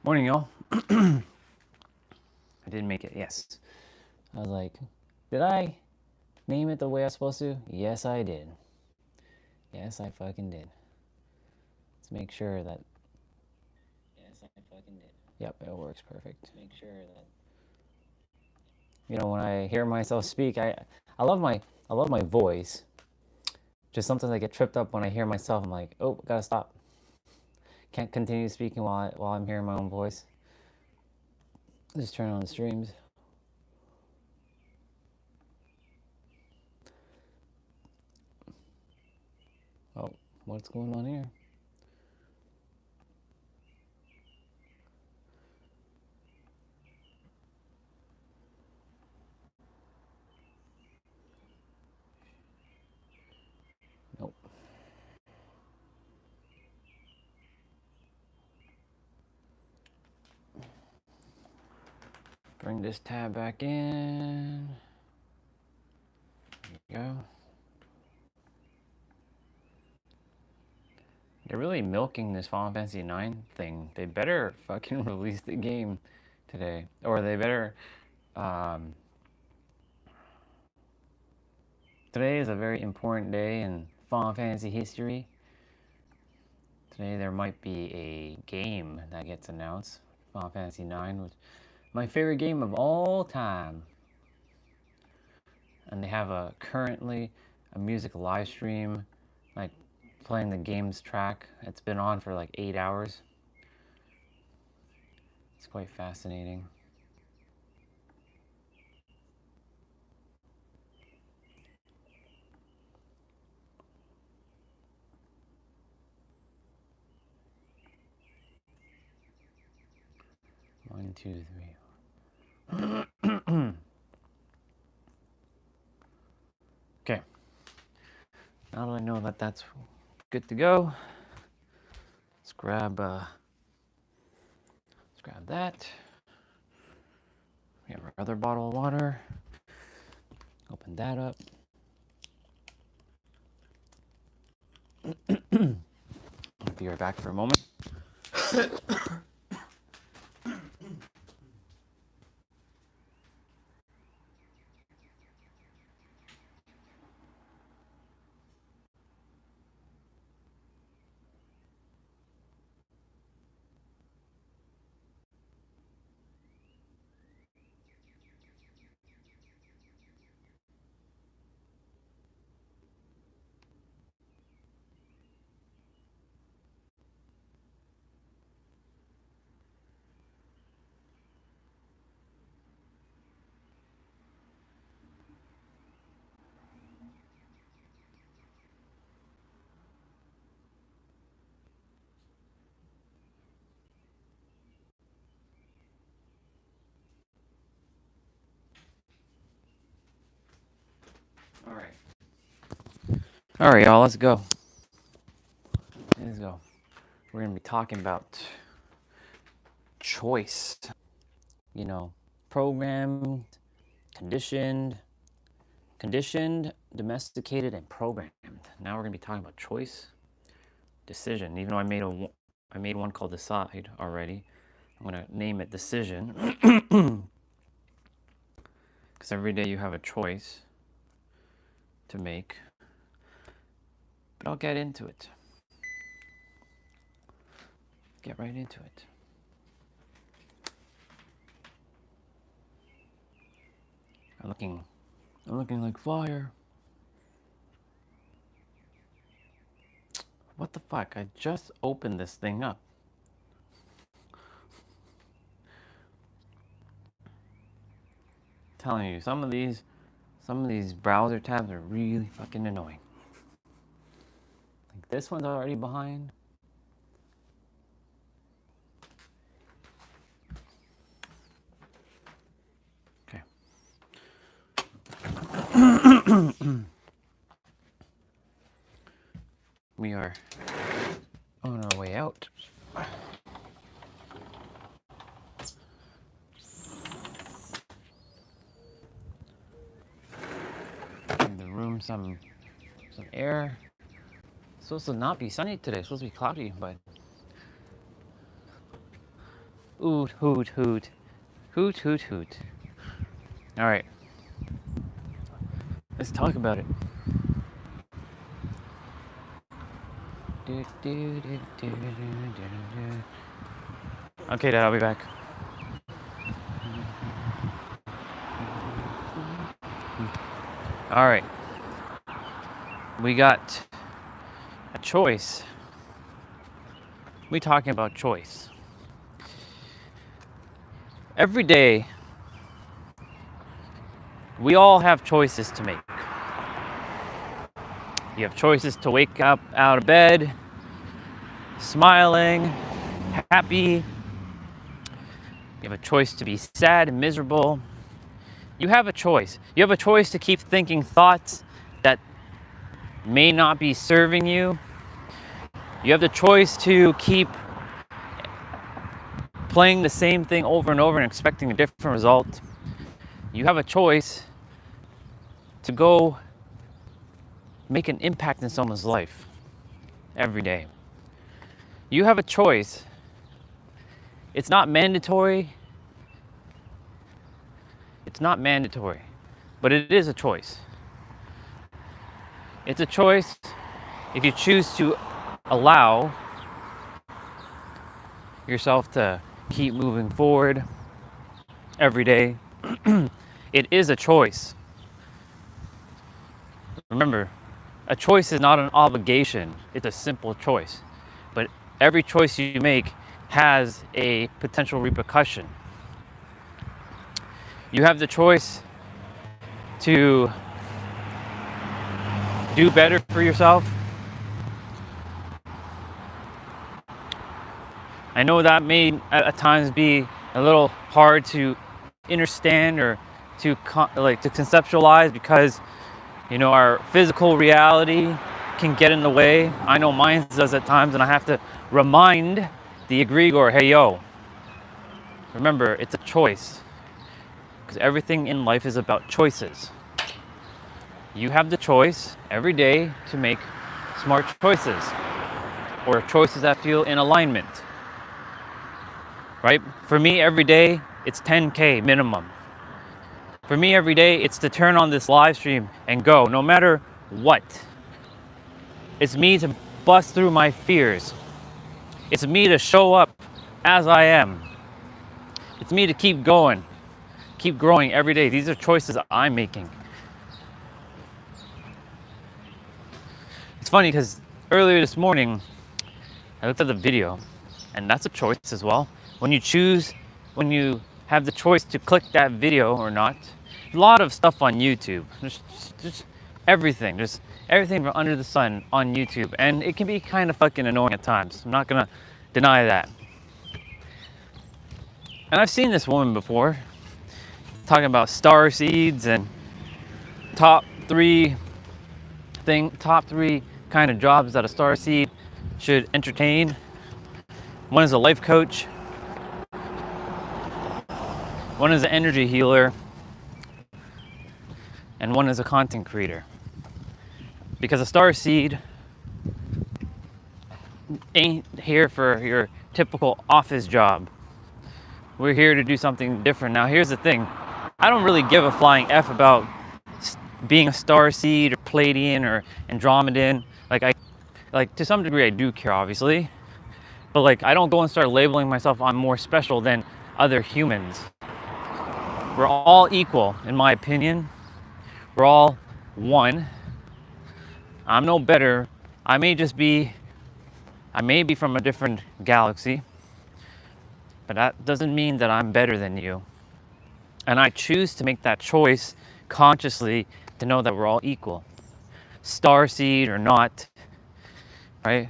Morning, y'all. I did make it, yes. I was like, did I name it the way I was supposed to? Yes, I did. Yes, I fucking did. Let's make sure that. Yes, I fucking did. Yep, it works perfect. Make sure that. When I hear myself speak, I love my voice. Just sometimes I get tripped up when I hear myself. I'm like, oh, gotta stop. Can't continue speaking while I'm hearing my own voice. Just turn on the streams. Oh, what's going on here? Nope. Bring this tab back in. There you go. They're really milking this Final Fantasy IX thing. They better fucking release the game today. Or they better... Um, today is a very important day in Final Fantasy history. Today there might be a game that gets announced. Final Fantasy IX, which my favorite game of all time. And they have currently a music live stream, like playing the game's track. It's been on for like 8 hours. It's quite fascinating. One, two, three. Okay. Now that I know that that's good to go, let's grab that. We have our other bottle of water. Open that up. I'll be right back for a moment. All right, y'all, let's go. Let's go. We're going to be talking about choice. Programmed, conditioned, domesticated, and programmed. Now we're going to be talking about choice, decision. Even though I made one called decide already, I'm going to name it decision. Because every day you have a choice to make. But I'll get into it. Get right into it. I'm looking like fire. What the fuck? I just opened this thing up. I'm telling you, some of these browser tabs are really fucking annoying. Like this one's already behind. Okay. We are on our way out. Give the room some air. It's supposed to not be sunny today. It's supposed to be cloudy, but Hoot, hoot, hoot. Hoot, hoot, hoot. All right. Let's talk about it. Okay, Dad, I'll be back. All right. We got a choice. We talking about choice. Every day, we all have choices to make. You have choices to wake up out of bed, smiling, happy. You have a choice to be sad and miserable. You have a choice. You have a choice to keep thinking thoughts that may not be serving you. You have the choice to keep playing the same thing over and over and expecting a different result. You have a choice to go make an impact in someone's life every day. You have a choice. It's not mandatory. It's not mandatory, but it is a choice. It's a choice if you choose to allow yourself to keep moving forward every day. It is a choice. Remember, a choice is not an obligation. It's a simple choice. But every choice you make has a potential repercussion. You have the choice to do better for yourself. I know that may at times be a little hard to understand or to conceptualize because our physical reality can get in the way. I know mine does at times, and I have to remind the egregore, hey yo, remember, it's a choice. Because everything in life is about choices. You have the choice every day to make smart choices, or choices that feel in alignment. Right? For me, every day, it's 10K minimum. For me, every day, it's to turn on this live stream and go, no matter what. It's me to bust through my fears. It's me to show up as I am. It's me to keep going, keep growing every day. These are choices I'm making. It's funny because earlier this morning, I looked at the video, and that's a choice as well. When you have the choice to click that video or not. A lot of stuff on YouTube. Just everything. Just everything from under the sun on YouTube. And it can be kind of fucking annoying at times. I'm not gonna deny that. And I've seen this woman before talking about star seeds and top three kind of jobs that a star seed should entertain. One is a life coach. One is an energy healer. And one is a content creator. Because a star seed ain't here for your typical office job. We're here to do something different. Now here's the thing. I don't really give a flying F about being a star seed or Pleiadian or Andromedan. Like to some degree I do care, obviously. But I don't go and start labeling myself I'm more special than other humans. We're all equal, in my opinion. We're all one. I'm no better. I may be from a different galaxy, but that doesn't mean that I'm better than you. And I choose to make that choice consciously to know that we're all equal. Starseed or not, right?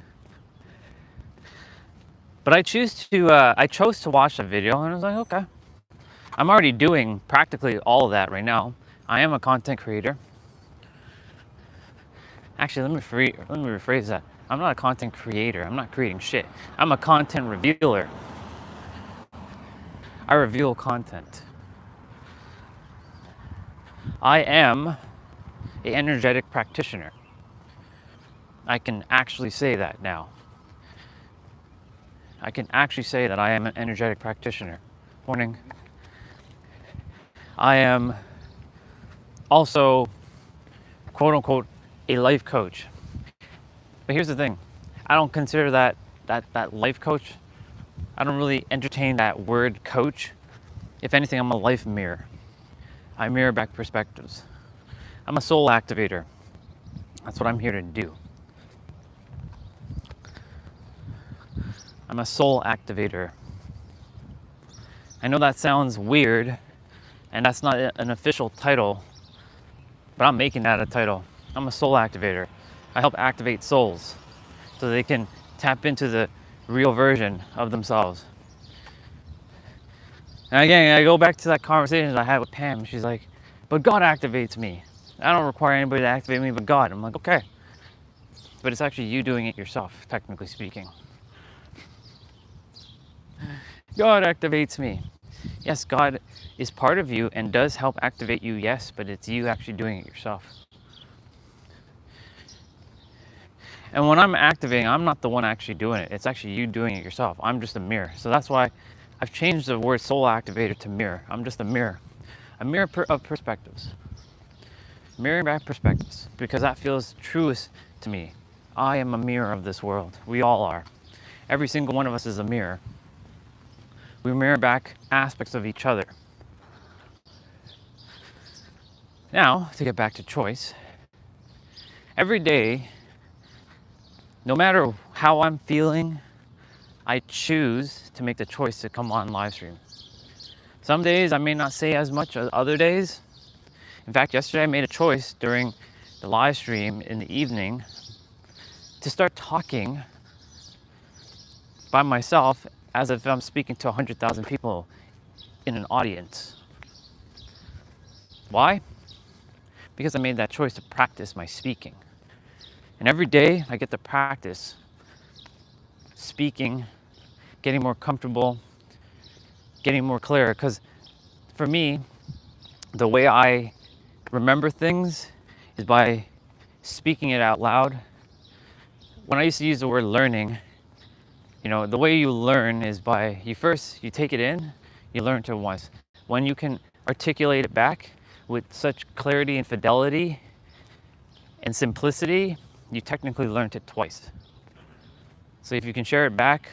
But I chose to watch the video, and I was like, okay. I'm already doing practically all of that right now. I am a content creator. Actually, let me rephrase that. I'm not a content creator. I'm not creating shit. I'm a content revealer. I reveal content. I am an energetic practitioner. I can actually say that now. I can actually say that I am an energetic practitioner. Morning. I am also, quote unquote, a life coach. But here's the thing. I don't consider that life coach. I don't really entertain that word coach. If anything, I'm a life mirror. I mirror back perspectives. I'm a soul activator. That's what I'm here to do. I'm a soul activator. I know that sounds weird, and that's not an official title, but I'm making that a title. I'm a soul activator. I help activate souls so they can tap into the real version of themselves. And again, I go back to that conversation I had with Pam. She's like, but God activates me. I don't require anybody to activate me but God. I'm like, okay. But it's actually you doing it yourself, technically speaking. God activates me. Yes, God is part of you and does help activate you, yes, but it's you actually doing it yourself. And when I'm activating, I'm not the one actually doing it. It's actually you doing it yourself. I'm just a mirror. So that's why I've changed the word soul activator to mirror. I'm just a mirror of perspectives. Mirroring back perspectives, because that feels truest to me. I am a mirror of this world. We all are. Every single one of us is a mirror. We mirror back aspects of each other. Now, to get back to choice, every day, no matter how I'm feeling, I choose to make the choice to come on live stream. Some days I may not say as much as other days. In fact, yesterday I made a choice during the live stream in the evening to start talking by myself as if I'm speaking to 100,000 people in an audience. Why? Because I made that choice to practice my speaking. And every day I get to practice speaking, getting more comfortable, getting more clear. Because for me, the way I remember things is by speaking it out loud. When I used to use the word learning, the way you learn is by you take it in, you learn to once. When you can articulate it back with such clarity and fidelity and simplicity, you technically learned it twice. So if you can share it back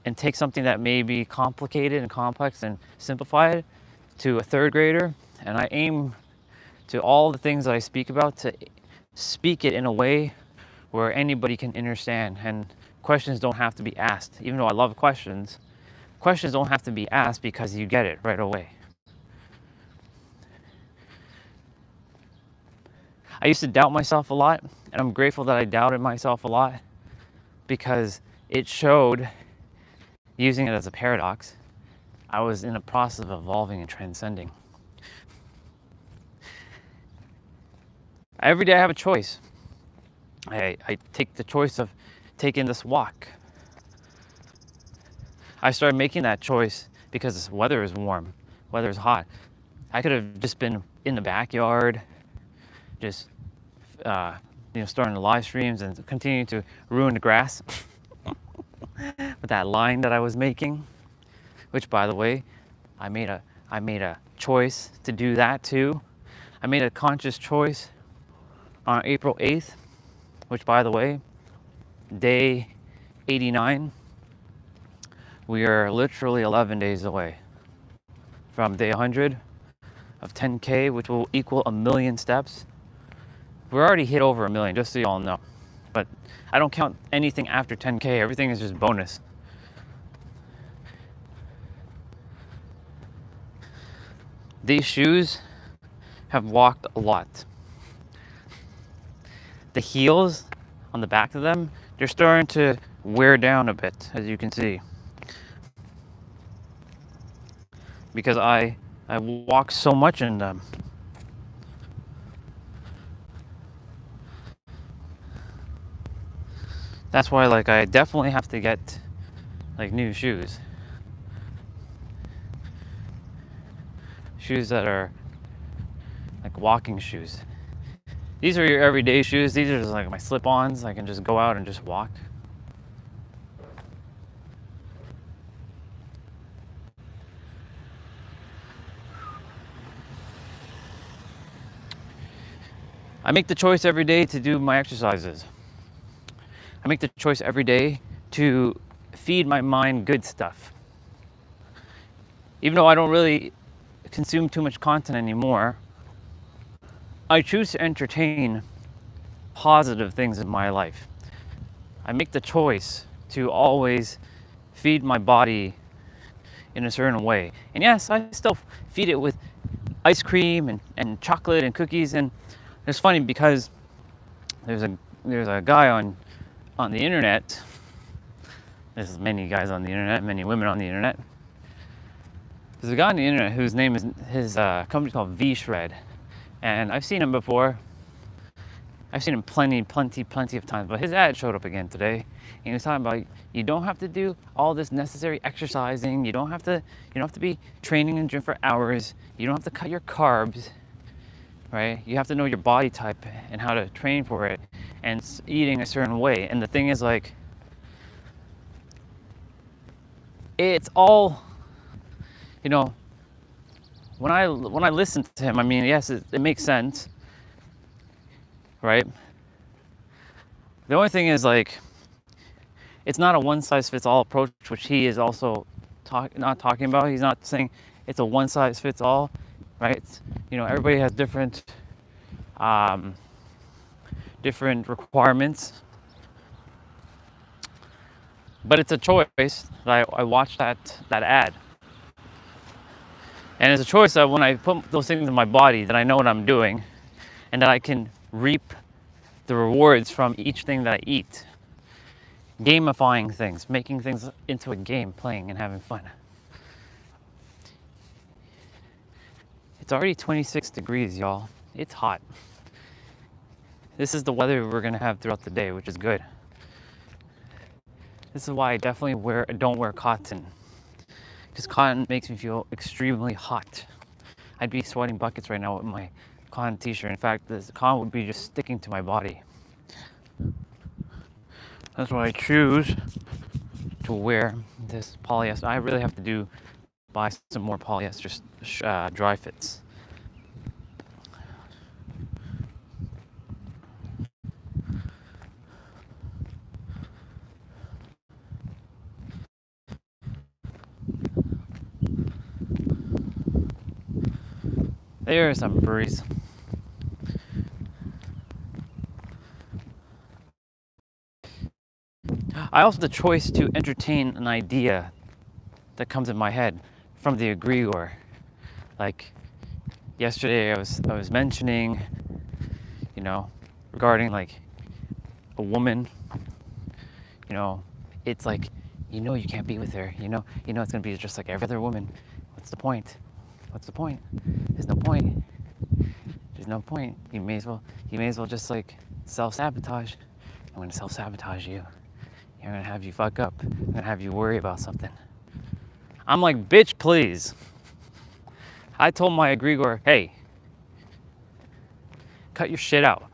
and take something that may be complicated and complex and simplify it to a third grader, and I aim to all the things that I speak about to speak it in a way where anybody can understand, and questions don't have to be asked. Even though I love questions don't have to be asked because you get it right away. I used to doubt myself a lot, and I'm grateful that I doubted myself a lot because it showed, using it as a paradox, I was in a process of evolving and transcending. Every day I have a choice. I take the choice of taking this walk. I started making that choice because the weather is warm, weather is hot. I could have just been in the backyard, just starting the live streams and continuing to ruin the grass with that line that I was making, which, by the way, I made a choice to do that too. I made a conscious choice on April 8th, which, by the way, day 89, we are literally 11 days away from day 100 of 10K, which will equal 1 million steps. We're already hit over 1 million, just so you all know. But I don't count anything after 10K. Everything is just bonus. These shoes have walked a lot. The heels on the back of them, they're starting to wear down a bit, as you can see. Because I walk so much in them. That's why I definitely have to get new shoes. Shoes that are walking shoes. These are your everyday shoes. These are just my slip-ons. I can just go out and just walk. I make the choice every day to do my exercises. I make the choice every day to feed my mind good stuff. Even though I don't really consume too much content anymore, I choose to entertain positive things in my life. I make the choice to always feed my body in a certain way. And yes, I still feed it with ice cream and chocolate and cookies. And it's funny because there's a guy on the internet. There's many guys on the internet, many women on the internet. There's a guy on the internet whose name is, his company's called V-Shred. And I've seen him before. I've seen him plenty of times, but his ad showed up again today. And he was talking about, you don't have to do all this necessary exercising. You don't have to be training in the gym for hours. You don't have to cut your carbs, right? You have to know your body type and how to train for it and eating a certain way. And the thing is, like, it's all, you know, when I listen to him, I mean, yes, it makes sense, right? The only thing is, like, it's not a one-size-fits-all approach, which he is also not talking about. He's not saying it's a one-size-fits-all, right? You know, everybody has different requirements, but it's a choice that I watched that ad, and it's a choice that when I put those things in my body, that I know what I'm doing, and that I can reap the rewards from each thing that I eat. Gamifying things, making things into a game, playing and having fun. It's already 26 degrees, y'all. It's hot. This is the weather we're gonna have throughout the day, which is good. This is why I definitely don't wear cotton, because cotton makes me feel extremely hot. I'd be sweating buckets right now with my cotton t-shirt. In fact, this cotton would be just sticking to my body. That's why I choose to wear this polyester. I really have to buy some more polyester dry fits. There's some breeze. I also have the choice to entertain an idea that comes in my head from the egregore. Like yesterday, I was mentioning, you know, regarding like a woman. You know, it's like, you know, you can't be with her. You know, it's gonna be just like every other woman. What's the point? What's the point? There's no point. There's no point. You may as well just like self-sabotage. I'm gonna self-sabotage you. I'm gonna have you fuck up. I'm gonna have you worry about something. I'm like, bitch, please. I told my egregore, hey, cut your shit out.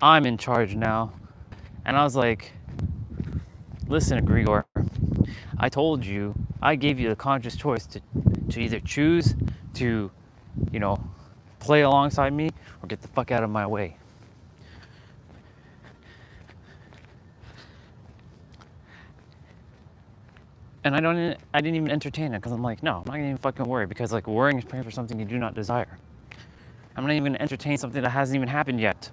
I'm in charge now. And I was like, listen, egregore, I told you, I gave you the conscious choice to either choose to, you know, play alongside me or get the fuck out of my way. And I didn't even entertain it, because I'm like, no, I'm not gonna even fucking worry, because like worrying is praying for something you do not desire. I'm not even gonna entertain something that hasn't even happened yet.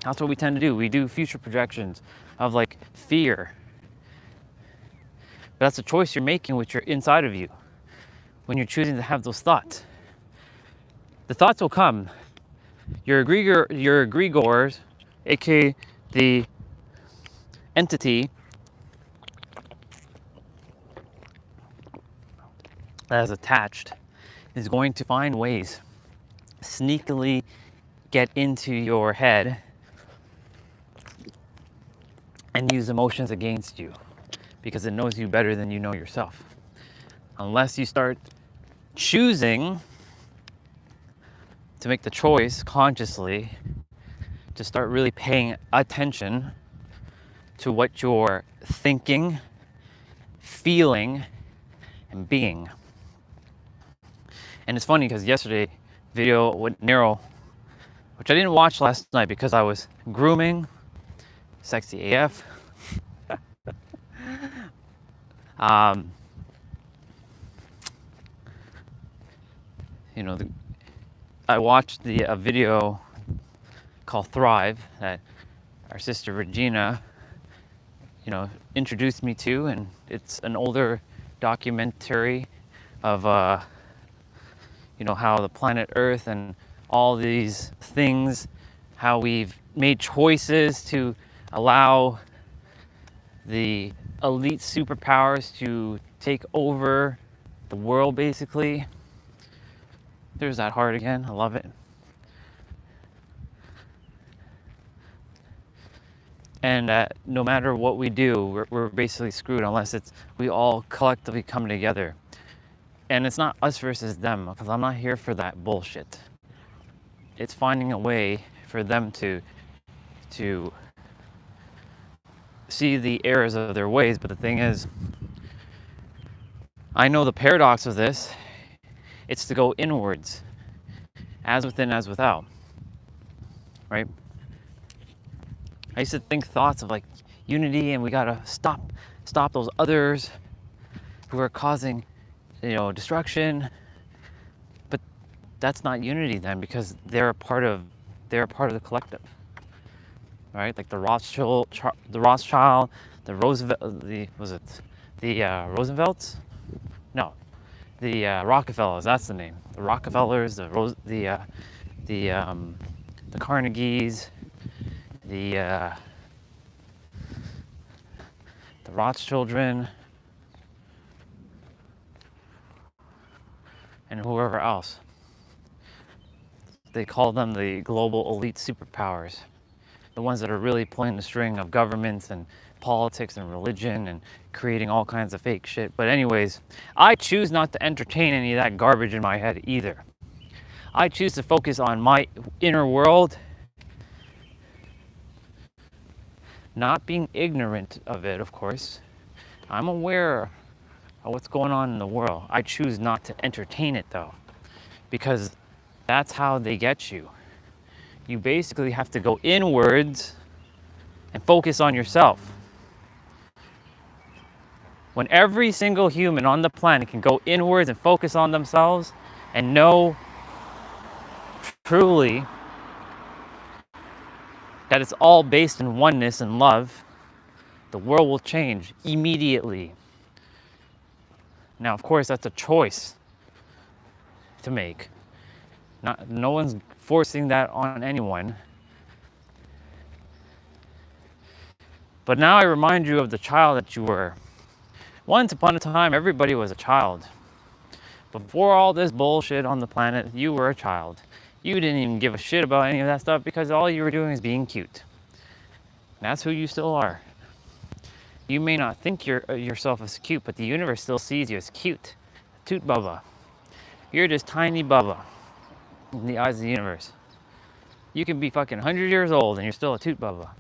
That's what we tend to do. We do future projections of like fear. But that's a choice you're making, which you're inside of you, when you're choosing to have those thoughts. The thoughts will come. Your egregores, aka the entity that is attached, is going to find ways, sneakily get into your head and use emotions against you, because it knows you better than you know yourself. Unless you start choosing to make the choice consciously to start really paying attention to what you're thinking, feeling, and being. And it's funny because yesterday, video with Nero, which I didn't watch last night because I was grooming, sexy AF. You know, I watched a video called Thrive that our sister Regina, you know, introduced me to, and it's an older documentary of, you know, how the planet Earth and all these things, how we've made choices to allow the elite superpowers to take over the world, basically. There's that heart again. I love it. And no matter what we do, we're basically screwed unless we all collectively come together. And it's not us versus them, because I'm not here for that bullshit. It's finding a way for them to see the errors of their ways. But the thing is, I know the paradox of this. It's to go inwards, as within, as without, right? I used to think thoughts of like unity, and we gotta stop those others who are causing, you know, destruction. But that's not unity then, because they're a part of the collective, right? Like the Rothschild, the Roosevelt, the Roosevelts? No, the Rockefellers. That's the name. The Rockefellers, the Carnegies, the Rothschildren, and whoever else. They call them the global elite superpowers, the ones that are really pulling the string of governments and politics and religion and creating all kinds of fake shit. But anyways, I choose not to entertain any of that garbage in my head either. I choose to focus on my inner world, not being ignorant of it, of course. I'm aware of what's going on in the world. I choose not to entertain it though, because that's how they get you. You basically have to go inwards and focus on yourself. When every single human on the planet can go inwards and focus on themselves and know truly that it's all based in oneness and love, the world will change immediately. Now, of course, that's a choice to make. No one's forcing that on anyone. But now I remind you of the child that you were. Once upon a time, everybody was a child. Before all this bullshit on the planet, you were a child. You didn't even give a shit about any of that stuff because all you were doing is being cute. That's who you still are. You may not think yourself as cute, but the universe still sees you as cute. Toot Bubba. You're just tiny Bubba in the eyes of the universe. You can be fucking 100 years old and you're still a Toot Bubba.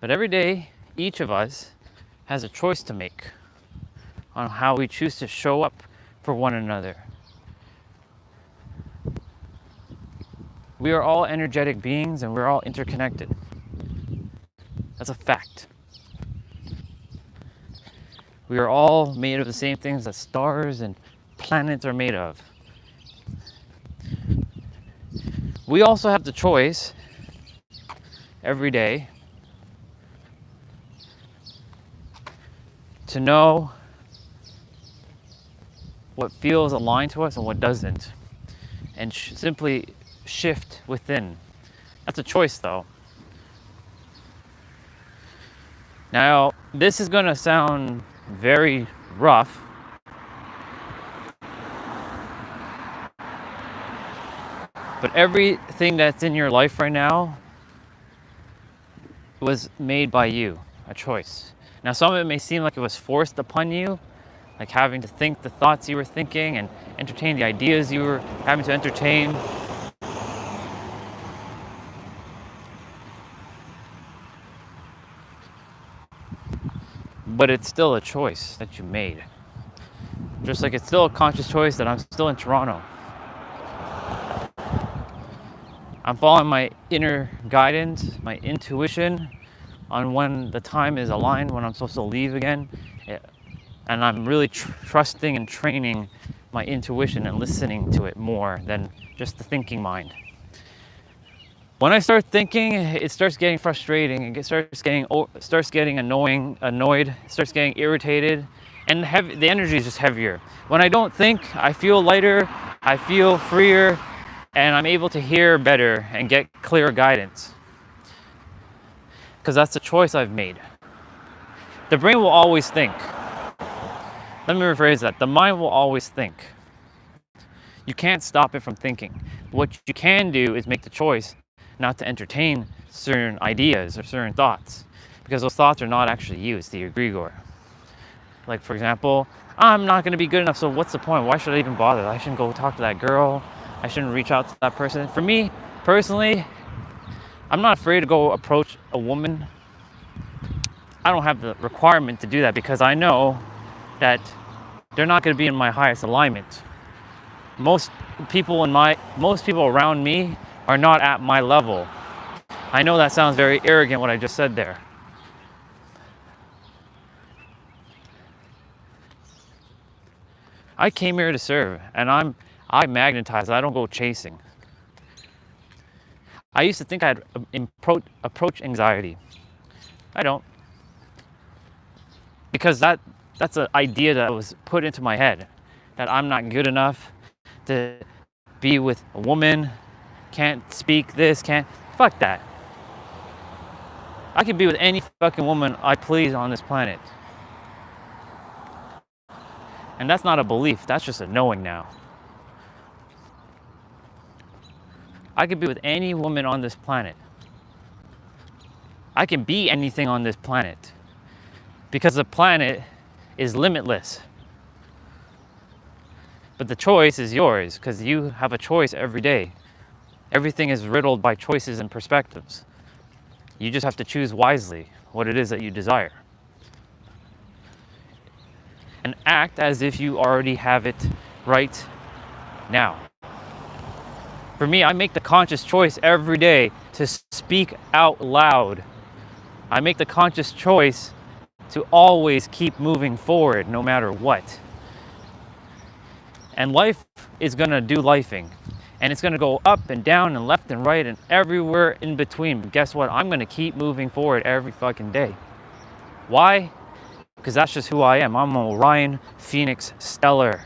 But every day, each of us has a choice to make on how we choose to show up for one another. We are all energetic beings and we're all interconnected. That's a fact. We are all made of the same things that stars and planets are made of. We also have the choice every day to know what feels aligned to us and what doesn't, and simply shift within. That's a choice though. Now, this is gonna sound very rough, but everything that's in your life right now was made by you, a choice. Now, some of it may seem like it was forced upon you, like having to think the thoughts you were thinking and entertain the ideas you were having to entertain. But it's still a choice that you made. Just like it's still a conscious choice that I'm still in Toronto. I'm following my inner guidance, my intuition on when the time is aligned, when I'm supposed to leave again. And I'm really trusting and training my intuition and listening to it more than just the thinking mind. When I start thinking, it starts getting frustrating. It starts getting annoyed, starts getting irritated, and the energy is just heavier. When I don't think, I feel lighter, I feel freer, and I'm able to hear better and get clearer guidance. Because that's the choice I've made. The brain will always think. Let me rephrase that. The mind will always think. You can't stop it from thinking. What you can do is make the choice not to entertain certain ideas or certain thoughts, because those thoughts are not actually you, it's the egregore. Like, for example, I'm not going to be good enough, so what's the point? Why should I even bother? I shouldn't go talk to that girl. I shouldn't reach out to that person. For me, personally, I'm not afraid to go approach a woman. I don't have the requirement to do that because I know that they're not going to be in my highest alignment. Most people around me are not at my level. I know that sounds very arrogant what I just said there. I came here to serve, and I magnetize. I don't go chasing. I used to think I had approach anxiety. I don't. Because that's an idea that was put into my head, that I'm not good enough to be with a woman, can't speak this, fuck that. I can be with any fucking woman I please on this planet. And that's not a belief, that's just a knowing now. I could be with any woman on this planet. I can be anything on this planet. Because the planet is limitless. But the choice is yours, because you have a choice every day. Everything is riddled by choices and perspectives. You just have to choose wisely what it is that you desire. And act as if you already have it right now. For me, I make the conscious choice every day to speak out loud. I make the conscious choice to always keep moving forward no matter what. And life is gonna do lifing. And it's gonna go up and down and left and right and everywhere in between. But guess what? I'm gonna keep moving forward every fucking day. Why? Because that's just who I am. I'm an Orion Phoenix Stellar.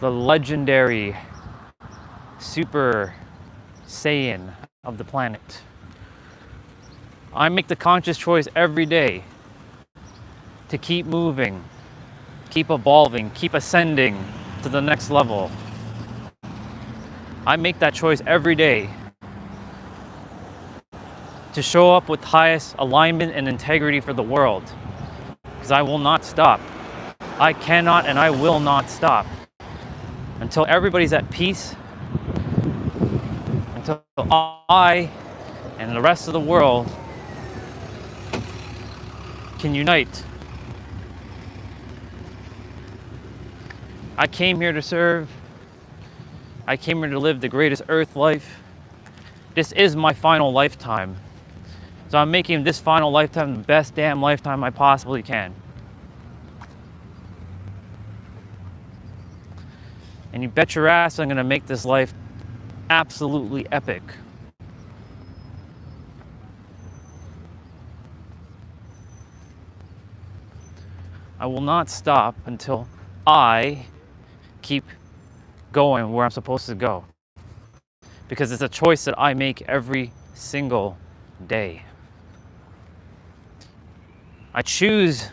The legendary Super Saiyan of the planet. I make the conscious choice every day to keep moving, keep evolving, keep ascending to the next level. I make that choice every day to show up with highest alignment and integrity for the world, because I will not stop. I cannot and I will not stop until everybody's at peace, until I and the rest of the world can unite. I came here to serve. I came here to live the greatest earth life. This is my final lifetime. So I'm making this final lifetime the best damn lifetime I possibly can. And you bet your ass I'm gonna make this life absolutely epic. I will not stop until I keep going where I'm supposed to go. Because it's a choice that I make every single day. I chose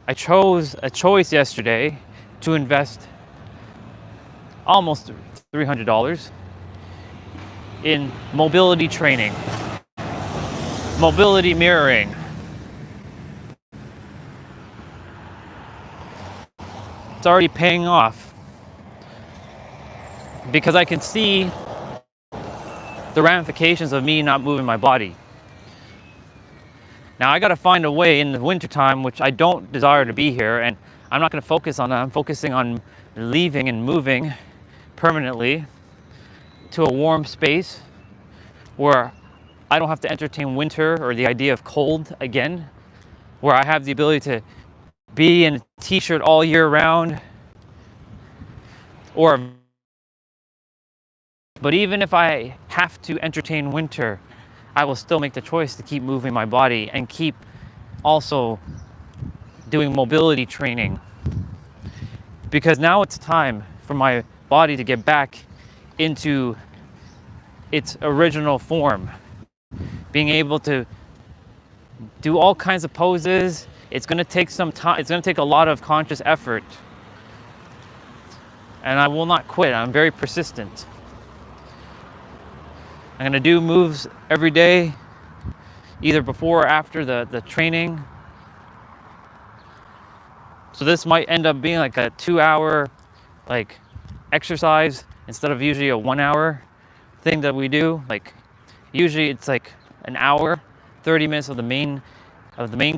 a choice yesterday to invest almost $300 in mobility training, mobility mirroring. It's already paying off because I can see the ramifications of me not moving my body. Now I got to find a way in the wintertime, which I don't desire to be here, and I'm not going to focus on that. I'm focusing on leaving and moving permanently to a warm space where I don't have to entertain winter or the idea of cold again, where I have the ability to be in a t-shirt all year round. But even if I have to entertain winter, I will still make the choice to keep moving my body and keep also doing mobility training. Because now it's time for my body to get back into its original form. Being able to do all kinds of poses. It's going to take some time. It's going to take a lot of conscious effort. And I will not quit. I'm very persistent. I'm going to do moves every day, either before or after the training. So this might end up being like a 2-hour exercise instead of usually a 1-hour thing that we do. Like usually it's like an hour, 30 minutes of the main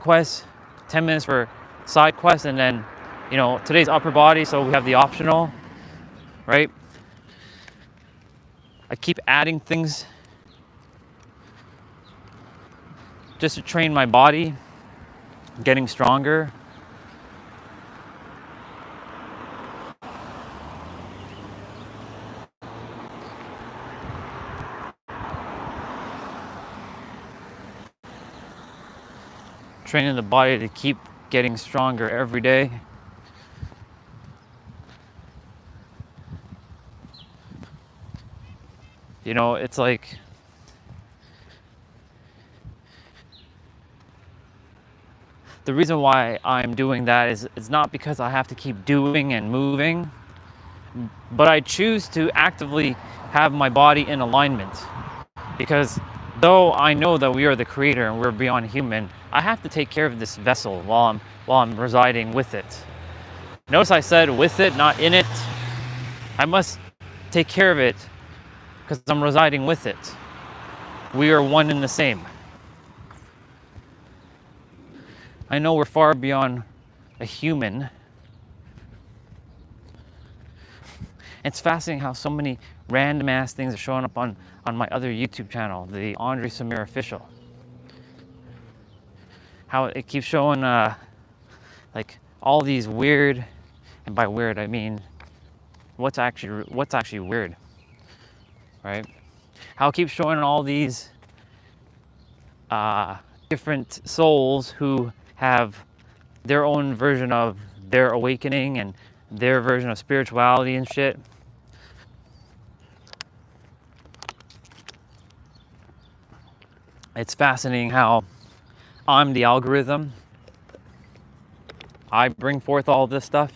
quest, 10 minutes for side quest, and then today's upper body, so we have the optional, right? I keep adding things just to train my body, getting stronger. Training the body to keep getting stronger every day. It's like the reason why I'm doing that is it's not because I have to keep doing and moving, but I choose to actively have my body in alignment. Because though I know that we are the creator and we're beyond human, I have to take care of this vessel while I'm residing with it. Notice I said with it, not in it. I must take care of it because I'm residing with it. We are one and the same. I know we're far beyond a human. It's fascinating how so many random ass things are showing up on my other YouTube channel, the Andre Samir Official. How it keeps showing all these weird, and by weird I mean what's actually weird, right? How it keeps showing all these different souls who have their own version of their awakening and their version of spirituality and shit. It's fascinating how I'm the algorithm. I bring forth all this stuff.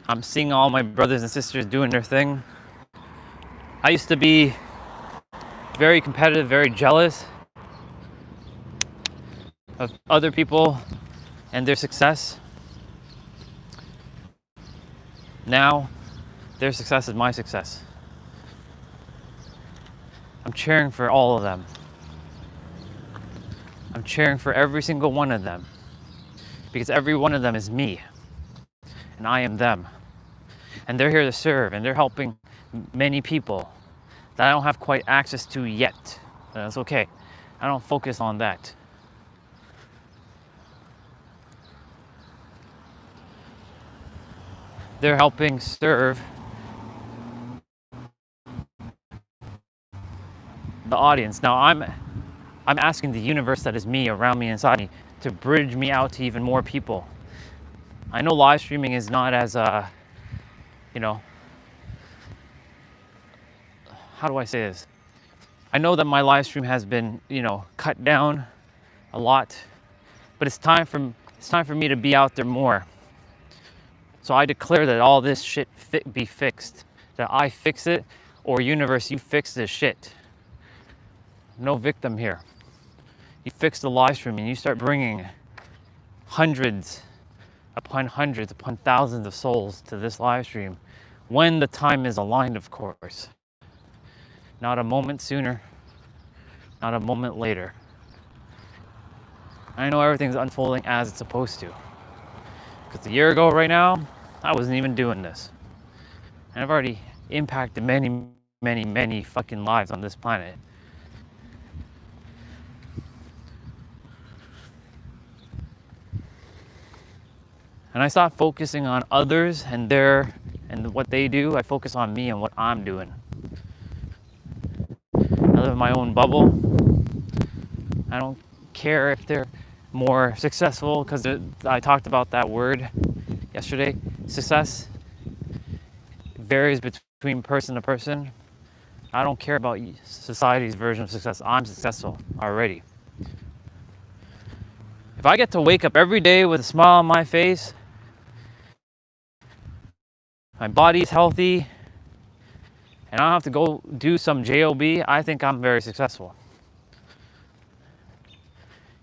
I'm seeing all my brothers and sisters doing their thing. I used to be very competitive, very jealous of other people and their success. Now, their success is my success. I'm cheering for all of them. I'm cheering for every single one of them. Because every one of them is me. And I am them. And they're here to serve. And they're helping many people that I don't have quite access to yet. That's okay. I don't focus on that. They're helping serve the audience. Now I'm asking the universe that is me, around me, inside me, to bridge me out to even more people. I know live streaming is not as how do I say this? I know that my live stream has been, cut down a lot, but it's time for me to be out there more. So I declare that all this shit be fixed. That I fix it, or universe, you fix this shit. No victim here. You fix the live stream and you start bringing hundreds upon thousands of souls to this live stream when the time is aligned, of course. Not a moment sooner, not a moment later. I know everything's unfolding as it's supposed to. Because a year ago right now, I wasn't even doing this. And I've already impacted many, many, many fucking lives on this planet. And I stopped focusing on others and what they do. I focus on me and what I'm doing. I live in my own bubble. I don't care if they're more successful, because I talked about that word yesterday. Success varies between person to person. I don't care about society's version of success. I'm successful already. If I get to wake up every day with a smile on my face, my body's healthy, and I don't have to go do some job, I think I'm very successful.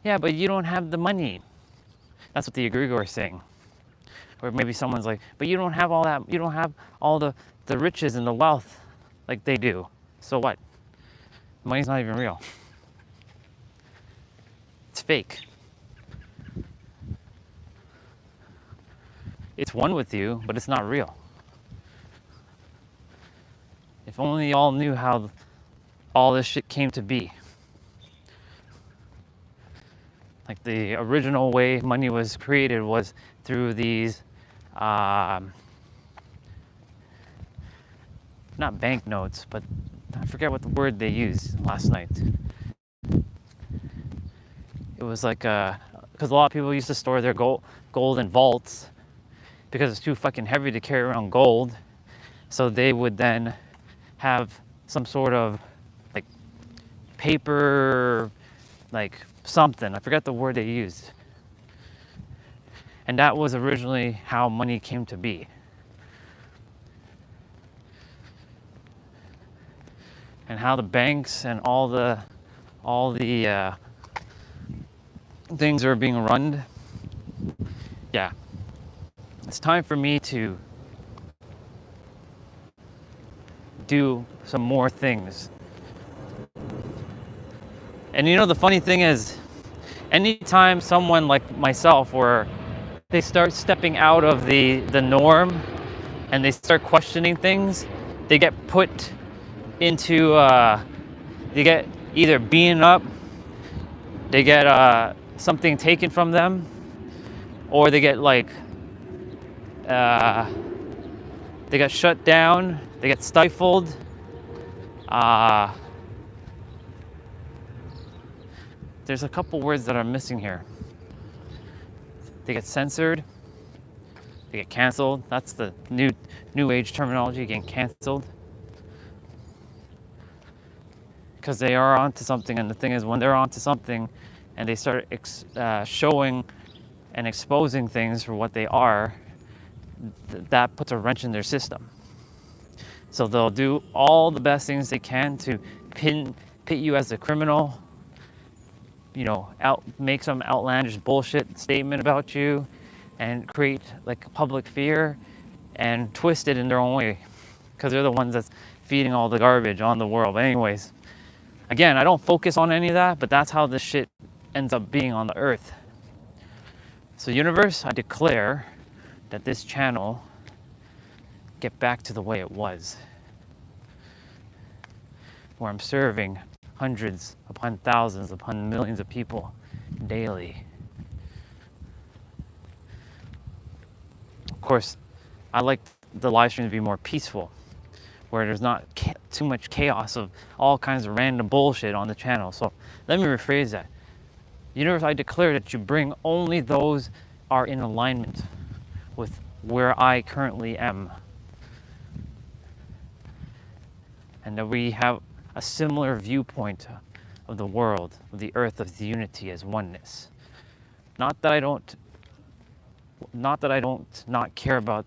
Yeah, but you don't have the money. That's what the egregore is saying. Or maybe someone's like, but you don't have all that, you don't have all the riches and the wealth like they do. So what? Money's not even real. It's fake. It's one with you, but it's not real. If only y'all knew how all this shit came to be. Like the original way money was created was through these, not banknotes, but I forget what the word they used last night. It was like, because a lot of people used to store their gold in vaults because it's too fucking heavy to carry around gold. So they would then have some sort of like paper, like something. I forget the word they used. And that was originally how money came to be. And how the banks and all the things are being run. Yeah. It's time for me to do some more things. And you know, the funny thing is, anytime someone like myself, where they start stepping out of the norm and they start questioning things, they get put into, they get either beaten up, they get something taken from them, or they get like, they get shut down, they get stifled. There's a couple words that are missing here. They get censored, they get canceled. That's the new age terminology, getting canceled. Because they are onto something, and the thing is, when they're onto something and they start showing and exposing things for what they are, that puts a wrench in their system. So they'll do all the best things they can to pit you as a criminal, you know, make some outlandish bullshit statement about you and create like public fear and twist it in their own way, because they're the ones that's feeding all the garbage on the world. But anyways, again, I don't focus on any of that, but that's how this shit ends up being on the earth. So universe, I declare that this channel get back to the way it was, where I'm serving hundreds upon thousands upon millions of people daily. Of course, I like the live stream to be more peaceful, where there's not too much chaos of all kinds of random bullshit on the channel. So let me rephrase that. Universe, I declare that you bring only those are in alignment with where I currently am, and that we have a similar viewpoint of the world, of the earth, of the unity as oneness. Not that I don't not care about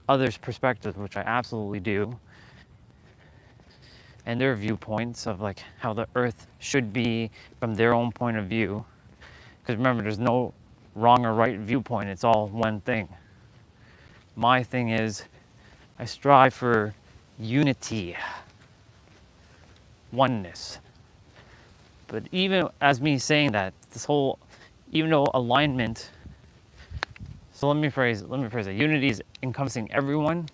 others' perspectives, which I absolutely do, and their viewpoints of like how the earth should be from their own point of view. Because remember, there's no wrong or right viewpoint, it's all one thing. My thing is, I strive for unity, oneness. But even as me saying that, this whole even though alignment, so let me phrase it. Unity is encompassing everyone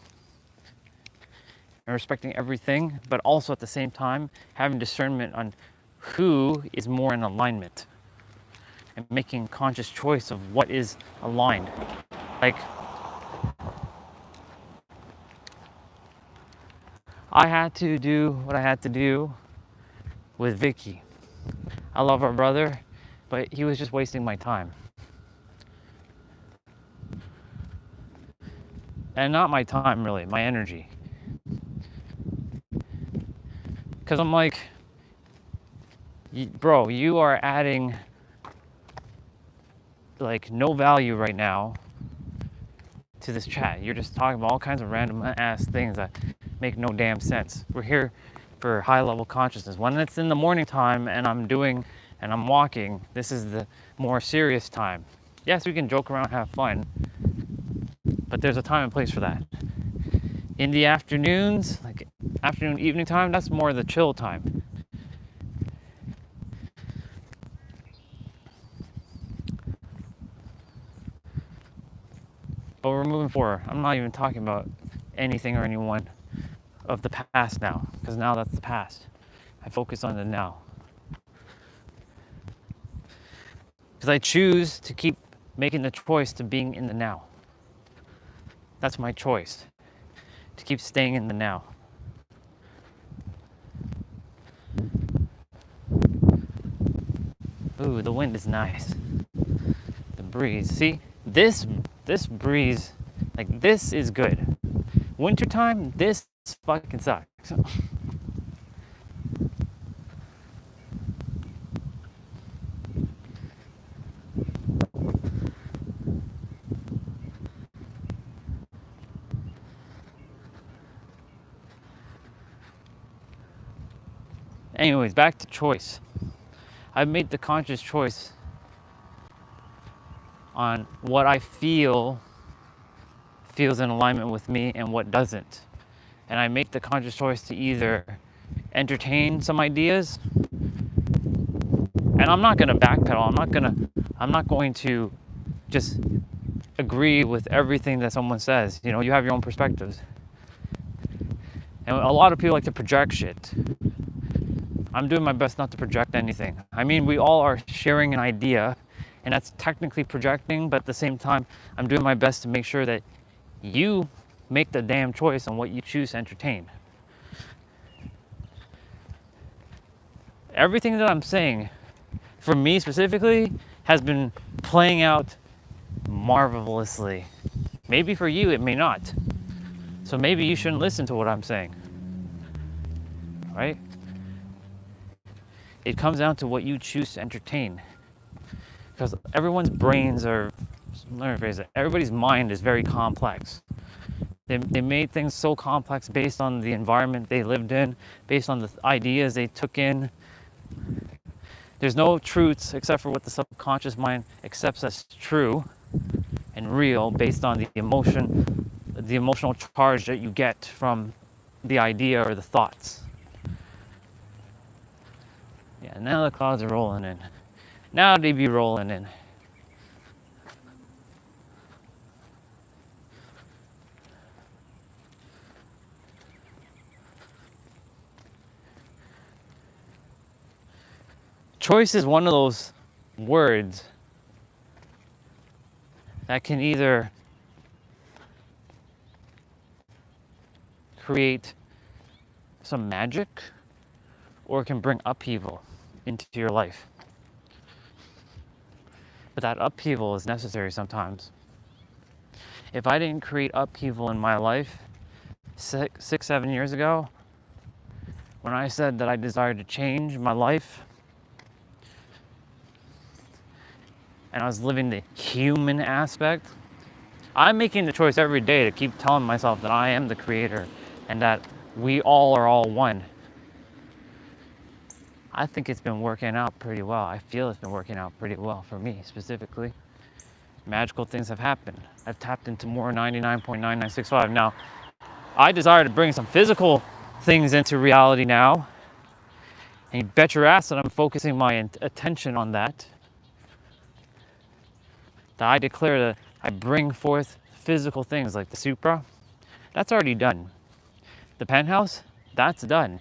and respecting everything, but also at the same time having discernment on who is more in alignment and making conscious choice of what is aligned. Like, I had to do what I had to do with Vicky. I love our brother, but he was just wasting my time. And not my time, really, my energy. Because I'm like, bro, you are adding like no value right now to this chat. You're just talking about all kinds of random ass things that make no damn sense. We're here for high level consciousness. When it's in the morning time and I'm walking, this is the more serious time. Yes, we can joke around, have fun, but there's a time and place for that. In the afternoons, like afternoon, evening time, that's more the chill time. But we're moving forward. I'm not even talking about anything or anyone of the past now, because now that's the past. I focus on the now. Because I choose to keep making the choice to being in the now. That's my choice, to keep staying in the now. Ooh, the wind is nice. The breeze. See, this breeze, like this is good. Wintertime, this fucking sucks. Anyways, back to choice. I've made the conscious choice on what I feels in alignment with me and what doesn't. And I make the conscious choice to either entertain some ideas, and I'm not going to backpedal. I'm not going to just agree with everything that someone says. You know, you have your own perspectives. And a lot of people like to project shit. I'm doing my best not to project anything. I mean, we all are sharing an idea, and that's technically projecting, but at the same time, I'm doing my best to make sure that you make the damn choice on what you choose to entertain. Everything that I'm saying, for me specifically, has been playing out marvelously. Maybe for you, it may not. So maybe you shouldn't listen to what I'm saying. Right? It comes down to what you choose to entertain. Because everyone's brains are, let me phrase it, everybody's mind is very complex. They made things so complex based on the environment they lived in, based on the ideas they took in. There's no truths except for what the subconscious mind accepts as true and real based on the emotional charge that you get from the idea or the thoughts. Yeah, now the clouds are rolling in. Now they be rolling in. Choice is one of those words that can either create some magic or it can bring upheaval into your life. But that upheaval is necessary sometimes. If I didn't create upheaval in my life 7 years ago, when I said that I desired to change my life, and I was living the human aspect, I'm making the choice every day to keep telling myself that I am the creator and that we all are all one. I think it's been working out pretty well. I feel it's been working out pretty well for me specifically. Magical things have happened. I've tapped into more 99.9965. Now, I desire to bring some physical things into reality now. And you bet your ass that I'm focusing my attention on that. that I declare that I bring forth physical things like the Supra, that's already done. The penthouse, that's done.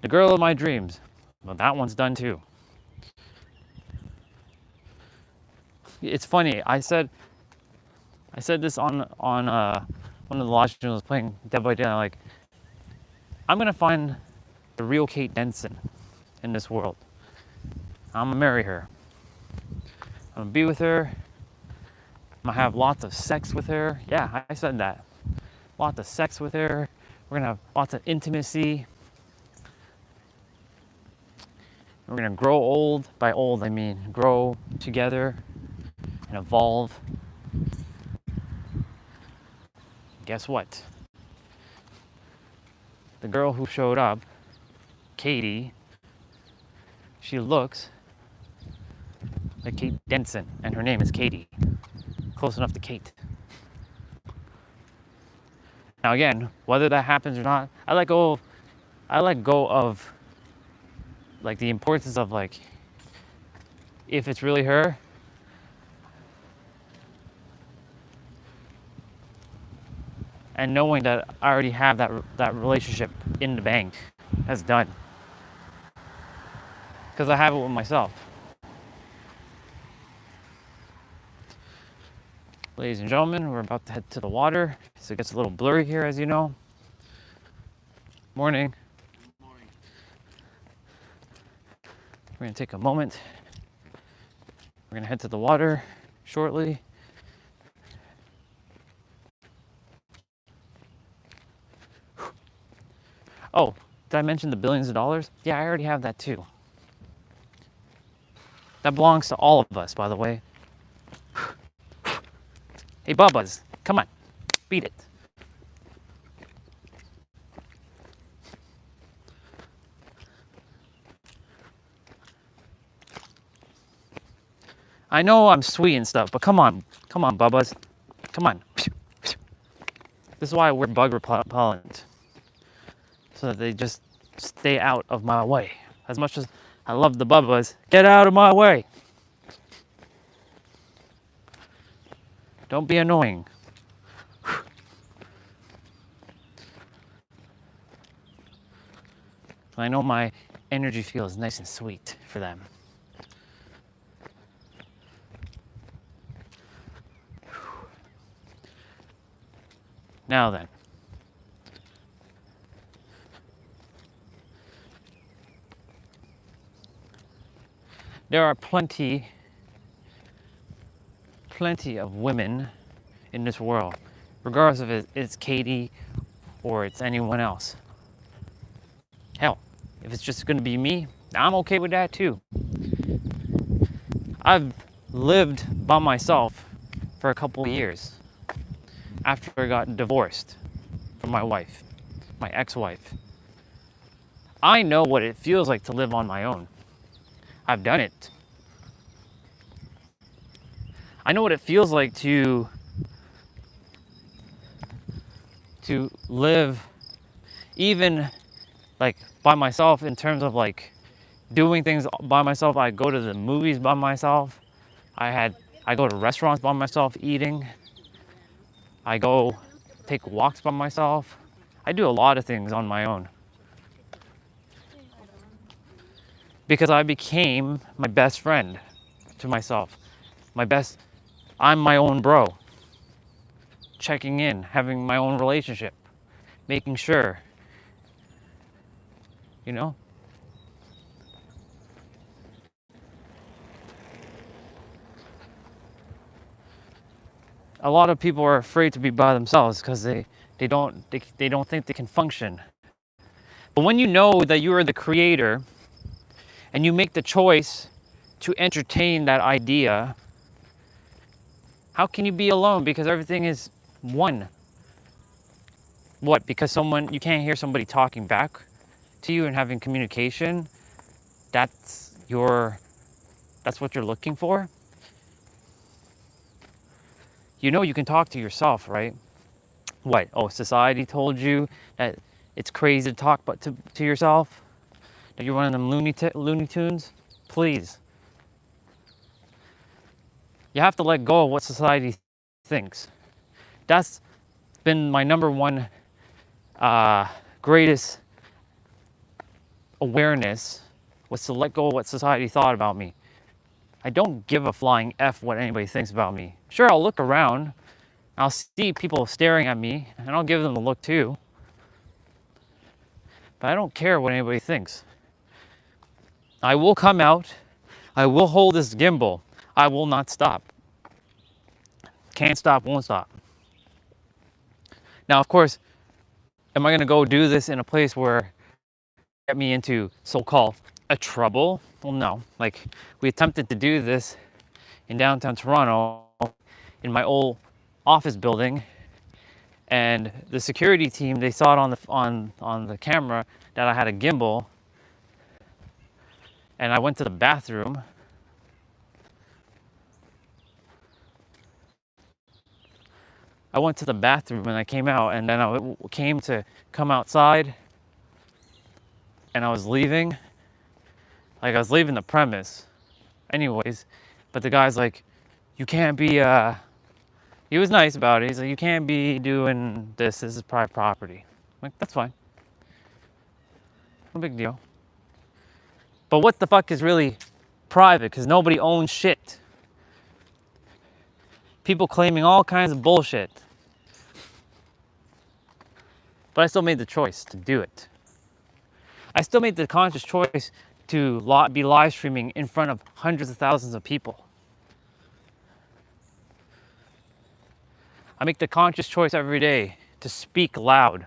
The girl of my dreams, well, that one's done too. It's funny, I said this on one of the live streams I was playing Dead by Daylight, like, I'm gonna find the real Kate Denson in this world. I'm gonna marry her. I'm gonna be with her. I'm gonna have lots of sex with her. Yeah, I said that. Lots of sex with her. We're gonna have lots of intimacy. We're gonna grow old. By old, I mean grow together and evolve. Guess what? The girl who showed up, Katie, she looks like Kate Denson, and her name is Katie. Close enough to Kate. Now again, whether that happens or not, I let go of like the importance of like if it's really her. And knowing that I already have that relationship in the bank, that's done. Because I have it with myself. Ladies and gentlemen, we're about to head to the water, so it gets a little blurry here, as you know. Morning. Morning. We're gonna take a moment. We're gonna head to the water shortly. Oh, did I mention the billions of dollars? Yeah, I already have that too. That belongs to all of us, by the way. Hey, Bubba's, come on, beat it. I know I'm sweet and stuff, but come on, Bubba's, come on. This is why I wear bug repellent, so that they just stay out of my way. As much as I love the Bubbas, get out of my way. Don't be annoying. I know my energy feels nice and sweet for them. Now then. There are plenty of women in this world, regardless of it's Katie or it's anyone else. Hell, if it's just gonna be me, I'm okay with that too. I've lived by myself for a couple of years after I got divorced from my wife, my ex-wife. I know what it feels like to live on my own. I've done it. I know what it feels like to live even like by myself in terms of like doing things by myself. I go to the movies by myself. I go to restaurants by myself eating. I go take walks by myself. I do a lot of things on my own. Because I became my best friend to myself. I'm my own bro. Checking in, having my own relationship, making sure, you know? A lot of people are afraid to be by themselves because they don't think they can function. But when you know that you are the creator and you make the choice to entertain that idea, how can you be alone? Because everything is one. What? Because you can't hear somebody talking back to you and having communication? That's what you're looking for? You know you can talk to yourself, right? What? Oh, society told you that it's crazy to talk to yourself? That you're one of them Looney Tunes? Please. You have to let go of what society thinks. That's been my number one greatest awareness, was to let go of what society thought about me. I don't give a flying F what anybody thinks about me. Sure, I'll look around, I'll see people staring at me, and I'll give them a look too. But I don't care what anybody thinks. I will come out, I will hold this gimbal, I will not stop. Can't stop, won't stop. Now, of course, am I gonna go do this in a place where get me into so-called a trouble? Well, no. Like, we attempted to do this in downtown Toronto in my old office building, and the security team, they saw it on the camera that I had a gimbal, and I went to the bathroom. I went to the bathroom and I came out, and then I came to come outside, and I was leaving. Like, I was leaving the premise anyways, but the guy's like, you can't be, he was nice about it. He's like, you can't be doing this. This is private property. I'm like, that's fine. No big deal. But what the fuck is really private? Because nobody owns shit. People claiming all kinds of bullshit. But I still made the choice to do it. I still made the conscious choice to be live streaming in front of hundreds of thousands of people. I make the conscious choice every day to speak loud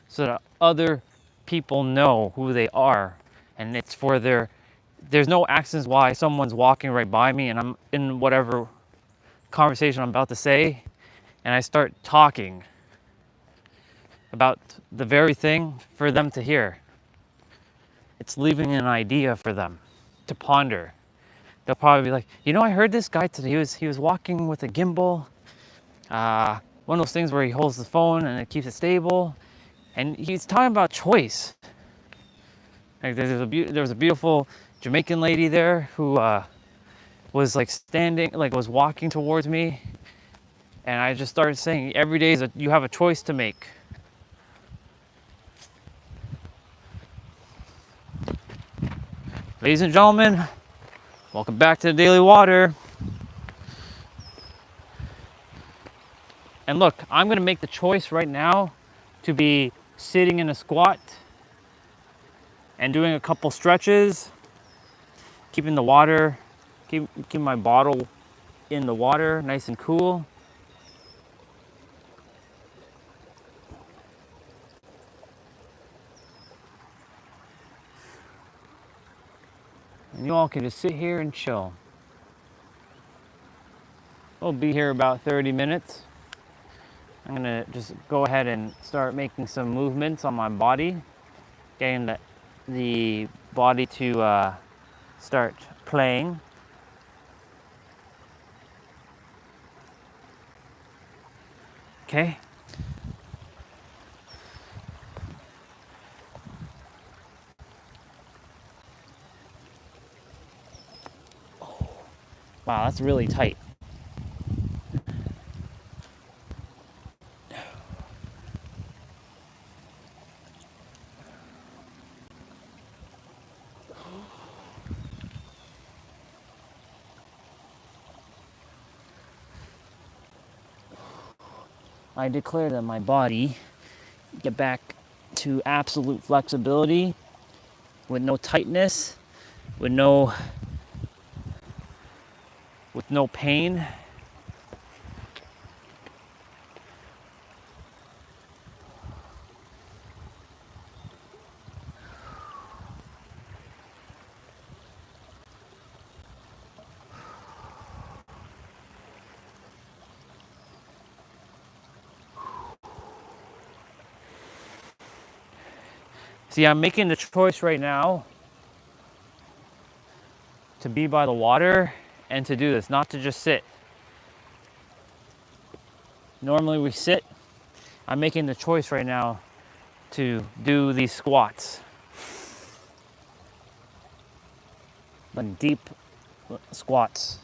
so that other people know who they are, and it's for there's no accidents why someone's walking right by me and I'm in whatever conversation I'm about to say, and I start talking about the very thing for them to hear. It's leaving an idea for them to ponder. They'll probably be like, you know, I heard this guy today, he was walking with a gimbal. One of those things where he holds the phone and it keeps it stable. And he's talking about choice. Like, there was a beautiful Jamaican lady there who was like standing, like was walking towards me. And I just started saying, every day you have a choice to make. Ladies and gentlemen, welcome back to the Daily Water. And look, I'm gonna make the choice right now to be sitting in a squat and doing a couple stretches, keeping the water, keep my bottle in the water, nice and cool. And you all can just sit here and chill. We'll be here about 30 minutes. I'm gonna just go ahead and start making some movements on my body, getting the body to start playing. Okay. Wow, that's really tight. I declare that my body get back to absolute flexibility with no tightness, with no pain. See, I'm making the choice right now to be by the water and to do this, not to just sit. Normally we sit. I'm making the choice right now to do these squats. Like deep squats.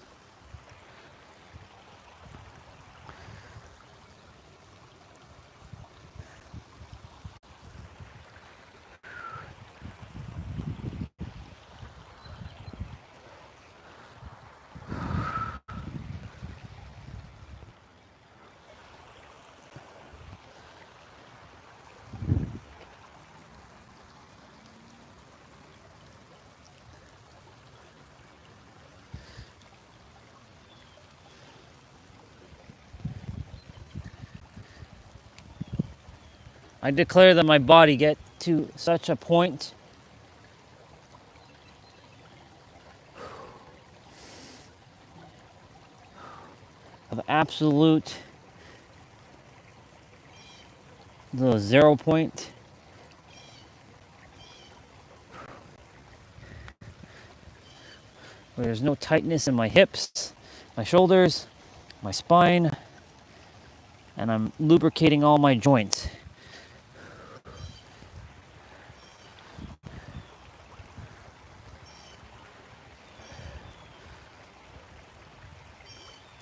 I declare that my body get to such a point of absolute the 0 point, where there's no tightness in my hips, my shoulders, my spine, and I'm lubricating all my joints.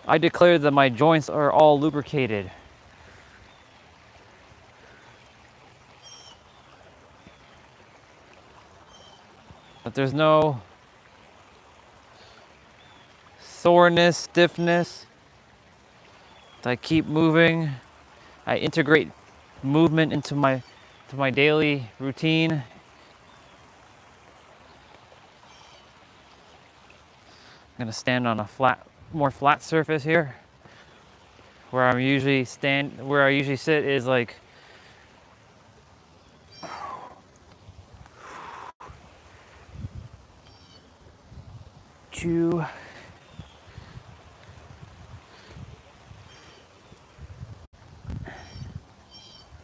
I declare that my joints are all lubricated. That there's no soreness, stiffness. That I keep moving. I integrate movement into my daily routine. I'm gonna stand on a more flat surface here. Where I usually sit is like 2,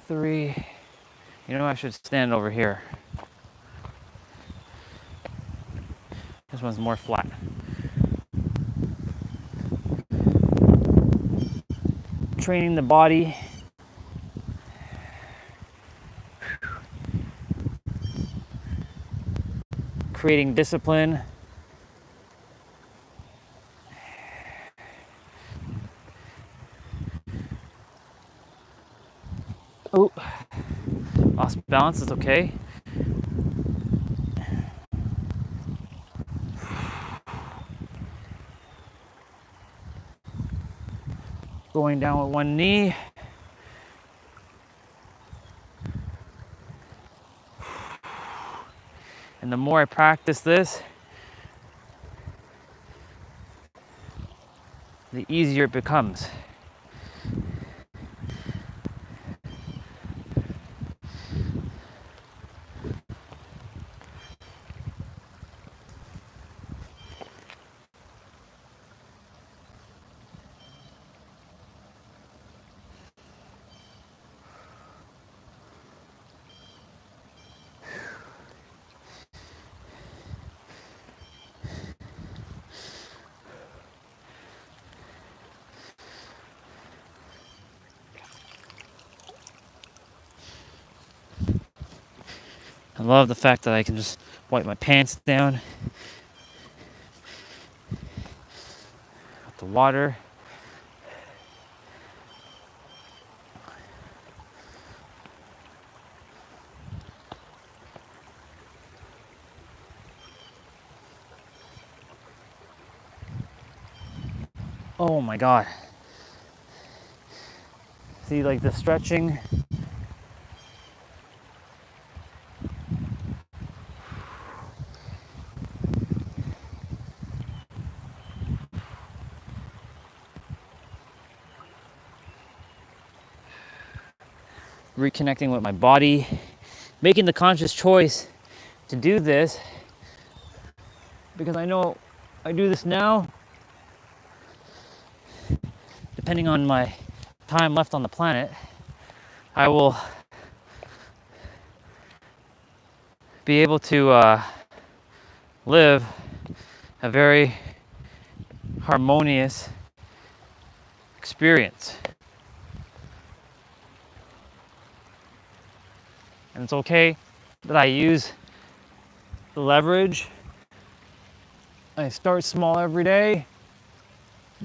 3. You know, I should stand over here. This one's more flat. Training the body. Creating discipline. Oh, lost balance, is okay. Going down with one knee. And the more I practice this, the easier it becomes. I love the fact that I can just wipe my pants down with the water. Oh my God. See, like the stretching. Reconnecting with my body, making the conscious choice to do this, because I know I do this now, depending on my time left on the planet, I will be able to live a very harmonious experience. And it's okay that I use the leverage. I start small every day,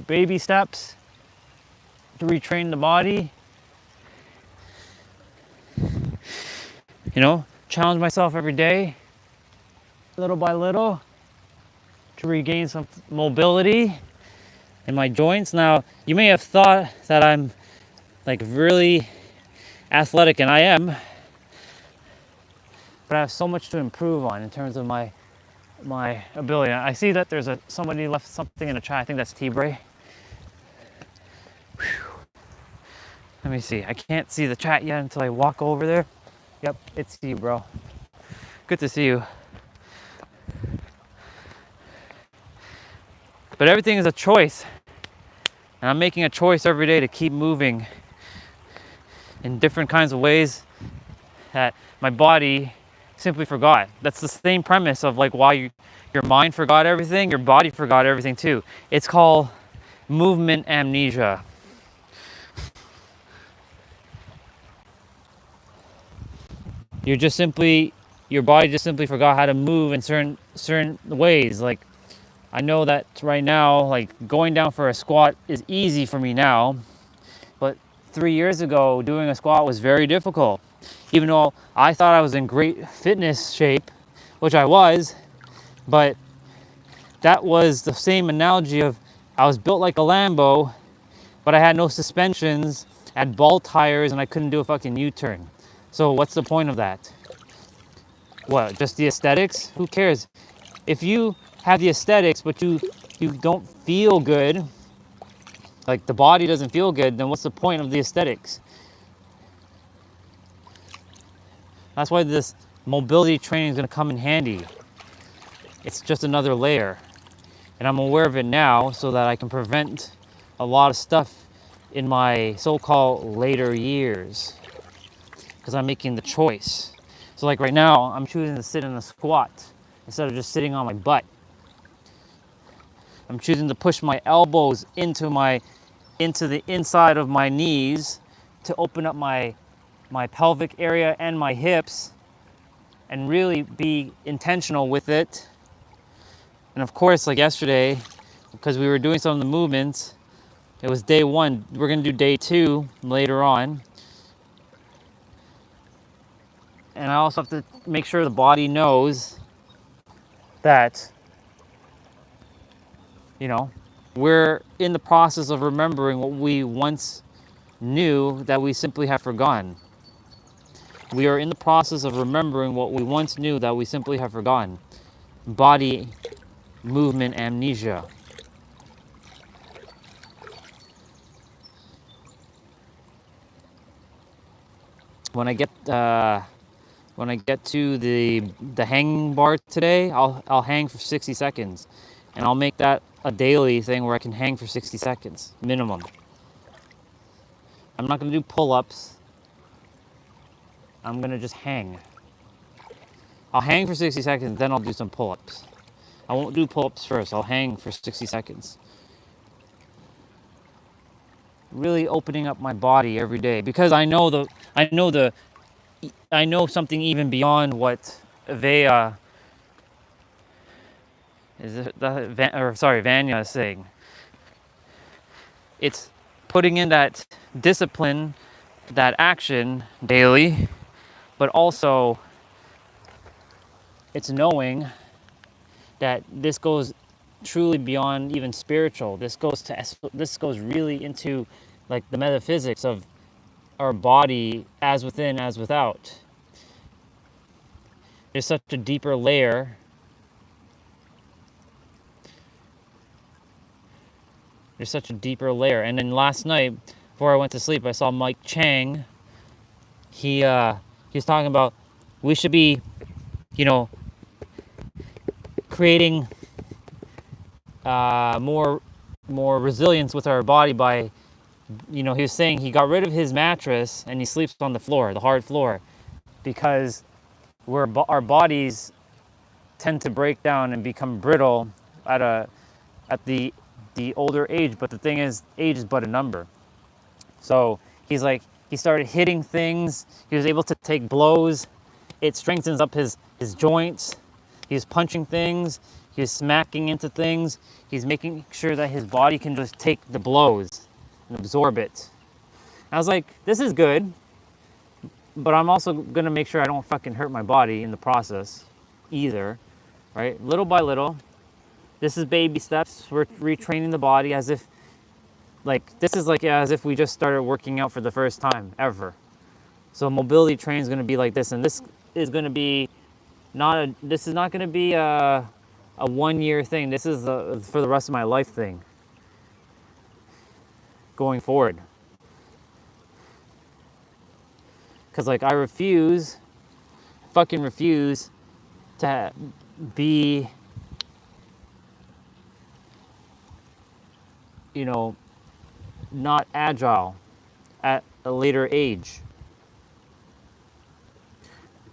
baby steps to retrain the body. You know, challenge myself every day, little by little, to regain some mobility in my joints. Now, you may have thought that I'm like really athletic, and I am, but I have so much to improve on in terms of my ability. I see that there's somebody left something in the chat. I think that's T-Bray. Let me see. I can't see the chat yet until I walk over there. Yep, it's you, bro. Good to see you. But everything is a choice. And I'm making a choice every day to keep moving in different kinds of ways that my body simply forgot. That's the same premise of like why your mind forgot everything, your body forgot everything too. It's called movement amnesia. Your body just simply forgot how to move in certain ways. Like, I know that right now, like going down for a squat is easy for me now, but 3 years ago, doing a squat was very difficult. Even though I thought I was in great fitness shape, which I was, but that was the same analogy of I was built like a Lambo, but I had no suspensions, I had ball tires, and I couldn't do a fucking U-turn. So what's the point of that? What, just the aesthetics? Who cares? If you have the aesthetics, but you don't feel good, like the body doesn't feel good, then what's the point of the aesthetics? That's why this mobility training is going to come in handy. It's just another layer. And I'm aware of it now so that I can prevent a lot of stuff in my so-called later years. Because I'm making the choice. So like right now, I'm choosing to sit in a squat instead of just sitting on my butt. I'm choosing to push my elbows into the inside of my knees to open up my pelvic area and my hips and really be intentional with it. And of course, like yesterday, because we were doing some of the movements, it was day one. We're gonna do day two later on. And I also have to make sure the body knows that, you know, we're in the process of remembering what we once knew that we simply have forgotten. We are in the process of remembering what we once knew that we simply have forgotten. Body movement amnesia. When I get to the hanging bar today, I'll hang for 60 seconds, and I'll make that a daily thing where I can hang for 60 seconds minimum. I'm not gonna do pull-ups. I'm gonna just hang. I'll hang for 60 seconds, then I'll do some pull-ups. I won't do pull-ups first. I'll hang for 60 seconds. Really opening up my body every day because I know something even beyond what Vanya is saying. It's putting in that discipline, that action daily, but also it's knowing that this goes truly beyond even spiritual. This goes really into like the metaphysics of our body as within, as without. There's such a deeper layer. There's such a deeper layer. And then last night, before I went to sleep, I saw Mike Chang. He was talking about we should be, creating more resilience with our body by, he was saying he got rid of his mattress and he sleeps on the floor, the hard floor, because our bodies tend to break down and become brittle at the older age. But the thing is, age is but a number. So he's like, he started hitting things. He was able to take blows. It strengthens up his joints. He's punching things. He's smacking into things. He's making sure that his body can just take the blows and absorb it. I was like, this is good, but I'm also gonna make sure I don't fucking hurt my body in the process either, right? Little by little. This is baby steps. We're retraining the body as if, as if we just started working out for the first time ever. So mobility training is gonna be like this, and this is gonna be this is not gonna be a 1 year thing. This is for the rest of my life thing going forward. Because like I fucking refuse to be, you know, not agile at a later age.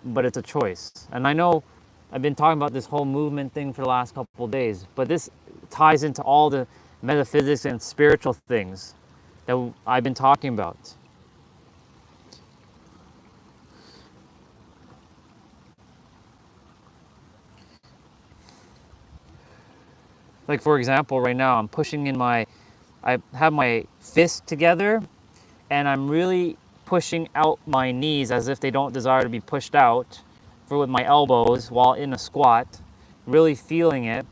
But it's a choice. And I know I've been talking about this whole movement thing for the last couple of days, but this ties into all the metaphysics and spiritual things that I've been talking about. Like for example, right now I'm pushing in I have my fist together and I'm really pushing out my knees as if they don't desire to be pushed out with my elbows while in a squat, really feeling it.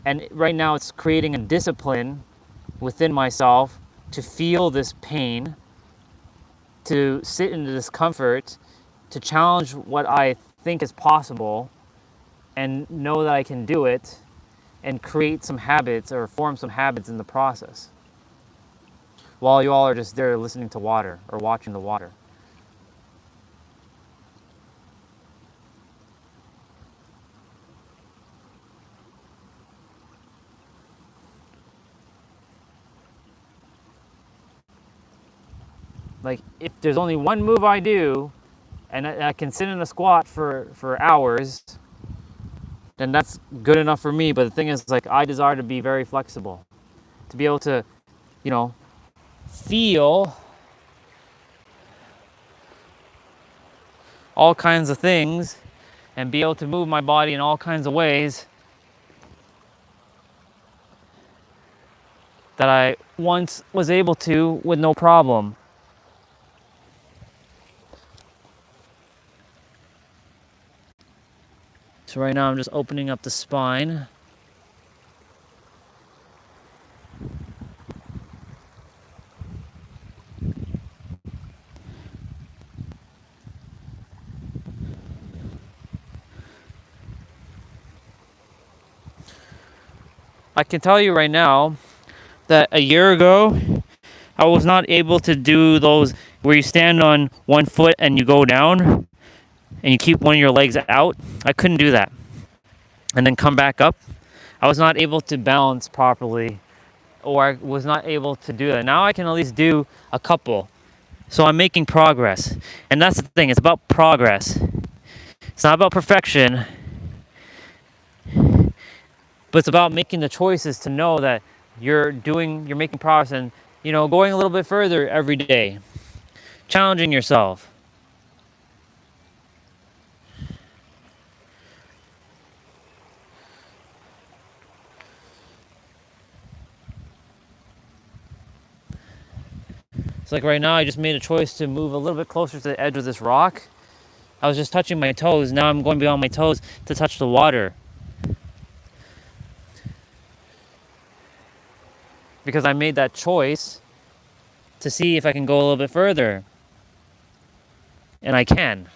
And right now it's creating a discipline within myself to feel this pain, to sit in the discomfort, to challenge what I think is possible and know that I can do it and create some habits or form some habits in the process. While you all are just there listening to water or watching the water. Like if there's only one move I do and I can sit in a squat for hours, then that's good enough for me. But the thing is, like, I desire to be very flexible, to be able to, you know, feel all kinds of things and be able to move my body in all kinds of ways that I once was able to with no problem. So right now I'm just opening up the spine. I can tell you right now that a year ago, I was not able to do those where you stand on one foot and you go down and you keep one of your legs out. I couldn't do that. And then come back up. I was not able to balance properly, or I was not able to do that. Now I can at least do a couple. So I'm making progress. And that's the thing, it's about progress. It's not about perfection, but it's about making the choices to know that you're making progress and, you know, going a little bit further every day. Challenging yourself. It's like right now I just made a choice to move a little bit closer to the edge of this rock. I was just touching my toes. Now I'm going beyond my toes to touch the water. Because I made that choice to see if I can go a little bit further. And I can.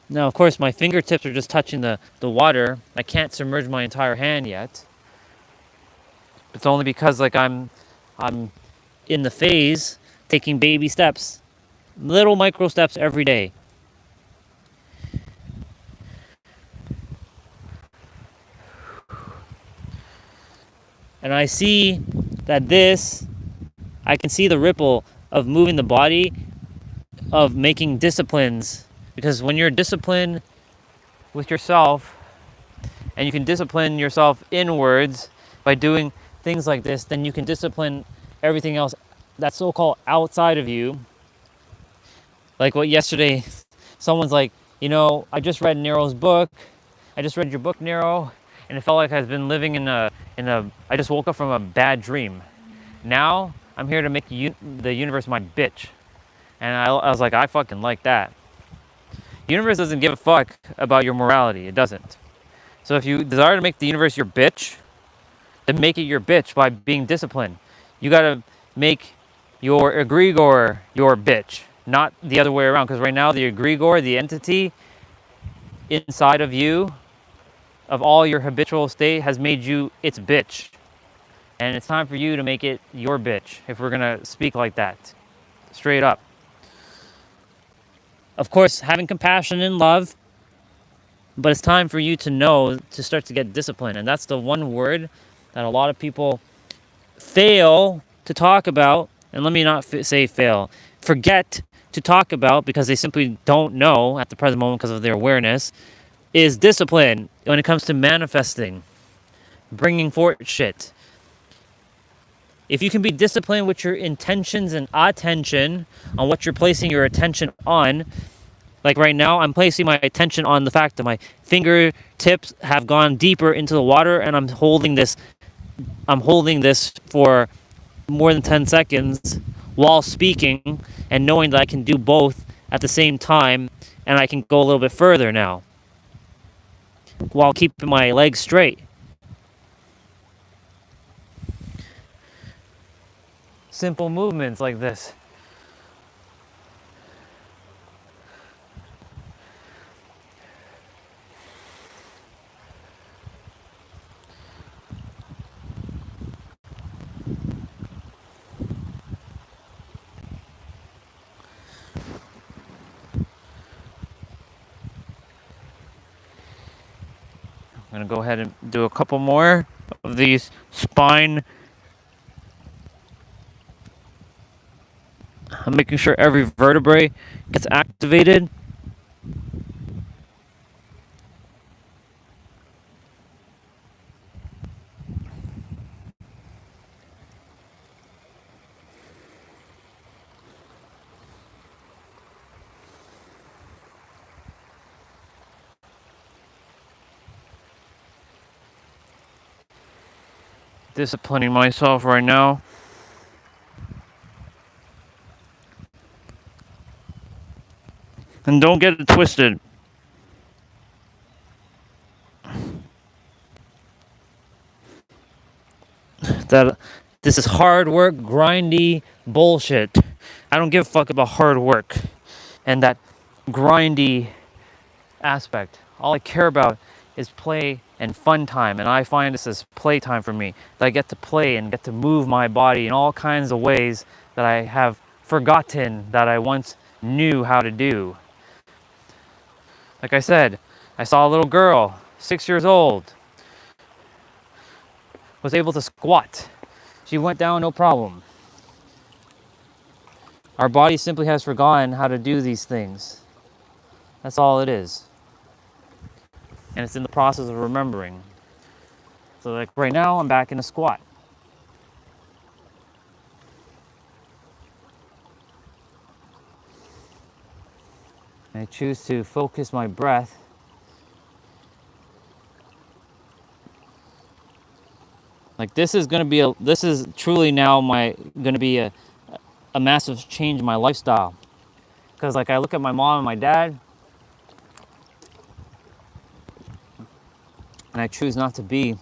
Now, of course, my fingertips are just touching the water. I can't submerge my entire hand yet. It's only because like I'm in the phase, taking baby steps, little micro steps every day. And I see that I can see the ripple of moving the body, of making disciplines. Because when you're disciplined with yourself, and you can discipline yourself inwards by doing things like this, then you can discipline everything else that's so-called outside of you. Like what yesterday, someone's like, you know, I just read Nero's book. I just read your book, Nero, and it felt like I've been living I just woke up from a bad dream. Now I'm here to make the universe my bitch. And I was like, I fucking like that. The universe doesn't give a fuck about your morality. It doesn't. So if you desire to make the universe your bitch, then make it your bitch by being disciplined. You gotta make your egregore your bitch, not the other way around. Because right now the egregore, the entity, inside of you, of all your habitual state, has made you its bitch. And it's time for you to make it your bitch, if we're gonna speak like that, straight up. Of course, having compassion and love, but it's time for you to know to start to get discipline. And that's the one word that a lot of people fail to talk about. And let me not say fail, forget to talk about, because they simply don't know at the present moment because of their awareness, is discipline when it comes to manifesting, bringing forth shit. If you can be disciplined with your intentions and attention on what you're placing your attention on, like right now, I'm placing my attention on the fact that my fingertips have gone deeper into the water, and I'm holding this for more than 10 seconds while speaking, and knowing that I can do both at the same time, and I can go a little bit further now while keeping my legs straight. Simple movements like this. I'm going to go ahead and do a couple more of these spine. I'm making sure every vertebrae gets activated. Disciplining myself right now. And don't get it twisted. That this is hard work, grindy bullshit. I don't give a fuck about hard work and that grindy aspect. All I care about is play and fun time, and I find this as playtime for me. That I get to play and get to move my body in all kinds of ways that I have forgotten that I once knew how to do. Like I said, I saw a little girl, 6 years old, was able to squat. She went down no problem. Our body simply has forgotten how to do these things. That's all it is. And it's in the process of remembering. So like right now, I'm back in a squat. I choose to focus my breath. Like this is truly now gonna be a massive change in my lifestyle. Because like I look at my mom and my dad, and I choose not to be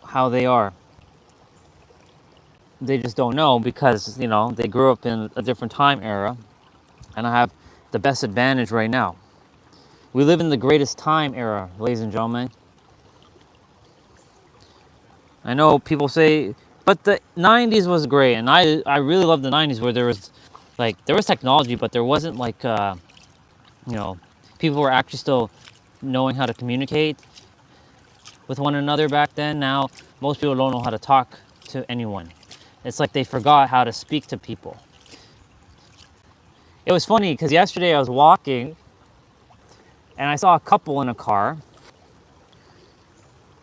how they are. They just don't know because, they grew up in a different time era, and I have the best advantage right now. We live in the greatest time era, ladies and gentlemen. I know people say, but the 90s was great, and I really love the 90s where there was technology, but there wasn't people were actually still knowing how to communicate with one another back then. Now, most people don't know how to talk to anyone. It's like they forgot how to speak to people. It was funny because yesterday I was walking and I saw a couple in a car.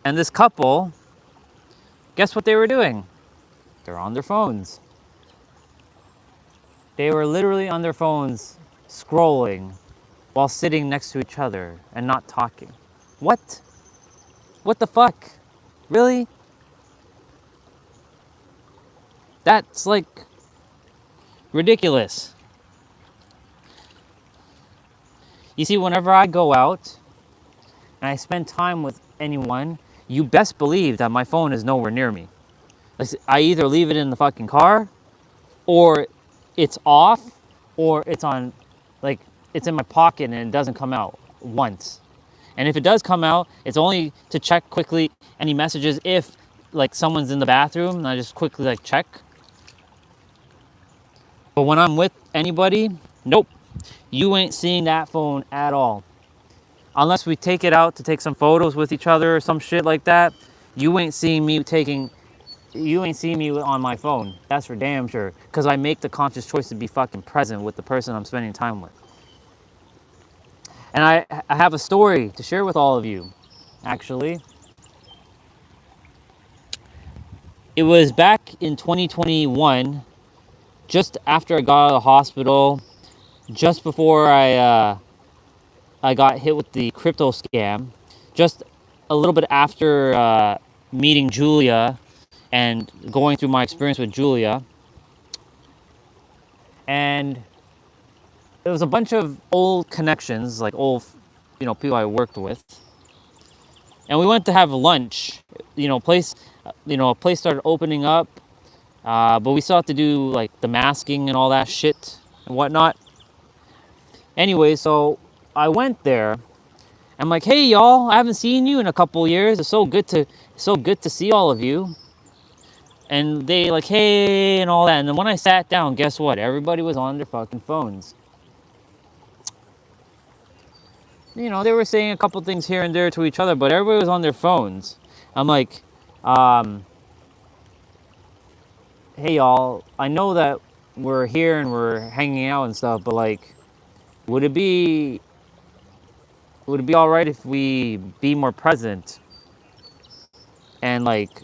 And this couple, guess what they were doing? They're on their phones. They were literally on their phones scrolling while sitting next to each other and not talking. What? What the fuck? Really? That's like ridiculous. You see, whenever I go out and I spend time with anyone, you best believe that my phone is nowhere near me. I either leave it in the fucking car, or it's off, or it's on it's in my pocket and it doesn't come out once. And if it does come out, it's only to check quickly any messages if like someone's in the bathroom and I just quickly like check. But when I'm with anybody, nope, you ain't seeing that phone at all. Unless we take it out to take some photos with each other or some shit like that, you ain't seeing me on my phone. That's for damn sure. Because I make the conscious choice to be fucking present with the person I'm spending time with. And I have a story to share with all of you, actually. It was back in 2021, just after I got out of the hospital, just before I got hit with the crypto scam, just a little bit after meeting Julia and going through my experience with Julia. And it was a bunch of old connections, like old, people I worked with. And we went to have lunch, a place started opening up, but we still have to do like the masking and all that shit and whatnot. Anyway, so I went there. I'm like, hey y'all, I haven't seen you in a couple years. It's so good to see all of you. And they like, hey, and all that. And then when I sat down, guess what? Everybody was on their fucking phones. They were saying a couple things here and there to each other, but everybody was on their phones. I'm like, hey y'all, I know that we're here and we're hanging out and stuff, but like, would it be all right if we be more present and like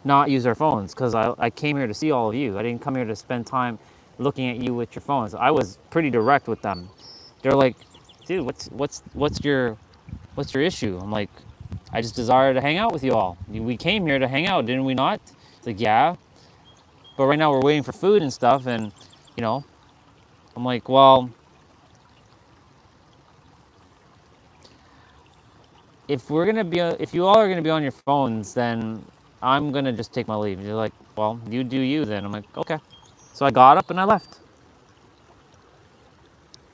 not use our phones? Because I came here to see all of you. I didn't come here to spend time looking at you with your phones. I was pretty direct with them. They're like, dude, what's your issue? I'm like, I just desire to hang out with you all. We came here to hang out, didn't we not? It's like, yeah, but right now we're waiting for food and stuff, and I'm like, well, if you all are gonna be on your phones, then I'm gonna just take my leave. And you're like, well, you do you then. I'm like, okay. So I got up and I left.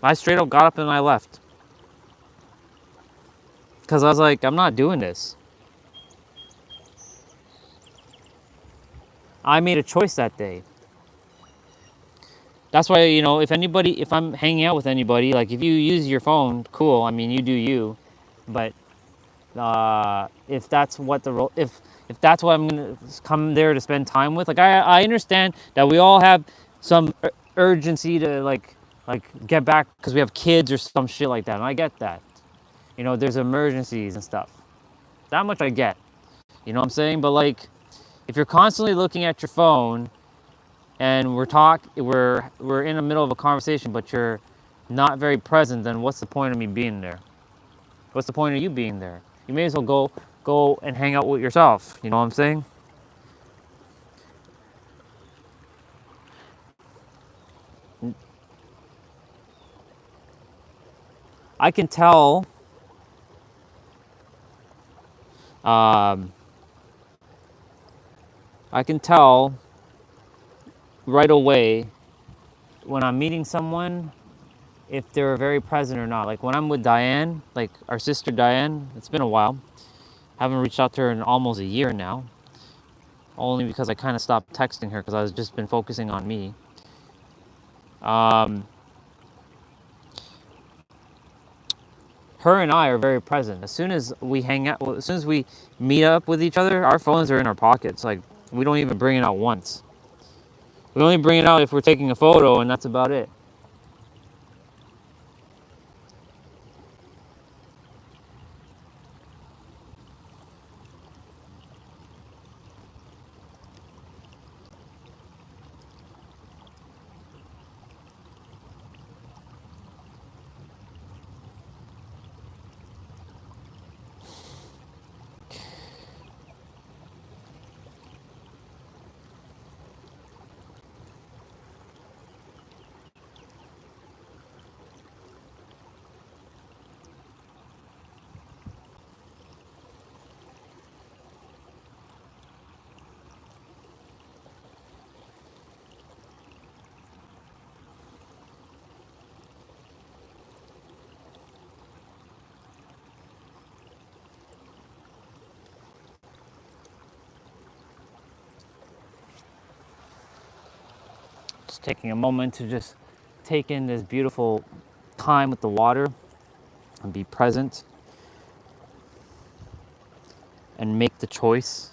I straight up got up and I left. Because I was like, I'm not doing this. I made a choice that day. That's why, if I'm hanging out with anybody, like if you use your phone, cool. I mean, you do you. But if that's what if that's what I'm gonna come there to spend time with, like I understand that we all have some urgency to like get back because we have kids or some shit like that, and I get that. There's emergencies and stuff. That much I get. You know what I'm saying? But like, if you're constantly looking at your phone and we're in the middle of a conversation, but you're not very present, then what's the point of me being there? What's the point of you being there? You may as well go and hang out with yourself. You know what I'm saying? I can tell right away when I'm meeting someone if they're very present or not. Like when I'm with Diane, like our sister Diane, it's been a while. Haven't reached out to her in almost a year now. Only because I kind of stopped texting her because I was just been focusing on me. Her and I are very present. As soon as we hang out, as soon as we meet up with each other, our phones are in our pockets. Like we don't even bring it out once. We only bring it out if we're taking a photo, and that's about it. just taking a moment to just take in this beautiful time with the water and be present and make the choice.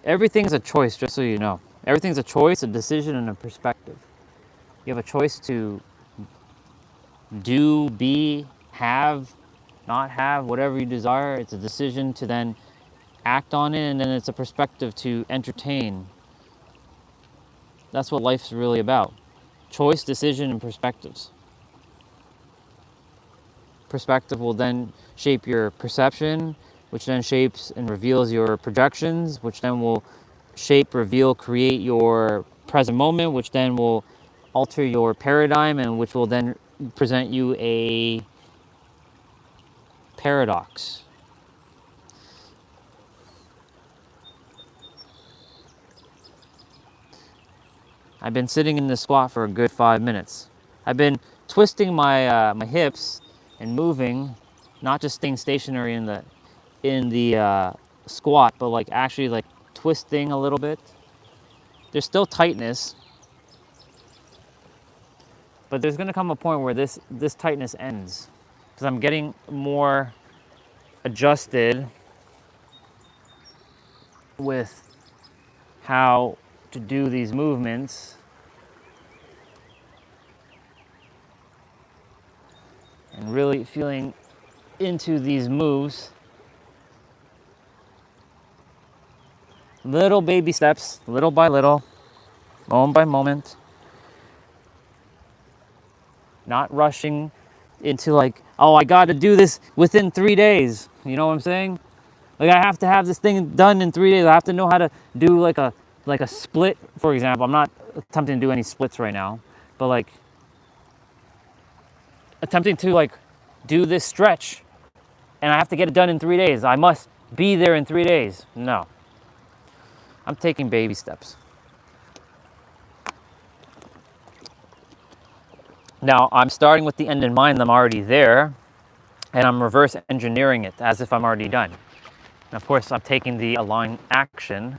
Everything's a choice, just so you know. Everything's a choice, a decision, and a perspective. You have a choice to do, be, have, not have, whatever you desire. It's a decision to then act on it, and then it's a perspective to entertain. That's what life's really about. Choice, decision, and perspectives. Perspective will then shape your perception, which then shapes and reveals your projections, which then will shape, reveal, create your present moment, which then will alter your paradigm, and which will then present you a paradox. I've been sitting in this squat for a good 5 minutes. I've been twisting my hips and moving, not just staying stationary in the squat, but like actually like twisting a little bit. There's still tightness, but there's gonna come a point where this tightness ends, because I'm getting more adjusted with how to do these movements. And really feeling into these moves. Little baby steps, little by little, moment by moment. Not rushing into like, oh, I got to do this within 3 days. You know what I'm saying? Like, I have to have this thing done in 3 days. I have to know how to do like a split, for example. I'm not attempting to do any splits right now, but like attempting to like do this stretch, and I have to get it done in 3 days. I must be there in 3 days. No. I'm taking baby steps. Now, I'm starting with the end in mind. I'm already there, and I'm reverse engineering it as if I'm already done. And of course, I'm taking the aligned action.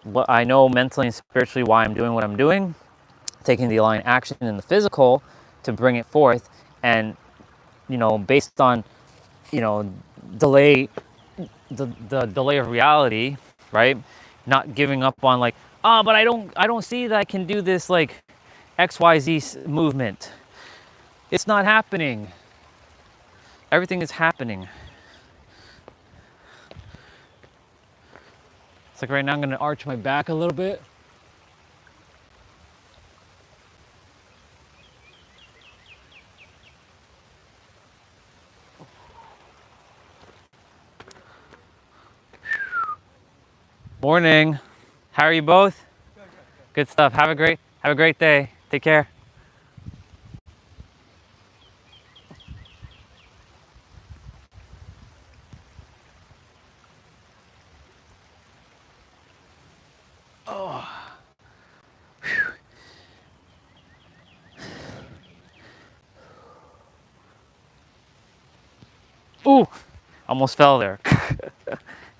What I know mentally and spiritually why I'm doing what I'm doing, taking the aligned action in the physical to bring it forth, and based on delay, the delay of reality, right? Not giving up on like, but I don't see that I can do this like XYZ movement. It's not happening. Everything is happening. It's like right now I'm gonna arch my back a little bit. Morning. How are you both? Good stuff. Have a great day. Take care. Oh. Ooh, almost fell there.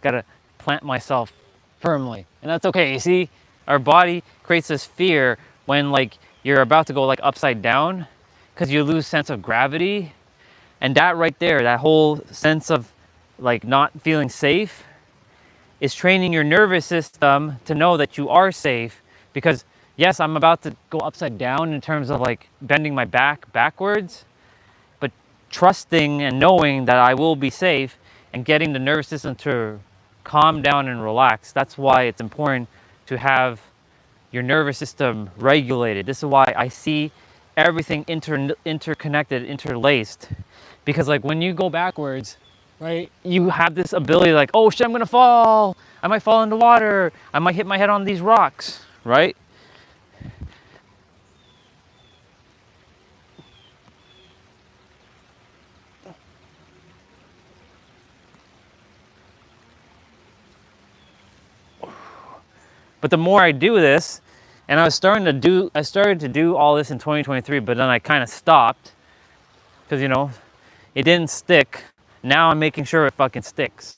Gotta plant myself firmly, and that's okay. You see, our body creates this fear when like you're about to go like upside down, because you lose sense of gravity, and that right there, that whole sense of like not feeling safe, is training your nervous system to know that you are safe. Because yes, I'm about to go upside down in terms of like bending my back backwards, but trusting and knowing that I will be safe and getting the nervous system to calm down and relax. That's why it's important to have your nervous system regulated. This is why I see everything interconnected, interlaced. Because like when you go backwards, right, you have this ability like, oh shit, I'm gonna fall. I might fall into water. I might hit my head on these rocks, right? But the more I do this, and I started to do all this in 2023, but then I kind of stopped because it didn't stick. Now I'm making sure it fucking sticks.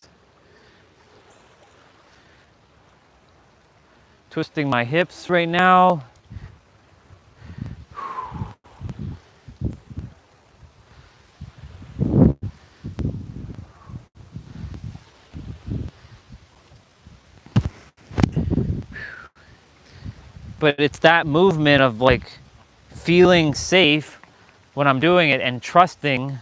twisting my hips right now. But it's that movement of like feeling safe when I'm doing it and trusting.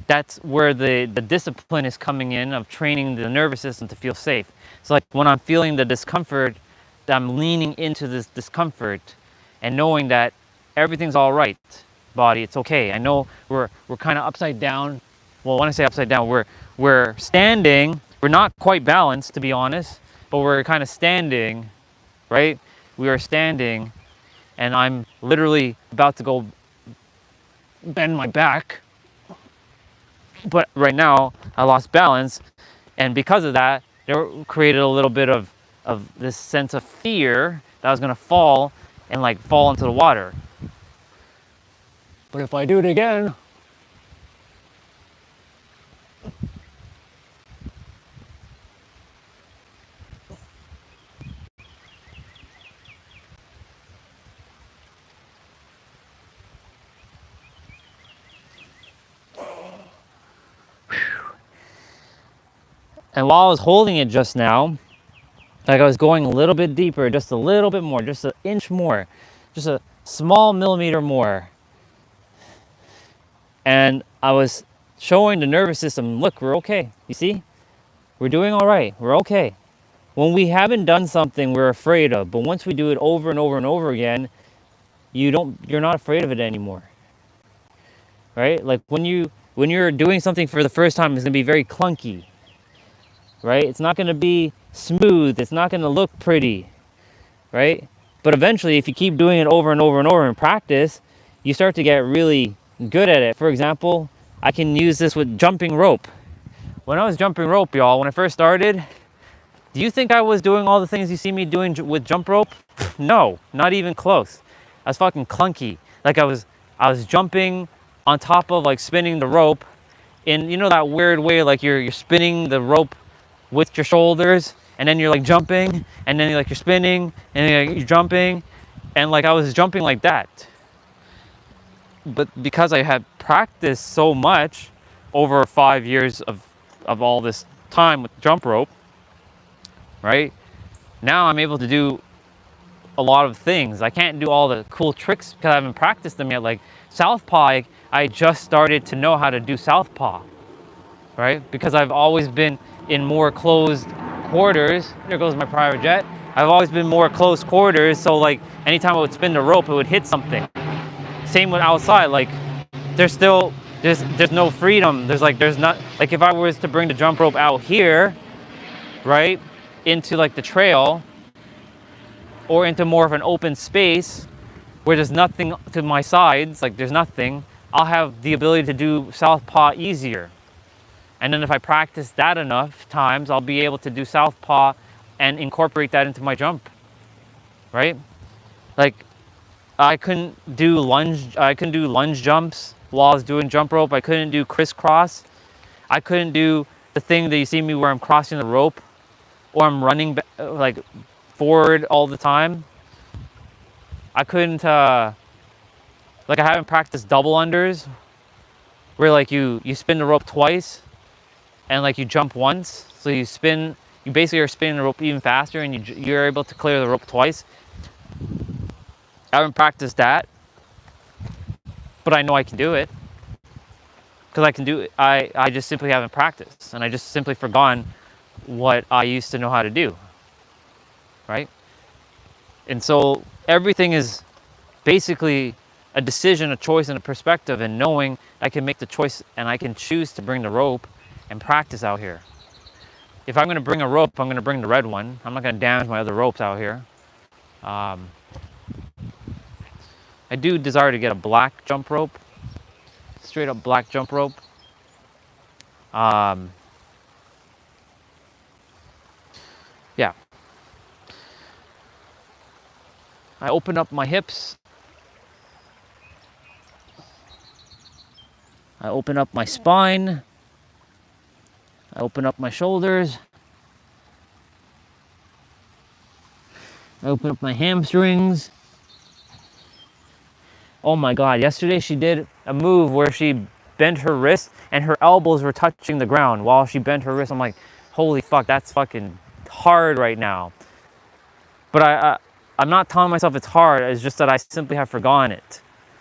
That's where the discipline is coming in, of training the nervous system to feel safe. So like when I'm feeling the discomfort, I'm leaning into this discomfort and knowing that everything's all right, body, it's okay. I know we're kind of upside down. Well, when I say upside down, we're standing. We're not quite balanced, to be honest, but we're kind of standing, right? We are standing, and I'm literally about to go bend my back. But right now, I lost balance, and because of that, it created a little bit of this sense of fear that I was gonna fall and like fall into the water. But if I do it again, and while I was holding it just now, like I was going a little bit deeper, just a little bit more, just an inch more, just a small millimeter more. And I was showing the nervous system, look, we're okay. You see? We're doing all right. We're okay. When we haven't done something we're afraid of, but once we do it over and over and over again, you're not afraid of it anymore. Right? Like when you're doing something for the first time, it's going to be very clunky. Right? It's not going to be smooth. It's not going to look pretty. Right? But eventually, if you keep doing it over and over and over in practice, you start to get really good at it. For example, I can use this with jumping rope. When I was jumping rope, y'all, when I first started, do you think I was doing all the things you see me doing with jump rope? No, not even close. I was fucking clunky. Like I was jumping on top of like spinning the rope in, you know, that weird way, like you're spinning the rope with your shoulders, and then you're like jumping, and then you're spinning, and then you're jumping, and like I was jumping like that. But because I had practiced so much over 5 years of all this time with jump rope, right? Now I'm able to do a lot of things. I can't do all the cool tricks because I haven't practiced them yet. Like Southpaw, I just started to know how to do Southpaw, right? Because I've always been in more closed quarters. There goes my private jet. I've always been more close quarters, so like anytime I would spin the rope, it would hit something. Same with outside, like there's no freedom. There's not, like if I was to bring the jump rope out here, right, into like the trail or into more of an open space where there's nothing to my sides, like there's nothing, I'll have the ability to do Southpaw easier. And then if I practice that enough times, I'll be able to do Southpaw and incorporate that into my jump, right? Like I couldn't do lunge jumps while I was doing jump rope. I couldn't do crisscross. I couldn't do the thing that you see me where I'm crossing the rope or I'm running like forward all the time. I couldn't, like I haven't practiced double unders where like you spin the rope twice and like you jump once. So you basically are spinning the rope even faster and you're able to clear the rope twice. I haven't practiced that, but I know I can do it because I can do it. I just simply haven't practiced, and I just simply forgotten what I used to know how to do, right? And so everything is basically a decision, a choice, and a perspective, and knowing I can make the choice and I can choose to bring the rope and practice out here. If I'm going to bring a rope, I'm going to bring the red one. I'm not going to damage my other ropes out here. I do desire to get a black jump rope, straight up black jump rope. Yeah. I open up my hips. I open up my spine. I open up my shoulders. I open up my hamstrings. Oh my God, yesterday she did a move where she bent her wrist and her elbows were touching the ground while she bent her wrist. I'm like, holy fuck, that's fucking hard right now. But I'm not telling myself it's hard, it's just that I simply have forgotten it.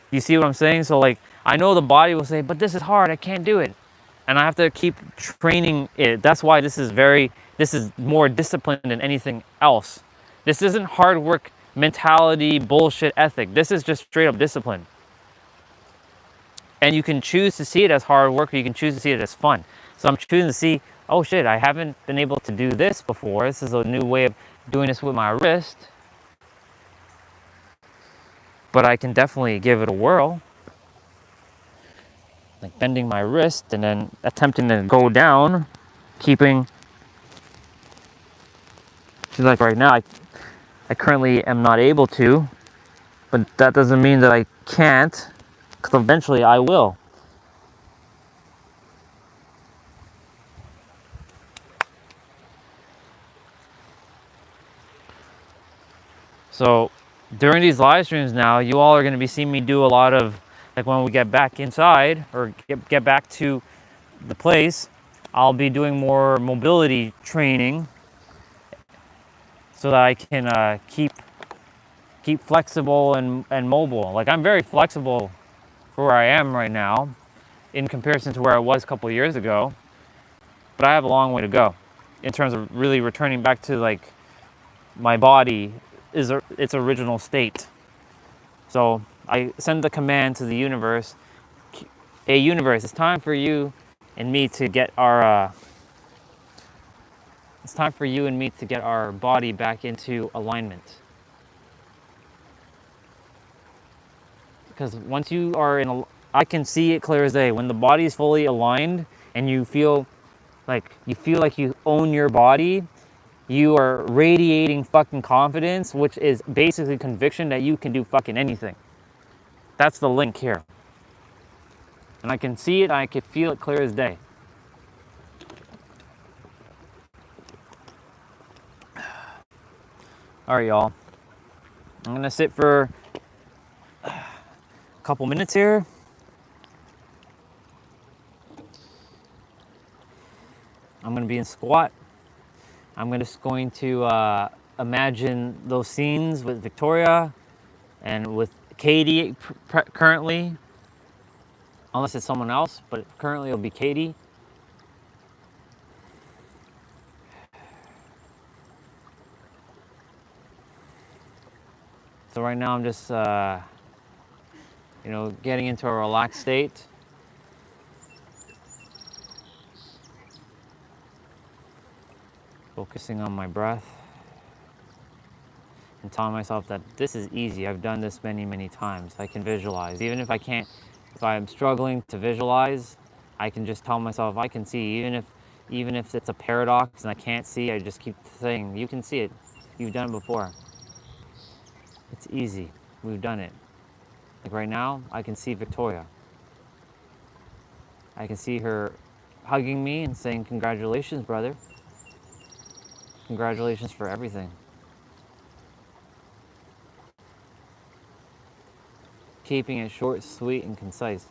You see what I'm saying? So like, I know the body will say, but this is hard, I can't do it. And I have to keep training it. That's why this is more discipline than anything else. This isn't hard work mentality, bullshit ethic. This is just straight up discipline. And you can choose to see it as hard work or you can choose to see it as fun. So I'm choosing to see, oh shit, I haven't been able to do this before. This is a new way of doing this with my wrist. But I can definitely give it a whirl. Like bending my wrist and then attempting to go down, keeping, like right now, I currently am not able to, but that doesn't mean that I can't, because eventually I will. So during these live streams now, you all are going to be seeing me do a lot of, like when we get back inside or get back to the place, I'll be doing more mobility training so that I can keep flexible and mobile. Like I'm very flexible for where I am right now in comparison to where I was a couple of years ago, but I have a long way to go in terms of really returning back to like my body is its original state. So I send the command to the universe, hey universe, it's time for you and me to get our body back into alignment. Because once you are I can see it clear as day. When the body is fully aligned and you feel like you own your body, you are radiating fucking confidence, which is basically conviction that you can do fucking anything. That's the link here. And I can see it, I can feel it clear as day. All right, y'all. I'm gonna sit for a couple minutes here. I'm gonna be in squat. I'm just going to imagine those scenes with Victoria and with Katie currently, unless it's someone else, but currently it'll be Katie. So right now I'm just, getting into a relaxed state. Focusing on my breath and telling myself that this is easy. I've done this many, many times. I can visualize. Even if I'm struggling to visualize, I can just tell myself I can see. Even if it's a paradox and I can't see, I just keep saying, you can see it. You've done it before. It's easy. We've done it. Like right now, I can see Victoria. I can see her hugging me and saying, congratulations, brother. Congratulations for everything. Keeping it short, sweet, and concise.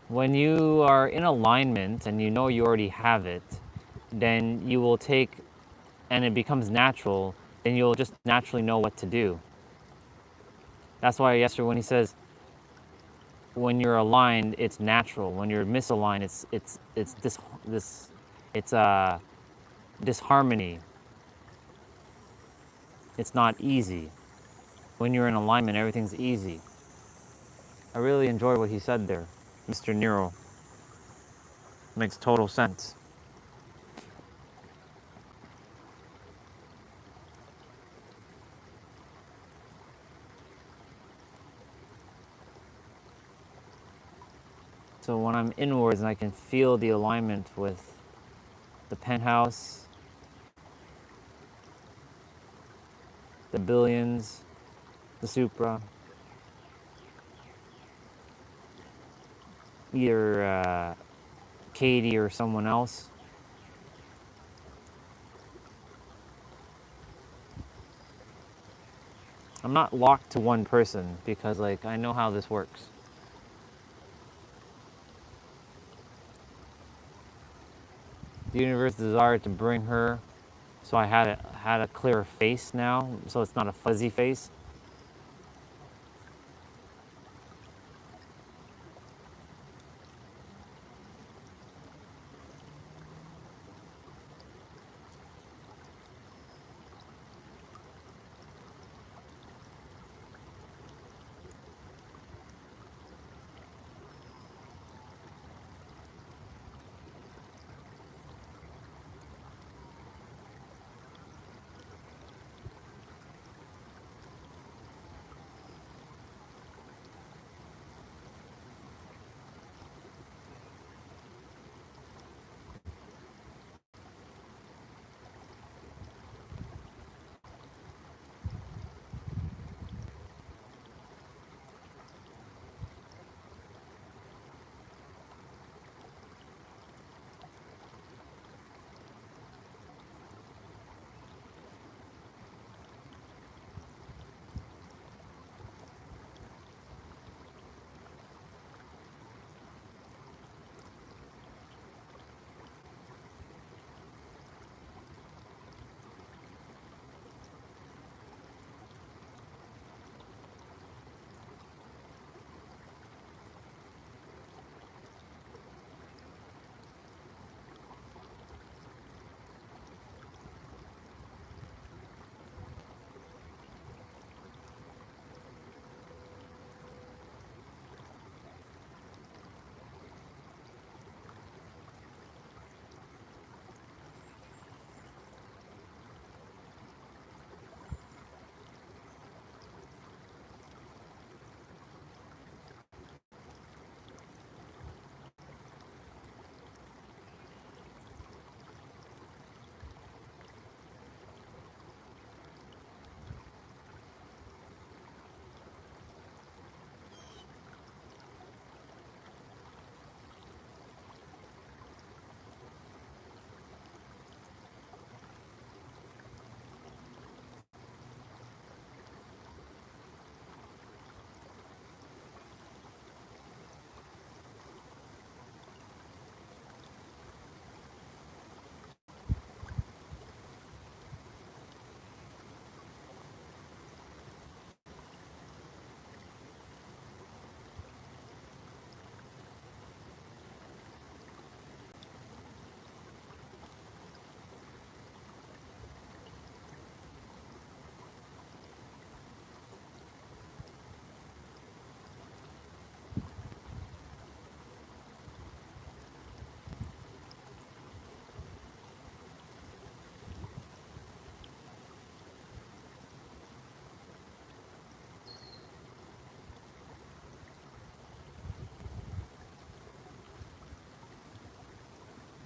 When you are in alignment and you know you already have it, then you will take, and it becomes natural, then you'll just naturally know what to do. That's why yesterday when he says, when you're aligned, it's natural. When you're misaligned, it's disharmony. It's not easy. When you're in alignment, everything's easy. I really enjoy what he said there, Mr. Nero. Makes total sense. So when I'm inwards and I can feel the alignment with the penthouse, the billions, the supra, either Katie or someone else, I'm not locked to one person because like I know how this works. The universe desired to bring her, so I had a clearer face now, so it's not a fuzzy face.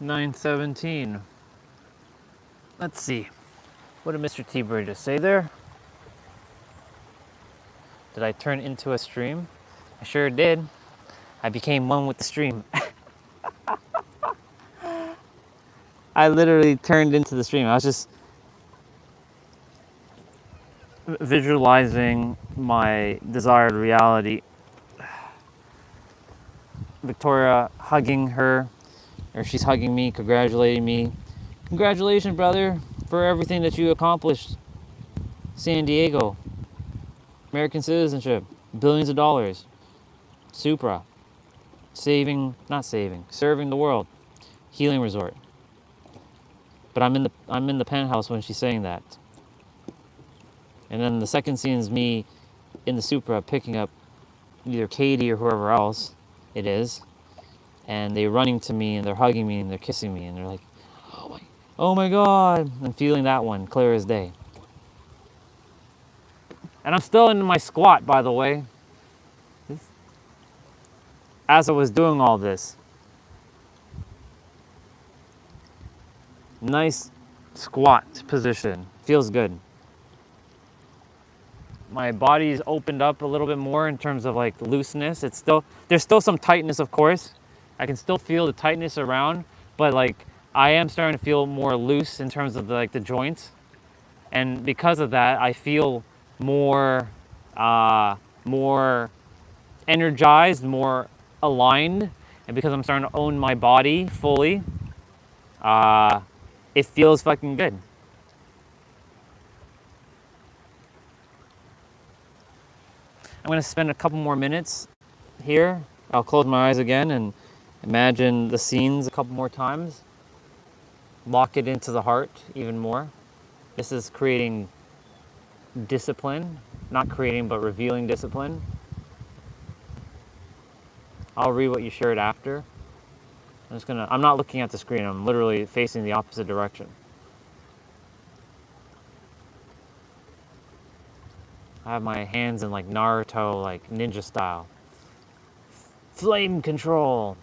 (9:17). Let's see. What did Mr. T-Bird just say there? Did I turn into a stream? I sure did. I became one with the stream. I literally turned into the stream. I was just visualizing my desired reality. Victoria hugging her, or she's hugging me, congratulating me. Congratulations, brother, for everything that you accomplished. San Diego, American citizenship, billions of dollars, Supra, serving the world, healing resort. But I'm in the penthouse when she's saying that. And then the second scene is me in the Supra picking up either Katie or whoever else it is, and they're running to me and they're hugging me and they're kissing me and they're like, oh my God, I'm feeling that one clear as day. And I'm still in my squat, by the way. as I was doing all this, nice squat position, feels good. My body's opened up a little bit more in terms of like looseness. There's still some tightness, of course. I can still feel the tightness around, but like I am starting to feel more loose in terms of the joints. And because of that, I feel more, more energized, more aligned. And because I'm starting to own my body fully, it feels fucking good. I'm gonna spend a couple more minutes here. I'll close my eyes again and imagine the scenes a couple more times. Lock it into the heart even more. This is creating discipline, not creating, but revealing discipline. I'll read what you shared after. I'm not looking at the screen, I'm literally facing the opposite direction. I have my hands in like Naruto, like ninja style. Flame control.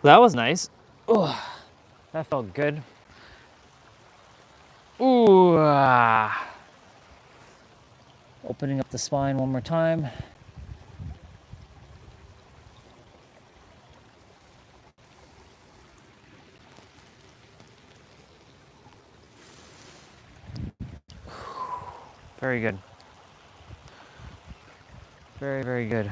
That was nice. Oh, that felt good. Ooh. Opening up the spine one more time. Very good. Very, very good.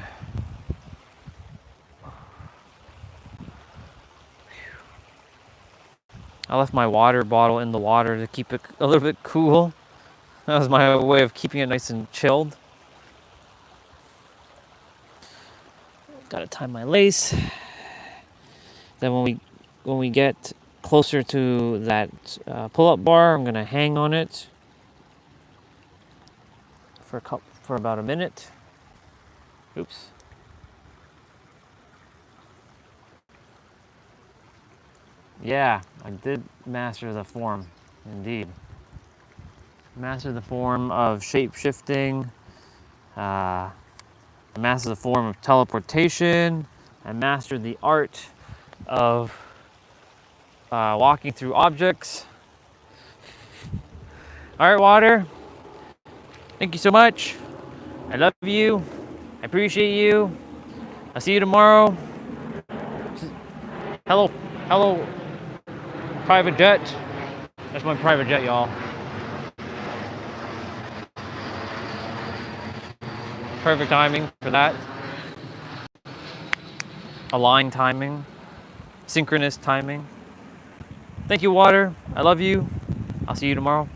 I left my water bottle in the water to keep it a little bit cool. That was my way of keeping it nice and chilled. Gotta tie my lace. Then when we get closer to that pull-up bar, I'm gonna hang on it for about a minute. Oops. Yeah, I did master the form, indeed. Master the form of shape shifting, I mastered the form of teleportation. I mastered the art of walking through objects. All right, water. Thank you so much. I love you. I appreciate you. I'll see you tomorrow. Hello, hello, private jet. That's my private jet, y'all. Perfect timing for that. Aligned timing, synchronous timing. Thank you, water. I love you. I'll see you tomorrow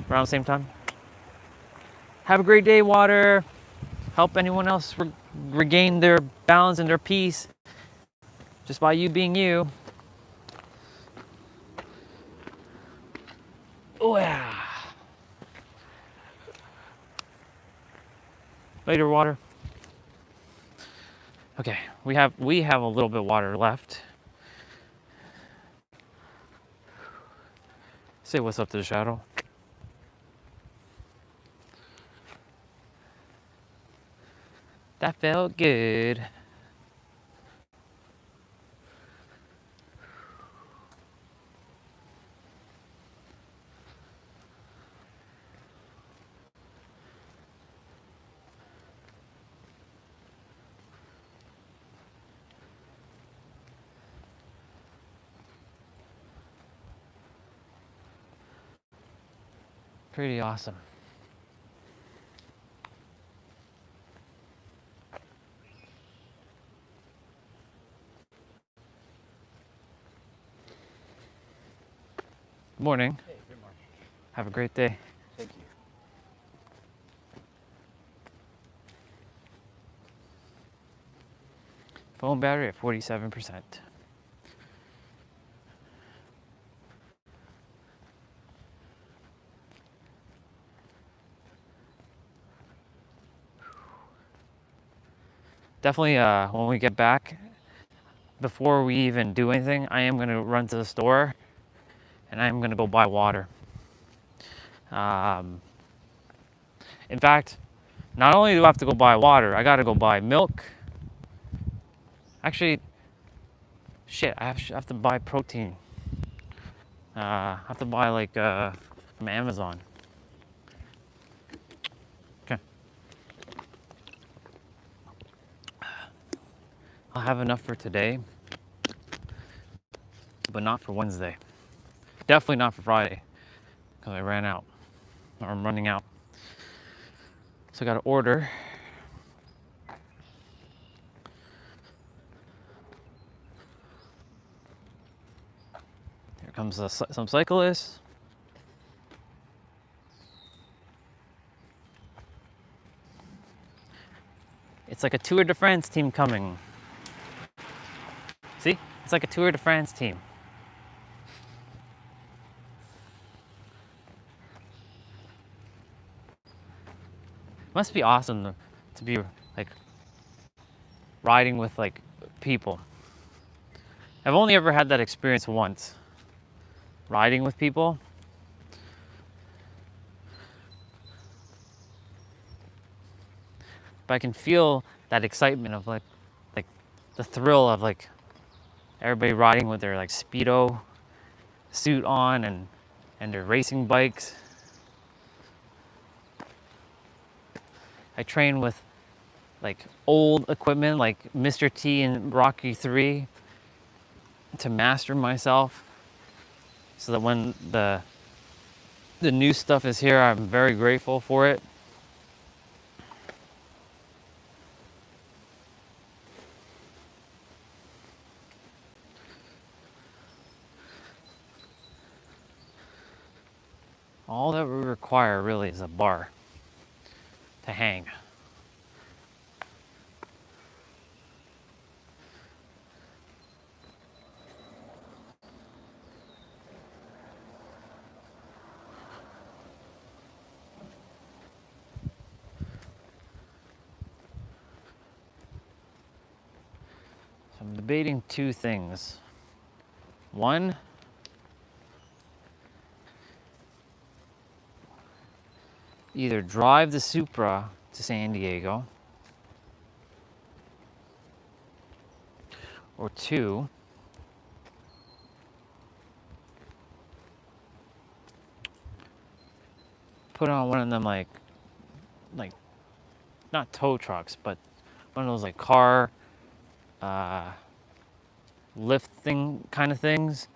around the same time. Have a great day, water. Help anyone else regain their balance and their peace just by you being you. Oh yeah. Later, water. Okay, we have a little bit of water left. Say what's up to the shadow. That felt good. Pretty awesome. Good morning. Hey, good morning. Have a great day. Thank you. Phone battery at 47%. Definitely when we get back, before we even do anything, I am gonna run to the store and I'm gonna go buy water. In fact, not only do I have to go buy water, I gotta go buy milk. Actually, shit, I have to buy protein. I have to buy like from Amazon. Okay. I'll have enough for today, but not for Wednesday. Definitely not for Friday, because I ran out, or I'm running out. So I gotta order. Here comes some cyclists. It's like a Tour de France team coming. See? It's like a Tour de France team. Must be awesome to be like riding with like people. I've only ever had that experience once. Riding with people. But I can feel that excitement of like the thrill of like everybody riding with their like Speedo suit on and their racing bikes. I train with like old equipment like Mr. T and Rocky 3 to master myself so that when the new stuff is here, I'm very grateful for it. All that we require really is a bar to hang. So I'm debating two things. One, either drive the Supra to San Diego. Or 2, put on one of them like not tow trucks, but one of those like car lifting kind of things,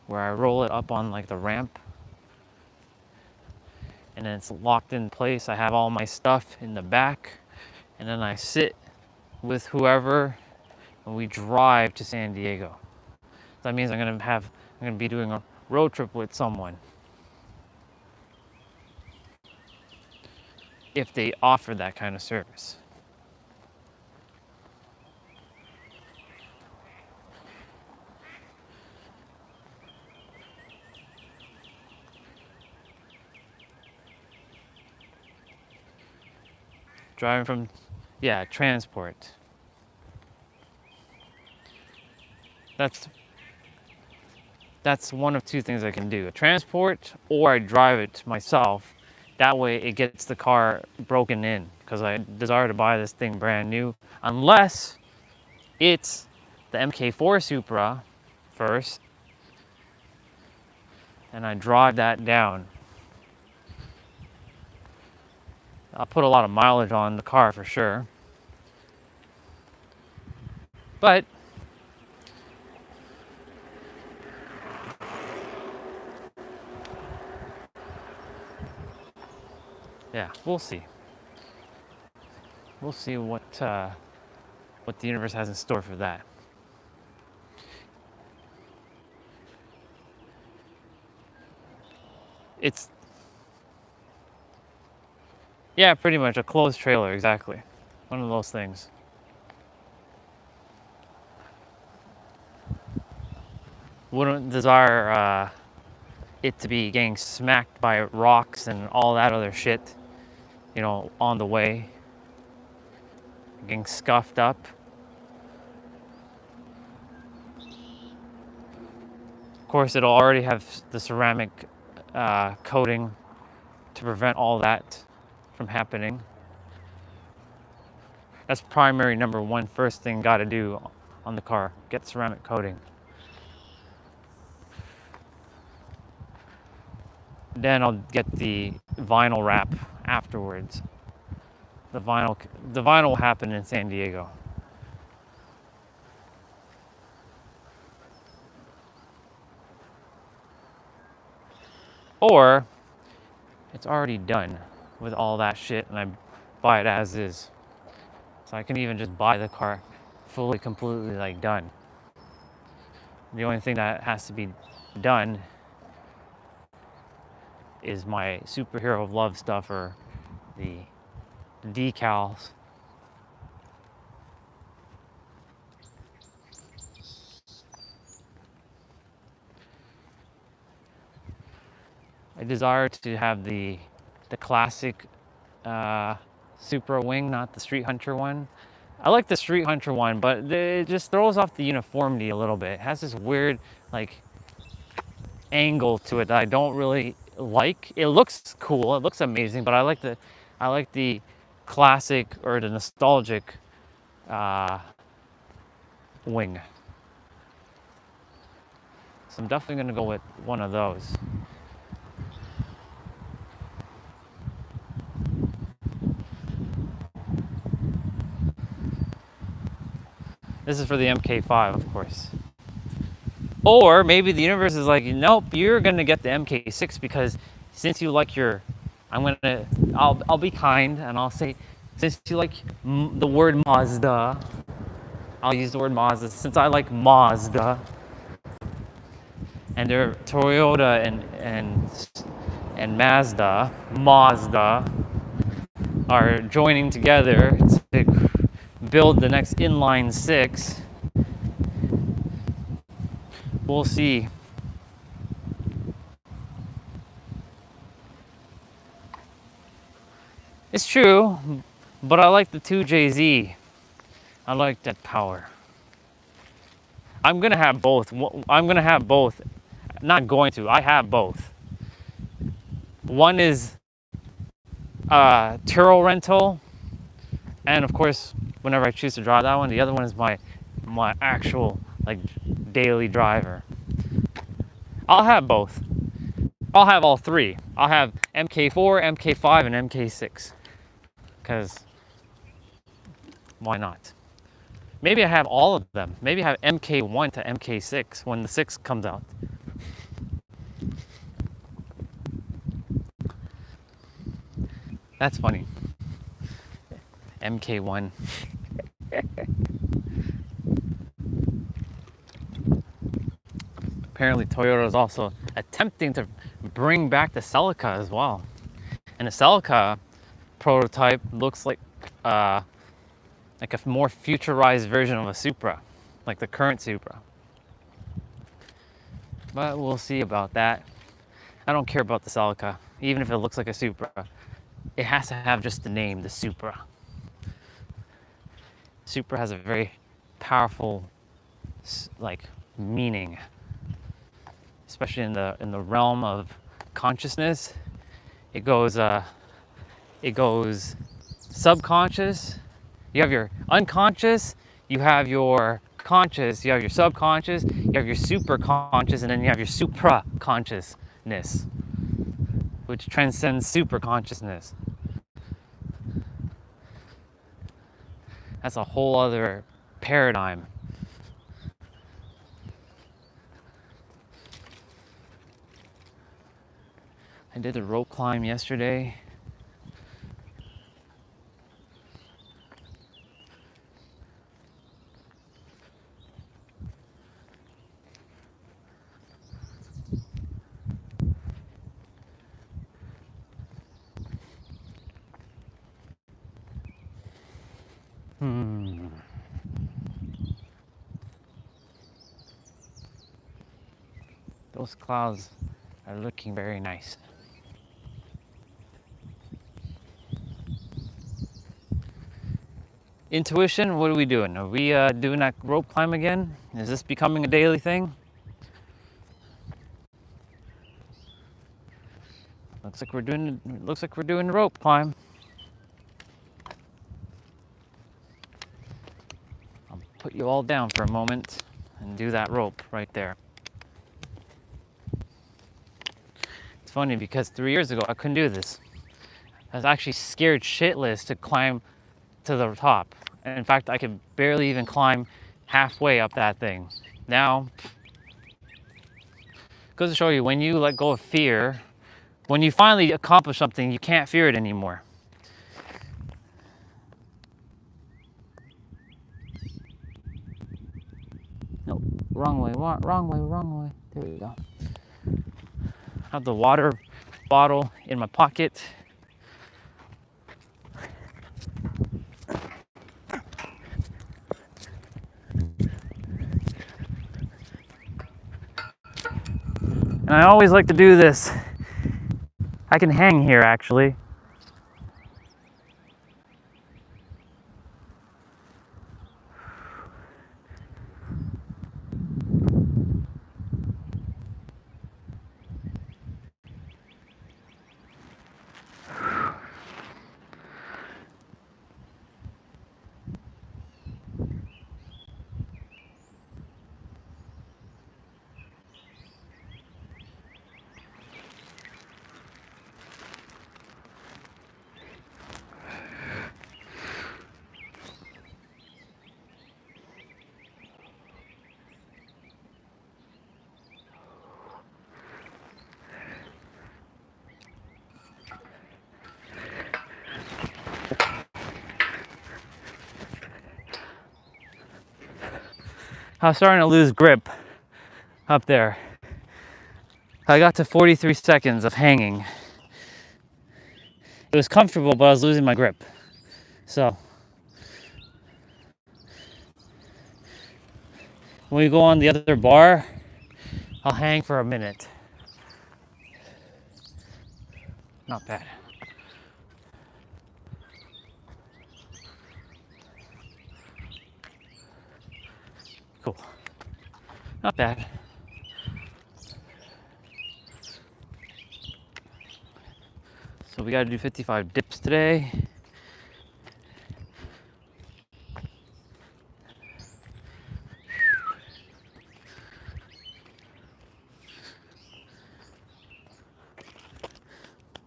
where I roll it up on like the ramp and then it's locked in place. I have all my stuff in the back, and then I sit with whoever and we drive to San Diego. That means I'm gonna be doing a road trip with someone, if they offer that kind of service. Driving from, yeah, transport. That's one of 2 things I can do: a transport, or I drive it myself. That way it gets the car broken in, because I desire to buy this thing brand new, unless it's the MK4 Supra first and I drive that down. I'll put a lot of mileage on the car for sure, but yeah, we'll see. We'll see what the universe has in store for that. It's, yeah, pretty much a closed trailer, exactly. One of those things. Wouldn't desire it to be getting smacked by rocks and all that other shit, on the way, getting scuffed up. Of course, it'll already have the ceramic coating to prevent all that from happening. That's primary number 1, first thing got to do on the car: get ceramic coating. Then I'll get the vinyl wrap afterwards. The vinyl will happen in San Diego. Or it's already done with all that shit and I buy it as is. So I can even just buy the car fully, completely like done. The only thing that has to be done is my superhero love stuff, or the decals. I desire to have the classic Supra wing, not the Street Hunter one. I like the Street Hunter one, but it just throws off the uniformity a little bit. It has this weird like angle to it that I don't really like. It looks cool, it looks amazing, but I like the classic, or the nostalgic wing. So I'm definitely gonna go with one of those. This is for the MK5, of course. Or maybe the universe is like, nope, you're gonna get the MK6 because since you like I'll be kind and I'll say, since you like the word Mazda, I'll use the word Mazda. Since I like Mazda, and they're Toyota and Mazda are joining together to build the next inline 6. We'll see. It's true, but I like the 2JZ. I like that power. I'm gonna have both. Not going to. I have both. One is Tyrrell rental, and of course, whenever I choose to drive that one, the other one is my actual like daily driver. I'll have both. I'll have all three. I'll have MK4, MK5, and MK6. Because why not? Maybe I have all of them. Maybe I have MK1 to MK6 when the 6 comes out. That's funny. MK1. Apparently Toyota is also attempting to bring back the Celica as well. And the Celica prototype looks like a more futurized version of a Supra, like the current Supra. But we'll see about that. I don't care about the Celica, even if it looks like a Supra. It has to have just the name, the Supra. Supra has a very powerful, like, meaning, especially in the realm of consciousness. It goes subconscious. You have your unconscious, you have your conscious, you have your subconscious, you have your super conscious, and then you have your supra consciousness, which transcends super consciousness. That's a whole other paradigm. I did a rope climb yesterday. Those clouds are looking very nice. Intuition, what are we doing? Are we doing that rope climb again? Is this becoming a daily thing? Looks like we're doing the rope climb. I'll put you all down for a moment and do that rope right there. It's funny because 3 years ago I couldn't do this. I was actually scared shitless to climb to the top. And in fact, I could barely even climb halfway up that thing. Now, goes to show you, when you let go of fear, when you finally accomplish something, you can't fear it anymore. No, wrong way, wrong way, wrong way. There we go. I have the water bottle in my pocket. And I always like to do this. I can hang here actually. I was starting to lose grip up there. I got to 43 seconds of hanging. It was comfortable, but I was losing my grip. So, when we go on the other bar, I'll hang for a minute. Not bad. Cool. Not bad. So we gotta do 55 dips today.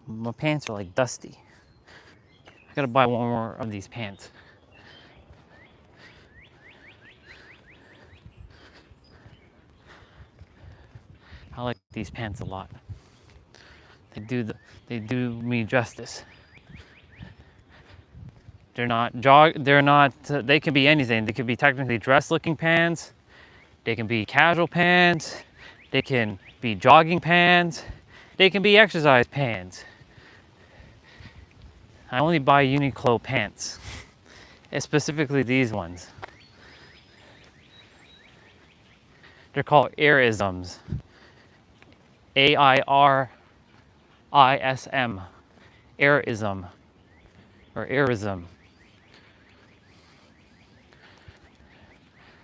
My pants are like dusty. I gotta buy one more of these pants. I like these pants a lot. They do me justice. They're not they can be anything. They could be technically dress looking pants. They can be casual pants. They can be jogging pants. They can be exercise pants. I only buy Uniqlo pants, specifically these ones. They're called Airisms. AIRISM. Airism. Or Airism.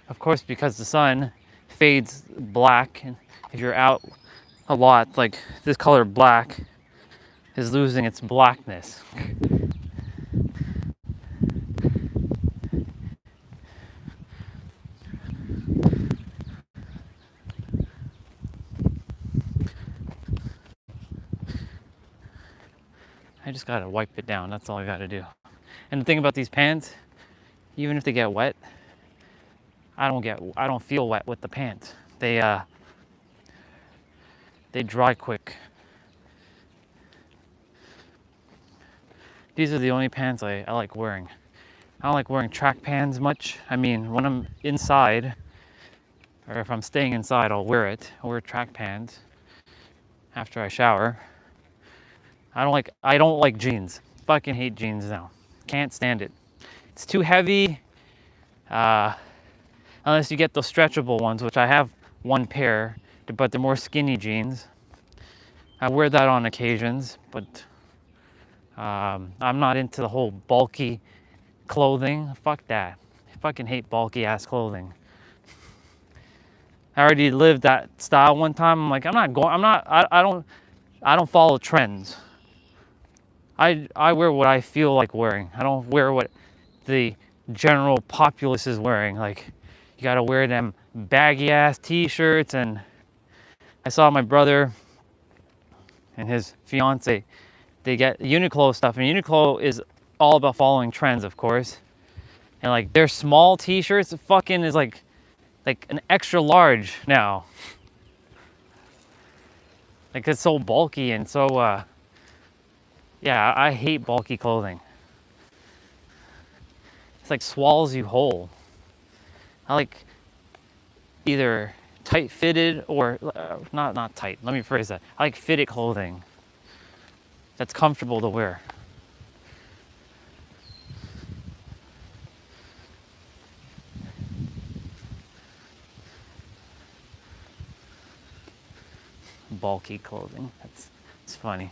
Of course, because the sun fades black, and if you're out a lot, like this color black is losing its blackness. I just gotta wipe it down. That's all I gotta do. And the thing about these pants, even if they get wet, I don't feel wet with the pants. They dry quick. These are the only pants I like wearing. I don't like wearing track pants much. I mean, when I'm inside, or if I'm staying inside, I'll wear it. I'll wear track pants after I shower. I don't like jeans. Fucking hate jeans now. Can't stand it. It's too heavy. Unless you get those stretchable ones, which I have one pair, but they're more skinny jeans. I wear that on occasions, but I'm not into the whole bulky clothing. Fuck that. I fucking hate bulky ass clothing. I already lived that style one time. I'm like, I don't follow trends. I wear what I feel like wearing. I don't wear what the general populace is wearing. Like, you gotta wear them baggy ass t-shirts. And I saw my brother and his fiance, they get Uniqlo stuff, and Uniqlo is all about following trends, of course. And like their small t-shirts fucking is like an extra large now. Like, it's so bulky and so yeah, I hate bulky clothing. It's like swallows you whole. I like either tight fitted or not tight. Let me phrase that. I like fitted clothing that's comfortable to wear. Bulky clothing. It's funny.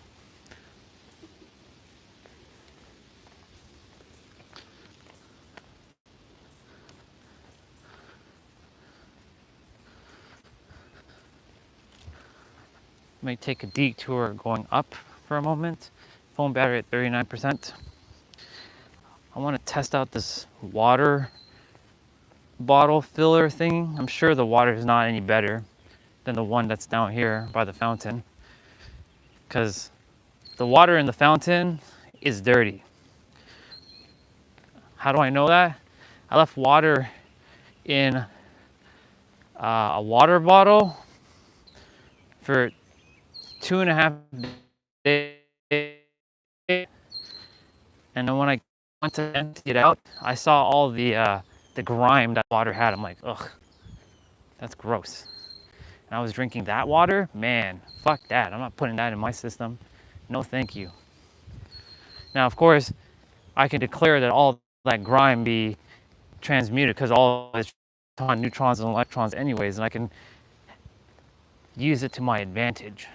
Might take a detour going up for a moment. Phone battery at 39%. I want to test out this water bottle filler thing. I'm sure the water is not any better than the one that's down here by the fountain, because the water in the fountain is dirty. How do I know that? I left water in a water bottle for 2.5 days, and then when I went to empty it out, I saw all the grime that water had. I'm like, ugh, that's gross. And I was drinking that water, man, fuck that. I'm not putting that in my system. No, thank you. Now, of course, I can declare that all that grime be transmuted, because all it's neutrons and electrons anyways, and I can use it to my advantage.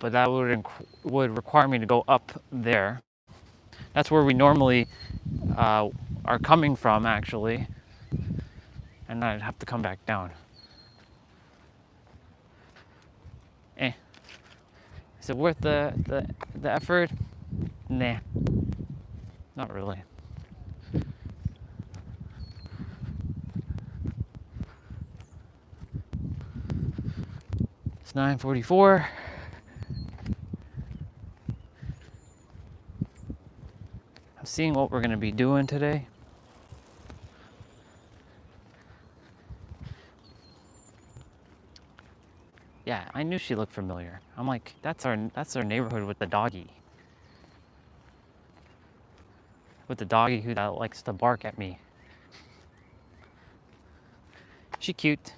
but that would require me to go up there. That's where we normally are coming from, actually, and I'd have to come back down. Is it worth the effort? Nah, not really. It's 9:44. I'm seeing what we're gonna be doing today. Yeah, I knew she looked familiar. I'm like, that's our neighborhood with the doggy. With the doggy who that likes to bark at me. She cute.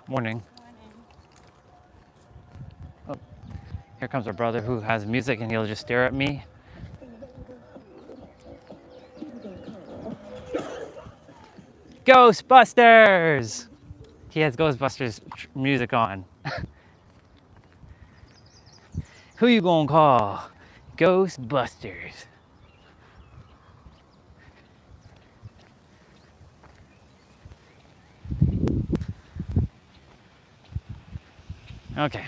Morning. Oh, here comes our brother who has music and he'll just stare at me. Ghostbusters! He has Ghostbusters music on. Who you gonna call? Ghostbusters. Okay.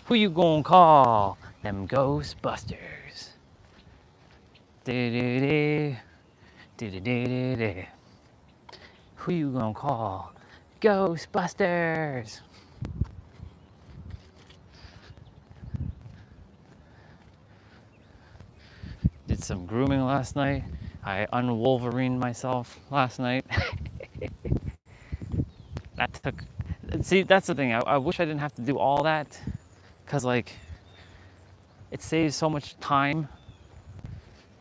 Who you gonna call? Them Ghostbusters. Do-do-do. Do-do-do-do-do. Who you gonna call? Ghostbusters. Did some grooming last night. I unwolverined myself last night. That took... See, that's the thing. I wish I didn't have to do all that. Because, like, it saves so much time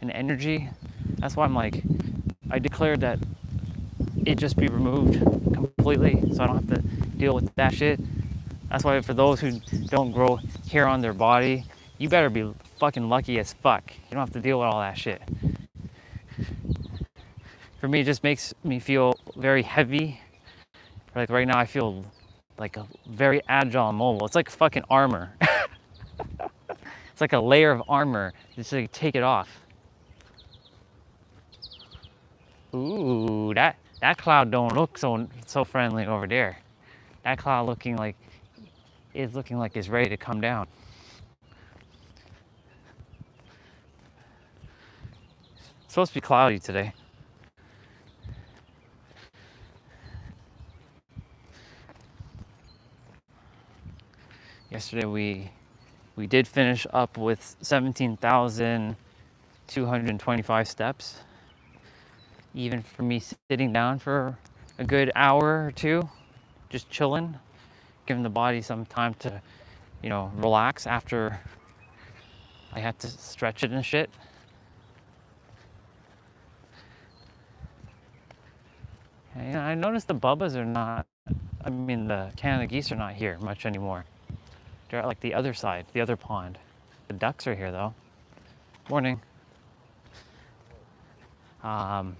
and energy. That's why I'm like, I declared that it just be removed completely so I don't have to deal with that shit. That's why for those who don't grow hair on their body, you better be fucking lucky as fuck. You don't have to deal with all that shit. For me, it just makes me feel very heavy. Like right now I feel like a very agile and mobile. It's like fucking armor. It's like a layer of armor. Just like take it off. Ooh, that cloud don't look so friendly over there. That cloud looking like it's ready to come down. It's supposed to be cloudy today. Yesterday we did finish up with 17,225 steps. Even for me sitting down for a good hour or two, just chilling, giving the body some time to, relax after I had to stretch it and shit. And, I noticed the bubbas are not, the Canada geese are not here much anymore. They're at like the other side, the other pond. The ducks are here though. Morning. But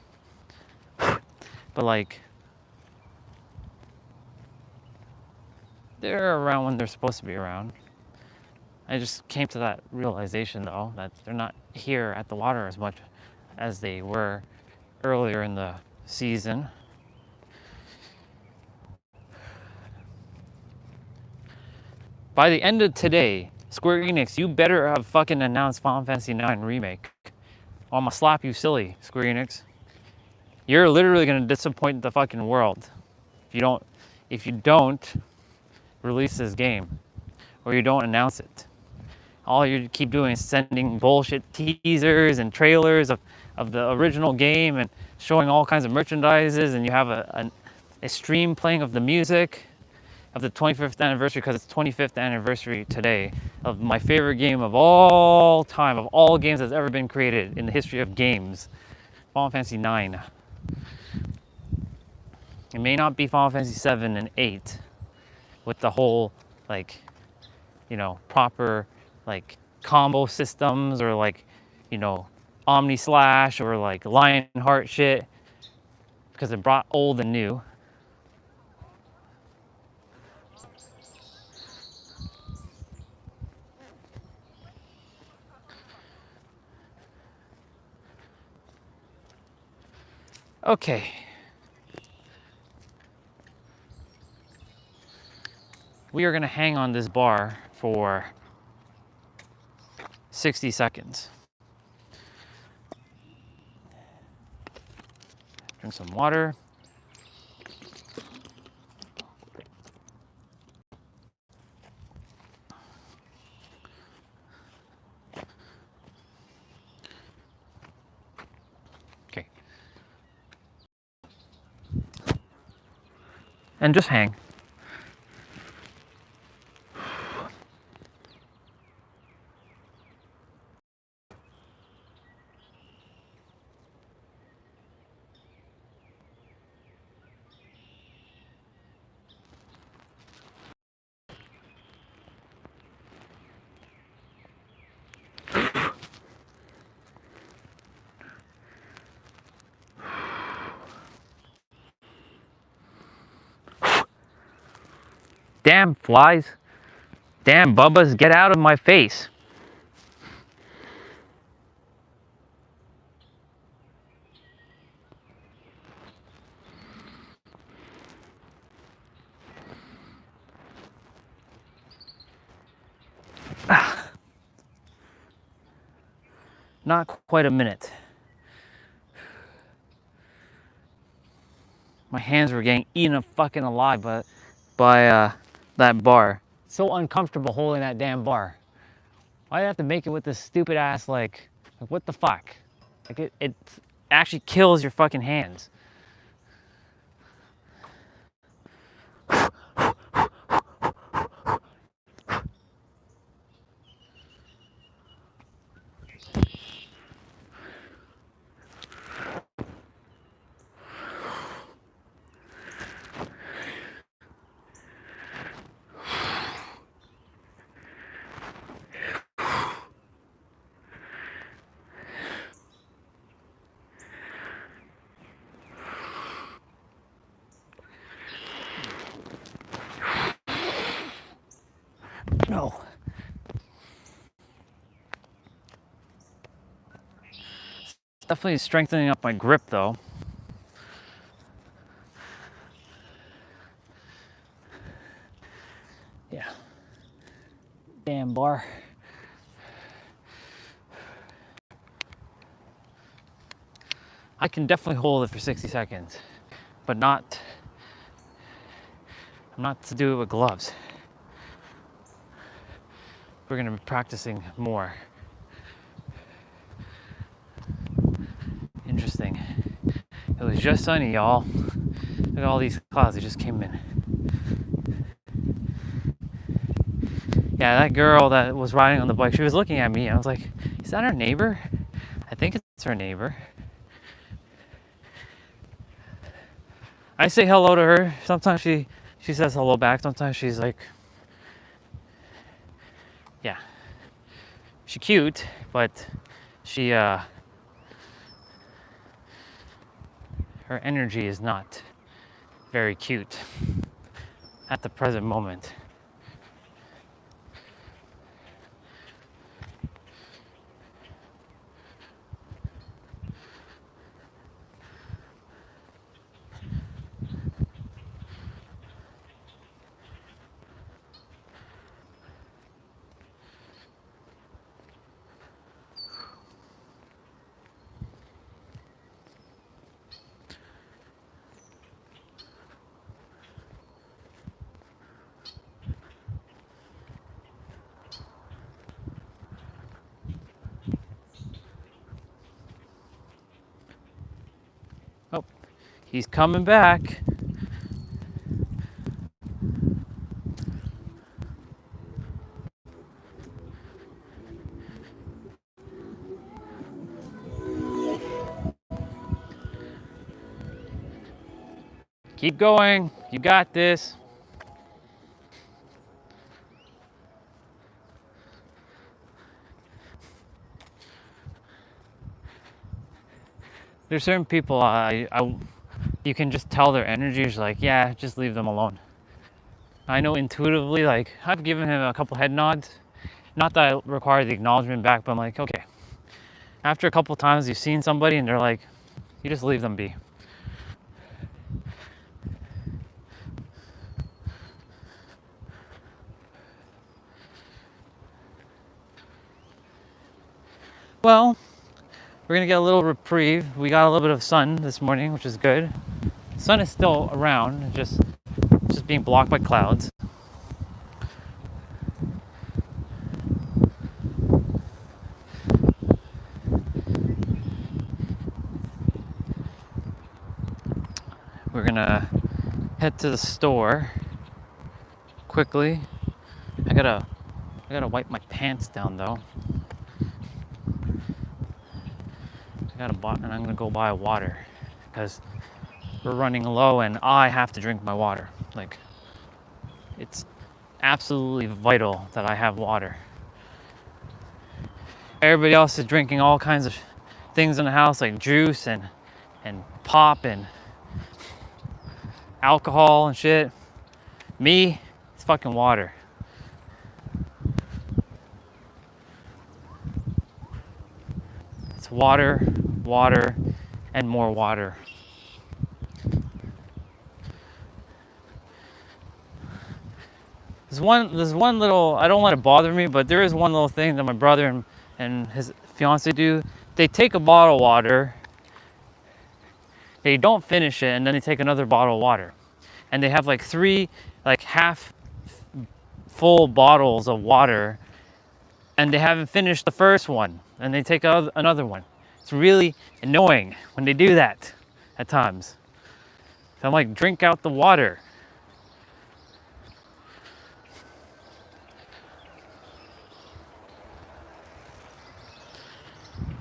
like, they're around when they're supposed to be around. I just came to that realization though, that they're not here at the water as much as they were earlier in the season. By the end of today, Square Enix, you better have fucking announced Final Fantasy IX Remake. Or I'm gonna slap you silly, Square Enix. You're literally gonna disappoint the fucking world if you don't release this game, or you don't announce it. All you keep doing is sending bullshit teasers and trailers of the original game and showing all kinds of merchandises, and you have a stream playing of the music of the 25th anniversary, because it's 25th anniversary today, of my favorite game of all time, of all games that's ever been created in the history of games, Final Fantasy IX. It may not be Final Fantasy 7 and 8 with the whole like you know, proper like combo systems or like, you know, Omni Slash or like Lionheart shit, because it brought old and new. Okay. We are gonna hang on this bar for 60 seconds. Drink some water. Okay. And just hang. Damn flies. Damn bubbas, get out of my face. Not quite a minute. My hands were getting eaten fucking alive by that bar. So uncomfortable holding that damn bar. Why do I have to make it with this stupid ass, like what the fuck? Like it actually kills your fucking hands. No. It's definitely strengthening up my grip though. Yeah. Damn bar. I can definitely hold it for 60 seconds, but I'm not to do it with gloves. We're gonna be practicing more. Interesting. It was just sunny, y'all. Look at all these clouds that just came in. Yeah, that girl that was riding on the bike, she was looking at me. And I was like, is that our neighbor? I think it's our neighbor. I say hello to her. Sometimes she says hello back. Sometimes she's like, yeah. She's cute, but she, her energy is not very cute at the present moment. Oh, he's coming back. Keep going. You got this. There's certain people you can just tell their energy is like, yeah, just leave them alone. I know intuitively, like, I've given him a couple head nods. Not that I require the acknowledgement back, but I'm like, okay. After a couple times you've seen somebody and they're like, you just leave them be. Well, we're gonna get a little reprieve. We got a little bit of sun this morning, which is good. The sun is still around, just being blocked by clouds. We're gonna head to the store quickly. I gotta wipe my pants down though. And I'm gonna go buy water because we're running low and I have to drink my water. Like, it's absolutely vital that I have water. Everybody else is drinking all kinds of things in the house, like juice and pop and alcohol and shit. Me, it's fucking water. It's water, water, and more water. There's one little, I don't let it bother me, but there is one little thing that my brother and his fiance do. They take a bottle of water, they don't finish it, and then they take another bottle of water. And they have like 3 like half full bottles of water, and they haven't finished the first one, and they take another one. It's really annoying when they do that at times. So I'm like, drink out the water.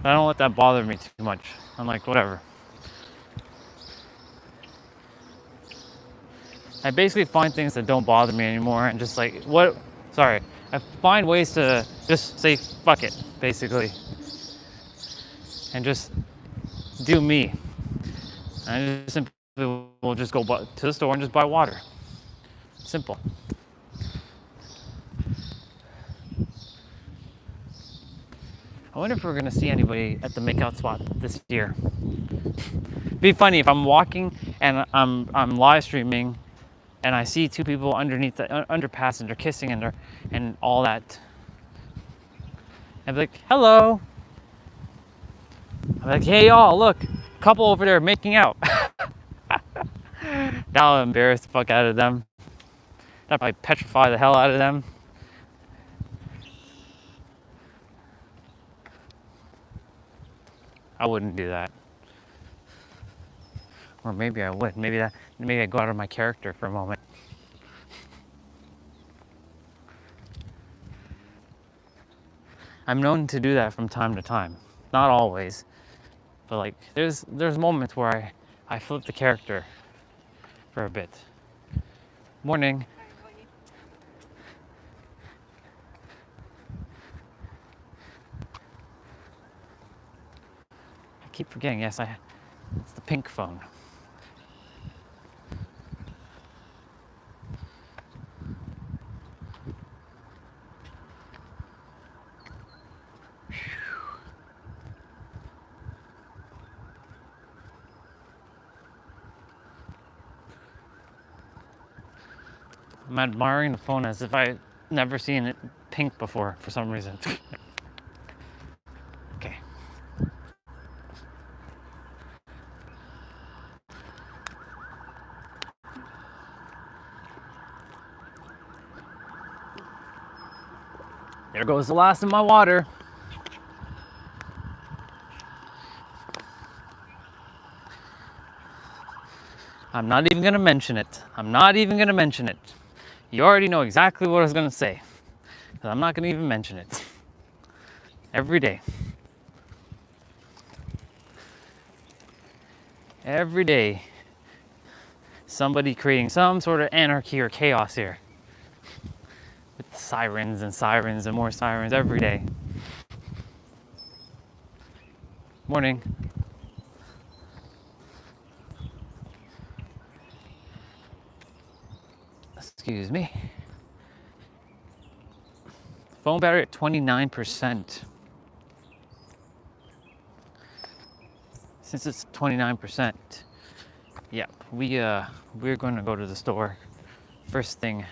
I don't let that bother me too much. I'm like, whatever. I basically find things that don't bother me anymore and just like, I find ways to just say, fuck it, basically. And just do me. I just simply will just go to the store and just buy water. Simple. I wonder if we're gonna see anybody at the makeout spot this year. It'd be funny if I'm walking and I'm live streaming and I see 2 people underneath the underpass and they're kissing and all that. I'd be like, hello. I'm like, hey y'all, look, couple over there making out. That'll embarrass the fuck out of them. That'll probably petrify the hell out of them. I wouldn't do that. Or maybe I would. Maybe I go out of my character for a moment. I'm known to do that from time to time. Not always. But like there's moments where I flip the character for a bit. Morning. I keep forgetting, yes, it's the pink phone. I'm admiring the phone as if I've never seen it pink before for some reason. Okay. There goes the last of my water. I'm not even gonna mention it. You already know exactly what I was gonna say. But I'm not gonna even mention it. Every day. Every day. Somebody creating some sort of anarchy or chaos here. With sirens and more sirens every day. Morning. Excuse me. Phone battery at 29%. Since it's 29%, yeah, we're going to go to the store. First thing,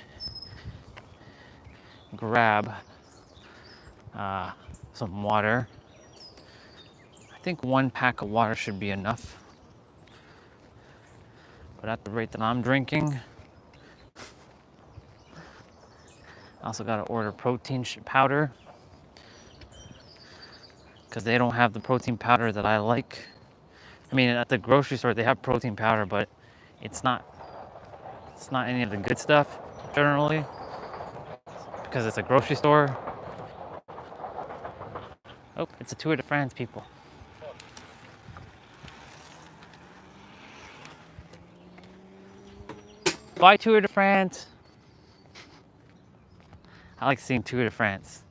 grab some water. I think 1 pack of water should be enough. But at the rate that I'm drinking, I also got to order protein powder because they don't have the protein powder that I like. I mean, at the grocery store they have protein powder, but it's not any of the good stuff generally because it's a grocery store. Oh, it's a Tour de France, people. Bye, Tour de France. I like seeing Tour de France.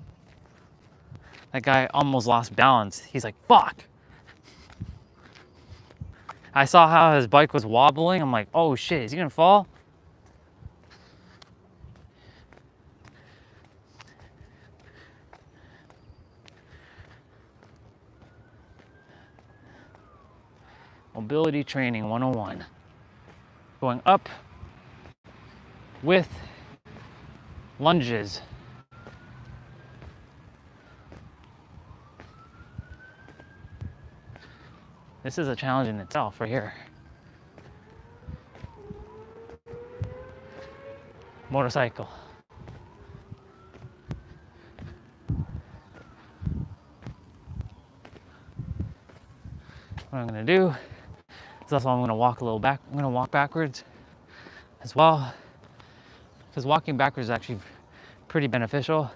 That guy almost lost balance. He's like, fuck. I saw how his bike was wobbling. I'm like, oh shit, is he gonna fall? Mobility training 101. Going up with lunges. This is a challenge in itself right here. Motorcycle. What I'm gonna do is that's why I'm gonna walk a little back. I'm gonna walk backwards as well, because walking backwards is actually pretty beneficial.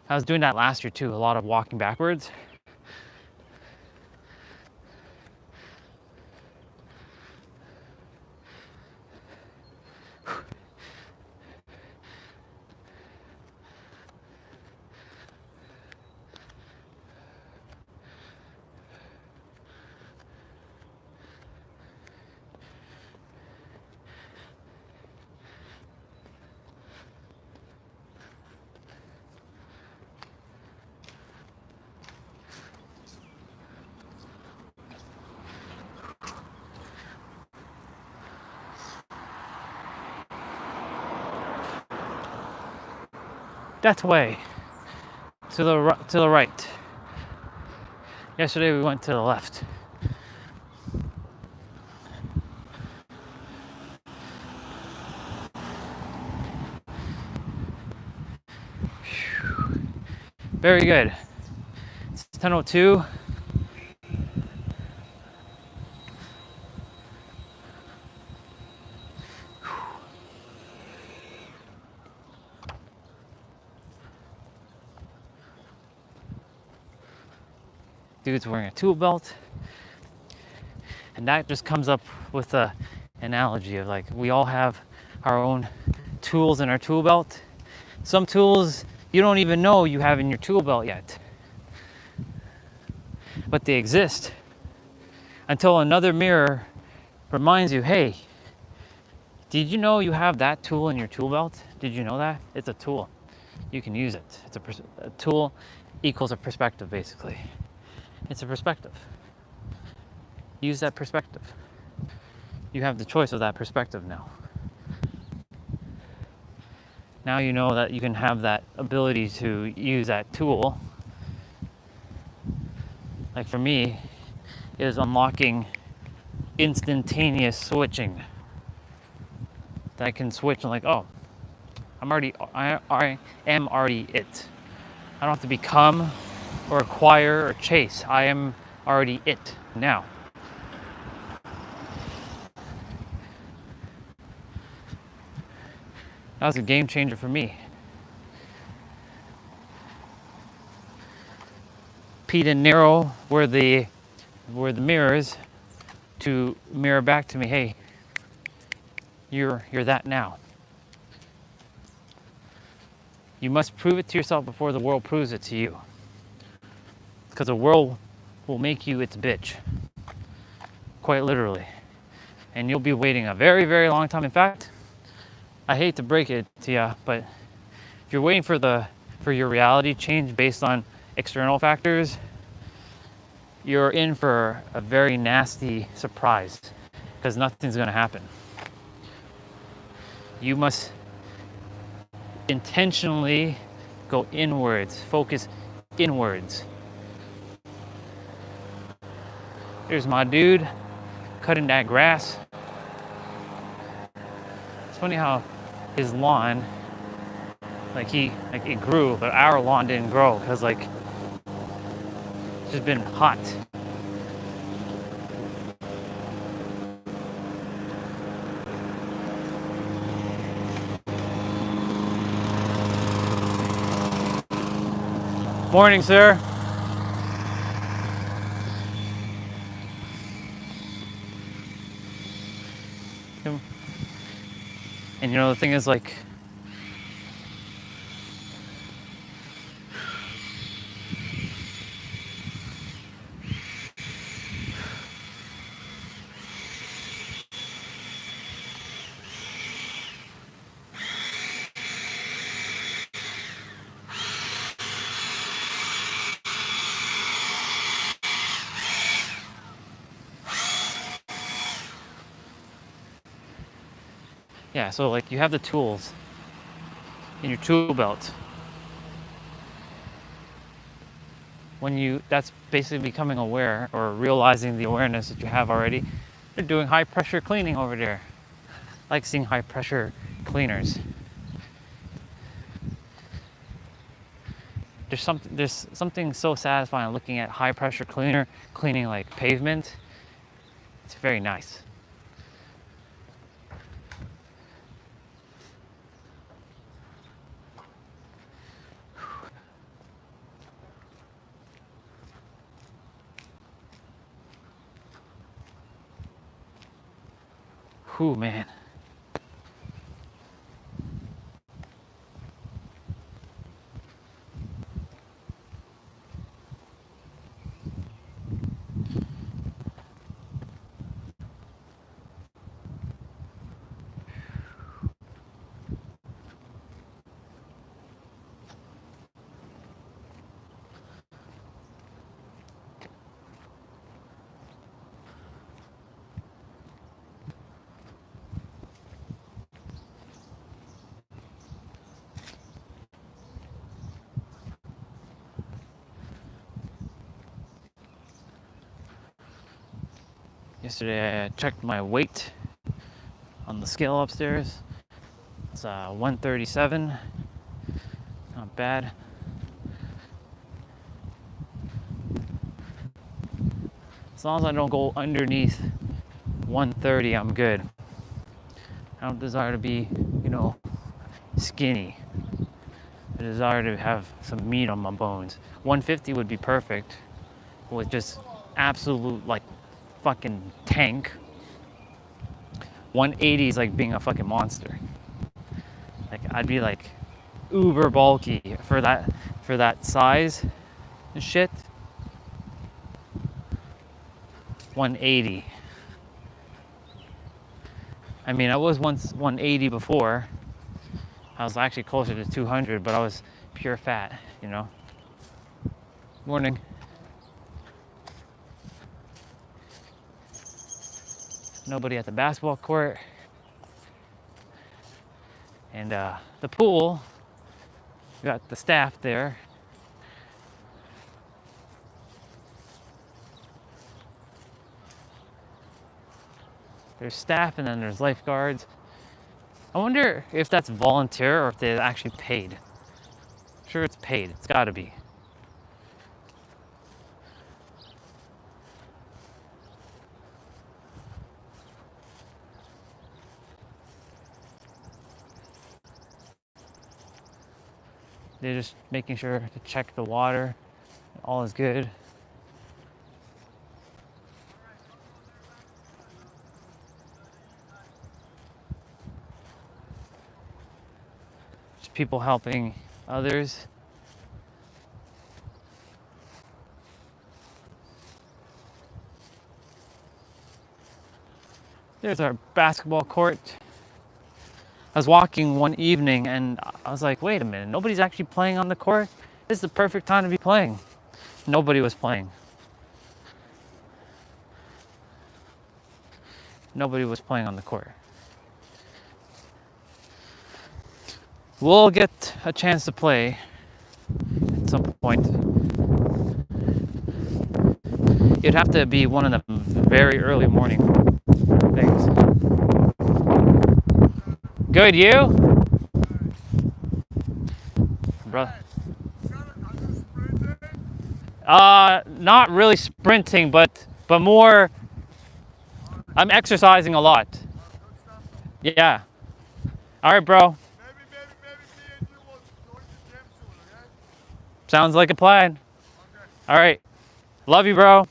I was doing that last year too, a lot of walking backwards. That way, to the right. Yesterday we went to the left. Very good. It's 10:02. Dude's wearing a tool belt, and that just comes up with a analogy of like we all have our own tools in our tool belt. Some tools you don't even know you have in your tool belt yet, but they exist until another mirror reminds you, hey, did you know you have that tool in your tool belt? Did you know that? It's a tool. You can use it. It's a tool equals a perspective, basically. It's a perspective. Use that perspective. You have the choice of that perspective now. Now you know that you can have that ability to use that tool. Like for me, it is unlocking instantaneous switching. That I can switch and like, oh, I am already it. I don't have to become or acquire or chase. I am already it now. That was a game changer for me. Pete and Nero were the mirrors to mirror back to me, hey, you're that now. You must prove it to yourself before the world proves it to you. Because the world will make you its bitch. Quite literally. and you'll be waiting a very, very long time. In fact, I hate to break it to you, but if you're waiting for your reality change based on external factors, you're in for a very nasty surprise because nothing's going to happen. You must intentionally go inwards, focus inwards. There's my dude cutting that grass. It's funny how his lawn, like it grew, but our lawn didn't grow because like it's just been hot. Morning, sir. And you know, the thing is, like, yeah, so like you have the tools in your tool belt. That's basically becoming aware or realizing the awareness that you have already. They're doing high pressure cleaning over there. I like seeing high pressure cleaners. There's something so satisfying looking at high pressure cleaner cleaning like pavement. It's very nice. Whew, man. Yesterday I checked my weight on the scale upstairs. It's 137. Not bad. As long as I don't go underneath 130, I'm good. I don't desire to be, skinny. I desire to have some meat on my bones. 150 would be perfect with just absolute like fucking tank. 180 is like being a fucking monster. Like I'd be like uber bulky for that size and shit. 180. I mean, I was once 180 before. I was actually closer to 200, but I was pure fat, Morning. Nobody at the basketball court. And the pool, we got the staff there. There's staff and then there's lifeguards. I wonder if that's volunteer or if they're actually paid. I'm sure it's paid. It's gotta be. They're just making sure to check the water. All is good. Just people helping others. There's our basketball court. I was walking one evening and I was like, wait a minute, nobody's actually playing on the court? This is the perfect time to be playing. Nobody was playing. Nobody was playing on the court. We'll get a chance to play at some point. It'd have to be one of the very early morning things. Good, you? Bro. Not really sprinting, but more. I'm exercising a lot. Yeah. All right, bro. Maybe me and you will join the gym soon, okay? Sounds like a plan. Okay. All right. Love you, bro.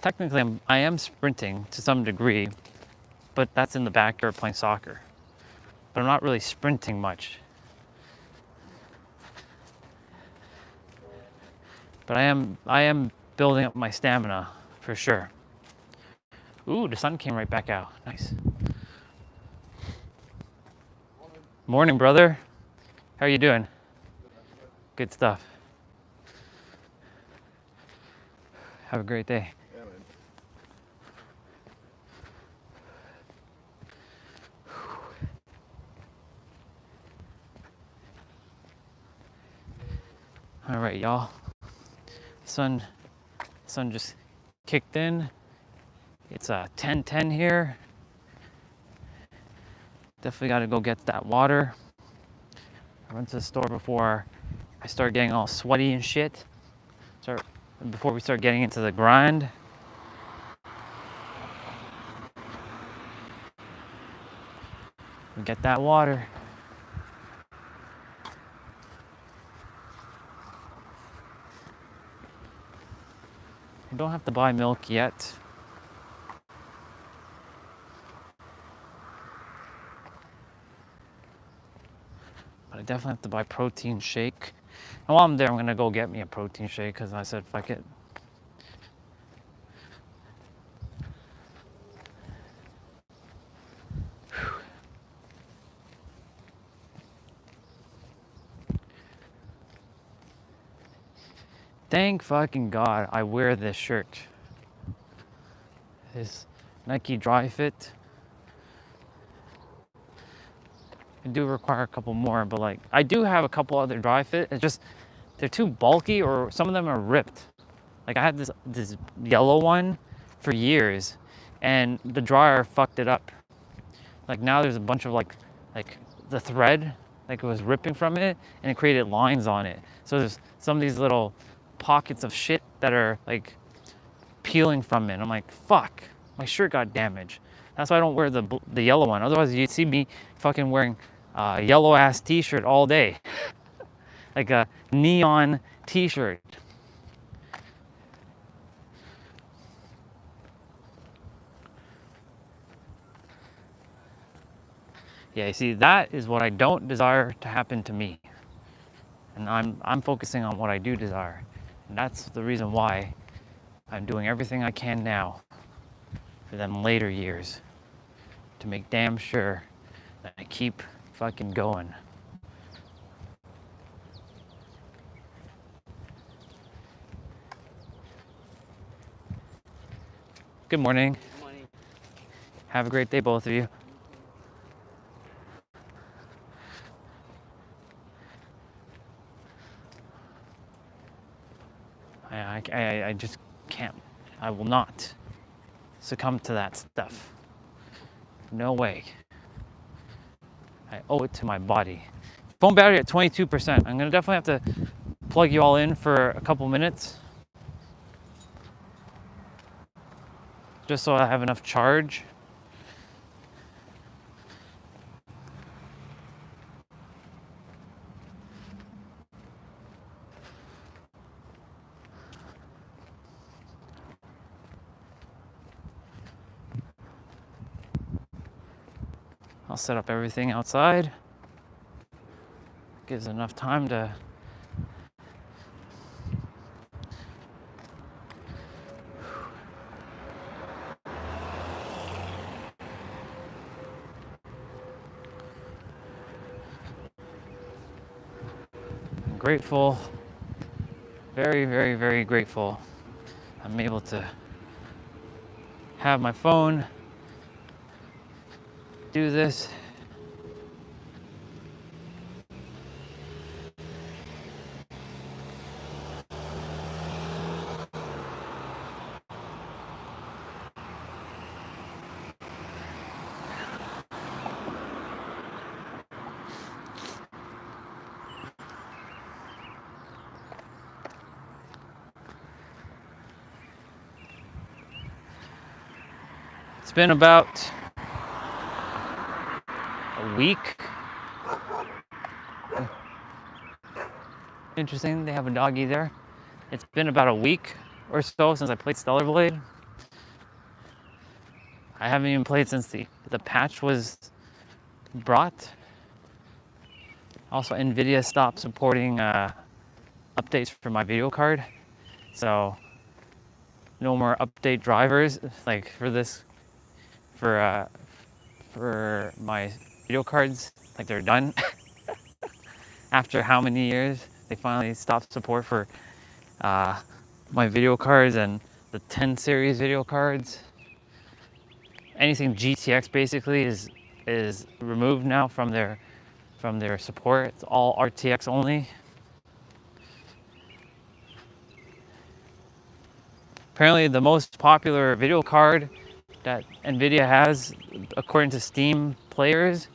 Technically, I am sprinting to some degree, but that's in the backyard playing soccer. But I'm not really sprinting much. But I am building up my stamina for sure. Ooh, the sun came right back out. Nice. Morning, brother. How are you doing? Good stuff. Have a great day. Yeah, man. All right, y'all. Sun just kicked in. It's 10:10 here. Definitely got to go get that water. I went to the store before I start getting all sweaty and shit. Before we start getting into the grind. We get that water. You don't have to buy milk yet. But I definitely have to buy protein shake. And while I'm there, I'm gonna go get me a protein shake because I said fuck it. Thank fucking God I wear this shirt. This Nike Dry Fit. I do require a couple more, but like I do have a couple other Dry Fit. It's just they're too bulky or some of them are ripped. Like I had this yellow one for years and the dryer fucked it up. Like now there's a bunch of like the thread like it was ripping from it and it created lines on it. So there's some of these little pockets of shit that are like peeling from it. I'm like, fuck, my shirt got damaged. That's why I don't wear the yellow one. Otherwise you'd see me fucking wearing a yellow ass t-shirt all day. Like a neon t-shirt. Yeah, you see, that is what I don't desire to happen to me. And I'm focusing on what I do desire. And that's the reason why I'm doing everything I can now for them later years to make damn sure that I keep fucking going. Good morning. Good morning. Have a great day, both of you. I just can't. I will not succumb to that stuff. No way. I owe it to my body. Phone battery at 22%. I'm gonna definitely have to plug you all in for a couple minutes. Just so I have enough charge. I'll set up everything outside. Gives enough time to I'm grateful, very, very, very grateful. I'm able to have my phone, do this. It's been about a week. Interesting, they have a doggy there. It's been about a week or so since I played Stellar Blade. I haven't even played since the patch was brought. Also, NVIDIA stopped supporting updates for my video card. So no more update drivers like for this, for my video cards, like they're done. After how many years, they finally stopped support for my video cards and the 10 series video cards. Anything GTX basically is removed now from their support. It's all RTX only. Apparently the most popular video card that NVIDIA has, according to Steam players,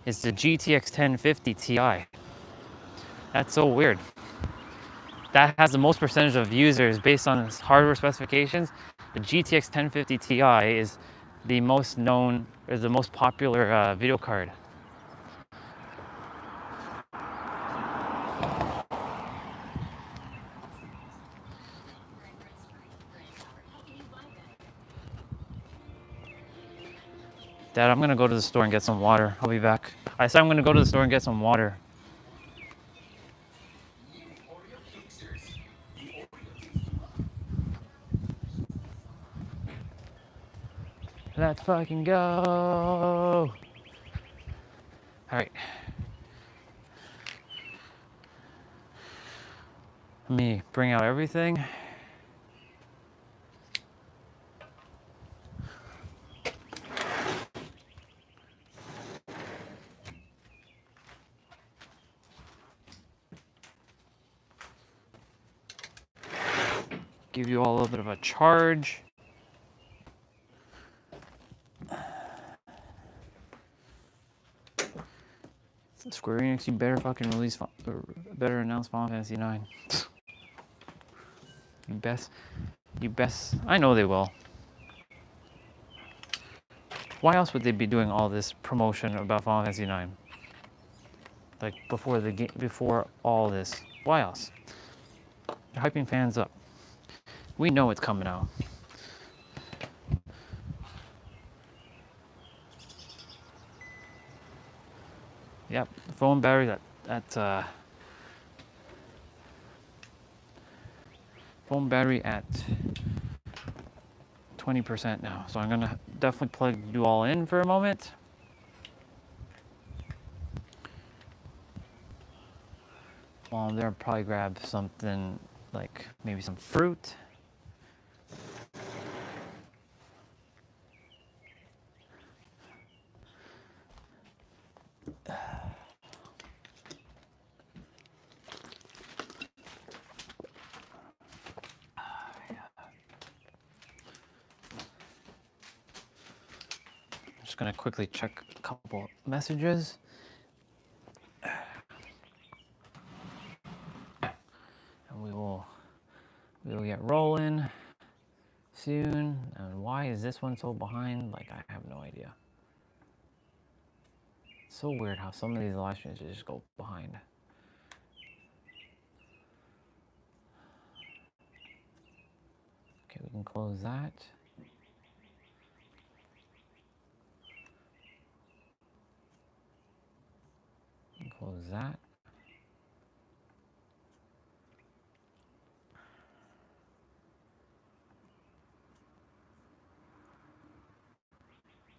is the GTX 1050 Ti. That's so weird. That has the most percentage of users based on its hardware specifications. The GTX 1050 Ti is the most known, is the most popular video card. Dad, I'm gonna go to the store and get some water. I'll be back. I said I'm gonna go to the store and get some water. Let's fucking go. All right. Let me bring out everything. Give you all a little bit of a charge. Square Enix, you better fucking release, or better announce Final Fantasy 9. You best. I know they will. Why else would they be doing all this promotion about Final Fantasy 9? Like before the game, before all this. Why else? They're hyping fans up. We know it's coming out. Yep, phone battery phone battery at 20% now. So I'm gonna definitely plug you all in for a moment. While I'm there, I'll probably grab something like maybe some fruit. Just gonna quickly check a couple messages. And we will get rolling soon. And why is this one so behind? Like, I have no idea. It's so weird how some of these live streams just go behind. Okay, we can close that. close that.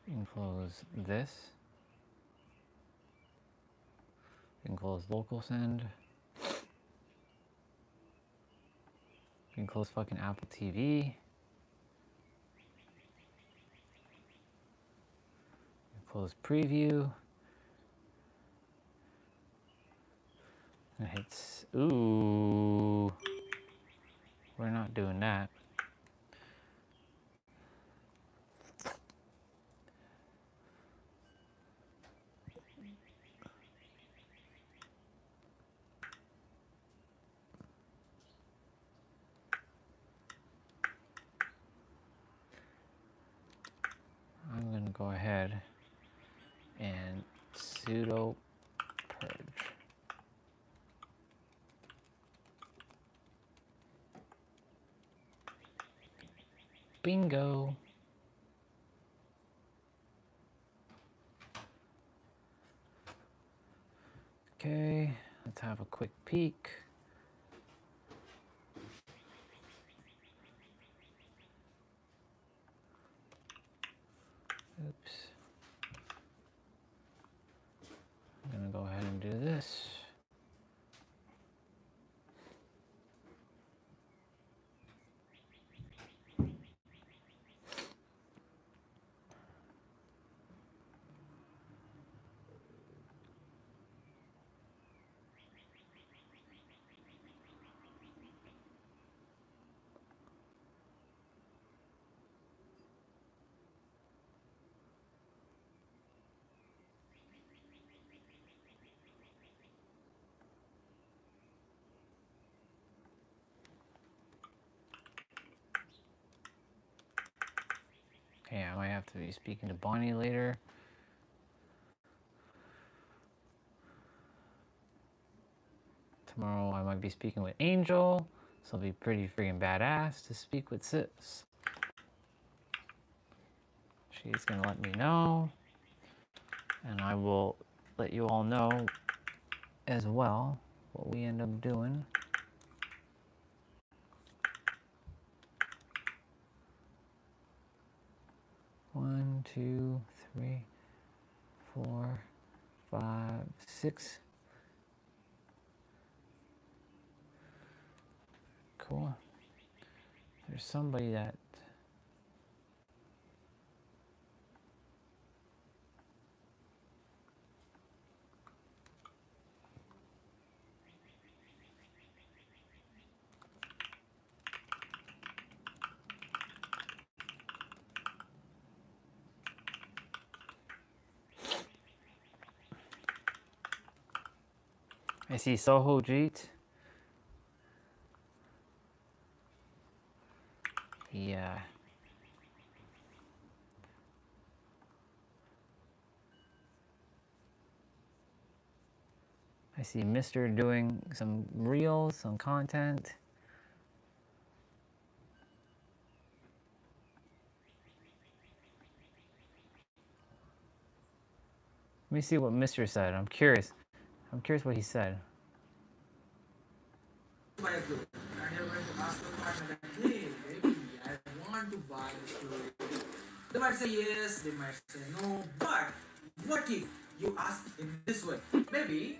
You can close this. You can close local send. You can close fucking Apple TV. You can close preview. And hits. Ooh. We're not doing that. I'm gonna go ahead and sudo purge. Bingo. Okay, let's have a quick peek. Oops. I'm gonna go ahead and do this. Okay, I might have to be speaking to Bonnie later. Tomorrow I might be speaking with Angel, so it'll be pretty freaking badass to speak with Sis. She's gonna let me know, and I will let you all know as well what we end up doing. One, two, three, 4, 5, 6. Cool. There's somebody that I see Soho Jeet. Yeah. I see Mr. doing some reels, some content. Let me see what Mr. said. I'm curious. I'm curious what he said. Buy a clothes, and you're going to ask your partner that, hey, baby, I want to buy this clothes. They might say yes, they might say no, but what if you ask in this way? Maybe,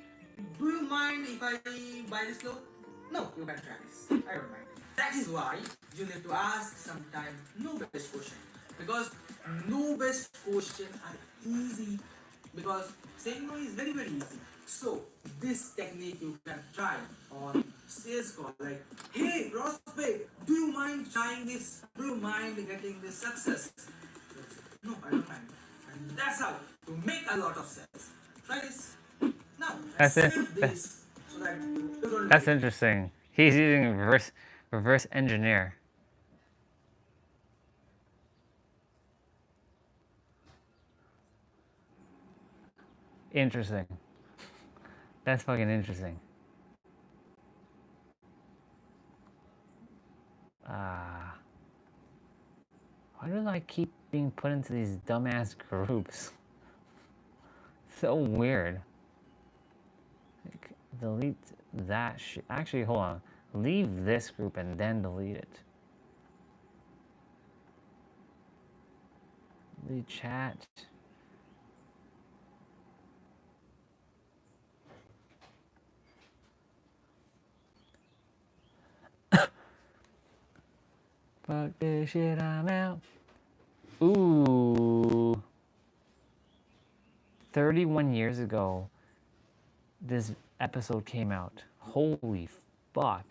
do you mind if I buy this clothes? No, you can try this. I don't mind. That is why you need to ask sometimes no best question. Because no best question are easy. Because saying no is very, very easy. So this technique you can try on sales call, like, hey prospect, do you mind trying this? Do you mind getting this success? No, I don't mind. And that's how to make a lot of sales. Try this. Now, That's it. save this so that you don't That's like. interesting. He's using reverse engineer. Interesting. That's fucking interesting. Why do I keep being put into these dumbass groups? So weird. delete that shit. Actually, hold on. Leave this group and then delete it. Leave chat. Fuck this shit, I'm out. Ooh. 31 years ago, this episode came out. Holy fuck.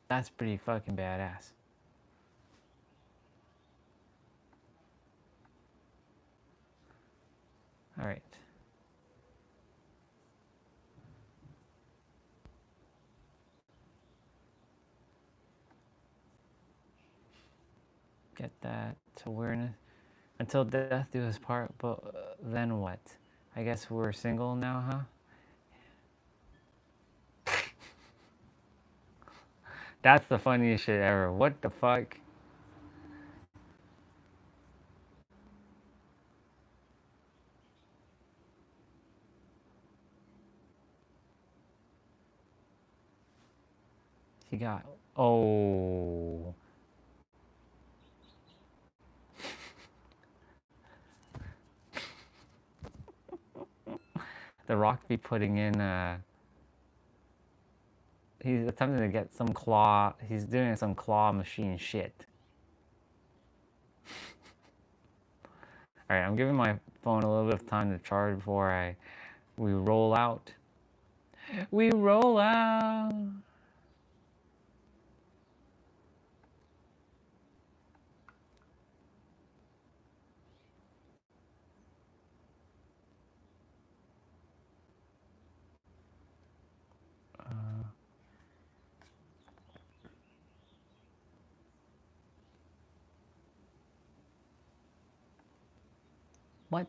That's pretty fucking badass. All right. Get that awareness. Until death do us part, but then what? I guess we're single now, huh? That's the funniest shit ever. What the fuck? He got... Oh. The Rock be putting in... He's attempting to get some claw... He's doing some claw machine shit. Alright, I'm giving my phone a little bit of time to charge before we roll out. We roll out! What?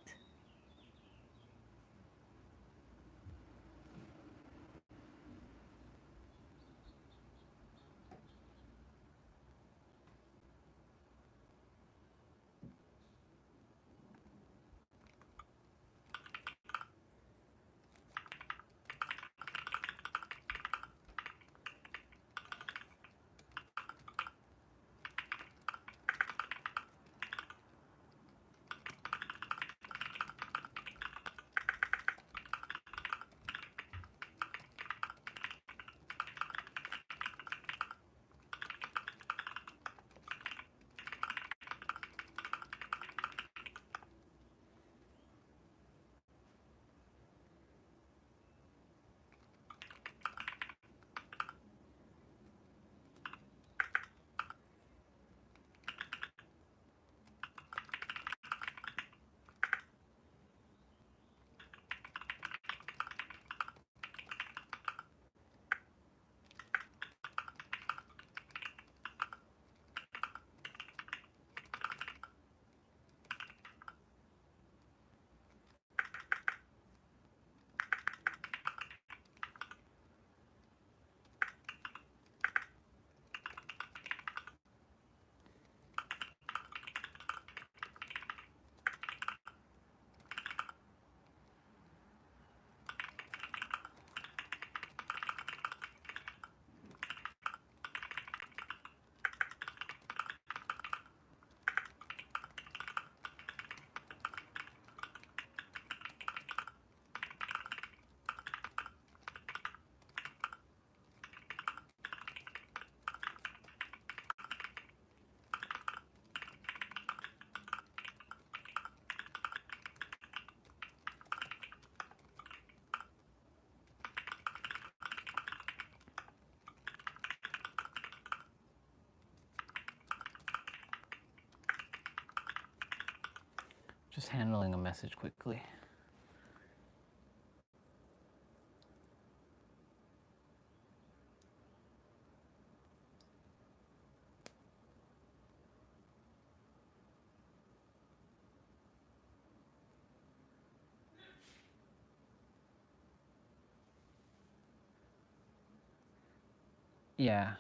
Just handling a message quickly. Yeah.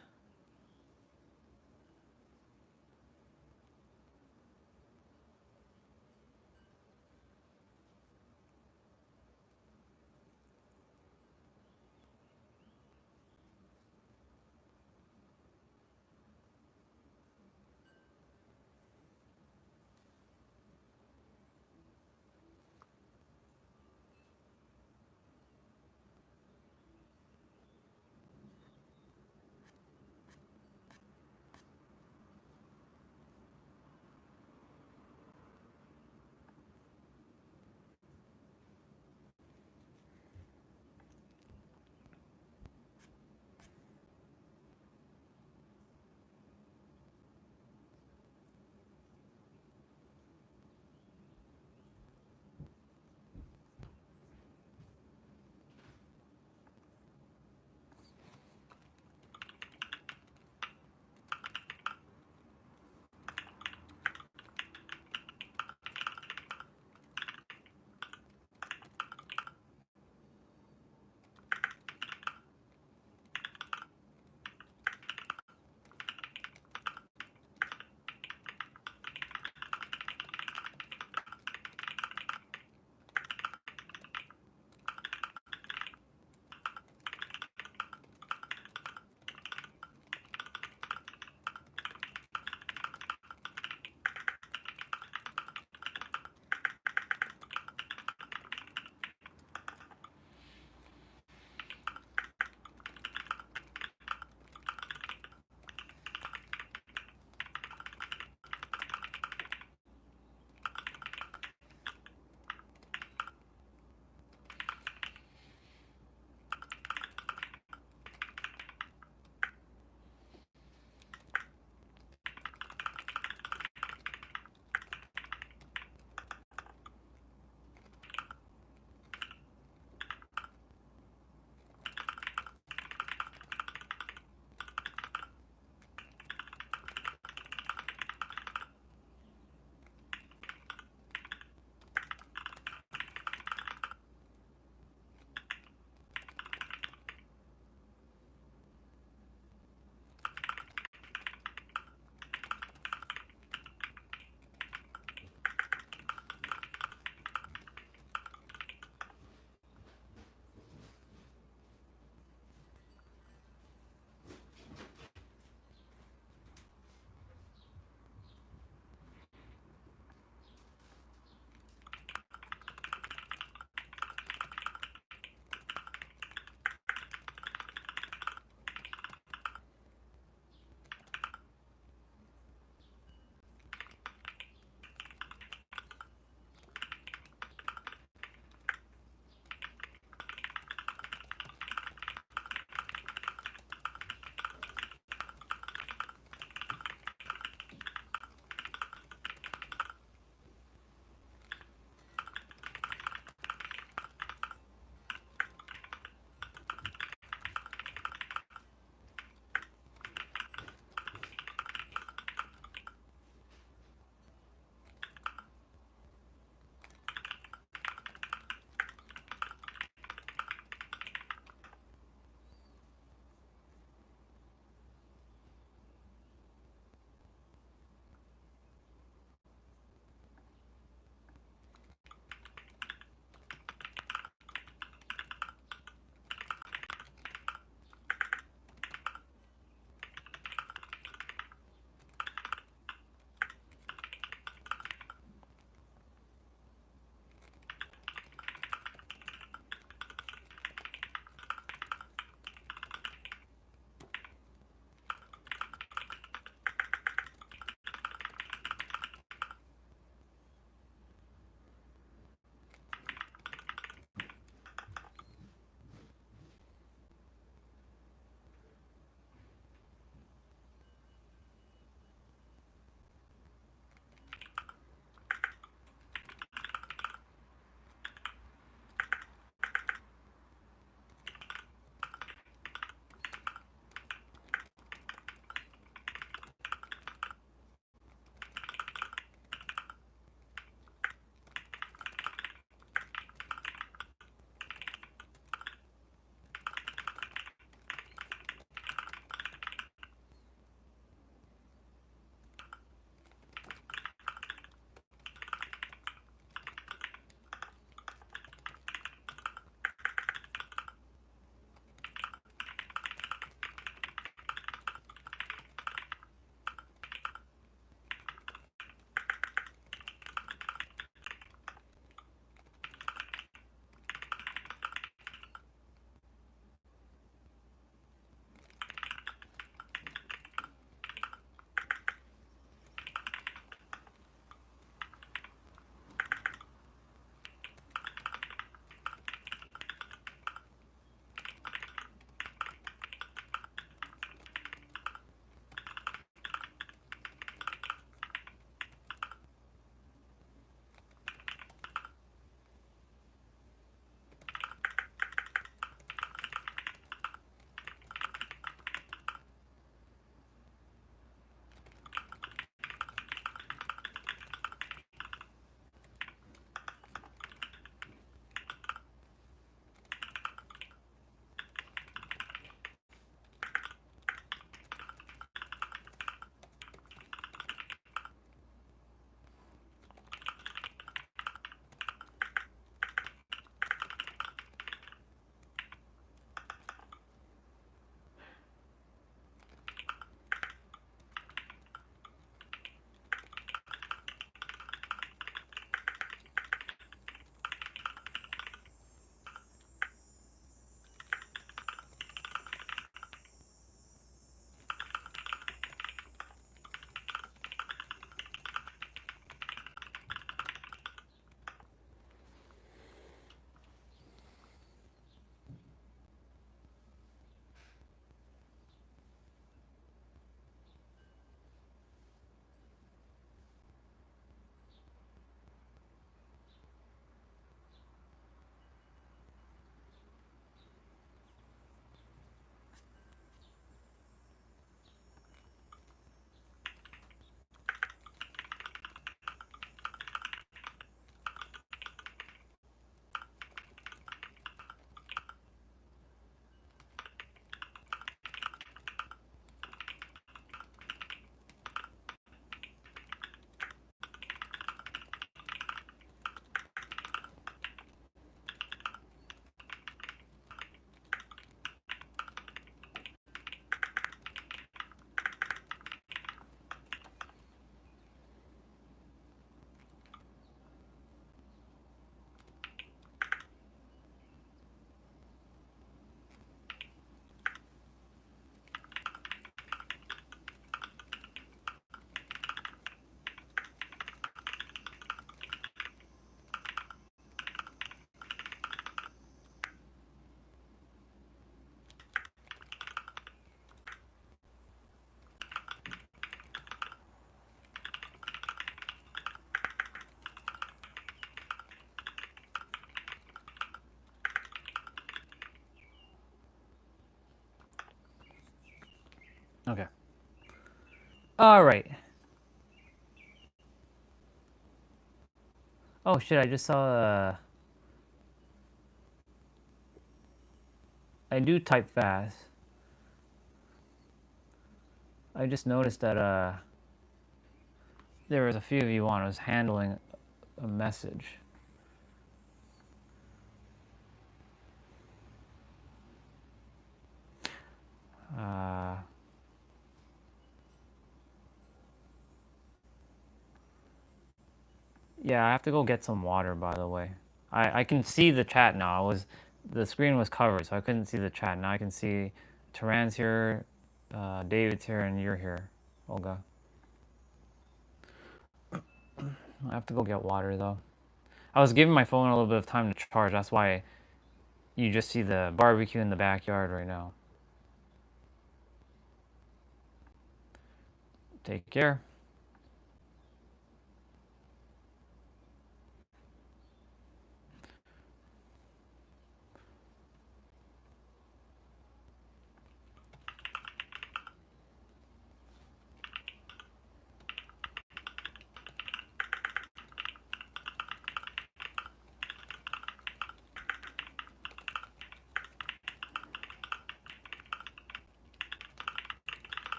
All right. Oh shit! I just saw. I do type fast. I just noticed that there was a few of you on. I was handling a message. Uh, yeah, I have to go get some water. By the way, I can see the chat now. The screen was covered, so I couldn't see the chat. Now I can see. Taran's here, David's here, and you're here, Olga. I have to go get water though. I was giving my phone a little bit of time to charge. That's why you just see the barbecue in the backyard right now. Take care.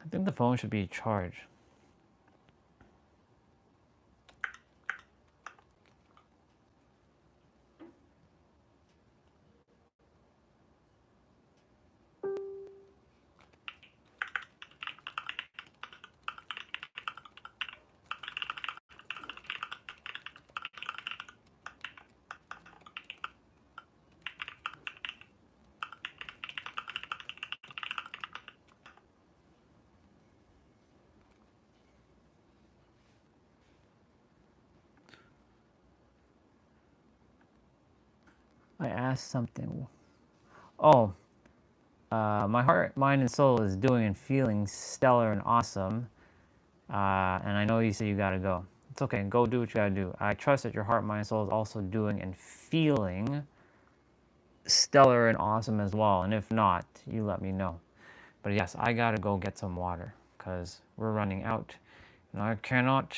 I think the phone should be charged. I asked something. Oh, my heart, mind, and soul is doing and feeling stellar and awesome. And I know you say you gotta go. It's okay. Go do what you gotta do. I trust that your heart, mind, and soul is also doing and feeling stellar and awesome as well. And if not, you let me know. But yes, I gotta go get some water because we're running out, and I cannot.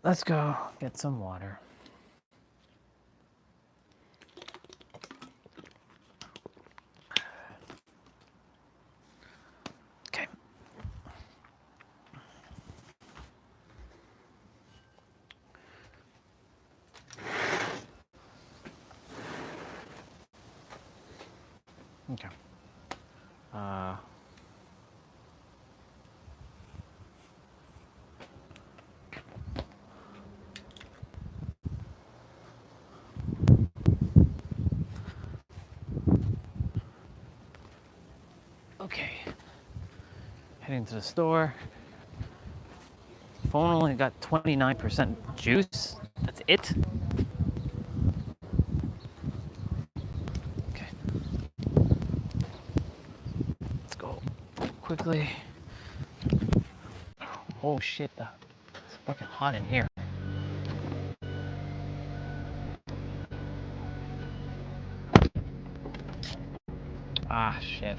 Let's go get some water. Okay. Okay. Okay. Heading to the store. Phone only got 29% juice. That's it. Okay. Let's go quickly. Oh shit, it's fucking hot in here. Ah, shit.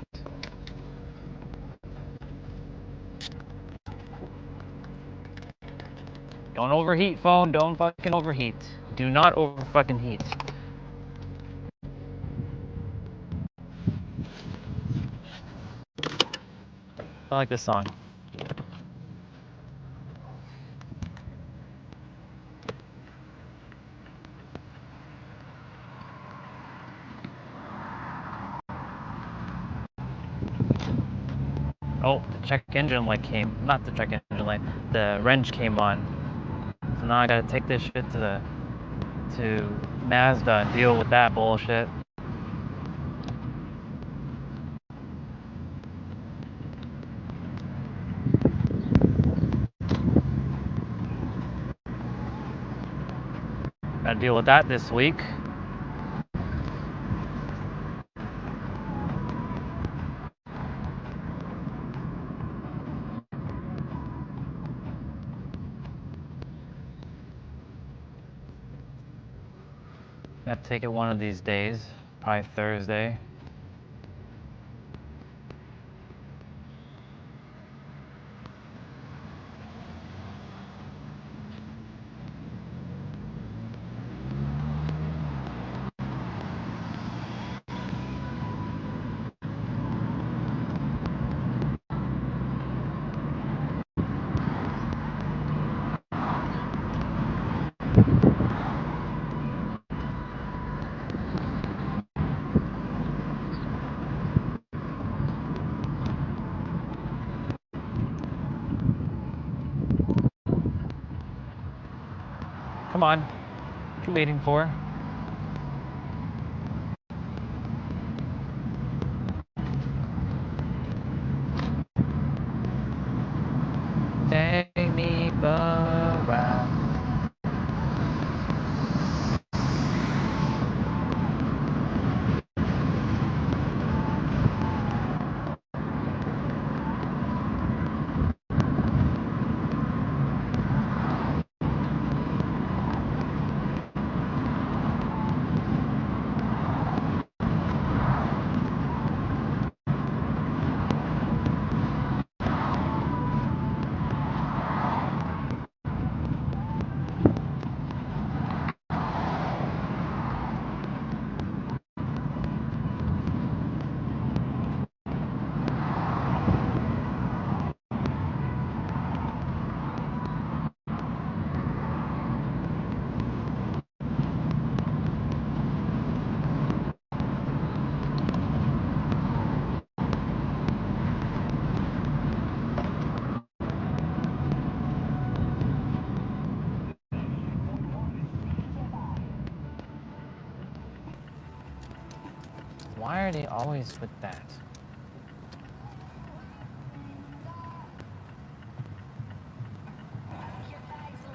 Don't overheat, phone. Don't fucking overheat. Do not over fucking heat. I like this song. Oh, the check engine light came. Not the check engine light. The wrench came on. So now I gotta take this shit to Mazda and deal with that bullshit. Gotta deal with that this week. Gotta take it one of these days, probably Thursday. Come on, what are you waiting for? Take me around. Why are they always with that?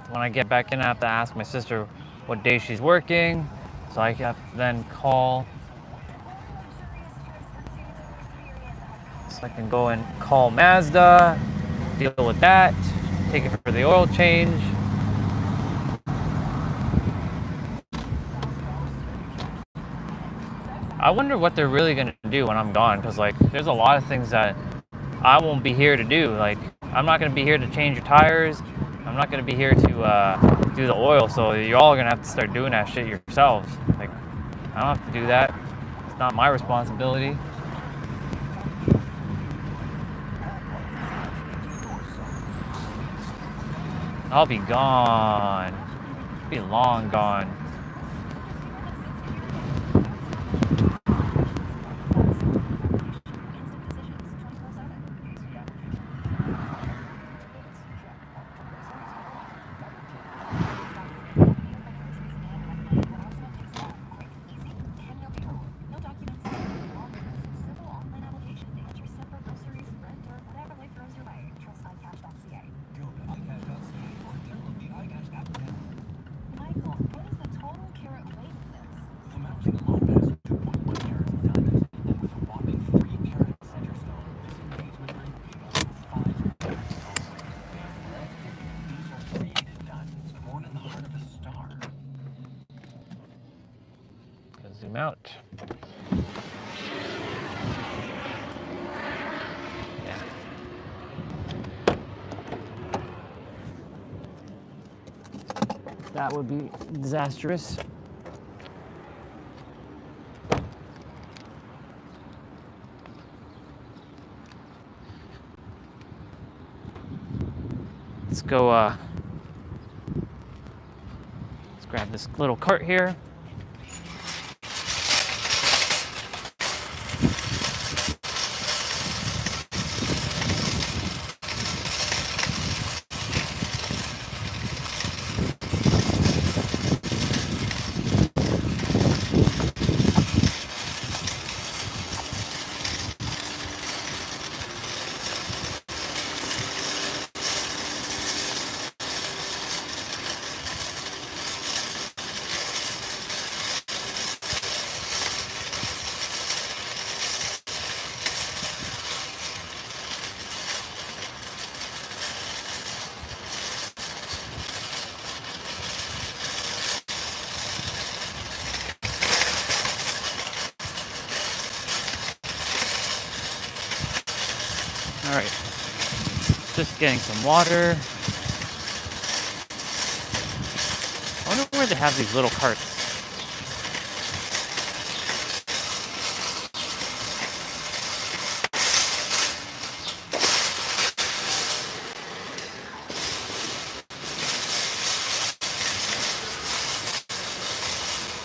When I get back in, I have to ask my sister what day she's working, so I have to then call. So I can go and call Mazda, deal with that, take it for the oil change. I wonder what they're really gonna do when I'm gone, because like there's a lot of things that I won't be here to do. Like I'm not gonna be here to change your tires. I'm not gonna be here to do the oil. So you're all gonna have to start doing that shit yourselves. Like I don't have to do that. It's not my responsibility. I'll be gone. I'll be long gone. That would be disastrous. Let's go, let's grab this little cart here. All right, just getting some water. I wonder where they have these little carts.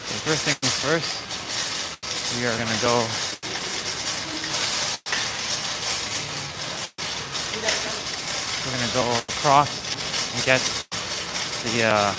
Okay, first things first, we are gonna go across and get the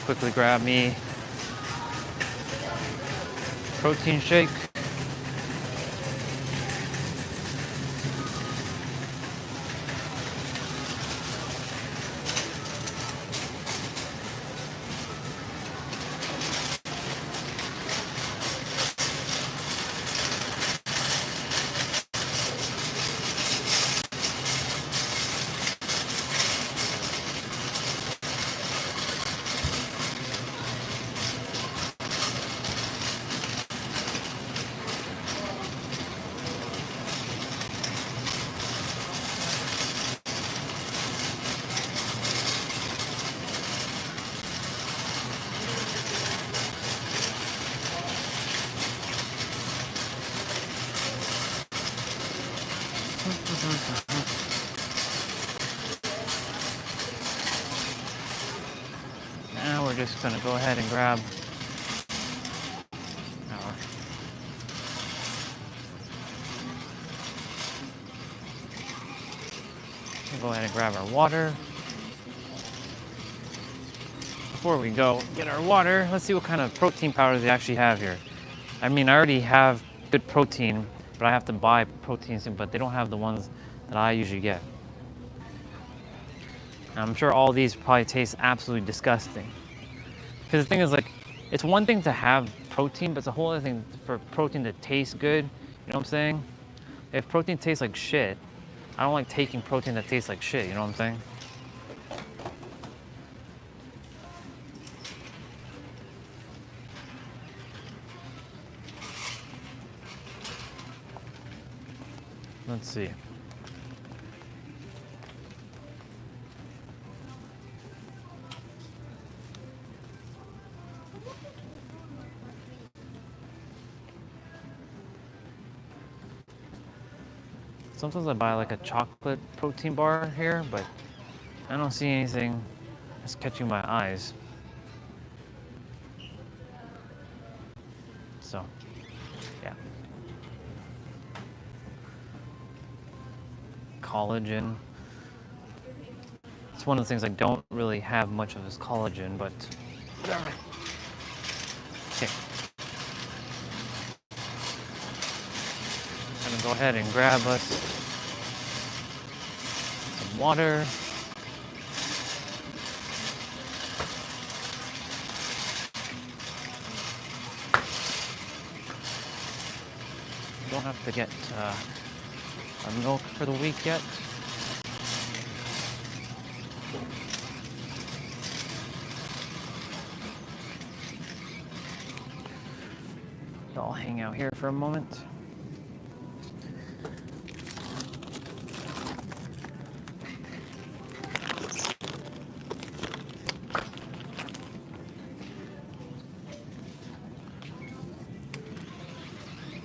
quickly grab me protein shake. Now we're just gonna go ahead and grab our water. Before we go get our water, let's see what kind of protein powders they actually have here. I mean, I already have good protein, but I have to buy protein soon, but they don't have the ones that I usually get. And I'm sure all these probably taste absolutely disgusting. Because the thing is, like, it's one thing to have protein, but it's a whole other thing for protein to taste good. You know what I'm saying? If protein tastes like shit, I don't like taking protein that tastes like shit. You know what I'm saying? Let's see. Sometimes I buy like a chocolate protein bar here, but I don't see anything that's catching my eyes. So, yeah. Collagen. It's one of the things I don't really have much of is collagen, but okay. I'm gonna go ahead and grab us water. Don't have to get our milk for the week yet. So I'll hang out here for a moment.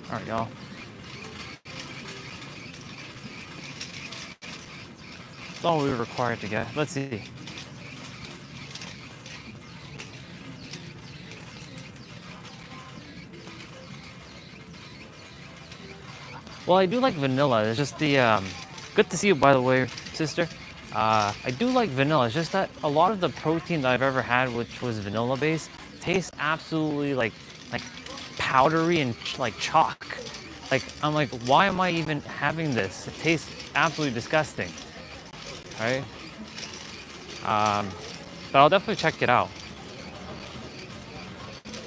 All right, y'all. That's all we were required to get. Let's see. Well, I do like vanilla. It's just the good to see you, by the way, sister. I do like vanilla. It's just that a lot of the protein that I've ever had, which was vanilla based, tastes absolutely like powdery and like chalk. Like I'm like, why am I even having this? It tastes absolutely disgusting, right? But I'll definitely check it out.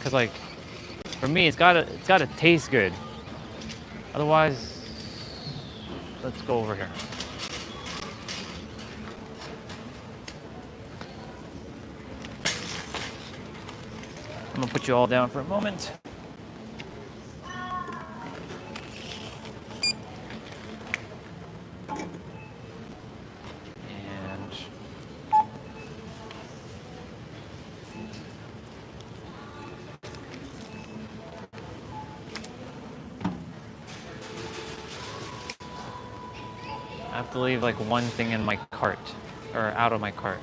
Cause like, for me, it's gotta taste good. Otherwise, let's go over here. I'm gonna put you all down for a moment. And I have to leave like one thing in my cart, or out of my cart.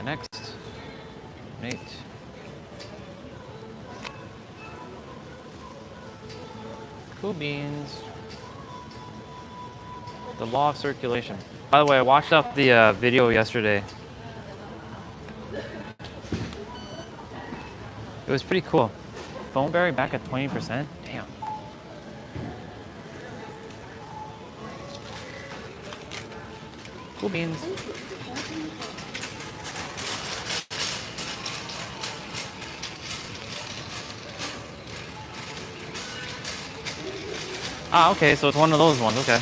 Next, Nate. Cool beans. The law of circulation. By the way, I watched up the video yesterday. It was pretty cool. Phone battery back at 20%. Damn. Cool beans. Ah, okay, so it's one of those ones, okay.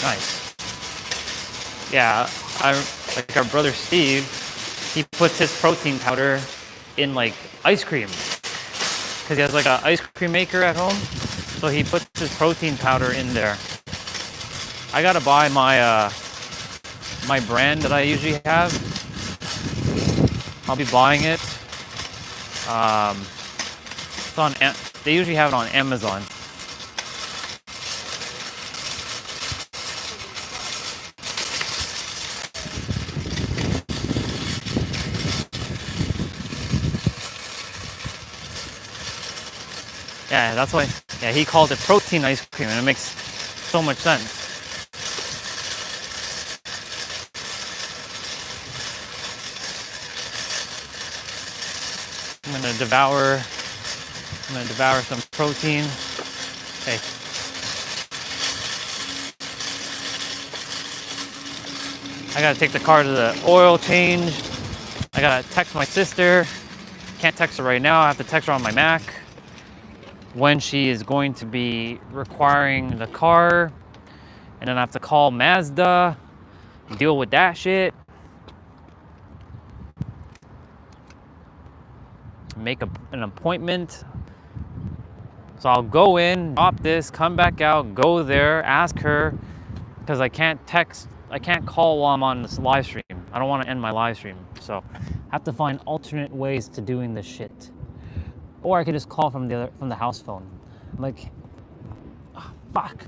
Nice. Yeah, like our brother Steve, he puts his protein powder in like ice cream. Cause he has like an ice cream maker at home. So he puts his protein powder in there. I gotta buy my my brand that I usually have. I'll be buying it. It's on. They usually have it on Amazon. Yeah, that's why. Yeah, he calls it protein ice cream, and it makes so much sense. I'm gonna devour some protein. Hey. I gotta take the car to the oil change. I gotta text my sister. Can't text her right now. I have to text her on my Mac when she is going to be requiring the car. And then I have to call Mazda, deal with that shit. Make an appointment. So I'll go in, drop this, come back out, go there, ask her, because I can't call while I'm on this live stream. I don't want to end my live stream. So I have to find alternate ways to doing this shit. Or I could just call from the house phone. I'm like, oh, fuck.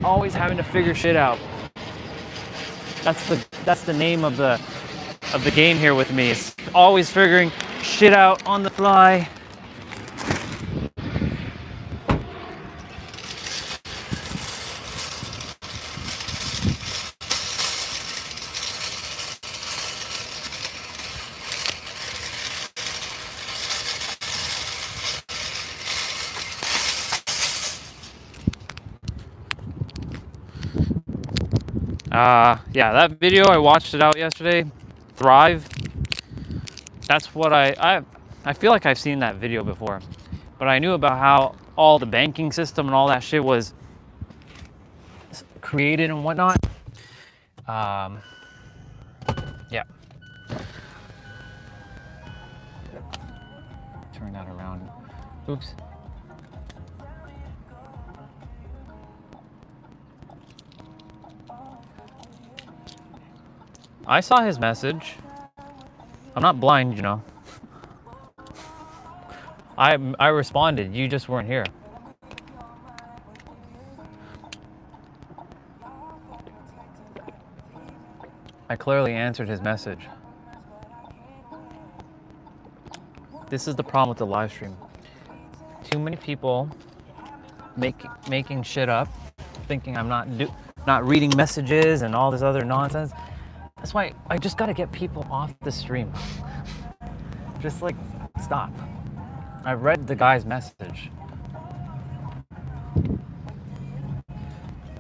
Always having to figure shit out. That's the name of the game here with me. It's always figuring shit out on the fly. Yeah, that video I watched it out yesterday, Thrive. That's what I feel like I've seen that video before, but I knew about how all the banking system and all that shit was created and whatnot. Yeah. Turn that around. Oops. I saw his message. I'm not blind, you know. I responded. You just weren't here. I clearly answered his message. This is the problem with the live stream. Too many people making shit up, thinking I'm not reading messages and all this other nonsense. That's why I just gotta get people off the stream. Just like stop. I read the guy's message.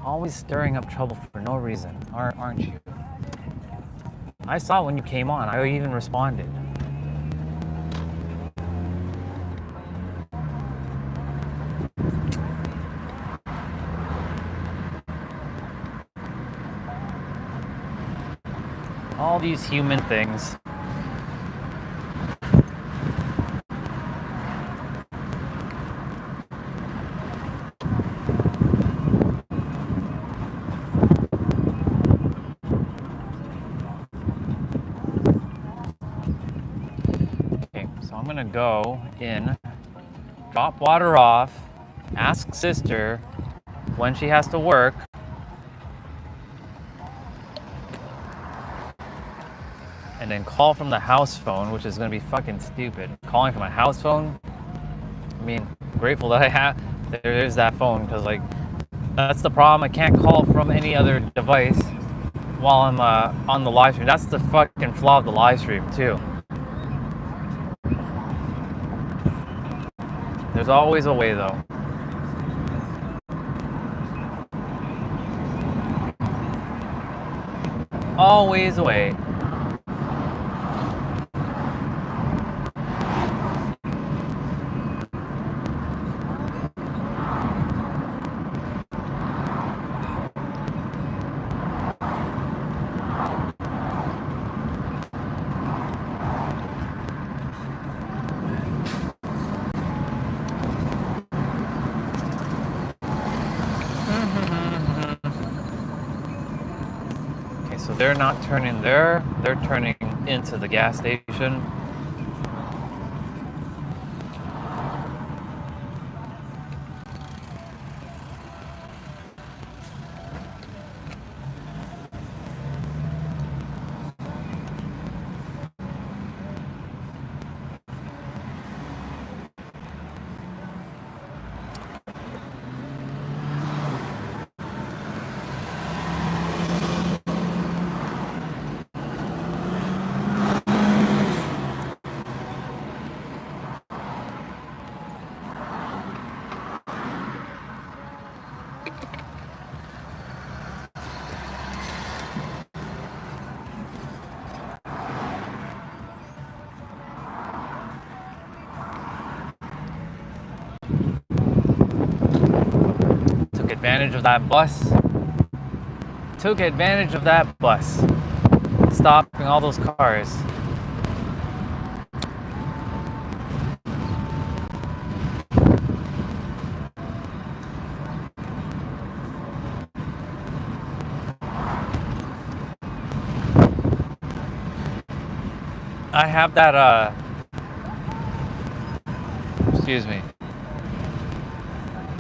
Always stirring up trouble for no reason, aren't you? I saw when you came on. I even responded. All these human things. Okay, so I'm gonna go in, drop water off, ask sister when she has to work, and then call from the house phone, which is gonna be fucking stupid. Calling from a house phone? I mean, grateful that I have, there is that phone, because like, that's the problem. I can't call from any other device while I'm on the live stream. That's the fucking flaw of the live stream too. There's always a way though. Always a way. So they're not turning there, they're turning into the gas station. Took advantage of that bus. Took advantage of that bus. Stopping all those cars. I have that, excuse me.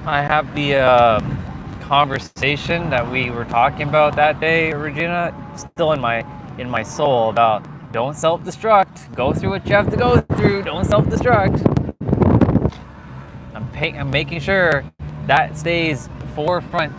I have the conversation that we were talking about that day, Regina, still in my soul about don't self-destruct. Go through what you have to go through. Don't self-destruct. I'm making sure that stays forefront.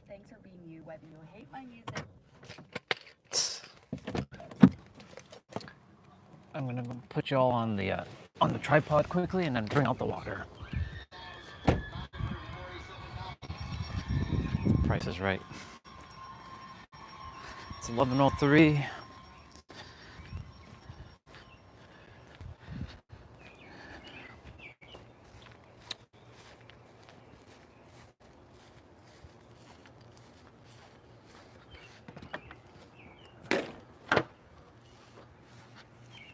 thanks for being you, whether you hate my music. I'm gonna put you all on the tripod quickly and then bring out the water. Price is right. It's 11:03.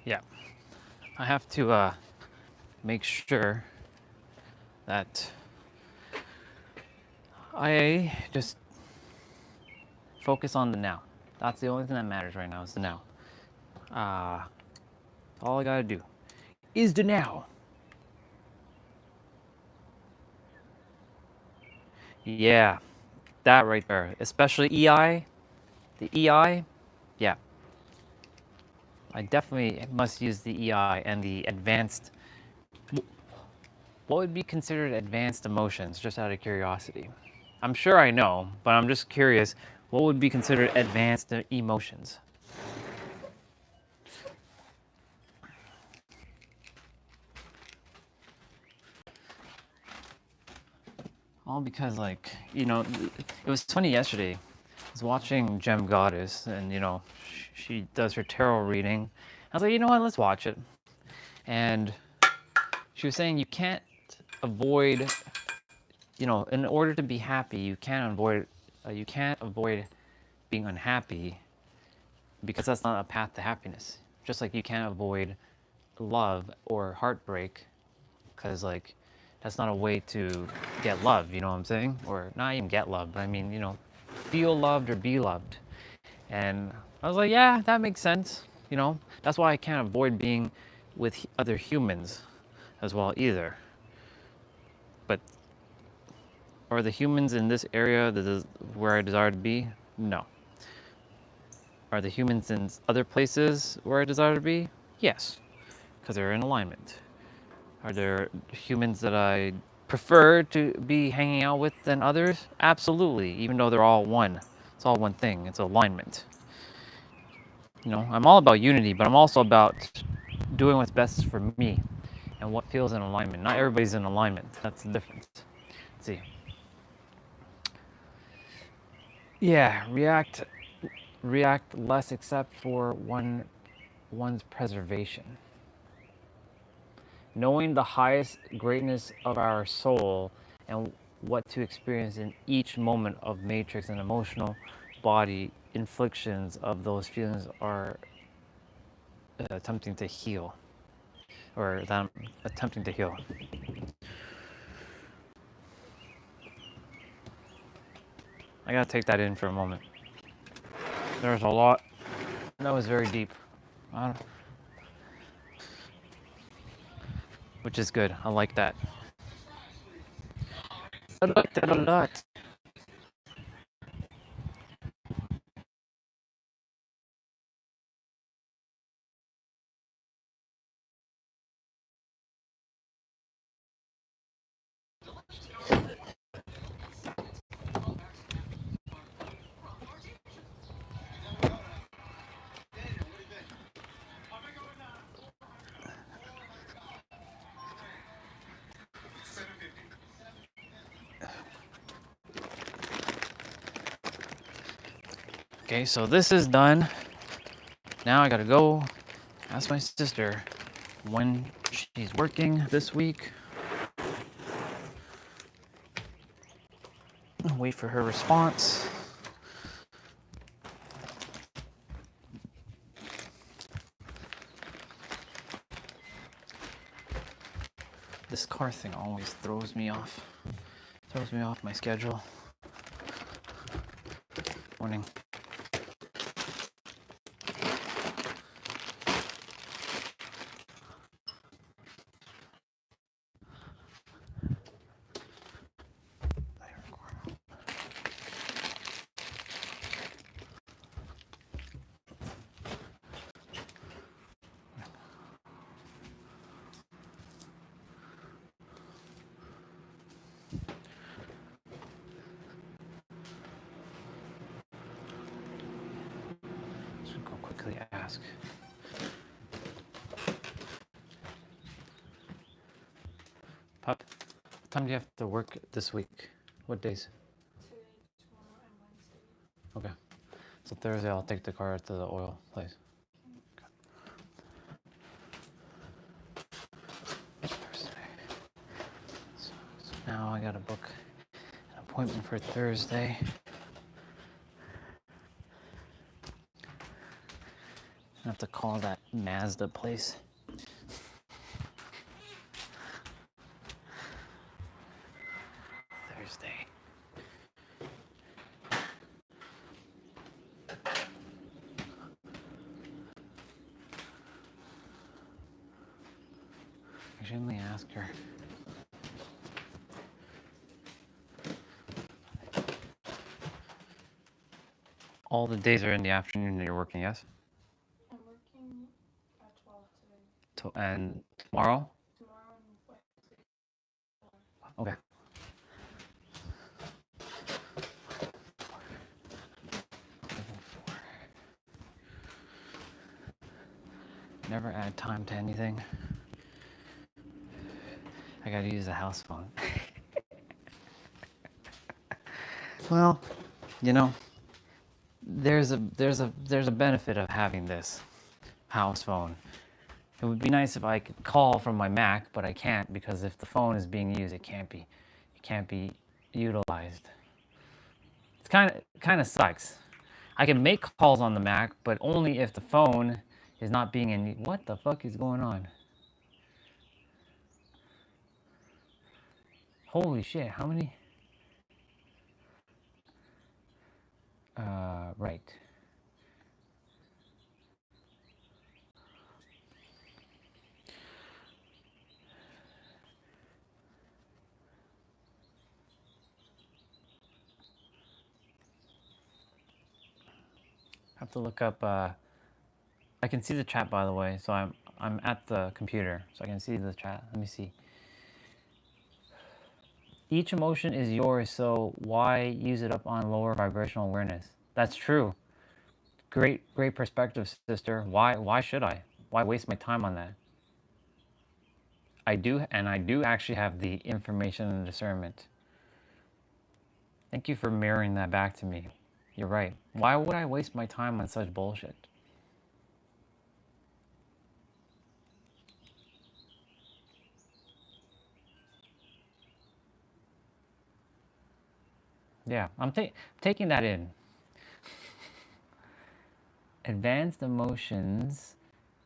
Yeah, I have to make sure that I just focus on the now. That's the only thing that matters right now is the now. All I gotta do is the now. Yeah, that right there. Especially EI, the EI, yeah. I definitely must use the EI and the advanced. What would be considered advanced emotions, just out of curiosity? I'm sure I know, but I'm just curious. What would be considered advanced emotions? All because, like, you know, it was funny yesterday. I was watching Gem Goddess, and, you know, she does her tarot reading. I was like, you know what, let's watch it. And she was saying you can't avoid, you know, in order to be happy, you can't avoid being unhappy, because that's not a path to happiness. Just like you can't avoid love or heartbreak, because, like, that's not a way to get love, you know what I'm saying? Or not even get love, but I mean, you know, feel loved or be loved. And I was like, yeah, that makes sense. You know, that's why I can't avoid being with other humans as well either. But are the humans in this area where I desire to be? No. Are the humans in other places where I desire to be? Yes, because they're in alignment. Are there humans that I prefer to be hanging out with than others? Absolutely, even though they're all one. It's all one thing, it's alignment. You know, I'm all about unity, but I'm also about doing what's best for me and what feels in alignment. Not everybody's in alignment, that's the difference. Let's see. Yeah, react less except for one's preservation. Knowing the highest greatness of our soul and what to experience in each moment of matrix and emotional body inflictions of those feelings are attempting to heal, or them attempting to heal. I gotta take that in for a moment. There's a lot. That was very deep. Which is good. I like that. I like that a lot. Okay, so this is done. Now I gotta go ask my sister when she's working this week. Wait for her response. This car thing always throws me off. Throws me off my schedule. Morning. quickly ask. Pup, what time do you have to work this week? What days? Today, tomorrow, and Wednesday. Okay. So Thursday I'll take the car to the oil place. Thursday. So now I gotta book an appointment for Thursday. I have to call that Mazda place. Thursday. I should only ask her. All the days are in the afternoon that you're working, yes? I'm working at 12 today. And tomorrow? Tomorrow and Wednesday. Okay. Never add time to anything. I gotta use the house phone. Well, you know, there's a benefit of having this house phone. It would be nice if I could call from my Mac, but I can't because if the phone is being used, it can't be utilized. It's kind of sucks. I can make calls on the Mac, but only if the phone is not being in. What the fuck is going on? Holy shit! How many? Right. Have to look up. I can see the chat, by the way, so I'm at the computer, so I can see the chat. Let me see. Each emotion is yours, so why use it up on lower vibrational awareness? That's true. Great perspective, sister. Why should I? Why waste my time on that? I do actually have the information and discernment. Thank you for mirroring that back to me. You're right. Why would I waste my time on such bullshit? Yeah, I'm taking that in. Advanced emotions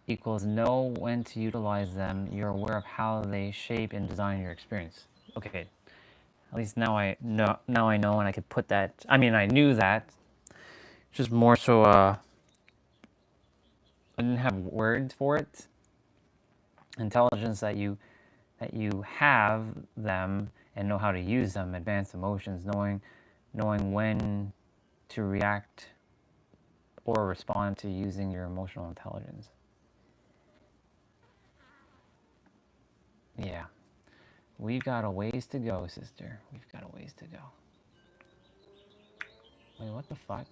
equals know when to utilize them. You're aware of how they shape and design your experience. Okay, at least now I know. Now I know, and I could put that. I mean, I knew that. Just more so, I didn't have words for it. Intelligence that you have them and know how to use them. Advanced emotions, knowing when to react or respond to using your emotional intelligence. Yeah. We've got a ways to go, sister. We've got a ways to go. Wait, what the fuck?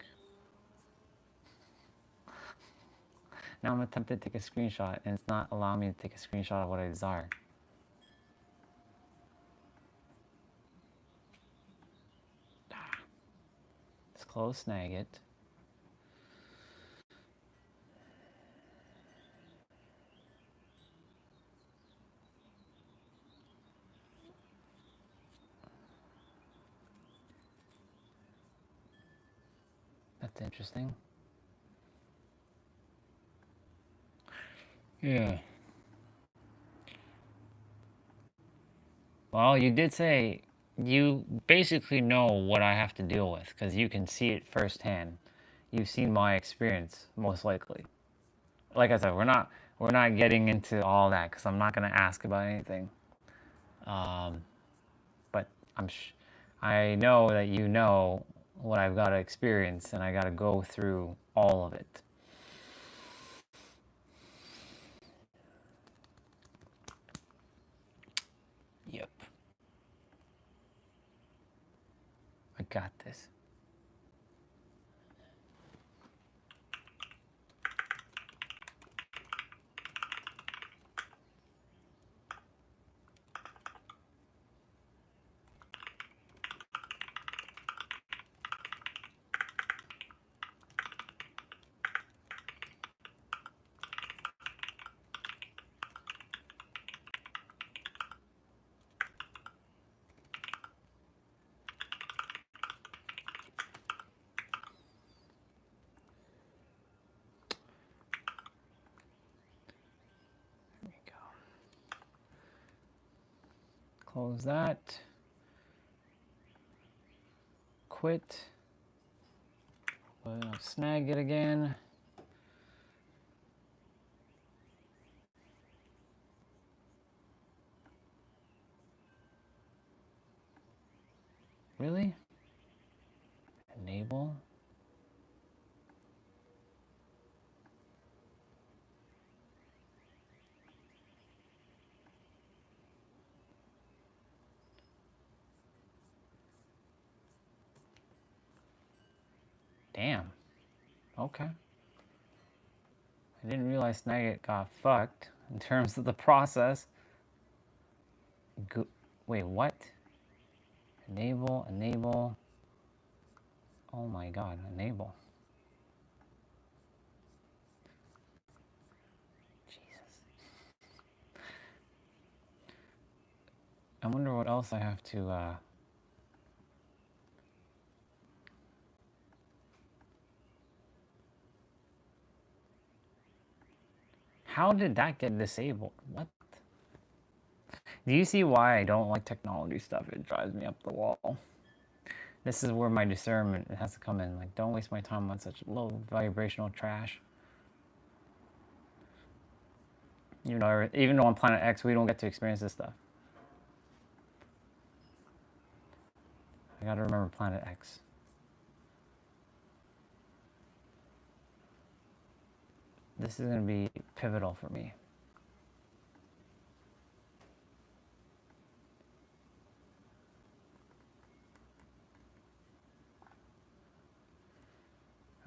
Now I'm attempting to take a screenshot and it's not allowing me to take a screenshot of what I desire. Let's close snag it. That's interesting. Yeah. Well, you did say you basically know what I have to deal with because you can see it firsthand. You've seen my experience, most likely. Like I said, we're not getting into all that because I'm not gonna ask about anything. But I know that you know what I've got to experience, and I got to go through all of it. Yep. I got this. Close that. Quit. Snag it again. Really? Enable. Damn. Okay. I didn't realize Snagit got fucked in terms of the process. Wait, what? Enable, enable. Oh my god, enable. Jesus. I wonder what else I have to, How did that get disabled? What? Do you see why I don't like technology stuff? It drives me up the wall. This is where my discernment has to come in. Like, don't waste my time on such low vibrational trash. Even though on Planet X, we don't get to experience this stuff. I gotta remember Planet X. This is gonna be pivotal for me.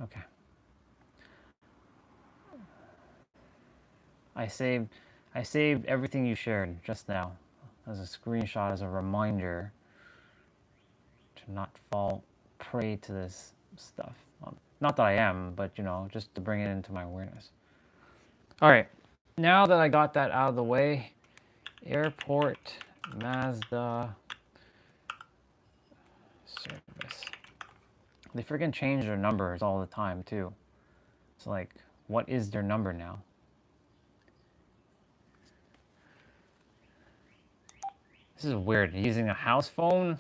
Okay. I saved everything you shared just now as a screenshot, as a reminder to not fall prey to this stuff. Not that I am, but you know, just to bring it into my awareness. All right, now that I got that out of the way, airport Mazda service. They freaking change their numbers all the time too. It's like, what is their number now? This is weird. Using a house phone.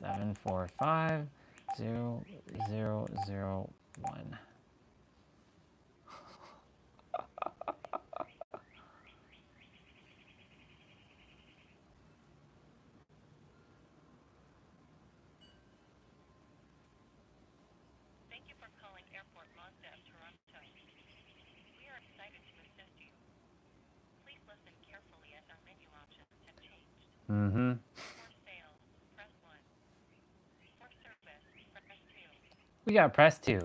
745-0001. Thank you for calling Airport Mazda of Toronto. We are excited to assist you. Please listen carefully as our menu options have changed. Mm-hmm. For sales, press 1. For service, press 2. We got press 2.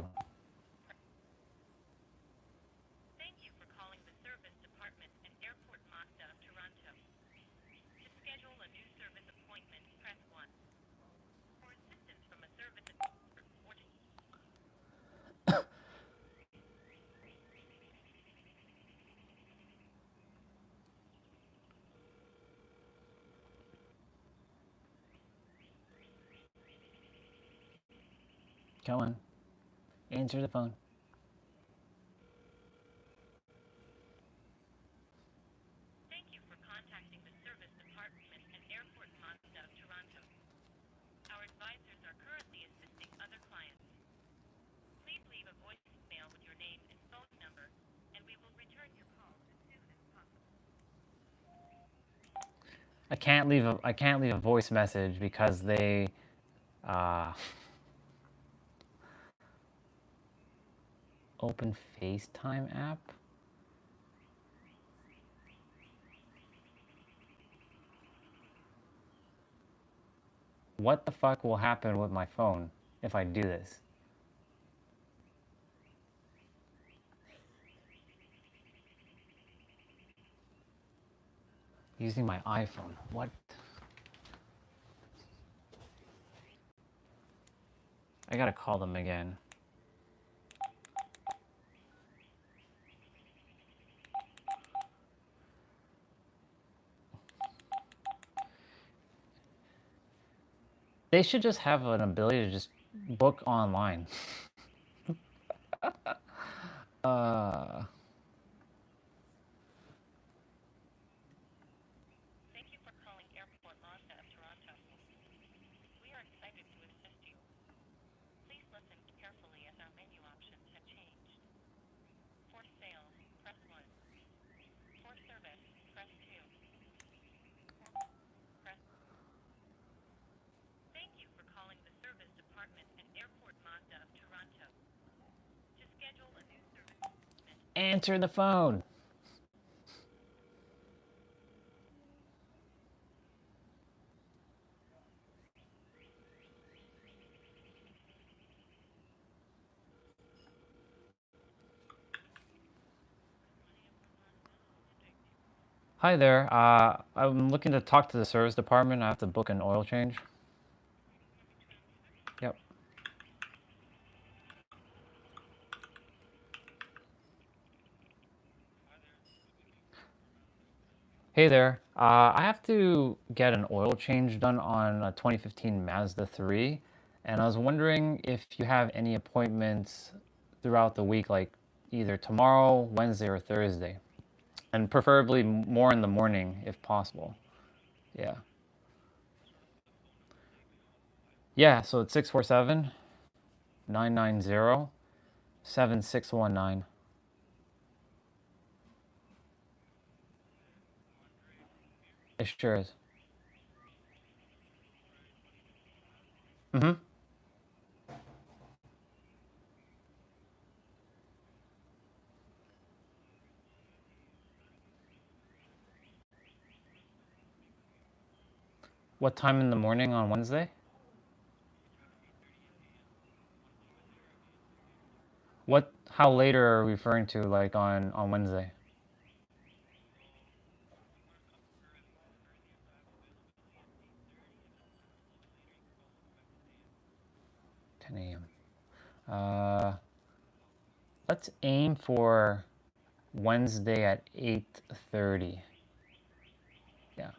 Thank you for calling the service department at Airport Mazda of Toronto. To schedule a new service appointment, press 1. For assistance from a service reporting. Come on. Answer the phone. Thank you for contacting the service department at Airport Mazda of Toronto. Our advisors are currently assisting other clients. Please leave a voicemail with your name and phone number, and we will return your call as soon as possible. I can't leave a voice message because they open FaceTime app. What the fuck will happen with my phone if I do this? Using my iPhone. What? I gotta call them again. They should just have an ability to just book online. schedule a new service appointment. Answer the phone. Hi there. I'm looking to talk to the service department. I have to book an oil change. Yep. Hey there. I have to get an oil change done on a 2015 Mazda 3, and I was wondering if you have any appointments throughout the week, like either tomorrow, Wednesday, or Thursday, and preferably more in the morning if possible. Yeah. Yeah, so it's 647 990 7619. It sure is. Mm-hmm. What time in the morning on Wednesday? How later are we referring to, like on Wednesday? 10 a.m. Let's aim for Wednesday at 8:30. Yeah.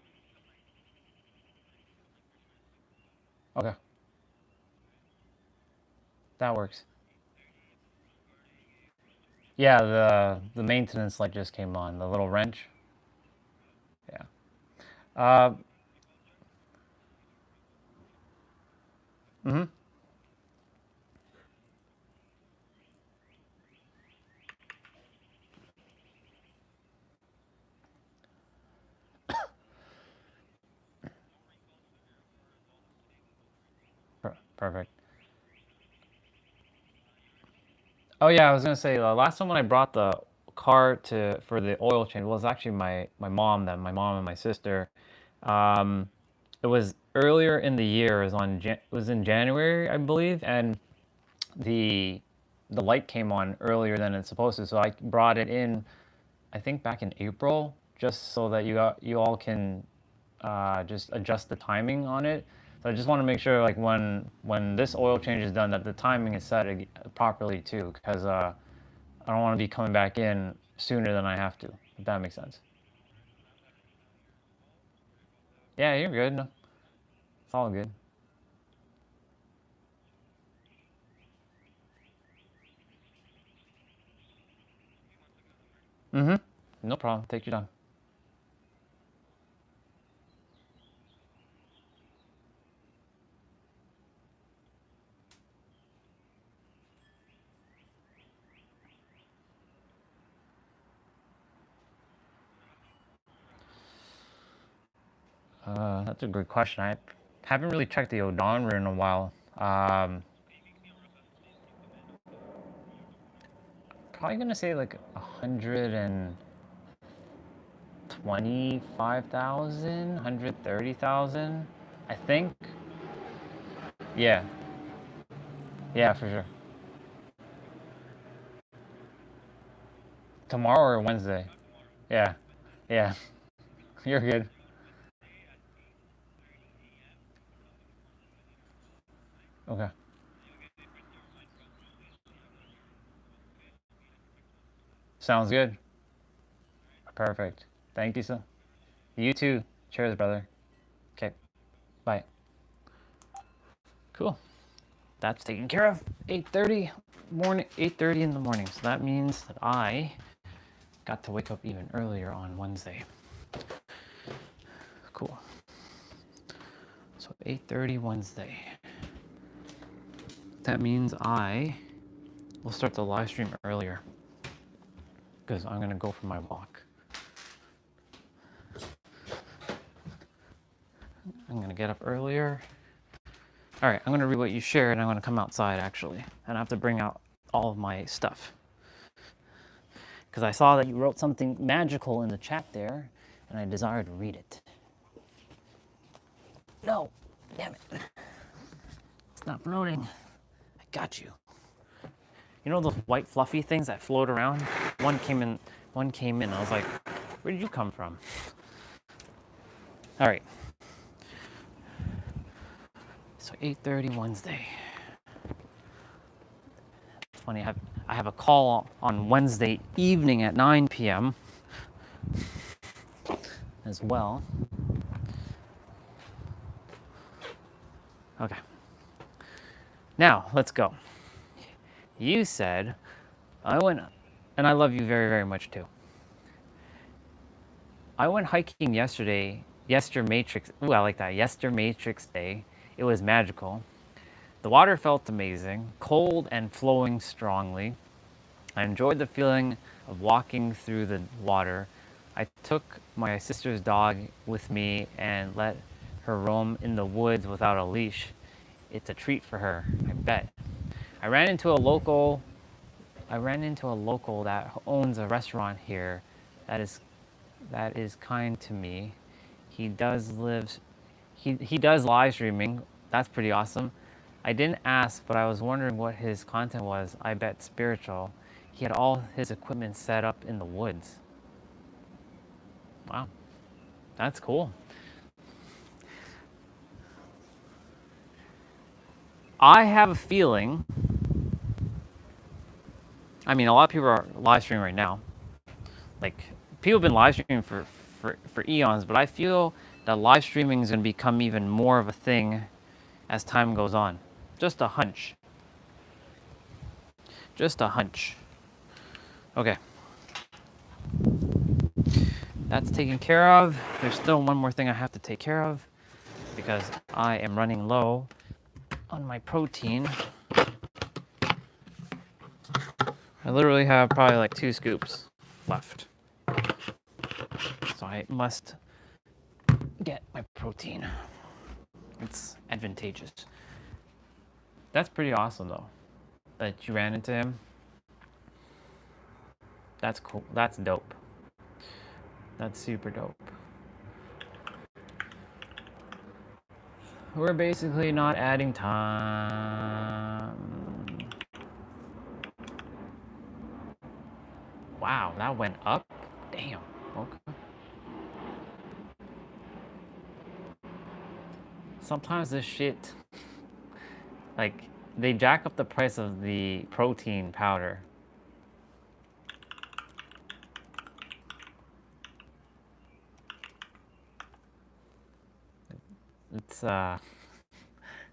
Okay. That works. Yeah, the maintenance light just came on, the little wrench. Yeah. Uh, mm-hmm. Perfect. Oh yeah, I was gonna say the last time when I brought the car to for the oil change was actually my mom, that my mom and my sister. Um, it was earlier in the year. It was in January, I believe, and the the light came on earlier than it's supposed to. So I brought it in, I think back in April, just so that you all can just adjust the timing on it. So I just want to make sure, like when this oil change is done, that the timing is set properly too, because I don't want to be coming back in sooner than I have to. If that makes sense. Yeah, you're good. No, it's all good. Mm-hmm. No problem. Take your time. That's a good question. I haven't really checked the odometer in a while. Probably gonna say like 125,000, 130,000. I think. Yeah. Yeah, for sure. Tomorrow or Wednesday. Yeah. Yeah. You're good. Okay. Sounds good. Perfect. Thank you, sir. You too. Cheers, brother. Okay. Bye. Cool. That's taken care of. 8:30 morning. 8:30 in the morning. So that means that I got to wake up even earlier on Wednesday. Cool. So 8:30 Wednesday. That means I will start the live stream earlier because I'm gonna go for my walk. I'm gonna get up earlier. All right, I'm gonna read what you shared, and I'm gonna come outside actually, and I have to bring out all of my stuff. because I saw that you wrote something magical in the chat there, and I desire to read it. No, damn it. Stop floating. I got you. You know those white fluffy things that float around? One came in. I was like, where did you come from? All right. So 8:30 Wednesday. It's funny. I have a call on Wednesday evening at 9 p.m. as well. Okay. Now let's go. You said I went, and I love you very, very much too. I went hiking yesterday, Yester Matrix. Ooh, I like that. Yester Matrix Day. It was magical. The water felt amazing, cold and flowing strongly. I enjoyed the feeling of walking through the water. I took my sister's dog with me and let her roam in the woods without a leash. It's a treat for her, I bet. I ran into a local that owns a restaurant here that is kind to me. He does live streaming. That's pretty awesome. I didn't ask, but I was wondering what his content was. I bet spiritual. He had all his equipment set up in the woods. Wow. That's cool. I have a feeling, I mean, a lot of people are live streaming right now. Like, people have been live streaming for eons, but I feel that live streaming is going to become even more of a thing as time goes on. Just a hunch. Just a hunch. Okay. That's taken care of. There's still one more thing I have to take care of because I am running low on my protein. I literally have probably like 2 scoops left. So I must get my protein. It's advantageous. That's pretty awesome though, that you ran into him. That's cool. That's dope. That's super dope. We're basically not adding time. Wow, that went up? Damn. Okay. Sometimes this shit, like, they jack up the price of the protein powder. It's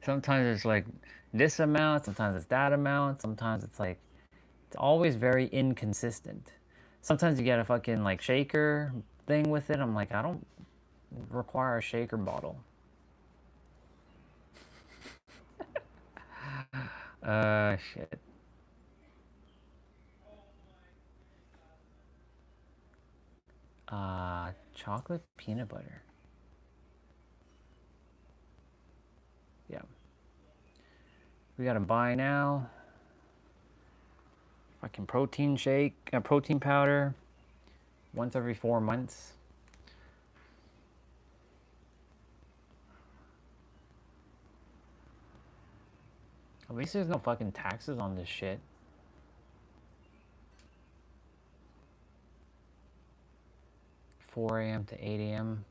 sometimes it's like this amount, sometimes it's that amount, sometimes it's like, it's always very inconsistent. Sometimes you get a fucking like shaker thing with it. I'm like, I don't require a shaker bottle. Shit. Chocolate peanut butter. Yeah. We gotta buy now. Fucking protein shake, protein powder. Once every 4 months. At least there's no fucking taxes on this shit. $4 a.m. to 8 a.m.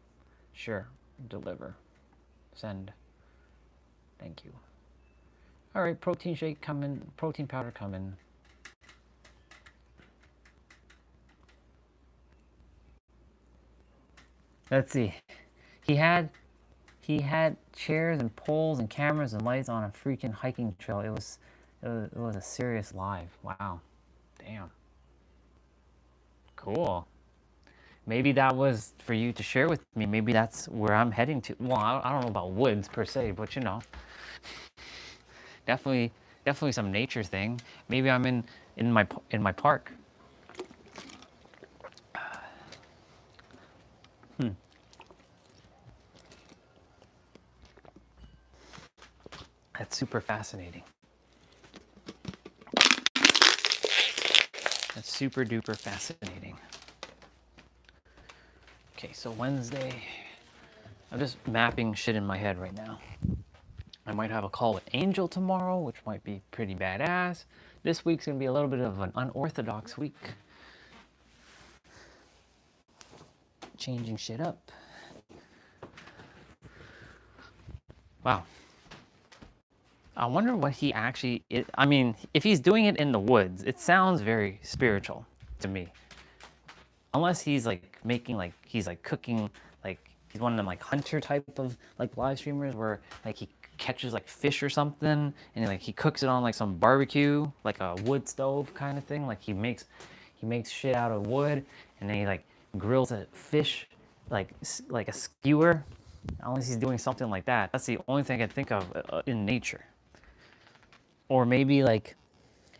Sure, deliver. Send. Thank you. All right, protein shake coming, protein powder coming. Let's see. He had chairs and poles and cameras and lights on a freaking hiking trail. It was a serious live. Wow. Damn. Cool. Maybe that was for you to share with me. Maybe that's where I'm heading to. Well, I don't know about woods per se, but you know, definitely some nature thing. Maybe I'm in my park. That's super fascinating. That's super duper fascinating. Okay, so Wednesday, I'm just mapping shit in my head right now. I might have a call with Angel tomorrow, which might be pretty badass. This week's gonna be a little bit of an unorthodox week. Changing shit up. Wow. I wonder what he actually is. I mean, if he's doing it in the woods, it sounds very spiritual to me. Unless he's like making like, he's like cooking, like he's one of them like hunter type of like live streamers where like he catches like fish or something and like he cooks it on like some barbecue, like a wood stove kind of thing. Like he makes shit out of wood and then he like grills a fish like a skewer. Unless he's doing something like that. That's the only thing I can think of in nature. Or maybe like,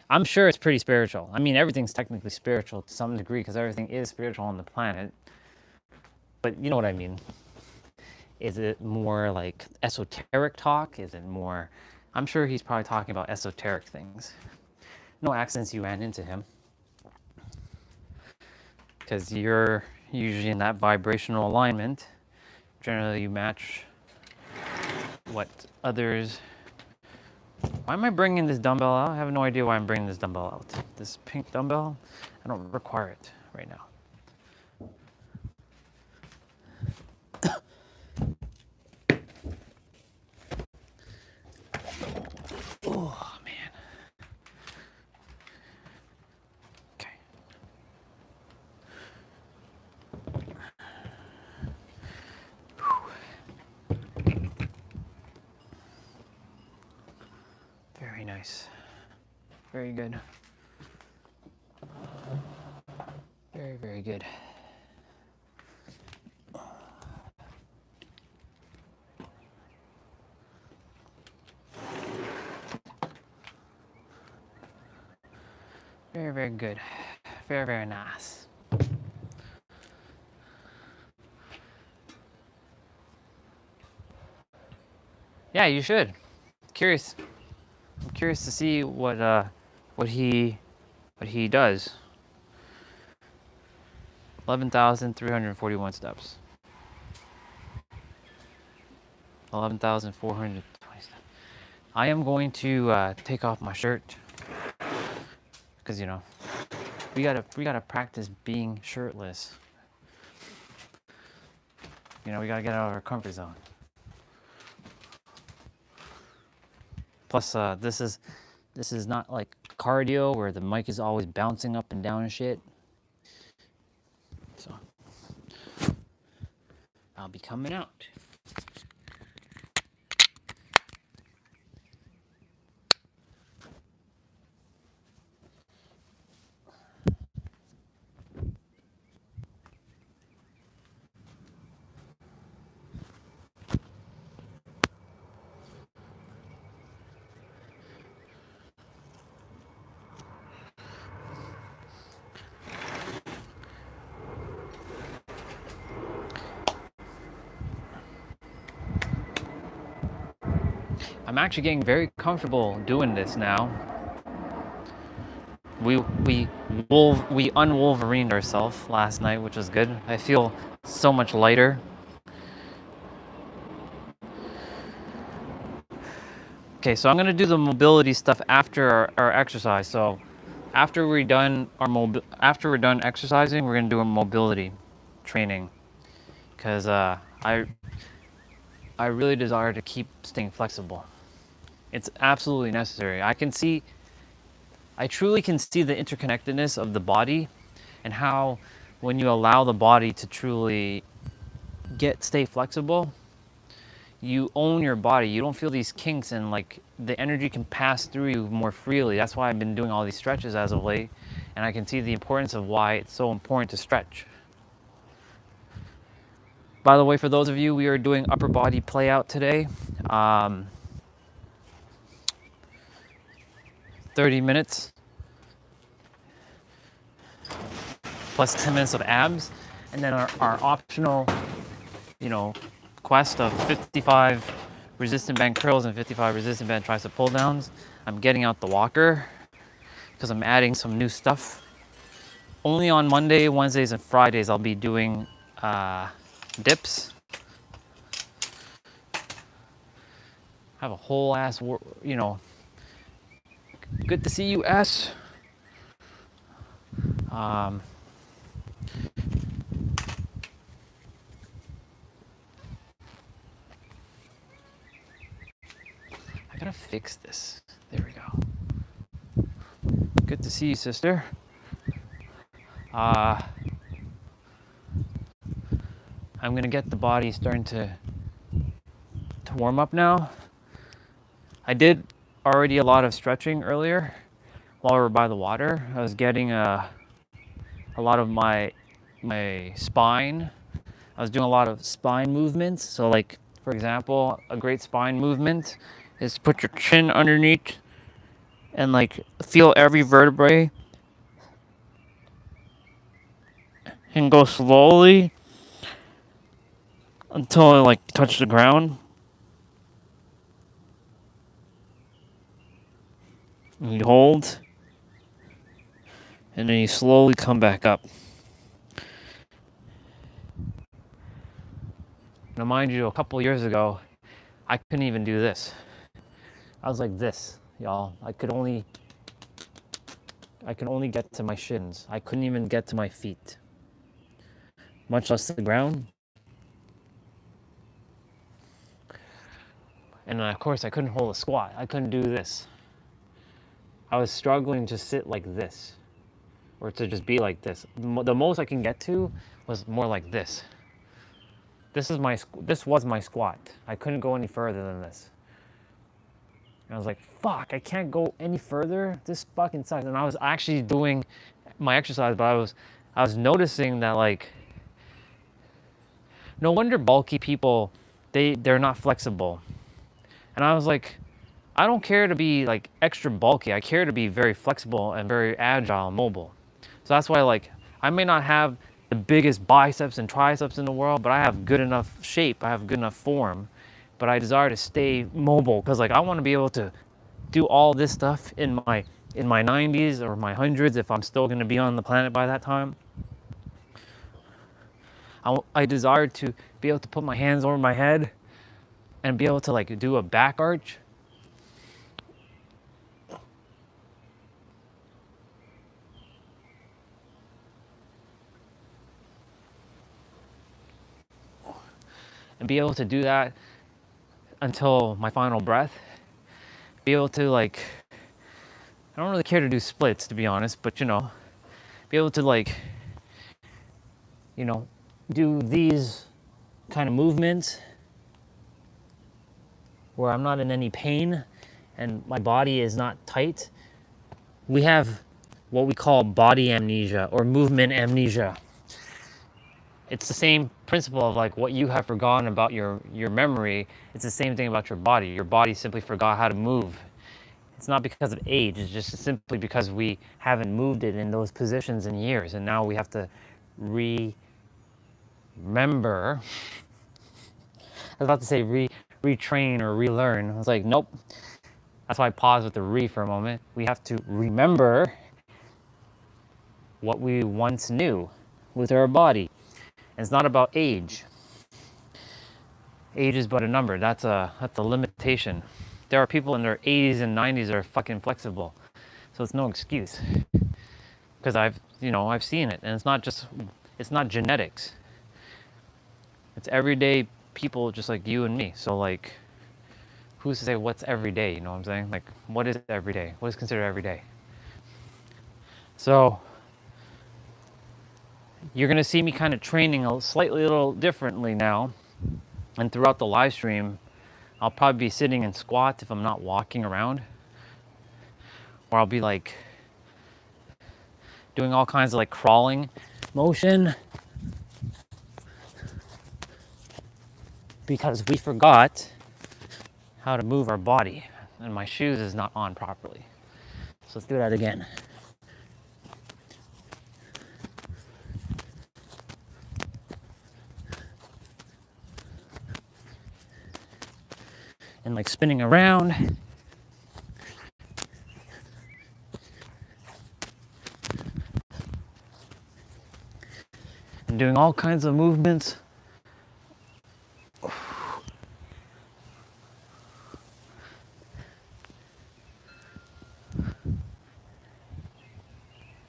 I'm sure it's pretty spiritual. I mean, everything's technically spiritual to some degree because everything is spiritual on the planet. But you know what I mean. Is it more like esoteric talk? Is it more... I'm sure he's probably talking about esoteric things. No accidents you ran into him. Because you're usually in that vibrational alignment. Generally, you match what others... Why am I bringing this dumbbell out? I have no idea why I'm bringing this dumbbell out. This pink dumbbell, I don't require it right now. Oh, man. Okay. Very nice. Very good. Very, very good. Very, very good. Very, very nice. Yeah, you should. Curious. I'm curious to see what he does. 11,341 steps. 11,420 steps. I am going to take off my shirt because you know we gotta practice being shirtless. You know, we gotta get out of our comfort zone. Plus, this is not like cardio where the mic is always bouncing up and down and shit. So I'll be coming out. I'm actually getting very comfortable doing this now. We unwolverined ourselves last night, which was good. I feel so much lighter. Okay, so I'm gonna do the mobility stuff after our exercise. So after we're done exercising, we're gonna do a mobility training because I really desire to keep staying flexible. It's absolutely necessary. I truly can see the interconnectedness of the body and how when you allow the body to truly stay flexible, you own your body. You don't feel these kinks and like the energy can pass through you more freely. That's why I've been doing all these stretches as of late, and I can see the importance of why it's so important to stretch. By the way, for those of you, we are doing upper body play out today. 30 minutes plus 10 minutes of abs, and then our optional, you know, quest of 55 resistant band curls and 55 resistant band tricep pull downs. I'm getting out the walker because I'm adding some new stuff. only on Monday, Wednesdays, and Fridays I'll be doing dips. I have a whole ass, you know. Good to see you, S. Um, I gotta fix this. There we go. Good to see you, sister. I'm gonna get the body starting to warm up now. I did already a lot of stretching earlier while we were by the water. I was getting a lot of my spine. I was doing a lot of spine movements. So like, for example, a great spine movement is put your chin underneath and like feel every vertebrae and go slowly until it like touch the ground. And you hold, and then you slowly come back up. Now, mind you, a couple years ago, I couldn't even do this. I was like this, y'all. I could only get to my shins. I couldn't even get to my feet, much less the ground. And of course, I couldn't hold a squat. I couldn't do this. I was struggling to sit like this, or to just be like this. The most I can get to was more like this. This was my squat. I couldn't go any further than this. And I was like, fuck, I can't go any further. This fucking sucks. And I was actually doing my exercise, but I was noticing that like, no wonder bulky people, they're not flexible. And I was like, I don't care to be like extra bulky. I care to be very flexible and very agile and mobile. So that's why like, I may not have the biggest biceps and triceps in the world, but I have good enough shape. I have good enough form, but I desire to stay mobile because like I want to be able to do all this stuff in my 90s or my hundreds if I'm still going to be on the planet by that time. I desire to be able to put my hands over my head and be able to like do a back arch. And be able to do that until my final breath. Be able to like, I don't really care to do splits to be honest, but you know, be able to like, you know, do these kind of movements where I'm not in any pain and my body is not tight. We have what we call body amnesia or movement amnesia. It's the same principle of like what you have forgotten about your memory. It's the same thing about your body. Your body simply forgot how to move. It's not because of age, it's just simply because we haven't moved it in those positions in years. And now we have to remember. I was about to say retrain or relearn. I was like, nope. That's why I paused with the re for a moment. We have to remember what we once knew with our body. And it's not about age. Age is but a number. That's a limitation. There are people in their 80s and 90s that are fucking flexible. So it's no excuse. Because I've seen it. And it's not genetics. It's everyday people just like you and me. So like, who's to say what's every day? You know what I'm saying? Like, what is every day? What is considered every day? So you're gonna see me kind of training a little differently now. And throughout the live stream, I'll probably be sitting in squats if I'm not walking around. Or I'll be like doing all kinds of like crawling motion. Because we forgot how to move our body. And my shoes is not on properly. So let's do that again. And like spinning around. and doing all kinds of movements.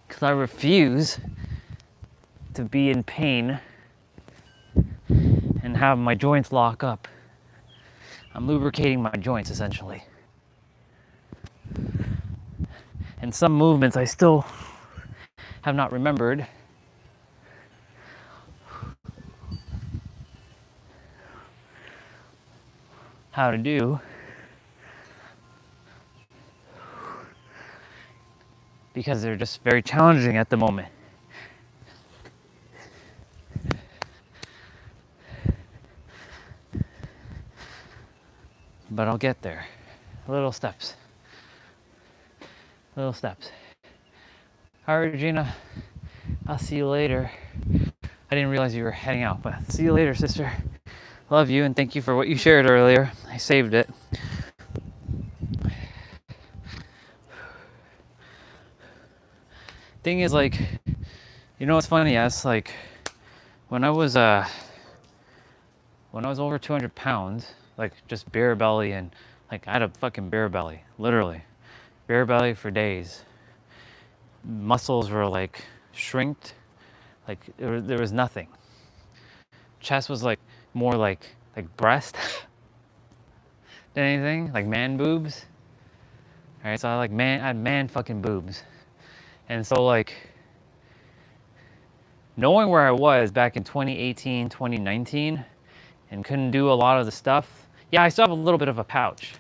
Because I refuse to be in pain and have my joints lock up. I'm lubricating my joints essentially. And some movements I still have not remembered. How to do because they're just very challenging at the moment. But I'll get there. Little steps. Little steps. All right, Regina. I'll see you later. I didn't realize you were heading out, but see you later, sister. Love you, and thank you for what you shared earlier. I saved it. Thing is, like, you know what's funny? Yes, like, when I was over 200 pounds, like just bare belly, and like I had a fucking bare belly, literally, bare belly for days. Muscles were like shrinked, like there was nothing. Chest was like more like breast than anything, like man boobs. All right, so I had man fucking boobs, and so like knowing where I was back in 2018, 2019, and couldn't do a lot of the stuff. Yeah, I still have a little bit of a pouch.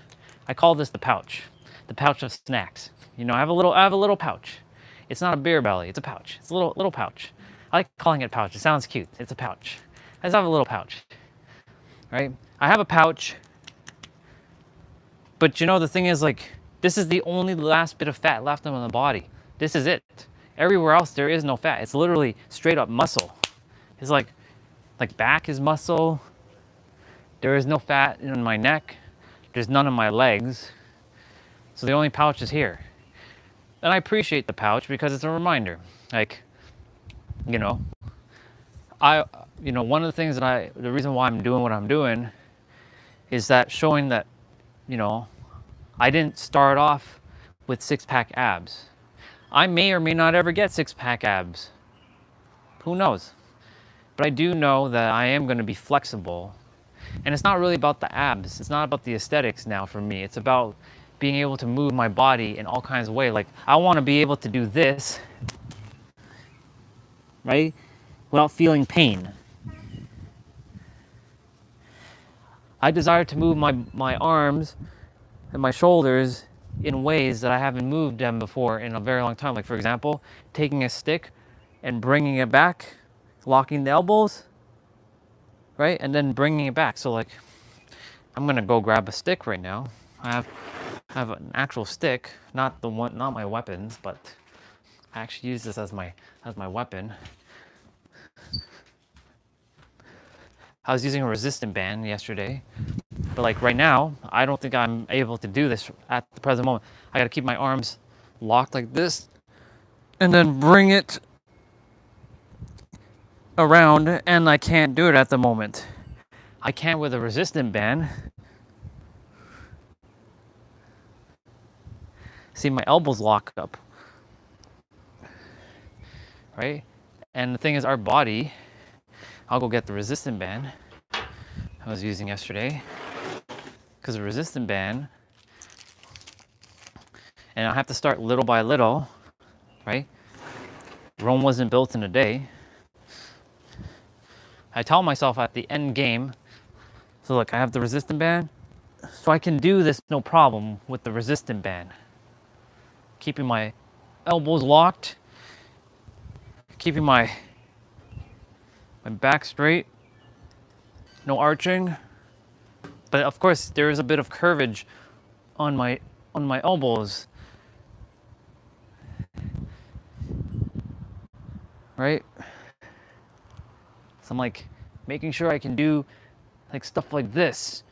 I call this the pouch of snacks. You know, I have a little pouch. It's not a beer belly, it's a pouch. It's a little pouch. I like calling it pouch. It sounds cute. It's a pouch. I just have a little pouch, right? I have a pouch, but you know, the thing is, like, this is the only last bit of fat left on the body. This is it. Everywhere else, there is no fat. It's literally straight up muscle. It's like back is muscle. There is no fat in my neck. There's none in my legs. So the only pouch is here. And I appreciate the pouch because it's a reminder. Like, you know, one of the things that the reason why I'm doing what I'm doing is that showing that, you know, I didn't start off with six-pack abs. I may or may not ever get six-pack abs. Who knows? But I do know that I am going to be flexible. And it's not really about the abs. It's not about the aesthetics now for me. It's about being able to move my body in all kinds of ways. Like, I want to be able to do this, right? Without feeling pain. I desire to move my arms and my shoulders in ways that I haven't moved them before in a very long time. Like, for example, taking a stick and bringing it back, locking the elbows, right? And then bringing it back. So like, I'm gonna go grab a stick right now. I have an actual stick, not my weapons, but I actually use this as my weapon. I was using a resistant band yesterday, but like right now, I don't think I'm able to do this at the present moment. I gotta keep my arms locked like this, and then bring it around, and I can't do it at the moment. I can with a resistant band. See, my elbows lock up, right? And the thing is, our body, I'll go get the resistant band I was using yesterday, because the resistant band, and I have to start little by little, right? Rome wasn't built in a day. I tell myself at the end game, so look, I have the resistant band, so I can do this no problem with the resistant band. Keeping my elbows locked, keeping my back straight, no arching. But of course, there is a bit of curvage on my elbows, right? So I'm like making sure I can do like stuff like this.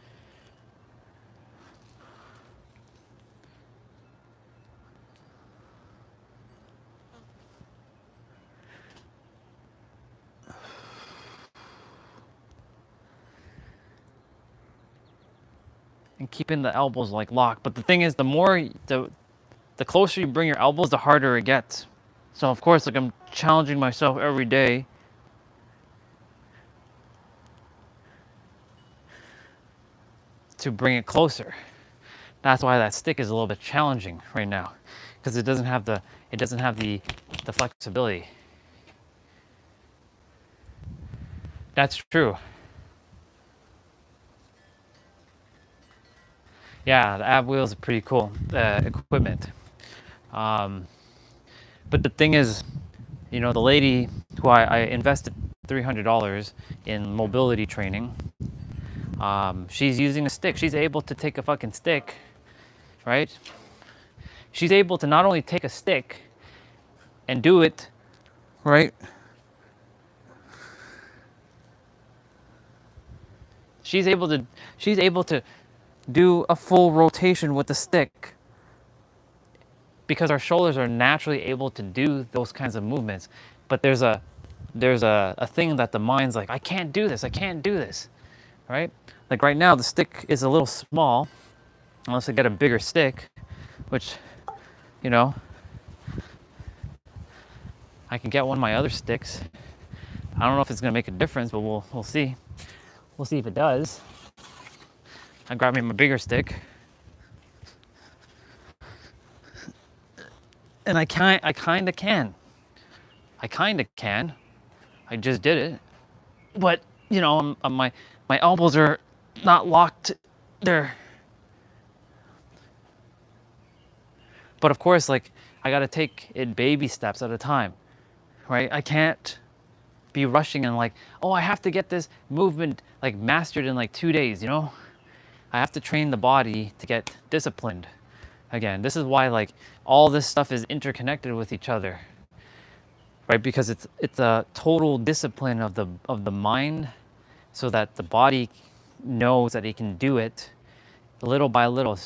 and keeping the elbows like locked. But the thing is, the closer you bring your elbows, the harder it gets. So of course, like I'm challenging myself every day to bring it closer. That's why that stick is a little bit challenging right now, because it doesn't have the flexibility. That's true. Yeah, the ab wheels are pretty cool equipment. But the thing is, you know, the lady who I invested $300 in mobility training, she's using a stick. She's able to take a fucking stick, right? She's able to not only take a stick and do it, right? She's able to do a full rotation with the stick because our shoulders are naturally able to do those kinds of movements. But there's a thing that the mind's like, I can't do this, right? Like right now, the stick is a little small, unless I get a bigger stick, which, you know, I can get one of my other sticks. I don't know if it's gonna make a difference, but we'll see. We'll see if it does. I grab me my bigger stick. And I kinda can. I just did it. But, you know, my elbows are not locked. They're... But of course, like, I gotta take it baby steps at a time, right? I can't be rushing and like, oh, I have to get this movement like mastered in like 2 days, you know? I have to train the body to get disciplined. Again, this is why like all this stuff is interconnected with each other, right? Because it's a total discipline of the mind, so that the body knows that it can do it little by little,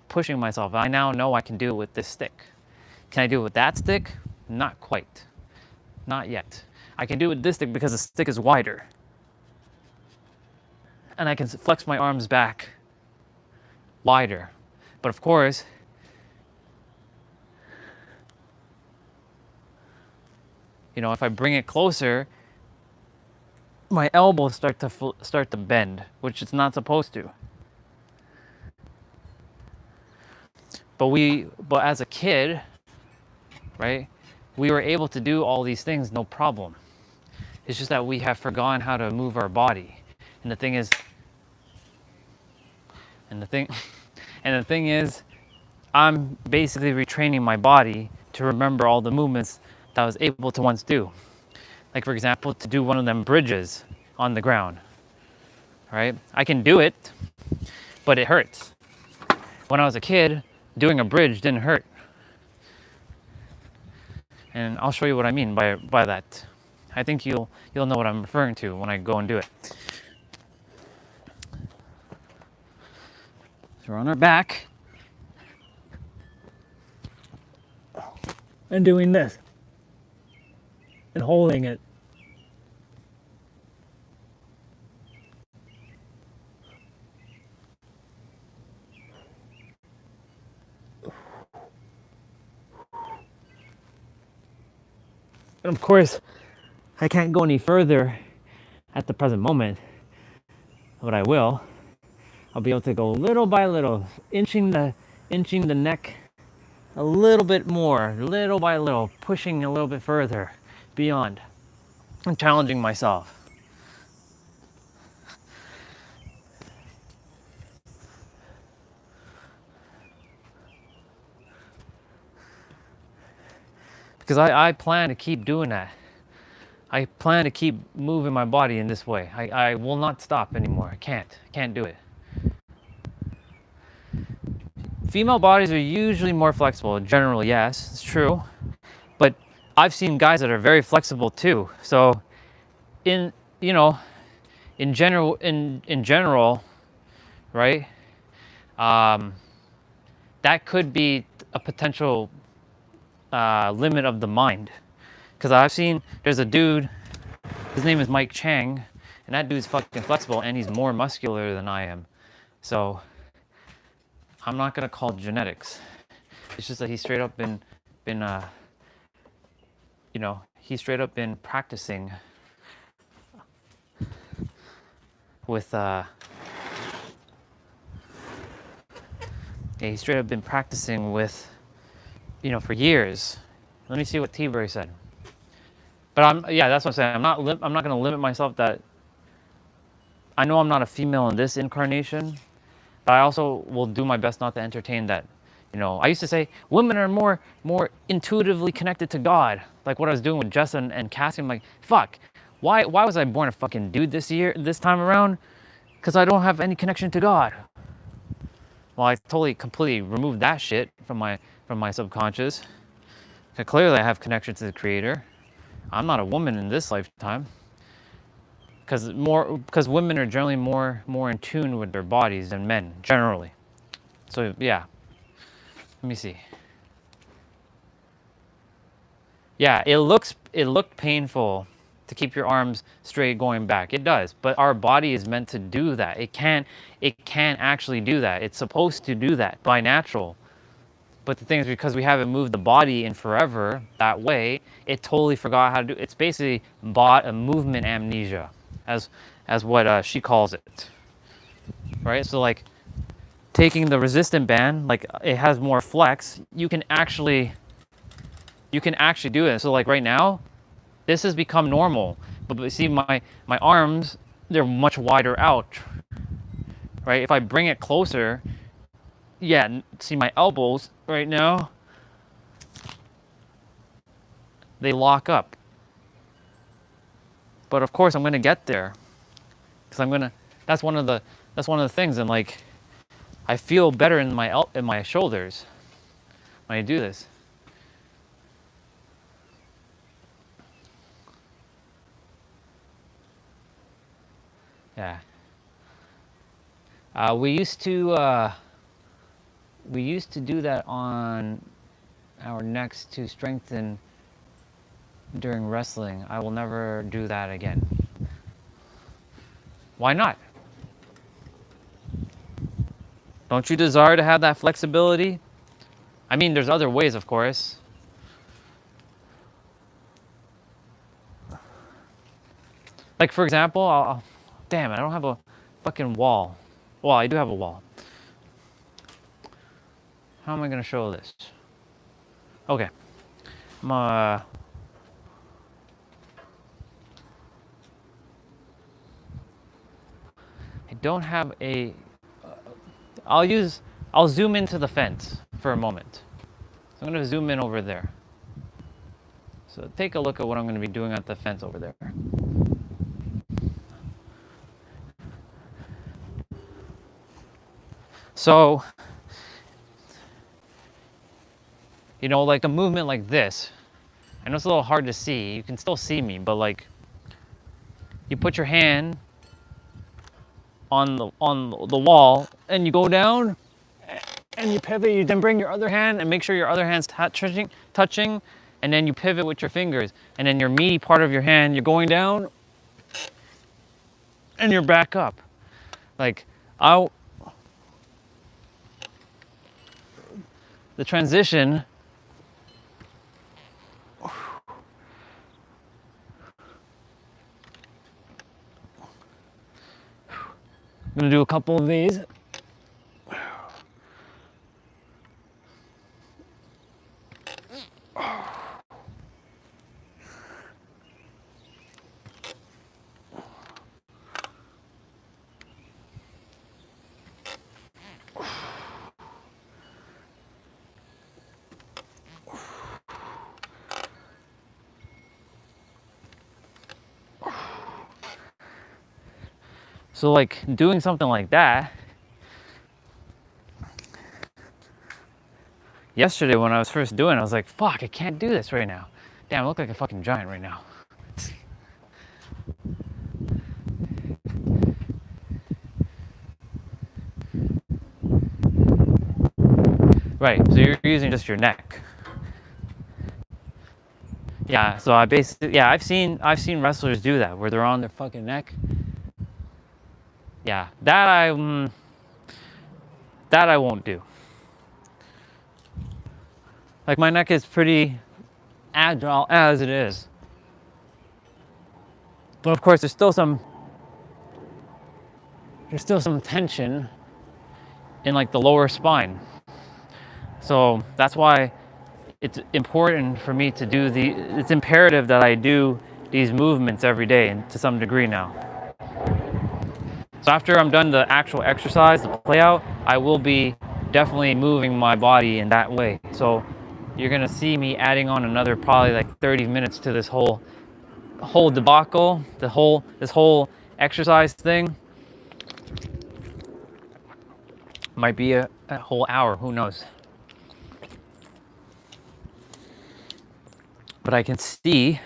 pushing myself. I now know I can do it with this stick. Can I do it with that stick? Not quite. Not yet. I can do it with this stick because the stick is wider. And I can flex my arms back wider. But of course, you know, if I bring it closer, my elbows start to bend, which it's not supposed to. But as a kid, right, we were able to do all these things no problem. It's just that we have forgotten how to move our body. And the thing is, I'm basically retraining my body to remember all the movements that I was able to once do. Like for example, to do one of them bridges on the ground, right? I can do it, but it hurts. When I was a kid, doing a bridge didn't hurt. And I'll show you what I mean by that. I think you'll know what I'm referring to when I go and do it. So we're on our back and doing this and holding it. And of course, I can't go any further at the present moment, but I will. I'll be able to go little by little, inching the neck a little bit more, little by little, pushing a little bit further beyond. I'm challenging myself. Because I plan to keep doing that. I plan to keep moving my body in this way. I will not stop anymore. I can't do it. Female bodies are usually more flexible. Generally, yes, it's true. But I've seen guys that are very flexible too. So in general, right? That could be a potential limit of the mind. Because I've seen, there's a dude, his name is Mike Chang, and that dude's fucking flexible and he's more muscular than I am. So I'm not gonna call it genetics. It's just that he's straight up been you know, he's straight up been practicing with yeah, he's straight up been practicing with, you know, for years. Let me see what T-Berry said. But yeah, that's what I'm saying. I'm not gonna limit myself. That I know I'm not a female in this incarnation, but I also will do my best not to entertain that. You know, I used to say women are more intuitively connected to God, like what I was doing with Jess and Cassie. I'm like, fuck, why was I born a fucking dude this time around? Because I don't have any connection to God. Well, I totally completely removed that shit from my subconscious. So clearly, I have connection to the Creator. I'm not a woman in this lifetime. Because women are generally more in tune with their bodies than men generally. So yeah, let me see. Yeah, it looked painful to keep your arms straight going back. It does, but our body is meant to do that. It can actually do that. It's supposed to do that by natural. But the thing is, because we haven't moved the body in forever that way, it totally forgot how to do it. It's basically a movement amnesia, as what she calls it, right? So like taking the resistant band, like it has more flex. You can actually do it. So like right now, this has become normal. But see, my arms, they're much wider out, right? If I bring it closer, yeah, see my elbows right now, they lock up. But of course I'm gonna get there, because that's one of the things. And like, I feel better in my shoulders when I do this. Yeah. We used to do that on our necks to strengthen during wrestling. I will never do that again. Why not? Don't you desire to have that flexibility? I mean, there's other ways, of course. Like, for example, damn it, I don't have a fucking wall. Well, I do have a wall. How am I gonna show this? Okay. I don't have a... I'll zoom into the fence for a moment. So I'm gonna zoom in over there. So take a look at what I'm gonna be doing at the fence over there. So, you know, like a movement like this, I know it's a little hard to see. You can still see me, but like, you put your hand on the wall and you go down and you pivot. You then bring your other hand and make sure your other hand's touching, and then you pivot with your fingers. And then your meaty part of your hand, you're going down and you're back up. Like, the transition, I'm gonna do a couple of these. So like doing something like that, yesterday when I was first doing it, I was like, fuck, I can't do this right now. Damn, I look like a fucking giant right now. Right, so you're using just your neck. Yeah, so I've seen wrestlers do that, where they're on their fucking neck. Yeah, that I won't do. Like my neck is pretty agile as it is. But of course there's still some tension in like the lower spine. So that's why it's important for me to do it's imperative that I do these movements every day and to some degree now. So after I'm done the actual exercise, the play out, I will be definitely moving my body in that way. So you're gonna see me adding on another probably like 30 minutes to this whole debacle, this whole exercise thing. Might be a whole hour, who knows. But I can see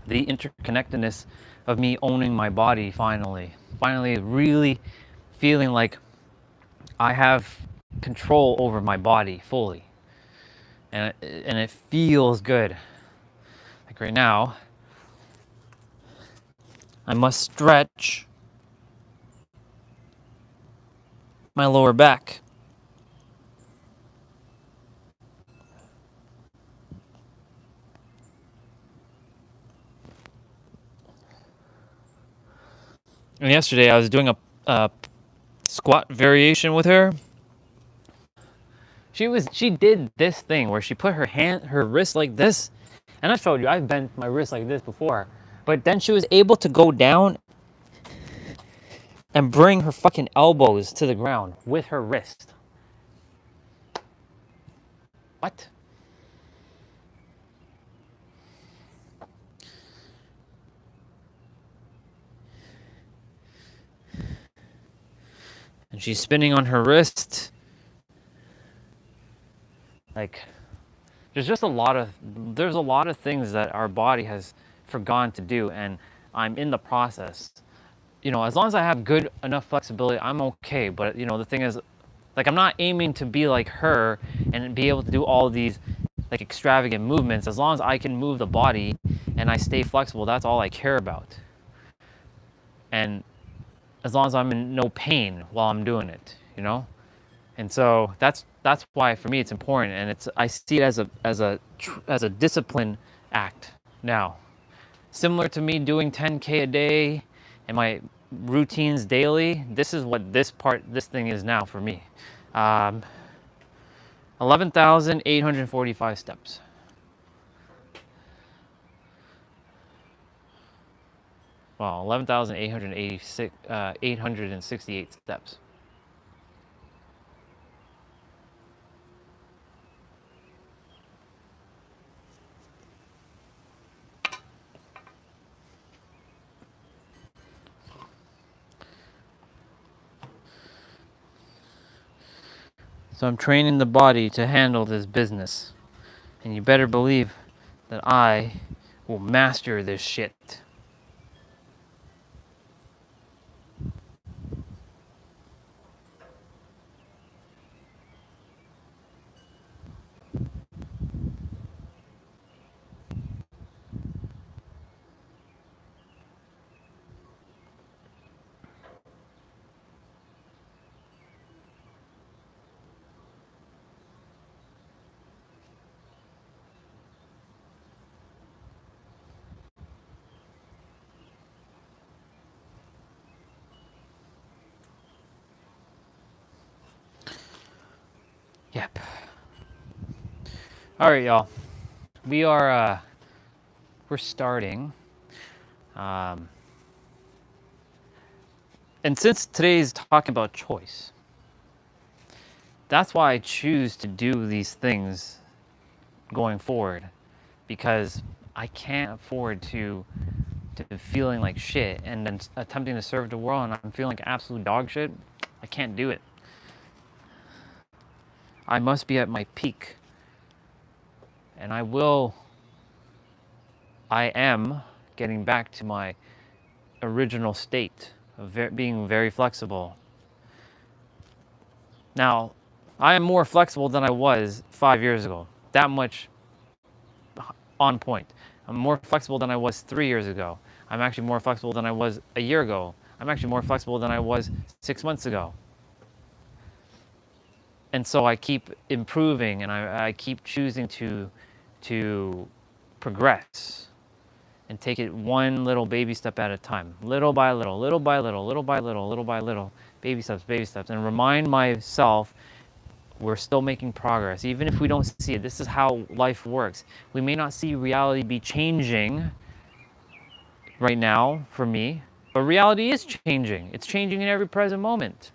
the interconnectedness of me owning my body finally really feeling like I have control over my body fully, and it feels good. Like right now I must stretch my lower back. And yesterday I was doing a squat variation with her. She did this thing where she put her wrist like this, and I showed you I've bent my wrist like this before, but then she was able to go down and bring her fucking elbows to the ground with her wrist. What? And she's spinning on her wrist. Like, there's a lot of things that our body has forgotten to do, and I'm in the process. You know, as long as I have good enough flexibility, I'm okay. But you know, the thing is, like, I'm not aiming to be like her and be able to do all these like extravagant movements. As long as I can move the body and I stay flexible, that's all I care about. And as long as I'm in no pain while I'm doing it, you know? And so that's why for me it's important, and I see it as a discipline act now. Similar to me doing 10K a day and my routines daily, this is what this thing is now for me. 11,845 steps. Well, 868 steps. So I'm training the body to handle this business. And you better believe that I will master this shit. Yep. All right, y'all. We're starting. And since today's talking about choice, that's why I choose to do these things going forward, because I can't afford to feeling like shit and then attempting to serve the world and I'm feeling like absolute dog shit. I can't do it. I must be at my peak. And I am getting back to my original state of being very flexible. Now, I am more flexible than I was 5 years ago. That much on point. I'm more flexible than I was 3 years ago. I'm actually more flexible than I was a year ago. I'm actually more flexible than I was 6 months ago. And so I keep improving, and I keep choosing to progress and take it one little baby step at a time, little by little, little by little, little by little, little by little, baby steps, and remind myself we're still making progress. Even if we don't see it, this is how life works. We may not see reality be changing right now for me, but reality is changing. It's changing in every present moment,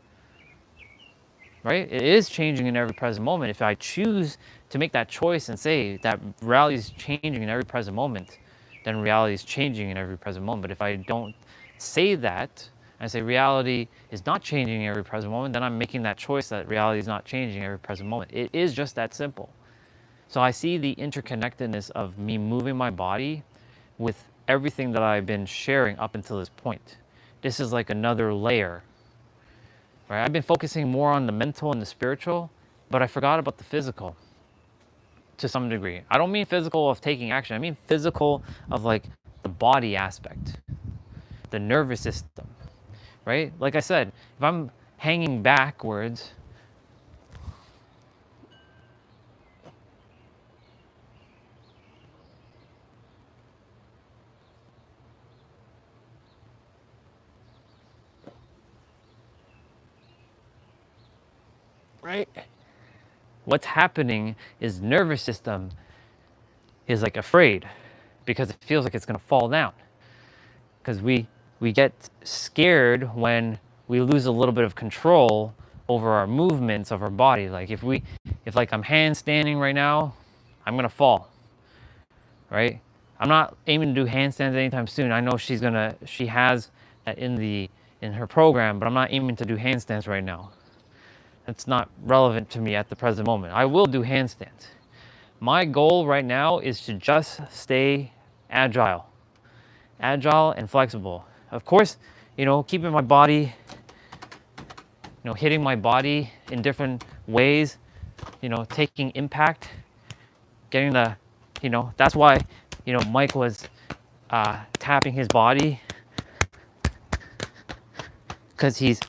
right? It is changing in every present moment. If I choose to make that choice and say that reality is changing in every present moment, then reality is changing in every present moment. But if I don't say that, I say reality is not changing in every present moment, then I'm making that choice that reality is not changing in every present moment. It is just that simple. So I see the interconnectedness of me moving my body with everything that I've been sharing up until this point. This is like another layer, right? I've been focusing more on the mental and the spiritual, but I forgot about the physical to some degree. I don't mean physical of taking action. I mean physical of like the body aspect, the nervous system, right? Like I said, if I'm hanging backwards, right? What's happening is nervous system is like afraid because it feels like it's going to fall down. Because we get scared when we lose a little bit of control over our movements of our body. Like if like I'm handstanding right now, I'm going to fall, right? I'm not aiming to do handstands anytime soon. I know she has that in her program, but I'm not aiming to do handstands right now. That's not relevant to me at the present moment. I will do handstands. My goal right now is to just stay agile and flexible. Of course, keeping my body, hitting my body in different ways, taking impact, getting the, that's why, Mike was tapping his body, because he's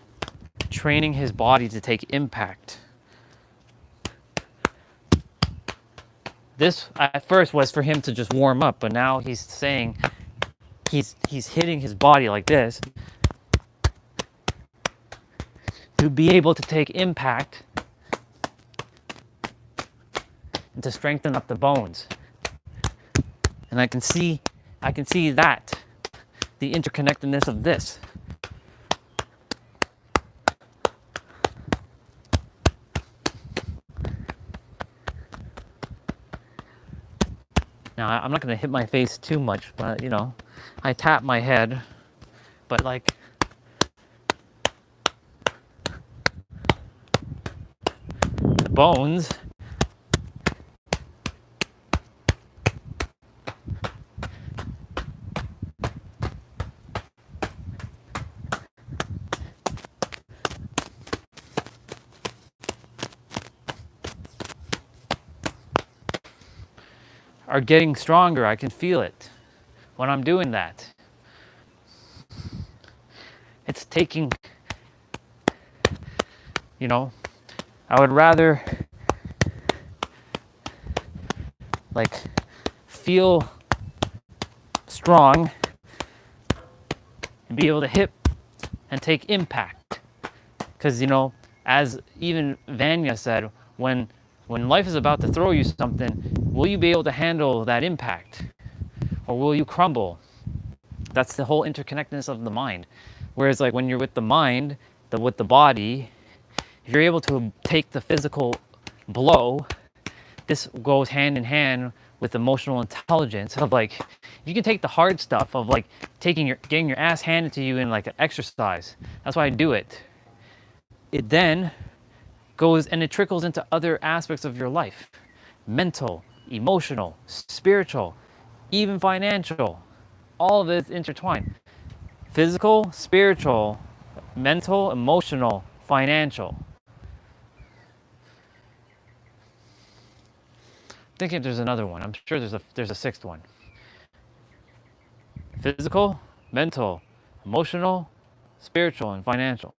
training his body to take impact. This at first was for him to just warm up, but now he's saying he's hitting his body like this to be able to take impact and to strengthen up the bones. And I can see that, the interconnectedness of this. Now, I'm not going to hit my face too much, but, I tap my head, but like, the bones are getting stronger. I can feel it when I'm doing that. It's taking, I would rather like feel strong and be able to hit and take impact. Because, as even Vanya said, when life is about to throw you something, will you be able to handle that impact? Or will you crumble? That's the whole interconnectedness of the mind. Whereas like when you're with the mind, with the body, if you're able to take the physical blow, this goes hand in hand with emotional intelligence of like, you can take the hard stuff of like getting your ass handed to you in like an exercise. That's why I do it. It then goes and it trickles into other aspects of your life. Mental, emotional, spiritual, even financial. All of it is intertwined. Physical, spiritual, mental, emotional, financial. I'm thinking there's another one. I'm sure there's a sixth one. Physical, mental, emotional, spiritual, and financial.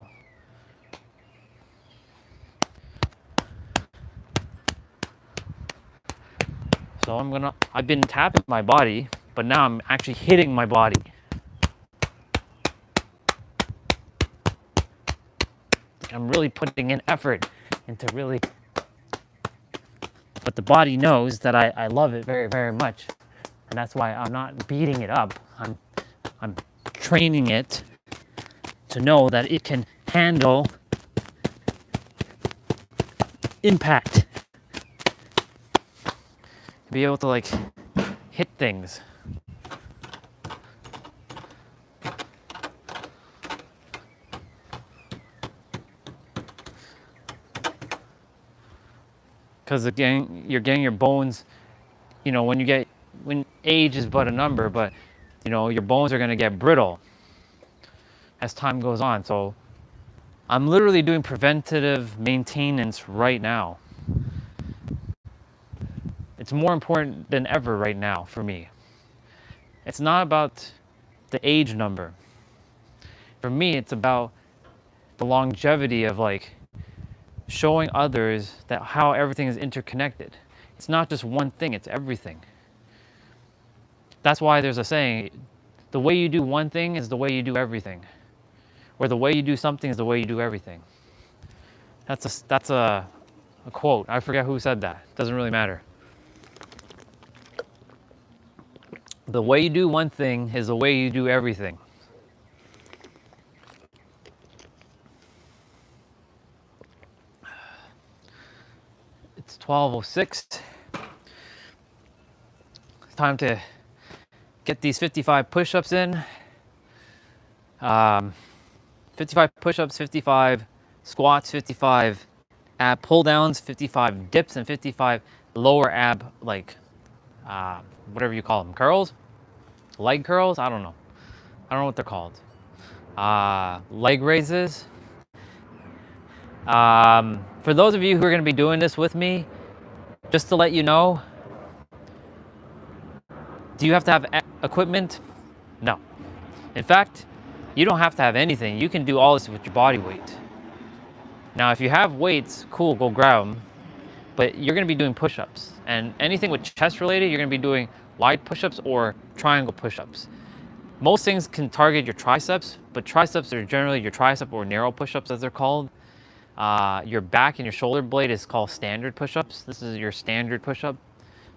So I've been tapping my body, but now I'm actually hitting my body. I'm really putting in effort into really, but the body knows that I love it very, very much. And that's why I'm not beating it up. I'm training it to know that it can handle impact. Be able to like hit things. Because again, you're getting your bones, you know, when age is but a number, but you know, your bones are gonna get brittle as time goes on. So I'm literally doing preventative maintenance right now. It's more important than ever right now for me. It's not about the age number. For me, it's about the longevity of like showing others that how everything is interconnected. It's not just one thing, it's everything. That's why there's a saying, the way you do one thing is the way you do everything. Or the way you do something is the way you do everything. That's a quote. I forget who said that. Doesn't really matter. The way you do one thing is the way you do everything. It's 12:06. It's time to get these 55 push-ups in. 55 push-ups, 55 squats, 55 ab pull-downs, 55 dips, and 55 lower ab, like whatever you call them, curls, leg curls. I don't know what they're called. Leg raises. For those of you who are going to be doing this with me, just to let you know, do you have to have equipment? No. In fact, you don't have to have anything. You can do all this with your body weight. Now, if you have weights, cool, go grab them. But you're going to be doing push-ups. And anything with chest related, you're going to be doing wide push-ups or triangle push-ups. Most things can target your triceps, but triceps are generally your tricep or narrow push-ups as they're called. Your back and your shoulder blade is called standard push-ups. This is your standard push-up.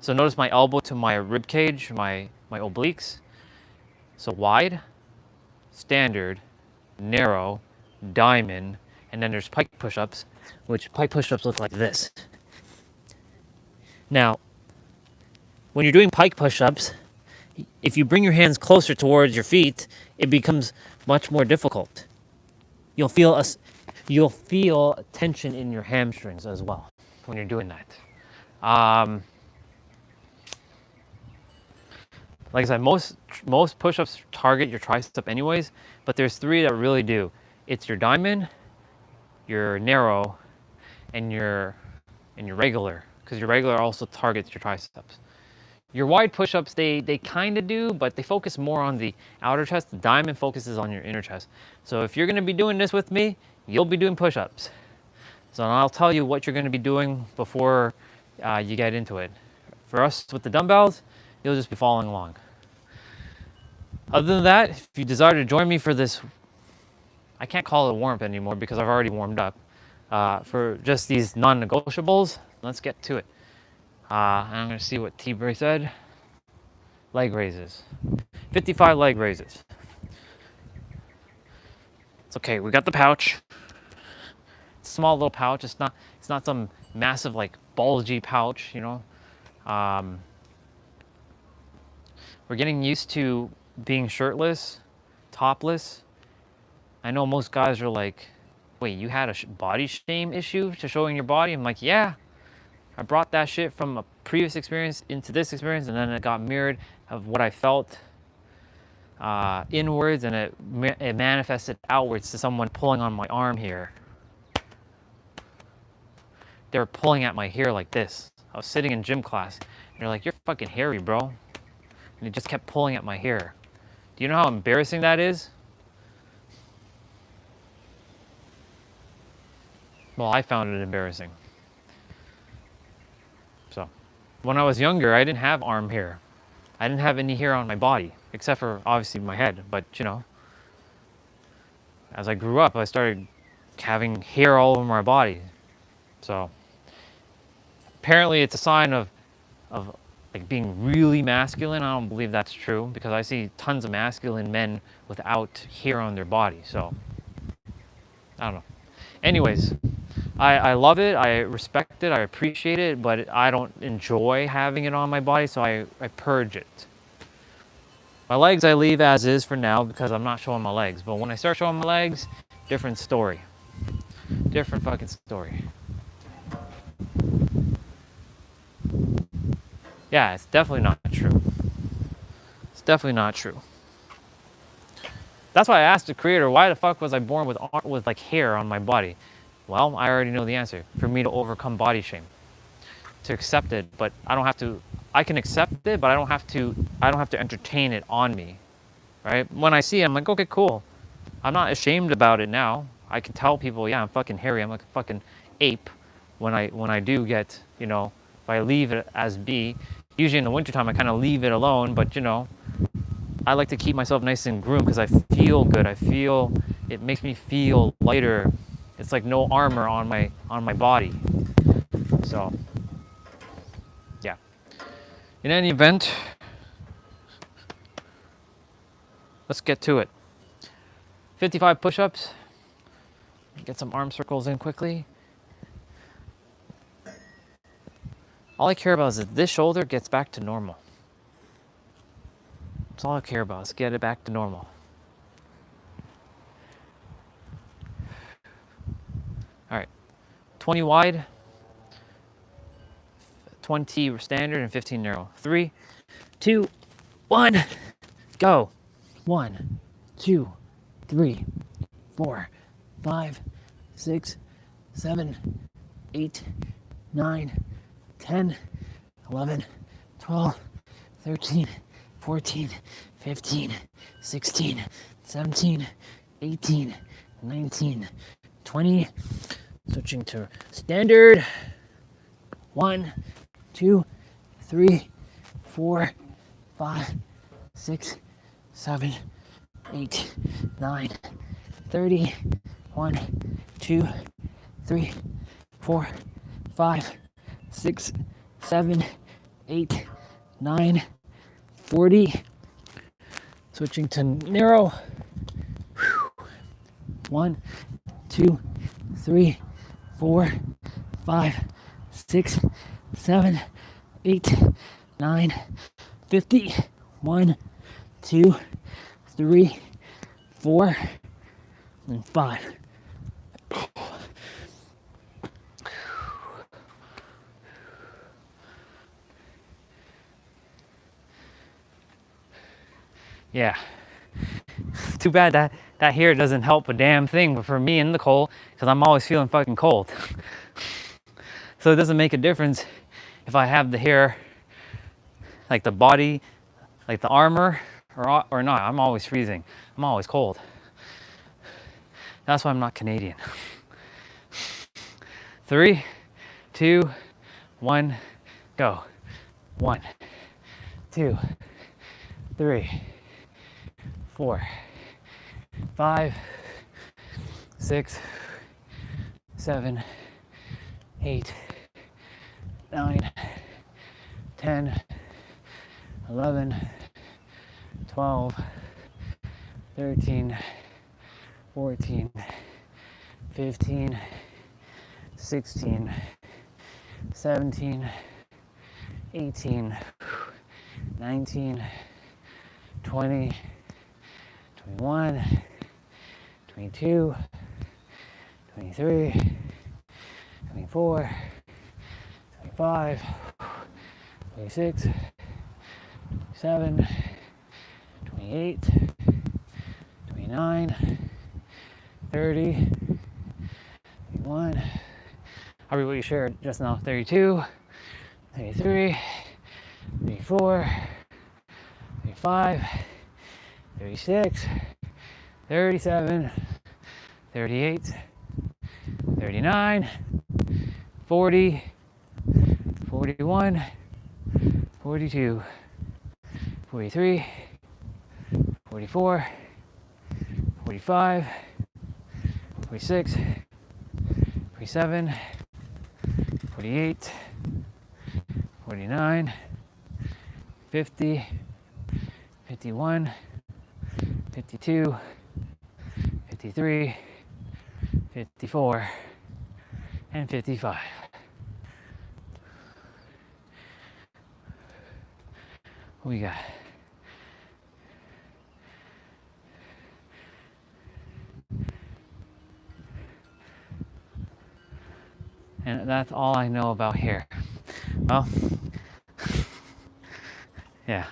So notice my elbow to my rib cage, my obliques. So wide, standard, narrow, diamond, and then there's pike push-ups, which pike push-ups look like this. Now, when you're doing pike push-ups, if you bring your hands closer towards your feet, it becomes much more difficult. You'll feel tension in your hamstrings as well when you're doing that. Like I said, most push-ups target your tricep anyways, but there's three that really do. It's your diamond, your narrow, and your regular, because your regular also targets your triceps. Your wide push-ups, they kind of do, but they focus more on the outer chest. The diamond focuses on your inner chest. So if you're going to be doing this with me, you'll be doing push-ups. So I'll tell you what you're going to be doing before you get into it. For us with the dumbbells, you'll just be following along. Other than that, if you desire to join me for this, I can't call it a warm-up anymore because I've already warmed up. For just these non-negotiables, let's get to it. I'm going to see what T-Bray said. Leg raises. 55 leg raises. It's okay, we got the pouch. It's a small little pouch. It's not some massive like bulgy pouch, you know. We're getting used to being shirtless, topless. I know most guys are like, wait, you had a body shame issue to showing your body? I'm like, yeah. I brought that shit from a previous experience into this experience, and then it got mirrored of what I felt inwards, and it manifested outwards to someone pulling on my arm here. They were pulling at my hair like this. I was sitting in gym class, and they're like, you're fucking hairy, bro. And they just kept pulling at my hair. Do you know how embarrassing that is? Well, I found it embarrassing. So, When I was younger, I didn't have arm hair. I didn't have any hair on my body, except for obviously my head. But you know, as I grew up, I started having hair all over my body. So apparently it's a sign of like being really masculine. I don't believe that's true because I see tons of masculine men without hair on their body. So I don't know. Anyways, I love it, I respect it, I appreciate it, but I don't enjoy having it on my body, so I purge it. My legs I leave as is for now because I'm not showing my legs, but when I start showing my legs, different story. Different fucking story. Yeah, it's definitely not true. It's definitely not true. That's why I asked the creator, why the fuck was I born with like hair on my body? Well, I already know the answer. For me to overcome body shame, to accept it, but I don't have to. I can accept it, but I don't have to entertain it on me, right? When I see it, I'm like, okay, cool. I'm not ashamed about it now. I can tell people, yeah, I'm fucking hairy. I'm like a fucking ape. When I do get, you know, if I leave it as B, usually in the wintertime I kind of leave it alone, but you know, I like to keep myself nice and groomed because I feel good. I feel it makes me feel lighter. It's like no armor on my body. So yeah. In any event, let's get to it. 55 push-ups. Get some arm circles in quickly. All I care about is that this shoulder gets back to normal. That's all I care about, is get it back to normal. All right, 20 wide, 20 standard, and 15 narrow. 3, 2, 1, go. 1, 2, 3, 4, 5, 6, 7, 8, 9, 10, 11, 12, 13, 14, 15, 16, 17, 18, 19, 20. Switching to standard. 1, 2, 3, 4, 5, 6, 7, 8, 9, 30. 1, 2, 3, 4, 5, 6, 7, 8, 9, 40. Switching to narrow. 1, 2, 3, 4, 5, 6, 7, 8, 9, 50. 1, 2, 3, 4, and 5. Yeah. Too bad that hair doesn't help a damn thing, but for me in the cold, because I'm always feeling fucking cold. So it doesn't make a difference if I have the hair, like the body, like the armor, or not. I'm always freezing. I'm always cold. That's why I'm not Canadian. 3, 2, 1, go. 1, 2, 3, 4, 5, 6, 7, 8, 9, 10, 11, 12, 13, 14, 15, 16, 17, 18, 19, 20, 21, 22, 23, 24, 25, 26, 27, 28, 29, 30, 31. I'll read what you shared just now. 32, 33, 34, 35, 36, 37, 38, 39, 40, 41, 42, 43, 44, 45, 46, 47, 48, 49, 50, 51, 52, 53, 54, and 55. What we got? And that's all I know about here. Well, yeah.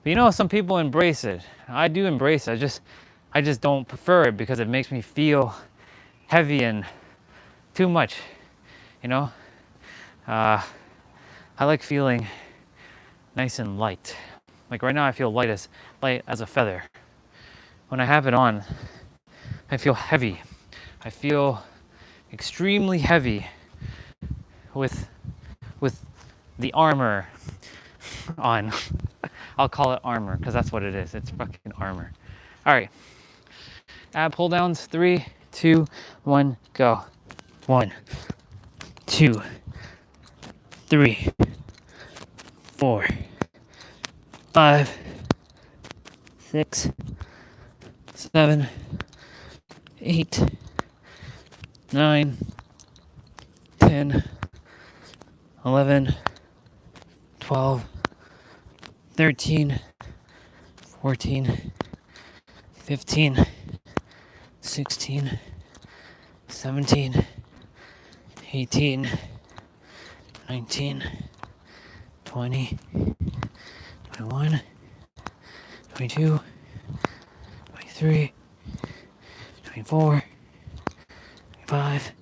But you know, some people embrace it. I do embrace it. I just don't prefer it because it makes me feel heavy and too much. You know, I like feeling nice and light. Like right now, I feel light as a feather. When I have it on, I feel heavy. I feel extremely heavy with the armor on. I'll call it armor because that's what it is. It's fucking armor. All right. Ab pull downs. 3, 2, 1, go. 1, 2, 3, 4, 5, 6, 7, 8, 9, 10, 11, 12, 13, 14, 15, 16, 17, 18, 19, 20, 21, 22, 23, 24, 25,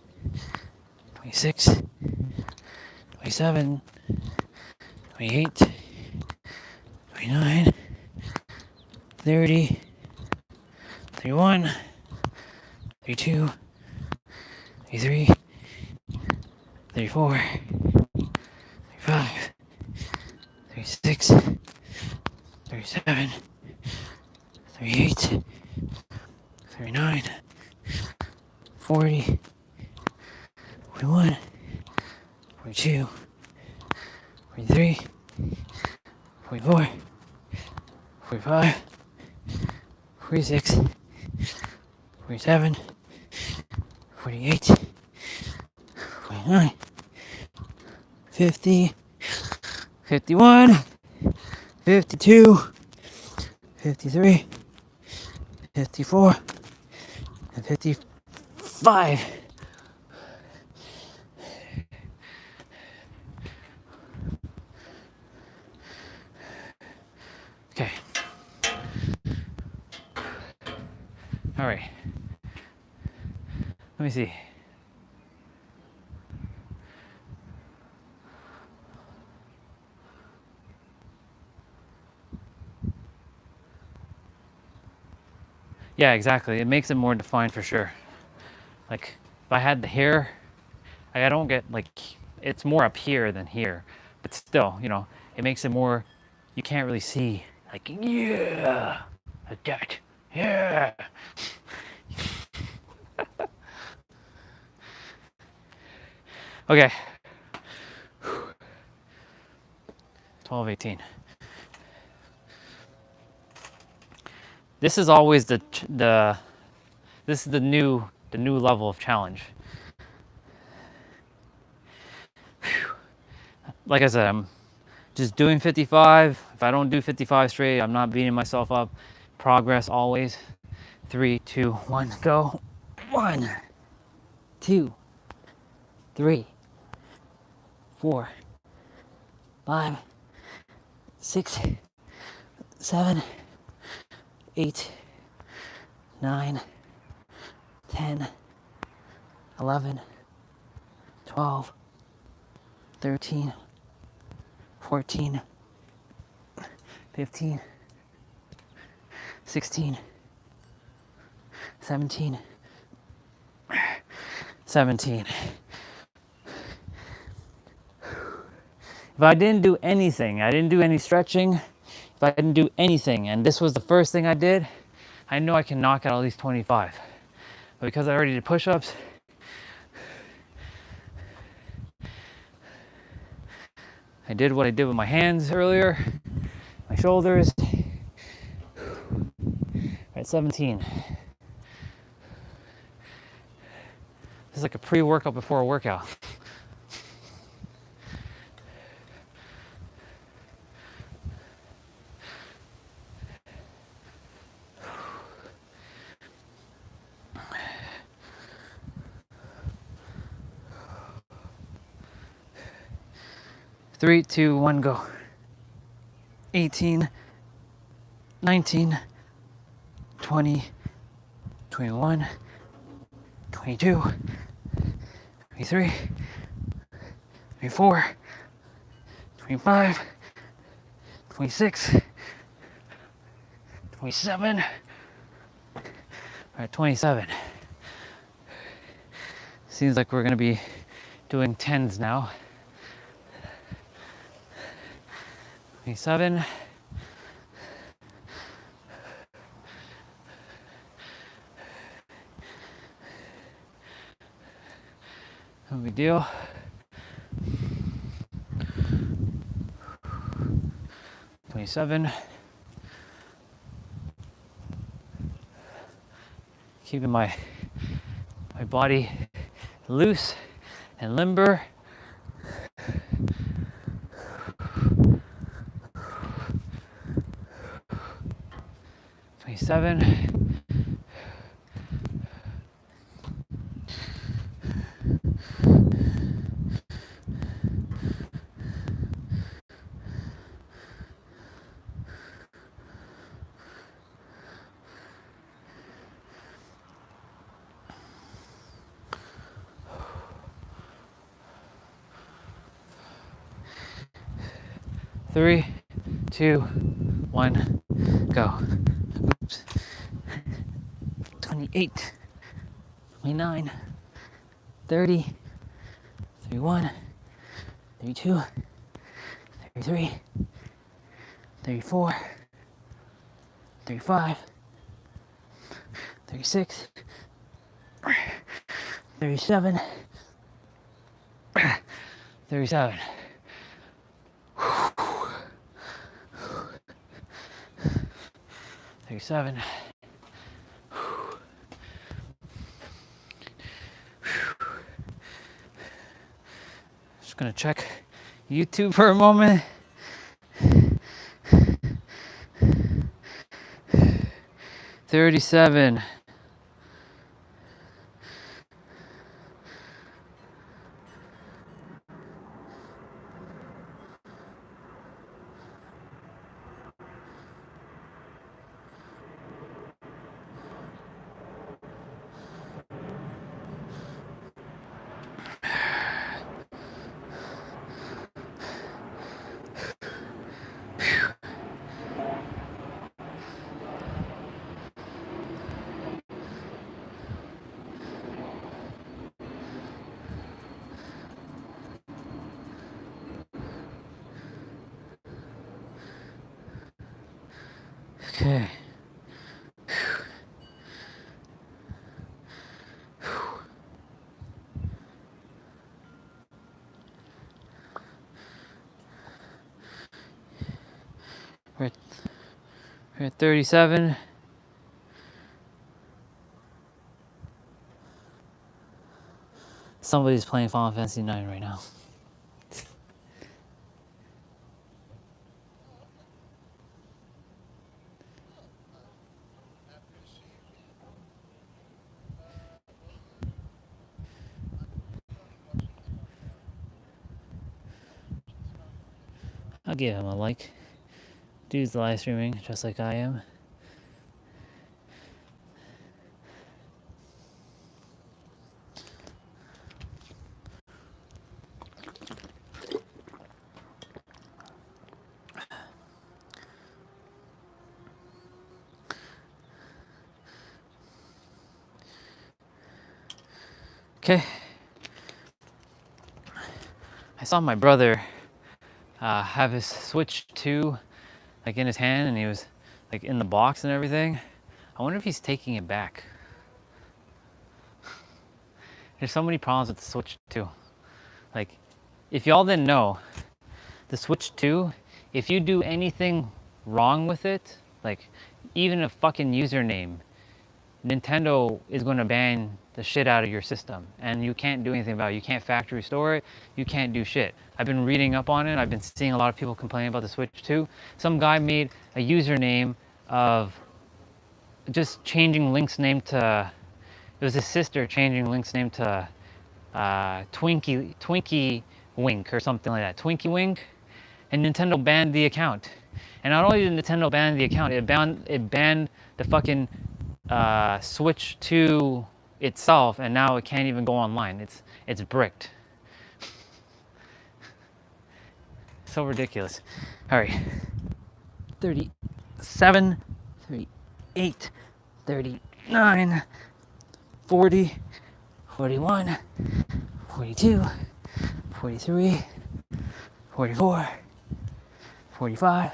26, 27, 28, 29, 30, 31, 32, 33, 34, 35, 36, 37, 38, 39, 40, 41, 42, 43, 44, 45, 46, 47, 48, 49, 50, 51, 52, 53, 54, and 55. Okay. All right. Let me see. Yeah, exactly. It makes it more defined for sure. Like if I had the hair, like, I don't get like, it's more up here than here, but still, you know, it makes it more, you can't really see like, yeah, like that, yeah. Okay. 12, 18. This is always this is the new level of challenge. Like I said, I'm just doing 55. If I don't do 55 straight, I'm not beating myself up. Progress always. 3, 2, 1, go. 1, 2, 3, 4, 5, 6, 7, 8, 9, 10, 11, 12, 13, 14, 15, 16, 17, 17. If I didn't do anything, I didn't do any stretching, if I didn't do anything, and this was the first thing I did, I know I can knock out at least 25. But because I already did push-ups, I did what I did with my hands earlier, my shoulders. At 17. This is like a pre-workout before a workout. Three, two, one, go. 18, 19, 20, 21, 22, 23, 24, 25, 26, 27. All right, 27. Seems like we're gonna be doing 10s now. 27. No big deal. 27. Keeping my body loose and limber. 27. 3, 2, 1, go. Oops. 28, 29, 30, 31, 32, 33, 34, 35, 36, 37, 37. 37. Just gonna check YouTube for a moment. 37. Okay. We're at 37. Somebody's playing Final Fantasy 9 right now. I'll give him a like. Dude's live streaming just like I am. Okay. I saw my brother have his Switch 2 like in his hand, and he was like in the box and everything. I wonder if he's taking it back. There's so many problems with the Switch 2. Like, if y'all didn't know, the Switch 2, if you do anything wrong with it, like even a fucking username, Nintendo is going to ban the shit out of your system, and you can't do anything about it. You can't factory store it. You can't do shit. I've been reading up on it. I've been seeing a lot of people complaining about the Switch 2. Some guy made a username of just changing Link's name to, it was his sister changing Link's name to Twinkie Wink or something like that. Twinkie Wink, and Nintendo banned the account. And not only did Nintendo ban the account, it banned the fucking Switch 2 itself, and now it can't even go online. It's bricked. So ridiculous. All right. 37, 38, 39, 40, 41, 42, 43, 44, 45,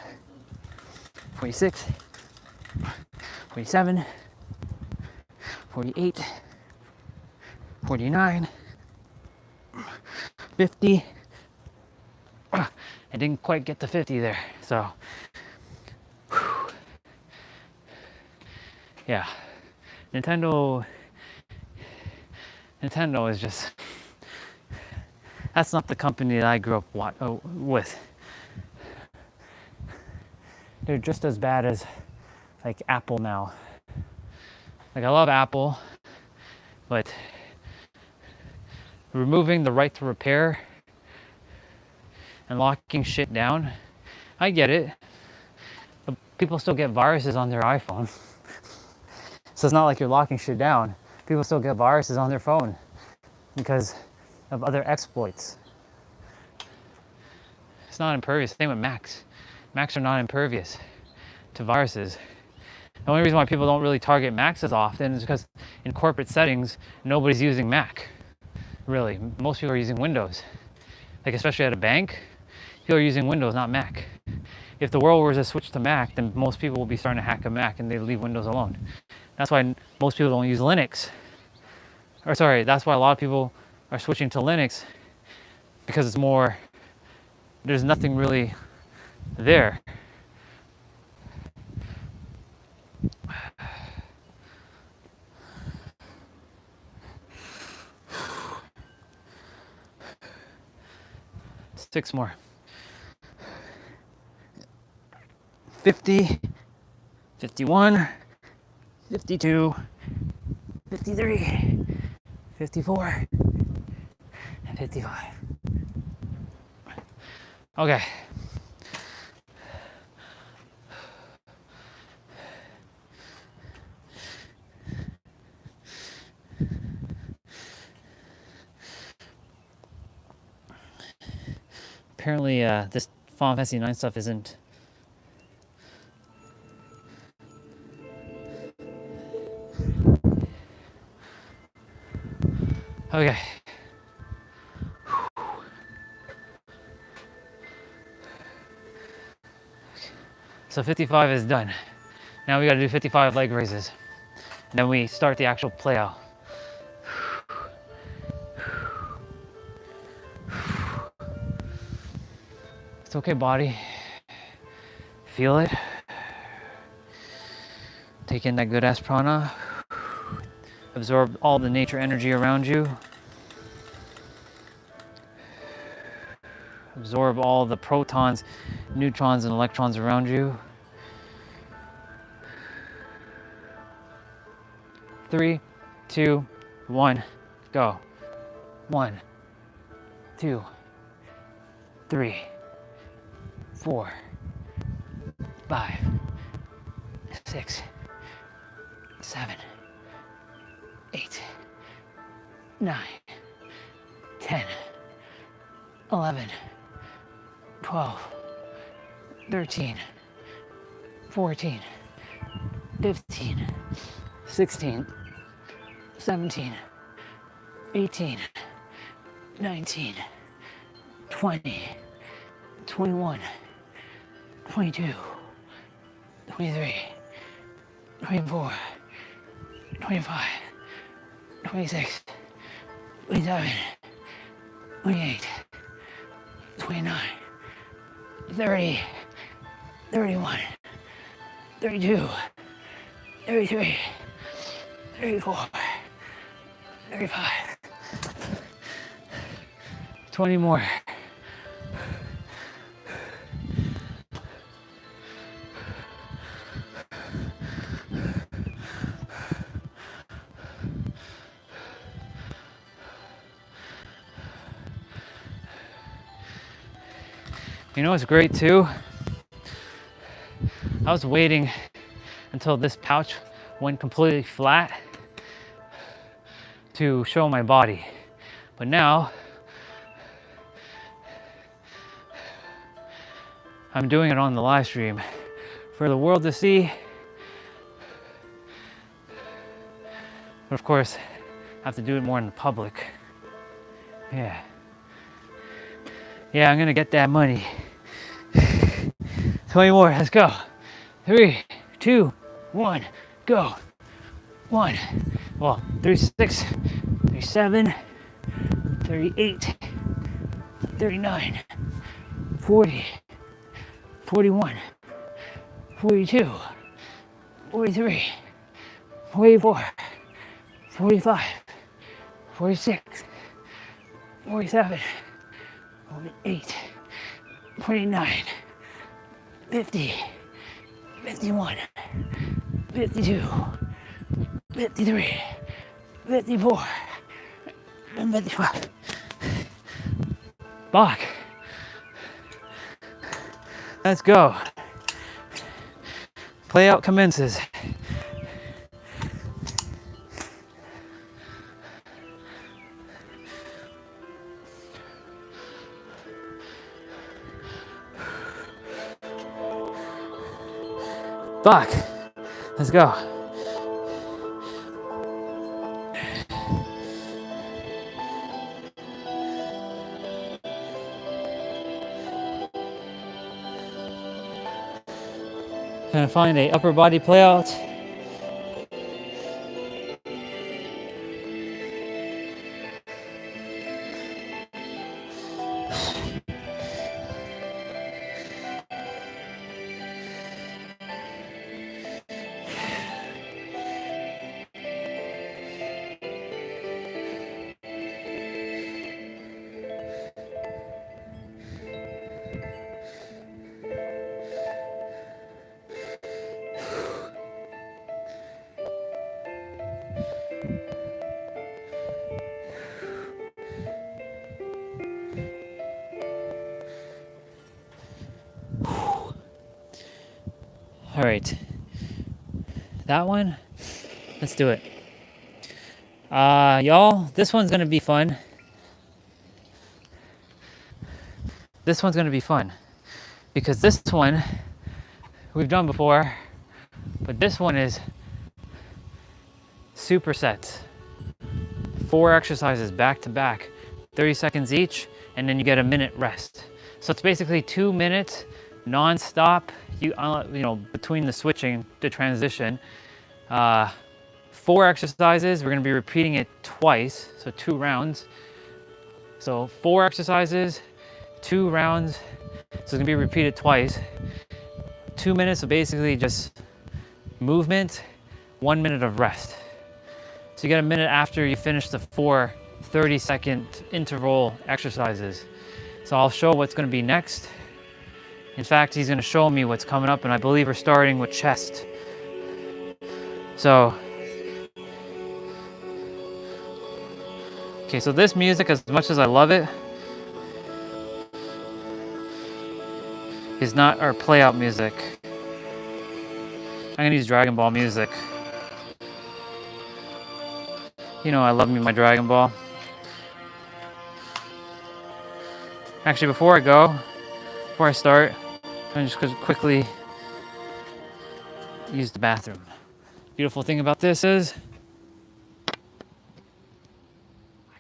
46, 47, 48, 49, 50. I didn't quite get to 50 there, so yeah. Nintendo is just, that's not the company that I grew up with. They're just as bad as like Apple now. Like, I love Apple, but removing the right to repair and locking shit down, I get it. But people still get viruses on their iPhone. So it's not like you're locking shit down. People still get viruses on their phone because of other exploits. It's not impervious. Same with Macs. Macs are not impervious to viruses. The only reason why people don't really target Macs as often is because in corporate settings, nobody's using Mac. Really, most people are using Windows. Like, especially at a bank, people are using Windows, not Mac. If the world were to switch to Mac, then most people will be starting to hack a Mac and they leave Windows alone. That's why most people don't use Linux. Or sorry, that's why a lot of people are switching to Linux, because it's more, there's nothing really there. Six more. 50, 51, 52, 53, 54, and 55. Okay. Apparently, this Final Fantasy 9 stuff isn't. Okay. So 55 is done. Now we gotta do 55 leg raises. And then we start the actual play out. It's okay, body. Feel it. Take in that good ass prana. Absorb all the nature energy around you. Absorb all the protons, neutrons, and electrons around you. 3, 2, 1, go. 1, 2, 3, 4, 5, 6, 7, 8, 9, 10, 11, 12, 13, 14, 15, 16, 17, 18, 19, 20, 21, 22, 23, 24, 25, 26, 27, 28, 29, 30, 31, 32, 33, 34, 35, 20 more. You know what's great too? I was waiting until this pouch went completely flat to show my body. But now I'm doing it on the live stream for the world to see. But of course, I have to do it more in the public. Yeah. Yeah, I'm gonna get that money. 20 more, let's go. 3, 2, 1, go. 1, well, 36, 37, 38, 39, 40, 41, 42, 43, 44, 45, 46, 47, 48, 49, 50, 51, 52, 53, 54, and 55. Fuck. Let's go. Play out commences. Fuck. Let's go. Gonna find a upper body play out. All right, that one, let's do it. Y'all, this one's gonna be fun. This one's gonna be fun because this one we've done before, but this one is supersets. 4 exercises back to back, 30 seconds each, and then you get a minute rest. So it's basically 2 minutes non-stop. You know, between the switching, the transition. 4 exercises. We're going to be repeating it twice, so 2 rounds. So 4 exercises, 2 rounds. So it's going to be repeated twice. 2 minutes of basically just movement, 1 minute of rest. So you get a minute after you finish the 4 30-second interval exercises. So I'll show what's going to be next. In fact, he's going to show me what's coming up, and I believe we're starting with chest. So, okay, so this music, as much as I love it, is not our play out music. I'm going to use Dragon Ball music. You know I love me my Dragon Ball. Actually, before I start, I'm just going to quickly use the bathroom. Beautiful thing about this is I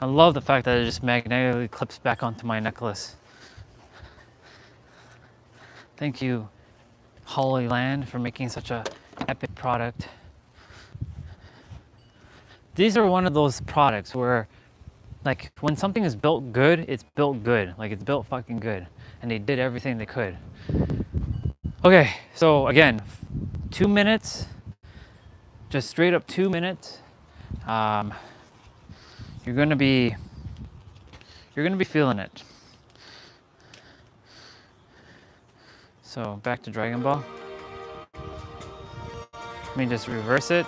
I love the fact that it just magnetically clips back onto my necklace. Thank you, Holy Land, for making such a epic product. These are one of those products where, like, when something is built good, it's built good. Like, it's built fucking good. And they did everything they could. Okay, so again, 2 minutes, just straight up 2 minutes. You're gonna be feeling it. So back to Dragon Ball. Let me just reverse it.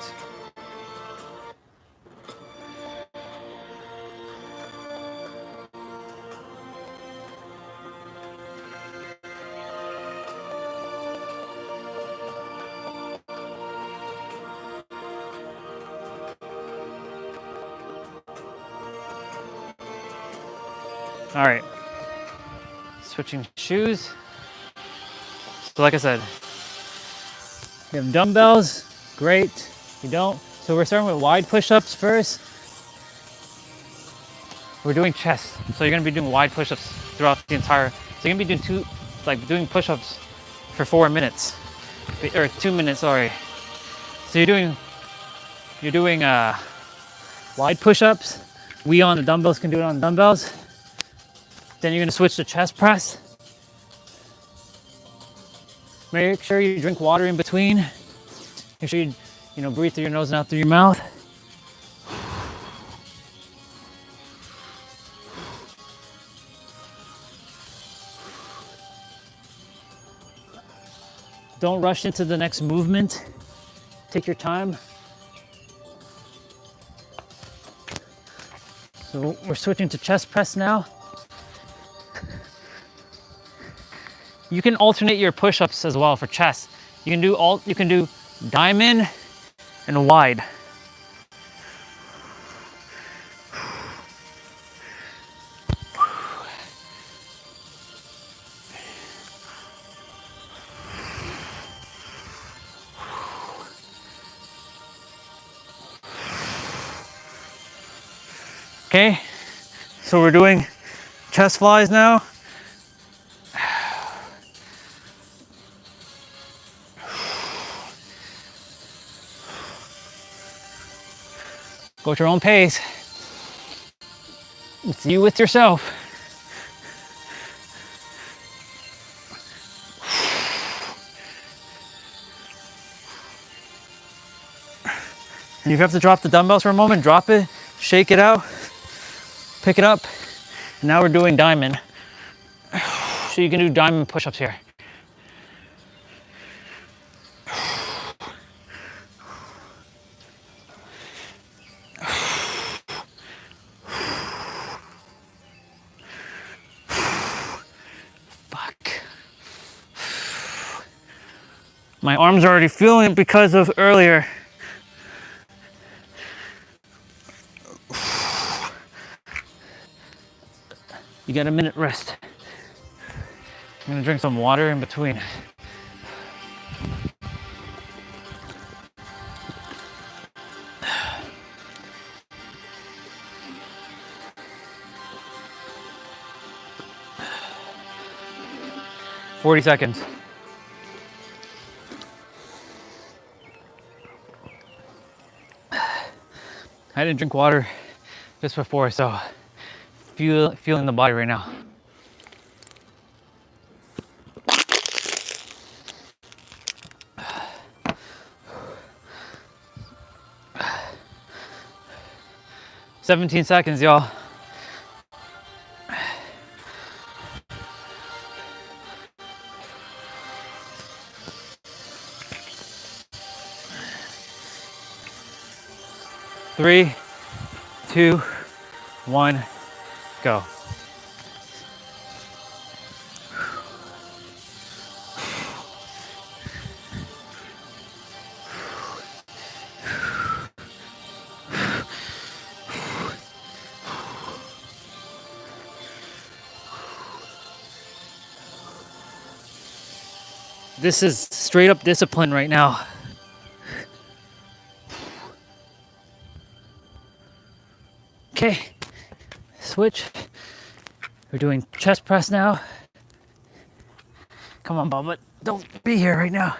All right, switching shoes. So like I said, you have dumbbells, great. You don't, so we're starting with wide push-ups first. We're doing chest, so you're gonna be doing wide push-ups throughout the entire, so you're gonna be doing doing push-ups for 4 minutes, or 2 minutes, sorry. So you're doing wide push-ups. We on the dumbbells can do it on the dumbbells. Then you're gonna switch to chest press. Make sure you drink water in between. Make sure you breathe through your nose and out through your mouth. Don't rush into the next movement. Take your time. So we're switching to chest press now. You can alternate your push-ups as well for chest. You can do diamond and wide. Okay, so we're doing chest flies now. Go at your own pace. It's you with yourself. And if you have to drop the dumbbells for a moment, drop it, shake it out, pick it up. And now we're doing diamond. So you can do diamond push-ups here. My arms are already feeling it because of earlier. You get a minute rest. I'm gonna drink some water in between. "40 seconds. I didn't drink water just before, so feeling the body right now. "17 seconds, y'all. Three, 2, 1, go. This is straight up discipline right now. Okay, switch. We're doing chest press now. Come on, Bubba. Don't be here right now.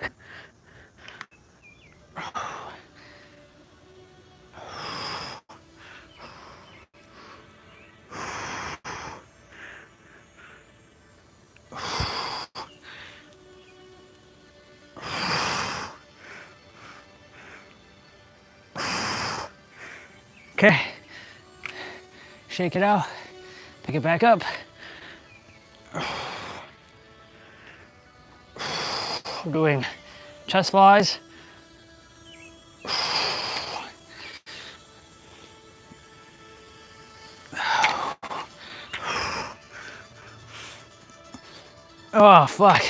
Okay. Shake it out. Pick it back up. We're doing chest flies. Oh, fuck.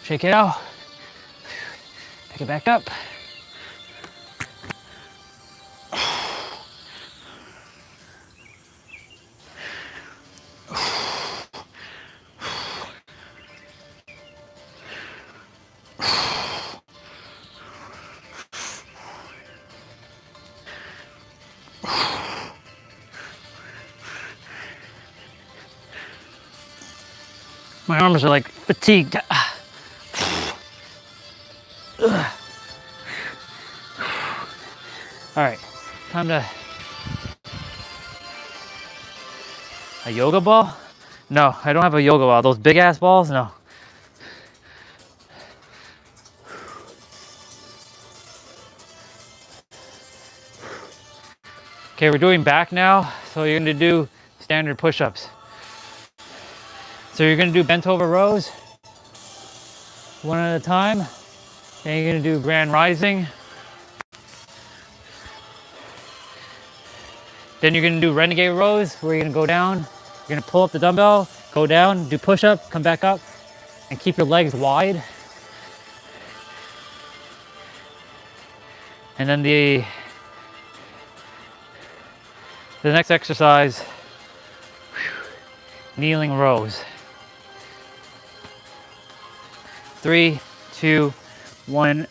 Shake it out. Pick it back up. My arms are like fatigued. All right, time to, a yoga ball? No, I don't have a yoga ball. Those big ass balls? No. Okay, we're doing back now. So you're gonna do standard push-ups. So you're gonna do bent over rows, one at a time. Then you're gonna do grand rising. Then you're gonna do renegade rows where you're gonna go down. You're gonna pull up the dumbbell, go down, do push-up, come back up, and keep your legs wide. And then the next exercise, kneeling rows. 3, 2, 1,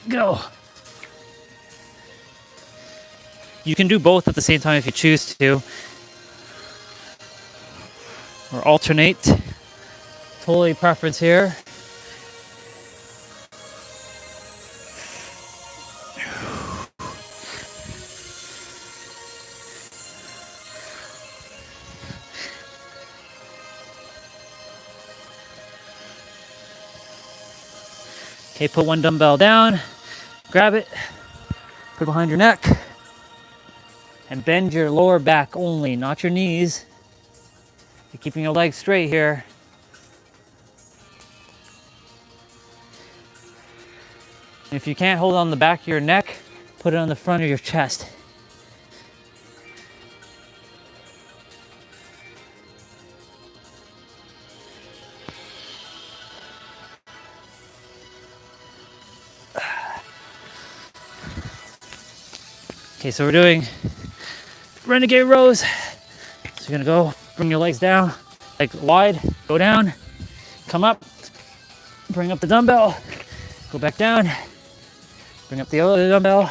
go. You can do both at the same time if you choose to, or alternate. Totally preference here. Okay, put one dumbbell down, grab it, put it behind your neck, and bend your lower back only, not your knees. You're keeping your legs straight here. If you can't hold on the back of your neck, put it on the front of your chest. Okay, so we're doing renegade rows. So you're gonna go, bring your legs down, like wide, go down, come up, bring up the dumbbell, go back down, bring up the other dumbbell,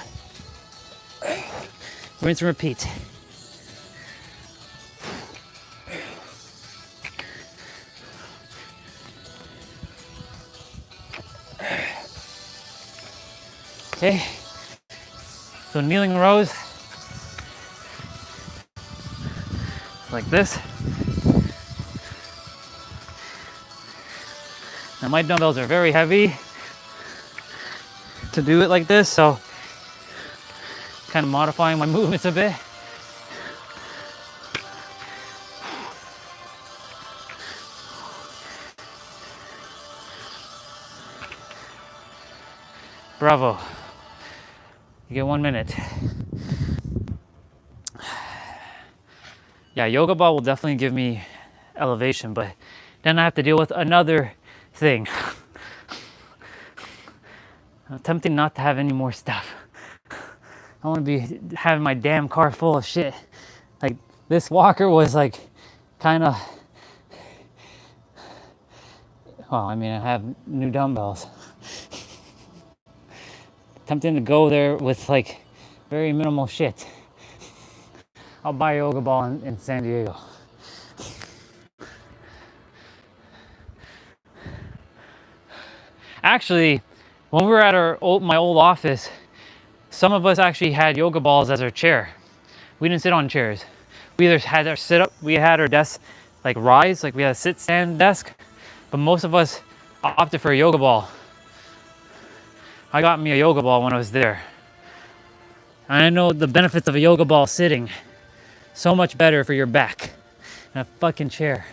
rinse and repeat. Okay, so kneeling rows, like this. Now my dumbbells are very heavy to do it like this, so kind of modifying my movements a bit. Bravo. You get 1 minute. Yeah, yoga ball will definitely give me elevation, but then I have to deal with another thing. I'm attempting not to have any more stuff. I want to be having my damn car full of shit. Like, this walker was like kind of, well, I mean, I have new dumbbells. tempting to go there with like very minimal shit. I'll buy a yoga ball in San Diego. Actually, when we were at my old office, some of us actually had yoga balls as our chair. We didn't sit on chairs. We either had our sit up, we had our desk like rise, like we had a sit stand desk, but most of us opted for a yoga ball. I got me a yoga ball when I was there. And I know the benefits of a yoga ball sitting. So much better for your back than a fucking chair.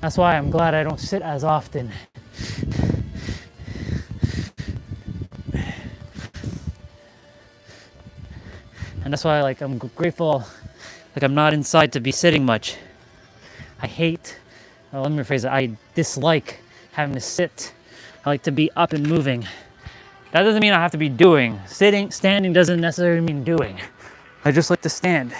That's why I'm glad I don't sit as often. And that's why like I'm grateful like I'm not inside to be sitting much. I hate, let me rephrase it, I dislike having to sit. I like to be up and moving. That doesn't mean I have to be doing. Standing doesn't necessarily mean doing. I just like to stand.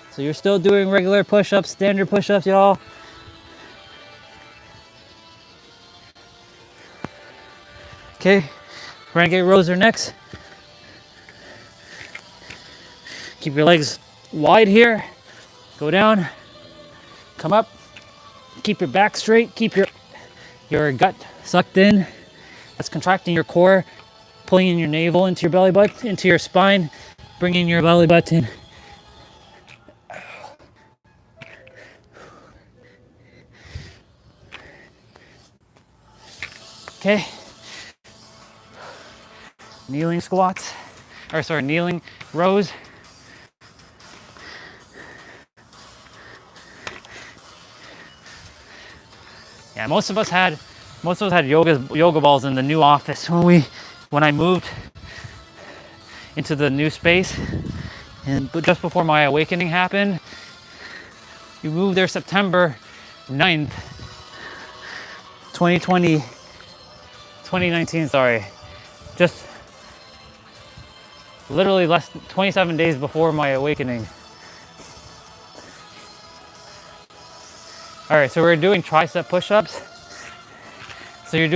So you're still doing regular push-ups, standard push-ups, y'all? Okay, renegade rows are next. Keep your legs wide here. Go down, come up. Keep your back straight. Keep your gut sucked in. That's contracting your core, pulling in your navel into your belly button, into your spine, bringing your belly button. Okay. Kneeling squats, kneeling rows. Yeah, most of us had yoga balls in the new office when I moved into the new space, but just before my awakening happened. We moved there September 9th, 2019, sorry. Just literally less than 27 days before my awakening. All right, so we're doing tricep push-ups. So you're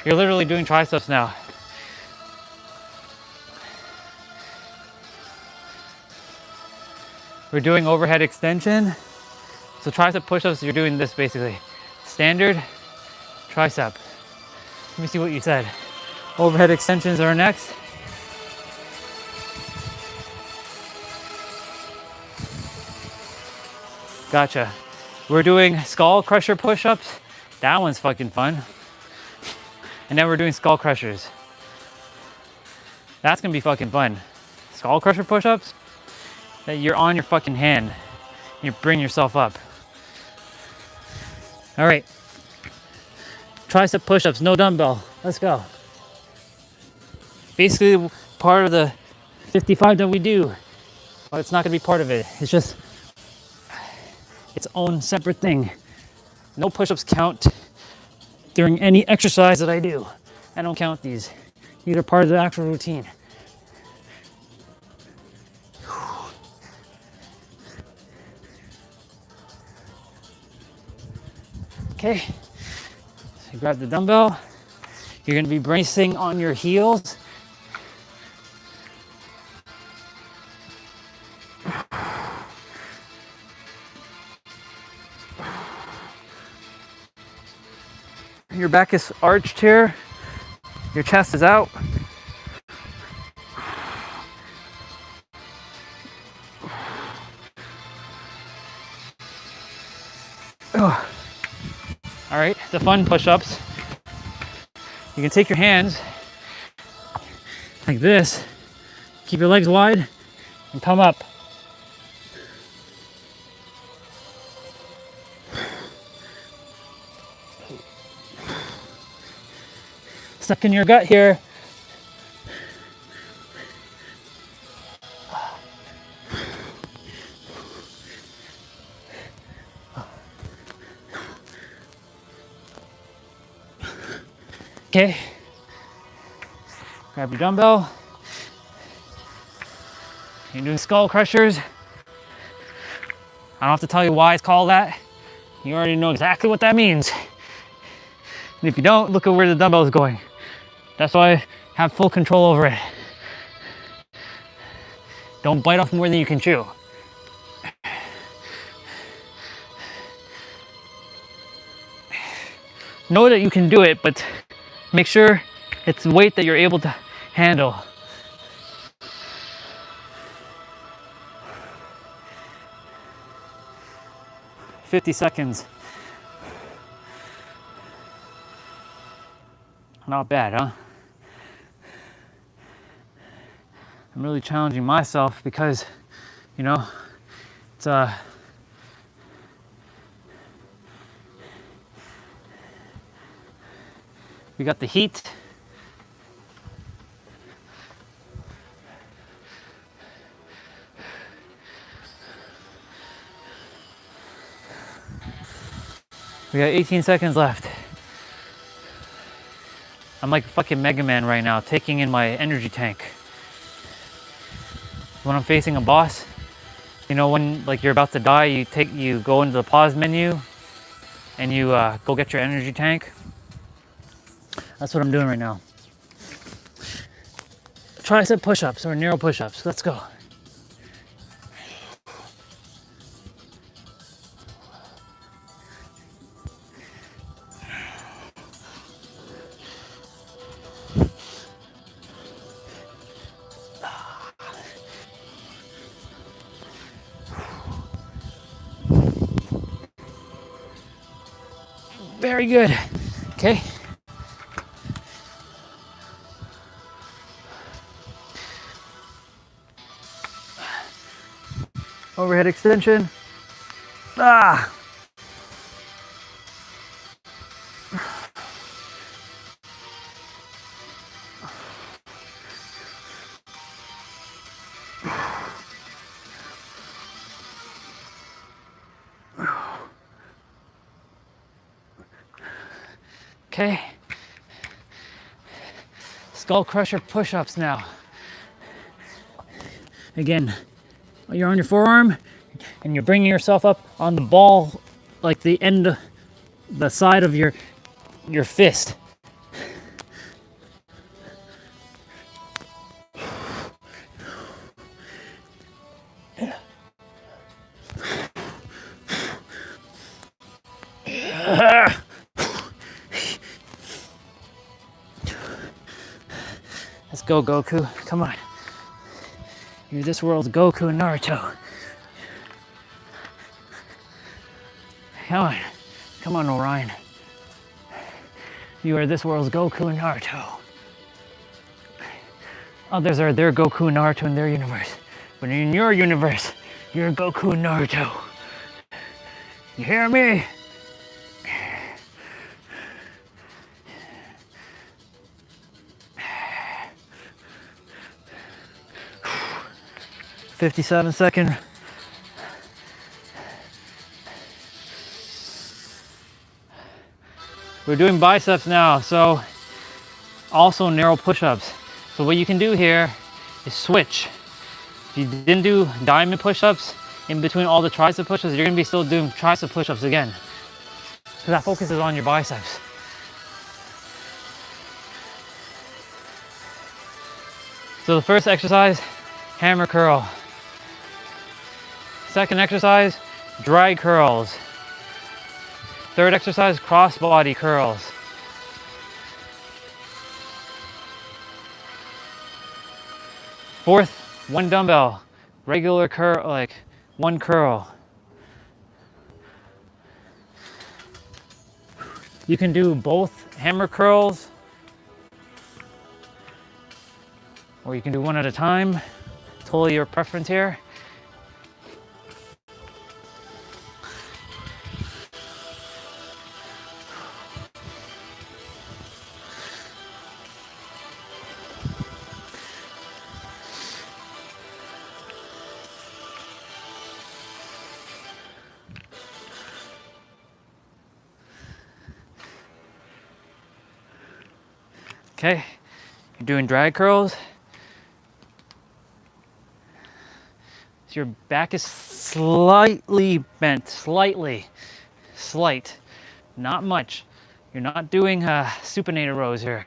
literally doing triceps now. We're doing overhead extension. So tricep push-ups, you're doing this basically. Standard tricep. Let me see what you said. Overhead extensions are next. Gotcha. We're doing skull crusher push-ups. That one's fucking fun. And then we're doing skull crushers. That's gonna be fucking fun. Skull crusher push-ups, that you're on your fucking hand. You bring yourself up. All right. Tricep push-ups, no dumbbell. Let's go. Basically, part of the 55 that we do. Well, it's not gonna be part of it. It's just its own separate thing. No push-ups count during any exercise that I do. I don't count these. These are part of the actual routine. Okay, so grab the dumbbell. You're gonna be bracing on your heels. Your back is arched here. Your chest is out. Ugh. All right, the fun push-ups. You can take your hands like this, keep your legs wide, and come up. Stuck in your gut here. Okay. Grab your dumbbell. You're doing skull crushers. I don't have to tell you why it's called that. You already know exactly what that means. And if you don't, look at where the dumbbell is going. That's why I have full control over it. Don't bite off more than you can chew. Know that you can do it, but make sure it's weight that you're able to handle. "50 seconds. Not bad, huh? I'm really challenging myself because, you know, it's we got the heat. We got 18 seconds left. I'm like fucking Mega Man right now, taking in my energy tank. When I'm facing a boss, you know, when like you're about to die, you go into the pause menu and you go get your energy tank. That's what I'm doing right now. Tricep push-ups or narrow push-ups. Let's go. Very good. Okay. Overhead extension. Ah. Okay. Skull crusher push-ups now. Again, you're on your forearm and you're bringing yourself up on the ball, like the end, the side of your fist. Let's go, Goku. Come on. You're this world's Goku and Naruto. Come on. Come on, Orion. You are this world's Goku and Naruto. Others are their Goku and Naruto in their universe. But in your universe, you're Goku and Naruto. You hear me? "57-second. We're doing biceps now, so also narrow push-ups. So what you can do here is switch. If you didn't do diamond push-ups in between all the tricep push-ups, you're gonna be still doing tricep push-ups again. Because that focuses on your biceps. So the first exercise, hammer curl. Second exercise, drag curls. Third exercise, cross-body curls. Fourth, one dumbbell, regular curl, like one curl. You can do both hammer curls, or you can do one at a time. Totally your preference here. Okay, you're doing drag curls. So your back is slightly bent, slight, not much. You're not doing supinator rows here.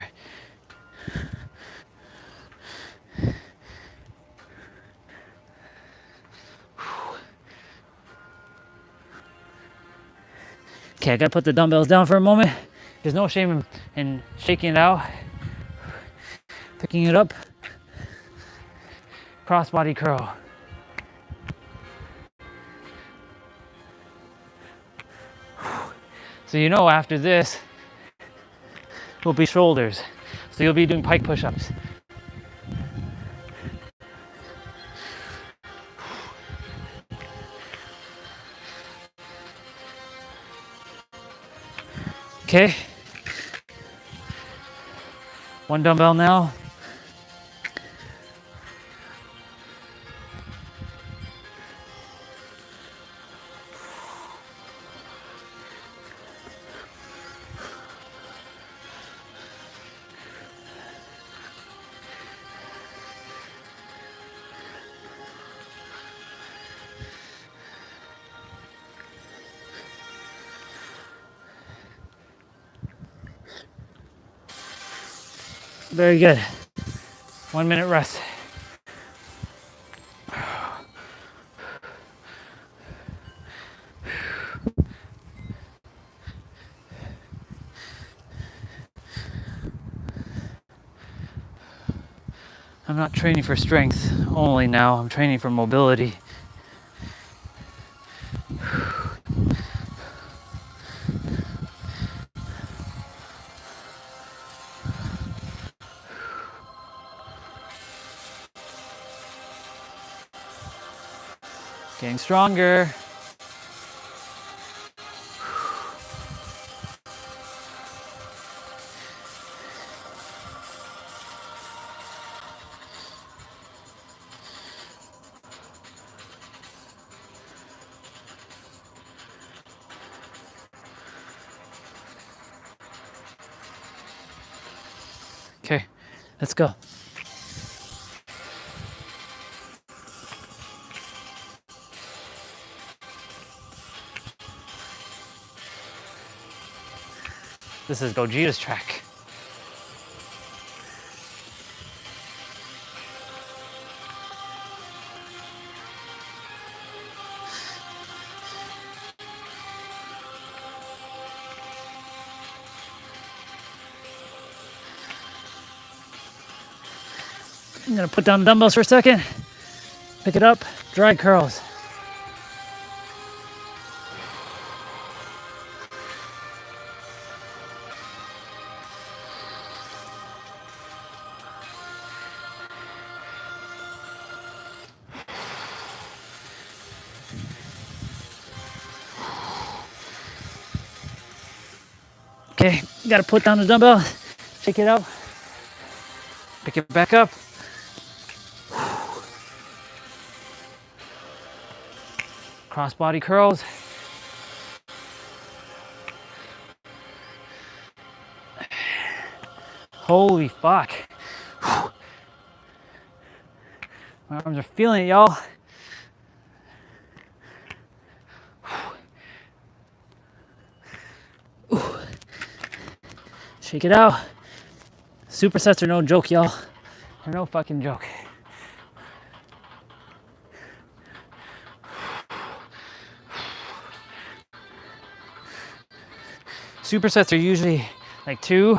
Okay, I gotta put the dumbbells down for a moment. There's no shame in shaking it out, picking it up. Cross body curl. So you know after this will be shoulders. So you'll be doing pike push-ups. Okay. One dumbbell now. Very good. 1 minute rest. I'm not training for strength only now, I'm training for mobility. Getting stronger. Okay, let's go. This is Gogeta's track. I'm gonna put down the dumbbells for a second. Pick it up, drag curls. Okay, you gotta put down the dumbbell, shake it out, pick it back up. Cross body curls. Holy fuck. My arms are feeling it, y'all. Shake it out. Supersets are no joke, y'all. They're no fucking joke. Supersets are usually like 2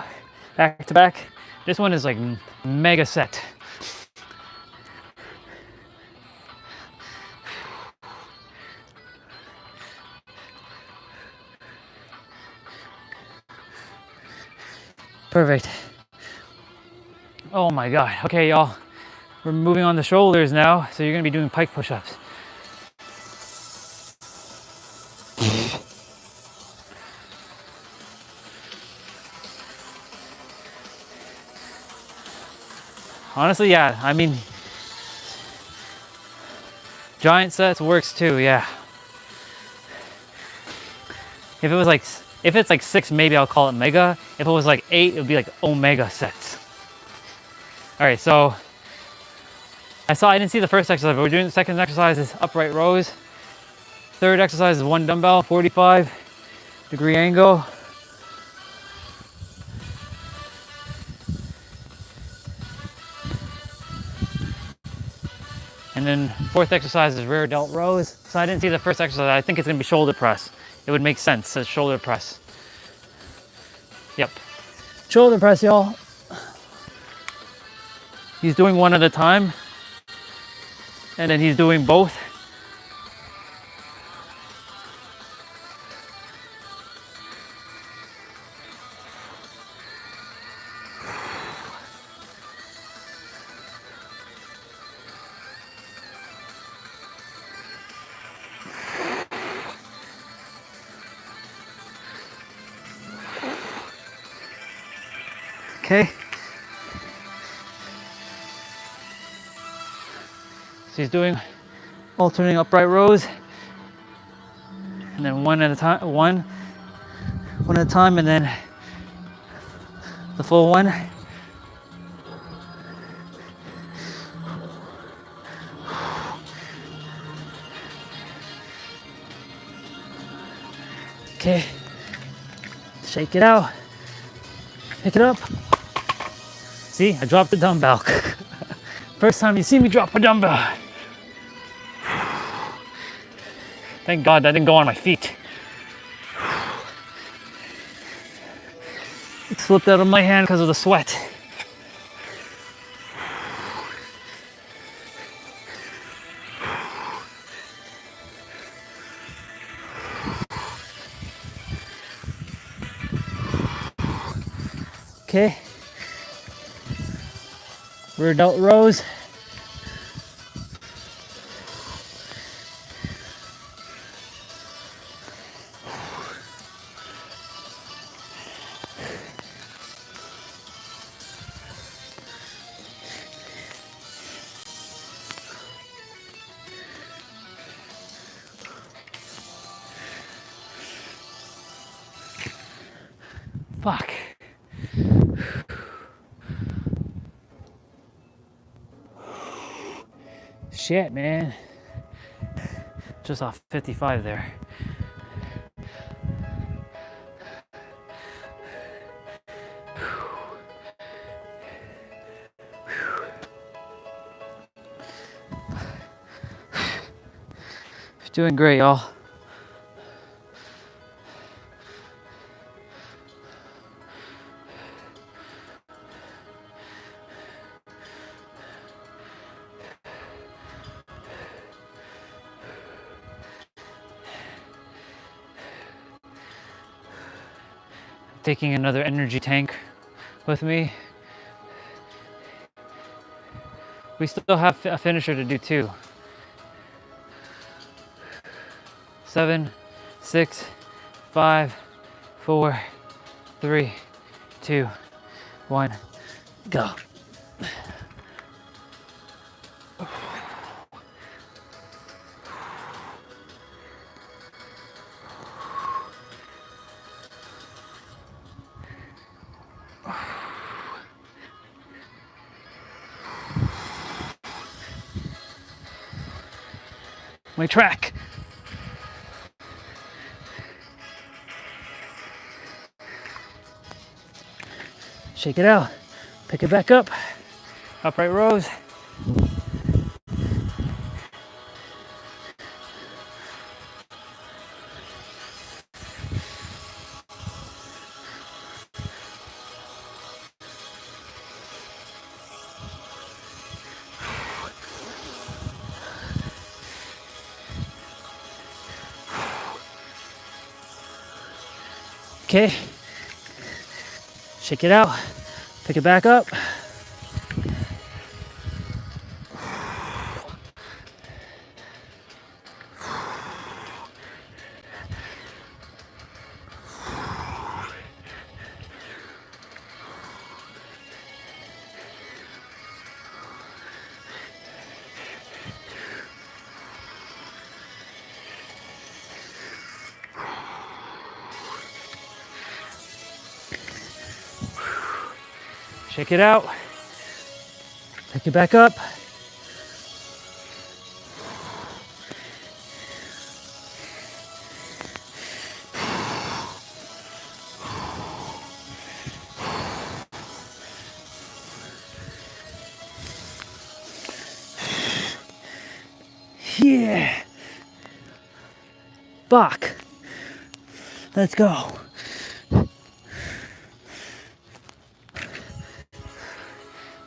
back to back. This one is like mega set. Perfect. Oh my God. Okay, y'all. We're moving on the shoulders now. So you're gonna be doing pike push-ups. Honestly, yeah. I mean, giant sets works too, yeah. If it's like 6, maybe I'll call it mega. If it was like 8, it would be like omega sets. right, so I didn't see the first exercise, but we're doing the second exercise is upright rows. Third exercise is one dumbbell, 45-degree angle. And then fourth exercise is rear delt rows. So I didn't see the first exercise. I think it's gonna be shoulder press. It would make sense as shoulder press. Yep. Shoulder press, y'all. He's doing one at a time. And then he's doing both. Okay. So he's doing alternating upright rows, and then one at a time, one at a time, and then the full one. Okay. Shake it out. Pick it up. See, I dropped the dumbbell. First time you see me drop a dumbbell. Thank God that didn't go on my feet. It slipped out of my hand because of the sweat. Okay. Rear delt rows. Fuck. Shit, man. Just off 55 there. Doing great, y'all. Taking another energy tank with me. We still have a finisher to do too. 7, 6, 5, 4, 3, 2, 1, go. My track. Shake it out. Pick it back up. Upright rows. Okay. Shake it out. Pick it back up. Shake it out. Pick it back up. Yeah. Fuck. Let's go.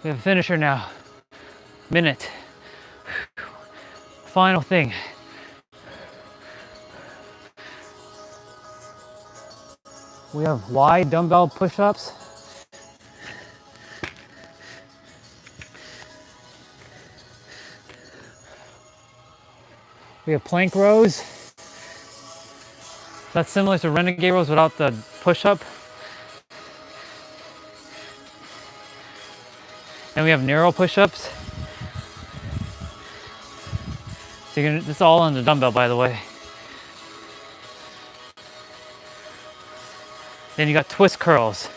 We have a finisher now. Minute. Final thing. We have wide dumbbell push-ups. We have plank rows. That's similar to renegade rows without the push-up. And we have narrow push-ups. So this is all on the dumbbell, by the way. Then you got twist curls.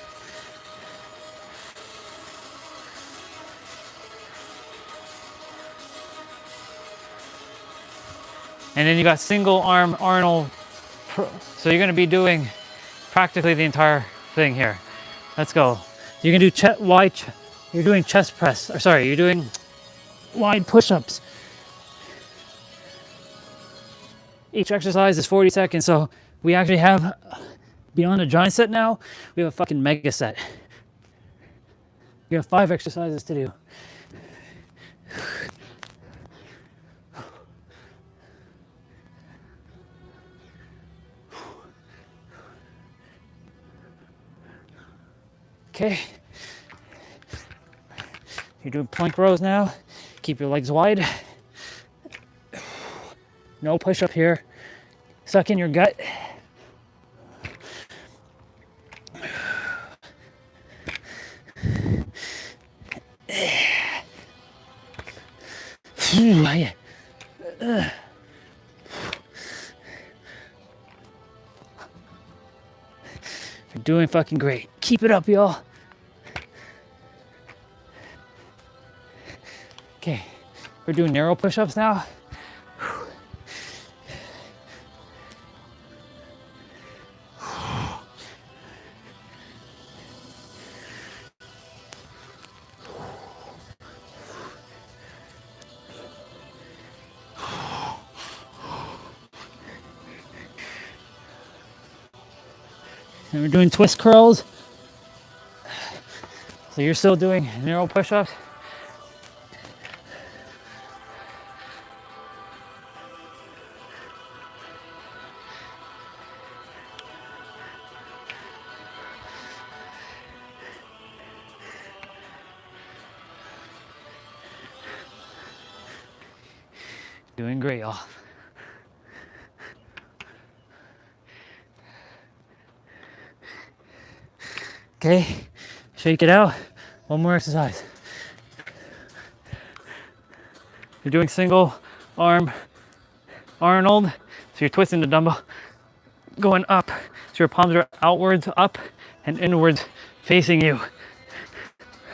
And then you got single arm Arnold. So you're gonna be doing practically the entire thing here. Let's go. You can do you're doing chest press, or sorry, you're doing wide push-ups. Each exercise is 40 seconds, so we actually have, beyond a giant set now, we have a fucking mega set. You have 5 exercises to do. Okay. You're doing plank rows now. Keep your legs wide. No push up here. Suck in your gut. You're doing fucking great. Keep it up, y'all. Okay, we're doing narrow push-ups now. And we're doing twist curls. So you're still doing narrow push-ups. Doing great, y'all. Okay, shake it out. One more exercise. You're doing single arm Arnold. So you're twisting the dumbbell, going up. So your palms are outwards, up, and inwards, facing you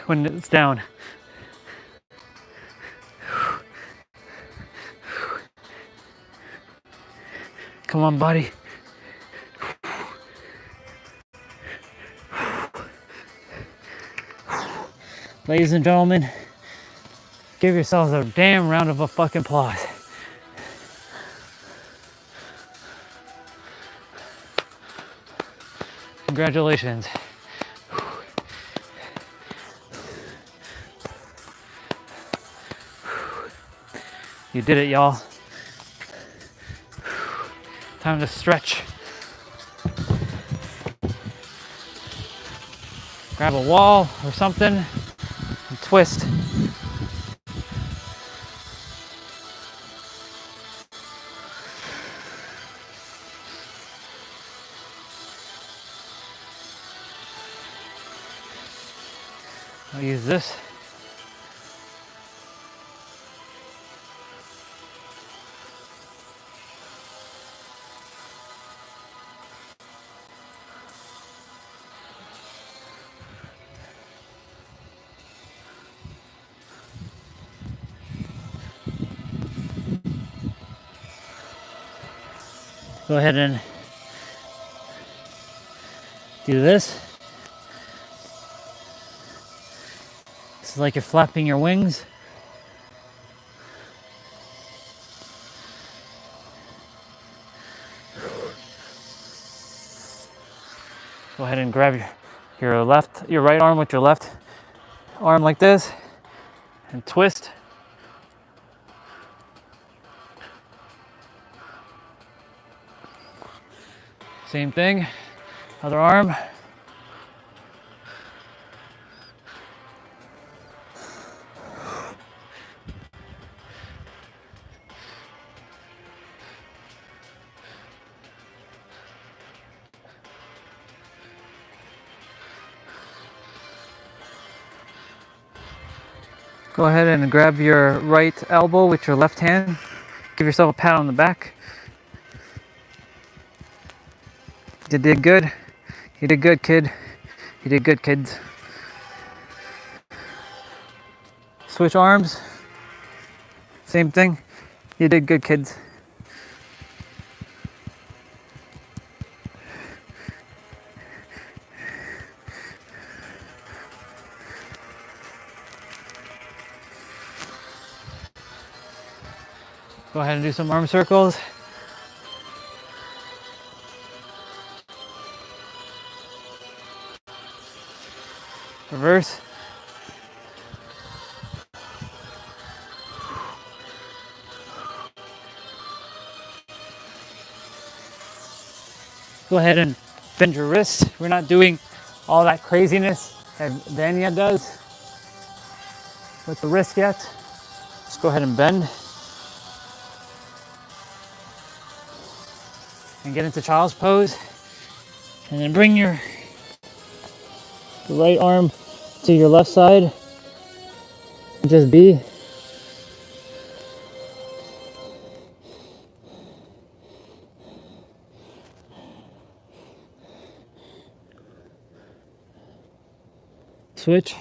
when it's down. Come on, buddy. Ladies and gentlemen, give yourselves a damn round of a fucking applause. Congratulations. You did it, y'all. Time to stretch. Grab a wall or something and twist. I'll use this. Go ahead and do this. It's like you're flapping your wings. Go ahead and grab your right arm with your left arm like this and twist. Same thing, other arm. Go ahead and grab your right elbow with your left hand. Give yourself a pat on the back. You did good. You did good, kid. You did good, kids. Switch arms. Same thing. You did good, kids. Go ahead and do some arm circles. Reverse. Go ahead and bend your wrist. We're not doing all that craziness that Vanya does with the wrist yet. Just go ahead and bend. And get into child's pose. And then bring your right arm to your left side. And just be. Switch.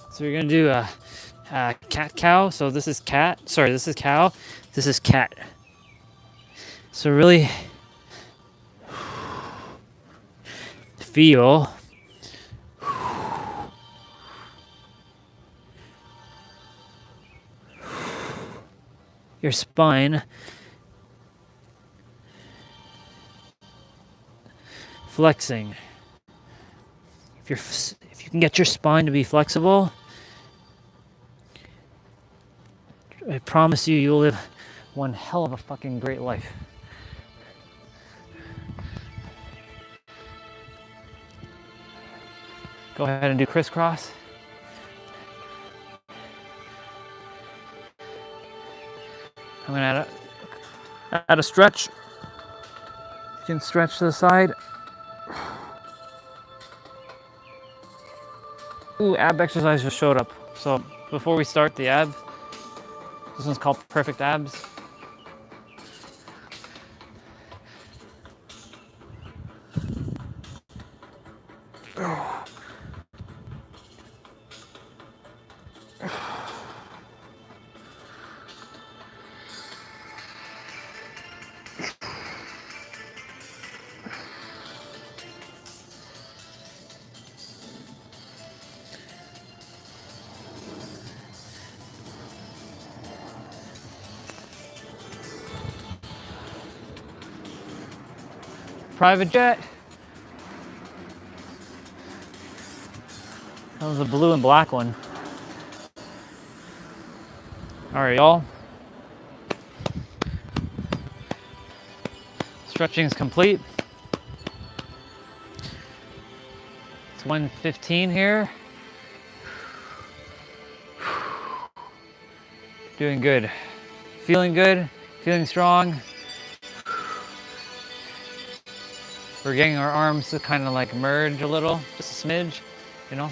So we're gonna do a cat cow. So this is cat. Sorry, this is cow. This is cat. So really feel your spine flexing. If you can get your spine to be flexible, I promise you, you'll live one hell of a fucking great life. Go ahead and do crisscross. I'm gonna add a stretch. You can stretch to the side. Ooh, ab exercise just showed up. So before we start the abs, this one's called perfect abs. Private jet. That was the blue and black one. All right, y'all. Stretching is complete. It's 1:15 here. Doing good. Feeling good. Feeling strong. We're getting our arms to kind of like merge a little, just a smidge, you know?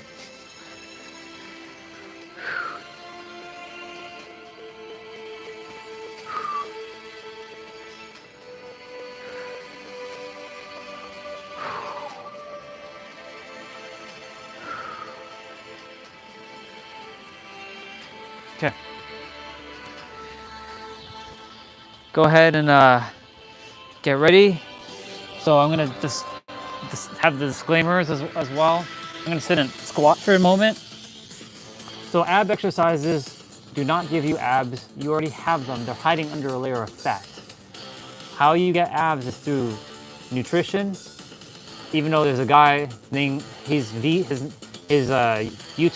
Okay. Go ahead and get ready. So I'm gonna just have the disclaimers as well. I'm gonna sit and squat for a moment. So ab exercises do not give you abs. You already have them. They're hiding under a layer of fat. How you get abs is through nutrition. Even though there's a guy named his YouTube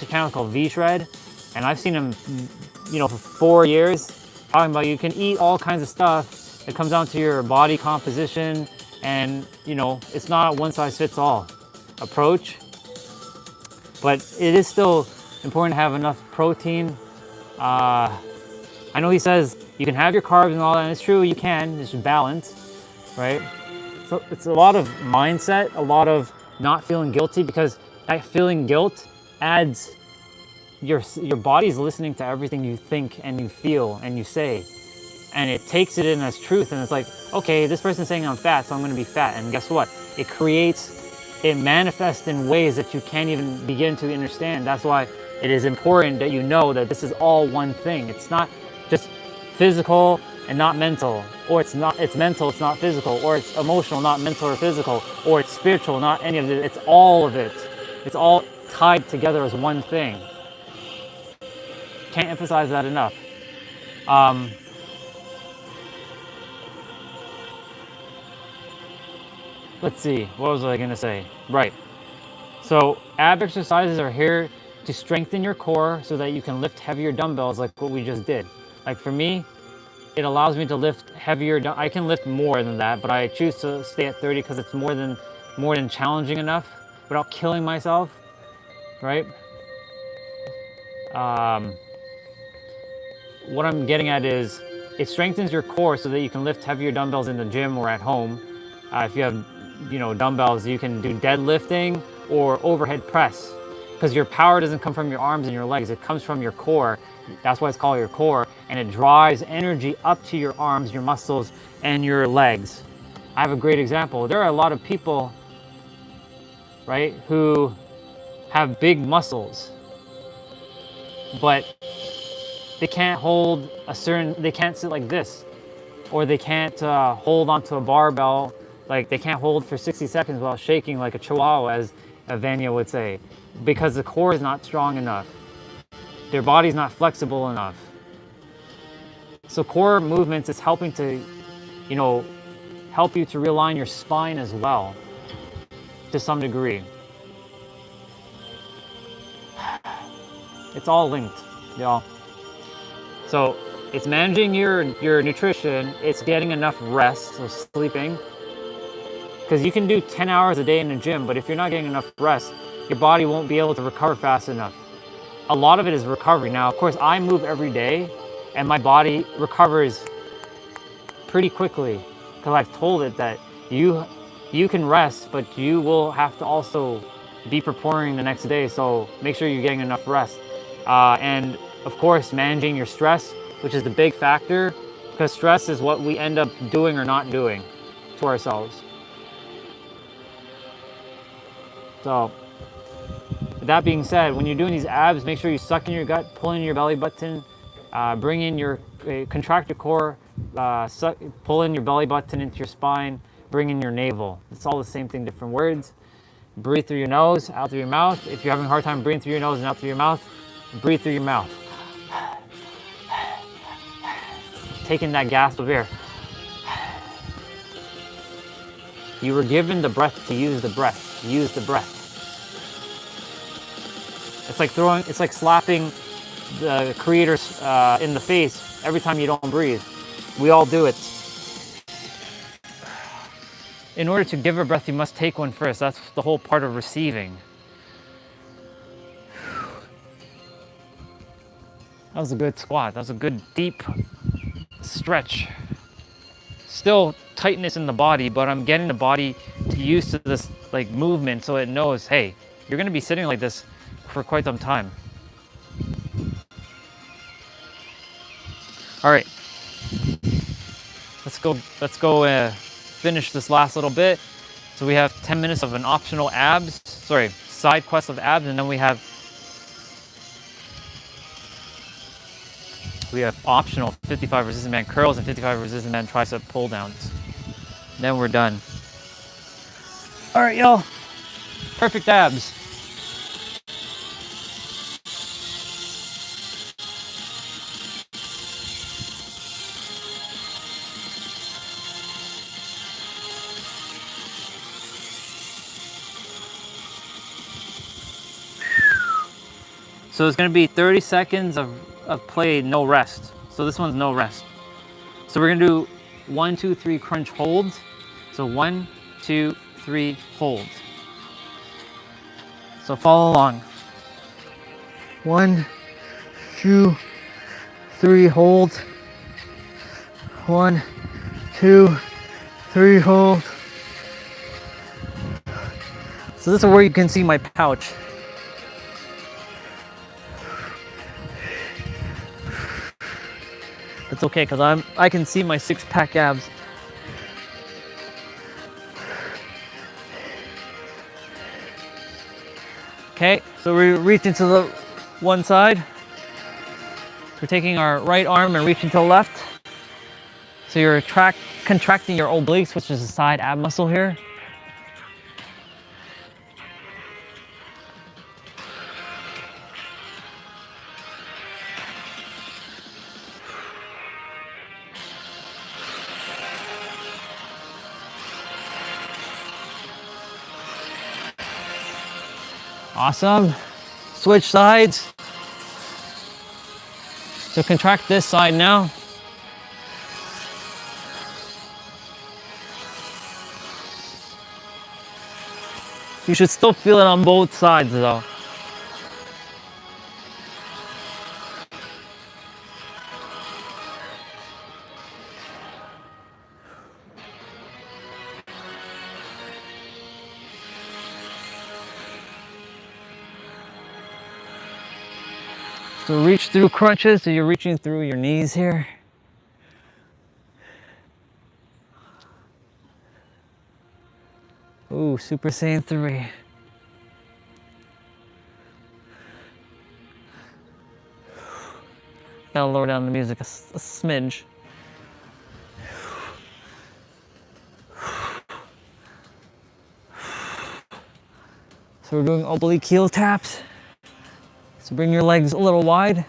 channel called V Shred, and I've seen him, for 4 years, talking about you can eat all kinds of stuff. It comes down to your body composition, and it's not a one-size-fits-all approach. But it is still important to have enough protein. I know he says you can have your carbs and all that, and it's true, you can. It's just balance, right? So it's a lot of mindset, a lot of not feeling guilty, because that feeling guilt adds your body's listening to everything you think and you feel and you say, and it takes it in as truth, and it's like, okay, this person's saying I'm fat, so I'm going to be fat. And guess what? It manifests in ways that you can't even begin to understand. That's why it is important that you know that this is all one thing. It's not just physical and not mental, or it's mental, it's not physical, or it's emotional, not mental or physical, or it's spiritual, not any of it. It's all of it. It's all tied together as one thing. Can't emphasize that enough. Let's see, what was I gonna say? Right. So ab exercises are here to strengthen your core so that you can lift heavier dumbbells like what we just did. Like for me, it allows me to lift heavier. I can lift more than that, but I choose to stay at 30 because it's more than challenging enough without killing myself, right? What I'm getting at is it strengthens your core so that you can lift heavier dumbbells in the gym or at home. If you have, dumbbells, you can do deadlifting or overhead press, because your power doesn't come from your arms and your legs. It comes from your core. That's why it's called your core, and it drives energy up to your arms, your muscles, and your legs. I have a great example. There are a lot of people, right, who have big muscles, but they can't they can't sit like this, or they can't hold onto a barbell. Like they can't hold for 60 seconds without shaking like a chihuahua, as Vanya would say, because the core is not strong enough. Their body's not flexible enough. So core movements is helping to, help you to realign your spine as well, to some degree. It's all linked, y'all. So it's managing your nutrition, it's getting enough rest, so sleeping. Because you can do 10 hours a day in the gym, but if you're not getting enough rest, your body won't be able to recover fast enough. A lot of it is recovery. Now, of course, I move every day, and my body recovers pretty quickly, because I've told it that you can rest, but you will have to also be preparing the next day, so make sure you're getting enough rest. And of course, managing your stress, which is the big factor, because stress is what we end up doing or not doing to ourselves. So, with that being said, when you're doing these abs, make sure you suck in your gut, pull in your belly button, bring in contract your core, pull in your belly button into your spine, bring in your navel. It's all the same thing, different words. Breathe through your nose, out through your mouth. If you're having a hard time breathing through your nose and out through your mouth, breathe through your mouth. Taking that gasp of air. You were given the breath to use the breath. Use the breath. It's like slapping the creator in the face every time you don't breathe. We all do it. In order to give a breath, you must take one first. That's the whole part of receiving. That was a good squat. That was a good deep stretch. Still tightness in the body, but I'm getting the body to use to this like movement, so it knows, hey, you're gonna be sitting like this for quite some time. All right, let's go finish this last little bit. So we have 10 minutes of an optional side quest of abs, and then we have we have optional 55 resistant band curls and 55 resistant band tricep pull downs. Then we're done. All right, y'all. Perfect abs. So it's gonna be 30 seconds of play, no rest. So this one's no rest. So we're gonna do 1, 2, 3 crunch hold. So 1, 2, 3 hold. So follow along. 1, 2, 3 hold. 1, 2, 3 hold. So this is where you can see my pouch. It's okay because I can see my 6-pack abs. Okay, so we're reaching to the one side. We're taking our right arm and reaching to the left. So you're contracting your obliques, which is the side ab muscle here. Awesome. Switch sides. So contract this side now. You should still feel it on both sides though. So reach through crunches, so you're reaching through your knees here. Ooh, Super Saiyan 3. Gotta lower down the music a smidge. So we're doing oblique heel taps. So bring your legs a little wide.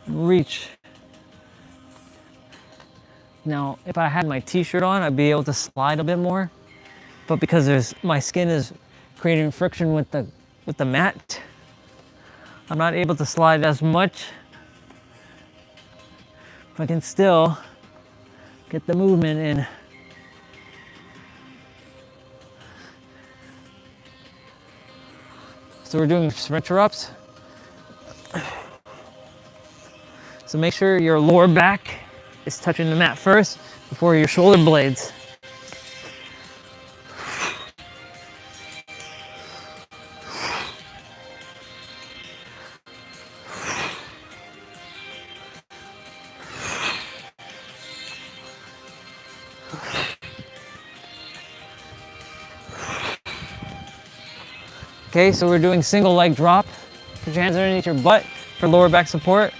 Reach. Now, if I had my t-shirt on, I'd be able to slide a bit more. But because my skin is creating friction with the mat, I'm not able to slide as much. But I can still get the movement in. So we're doing sprinter ups. So make sure your lower back is touching the mat first before your shoulder blades. Okay, so we're doing single leg drop. Put your hands underneath your butt for lower back support.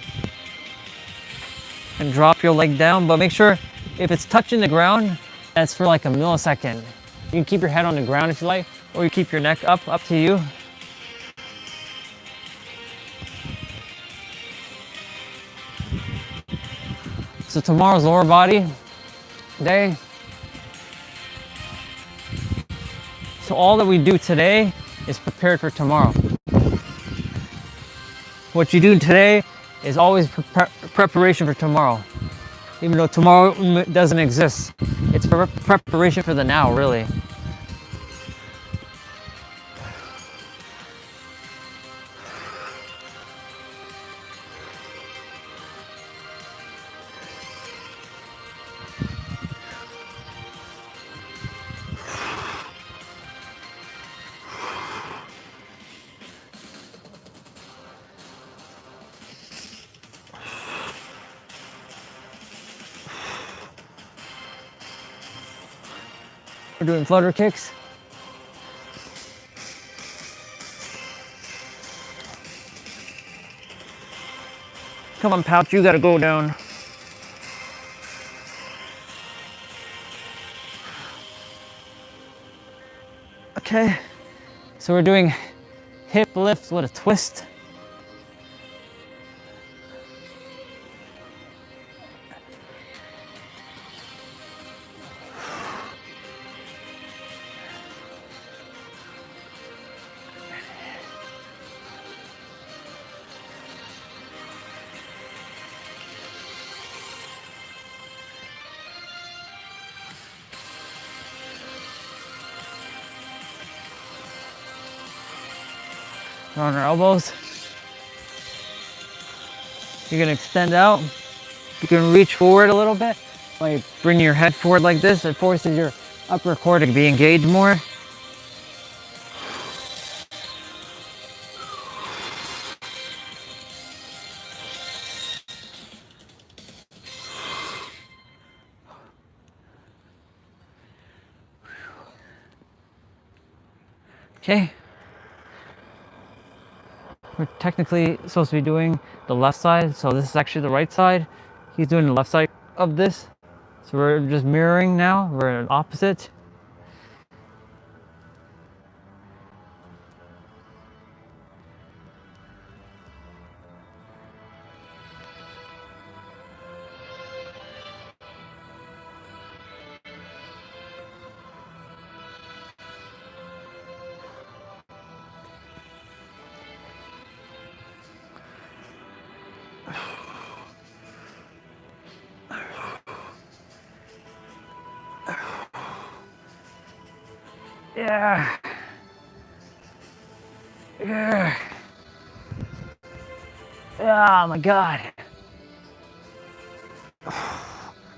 And drop your leg down, but make sure if it's touching the ground, that's for like a millisecond. You can keep your head on the ground if you like, or you keep your neck up to you. So tomorrow's lower body day. So all that we do today is prepared for tomorrow. What you do today is always preparation for tomorrow. Even though tomorrow doesn't exist, it's preparation for the now, really. We're doing flutter kicks. Come on, pouch, you gotta go down. Okay, so we're doing hip lifts with a twist. On our elbows. You're gonna extend out. You can reach forward a little bit. Like bring your head forward like this. It forces your upper core to be engaged more. Okay. We're technically supposed to be doing the left side, so this is actually the right side. He's doing the left side of this. So we're just mirroring now. We're opposite. Yeah. Yeah. Oh my God.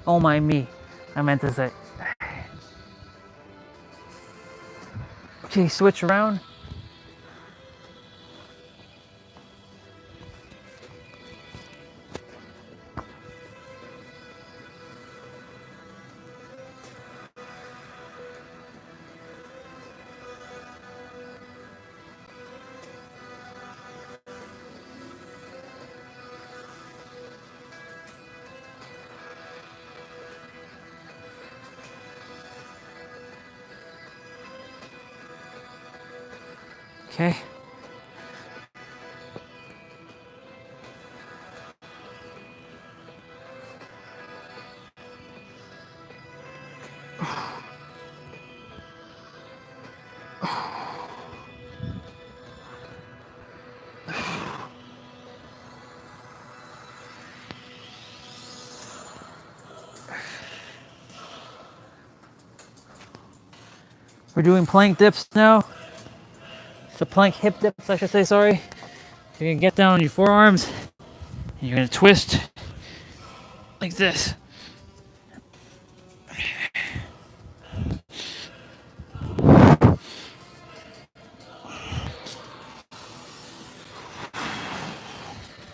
Oh my me. I meant to say. Okay, switch around. Okay. We're doing plank dips now. So plank hip dips, I should say, sorry. You're gonna get down on your forearms and you're gonna twist like this.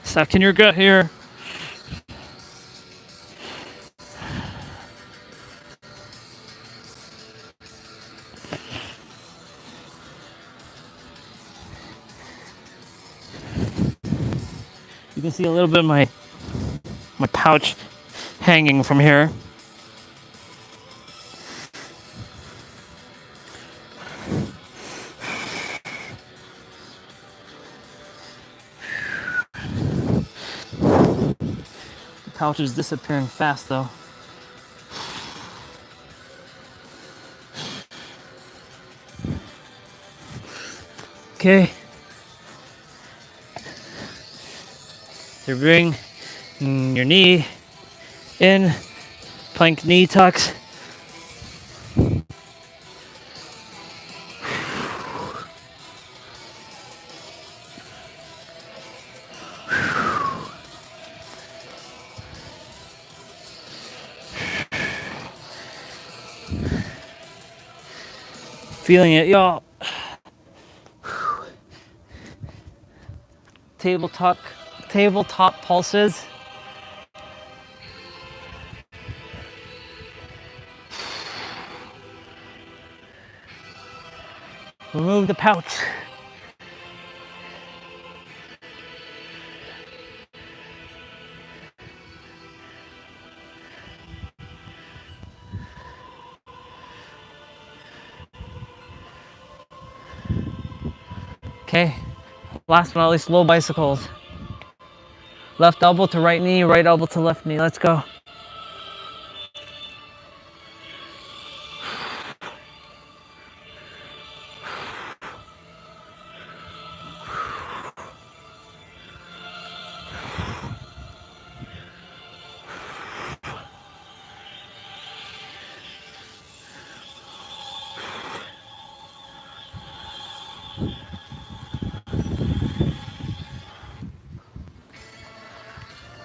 Suck in your gut here. You can see a little bit of my pouch hanging from here. The pouch is disappearing fast though. Okay. So bring your knee in, plank knee tucks. Feeling it, y'all. Tabletop pulses. Remove the pouch. Okay. Last but not least, low bicycles. Left elbow to right knee, right elbow to left knee. Let's go.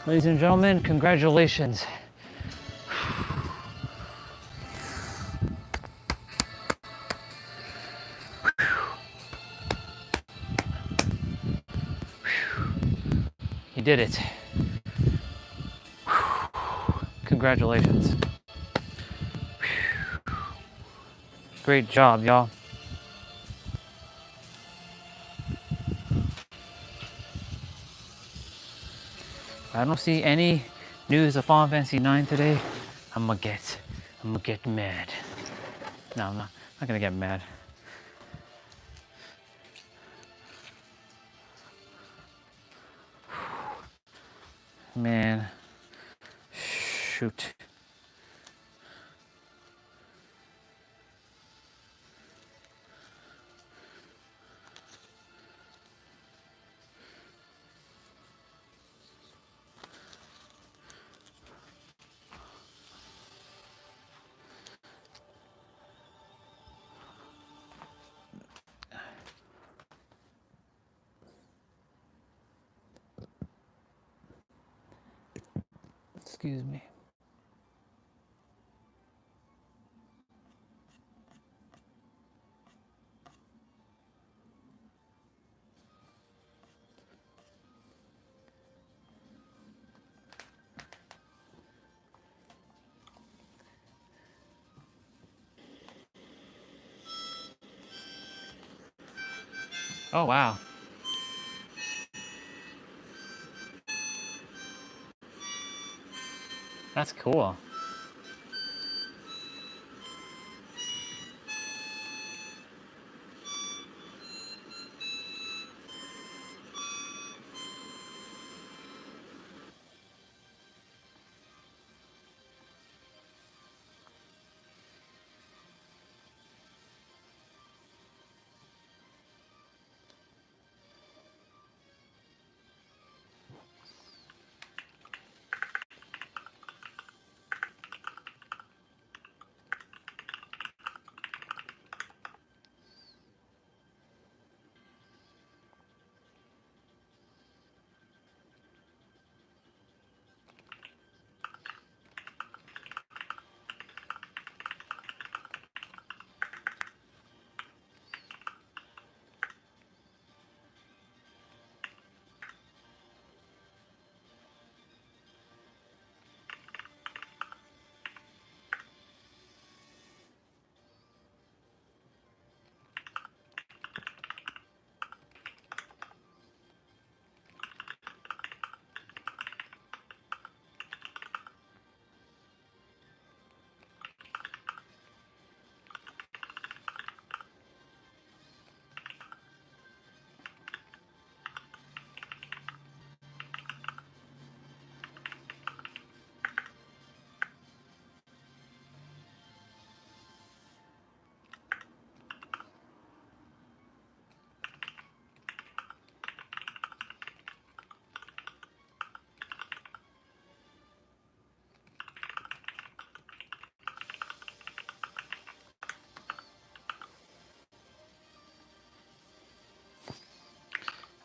Ladies and gentlemen, congratulations. You did it. Congratulations. Great job, y'all. I don't see any news of Final Fantasy 9 today. I'm gonna get mad. No, I'm not gonna get mad. Man, shoot. Excuse me. Oh, wow. That's cool.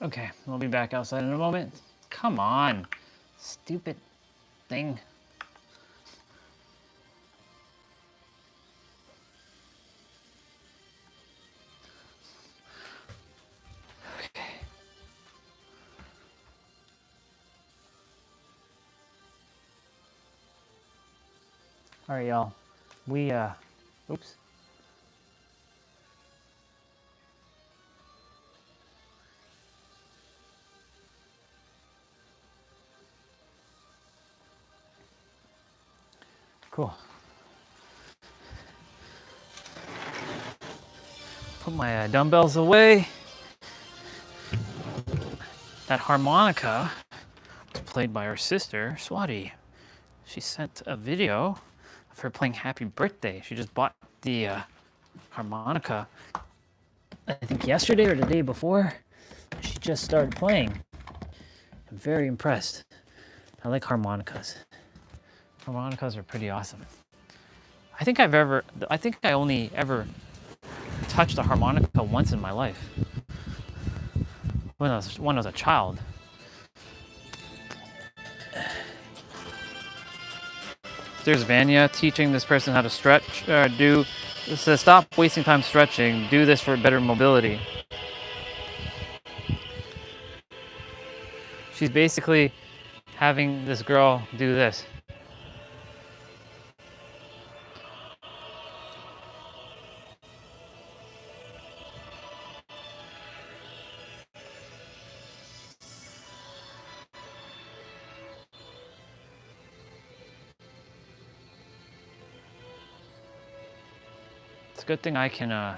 Okay, we'll be back outside in a moment. Come on, stupid thing. Okay. All right, y'all. We, oops. Cool. Put my dumbbells away. that harmonica was played by her sister, Swati. She sent a video of her playing Happy Birthday. She just bought the harmonica, I think yesterday or the day before. She just started playing. I'm very impressed. I like harmonicas. Harmonicas are pretty awesome. I think I only ever touched a harmonica once in my life. When I was a child. There's Vanya teaching this person how to stretch. So stop wasting time stretching. Do this for better mobility. She's basically having this girl do this. It's a good thing I can my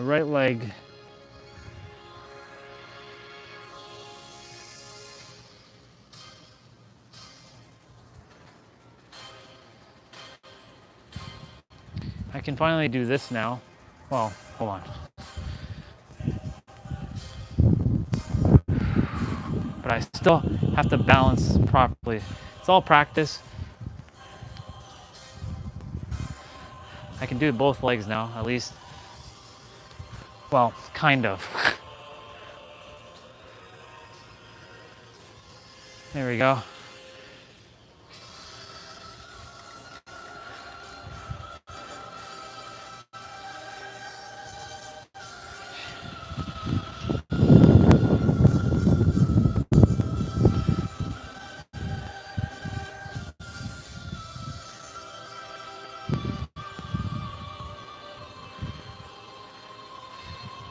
right leg. I can finally do this now. Well, hold on. But I still have to balance properly. It's all practice. I can do both legs now, at least. Well, kind of. There we go.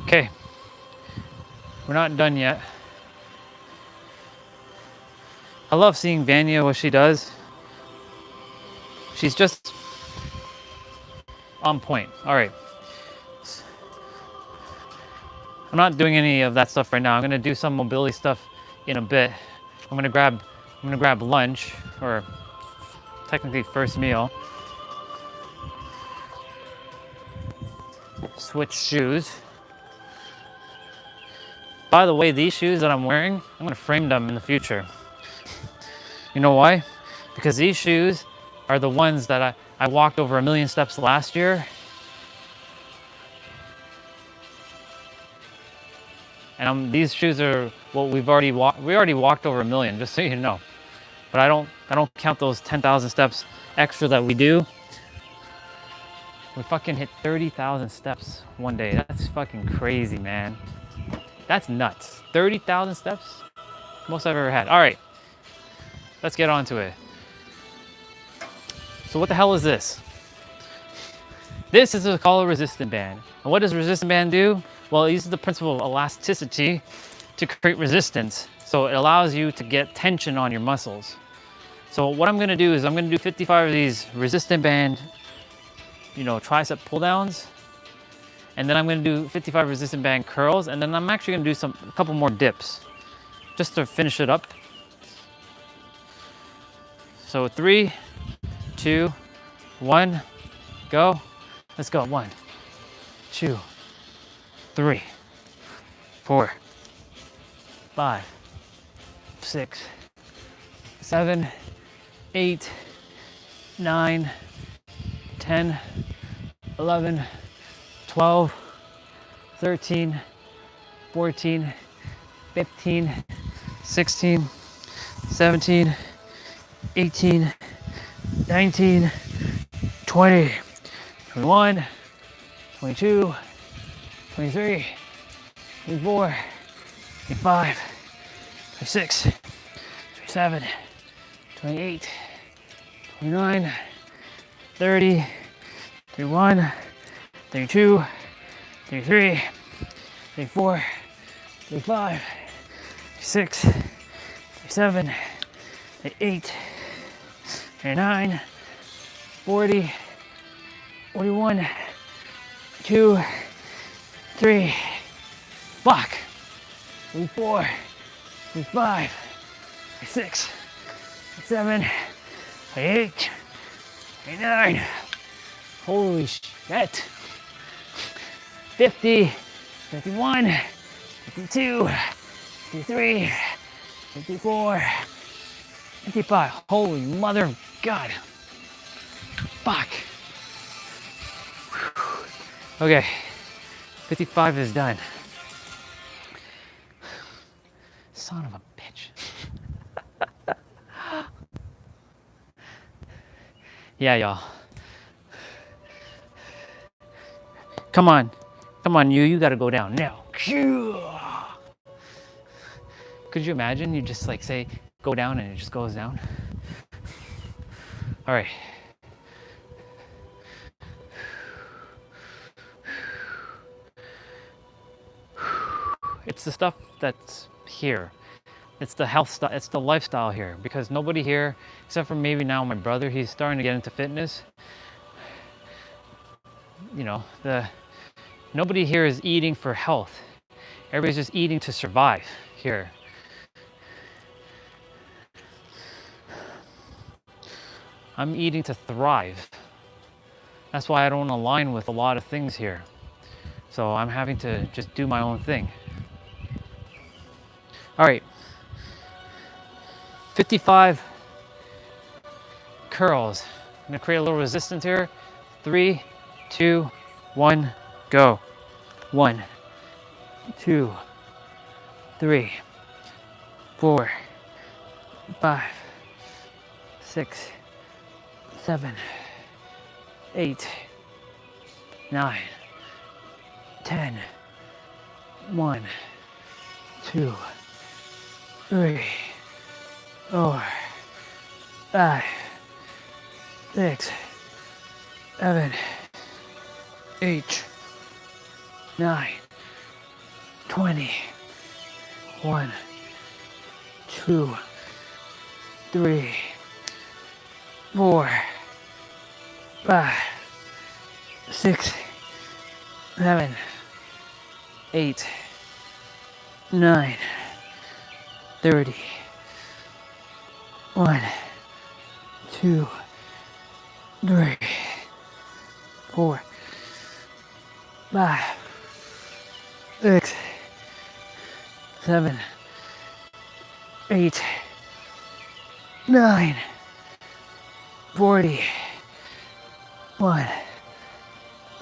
Okay, we're not done yet. I love seeing Vanya, what she does. She's just on point. All right. I'm not doing any of that stuff right now. I'm gonna do some mobility stuff in a bit. I'm gonna grab lunch, or technically first meal. Switch shoes. By the way, these shoes that I'm wearing, I'm gonna frame them in the future. You know why? Because these shoes are the ones that I walked over 1 million steps last year. And these shoes are what we already walked over 1 million, just so you know. But I don't count those 10,000 steps extra that we do. We fucking hit 30,000 steps one day. That's fucking crazy, man. That's nuts. 30,000 steps? Most I've ever had. All right, let's get on to it. So what the hell is this? This is called a resistant band. And what does resistant band do? Well, it uses the principle of elasticity to create resistance. So it allows you to get tension on your muscles. So what I'm gonna do is I'm gonna do 55 of these resistant band, tricep pull downs. And then I'm gonna do 55 resistant band curls. And then I'm actually gonna do a couple more dips just to finish it up. So 3, 2, 1, go. Let's go. 1, 2, 3, 4, 5, 6, 7, 8, 9, 10, 11, 12, 13, 14, 15, 16, 17, 18, 19, 20, 21, 22, 23, 24, 25, 26, 27, 28, 29, 30, 31, 32, 33, 34, 35, 36, 37, 8, 9, 40, 41, 2, 3, fuck, 4, 5, 6, 7, 8, 9, holy shit, 50, 51, 52, 53, 54, 55, holy mother of God, fuck. Okay, 55 is done. Son of a bitch. Yeah, y'all. Come on, you gotta go down now. Could you imagine? You just like say, go down and it just goes down. All right. It's the stuff that's here. It's the health style, it's the lifestyle here, because nobody here, except for maybe now my brother, he's starting to get into fitness. You know, nobody here is eating for health. Everybody's just eating to survive here. I'm eating to thrive. That's why I don't align with a lot of things here. So I'm having to just do my own thing. All right. 55 curls. I'm gonna create a little resistance here. 3, 2, 1, go. 1, 2, 3, 4, 5, 6, 7, 8, 9, 10, 1, 2, 3, 4, 5, 6, 7, 8, 9, 20, 1, 2, 3, 4, 5, 6, 7, 8, 9, 30, 1, 2, 3, 4, 5, 6, 7, 8, 9, 40, 1,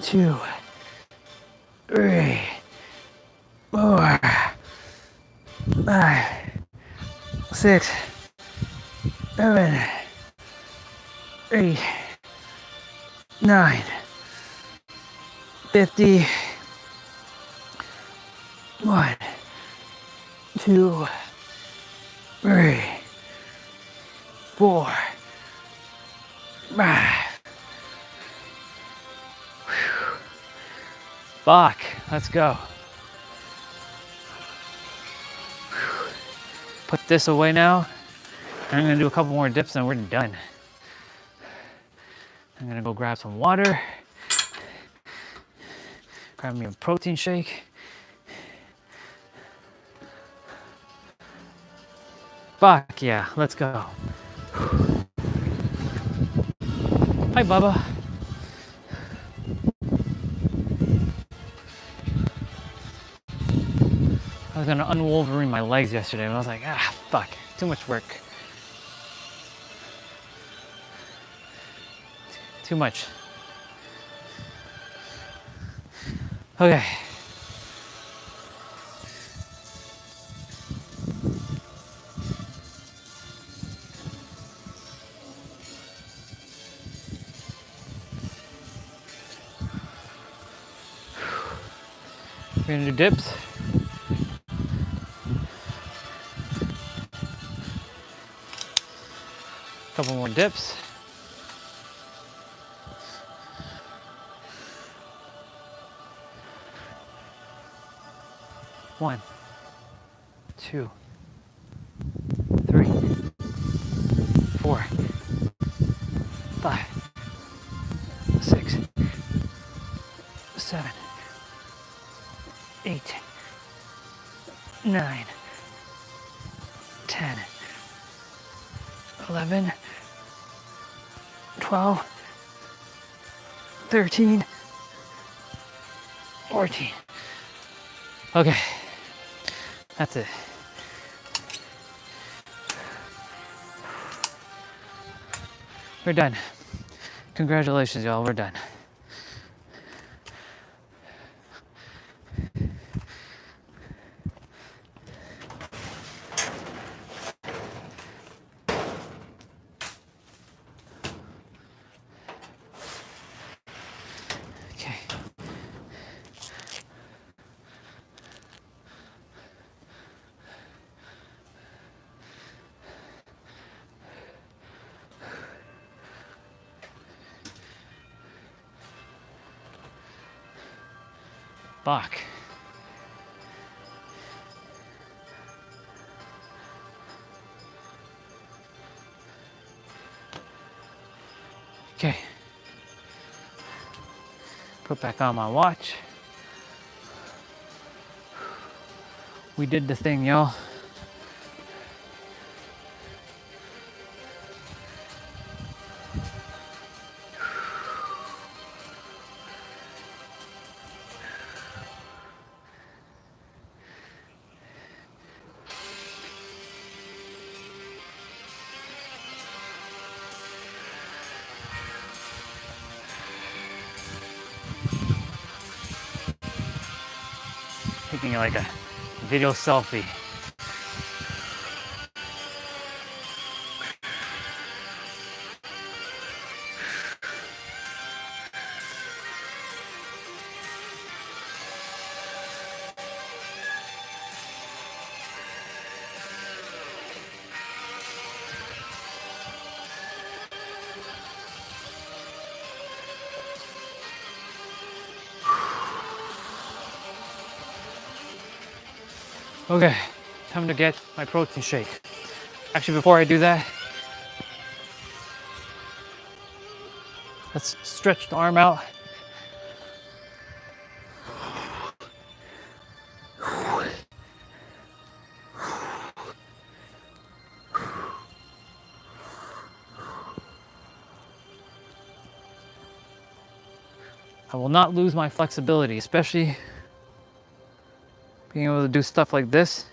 2, 3, 4, 5, 6, 7, 8, 9, 50, 1, 2, 3, 4, 5. Fuck, let's go. Put this away now. I'm gonna do a couple more dips and we're done. I'm gonna go grab some water. Grab me a protein shake. Fuck yeah, let's go. Hi, Bubba. I was gonna unwolverine my legs yesterday, and I was like, ah, fuck, too much work. Too much. Okay. We're gonna do dips. Couple more dips. One, 2, 3, 5, 6, 7, 8, 9, 10, 11, 12, 13, 14. Okay, that's it. We're done. Congratulations, y'all, we're done. Okay. Fuck. Okay. Put back on my watch. We did the thing, y'all. Taking like a video selfie. Okay, time to get my protein shake. Actually, before I do that, let's stretch the arm out. I will not lose my flexibility, especially being able to do stuff like this.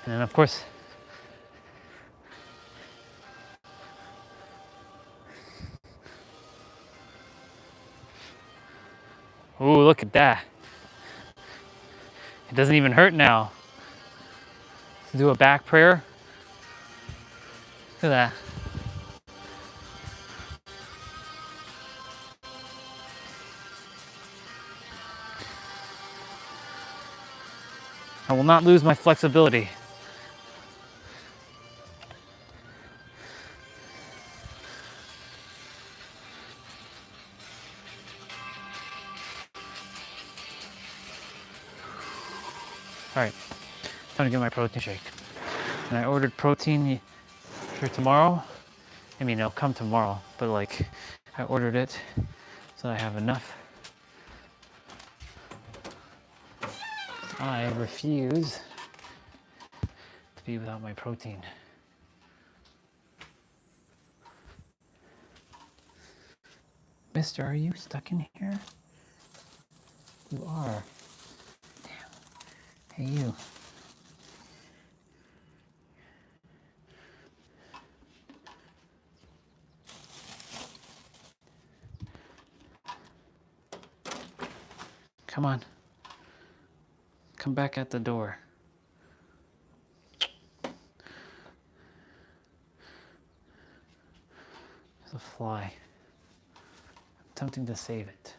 And then of course, ooh, look at that. It doesn't even hurt now. Do a back prayer. Look at that. I will not lose my flexibility. All right, time to get my protein shake. And I ordered protein for tomorrow. I mean, it'll come tomorrow, but like, I ordered it so I have enough. I refuse to be without my protein. Mister, are you stuck in here? You are. Damn. Hey, you. Come on. Come back at the door. There's a fly. I'm attempting to save it.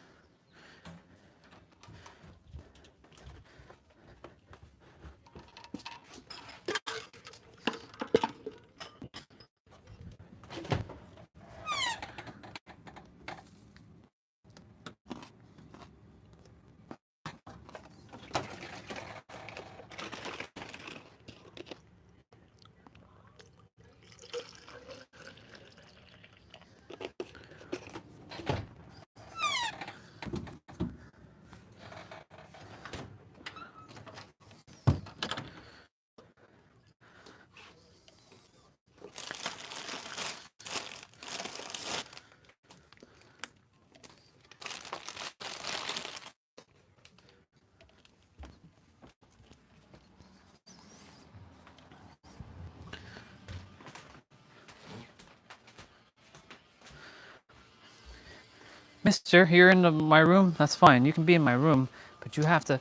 Mister, you're in my room. That's fine. You can be in my room, but you have to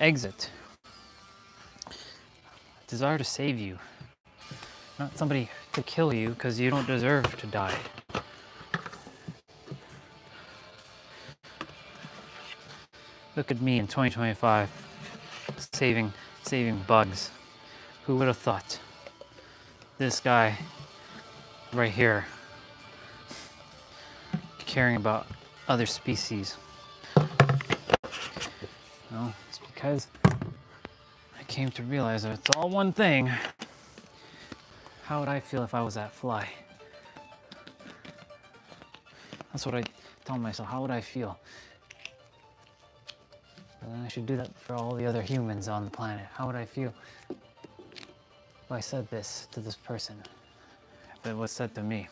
exit. Desire to save you, not somebody to kill you because you don't deserve to die. Look at me in 2025, saving bugs. Who would have thought? This guy right here, caring about other species. No, it's because I came to realize that it's all one thing. How would I feel if I was that fly? That's what I tell myself. How would I feel? And then I should do that for all the other humans on the planet. How would I feel if I said this to this person? If it was said to me.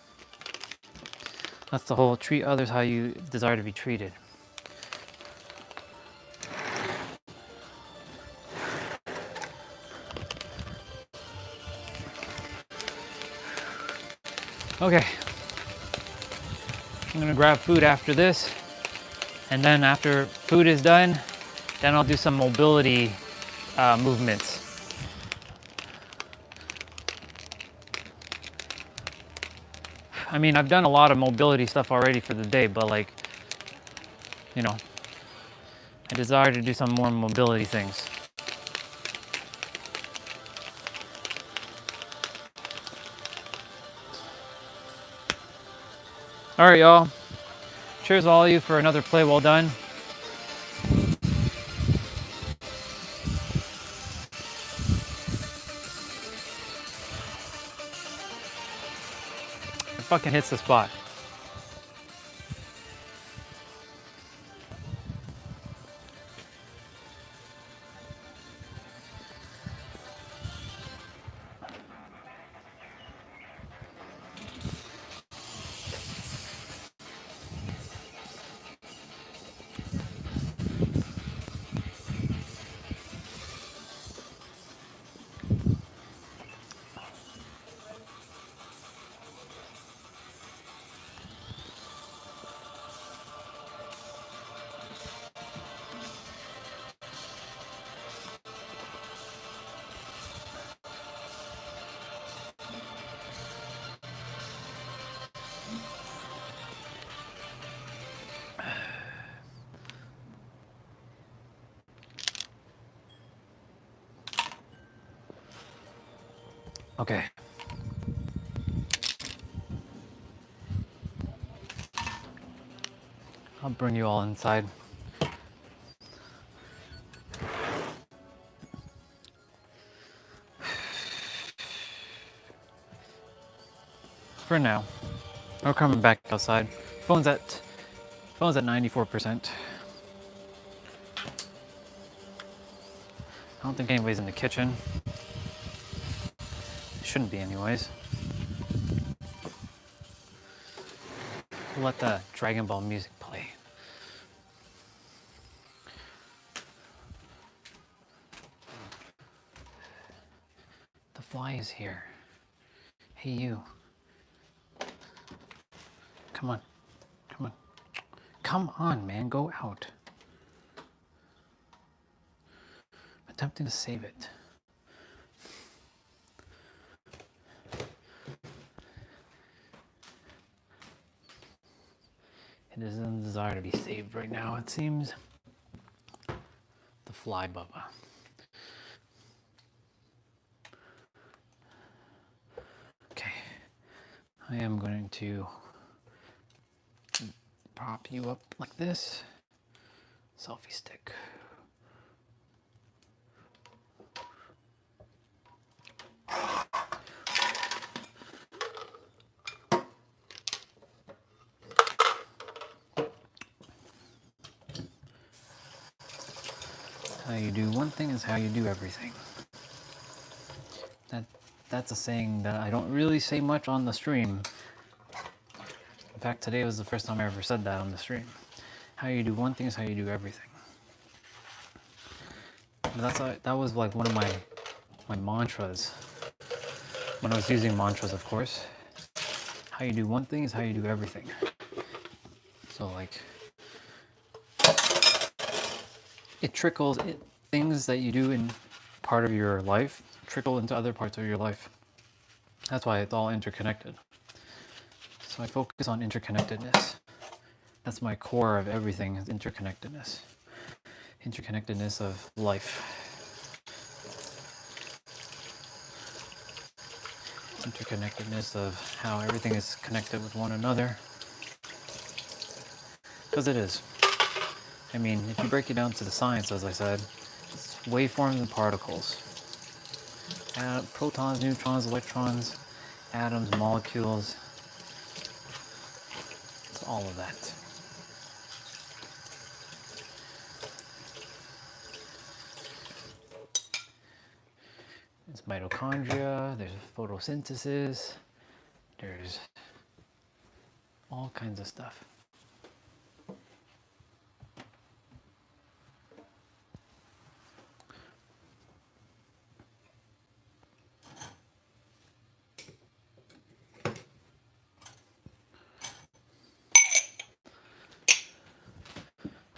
That's the whole treat others how you desire to be treated. Okay. I'm gonna grab food after this. And then after food is done, then I'll do some mobility movements. I mean, I've done a lot of mobility stuff already for the day, but like, you know, I desire to do some more mobility things. All right, y'all. Cheers to all of you for another play well done. It fucking hits the spot. Okay. I'll bring you all inside. For now. We're coming back outside. Phone's at 94%. I don't think anybody's in the kitchen. Shouldn't be anyways. We'll let the Dragon Ball music play. The fly is here. Hey you. Come on. Come on. Come on, man. Go out. I'm attempting to save it. It doesn't desire to be saved right now, it seems. The fly bubba. Okay. I am going to prop you up like this. Selfie stick. How you do one thing is how you do everything. That's a saying that I don't really say much on the stream. In fact, today was the first time I ever said that on the stream. How you do one thing is how you do everything. But that was like one of my mantras. When I was using mantras, of course. How you do one thing is how you do everything. So like it trickles things that you do in part of your life trickle into other parts of your life. That's why it's all interconnected. So I focus on interconnectedness. That's my core of everything, is interconnectedness. Interconnectedness of life. Interconnectedness of how everything is connected with one another. Because it is. I mean, if you break it down to the science, as I said, it's waveforms and particles. Protons, neutrons, electrons, atoms, molecules. It's all of that. There's mitochondria, there's photosynthesis, there's all kinds of stuff.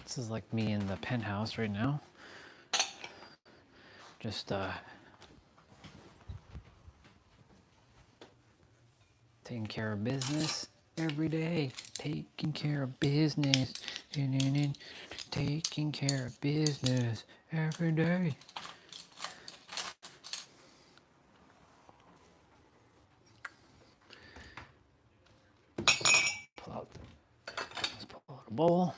This is like me in the penthouse right now. Just taking care of business every day. Taking care of business. Taking care of business every day. Pull out, let's pull out a bowl.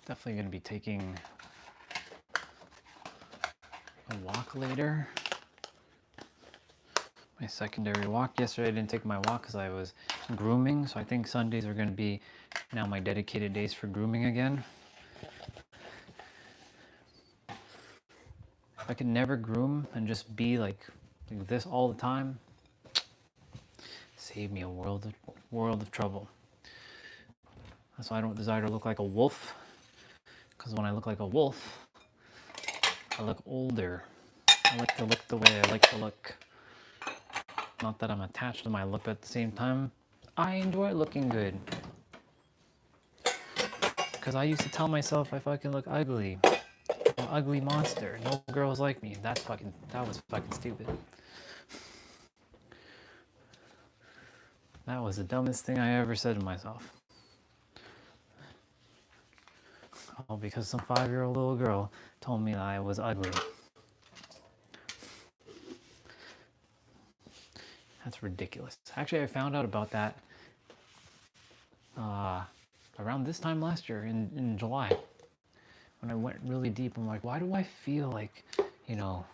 Definitely going to be taking a walk later. My secondary walk. Yesterday I didn't take my walk because I was grooming, so I think Sundays are going to be now my dedicated days for grooming again. If I could never groom and just be like this all the time, save me a world of trouble. That's why I don't desire to look like a wolf, because when I look like a wolf, I look older. I like to look the way I like to look. Not that I'm attached to my look, but at the same time, I enjoy looking good. Because I used to tell myself I fucking look ugly. I'm an ugly monster. No girls like me. That was fucking stupid. That was the dumbest thing I ever said to myself. All because some 5-year-old little girl told me that I was ugly. That's ridiculous. Actually, I found out about that around this time last year in July. When I went really deep, I'm like, why do I feel like, you know,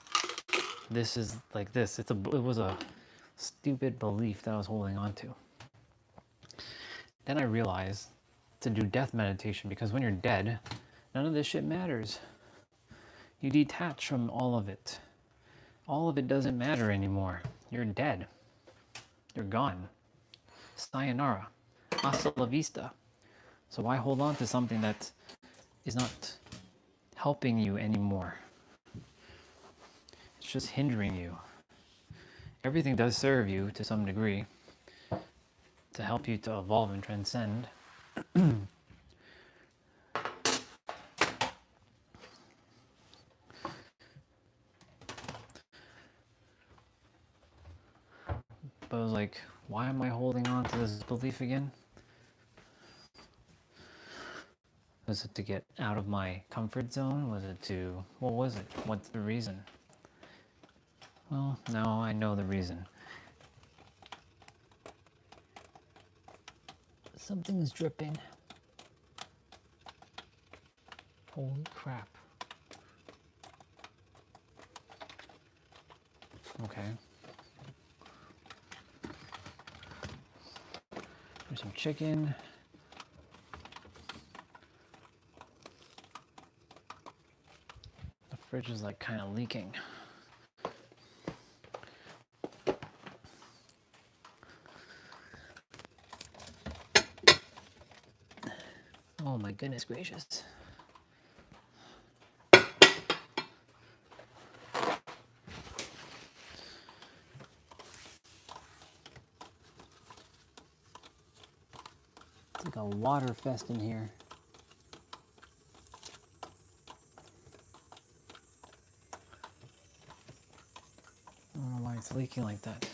this is like this? It was a stupid belief that I was holding on to. Then I realized to do death meditation, because when you're dead, none of this shit matters. You detach from all of it. All of it doesn't matter anymore. You're dead. You're gone. Sayonara. Hasta la vista. So why hold on to something that is not helping you anymore? It's just hindering you. Everything does serve you to some degree to help you to evolve and transcend. But I was like, why am I holding on to this belief again? Was it to get out of my comfort zone? Was it to, what was it? What's the reason? Well, now I know the reason. Something's dripping. Holy crap. Okay. There's some chicken. The fridge is like kind of leaking. Oh my goodness gracious. like a water fest in here. I don't know why it's leaking like that.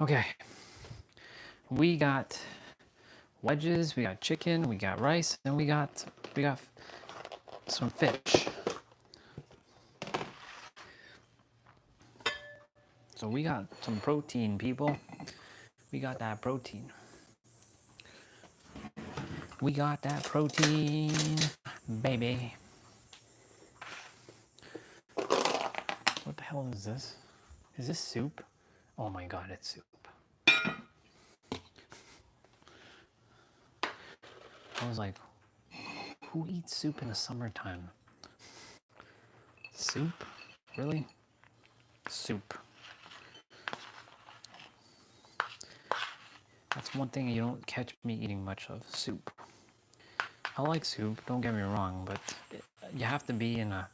Okay. We got wedges, we got chicken, we got rice, and we got some fish. So we got some protein, people. We got that protein. We got that protein, baby. What the hell is this? Is this soup? Oh my god, it's soup. I was like, who eats soup in the summertime? Soup? Really? Soup. That's one thing you don't catch me eating much of, soup. I like soup, don't get me wrong, but you have to be in a,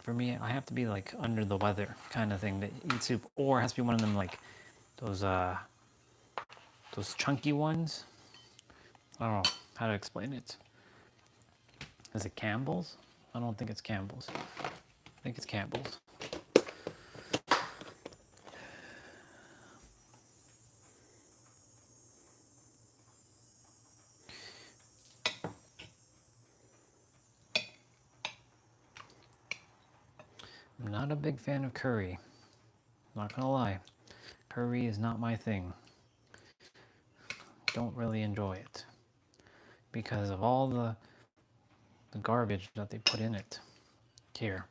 for me, I have to be like under the weather kind of thing to eat soup, or it has to be one of them like those chunky ones. I don't know how to explain it. Is it Campbell's? I don't think it's Campbell's. I think it's Campbell's. I'm not a big fan of curry. Not gonna lie. Curry is not my thing. Don't really enjoy it because of all the garbage that they put in it. Here.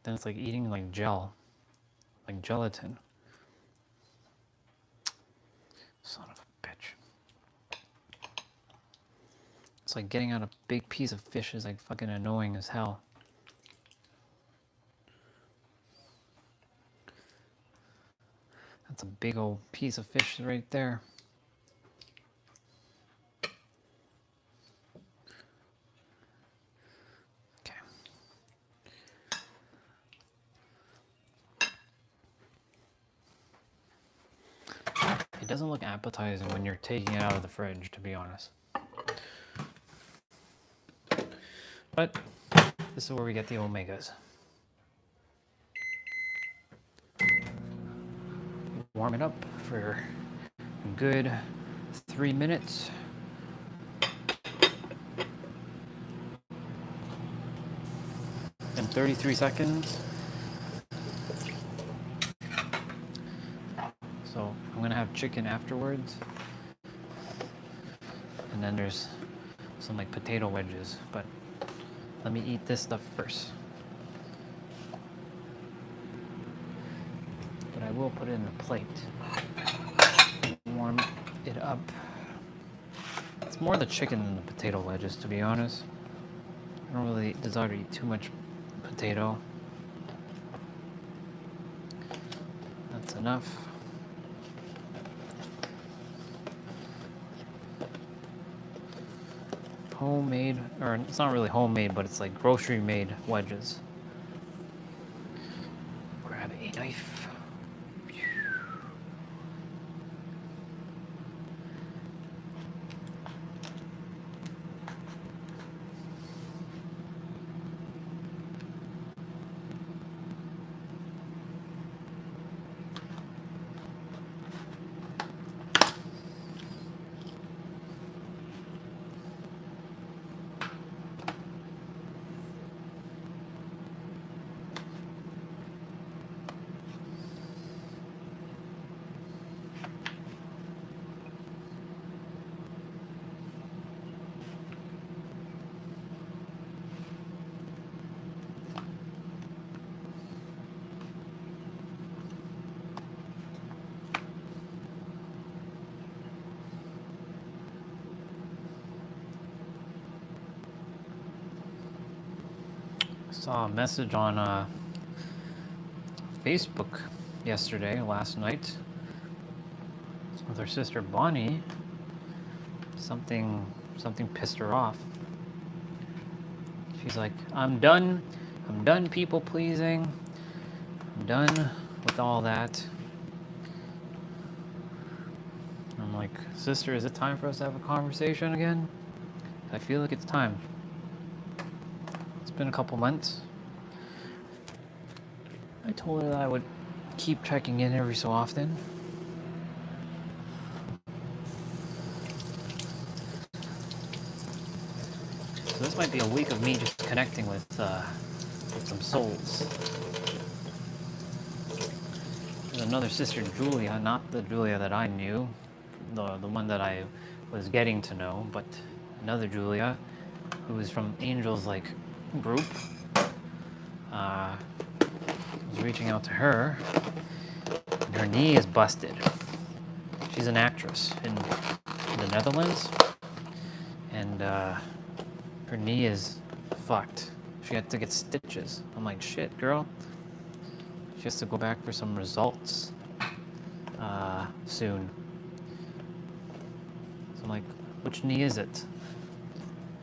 Then it's like eating like gel, like gelatin. Son of a bitch. It's like getting out a big piece of fish is like fucking annoying as hell. That's a big old piece of fish right there. Okay. It doesn't look appetizing when you're taking it out of the fridge, to be honest. But this is where we get the omegas. Warm it up for a good 3 minutes. And 33 seconds. So I'm gonna have chicken afterwards. And then there's some like potato wedges, but let me eat this stuff first. But I will put it in a plate. Warm it up. It's more the chicken than the potato wedges, to be honest. I don't really desire to eat too much potato. That's enough. Homemade, or it's not really homemade, but it's like grocery made wedges. Grab a knife. Saw a message on Facebook last night, with her sister Bonnie. Something pissed her off. She's like, I'm done I'm done people pleasing. I'm done with all that. I'm like, sister, is it time for us to have a conversation again? I feel like it's time. It's been a couple months. I told her that I would keep checking in every so often. So this might be a week of me just connecting with some souls. There's another sister, Julia, not the Julia that I knew, the one that I was getting to know, but another Julia, who was from Angel's like group. I was reaching out to her, and her knee is busted. She's an actress in the Netherlands, and her knee is fucked. She had to get stitches. I'm like, shit, girl. She has to go back for some results soon. So I'm like, which knee is it?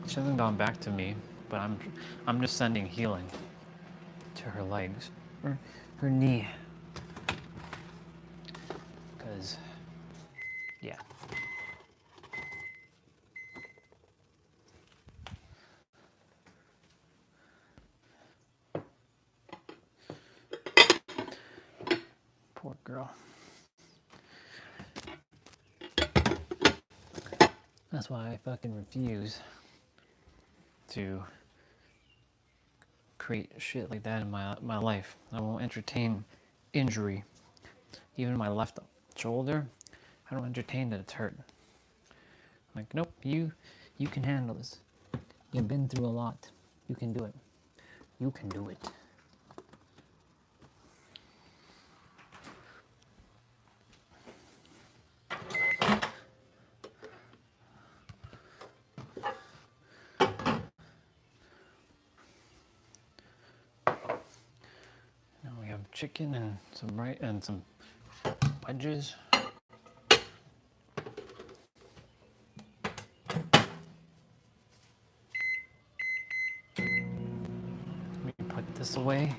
She hasn't gone back to me, but I'm just sending healing to her legs, or her knee, because yeah. Poor girl. That's why I fucking refuse to create shit like that in my life. I won't entertain injury. Even my left shoulder, I don't entertain that it's hurt. I'm like, nope, you can handle this. You've been through a lot. You can do it. You can do it. Now we have chicken and some wedges. Let me put this away.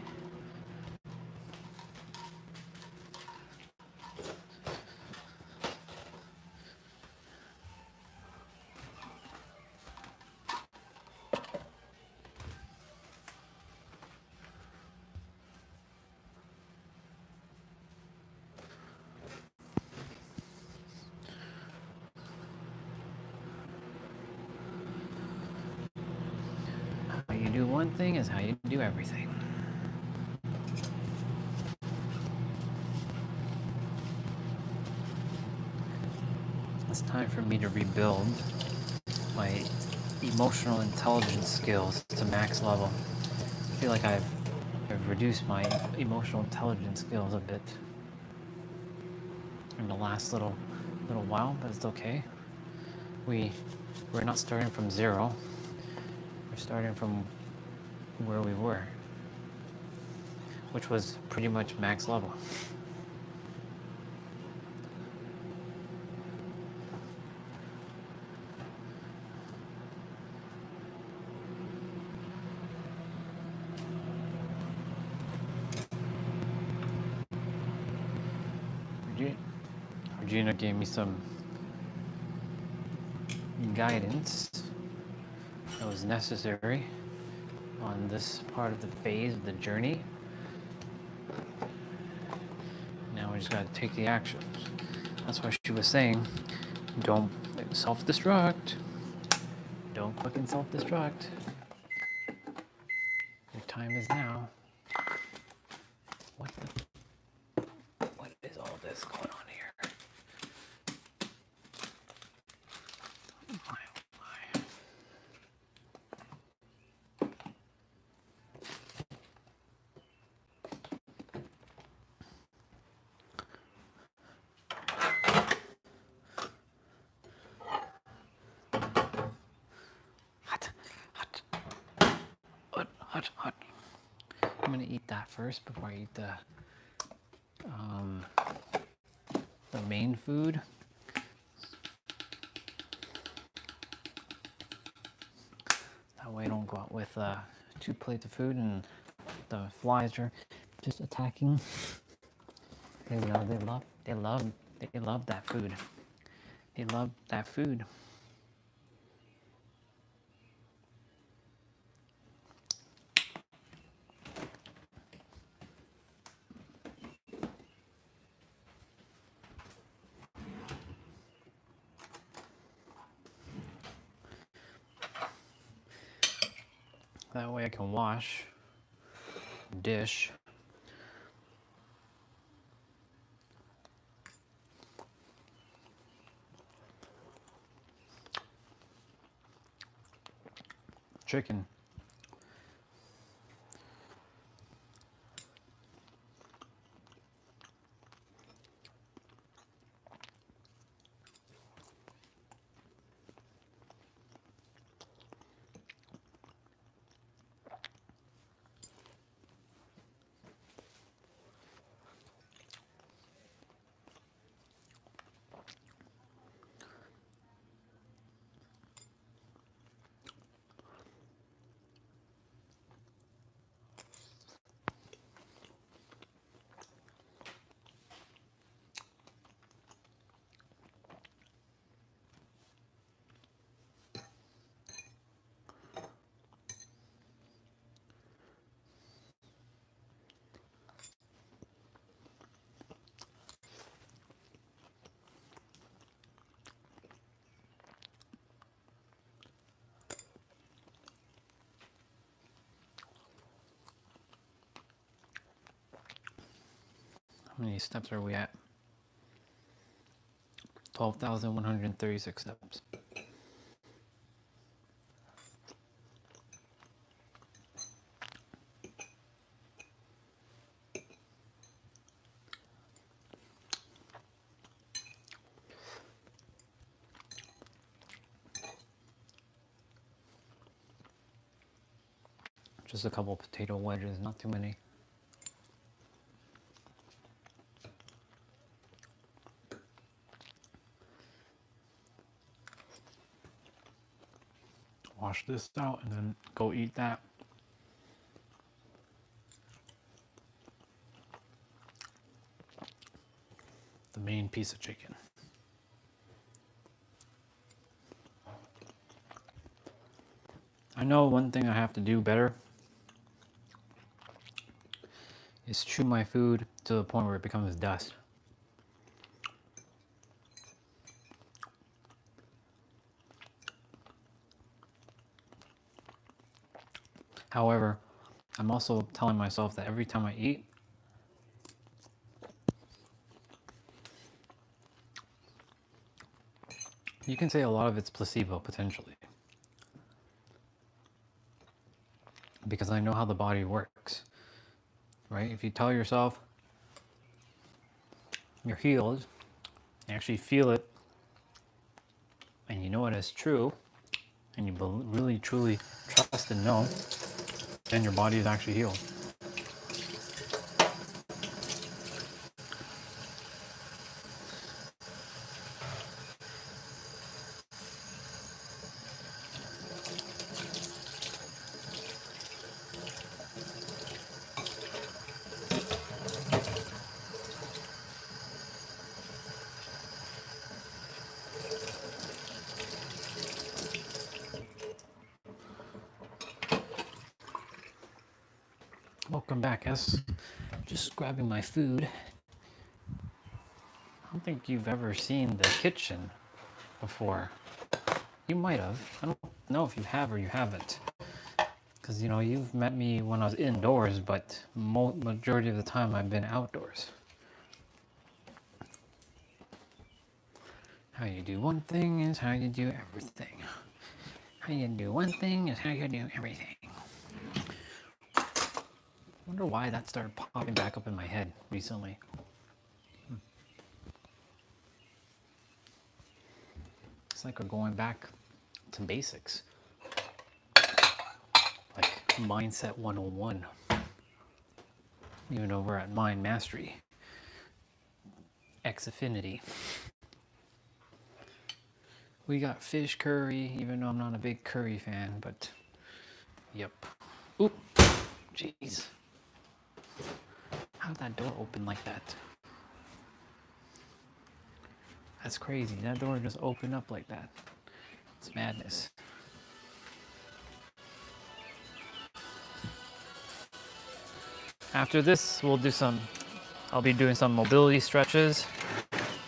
How you do one thing is how you do everything. It's time for me to rebuild my emotional intelligence skills to max level. I feel like I've reduced my emotional intelligence skills a bit in the last little while, but it's okay. We're not starting from zero. We're starting from where we were, which was pretty much max level. Regina gave me some guidance that was necessary on this part of the phase of the journey. Now we just gotta take the action. That's why she was saying, don't self-destruct. Don't fucking self-destruct. Your time is now. What is all this going on here? Oh my, oh my. Hot. I'm gonna eat that first before I eat the main food. That way I don't go out with 2 plates of food and the flies are just attacking. They love that food. They love that food. That way I can wash, dish. Chicken. How many steps are we at? 12,136 steps. Just a couple potato wedges, not too many. Wash this out and then go eat that. The main piece of chicken. I know one thing I have to do better is chew my food to the point where it becomes dust. However, I'm also telling myself that every time I eat, you can say a lot of it's placebo potentially. Because I know how the body works, right? If you tell yourself you're healed, you actually feel it, and you know it is true, and you really truly trust and know, then your body is actually healed. Welcome back, S. Just grabbing my food. I don't think you've ever seen the kitchen before. You might have. I don't know if you have or you haven't. Because, you know, you've met me when I was indoors, but majority of the time I've been outdoors. How you do one thing is how you do everything. How you do one thing is how you do everything. I wonder why that started popping back up in my head recently. It's like we're going back to basics. Like Mindset 101. Even though we're at Mind Mastery. X Affinity. We got fish curry, even though I'm not a big curry fan, but yep. Oop, jeez. How'd that door open like that? That's crazy. That door just opened up like that. It's madness. After this, I'll be doing some mobility stretches.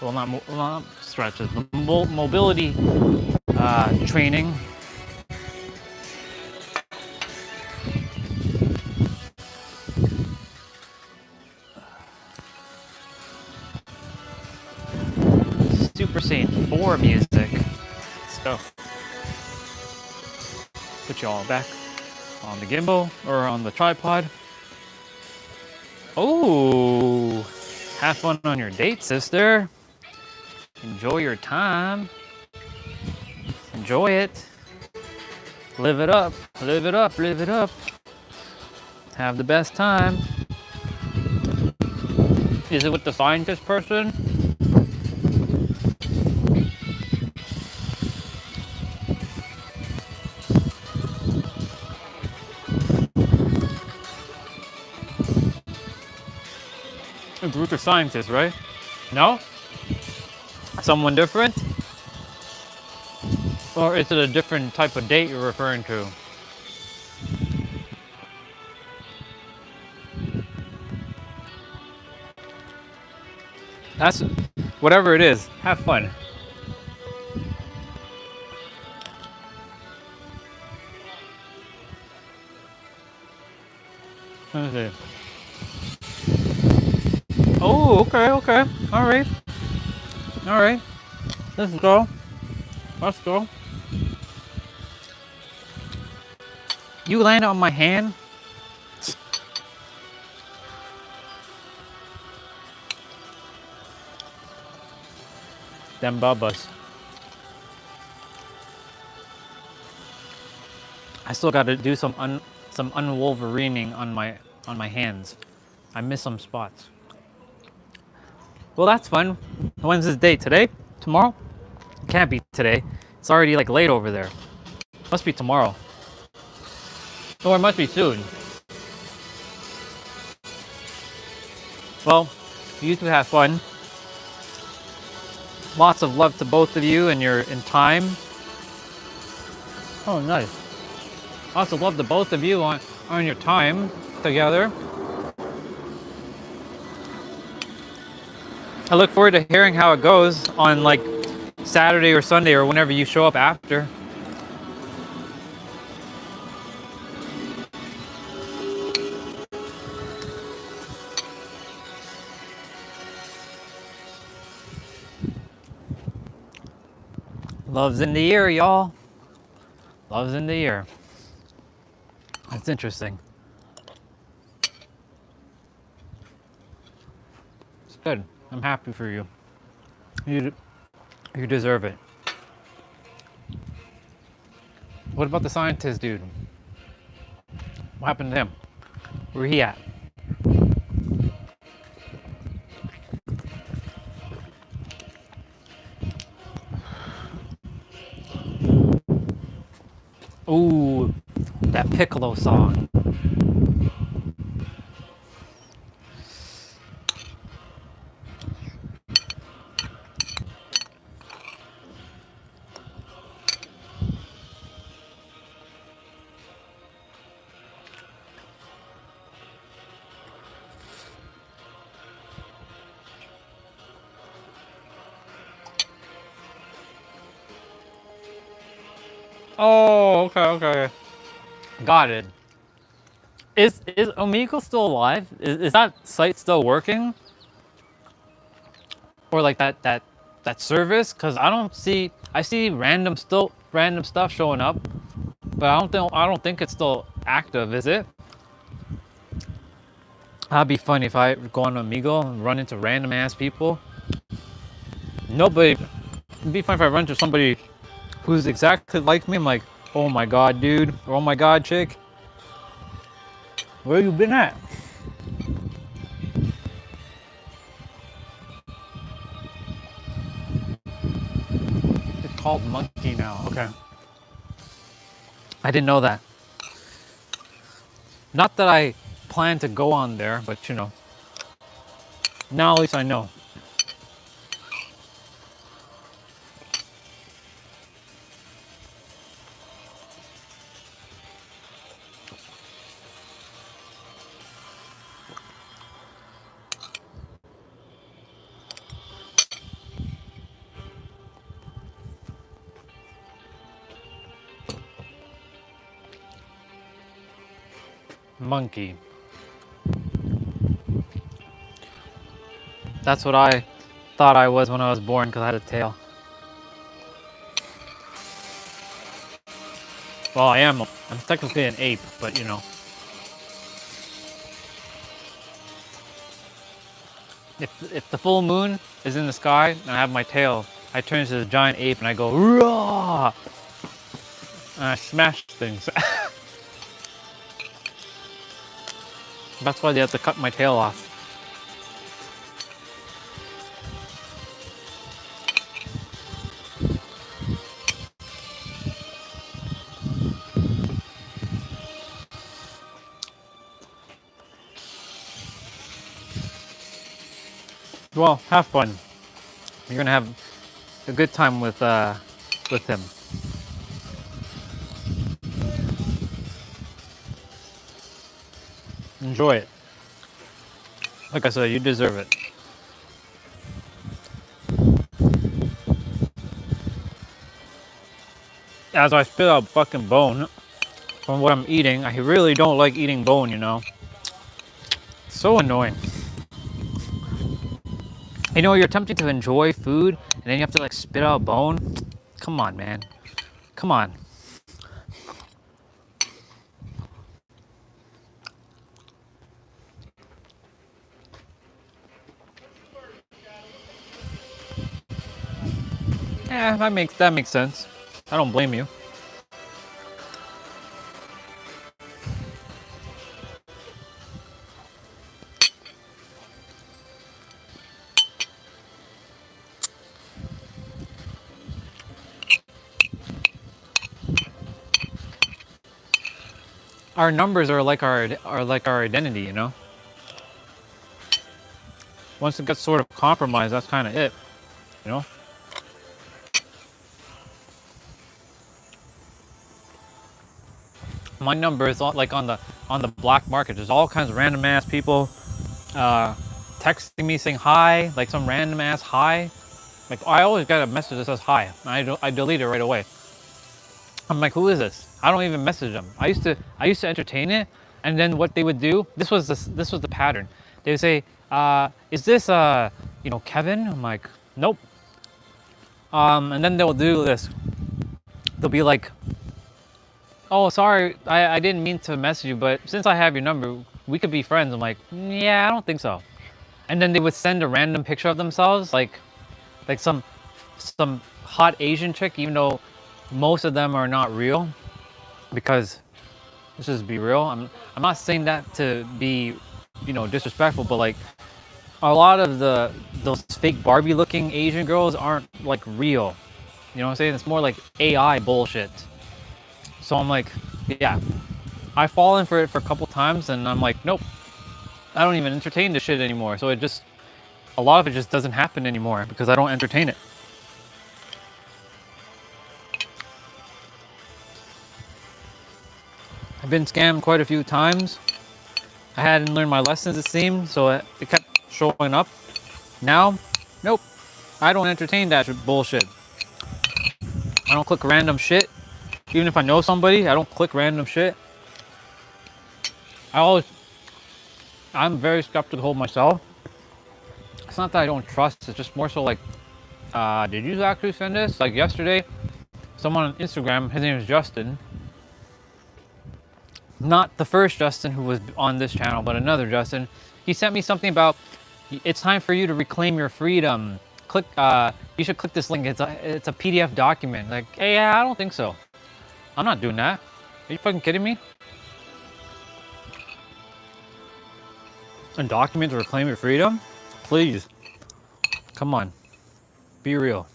Well, not stretches, but mobility training. Super Saiyan 4 music. Let's go. Put you all back on the gimbal or on the tripod. Oh, have fun on your date, sister. Enjoy your time. Enjoy it. Live it up. Live it up. Live it up. Have the best time. Is it with the scientist person? It's with the scientist, right? No? Someone different? Or is it a different type of date you're referring to? That's whatever it is. Have fun. Let me see. Oh, okay, okay. All right. All right. Let's go. Let's go. You land on my hand? Them bubbas. I still got to do some unwolverining on my hands. I miss some spots. Well, that's fun. When's this date? Today? Tomorrow? It can't be today. It's already like late over there. Must be tomorrow. Or it must be soon. Well, you two have fun. Lots of love to both of you and you're in time. Oh, nice. Lots of love to both of you on your time together. I look forward to hearing how it goes on like Saturday or Sunday or whenever you show up after. Love's in the air, y'all. Love's in the air. That's interesting. It's good. I'm happy for you. You deserve it. What about the scientist dude? What happened to him? Where he at? Ooh, that Piccolo song. Oh, okay, okay. Got it. Is Omegle still alive? Is that site still working? Or like that service? Cause I see random stuff showing up, but I don't think it's still active, is it? That'd be funny if I go on Omegle and run into random ass people. Nobody. It'd be fun if I run into somebody who's exactly like me. I'm like, oh my god, dude. Or, oh my god, chick. Where you been at? It's called Monkey now. Okay. I didn't know that. Not that I plan to go on there, but you know, Now at least I know. Monkey. That's what I thought I was when I was born because I had a tail. Well, I'm technically an ape, but you know. If the full moon is in the sky and I have my tail, I turn into a giant ape and I go raw, and I smash things. That's why they have to cut my tail off. Well, have fun. You're gonna have a good time with him. Enjoy it. Like I said, you deserve it. As I spit out fucking bone from what I'm eating, I really don't like eating bone, you know. So annoying. You know, you're attempting to enjoy food and then you have to like spit out bone. Come on, man. Come on. Yeah, that makes sense. I don't blame you. Our numbers are like our identity, you know. Once it gets sort of compromised, that's kind of it, you know. My number is like on the black market. There's all kinds of random ass people texting me saying hi, like some random ass hi. Like I always get a message that says hi, and I delete it right away. I'm like, who is this? I don't even message them. I used to entertain it, and then what they would do. This was the pattern. They would say, "Is this you know, Kevin?" I'm like, "Nope." And then they'll do this. They'll be like, "Oh, sorry, I didn't mean to message you, but since I have your number, we could be friends." I'm like, "Yeah, I don't think so." And then they would send a random picture of themselves, like some hot Asian chick, even though most of them are not real. Because let's just be real. I'm not saying that to be, you know, disrespectful, but like a lot of those fake Barbie looking Asian girls aren't like real. You know what I'm saying? It's more like AI bullshit. So I'm like, yeah, I've fallen for it for a couple times, and I'm like, nope, I don't even entertain this shit anymore. So a lot of it just doesn't happen anymore because I don't entertain it. I've been scammed quite a few times. I hadn't learned my lessons, it seemed, so it kept showing up. Now, nope, I don't entertain that bullshit. I don't click random shit. Even if I know somebody, I don't click random shit. I'm very skeptical myself. It's not that I don't trust, it's just more so like, did you actually send this? Like yesterday, someone on Instagram, his name is Justin. Not the first Justin who was on this channel, but another Justin. He sent me something about, it's time for you to reclaim your freedom. Click, you should click this link. It's a PDF document. Like, hey, yeah, I don't think so. I'm not doing that. Are you fucking kidding me? A document to reclaim your freedom? Please. Come on. Be real.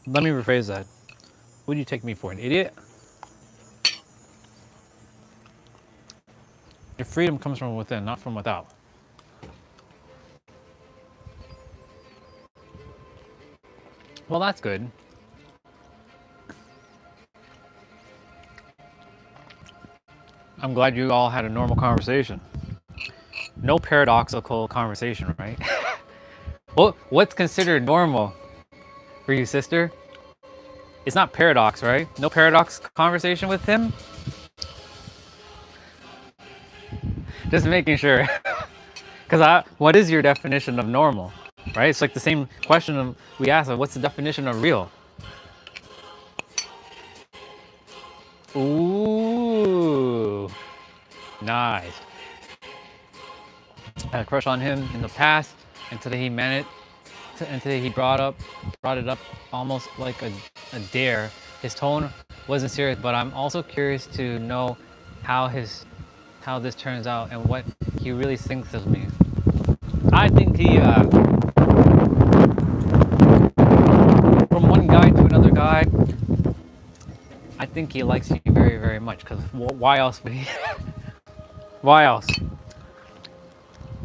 Let me rephrase that. What do you take me for, an idiot? Your freedom comes from within, not from without. Well, that's good. I'm glad you all had a normal conversation. No paradoxical conversation, right? What's considered normal for you, sister? It's not paradox, right? No paradox conversation with him? Just making sure. Because what is your definition of normal, right? It's like the same question we asked, what's the definition of real? Ooh, nice. I had a crush on him in the past, and today he meant it. And today he brought it up almost like a dare. His tone wasn't serious, but I'm also curious to know how this turns out and what he really thinks of me. I think he, from one guy to another guy, I think he likes you very, very much. Because why else would he? Why else?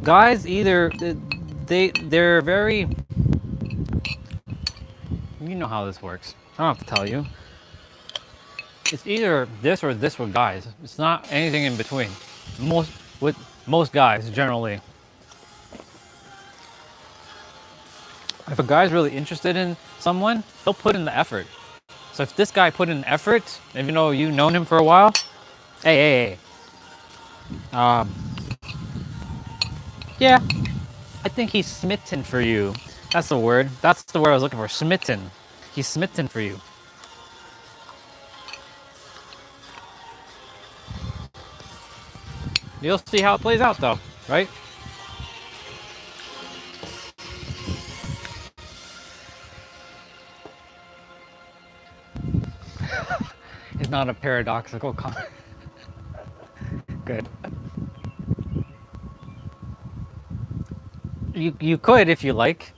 Guys, either they're very. You know how this works. I don't have to tell you. It's either this or this with guys. It's not anything in between. With most guys, generally. If a guy's really interested in someone, he'll put in the effort. So if this guy put in effort, even though you've known him for a while, hey. Yeah, I think he's smitten for you. That's the word. That's the word I was looking for. Smitten. He's smitten for you. You'll see how it plays out though, right? It's not a paradoxical comment. Good. You could if you like.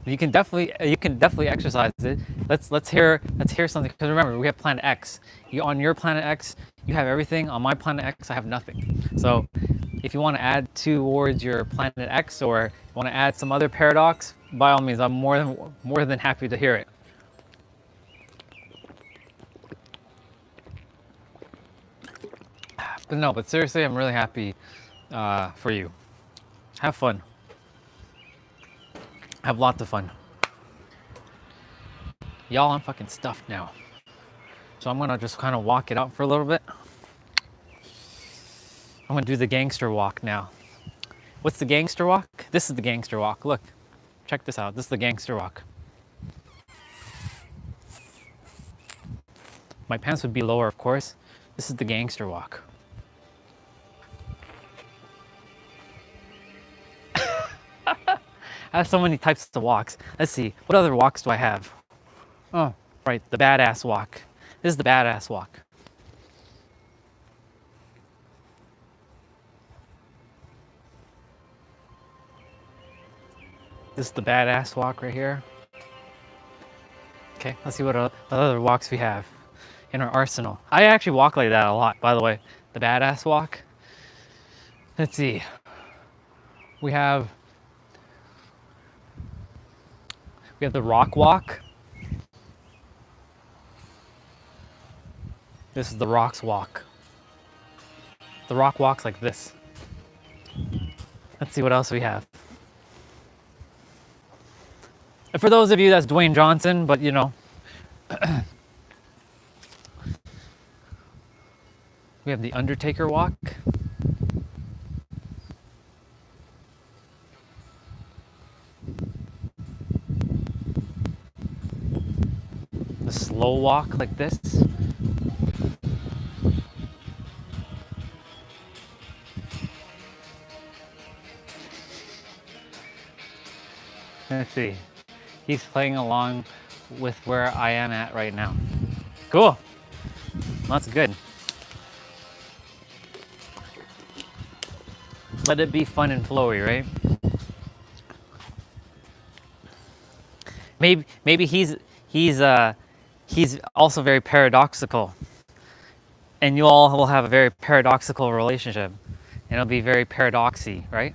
You can definitely exercise it. Let's hear something. Because remember, we have Planet X. On your Planet X, you have everything. On my Planet X, I have nothing. So, if you want to add towards your Planet X, or want to add some other paradox, by all means, I'm more than happy to hear it. But seriously, I'm really happy for you. Have fun. Have lots of fun. Y'all, I'm fucking stuffed now. So I'm gonna just kind of walk it out for a little bit. I'm gonna do the gangster walk now. What's the gangster walk? This is the gangster walk. Look, check this out. This is the gangster walk. My pants would be lower, of course. This is the gangster walk. I have so many types of walks. Let's see, what other walks do I have? Oh, right, the badass walk. This is the badass walk. This is the badass walk right here. Okay, let's see what other walks we have in our arsenal. I actually walk like that a lot, by the way. The badass walk. Let's see. We have the rock walk. This is the rocks walk. The rock walks like this. Let's see what else we have. And for those of you, that's Dwayne Johnson, but you know. We have the Undertaker walk. The slow walk like this. Let's see. He's playing along with where I am at right now. Cool. That's good. Let it be fun and flowy, right? Maybe he's also very paradoxical, and you all will have a very paradoxical relationship, and it'll be very paradoxy, right?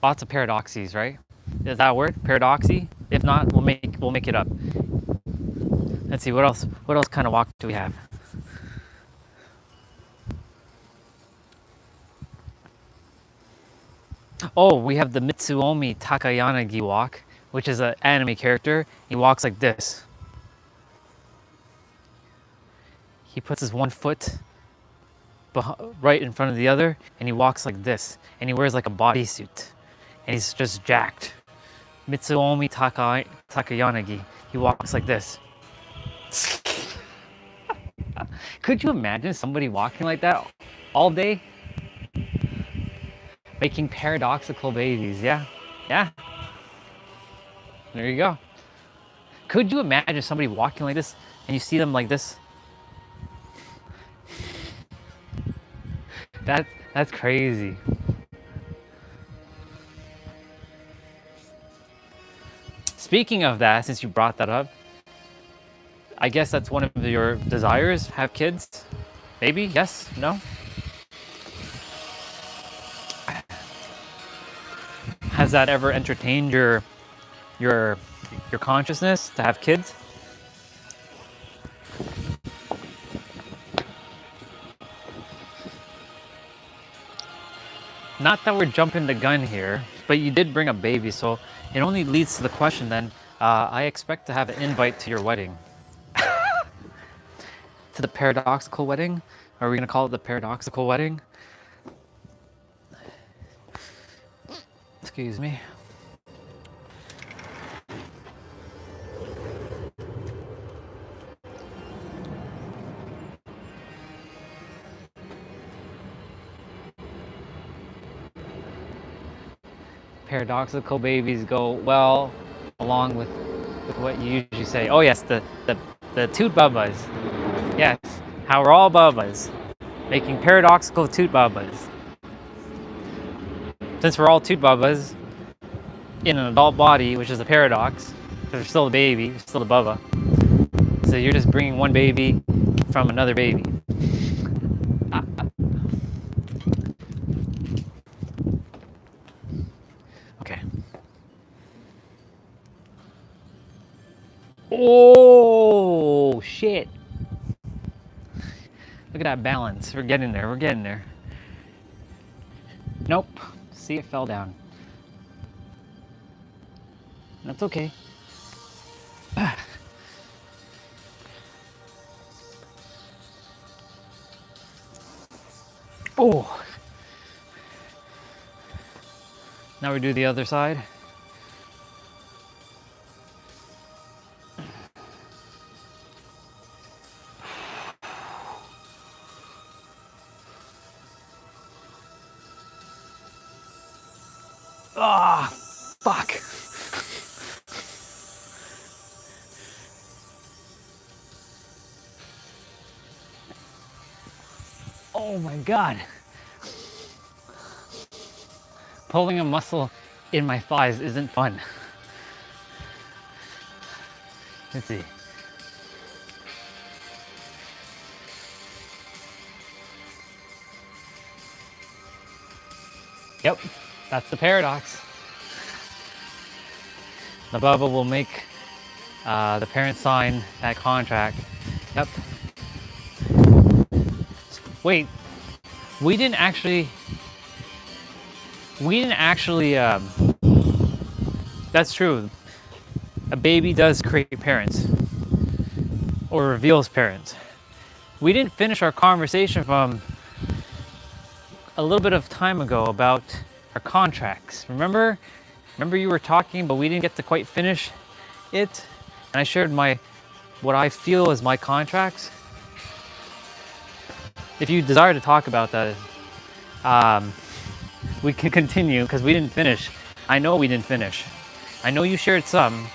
Lots of paradoxies, right? Is that a word? Paradoxy? If not, we'll make it up. Let's see what else. What else kind of walk do we have? Oh, we have the Mitsuomi Takayanagi walk, which is an anime character. He walks like this. He puts his one foot right in front of the other, and he walks like this. And he wears like a bodysuit, and he's just jacked. Mitsuomi Takayanagi. He walks like this. Could you imagine somebody walking like that all day? Making paradoxical babies, yeah? Yeah? There you go. Could you imagine somebody walking like this and you see them like this? That's crazy. Speaking of that, since you brought that up, I guess that's one of your desires, have kids? Maybe? Yes? No? Has that ever entertained your consciousness to have kids? Not that we're jumping the gun here, but you did bring a baby, so it only leads to the question then, I expect to have an invite to your wedding. To the paradoxical wedding? Are we gonna call it the paradoxical wedding? Excuse me. Paradoxical babies go well along with what you usually say. Oh yes, the toot bubbas. Yes, how we're all bubbas. Making paradoxical toot bubbas. Since we're all toot bubbas in an adult body, which is a paradox, because we're still a baby, we're still a bubba. So you're just bringing one baby from another baby. Okay. Oh, shit. Look at that balance. We're getting there. We're getting there. Nope. See, it fell down. That's okay. Oh. Now we do the other side. Ah, fuck. Oh my God. Pulling a muscle in my thighs isn't fun. Let's see. Yep, that's the paradox. The Bubba will make the parents sign that contract. Yep. Wait, we didn't actually, that's true. A baby does create parents, or reveals parents. We didn't finish our conversation from a little bit of time ago about our contracts. Remember you were talking, but we didn't get to quite finish it. And I shared what I feel is my contracts. If you desire to talk about that, we can continue because we didn't finish. I know we didn't finish. I know you shared some,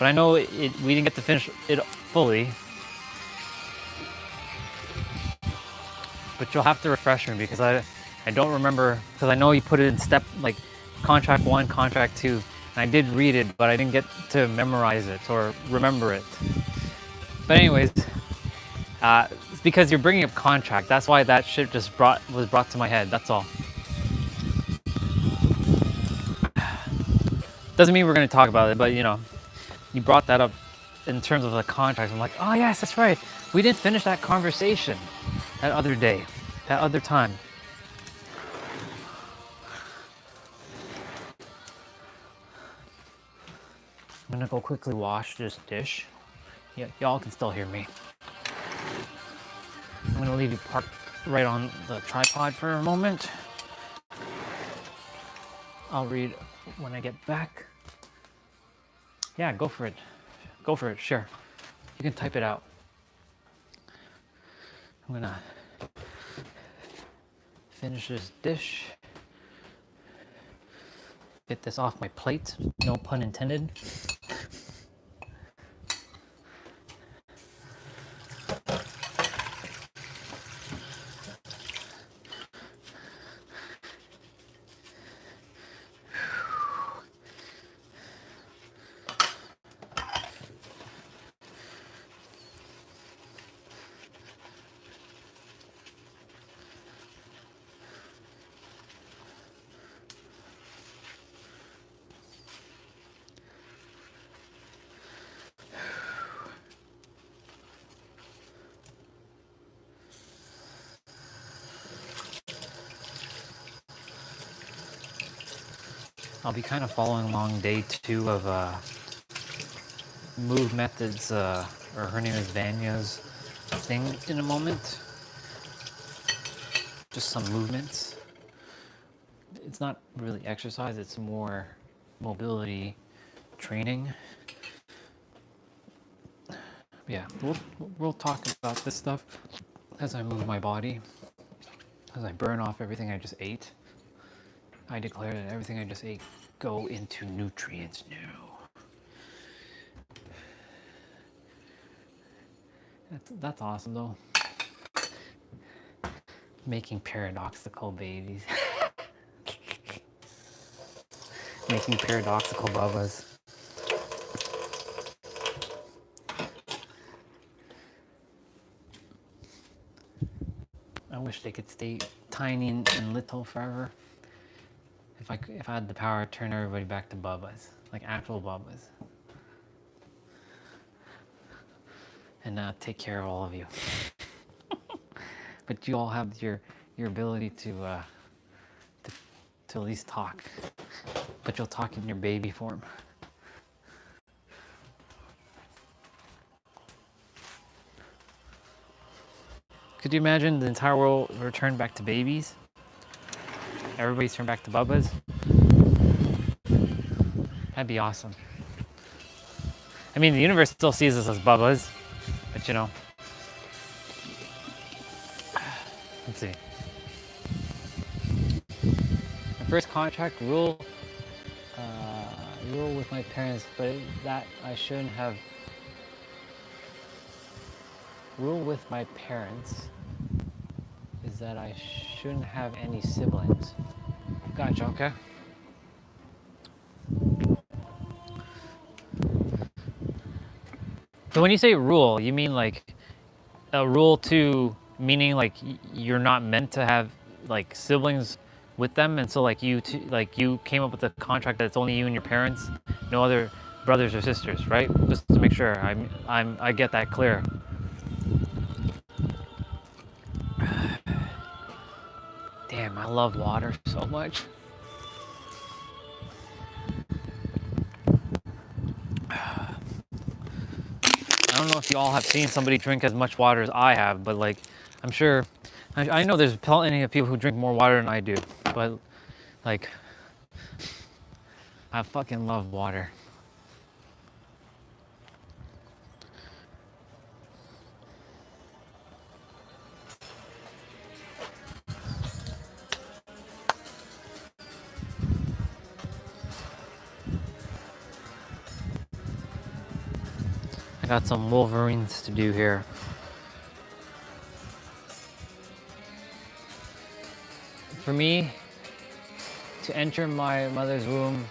but I know we didn't get to finish it fully. But you'll have to refresh me because I don't remember, because I know you put it in step like contract 1, contract 2, and I did read it, but I didn't get to memorize it or remember it. But anyways, it's because you're bringing up contract. That's why that shit just was brought to my head. That's all. Doesn't mean we're going to talk about it, but you know, you brought that up in terms of the contract. I'm like, oh yes, that's right. We didn't finish that conversation that other day, that other time. I'm gonna go quickly wash this dish. Y'all can still hear me. I'm gonna leave you parked right on the tripod for a moment. I'll read when I get back. Yeah, go for it. Go for it, sure. You can type it out. I'm gonna finish this dish. Get this off my plate, no pun intended. I'll be kind of following along day 2 of move methods, or her name is Vanya's thing in a moment. Just some movements. It's not really exercise, it's more mobility training. Yeah, we'll talk about this stuff as I move my body, as I burn off everything I just ate. I declare that everything I just ate go into nutrients now. That's awesome though. Making paradoxical babies. Making paradoxical bubbas. I wish they could stay tiny and little forever. If I had the power to turn everybody back to bubbas, like actual bubbas, and take care of all of you. But you all have your ability to at least talk, but you'll talk in your baby form. Could you imagine the entire world returned back to babies? Everybody's turned back to bubbas? That'd be awesome. I mean, the universe still sees us as bubbas, but you know. Let's see. My first contract, rule with my parents, but that I shouldn't have. Rule with my parents is that I shouldn't have any siblings. Gotcha, okay. So when you say rule, you mean like a rule to, meaning like you're not meant to have like siblings with them, and so like you came up with a contract that it's only you and your parents, no other brothers or sisters, right? Just to make sure I get that clear. Damn, I love water so much. I don't know if you all have seen somebody drink as much water as I have, but like, I'm sure, I know there's plenty of people who drink more water than I do, but like, I fucking love water. I got some Wolverines to do here. For me, to enter my mother's womb,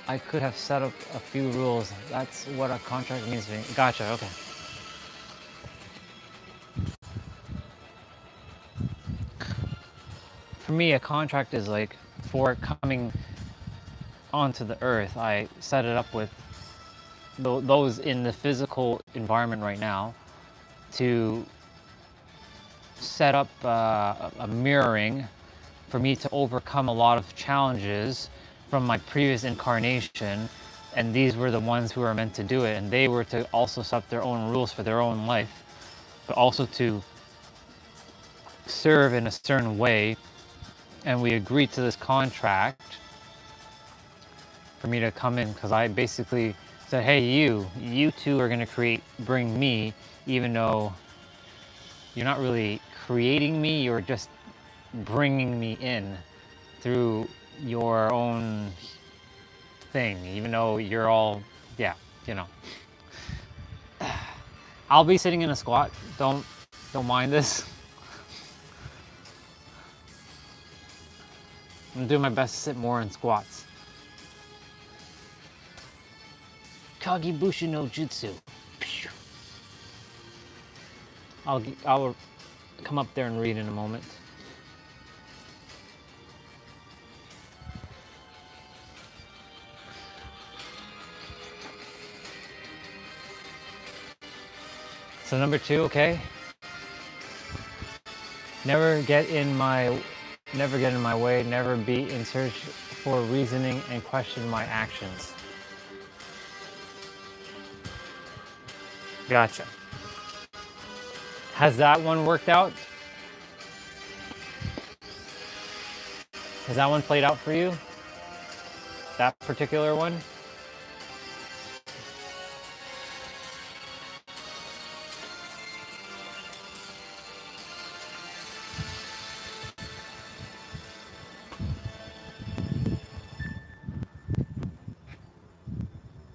I could have set up a few rules. That's what a contract means to me. Gotcha, okay. For me, a contract is like, for coming onto the earth, I set it up with those in the physical environment right now to set up a mirroring for me to overcome a lot of challenges from my previous incarnation, and these were the ones who were meant to do it, and they were to also set their own rules for their own life, but also to serve in a certain way. And we agreed to this contract for me to come in, because I basically said, hey, you two are going to bring me, even though you're not really creating me, you're just bringing me in through your own thing, even though you're all, yeah, you know. I'll be sitting in a squat, don't mind this. I'm doing my best to sit more in squats. Kagebushu no Jutsu. I'll come up there and read in a moment. So number 2, okay? Never get in my way, never be in search for reasoning and question my actions. Gotcha. Has that one worked out? Has that one played out for you? That particular one?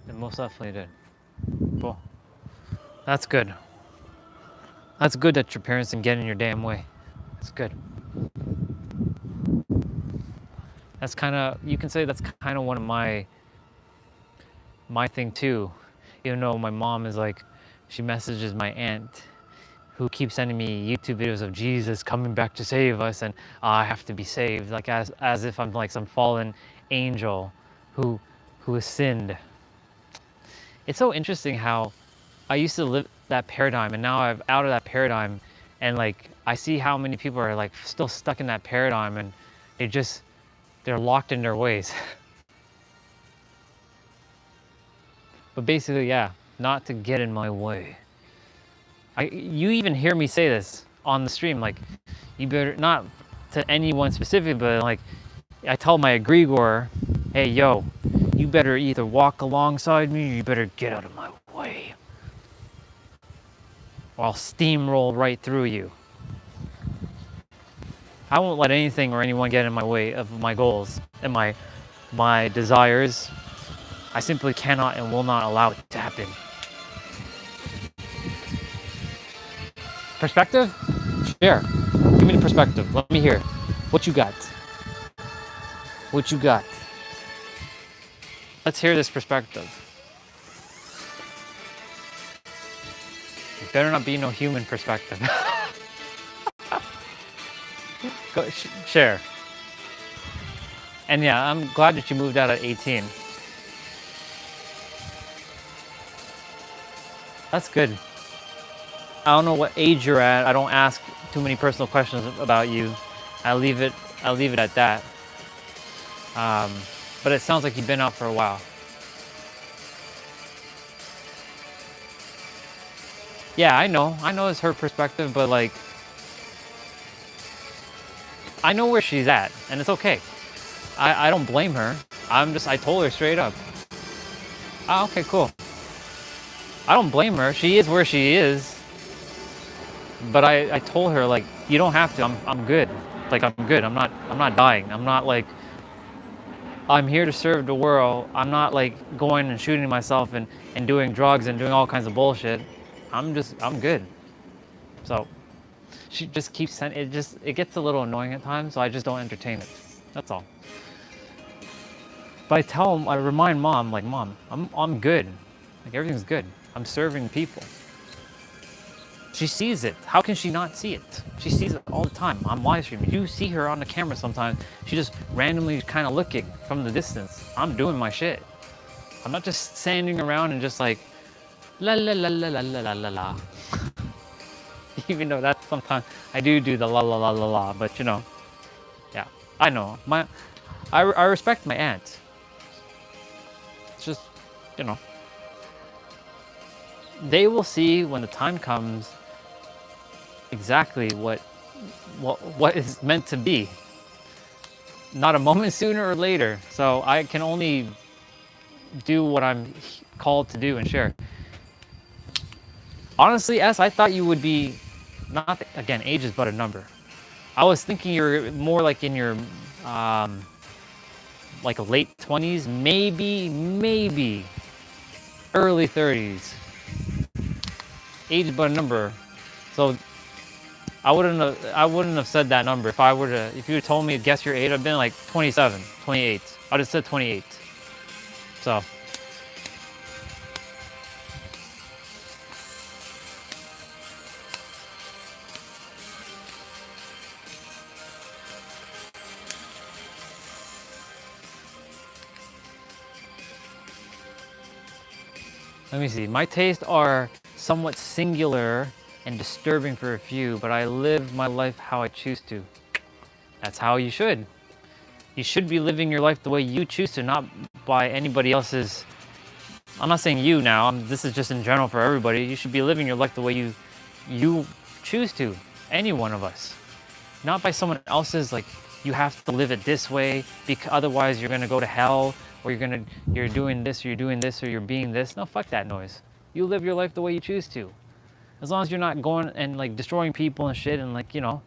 It most definitely did. Cool. That's good. That's good that your parents didn't get in your damn way. That's good. That's kind of, you can say that's kind of one of my thing too. Even though my mom is like, she messages my aunt who keeps sending me YouTube videos of Jesus coming back to save us, and I have to be saved, like as if I'm like some fallen angel who has sinned. It's so interesting how I used to live that paradigm, and now I'm out of that paradigm, and like I see how many people are like still stuck in that paradigm, and they're locked in their ways. But basically, yeah, not to get in my way. You even hear me say this on the stream, like, you better, not to anyone specific, but like, I tell my egregore, hey, yo, you better either walk alongside me or you better get out of my way, or I'll steamroll right through you. I won't let anything or anyone get in my way of my goals and my desires. I simply cannot and will not allow it to happen. Perspective? Share. Give me the perspective. Let me hear. What you got? What you got? Let's hear this perspective. It better not be no human perspective. Go, share. And yeah, I'm glad that you moved out at 18. That's good. I don't know what age you're at. I don't ask too many personal questions about you. I leave it at that. But it sounds like you've been out for a while. Yeah, I know it's her perspective, but like, I know where she's at, and it's okay. I don't blame her. I told her straight up. Oh, okay, cool. I don't blame her. She is where she is. But I told her, like, you don't have to. I'm good. Like, I'm good. I'm not dying. I'm not like, I'm here to serve the world. I'm not like going and shooting myself and doing drugs and doing all kinds of bullshit. I'm good. So she just keeps sending it gets a little annoying at times, so I just don't entertain it. That's all. But I remind mom, like, Mom, I'm good. Like, everything's good. I'm serving people. She sees it. How can she not see it? She sees it all the time. I'm live streaming. You see her on the camera sometimes. She just randomly kind of looking from the distance. I'm doing my shit. I'm not just standing around and just like la la la la la la la la la. Even though that's sometimes I do the la la la la la, but you know, yeah, I know. I respect my aunt. It's just, you know, they will see when the time comes exactly what is meant to be. Not a moment sooner or later. So I can only do what I'm called to do and share. Honestly, S, I thought you would be not again. Age is but a number. I was thinking you're more like in your like late 20s, maybe early 30s. Age is but a number. So I wouldn't have said that number if you had told me to guess your age. I'd been like 27, 28. I'd have said 28. So let me see. My tastes are somewhat singular and disturbing for a few, but I live my life how I choose to. That's how you should. You should be living your life the way you choose to, not by anybody else's. I'm not saying you now. This is just in general for everybody. You should be living your life the way you choose to. Any one of us, not by someone else's. Like you have to live it this way because otherwise you're gonna go to hell, or you're doing this, or you're doing this, or you're being this. No, fuck that noise. You live your life the way you choose to. As long as you're not going and like destroying people and shit, and like, you know,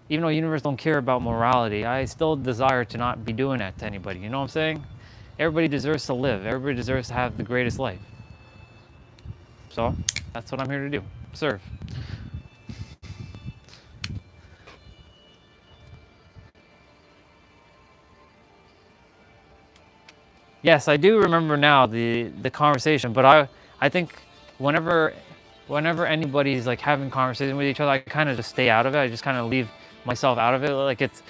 even though universe don't care about morality, I still desire to not be doing that to anybody. You know what I'm saying? Everybody deserves to live. Everybody deserves to have the greatest life. So that's what I'm here to do. Serve. Yes, I do remember now the conversation, but I think whenever anybody's like having conversation with each other, I kind of just stay out of it. I just kind of leave myself out of it. Like it's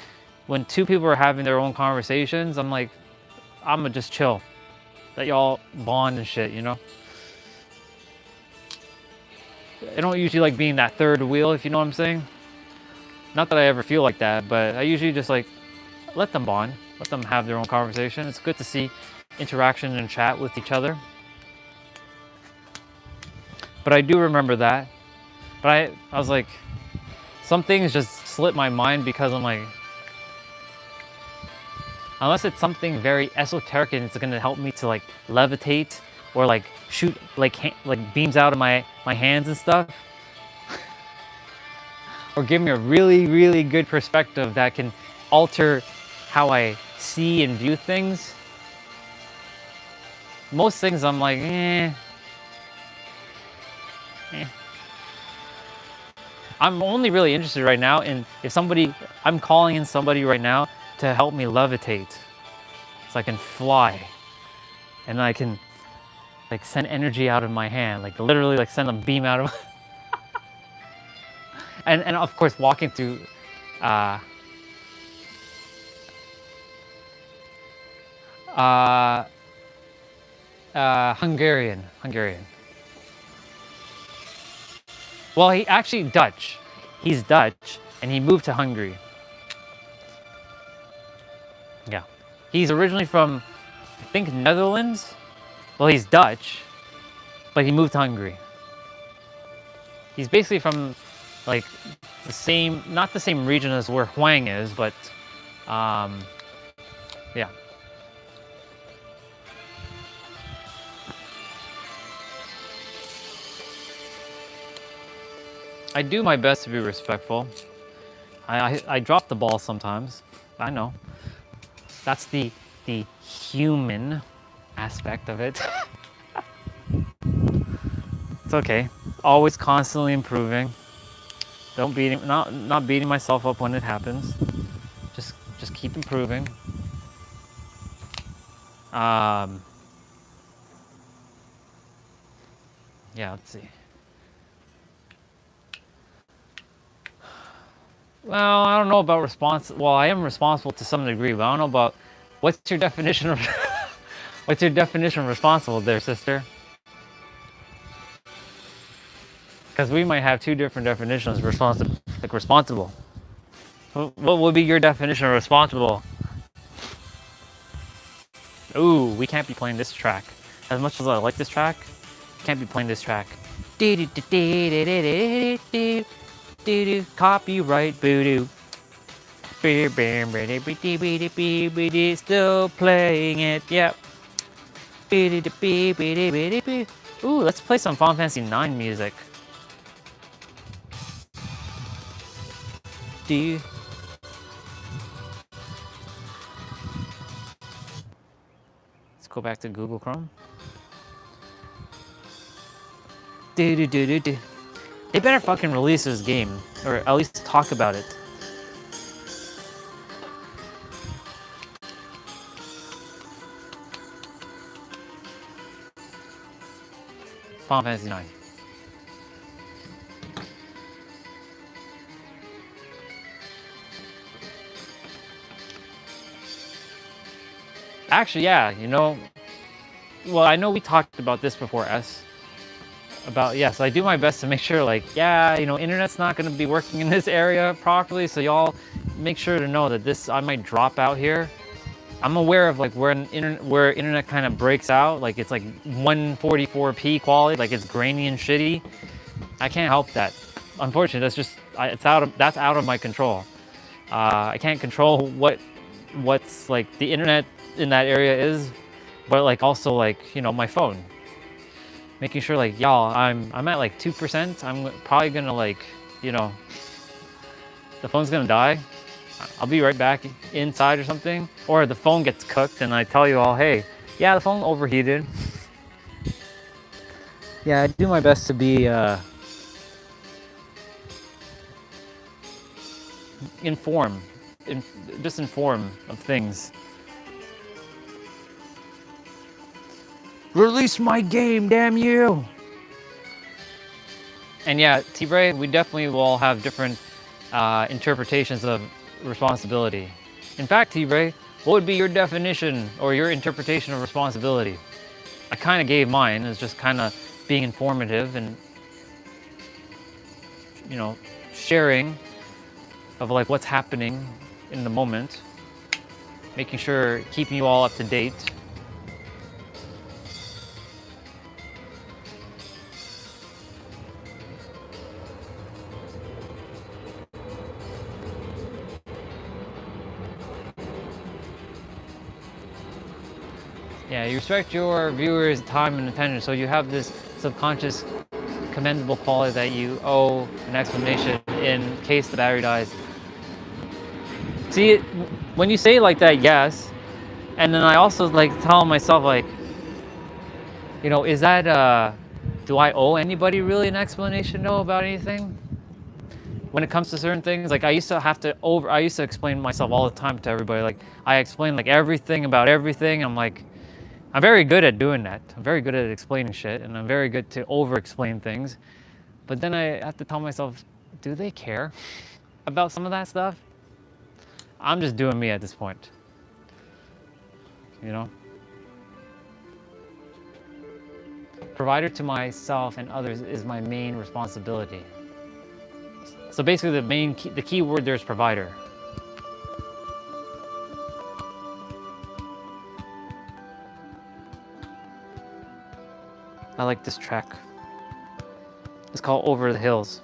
when two people are having their own conversations, I'm like, I'm gonna just chill. Let y'all bond and shit, you know? I don't usually like being that third wheel, if you know what I'm saying. Not that I ever feel like that, but I usually just like let them bond, let them have their own conversation. It's good to see interaction and chat with each other. But I do remember that. But I was like, some things just slip my mind because I'm like, unless it's something very esoteric and it's gonna help me to like levitate or like shoot like beams out of my hands and stuff, or give me a really good perspective that can alter how I see and view things. Most things I'm like, I'm only really interested right now in if I'm calling in somebody right now to help me levitate, so I can fly, and I can like send energy out of my hand, like literally like send a beam out of and of course walking through Hungarian. Well, he actually Dutch. He's Dutch, and he moved to Hungary. Yeah, he's originally from, I think, Netherlands. Well, he's Dutch, but he moved to Hungary. He's basically from, like, not the same region as where Huang is, but, yeah. I do my best to be respectful. I drop the ball sometimes. I know. That's the human aspect of it. It's okay. Always constantly improving. Not beating myself up when it happens. Just keep improving. Yeah, let's see. Well, I don't know about well, I am responsible to some degree, but I don't know about what's your definition of What's your definition of responsible there, sister? Because we might have two different definitions of responsible. What would be your definition of responsible? Ooh, we can't be playing this track. As much as I like this track, can't be playing this track. Copyright voodoo. Still playing it, yep. Ooh, let's play some Final Fantasy 9 music. Let's go back to Google Chrome. They better fucking release this game, or at least talk about it. Final Fantasy 9. Actually, yeah, you know, well, I know we talked about this before, S. About, yeah, so I do my best to make sure, like, yeah, you know, internet's not going to be working in this area properly, so y'all make sure to know that this, I might drop out here. I'm aware of, like, where internet kind of breaks out, like, it's like 144p quality, like, it's grainy and shitty. I can't help that. Unfortunately, that's just, that's out of my control. I can't control what's, like, the internet in that area is, but, like, also, like, you know, my phone. Making sure, like, y'all, I'm at like 2%. I'm probably gonna, like, you know, the phone's gonna die. I'll be right back inside or something. Or the phone gets cooked and I tell you all, hey, yeah, the phone overheated. Yeah, I do my best to be just inform of things. Release my game, damn you! And yeah, T-Bray, we definitely will all have different interpretations of responsibility. In fact, T-Bray, what would be your definition or your interpretation of responsibility? I kind of gave mine as just kind of being informative and, you know, sharing of like what's happening in the moment, making sure, keeping you all up to date. Yeah, you respect your viewers' time and attention, so you have this subconscious commendable quality that you owe an explanation in case the battery dies. See, when you say it like that, yes, and then I also like tell myself like, you know, is that, do I owe anybody really an explanation though about anything? When it comes to certain things, like I used to explain myself all the time to everybody. Like I explain like everything about everything. I'm like, I'm very good at doing that. I'm very good at explaining shit, and I'm very good to over-explain things. But then I have to tell myself, do they care about some of that stuff? I'm just doing me at this point, you know? Provider to myself and others is my main responsibility. So basically the key word there is provider. I like this track. It's called Over the Hills.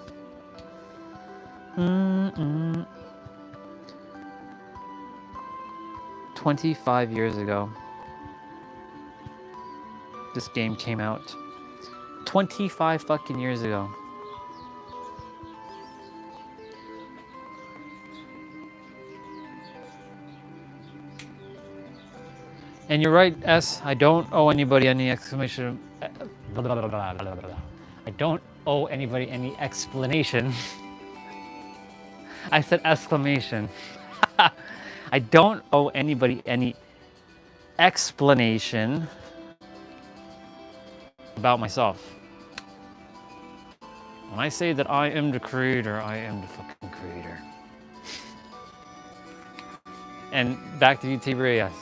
25 years ago, this game came out. 25 fucking years ago. And you're right, S, I don't owe anybody any exclamation. I don't owe anybody any explanation. I said exclamation. I don't owe anybody any explanation about myself. When I say that I am the creator, I am the fucking creator. And back to you, T-Bray, yes.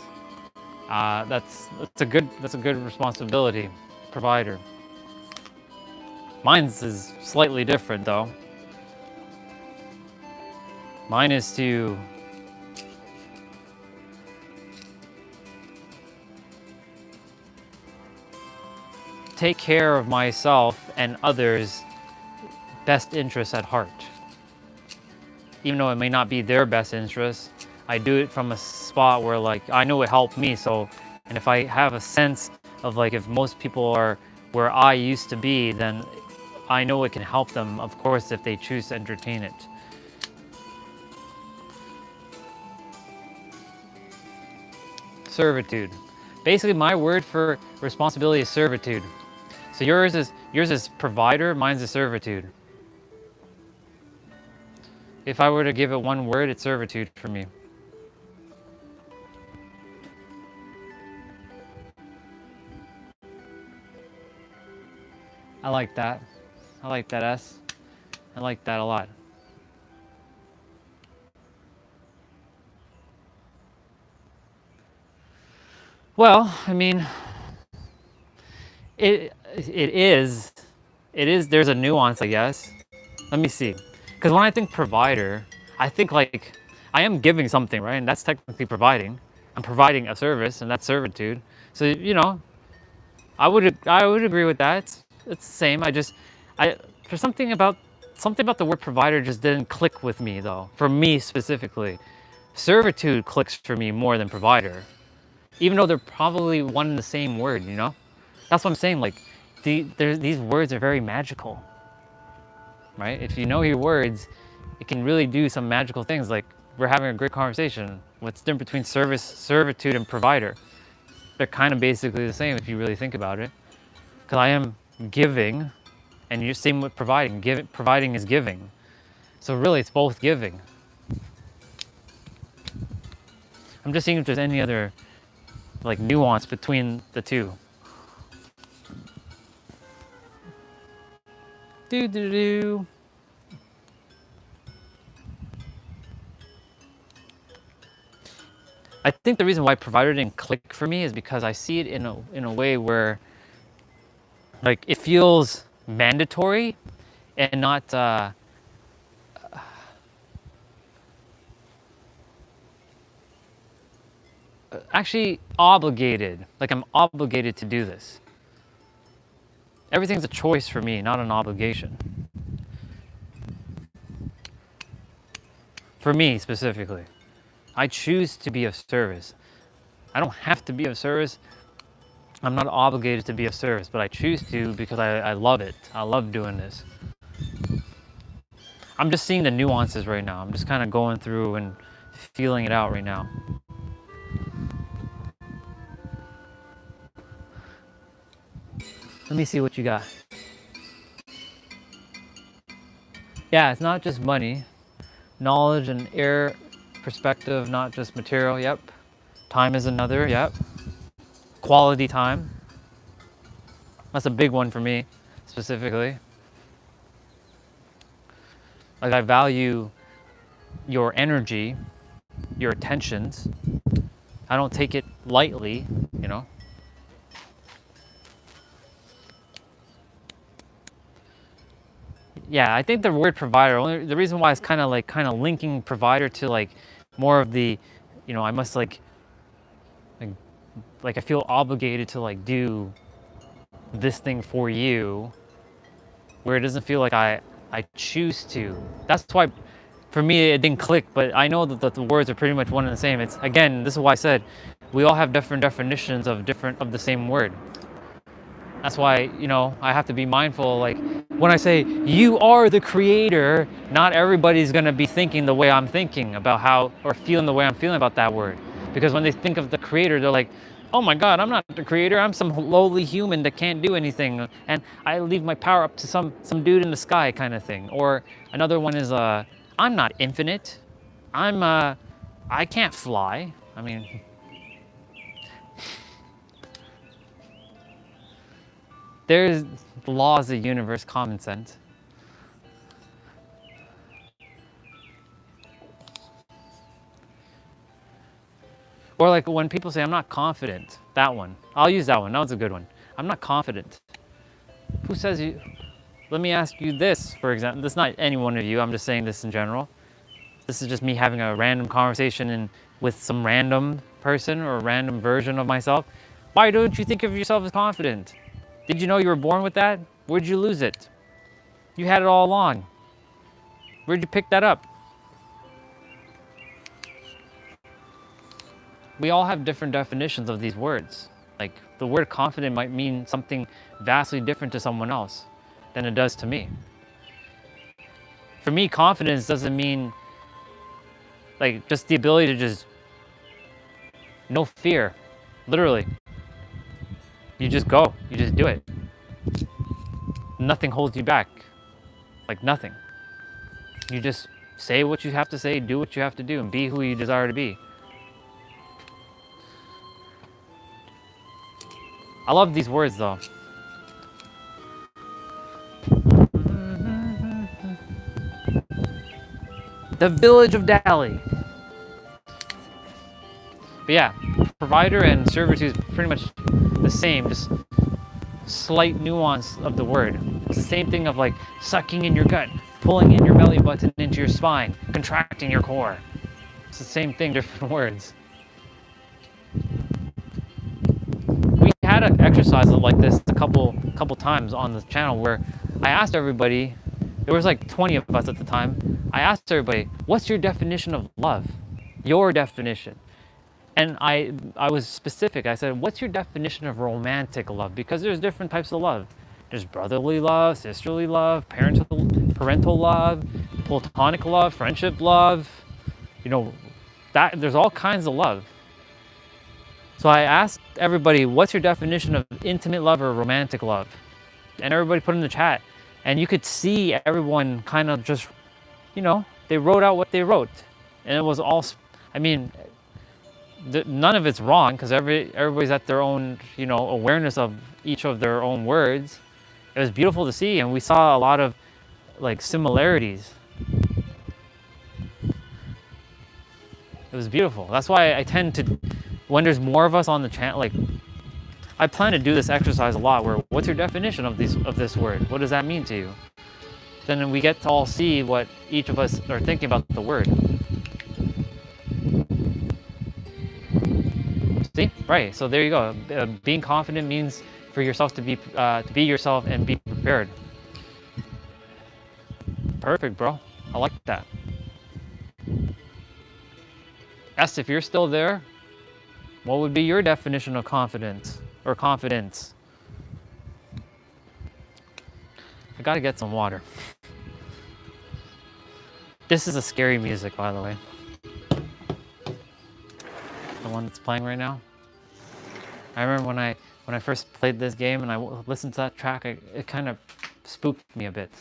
That's a good responsibility, provider. Mine's is slightly different though. Mine is to take care of myself and others' best interests at heart. Even though it may not be their best interest, I do it from a spot where like I know it helped me. So, and if I have a sense of like if most people are where I used to be, then I know it can help them, of course, if they choose to entertain it. Servitude. Basically, my word for responsibility is servitude. So yours is provider, mine's is servitude. If I were to give it one word, it's servitude for me. I like that. I like that S. I like that a lot. Well, I mean, it is, there's a nuance, I guess. Let me see. Because when I think provider, I think like, I am giving something, right? And that's technically providing. I'm providing a service, and that's servitude. So, you know, I would agree with that. It's the same. For something about the word provider just didn't click with me though. For me specifically, servitude clicks for me more than provider, even though they're probably one and the same word. You know, that's what I'm saying. Like, these words are very magical, right? If you know your words, it can really do some magical things. Like we're having a great conversation. What's the difference between servitude, and provider? They're kind of basically the same if you really think about it. Because I am giving, and you're same with providing. Providing is giving. So really, it's both giving. I'm just seeing if there's any other like nuance between the two. Do. I think the reason why provider didn't click for me is because I see it in a way where like it feels mandatory and not actually obligated. Like I'm obligated to do this. Everything's a choice for me, not an obligation. For me specifically, I choose to be of service. I don't have to be of service. I'm not obligated to be of service, but I choose to because I love it. I love doing this. I'm just seeing the nuances right now. I'm just kind of going through and feeling it out right now. Let me see what you got. Yeah, it's not just money. Knowledge and air perspective, not just material. Yep. Time is another. Yep. Quality time. That's a big one for me, specifically. Like I value your energy, your attentions. I don't take it lightly, you know. Yeah, I think the word provider, the reason why it's kind of linking provider to like more of the, you know, I must like I feel obligated to like do this thing for you, where it doesn't feel like I choose to. That's why for me it didn't click, but I know that the words are pretty much one and the same. It's again, this is why I said we all have different definitions of the same word. That's why, you know, I have to be mindful. Like when I say you are the creator, not everybody's gonna be thinking the way I'm thinking about how, or feeling the way I'm feeling about that word. Because when they think of the creator, they're like, oh my God, I'm not the creator. I'm some lowly human that can't do anything. And I leave my power up to some dude in the sky kind of thing. Or another one is, I'm not infinite. I can't fly. I mean, there's the laws of the universe, common sense. Or like when people say, I'm not confident, that one. I'll use that one, that was a good one. I'm not confident. Who says you, let me ask you this, for example. This is not any one of you, I'm just saying this in general. This is just me having a random conversation with some random person or a random version of myself. Why don't you think of yourself as confident? Did you know you were born with that? Where'd you lose it? You had it all along. Where'd you pick that up? We all have different definitions of these words. Like the word confident might mean something vastly different to someone else than it does to me. For me, confidence doesn't mean like just the ability to just no fear, literally. You just go, you just do it. Nothing holds you back, like nothing. You just say what you have to say, do what you have to do, and be who you desire to be. I love these words though. The village of Dali. But yeah, provider and servitude is pretty much the same, just slight nuance of the word. It's the same thing of like sucking in your gut, pulling in your belly button into your spine, contracting your core. It's the same thing, different words. We had an exercise like this a couple times on the channel where I asked everybody, there was like 20 of us at the time, I asked everybody, what's your definition of love? Your definition. And I was specific. I said, what's your definition of romantic love? Because there's different types of love. There's brotherly love, sisterly love, parental love, platonic love, friendship love. You know, that there's all kinds of love. So I asked everybody, what's your definition of intimate love or romantic love? And everybody put in the chat. And you could see everyone kind of just, you know, they wrote out what they wrote. And it was all, I mean, none of it's wrong because everybody's at their own, you know, awareness of each of their own words. It was beautiful to see, and we saw a lot of like similarities. It was beautiful. That's why I tend to, when there's more of us on the channel, like I plan to do this exercise a lot where what's your definition of this word? What does that mean to you? Then we get to all see what each of us are thinking about the word. See? Right, so there you go. Being confident means for yourself to be yourself and be prepared. Perfect, bro. I like that. S, if you're still there, what would be your definition of confidence or confidence? I gotta get some water. This is a scary music, by the way. The one that's playing right now. I remember when I first played this game and I listened to that track, it kind of spooked me a bit.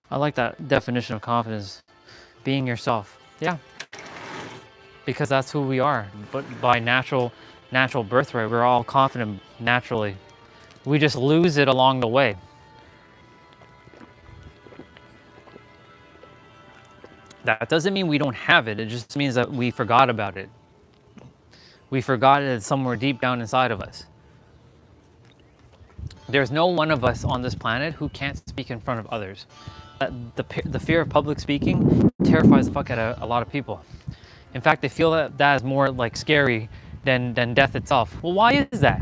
I like that definition of confidence, being yourself. Yeah, because that's who we are. But by natural birthright, we're all confident naturally. We just lose it along the way. That doesn't mean we don't have it. It just means that we forgot about it. We forgot it somewhere deep down inside of us. There's no one of us on this planet who can't speak in front of others. The fear of public speaking terrifies the fuck out of a lot of people. In fact, they feel that is more like scary than death itself. Well, why is that?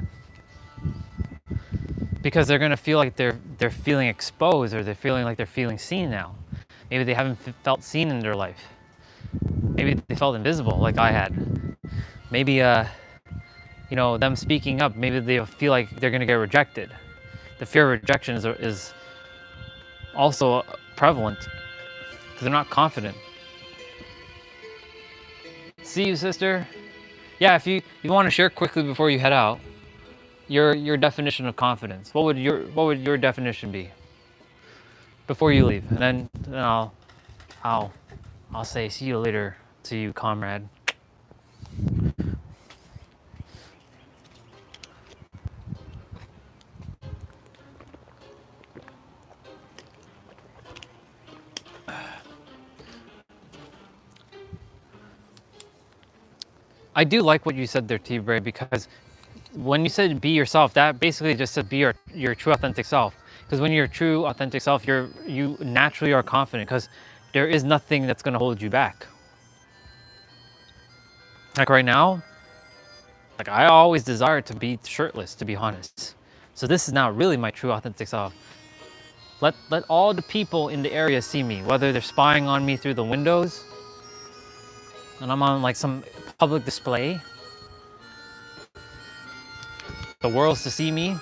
Because they're gonna feel like they're feeling exposed, or they're feeling like they're feeling seen now. Maybe they haven't felt seen in their life. Maybe they felt invisible, like I had. Maybe you know, them speaking up, maybe they feel like they're gonna get rejected. The fear of rejection is also prevalent because they're not confident. See you, sister. Yeah, if you want to share quickly before you head out, your definition of confidence. What would your definition be before you leave? And then I'll I'll say see you later to you, comrade. I do like what you said there, T-Bray, because when you said be yourself, that basically just said be your true authentic self. Because when you're true authentic self, you naturally are confident because there is nothing that's gonna hold you back. Like right now, like I always desired to be shirtless, to be honest. So this is now really my true authentic self. Let all the people in the area see me, whether they're spying on me through the windows and I'm on like some public display. The world's to see me.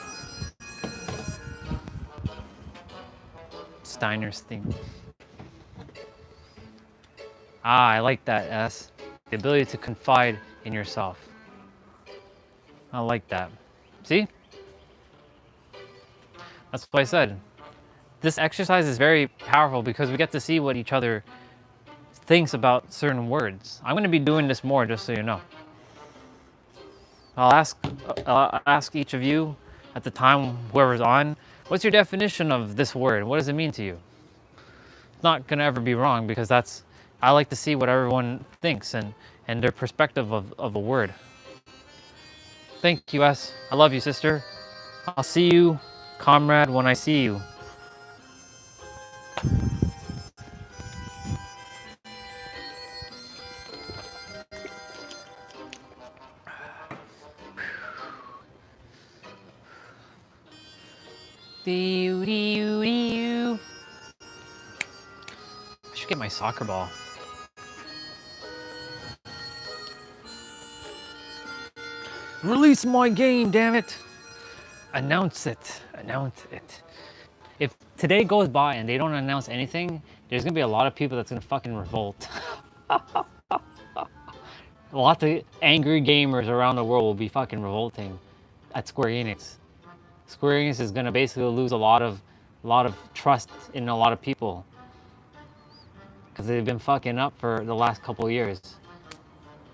Steiner's thing. Ah, I like that, S. The ability to confide in yourself. I like that. See? That's what I said. This exercise is very powerful because we get to see what each other thinks about certain words. I'm going to be doing this more, just so you know. I'll ask each of you at the time, whoever's on, what's your definition of this word? What does it mean to you? It's not going to ever be wrong because I like to see what everyone thinks and their perspective of a word. Thank you, S. I love you, sister. I'll see you, comrade, when I see you. I should get my soccer ball. Release my game, damn it! Announce it. Announce it. If today goes by and they don't announce anything, there's gonna be a lot of people that's gonna fucking revolt. Lots of angry gamers around the world will be fucking revolting at Square Enix. Square Enix is gonna basically lose a lot of trust in a lot of people because they've been fucking up for the last couple of years.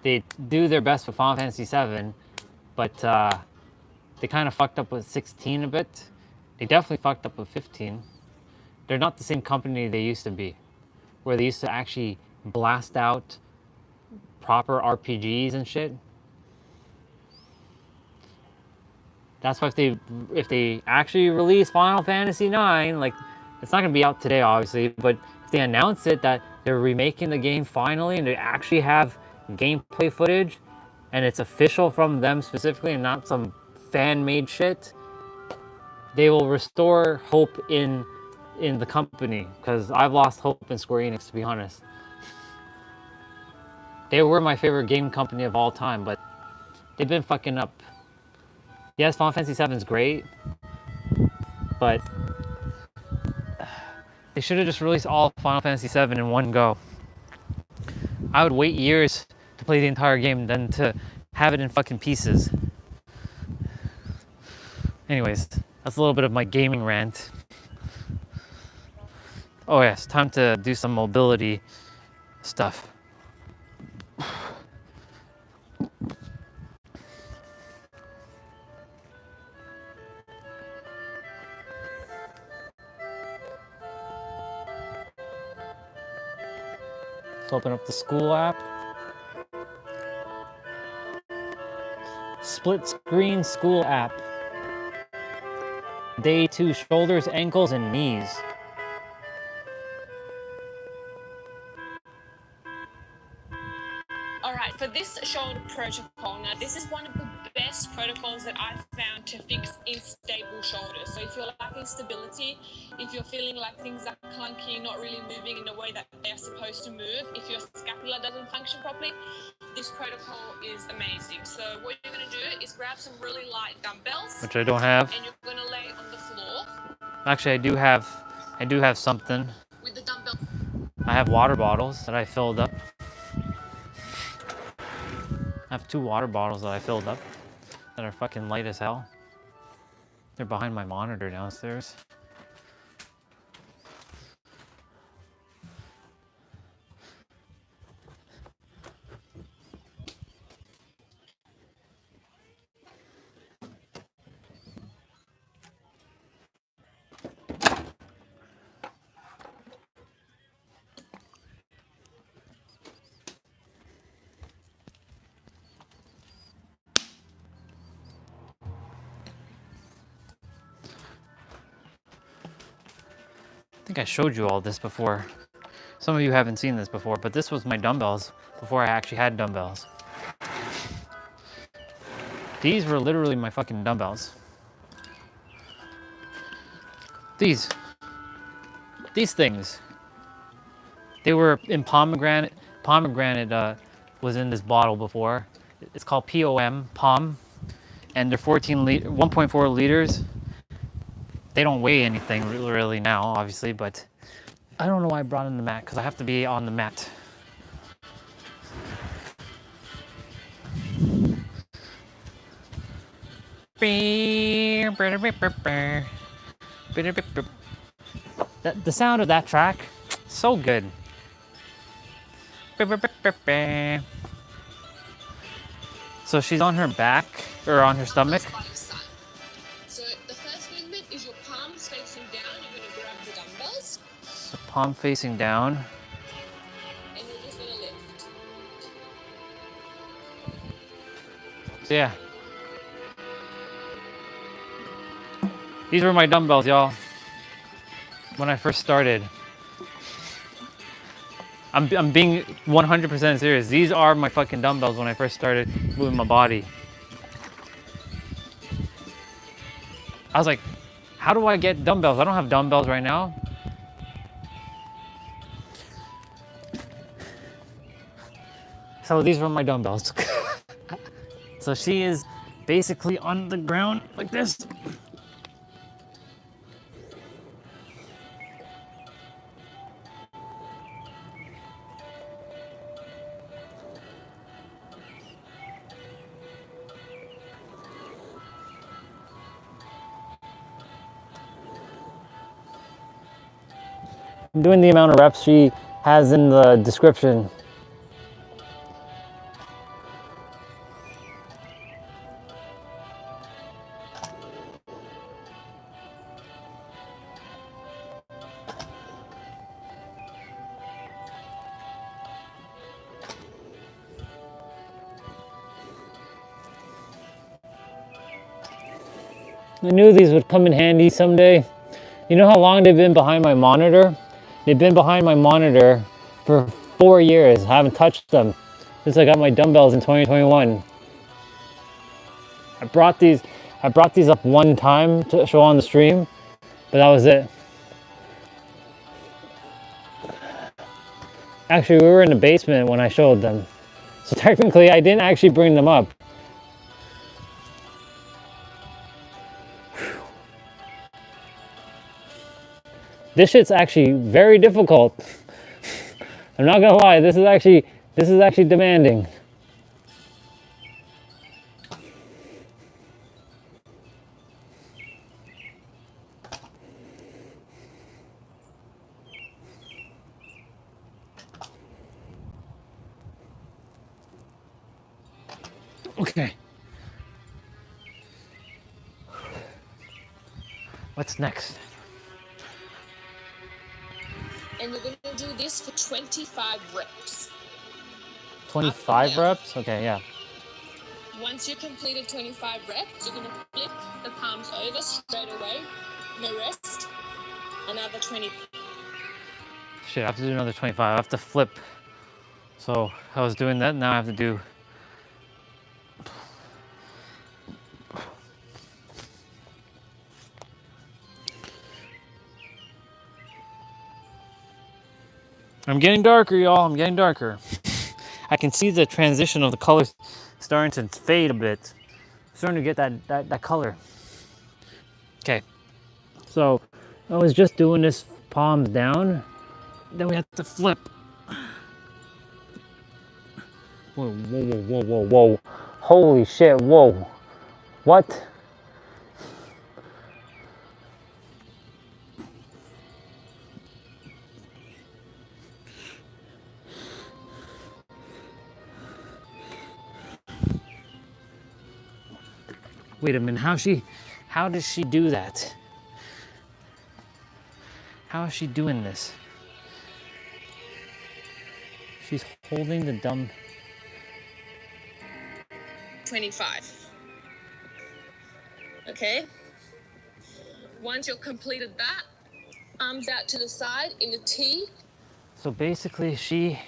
They do their best with Final Fantasy VII, but they kind of fucked up with 16 a bit. They definitely fucked up with 15. They're not the same company they used to be, where they used to actually blast out proper RPGs and shit. That's why if they actually release Final Fantasy IX, like it's not gonna be out today, obviously, but if they announce it that they're remaking the game finally and they actually have gameplay footage and it's official from them specifically and not some fan-made shit, they will restore hope in the company, because I've lost hope in Square Enix, to be honest. They were my favorite game company of all time, but they've been fucking up. Yes, Final Fantasy VII is great, but they should have just released all Final Fantasy VII in one go. I would wait years to play the entire game than to have it in fucking pieces. Anyways, that's a little bit of my gaming rant. Oh yes, time to do some mobility stuff. Let's open up the school app. Split screen school app. Day 2, shoulders, ankles, and knees. Alright, for this shoulder protocol, now this is one of the best protocols that I've found to fix unstable shoulders. So if you're lacking stability, if you're feeling like things are clunky, not really moving in the way that they're supposed to move, if your scapula doesn't function properly, this protocol is amazing. So what you're going to do is grab some really light dumbbells, Which I don't have. and you're going to lay on the floor. Actually, I do have something. With the dumbbell. I have water bottles that I filled up. I have 2 water bottles that I filled up that are fucking light as hell. They're behind my monitor downstairs. think I showed you all this before. Some of you haven't seen this before, but this was my dumbbells before I actually had dumbbells. These were literally my fucking dumbbells. These things. They were in pomegranate. Pomegranate was in this bottle before. It's called POM, and they're 1.4 liters. They don't weigh anything really now, obviously, but I don't know why I brought in the mat, because I have to be on the mat. The sound of that track, so good. So she's on her back, or on her stomach. So the first movement is your palms facing down. You're going to grab the dumbbells. So palm facing down. And you're just going to lift. So yeah. These were my dumbbells, y'all. When I first started. I'm being 100% serious. These are my fucking dumbbells when I first started moving my body. I was like, how do I get dumbbells? I don't have dumbbells right now. So these were my dumbbells. So she is basically on the ground like this. I'm doing the amount of reps she has in the description. I knew these would come in handy someday. You know how long they've been behind my monitor? They've been behind my monitor for 4 years. I haven't touched them since I got my dumbbells in 2021. I brought these up one time to show on the stream, but that was it. Actually, we were in the basement when I showed them. So technically, I didn't actually bring them up. This shit's actually very difficult. I'm not gonna lie, this is actually demanding. Okay. What's next? And we're going to do this for 25 reps. 25 reps? Okay, yeah. Once you completed 25 reps, you're going to flip the palms over straight away. No rest. Another 20. Shit, I have to do another 25. I have to flip. So I was doing that, now I have to do. I'm getting darker, y'all. I'm getting darker. I can see the transition of the colors starting to fade a bit. I'm starting to get that color. Okay. So I was just doing this palms down. Then we have to flip. Whoa, whoa, whoa, whoa, whoa, whoa. Holy shit, whoa. What? Wait a minute, how does she do that? How is she doing this? She's holding the dumb. 25. Okay? Once you've completed that, Arms out to the side in a T. So basically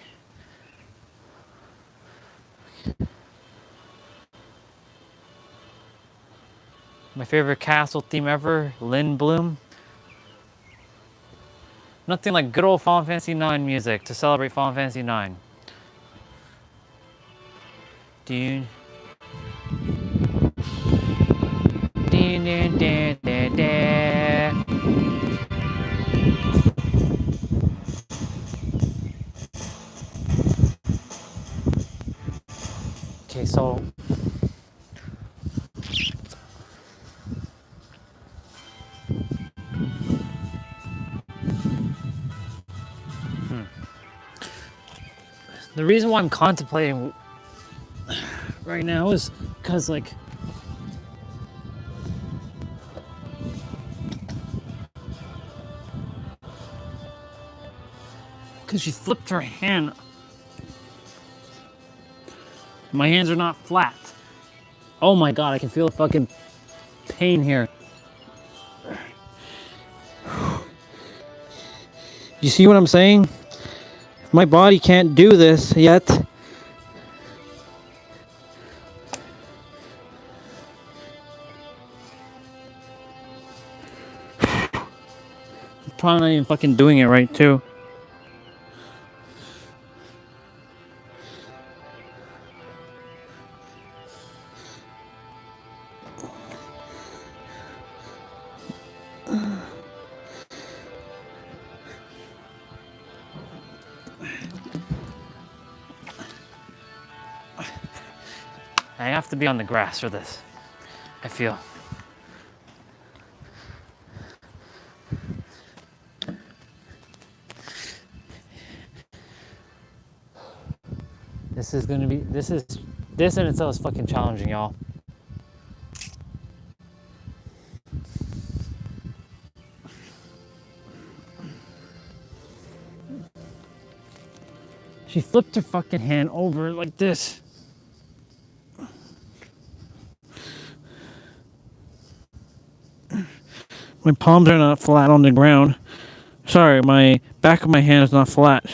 my favorite castle theme ever, Lynn Bloom. Nothing like good old Final Fantasy IX music to celebrate Final Fantasy IX. Dun, dun, dun, dun, dun, dun. Okay, so the reason why I'm contemplating right now is because, like, she flipped her hand. My hands are not flat. Oh my god, I can feel the fucking pain here. You see what I'm saying? My body can't do this yet. I'm probably not even fucking doing it right too. I have to be on the grass for this, I feel. This is gonna be, this in itself is fucking challenging, y'all. She flipped her fucking hand over like this. My palms are not flat on the ground. Sorry, my back of my hand is not flat.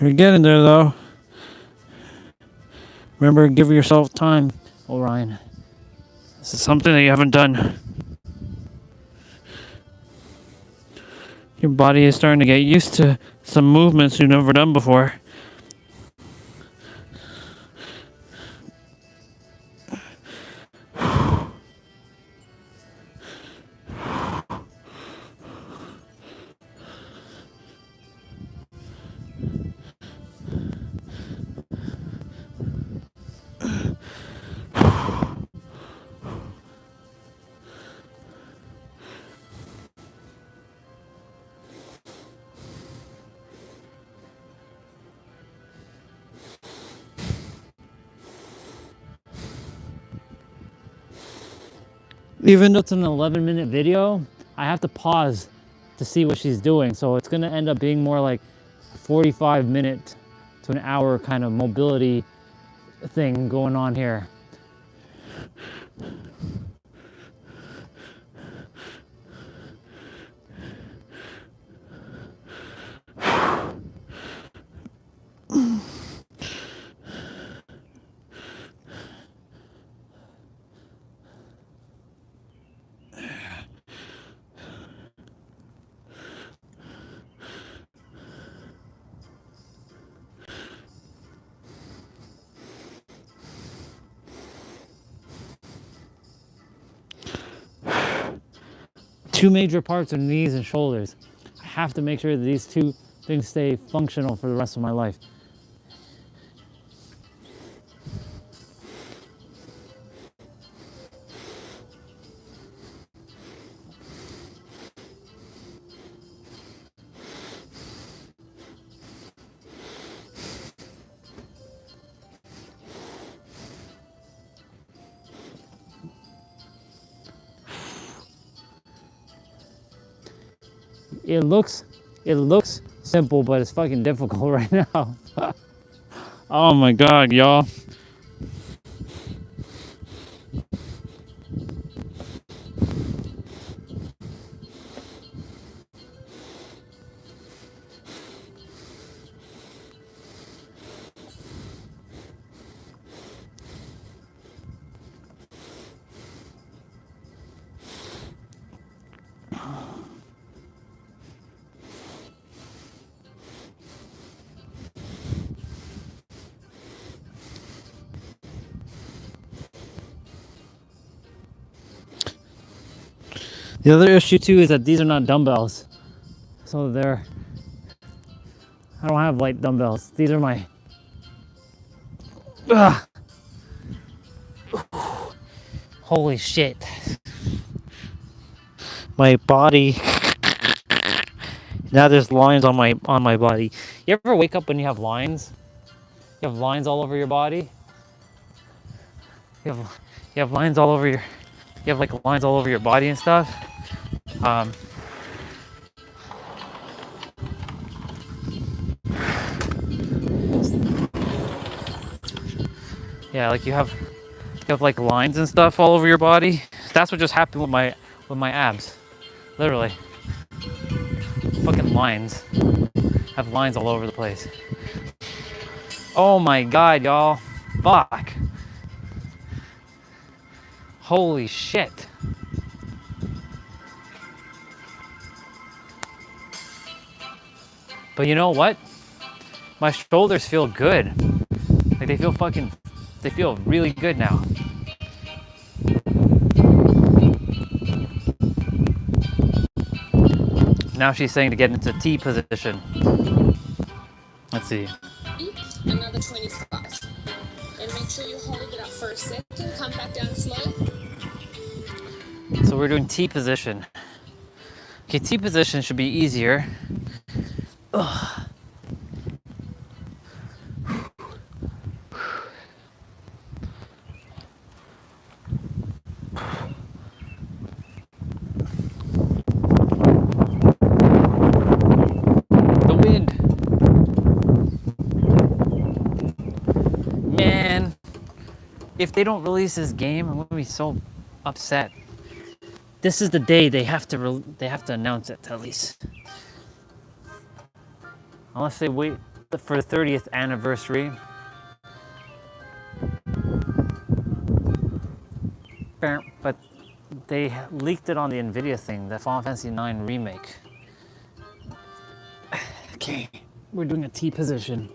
You're getting there though. Remember, give yourself time, Orion. This is something that you haven't done. Your body is starting to get used to some movements you've never done before. Even though it's an 11-minute video, I have to pause to see what she's doing. So it's gonna end up being more like a 45-minute to an hour kind of mobility thing going on here. Two major parts are knees and shoulders. I have to make sure that these two things stay functional for the rest of my life. It looks simple, but it's fucking difficult right now. Oh my god, y'all. The other issue too is that these are not dumbbells. So I don't have light dumbbells. These are my, ugh. Holy shit. My body, now there's lines on my body. You ever wake up when you have lines? You have lines all over your body? You have lines all over your, you have like lines all over your body and stuff. Yeah, like you have like lines and stuff all over your body. That's what just happened with my abs. Literally. Fucking lines. I have lines all over the place. Oh my god, y'all. Fuck. Holy shit. But you know what? My shoulders feel good. Like they feel really good now. Now she's saying to get into T position. Let's see. Another 25. And make sure you hold it up for a second. Come back down slow. So we're doing T position. Okay, T position should be easier. Ugh. The wind. Man, if they don't release this game, I'm gonna be so upset. This is the day they have to announce it at least. Unless they wait for the 30th anniversary. But they leaked it on the Nvidia thing, the Final Fantasy IX remake. Okay, we're doing a T position.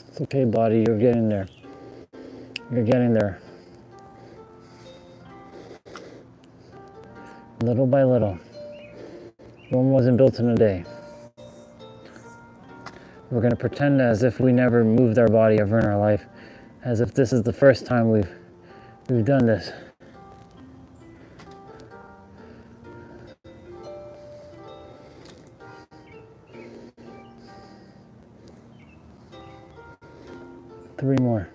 It's okay, buddy, you're getting there. You're getting there. Little by little. Rome wasn't built in a day. We're going to pretend as if we never moved our body ever in our life, as if this is the first time we've done this. 3 more.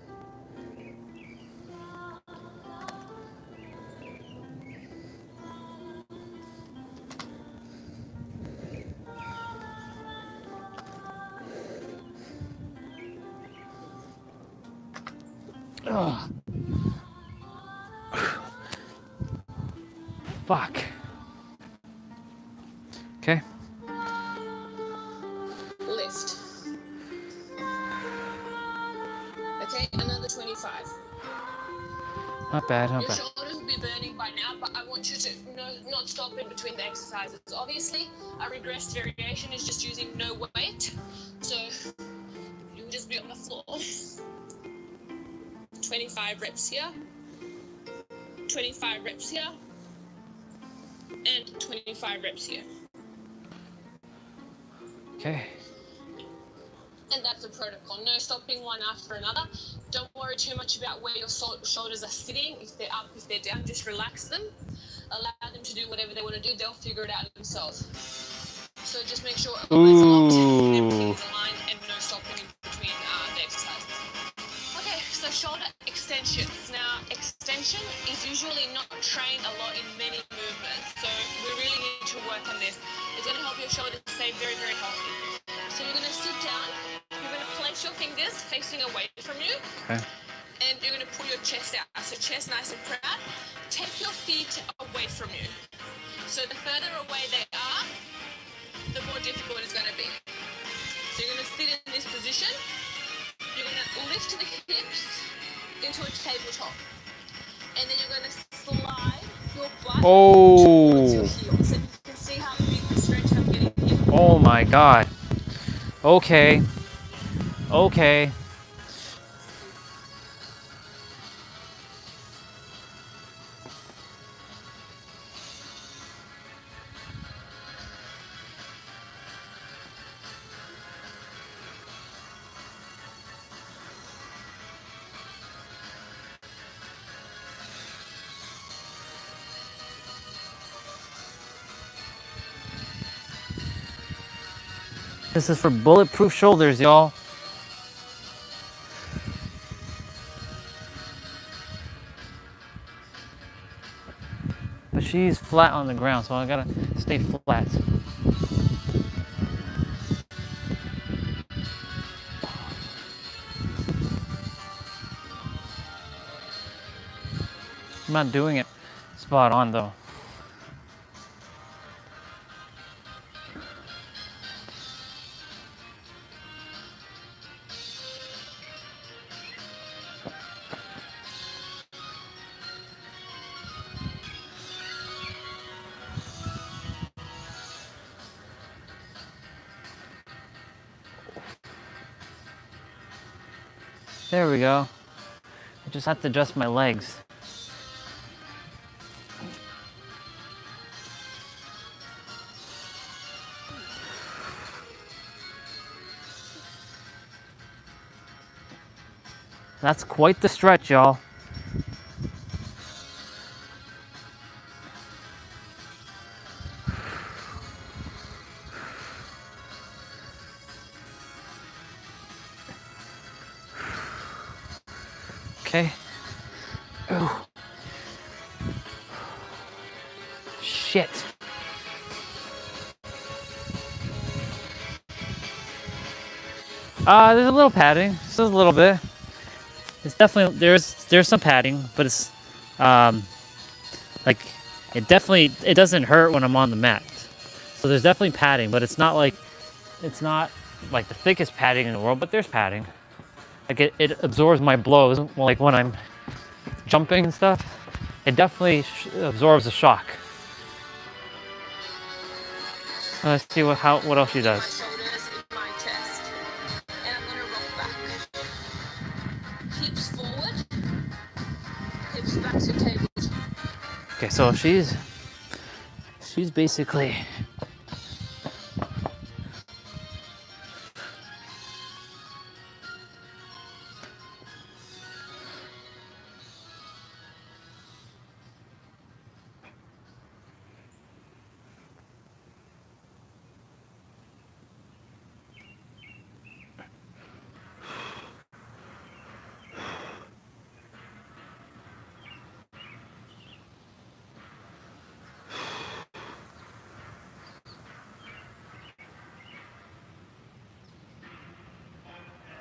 Ugh. Fuck. Okay. Lift. Okay, another 25. Not bad, not Your bad. shoulders will be burning by now, but I want you to not stop in between the exercises. Obviously, a regressed variation is just using no weight, so you'll just be on the floor. 25 reps here, 25 reps here, and 25 reps here. Okay. And that's the protocol. No stopping one after another. Don't worry too much about where your shoulders are sitting. If they're up, if they're down, just relax them. Allow them to do whatever they want to do. They'll figure it out themselves. So just make sure eyes are locked, everything is aligned, and no stopping in between the exercises. Okay, so shoulder extensions. Now, extension is usually not trained a lot in many movements, so we really need to work on this. It's going to help your shoulders stay very, very healthy. So you're going to sit down, you're going to place your fingers facing away from you, Okay. and you're going to pull your chest out. So chest nice and proud. Take your feet away from you. So the further away they are, the more difficult it's going to be. So you're going to sit in this position. You're going to lift the hips into a tabletop. And then you're going to slide your butt towards your heels. And you can see how big the stretch I'm getting here. Oh my god. Okay. Okay. This is for bulletproof shoulders, y'all. But she's flat on the ground, so I gotta stay flat. I'm not doing it spot on though. There we go. I just have to adjust my legs. That's quite the stretch, y'all. Okay. Ooh. Shit. There's a little padding, just a little bit. It's definitely there's some padding, but it's like it doesn't hurt when I'm on the mat. So there's definitely padding, but it's not like the thickest padding in the world, but there's padding. Like it absorbs my blows, like when I'm jumping and stuff. It definitely absorbs the shock. Let's see what else she does. My shoulders in my chest. And I'm going to rock back. Hips forward. Hips back to table. Okay, so she's basically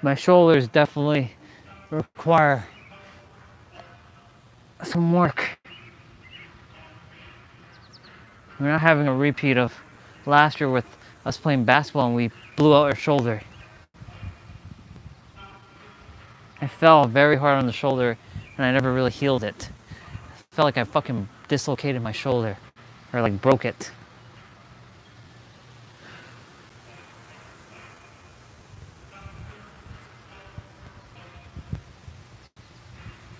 my shoulders definitely require some work. We're not having a repeat of last year with us playing basketball and we blew out our shoulder. I fell very hard on the shoulder and I never really healed it. I felt like I fucking dislocated my shoulder or like broke it.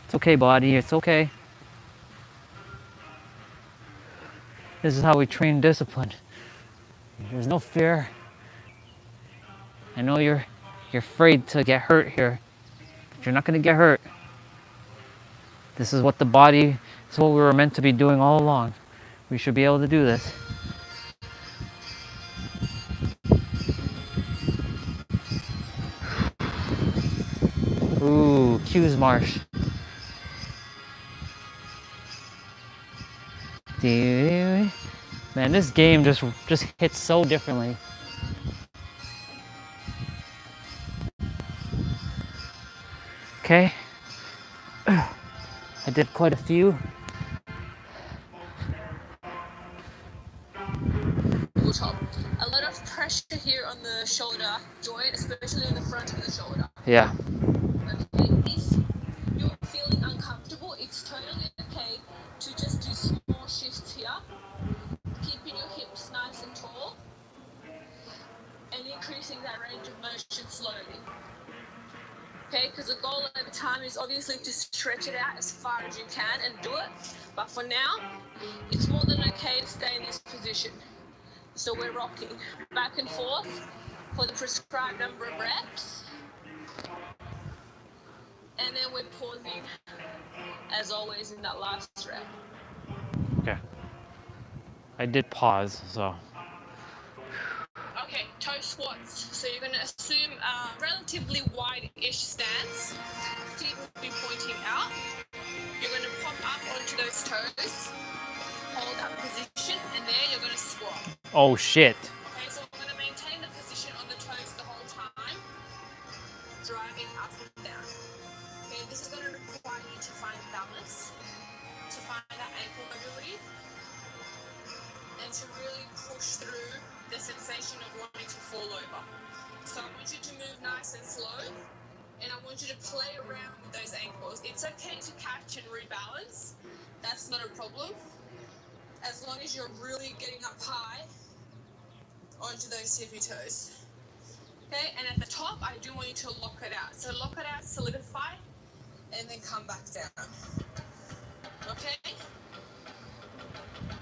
It's okay, body, it's okay. This is how we train discipline. There's no fear. I know you're afraid to get hurt here, but you're not gonna get hurt. This is what the body, this is what we were meant to be doing all along. We should be able to do this. Ooh, Q's marsh. Man, this game just hits so differently. Okay. I did quite a few. Top. A lot of pressure here on the shoulder joint, especially on the front of the shoulder. Yeah. Okay, if you're feeling uncomfortable, it's totally okay to just do small shifts here, keeping your hips nice and tall, and increasing that range of motion slowly. Okay, because the goal over time is obviously to stretch it out as far as you can and do it, but for now, it's more than okay to stay in this position. So we're rocking back and forth for the prescribed number of reps. And then we're pausing, as always, in that last rep. Okay. I did pause, so. Okay, toe squats. So you're going to assume a relatively wide-ish stance. Feet will be pointing out. You're going to pop up onto those toes. Hold that position, and there you're going to squat. Oh shit. Okay, so we're going to maintain the position on the toes the whole time, driving up and down. Okay, this is going to require you to find balance, to find that ankle mobility, and to really push through the sensation of wanting to fall over. So I want you to move nice and slow, and I want you to play around with those ankles. It's okay to catch and rebalance. That's not a problem, as long as you're really getting up high onto those tippy toes. Okay, and at the top, I do want you to lock it out. So lock it out, solidify, and then come back down. Okay?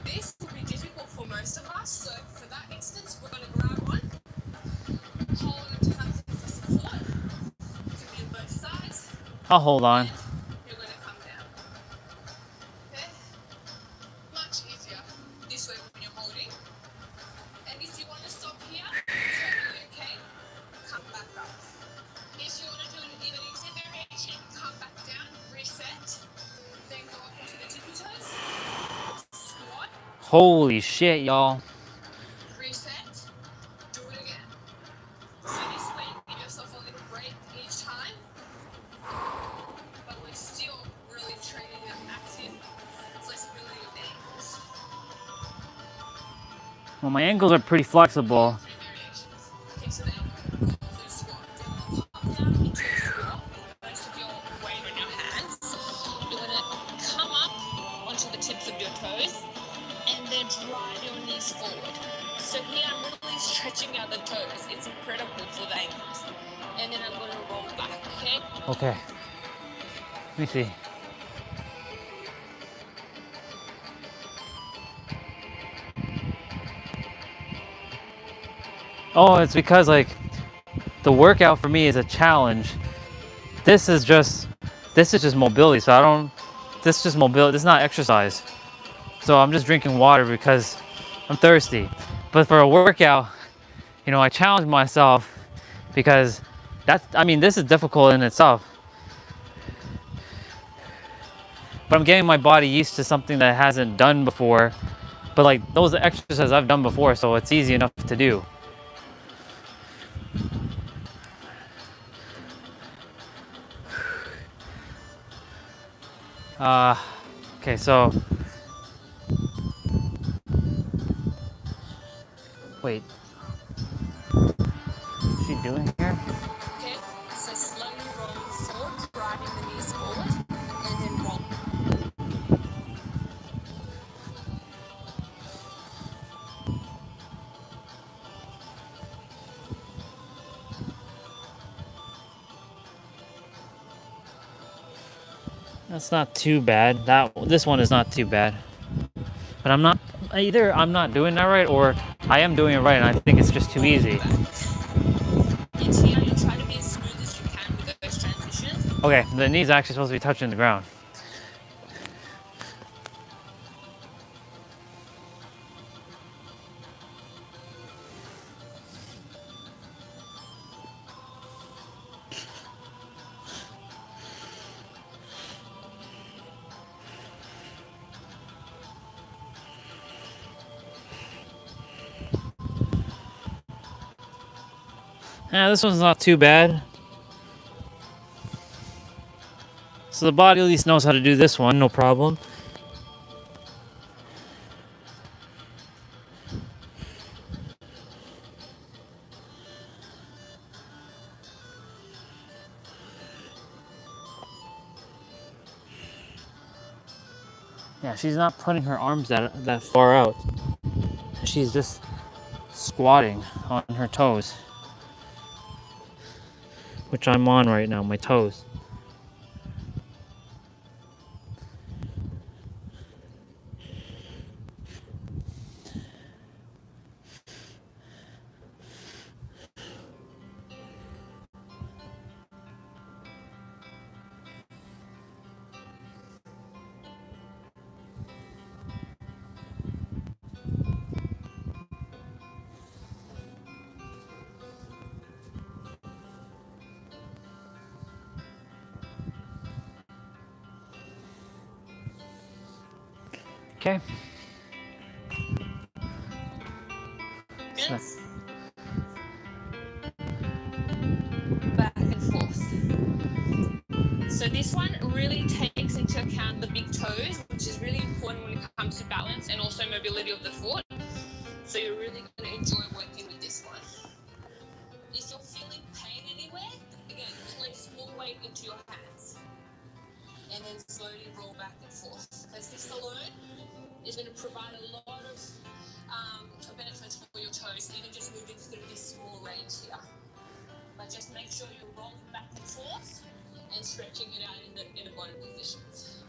This will be difficult for most of us, so for that instance, we're going to grab one, hold onto something for support. It can be on both sides. I'll hold on. You're going to come down. Okay? Much easier this way when you're holding. And if you want to stop here, totally okay. Come back up. If you want to do an even easier variation, come back down, reset, then go up onto the tippy toes, squat, Holy shit, y'all. reset, do it again. So this way you give yourself a little break each time, but we're still really training that active flexibility of the ankles. Well, my ankles are pretty flexible. Three variations. Okay, so then do squat. Pop down into a squat with most of your weight on your hands. You're going to come up onto the tips of your toes and then drive your knees forward. So here I'm really stretching out the toes. It's incredible for the ankles. And then I'm going to roll back, okay? Okay. Let me see. Oh, it's because like the workout for me is a challenge. This is just mobility. So I don't. This is just mobility. This is not exercise. So I'm just drinking water because I'm thirsty. But for a workout, you know, I challenge myself because this is difficult in itself. But I'm getting my body used to something that it hasn't done before. But like those are exercises I've done before, so it's easy enough to do. Okay, so wait, what's she doing here? Okay, so slowly rolling forward, driving the knees forward, and then roll. That's not too bad. This one is not too bad. But I'm not doing that right, or I am doing it right, and I think it's just too easy. It's here, you try to be as smooth as you can with those transitions. Okay, the knee's actually supposed to be touching the ground. Yeah, this one's not too bad. So the body at least knows how to do this one, no problem. Yeah, she's not putting her arms that far out. She's just squatting on her toes, which I'm on right now, my toes. Okay. Yes. Back and forth. So this one really takes into account the big toes, which is really important when it comes to balance and also mobility of the foot. So you're really going to enjoy working with this one. If you're feeling pain anywhere, again, place more weight into your hands. And then slowly roll back and forth. Because this alone is going to provide a lot of benefits for your toes, even just moving through this small range here. But just make sure you're rolling back and forth and stretching it out in the bottom positions.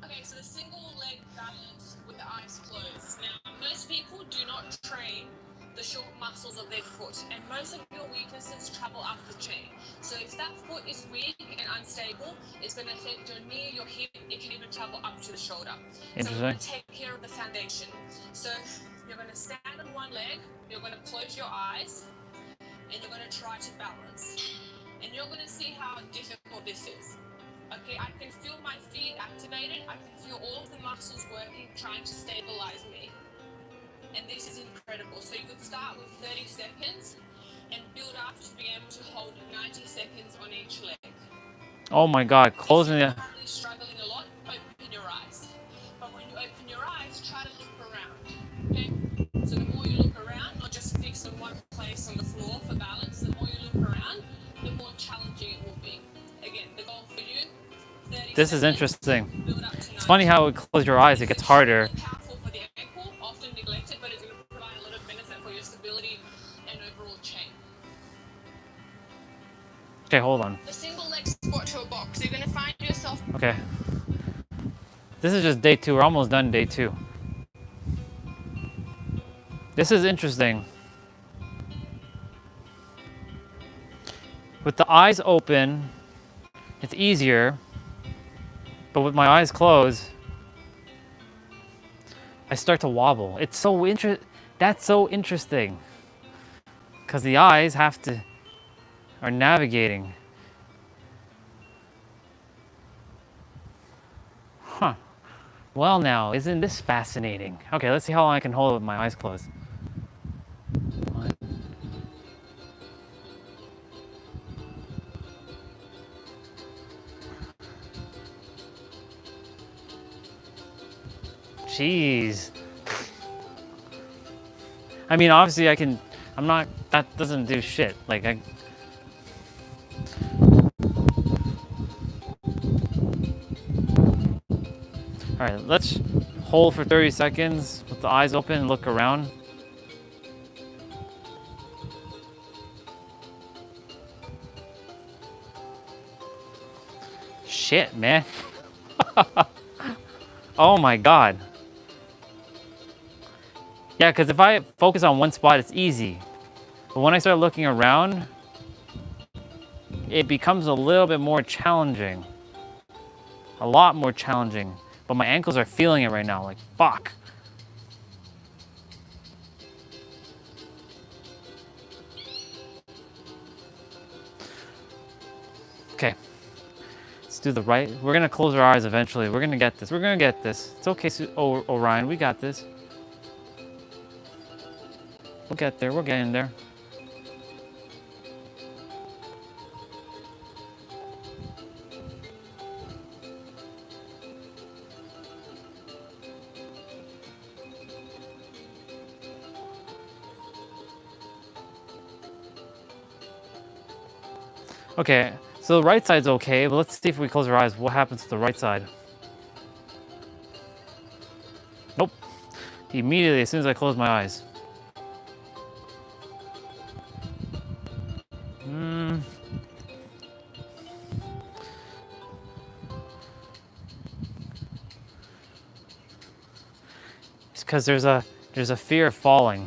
Okay, so the single leg balance with the eyes closed. Now, most people do not train the short muscles of their foot, and most of your weaknesses travel up the chain. So if that foot is weak and unstable, it's going to affect your knee, your hip, it can even travel up to the shoulder. So we're going to take care of the foundation. So you're going to stand on one leg, you're going to close your eyes, and you're going to try to balance. And you're going to see how difficult this is. Okay, I can feel my feet activated. I can feel all of the muscles working, trying to stabilize me. And this is incredible. So you could start with 30 seconds and build up to be able to hold 90 seconds on each leg. Oh my God, closing If you're it. currently struggling a lot, open your eyes. But when you open your eyes, try to look around. Okay? So the more you look around, not just fix on one place on the floor for balance, the more you look around, the more challenging it will be. Again, the goal for you, 30 This seconds, is interesting. build up to 90. It's funny how when you close your eyes, it gets harder. It's powerful for the ankle, often neglected, but it's going to provide a lot of benefit for your stability and overall chain. Okay, hold on. The single leg squat to a box. You're going to find yourself. Okay. This is just day 2. We're almost done day 2. This is interesting. With the eyes open, it's easier. But with my eyes closed, I start to wobble. It's so that's so interesting. Because the eyes are navigating. Huh. Well now, isn't this fascinating? Okay, let's see how long I can hold it with my eyes closed. 1. Jeez. I mean, obviously I can, I'm not, that doesn't do shit. Like all right, let's hold for 30 seconds with the eyes open and look around. Shit, man. Oh my God. Yeah, because if I focus on one spot, it's easy. But when I start looking around, it becomes a little bit more challenging. A lot more challenging. But my ankles are feeling it right now, like fuck. Okay. Let's do the right. We're gonna close our eyes eventually. We're gonna get this. We're gonna get this. It's okay, Orion. We got this. We'll get there. We're getting there. Okay, so the right side's okay, but let's see if we close our eyes, what happens to the right side? Nope. Immediately, as soon as I close my eyes. It's because there's a fear of falling.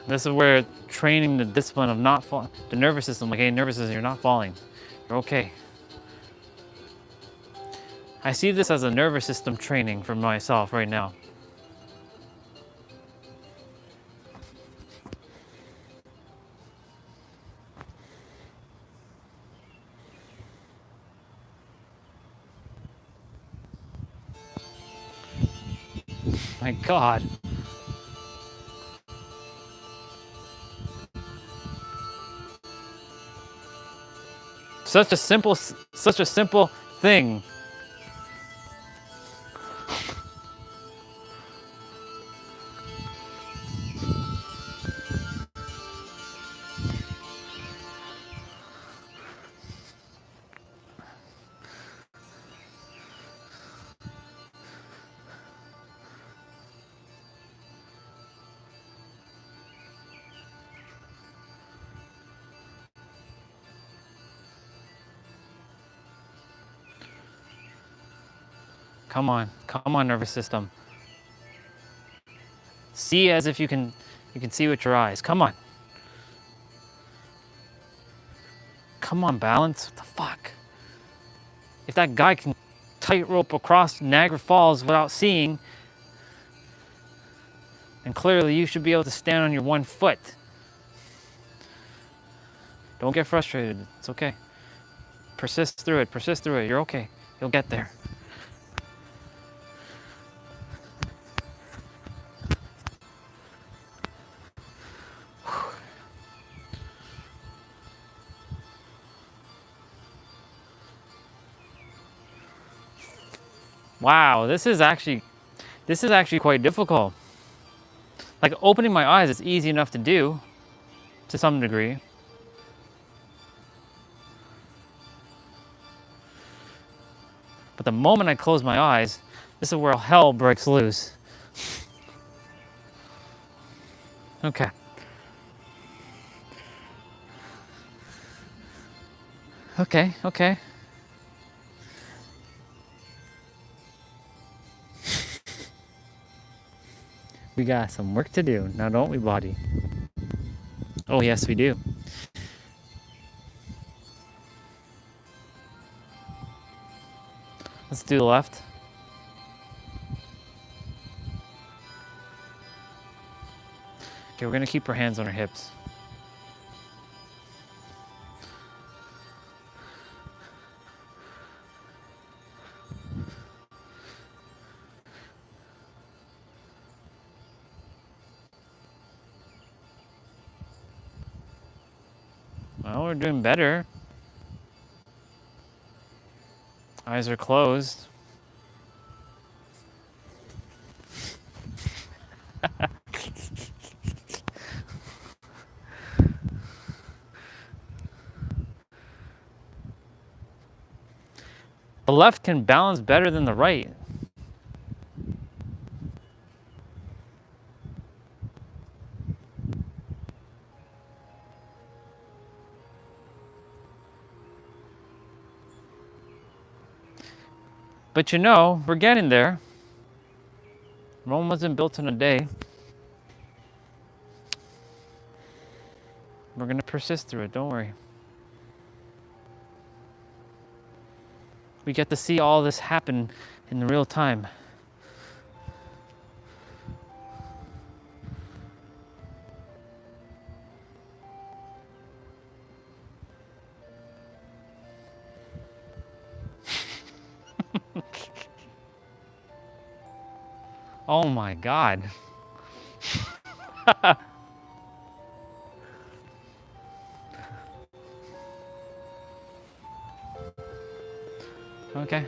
This is where training the discipline of not falling, the nervous system, like, hey, nervous system, you're not falling. You're okay. I see this as a nervous system training for myself right now. My God. Such a simple thing. Come on, nervous system. See as if you can see with your eyes. Come on. Come on, balance. What the fuck? If that guy can tightrope across Niagara Falls without seeing, then clearly you should be able to stand on your one foot. Don't get frustrated. It's okay. Persist through it. Persist through it. You're okay. You'll get there. Wow, this is actually quite difficult. Like, opening my eyes is easy enough to do, to some degree. But the moment I close my eyes, this is where hell breaks loose. Okay. Okay. We got some work to do, now don't we, body? Oh, yes, we do. Let's do the left. Okay, we're gonna keep our hands on our hips. Well, we're doing better. Eyes are closed. The left can balance better than the right. But you know, we're getting there. Rome wasn't built in a day. We're gonna persist through it, don't worry. We get to see all this happen in real time. Oh my God. Okay.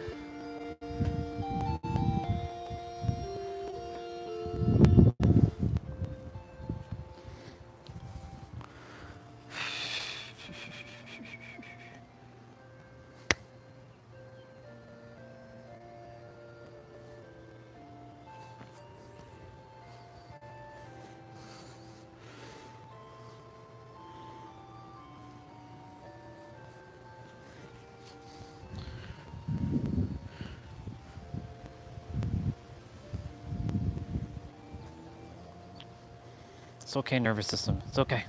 It's okay, nervous system. It's okay.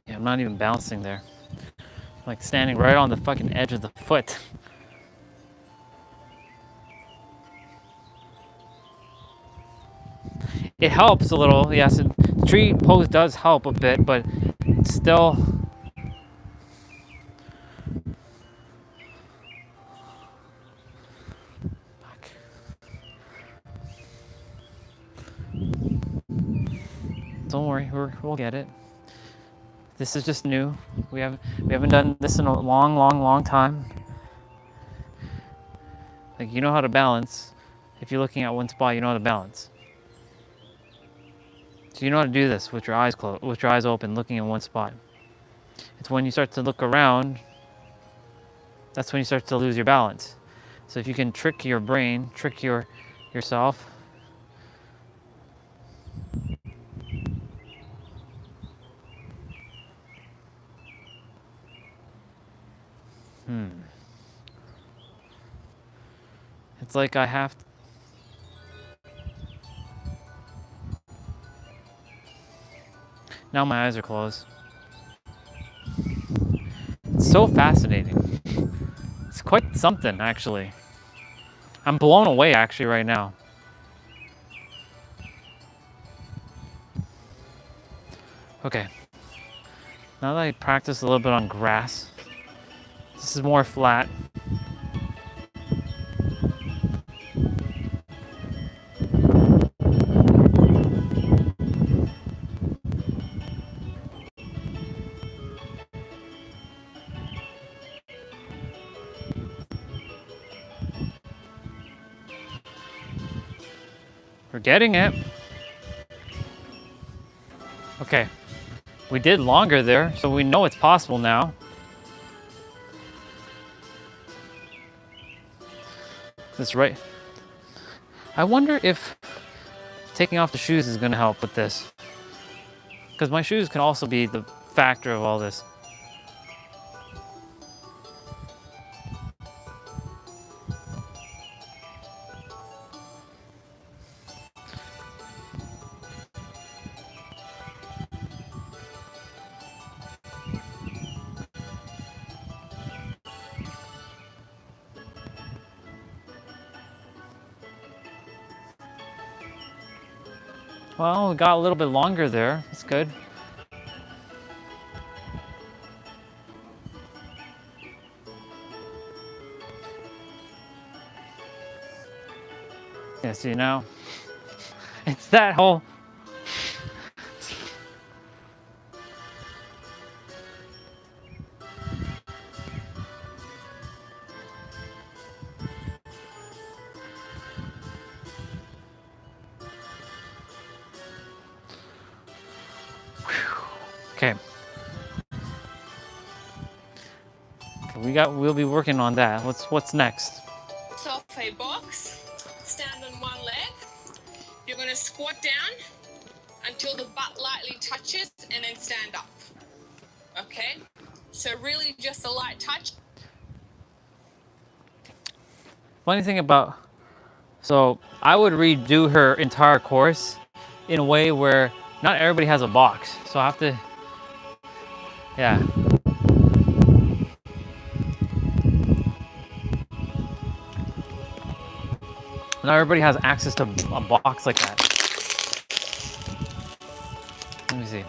Yeah, I'm not even bouncing there. I'm like standing right on the fucking edge of the foot. It helps a little, yes. The tree pose does help a bit, but it's still. Fuck. Don't worry, we'll get it. This is just new. We haven't done this in a long time. Like, you know how to balance. If you're looking at one spot, you know how to balance. So you know how to do this with your eyes closed, with your eyes open, looking in one spot. It's when you start to look around, that's when you start to lose your balance. So if you can trick your brain, trick yourself. It's like I have to. Now my eyes are closed. It's so fascinating. It's quite something, actually. I'm blown away, actually, right now. Okay. Now that I practice a little bit on grass, this is more flat. We're getting it. Okay. We did longer there, so we know it's possible now. That's right. I wonder if taking off the shoes is going to help with this. Because my shoes can also be the factor of all this. Well, we got a little bit longer there. That's good. Yeah, see now? It's that whole... We'll be working on that. What's next? Off a box, stand on one leg. You're going to squat down until the butt lightly touches and then stand up. Okay? So really just a light touch. Funny thing about, so I would redo her entire course in a way where not everybody has a box. So I have to, yeah. Not everybody has access to a box like that. Let me see.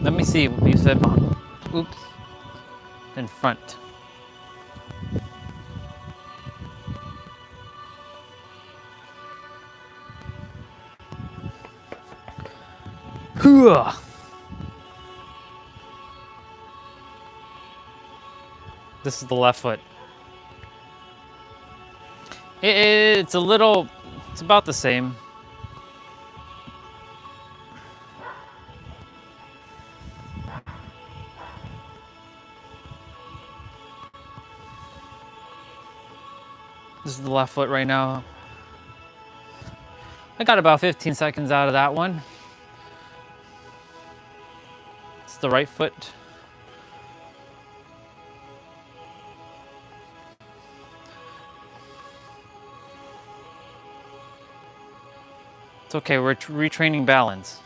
Let me see. You said, oops, in front. Hooah! This is the left foot. It's a little, it's about the same. This is the left foot right now. I got about 15 seconds out of that one. It's the right foot. It's okay, we're retraining balance.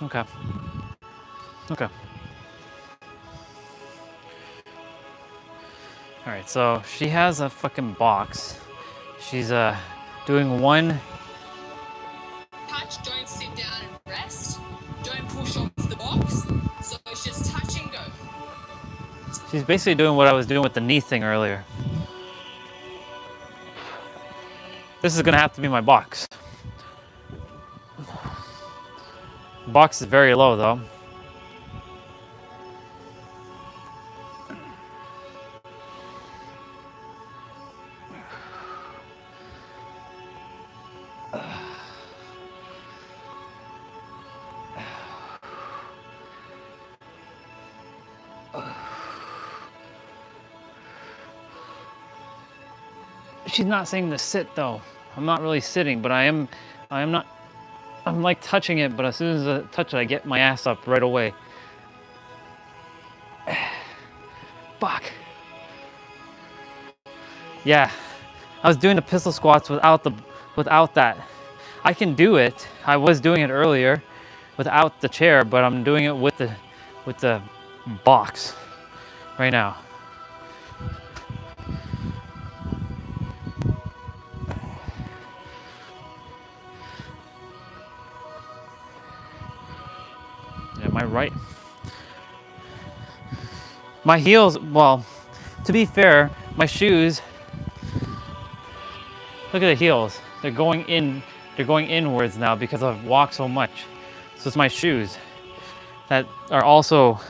Okay. Okay. All right, so she has a fucking box. She's doing one. Touch, don't sit down and rest. Don't push off the box. So it's just touch and go. She's basically doing what I was doing with the knee thing earlier. This is gonna have to be my box. Box is very low though. She's not saying to sit though. I'm not really sitting, but I am not, I'm like touching it, but as soon as I touch it, I get my ass up right away. Fuck. Yeah, I was doing the pistol squats without that. I can do it. I was doing it earlier without the chair, but I'm doing it with the box right now. Yeah, am I right? My heels, well, to be fair, my shoes, look at the heels. They're going inwards now because I've walked so much. So it's my shoes that are also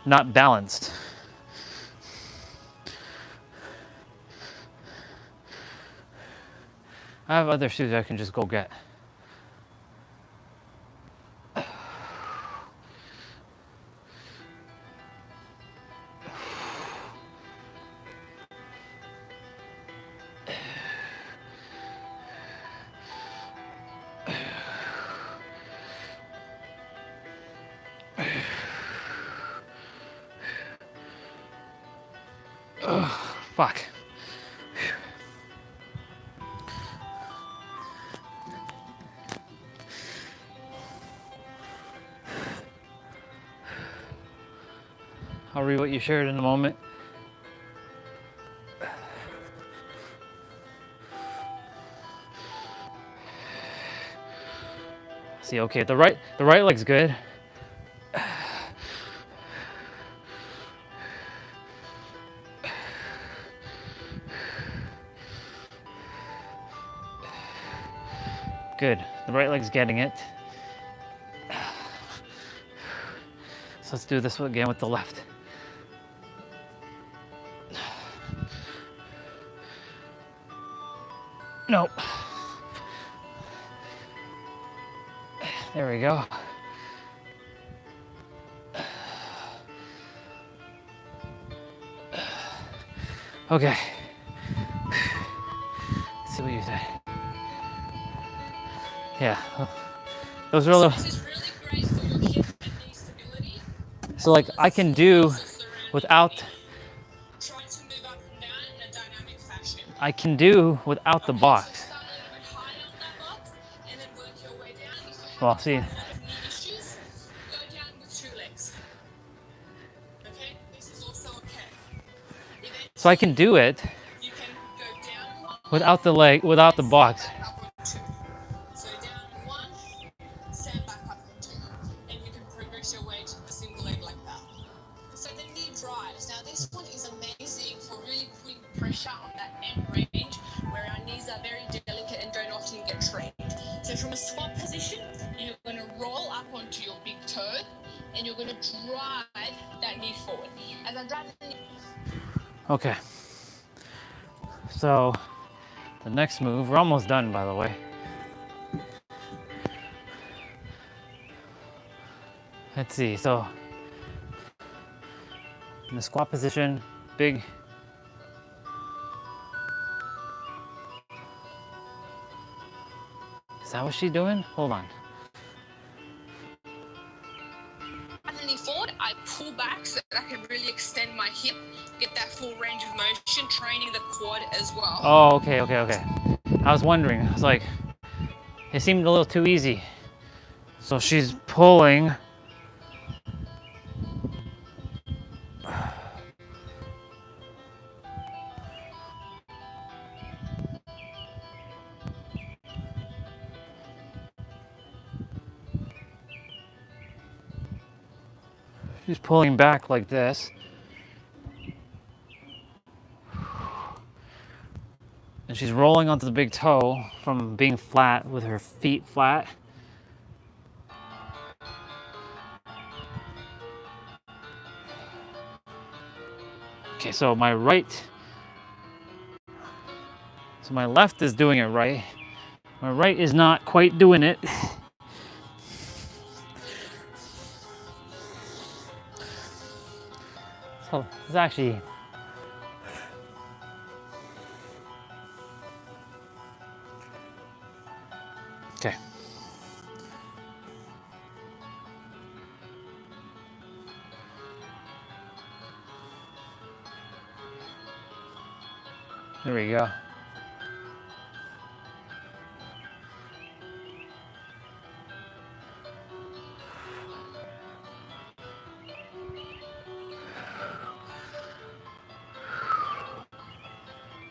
not balanced. I have other shoes I can just go get. Fuck. I'll read what you shared in a moment. See, okay, the right leg's good. Good. The right leg's getting it. So let's do this again with the left. Nope. There we go. Okay. Let's see what you say. Yeah. Those are a little. This is really great for your hip and knee stability. So like I can do without. Try to move up and down in a dynamic fashion. I can do without the box. Start a little bit higher on that box and then work your way down. If you have Well, see. a lot of knee issues, go down with 2 legs. Okay, this is also okay. So I can do it You can go down 1 without the leg, without the box. back up on 2. So down 1, stand back up on 2, and you can progress your way to the single leg like that. So the knee drives. Now this one is amazing for really quick pressure on that end range where our knees are very delicate and don't often get trained. So from a squat position, you're going to roll up onto your big toe and you're going to drive that knee forward. As I drive the knee. Okay. So the next move, we're almost done by the way. Let's see, so in the squat position, big. Is that what she's doing? Hold on. The knee forward, I pull back so that I can really extend my hip, get that full range of motion, training the quad as well. Oh, okay. I was wondering, I was like, it seemed a little too easy. So she's pulling. She's pulling back like this. And she's rolling onto the big toe from being flat with her feet flat. Okay, so my left is doing it right. My right is not quite doing it. So it's actually. Okay. There we go.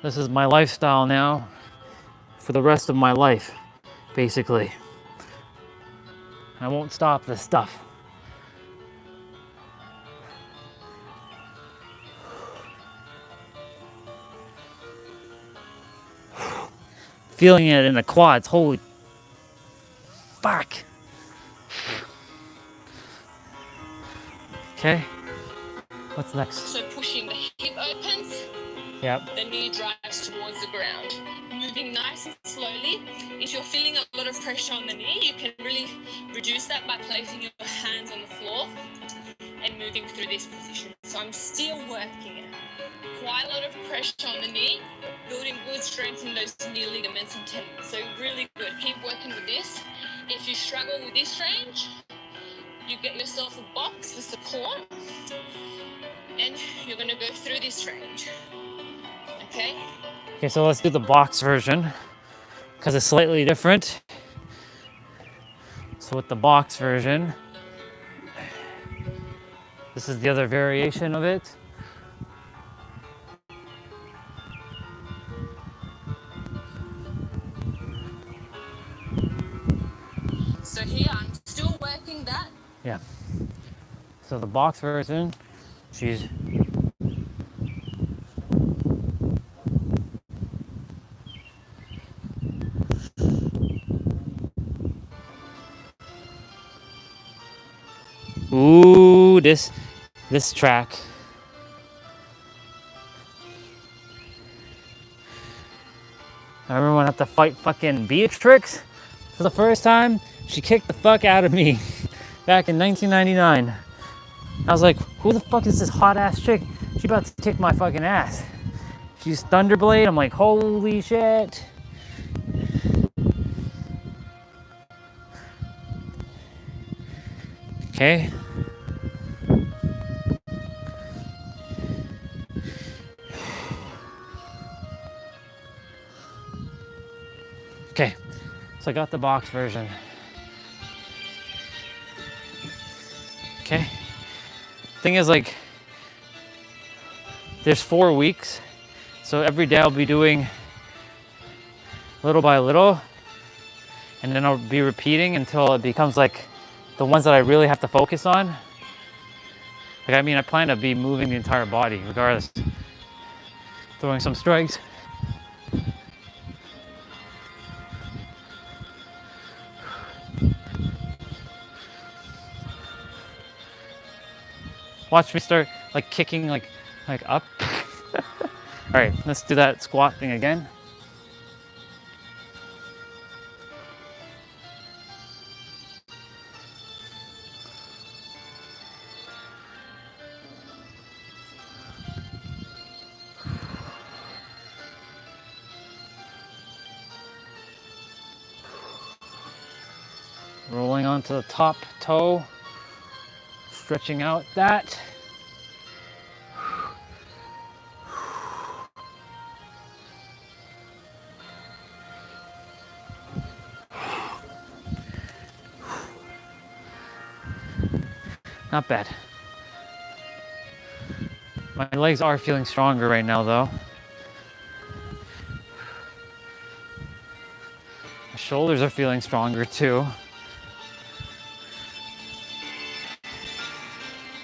This is my lifestyle now for the rest of my life, basically. I won't stop this stuff. Feeling it in the quads, holy fuck. Okay, what's next? So pushing the hip opens, Yep. the knee drives towards the ground. Moving nice and slowly. If you're feeling a lot of pressure on the knee, you can really reduce that by placing your hands on the floor and moving through this position. So I'm still working it. Quite a lot of pressure on the knee, building good strength in those knee ligaments and tendons. So really good. Keep working with this. If you struggle with this range, you get yourself a box for support and you're going to go through this range. Okay? Okay, so let's do the box version because it's slightly different. So with the box version, this is the other variation of it. So here Yeah. So the box version, she's ooh, this track. I remember when I had to fight fucking Beatrix for the first time. She kicked the fuck out of me back in 1999. I was like, who the fuck is this hot ass chick? She about to kick my fucking ass. She's Thunderblade. I'm like, holy shit. Okay. Okay. So I got the box version. Okay. Thing is, like, there's 4 weeks. So every day I'll be doing little by little. And then I'll be repeating until it becomes like the ones that I really have to focus on. Like, I mean, I plan to be moving the entire body regardless. Throwing some strikes. Watch me start like kicking like up. All right, let's do that squat thing again. Rolling onto the top toe, stretching out that. Not bad. My legs are feeling stronger right now though. My shoulders are feeling stronger too.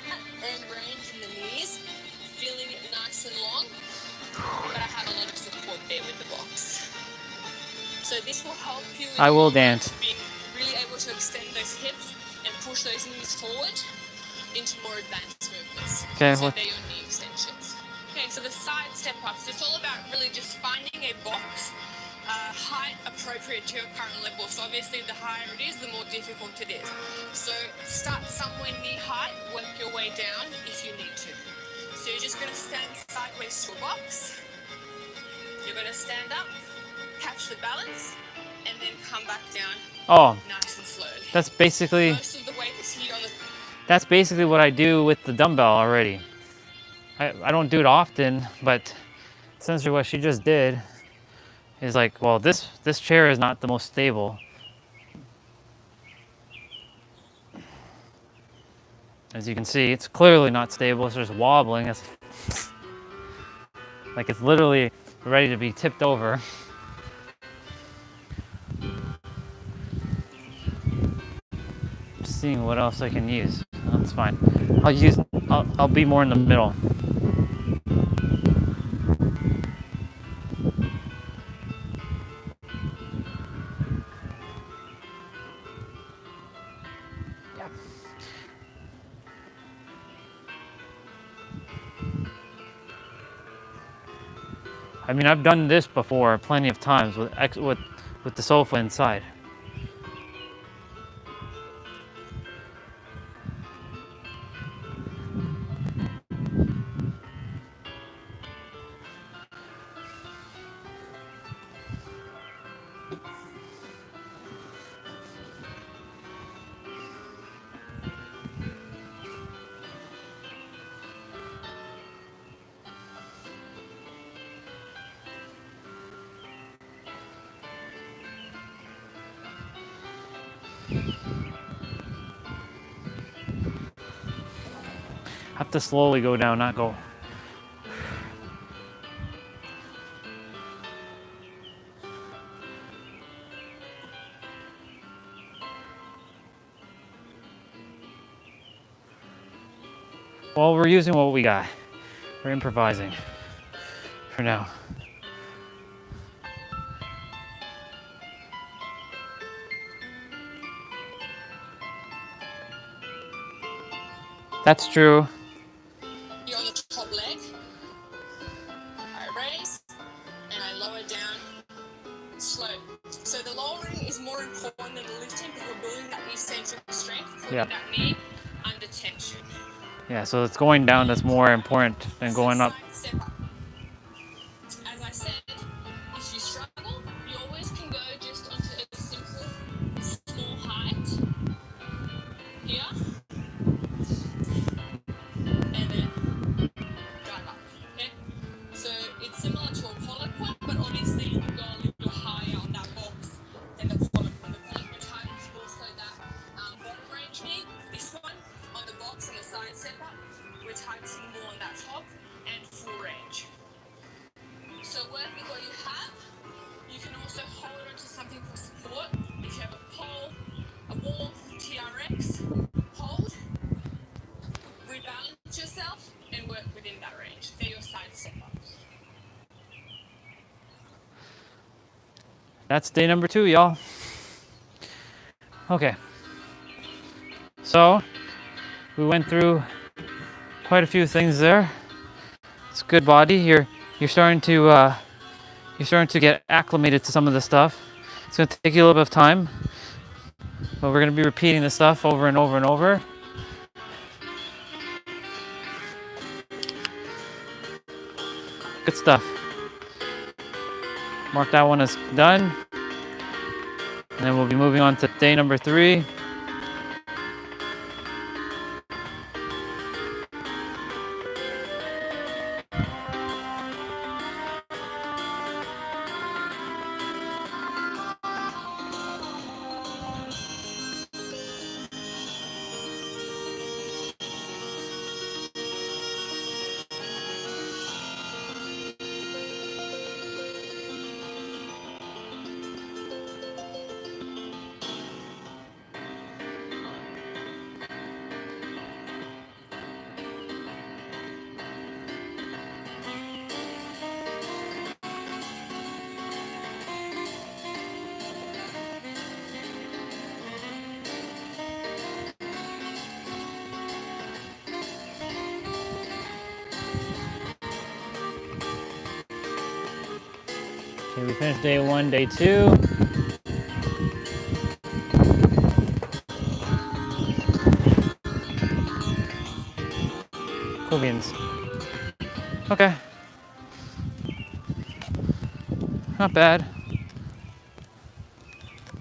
And range in the knees, feeling it nice and long, but I have a lot of support there with the box. So this will help you I will dance. be really able to extend those hips and push those knees forward into more advanced movements. Okay, So what? they're your knee extensions. Okay, so the side step ups, it's all about really just finding a box height appropriate to your current level. So obviously the higher it is, the more difficult it is. So start somewhere knee height, work your way down if you need to. So you're just going to stand sideways to a box. You're going to stand up, catch the balance, and then come back down Oh, nice and slowly. that's basically Most of the weight is here on the what I do with the dumbbell already. I don't do it often, but essentially what she just did is like, well, this chair is not the most stable. As you can see, it's clearly not stable. It's just wobbling. It's like it's literally ready to be tipped over. Just seeing what else I can use. That's fine. I'll be more in the middle. I mean, I've done this before plenty of times with the sofa inside. Have to slowly go down, not go. Well, we're using what we got. We're improvising for now. That's true. You're on the top leg. I raise and I lower down slow. So the lowering is more important than the lifting because we're building that eccentric strength, putting Yeah. that knee under tension. Yeah, so it's going down that's more important than going up. Side step up. As I said, if you struggle, you always can go just onto a simple small height here and then drive up. Okay? So it's similar to a pollock one, but obviously you can go a little higher on that box than the pollock one. The pollock one targets also that bottom range knee. This one on the box and the side step up, we're targeting more on that top and full range. So work with what you have. You can also hold onto something for support. If you have a pole, a wall, TRX, hold, rebalance yourself, and work within that range. They're your side step ups. That's day number 2, y'all. Okay. So, we went through quite a few things there. It's a good body. You're starting to get acclimated to some of the stuff. It's going to take you a little bit of time, but we're going to be repeating this stuff over and over and over. Good stuff. Mark that one as done. And then we'll be moving on to day number 3. Okay, we finished day 1, day 2. Cool beans. Okay. Not bad.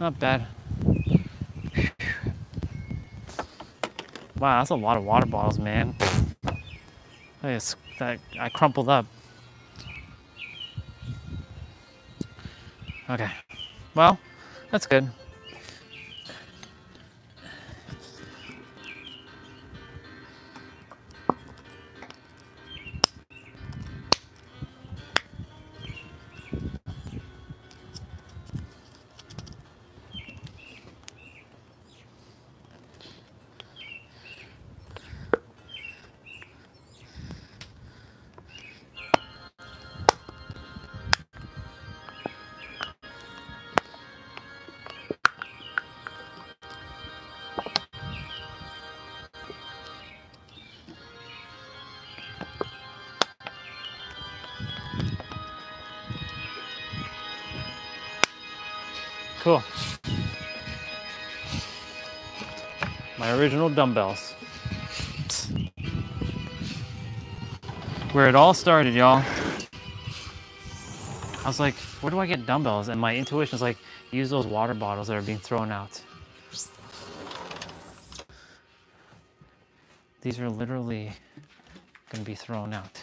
Not bad. Wow, that's a lot of water bottles, man. I crumpled up. Okay. Well, that's good. Cool. My original dumbbells. Where it all started, y'all. I was like, where do I get dumbbells? And my intuition was like, use those water bottles that are being thrown out. These are literally gonna be thrown out.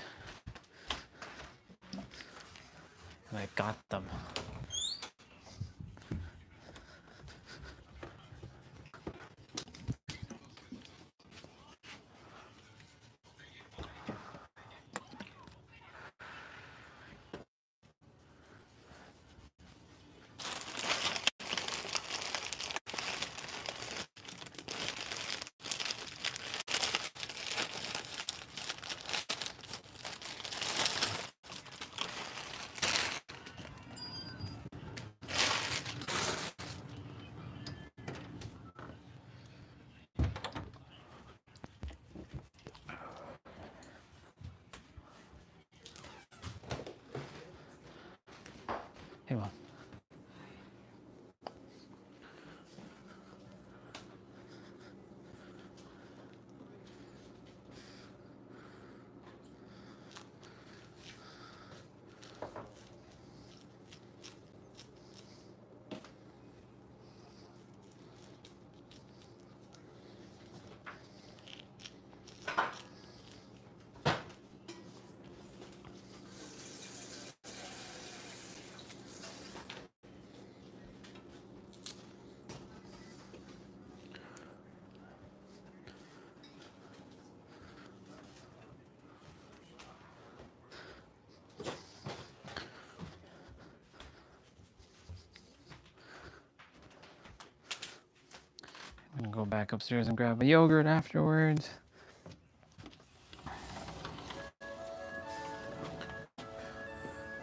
And I got them. Hey, Mom. I'm gonna go back upstairs and grab a yogurt afterwards.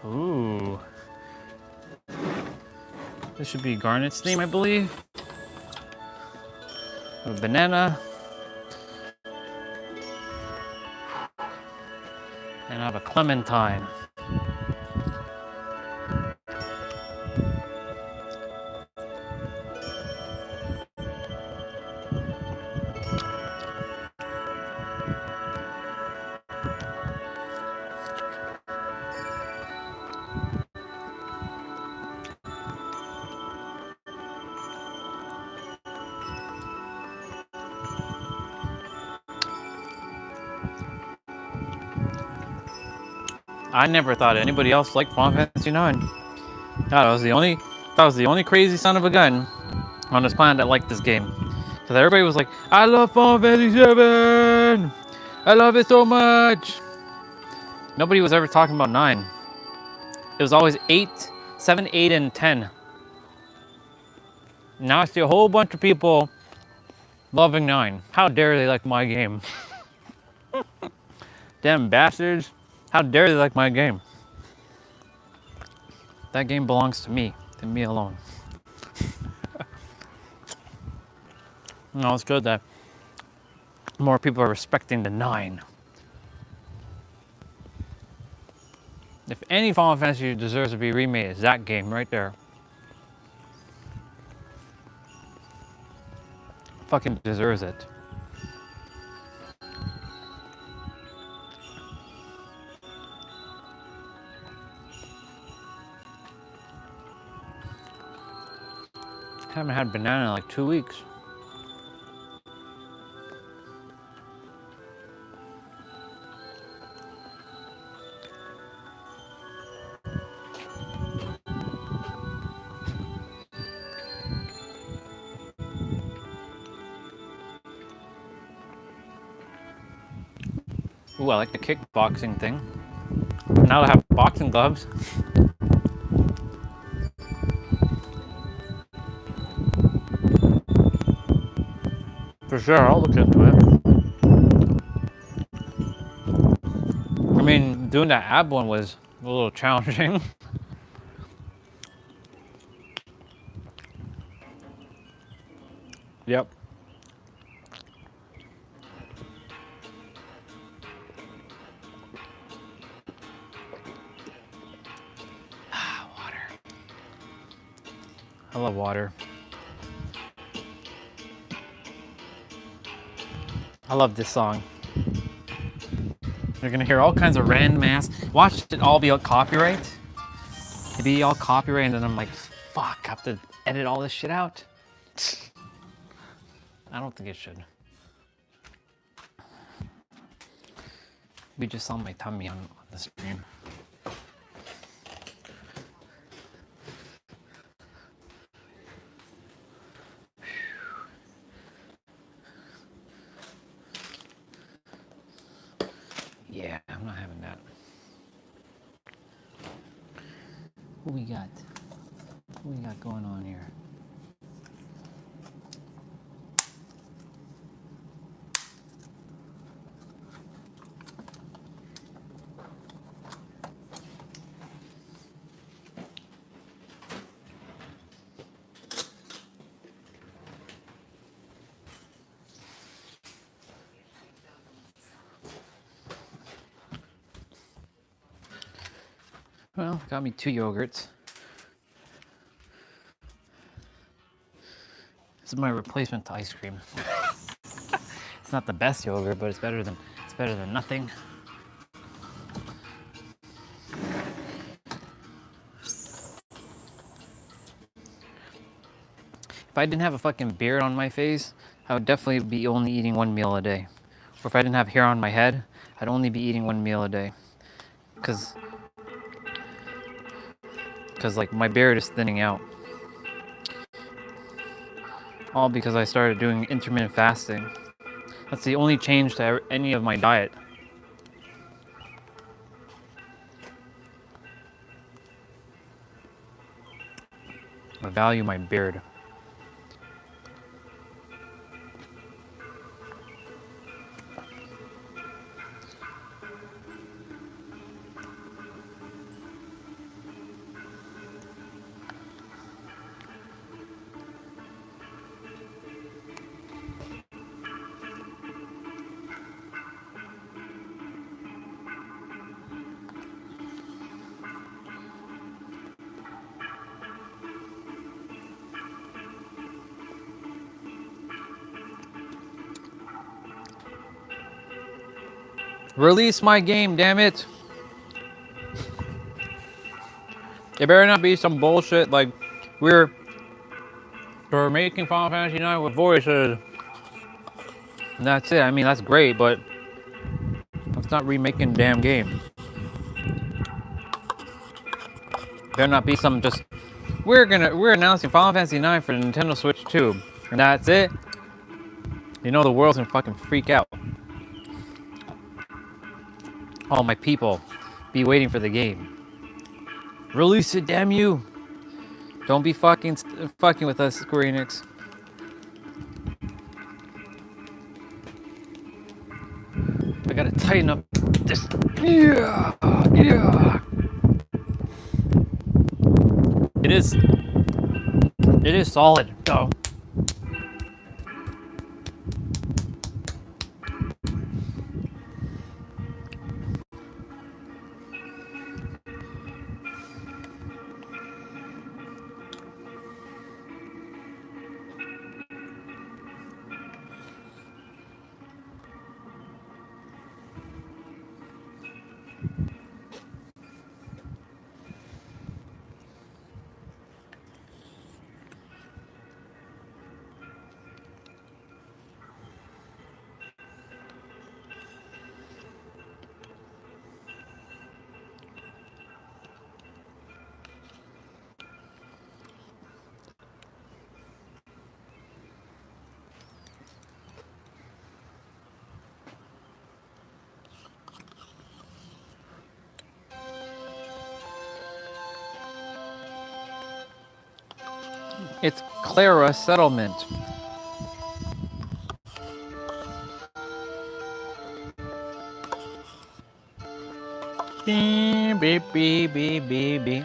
Ooh. This should be Garnet's theme, I believe. A banana. And I have a clementine. I never thought anybody else liked Final Fantasy 9. God, I was the only crazy son of a gun on this planet that liked this game. Because everybody was like, I love Final Fantasy 7! I love it so much! Nobody was ever talking about 9. It was always 8, 7, 8, and 10. Now I see a whole bunch of people loving 9. How dare they like my game? Damn bastards. How dare they like my game? That game belongs to me alone. No, it's good that more people are respecting the 9. If any Final Fantasy deserves to be remade, it's that game right there. Fucking deserves it. Haven't had banana in like 2 weeks. Ooh, I like the kickboxing thing. Now I have boxing gloves. For sure, I'll look into it. I mean, doing that ab one was a little challenging. Yep. Water. I love water. I love this song. You're gonna hear all kinds of random ass. Watch it all be all copyright. It'd be all copyright, and then I'm like, fuck, I have to edit all this shit out. I don't think it should. We just saw my tummy on the stream. Yeah, I'm not having that. What we got? What we got going on here? Well, got me 2 yogurts. It's my replacement to ice cream. It's not the best yogurt, but it's better than nothing. If I didn't have a fucking beard on my face, I would definitely be only eating 1 meal a day. Or if I didn't have hair on my head, I'd only be eating 1 meal a day. Cause like my beard is thinning out. All because I started doing intermittent fasting. That's the only change to any of my diet. I value my beard. Release my game, damn it! It better not be some bullshit like we're making Final Fantasy IX with voices. And that's it. I mean, that's great, but let's not remaking the damn game. Better not be some just we're announcing Final Fantasy IX for the Nintendo Switch 2, and that's it. You know the world's gonna fucking freak out. All my people be waiting for the game. Release it, damn you! Don't be fucking with us, Square Enix. I gotta tighten up this. Yeah, yeah. It is solid. Go. It's Clara Settlement. Beep, beep, beep, beep, beep, beep.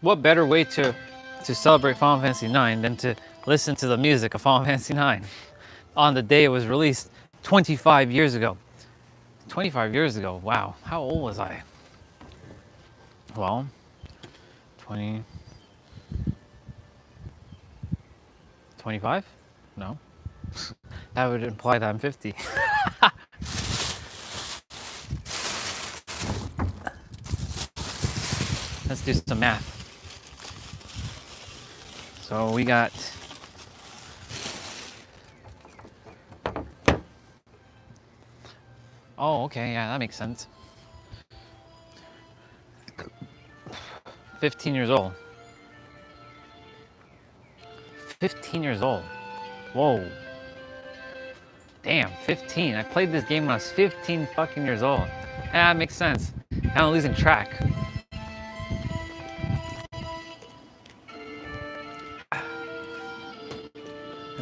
What better way to celebrate Final Fantasy IX than to listen to the music of Final Fantasy IX on the day it was released 25 years ago. 25 years ago, wow. How old was I? Well, 20... 25? No. That would imply that I'm 50. Let's do some math. So we got... Oh, okay, yeah, that makes sense. 15 years old. 15 years old. Whoa. Damn, 15. I played this game when I was 15 fucking years old. Yeah, that makes sense. Now I'm losing track. I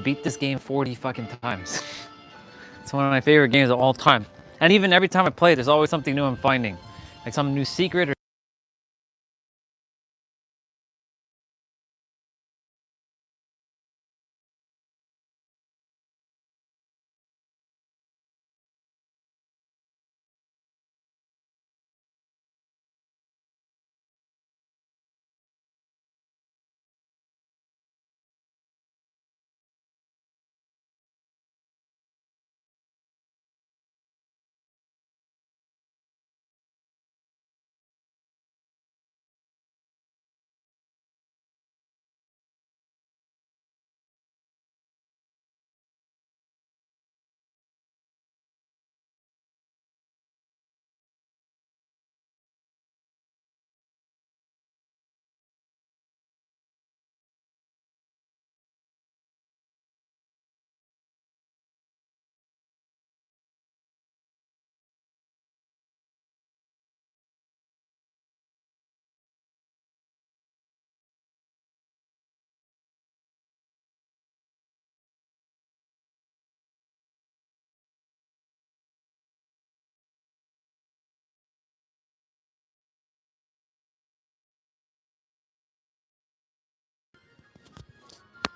beat this game 40 fucking times. It's one of my favorite games of all time. And even every time I play it, there's always something new I'm finding. Like some new secret or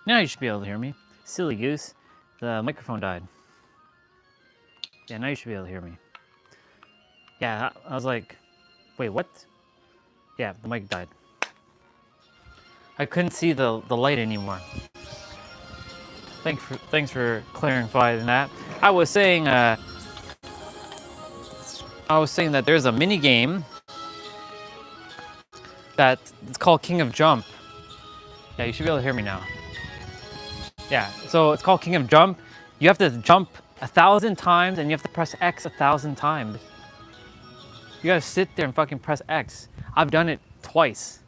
Now you should be able to hear me. Silly goose. The microphone died. Yeah, now you should be able to hear me. Yeah, I was like, wait, what? Yeah, the mic died. I couldn't see the light anymore. Thanks for clarifying that. I was saying that there's a mini game that it's called King of Jump. Yeah, you should be able to hear me now. Yeah, so it's called King of Jump. You have to jump 1,000 times and you have to press X 1,000 times. You gotta sit there and fucking press X. I've done it twice.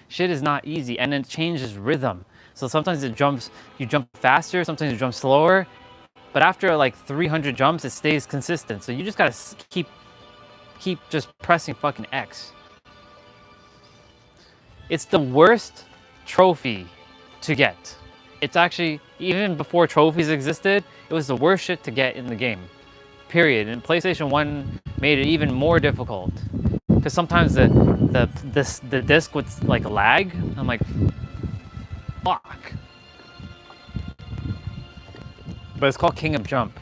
Shit is not easy, and it changes rhythm. So sometimes you jump faster, sometimes you jump slower, but after like 300 jumps, it stays consistent. So you just gotta keep just pressing fucking X. It's the worst trophy to get. It's actually, even before trophies existed, it was the worst shit to get in the game. Period. And PlayStation 1 made it even more difficult. Because sometimes the disc would like lag. I'm like, fuck. But it's called King of Jump.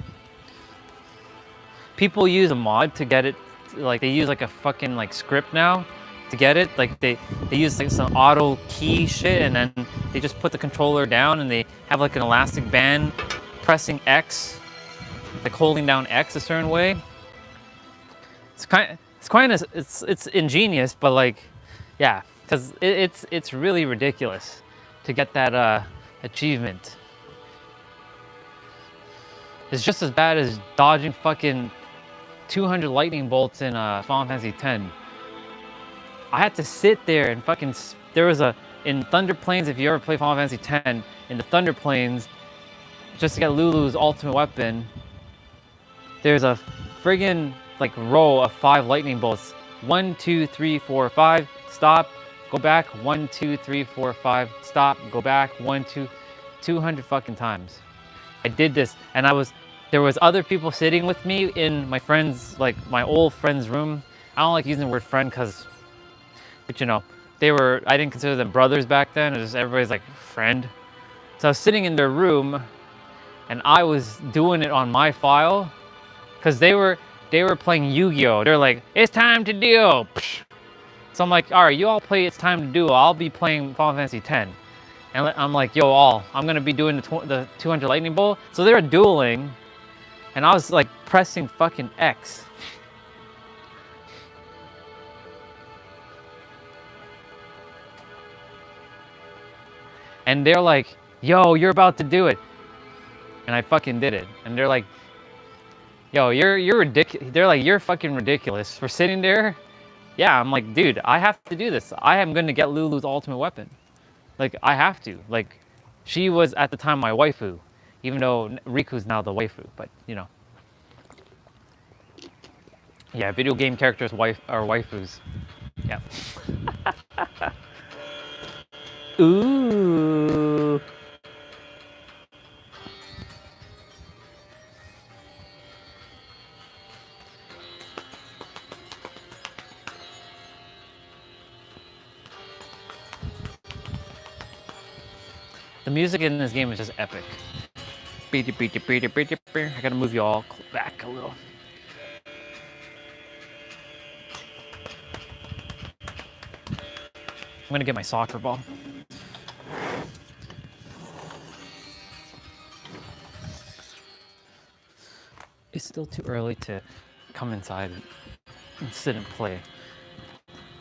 People use a mod to get it, like they use like a fucking like script now to get it. Like they use like some auto key shit, and then they just put the controller down and they have like an elastic band pressing X, like holding down X a certain way. It's ingenious, but like, yeah, because it's really ridiculous to get that achievement. It's just as bad as dodging fucking 200 lightning bolts in Final Fantasy X. I had to sit there and fucking, in Thunder Plains, if you ever play Final Fantasy X, in the Thunder Plains, just to get Lulu's ultimate weapon, there's a friggin' like row of 5 lightning bolts. 1, 2, 3, 4, 5, stop, go back, 1, 2, 3, 4, 5, stop, go back, 1, 2, 200 fucking times. I did this, and there was other people sitting with me in my friend's, like my old friend's room. I don't like using the word friend but you know, I didn't consider them brothers back then. It was everybody's like friend. So I was sitting in their room and I was doing it on my file because they were playing Yu-Gi-Oh! They're like, it's time to duel. So I'm like, all right, you all play It's Time to Duel. I'll be playing Final Fantasy X. And I'm like, yo, I'm gonna be doing the 200 lightning bolt. So they were dueling, and I was like pressing fucking X. And they're like, yo, you're about to do it. And I fucking did it. And they're like, yo, you're ridiculous. They're like, you're fucking ridiculous for sitting there. Yeah, I'm like, dude, I have to do this. I am gonna get Lulu's ultimate weapon. Like, I have to. Like, she was at the time my waifu, even though Riku's now the waifu, but you know. Yeah, video game characters are waifus. Yeah. Ooh. The music in this game is just epic. I gotta move you all back a little. I'm gonna get my soccer ball. It's still too early to come inside and sit and play.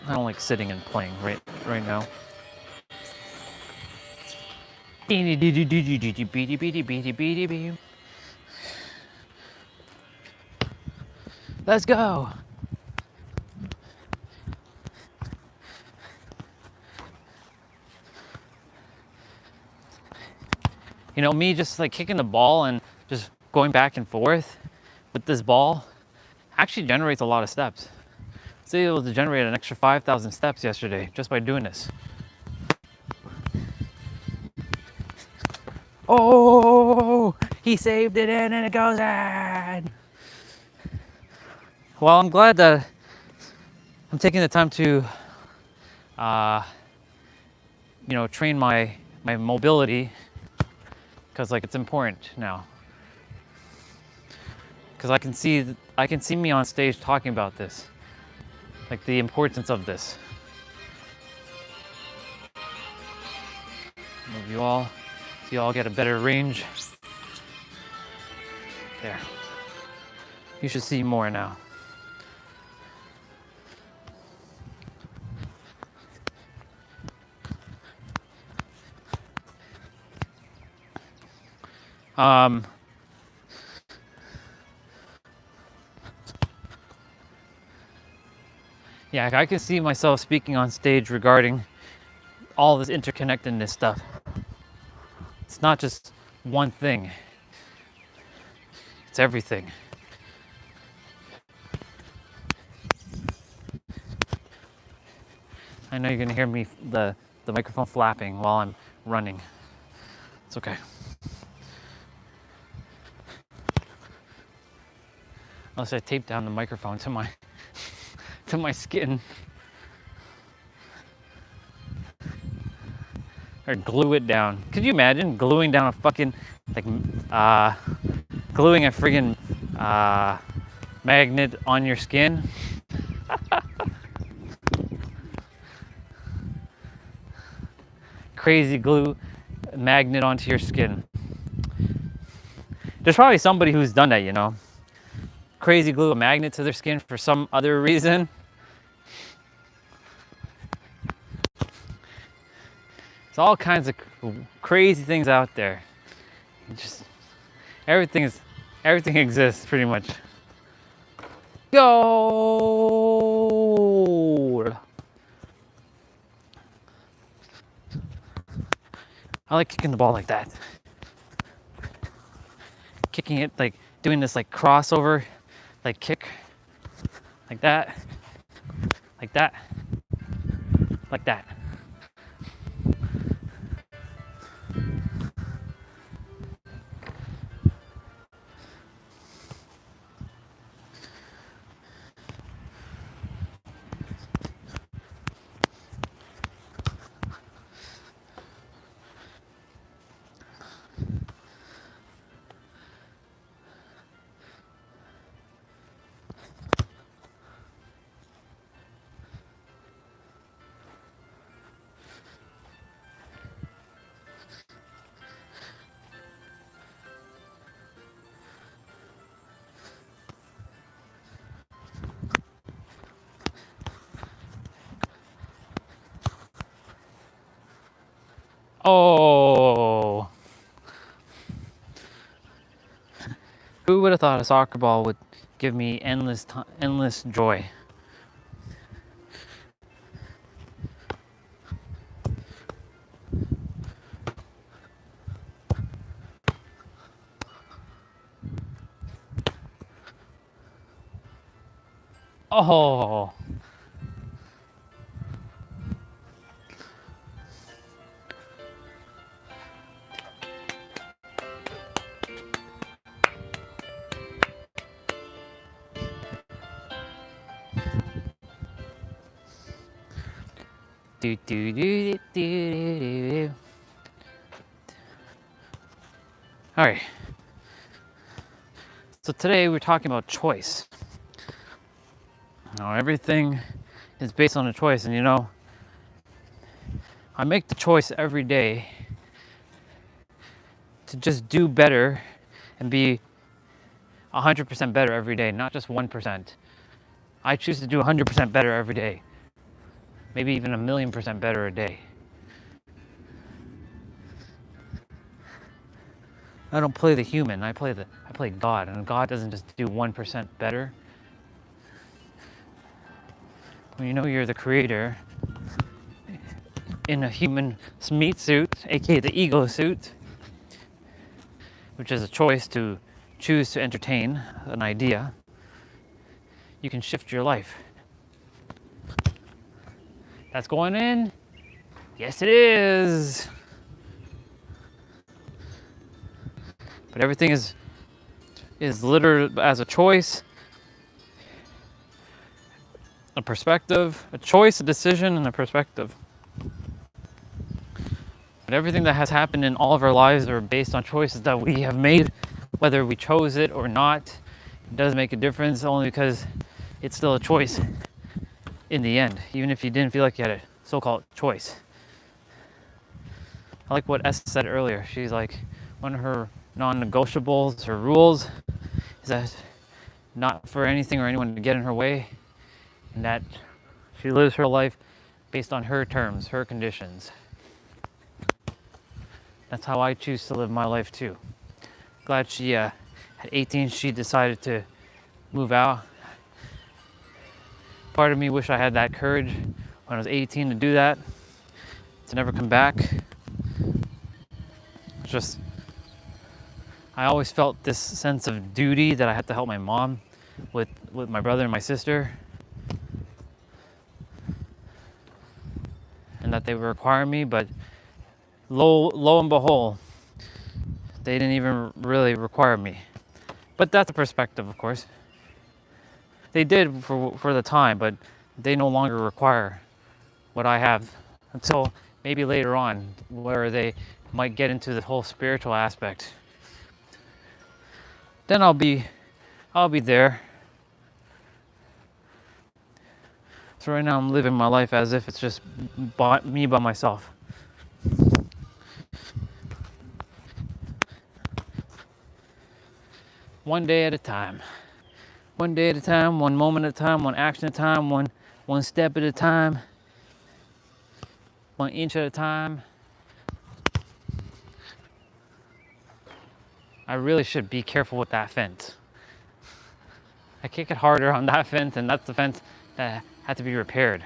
I don't like sitting and playing right now. Let's go. You know, me just like kicking the ball and just going back and forth with this ball actually generates a lot of steps. I was able to generate an extra 5,000 steps yesterday just by doing this. Oh, he saved it in and it goes in. Well, I'm glad that I'm taking the time to, you know, train my my mobility, because like it's important now. Because I can see me on stage talking about this, like the importance of this. Move you all, so you all get a better range. There. You should see more now. Yeah, I can see myself speaking on stage regarding all this interconnectedness stuff. It's not just one thing. It's everything. I know you're gonna hear me, the microphone flapping while I'm running. It's okay. Unless I tape down the microphone to my to my skin. Or glue it down. Could you imagine gluing down a fucking, like, gluing a friggin' magnet on your skin? Crazy glue magnet onto your skin. There's probably somebody who's done that, you know? Crazy glue a magnet to their skin for some other reason. There's all kinds of crazy things out there. Just everything exists pretty much. Goal. I like kicking the ball like that. Kicking it, like doing this like crossover, like kick, like that, like that, like that. Oh, who would have thought a soccer ball would give me endless joy? Oh. Do, do, do, do, do, do. All right. So today we're talking about choice. Now everything is based on a choice, and you know, I make the choice every day to just do better and be 100% better every day, not just 1%. I choose to do 100% better every day. Maybe even 1,000,000% better a day. I don't play the human, I play God, and God doesn't just do 1% better. When you know you're the creator in a human meat suit, aka the ego suit, which is a choice to choose to entertain an idea, you can shift your life. That's going in? Yes, it is. But everything is littered as a choice, a perspective, a choice, a decision, and a perspective. But But everything that has happened in all of our lives are based on choices that we have made, whether we chose it or not. It does make a difference only because it's still a choice in the end, even if you didn't feel like you had a so-called choice. I like what S said earlier. She's like, one of her non-negotiables, her rules, is that not for anything or anyone to get in her way, and that she lives her life based on her terms, her conditions. That's how I choose to live my life too. Glad she, at 18, she decided to move out. Part of me wish I had that courage when I was 18 to do that, to never come back. Just, I always felt this sense of duty that I had to help my mom with my brother and my sister, and that they would require me, but lo and behold, they didn't even really require me. But that's a perspective, of course. They did for the time, but they no longer require what I have until maybe later on, where they might get into the whole spiritual aspect. Then I'll be there. So right now I'm living my life as if it's just me by myself. One day at a time. One day at a time, one moment at a time, one action at a time, one step at a time, 1 inch at a time. I really should be careful with that fence. I kick it harder on that fence, and that's the fence that had to be repaired.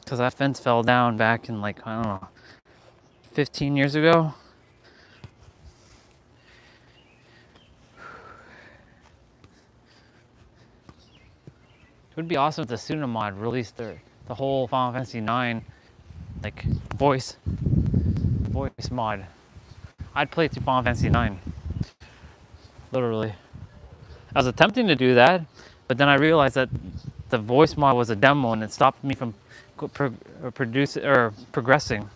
Because that fence fell down back in, like, I don't know, 15 years ago. It would be awesome if the Suna mod released the whole Final Fantasy IX, like, voice mod. I'd play through Final Fantasy IX. Literally. I was attempting to do that, but then I realized that the voice mod was a demo and it stopped me from progressing.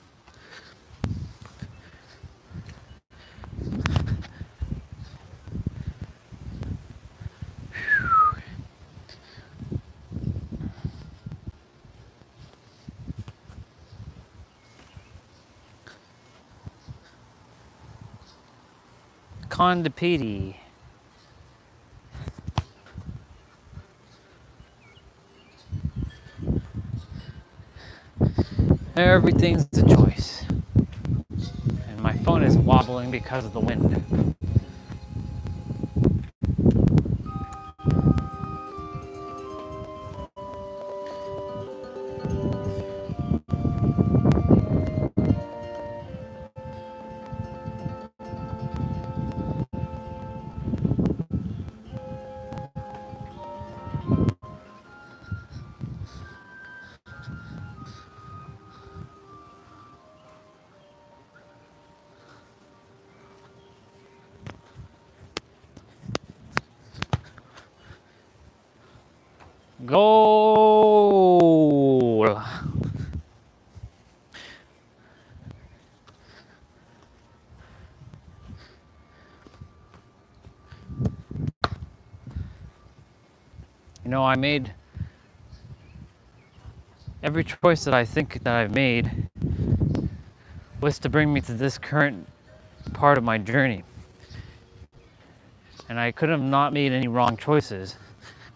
Condipedi. Everything's a choice. And my phone is wobbling because of the wind. Goal. You know, I made every choice that I think that I've made was to bring me to this current part of my journey. And I could have not made any wrong choices.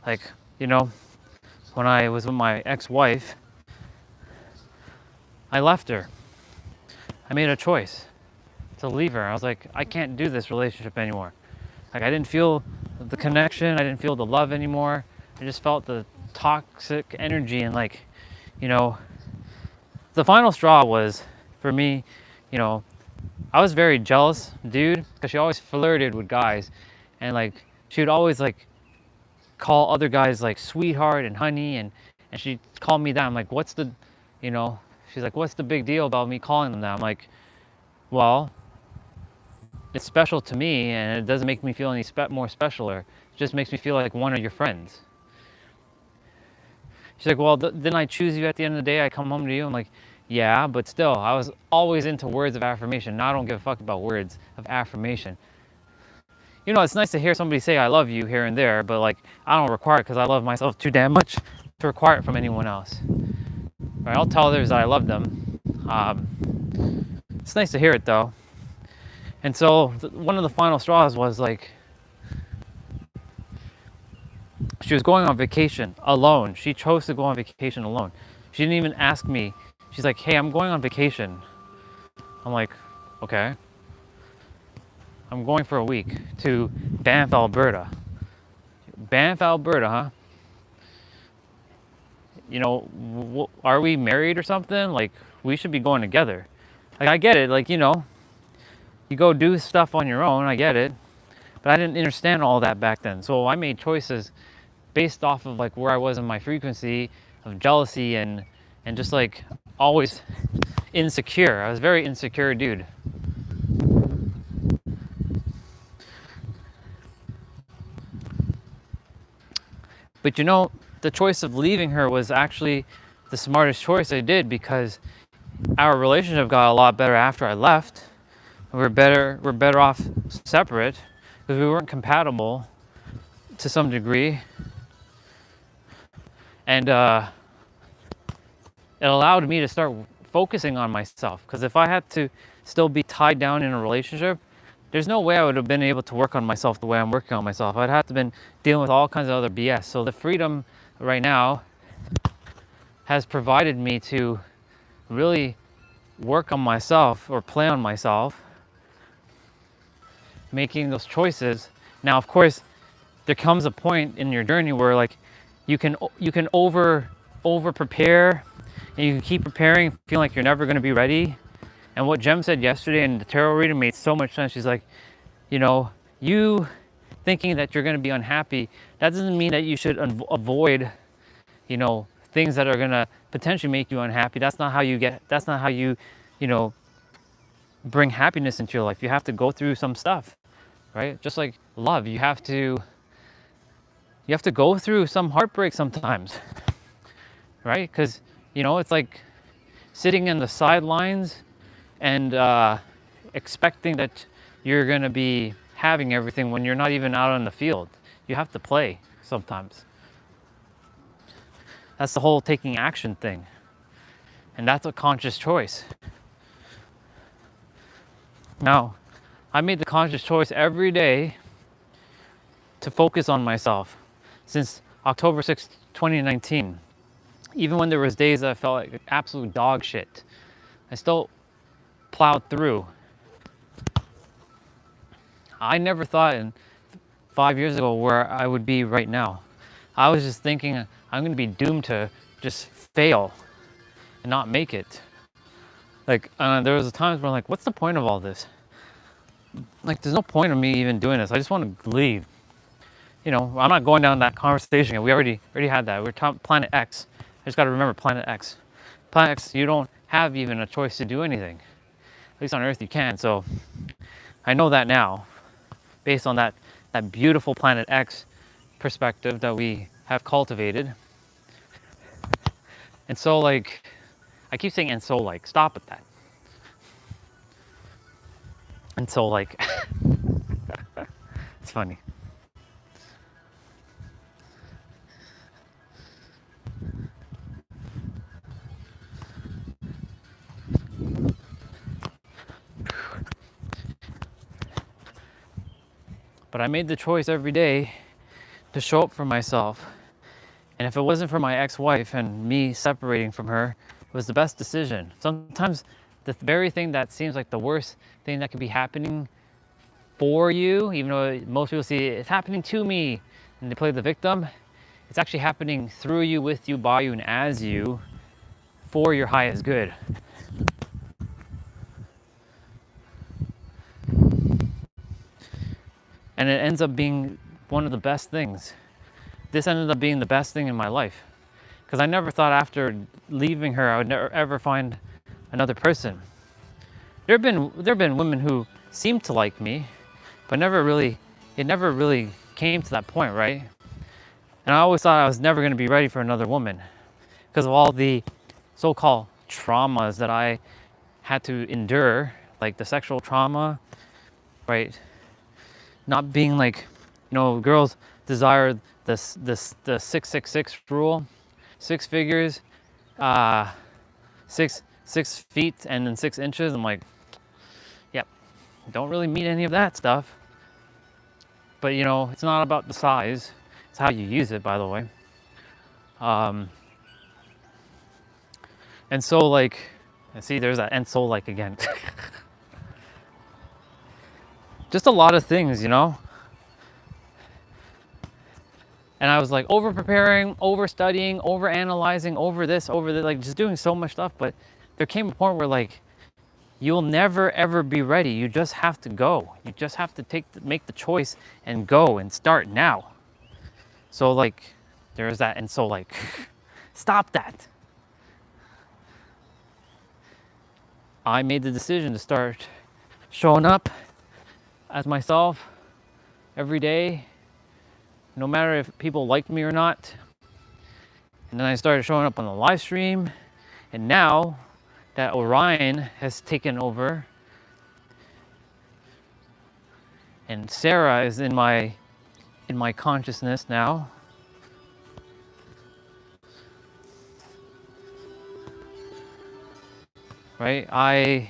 Like, you know, when I was with my ex-wife, I left her. I made a choice to leave her. I was like, I can't do this relationship anymore. Like, I didn't feel the connection. I didn't feel the love anymore. I just felt the toxic energy. And, like, you know, the final straw was, for me, you know, I was very jealous dude, because she always flirted with guys. And, like, she would always, like, call other guys, like, sweetheart and honey, and she'd call me that. I'm like, what's the, you know, she's like, what's the big deal about me calling them that? I'm like, well, it's special to me, and it doesn't make me feel any more specialer. It just makes me feel like one of your friends. She's like, well, didn't I choose you at the end of the day? I come home to you. I'm like, yeah, but still, I was always into words of affirmation. Now I don't give a fuck about words of affirmation. You know, it's nice to hear somebody say I love you here and there, but like, I don't require it because I love myself too damn much to require it from anyone else. Right, I'll tell others that I love them. It's nice to hear it though. And so one of the final straws was like, she was going on vacation alone. She chose to go on vacation alone. She didn't even ask me. She's like, hey, I'm going on vacation. I'm like, okay. I'm going for a week to Banff, Banff, Alberta, huh? You know, are we married or something? Like, we should be going together. Like, I get it. Like, you know, you go do stuff on your own. I get it. But I didn't understand all that back then. So I made choices based off of like where I was in my frequency of jealousy and just like always insecure. I was a very insecure dude. But you know, the choice of leaving her was actually the smartest choice I did, because our relationship got a lot better after I left. We're better off separate because we weren't compatible to some degree. And it allowed me to start focusing on myself, because if I had to still be tied down in a relationship, there's no way I would have been able to work on myself the way I'm working on myself. I'd have to been dealing with all kinds of other BS. So the freedom right now has provided me to really work on myself or play on myself, making those choices. Now, of course, there comes a point in your journey where like you can over prepare, and you can keep preparing, feeling like you're never going to be ready. And what Jem said yesterday in the tarot reading made so much sense. She's like, you know, you thinking that you're going to be unhappy, that doesn't mean that you should avoid, you know, things that are going to potentially make you unhappy. That's not how you, you know, bring happiness into your life. You have to go through some stuff, right? Just like love, you have to go through some heartbreak sometimes, right? Because, you know, it's like sitting in the sidelines and expecting that you're going to be having everything when you're not even out on the field. You have to play sometimes. That's the whole taking action thing. And that's a conscious choice. Now, I made the conscious choice every day to focus on myself since October 6th, 2019. Even when there was days that I felt like absolute dog shit, I still plowed through. I never thought 5 years ago where I would be right now. I was just thinking I'm going to be doomed to just fail and not make it. Like, there was times where I'm like, what's the point of all this? Like, there's no point of me even doing this. I just want to leave. You know, I'm not going down that conversation. We already had that. We're talking Planet X. I just got to remember Planet X. Planet X, you don't have even a choice to do anything. At least on Earth you can. So I know that now, based on that beautiful Planet X perspective that we have cultivated. And so, like, I keep saying, and so, like, stop with that. And so, like, it's funny. But I made the choice every day to show up for myself. And if it wasn't for my ex-wife and me separating from her, it was the best decision. Sometimes the very thing that seems like the worst thing that could be happening for you, even though most people see it's happening to me and they play the victim, it's actually happening through you, with you, by you, and as you, for your highest good. And it ends up being one of the best things. This ended up being the best thing in my life, because I never thought after leaving her I would never ever find another person. There have been women who seemed to like me, but it never really came to that point, right? And I always thought I was never going to be ready for another woman because of all the so-called traumas that I had to endure, like the sexual trauma, right? Not being like, girls desire the 666 rule, 6 figures, 6 feet, and then 6 inches. I'm like, yep, don't really meet any of that stuff. But it's not about the size; it's how you use it, by the way. And so like, see, there's that and so like again. Just a lot of things, And I was like over preparing, over studying, over analyzing, over this, like just doing so much stuff. But there came a point where like, you'll never ever be ready. You just have to go. You just have to make the choice and go and start now. So like, there's that and so like, stop that. I made the decision to start showing up as myself every day, no matter if people liked me or not. And then I started showing up on the live stream. And now that Orion has taken over and Sarah is in my consciousness now, right? I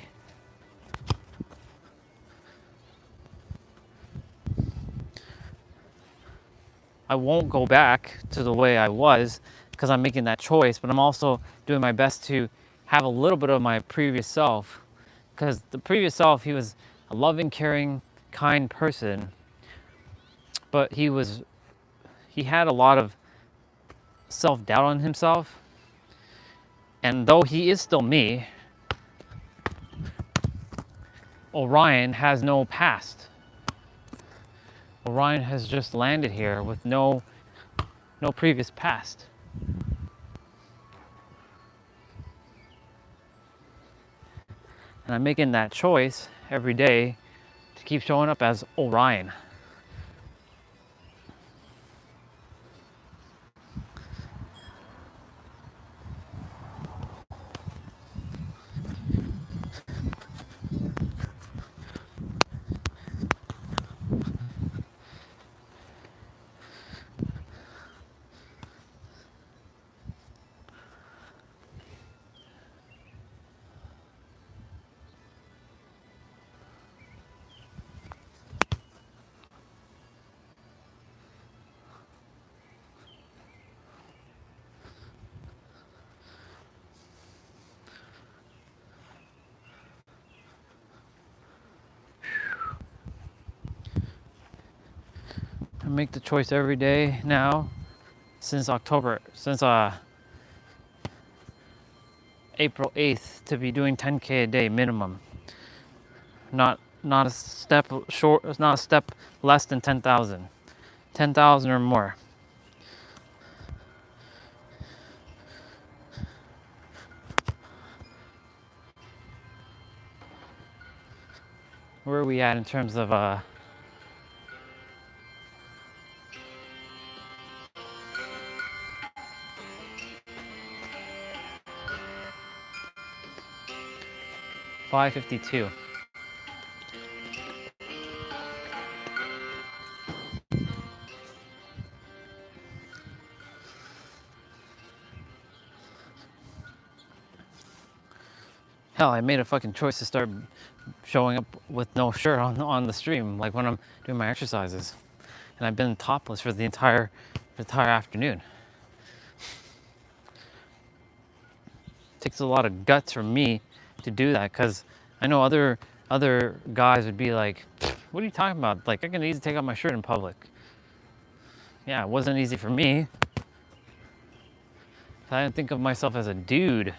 won't go back to the way I was because I'm making that choice, but I'm also doing my best to have a little bit of my previous self, because the previous self, he was a loving, caring, kind person, but he had a lot of self-doubt on himself. And though he is still me, Orion has no past. Orion has just landed here with no previous past. And I'm making that choice every day to keep showing up as Orion. I make the choice every day now since April 8th to be doing 10K a day minimum. Not a step short, it's not a step less than 10,000. 10,000 or more. Where are we at in terms of $5.52. Hell, I made a fucking choice to start showing up with no shirt on the stream, like when I'm doing my exercises. And I've been topless for the entire afternoon. It takes a lot of guts from me to do that, because I know other guys would be like, what are you talking about? Like, I can easily take off my shirt in public. Yeah, it wasn't easy for me. I didn't think of myself as a dude. I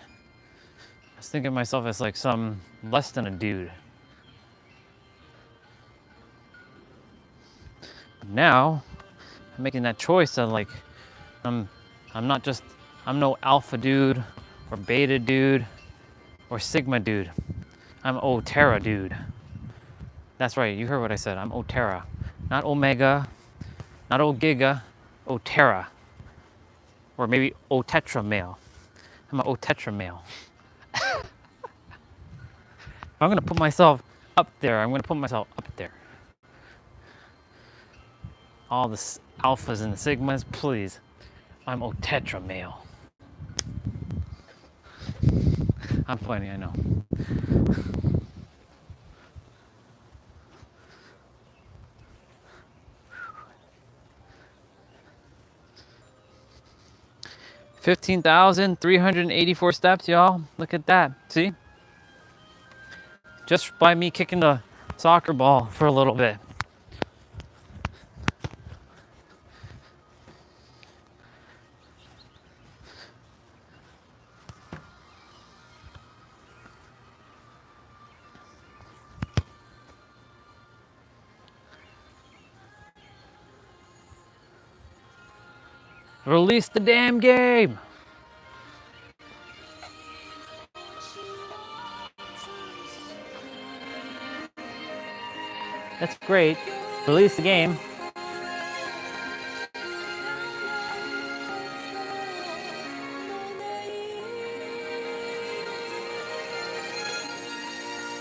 was thinking of myself as like some less than a dude. But now, I'm making that choice that like, I'm no alpha dude or beta dude or sigma dude. I'm O Terra dude. That's right, you heard what I said. I'm Otera. Not Omega, not O-Giga, Otera. Or maybe O-Tetra male. I'm an O-Tetra male. If I'm gonna put myself up there, I'm gonna put myself up there. All the alphas and the sigmas, please. I'm O-Tetra male. I'm funny, I know. $15,384 steps, y'all. Look at that. See? Just by me kicking the soccer ball for a little bit. Release the damn game. That's great. Release the game.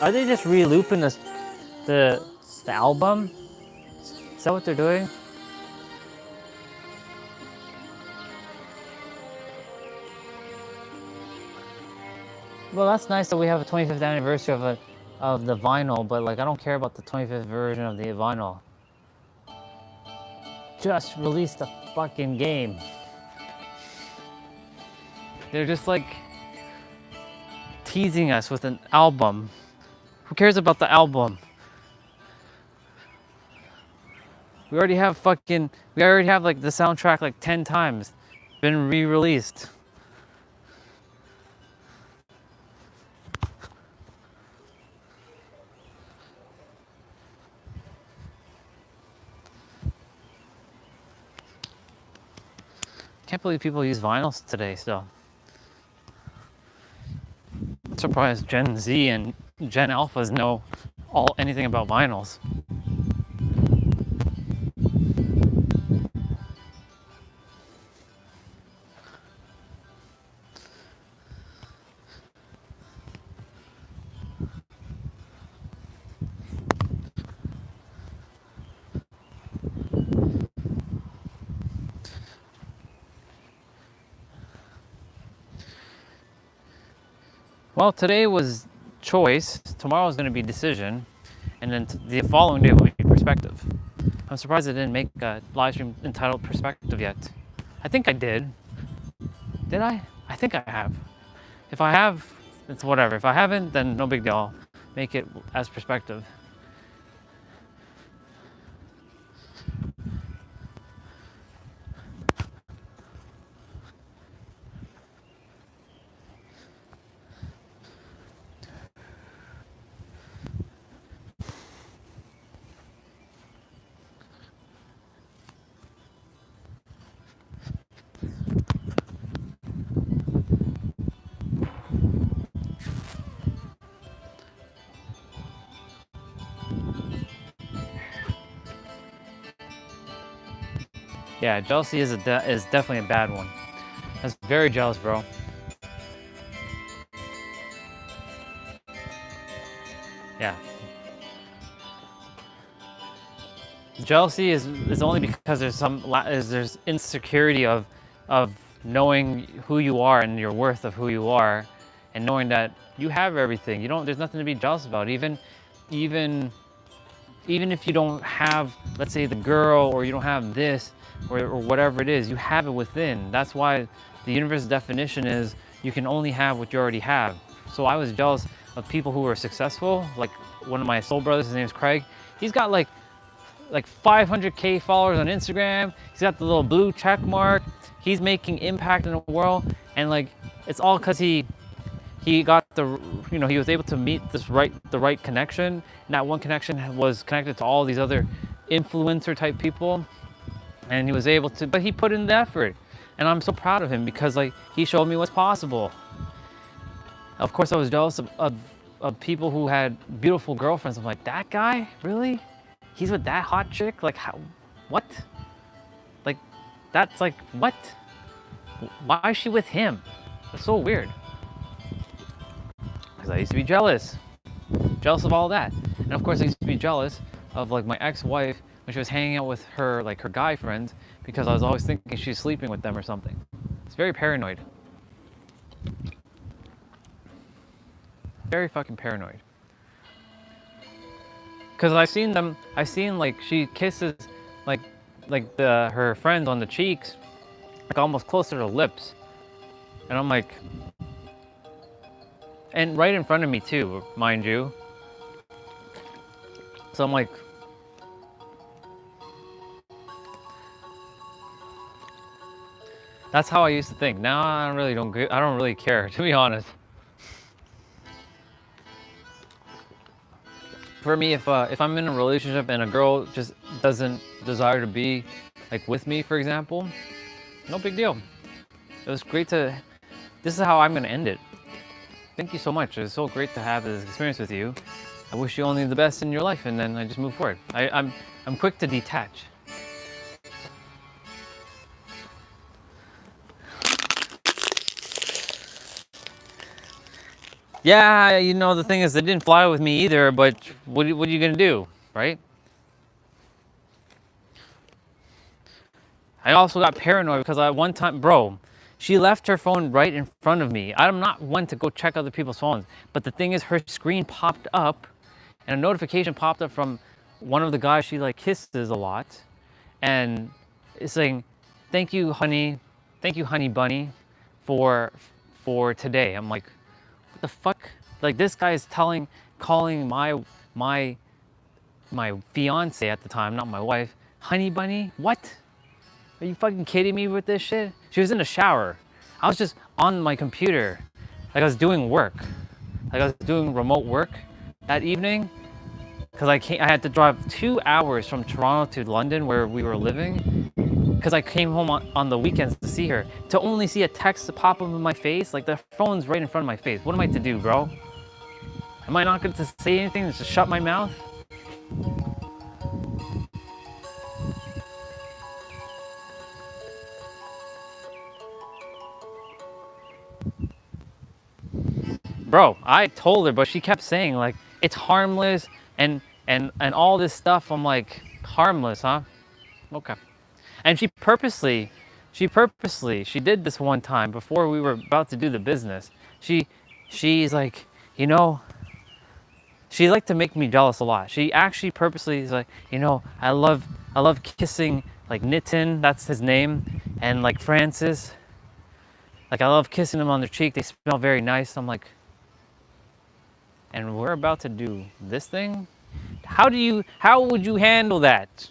Are they just re-looping the album? Is that what they're doing? Well, that's nice that we have a 25th anniversary of the vinyl, but like I don't care about the 25th version of the vinyl. Just release the fucking game. They're just like teasing us with an album. Who cares about the album? We already have like the soundtrack like 10 times been re-released. Can't believe people use vinyls today still. I'm surprised Gen Z and Gen Alphas know anything about vinyls. Well, today was choice, tomorrow's going to be decision, and then the following day will be perspective. I'm surprised I didn't make a live stream entitled Perspective yet. I think I did. Did I? I think I have. If I have, it's whatever. If I haven't, then no big deal. I'll make it as perspective. Yeah, jealousy is definitely a bad one. That's very jealous, bro. Yeah. Jealousy is only because there's insecurity of knowing who you are and your worth of who you are, and knowing that you have everything. There's nothing to be jealous about. Even if you don't have, let's say, the girl, or you don't have this, or whatever it is, you have it within. That's why the universe's definition is you can only have what you already have. So I was jealous of people who were successful, like one of my soul brothers, his name's Craig. He's got like 500K followers on Instagram. He's got the little blue check mark. He's making impact in the world, and like it's all because he got he was able to meet the right connection, and that one connection was connected to all these other influencer type people, and he was able to, but he put in the effort, and I'm so proud of him because like he showed me what's possible. Of course I was jealous of of people who had beautiful girlfriends. I'm like, that guy? Really? He's with that hot chick? Like, how? What? Like, that's like, what? Why is she with him? It's so weird. Because I used to be jealous. Jealous of all that. And of course, I used to be jealous of like my ex-wife when she was hanging out with her, like her guy friends, because I was always thinking she's sleeping with them or something. It's very paranoid. Very fucking paranoid. Because I've seen like she kisses like her friends on the cheeks, like almost closer to the lips. And I'm like, and right in front of me too, mind you. So I'm like, that's how I used to think. Now I don't really care, to be honest. For me, if I'm in a relationship and a girl just doesn't desire to be like with me, for example, no big deal. It was great to. This is how I'm gonna end it. Thank you so much. It was so great to have this experience with you. I wish you only the best in your life, and then I just move forward. I'm quick to detach. Yeah, you know, the thing is, they didn't fly with me either, but what are you gonna do, right? I also got paranoid because one time, bro, she left her phone right in front of me. I'm not one to go check other people's phones, but the thing is, her screen popped up, and a notification popped up from one of the guys she like kisses a lot, and it's saying, thank you, honey bunny, for today. I'm like, what the fuck? Like, this guy is calling my fiance at the time, not my wife, honey bunny? What? Are you fucking kidding me with this shit? She was in the shower. I was just on my computer. Like, I was doing work. Like, I was doing remote work that evening. Because I had to drive 2 hours from Toronto to London, where we were living. Because I came home on the weekends to see her. To only see a text pop up in my face. Like, the phone's right in front of my face. What am I to do, bro? Am I not going to say anything? Just shut my mouth? Bro, I told her, but she kept saying like, it's harmless and all this stuff. I'm like, harmless, huh? Okay. And she did this one time before we were about to do the business. She's like, you know, she liked to make me jealous a lot. She actually purposely is like, you know, I love kissing like Nitin, that's his name, and like Francis. Like, I love kissing them on their cheek. They smell very nice. I'm like, and we're about to do this thing? How would you handle that?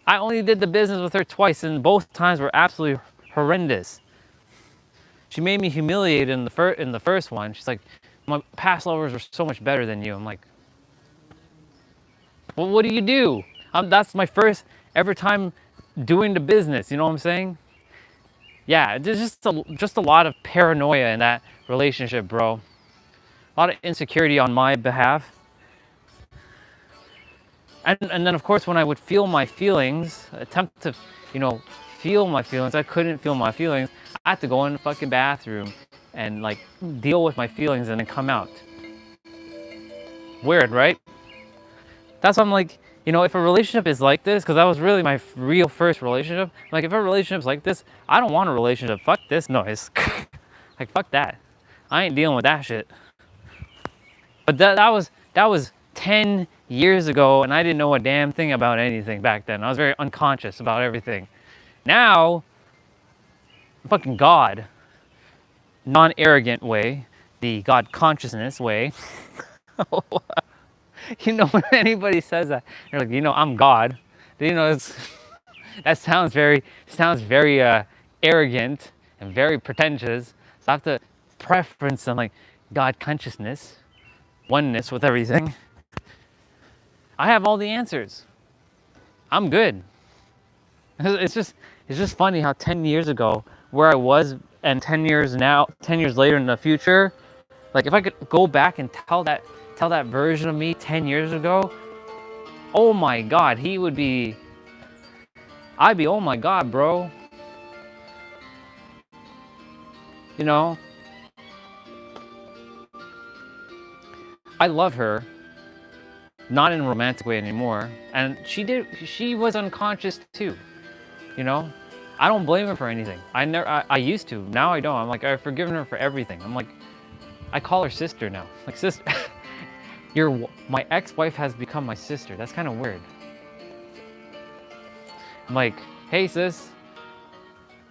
I only did the business with her twice, and both times were absolutely horrendous. She made me humiliated in the first one. She's like, my past lovers were so much better than you. I'm like, well, what do you do? That's my first ever time doing the business. You know what I'm saying? Yeah, there's just a lot of paranoia in that relationship, bro. A lot of insecurity on my behalf. And then, of course, when I would feel my feelings, attempt to, you know, feel my feelings, I couldn't feel my feelings. I had to go in the fucking bathroom and, like, deal with my feelings and then come out. Weird, right? That's why I'm like, you know, if a relationship is like this, because that was really my real first relationship, like, if a relationship's like this, I don't want a relationship. Fuck this noise. Like, fuck that. I ain't dealing with that shit. But that was 10 years ago, and I didn't know a damn thing about anything back then. I was very unconscious about everything. Now, fucking God, non-arrogant way, the God consciousness way. You know, when anybody says that, you're like, you know, I'm God. You know, that sounds very arrogant and very pretentious. So I have to preference some like God consciousness, oneness with everything. I have all the answers. I'm good. It's just funny how 10 years ago, where I was, and 10 years later in the future, Like if I could go back and tell that version of me 10 years ago, oh my God, he would be, I'd be, oh my God, bro. You know, I love her, not in a romantic way anymore. And she was unconscious too, you know? I don't blame her for anything. I used to, now I don't. I'm like, I've forgiven her for everything. I'm like, I call her sister now. Like, sister, my ex-wife has become my sister. That's kind of weird. I'm like, hey sis,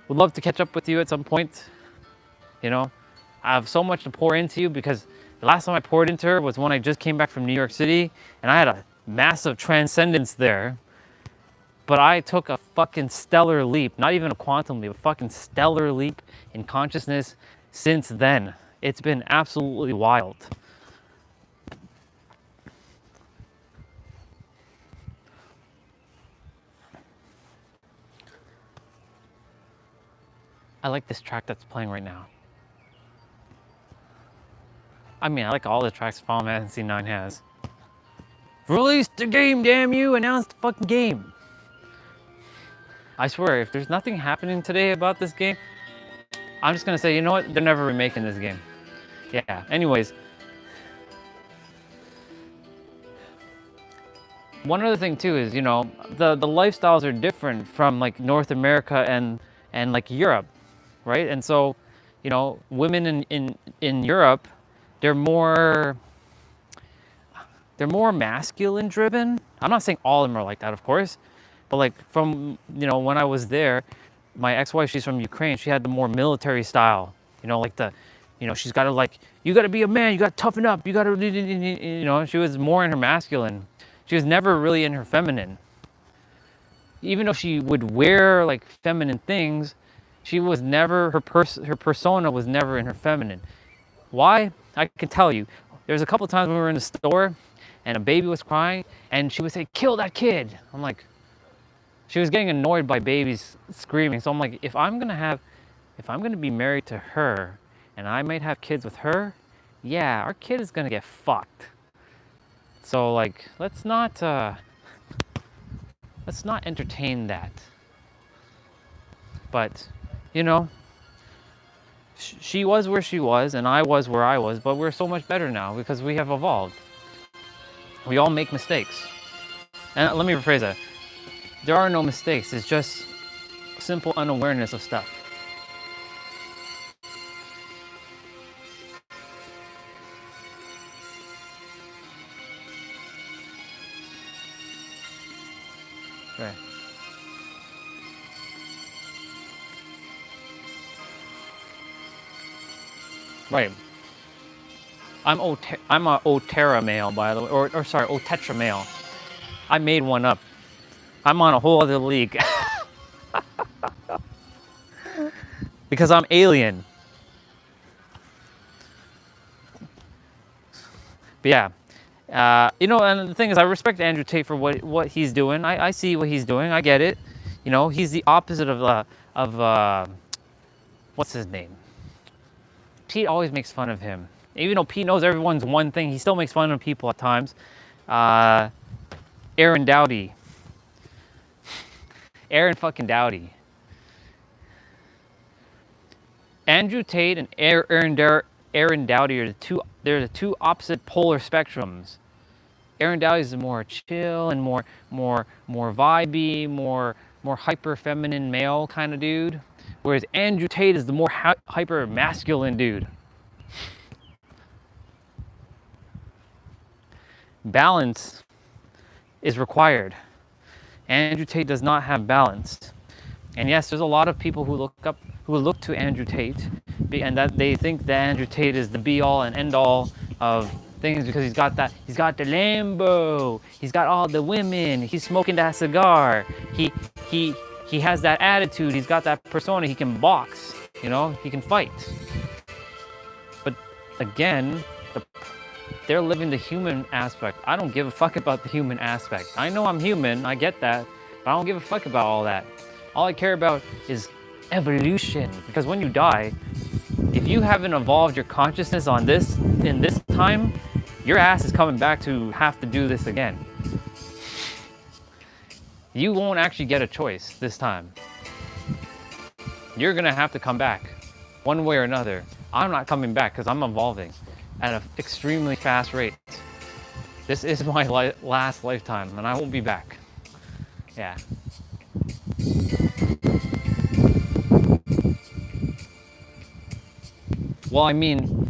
would love to catch up with you at some point. You know, I have so much to pour into you because the last time I poured into her was when I just came back from New York City and I had a massive transcendence there. But I took a fucking stellar leap, not even a quantum leap, a fucking stellar leap in consciousness since then. It's been absolutely wild. I like this track that's playing right now. I mean, I like all the tracks Final Fantasy 9 has. Release the game, damn you! Announce the fucking game! I swear, if there's nothing happening today about this game, I'm just gonna say, you know what? They're never remaking this game. Yeah, anyways. One other thing too is, you know, the lifestyles are different from like North America and like Europe, right? And so, you know, women in Europe, they're more masculine driven. I'm not saying all of them are like that, of course, but like from, you know, when I was there, my ex-wife, she's from Ukraine. She had the more military style, you know, like you know, she's got to like, you got to be a man, you got to toughen up, you got to, you know, she was more in her masculine. She was never really in her feminine. Even though she would wear like feminine things, she was never, her persona was never in her feminine. Why? I can tell you. There's a couple of times when we were in the store and a baby was crying and she would say, kill that kid. I'm like, she was getting annoyed by babies screaming. So I'm like, if I'm gonna be married to her and I might have kids with her, yeah, our kid is gonna get fucked. So like, let's not entertain that. But, you know, she was where she was and I was where I was, but we're so much better now because we have evolved. We all make mistakes. And let me rephrase that. There are no mistakes, it's just simple unawareness of stuff. Right. Right. I'm a Otera male, by the way, or sorry, Otetra male. I made one up. I'm on a whole other league. Because I'm alien. But yeah, you know, and the thing is, I respect Andrew Tate for what he's doing. I see what he's doing. I get it. You know, he's the opposite of what's his name? Pete always makes fun of him. Even though Pete knows everyone's one thing, he still makes fun of people at times. Aaron Doughty. Aaron fucking Doughty. Andrew Tate and Aaron Doughty are the two opposite polar spectrums. Aaron Doughty is the more chill and more vibey, more hyper feminine male kind of dude, whereas Andrew Tate is the more hyper masculine dude. Balance is required. Andrew Tate does not have balance. And yes, there's a lot of people who look to Andrew Tate, and that they think that Andrew Tate is the be all and end all of things because he's got the Lambo, he's got all the women, he's smoking that cigar, he has that attitude, he's got that persona, he can box, you know, he can fight. But again, they're living the human aspect. I don't give a fuck about the human aspect. I know I'm human, I get that, but I don't give a fuck about all that. All I care about is evolution, because when you die, If you haven't evolved your consciousness on this in this time, your ass is coming back to have to do this again. You won't actually get a choice this time. You're gonna have to come back one way or another. I'm not coming back because I'm evolving at an extremely fast rate. This is my last lifetime and I won't be back. Yeah. Well, I mean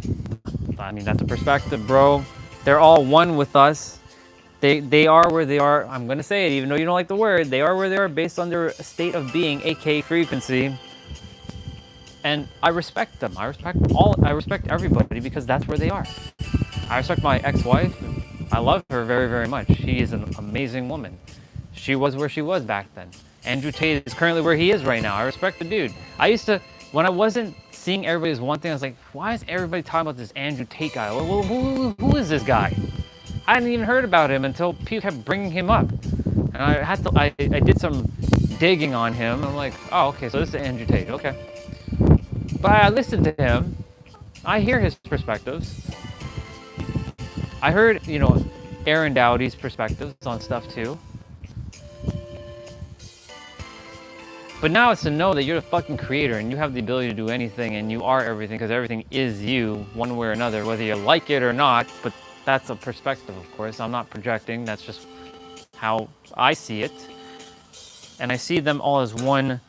that's a perspective, bro. They're all one with us. They are where they are. I'm gonna say it, even though you don't like the word. They are where they are based on their state of being, aka frequency. And I respect them. I respect everybody because that's where they are. I respect my ex-wife. I love her very, very much. She is an amazing woman. She was where she was back then. Andrew Tate is currently where he is right now. I respect the dude. I used to, when I wasn't seeing everybody as one thing, I was like, why is everybody talking about this Andrew Tate guy? Who is this guy? I hadn't even heard about him until people kept bringing him up. And I did some digging on him. I'm like, oh, okay, so this is Andrew Tate, okay. But I listened to him. I hear his perspectives. I heard, Aaron Dowdy's perspectives on stuff too. But now it's to know that you're the fucking creator and you have the ability to do anything and you are everything because everything is you one way or another, whether you like it or not. But that's a perspective, of course. I'm not projecting. That's just how I see it. And I see them all as one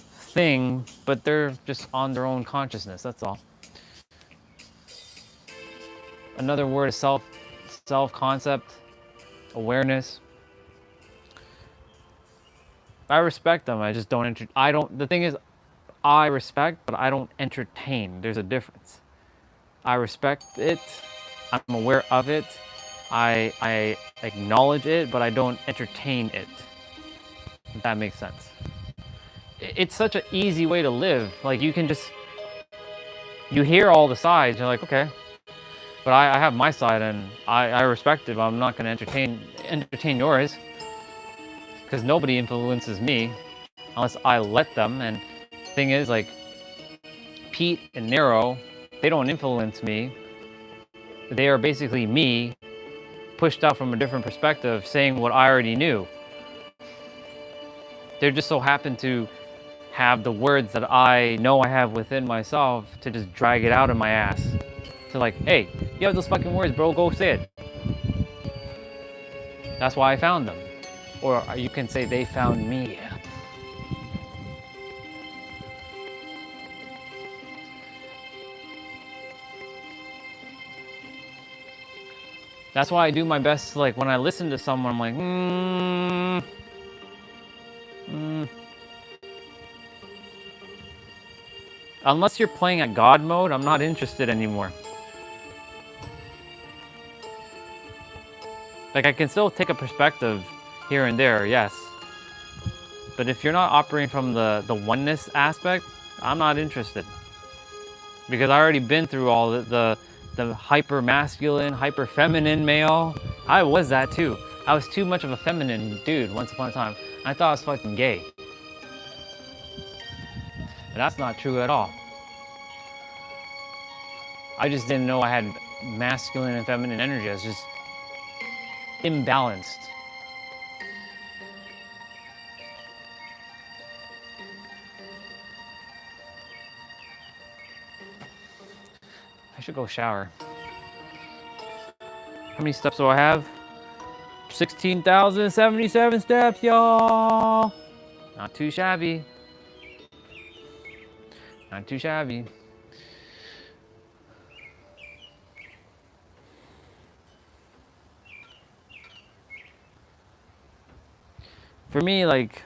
thing, but they're just on their own consciousness. That's all. Another word is self-concept, awareness. I respect them. I just don't the thing is, I respect, but I don't entertain. There's a difference. I respect it. I'm aware of it. I acknowledge it, but I don't entertain it. If that makes sense. It's such an easy way to live. Like you hear all the sides. You're like, okay, but I have my side and I respect it. But I'm not going to entertain yours. Because nobody influences me unless I let them. And the thing is, like, Pete and Nero, they don't influence me. They are basically me pushed out from a different perspective saying what I already knew. They just so happen to have the words that I know I have within myself to just drag it out of my ass. To like, hey, you have those fucking words, bro, go say it. That's why I found them. Or you can say they found me. That's why I do my best, like when I listen to someone, I'm like, Unless you're playing at God mode, I'm not interested anymore. Like I can still take a perspective here and there, yes. But if you're not operating from the oneness aspect, I'm not interested. Because I already been through all the hyper masculine, hyper feminine male. I was that too. I was too much of a feminine dude once upon a time. I thought I was fucking gay. But that's not true at all. I just didn't know I had masculine and feminine energy. I was just imbalanced. I should go shower. How many steps do I have? 16,077 steps, y'all. Not too shabby. Not too shabby. For me, like,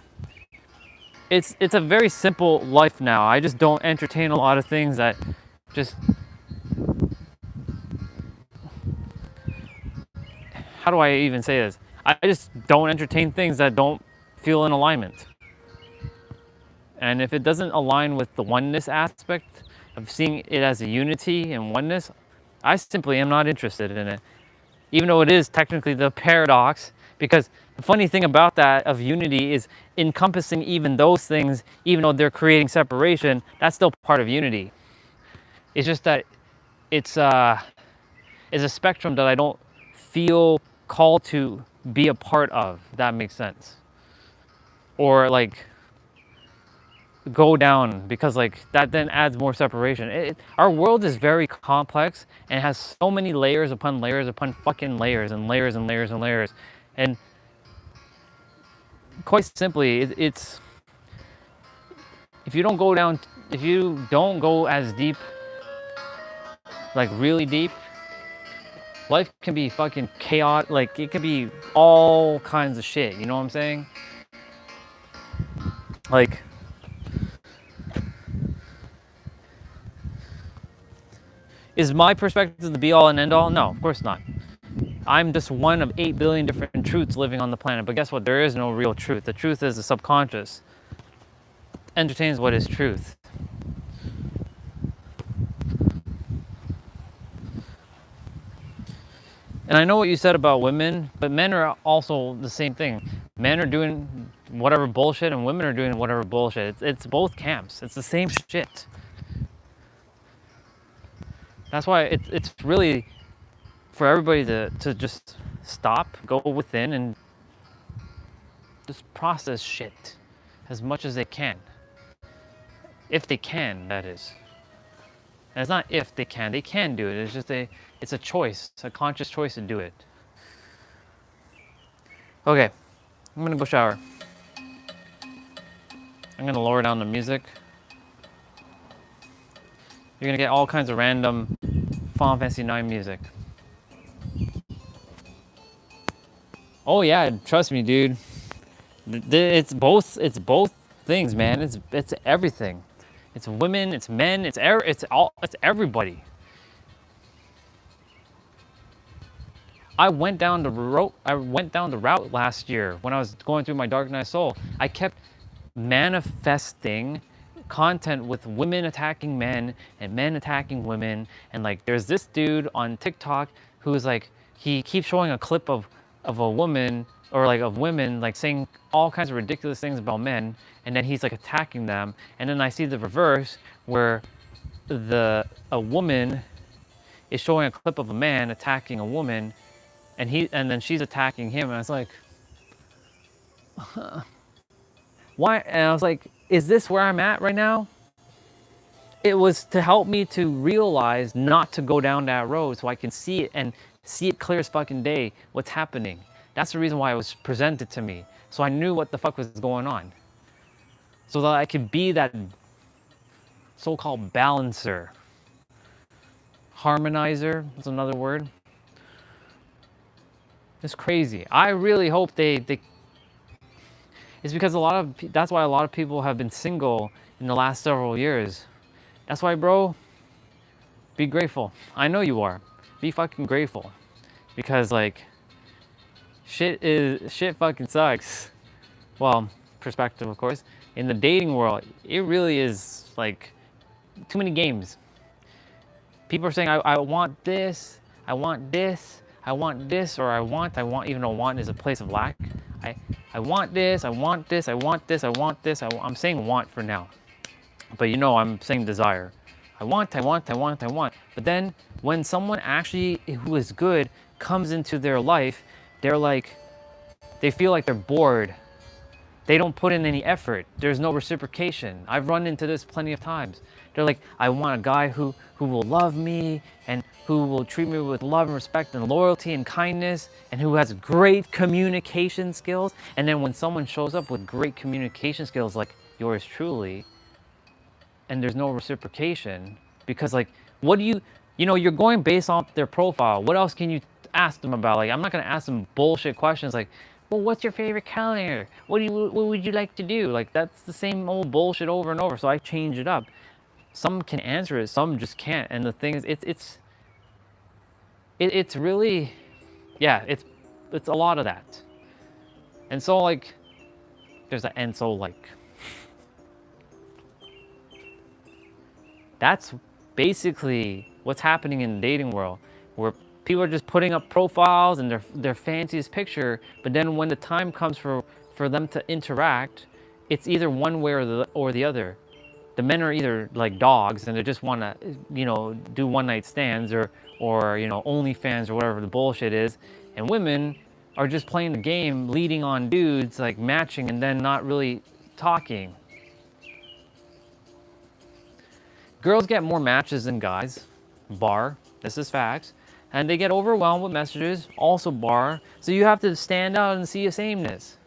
it's a very simple life now. I just don't entertain a lot of things that just, how do I even say this? I just don't entertain things that don't feel in alignment. And if it doesn't align with the oneness aspect of seeing it as a unity and oneness, I simply am not interested in it. Even though it is technically the paradox, because the funny thing about that of unity is encompassing even those things, even though they're creating separation, that's still part of unity. It's just that it's a spectrum that I don't feel called to be a part of, if that makes sense. Or like go down, because like that then adds more separation. Our world is very complex and has so many layers upon layers upon fucking layers and layers and layers and layers. And quite simply, it's if you don't go down, if you don't go as deep, like really deep, life can be fucking chaotic. Like it could be all kinds of shit. You know what I'm saying? Like, is my perspective the be all and end all? No, of course not. I'm just one of 8 billion different truths living on the planet. But guess what? There is no real truth. The truth is the subconscious entertains what is truth. And I know what you said about women, but men are also the same thing. Men are doing whatever bullshit and women are doing whatever bullshit. It's both camps. It's the same shit. That's why it's really for everybody to just stop, go within, and just process shit as much as they can. If they can, that is. And it's not if they can do it. It's just it's a choice, a conscious choice to do it. Okay, I'm gonna go shower. I'm gonna lower down the music. You're gonna get all kinds of random Final Fantasy IX music. Oh yeah, trust me, dude. It's both things, man. It's everything. It's women, it's men, it's everybody. I went down the route last year when I was going through my Dark Night of Soul. I kept manifesting content with women attacking men and men attacking women, and like there's this dude on TikTok who's like, he keeps showing a clip of a woman or like of women like saying all kinds of ridiculous things about men, and then he's like attacking them, and then I see the reverse where a woman is showing a clip of a man attacking a woman, and then she's attacking him, and I was like, why? And I was like, is this where I'm at right now? It was to help me to realize not to go down that road so I can see it and see it clear as fucking day what's happening. That's the reason why it was presented to me. So I knew what the fuck was going on. So that I could be that so-called balancer. Harmonizer is another word. It's crazy. I really hope they it's because that's why a lot of people have been single in the last several years. That's why, bro, be grateful. I know you are. Be fucking grateful. Because like shit fucking sucks. Well, perspective of course. In the dating world, it really is like too many games. People are saying I want this, I want this, I want this, or I want, even though want is a place of lack. I want this, I want this, I want this, I want this. I'm saying want for now. But you know I'm saying desire. I want. But then when someone actually who is good comes into their life, they feel like they're bored. They don't put in any effort. There's no reciprocation. I've run into this plenty of times. They're like, I want a guy who will love me and who will treat me with love and respect and loyalty and kindness and who has great communication skills. And then when someone shows up with great communication skills like yours truly, and there's no reciprocation, because like, what do you're going based off their profile. What else can you ask them about? Like, I'm not gonna ask them bullshit questions like, well, what's your favorite color? What would you like to do? Like, that's the same old bullshit over and over. So I change it up. Some can answer it, some just can't. And the thing is, it's really, yeah, it's a lot of that. And so like, there's an and so like. That's basically what's happening in the dating world, where people are just putting up profiles and their fanciest picture, but then when the time comes for them to interact, it's either one way or the other. the men are either like dogs and they just want to, you know, do one night stands or you know, OnlyFans or whatever the bullshit is, and women are just playing the game, leading on dudes, like matching and then not really talking. Girls get more matches than guys, bar, this is facts, and they get overwhelmed with messages, also bar, so you have to stand out and see a sameness.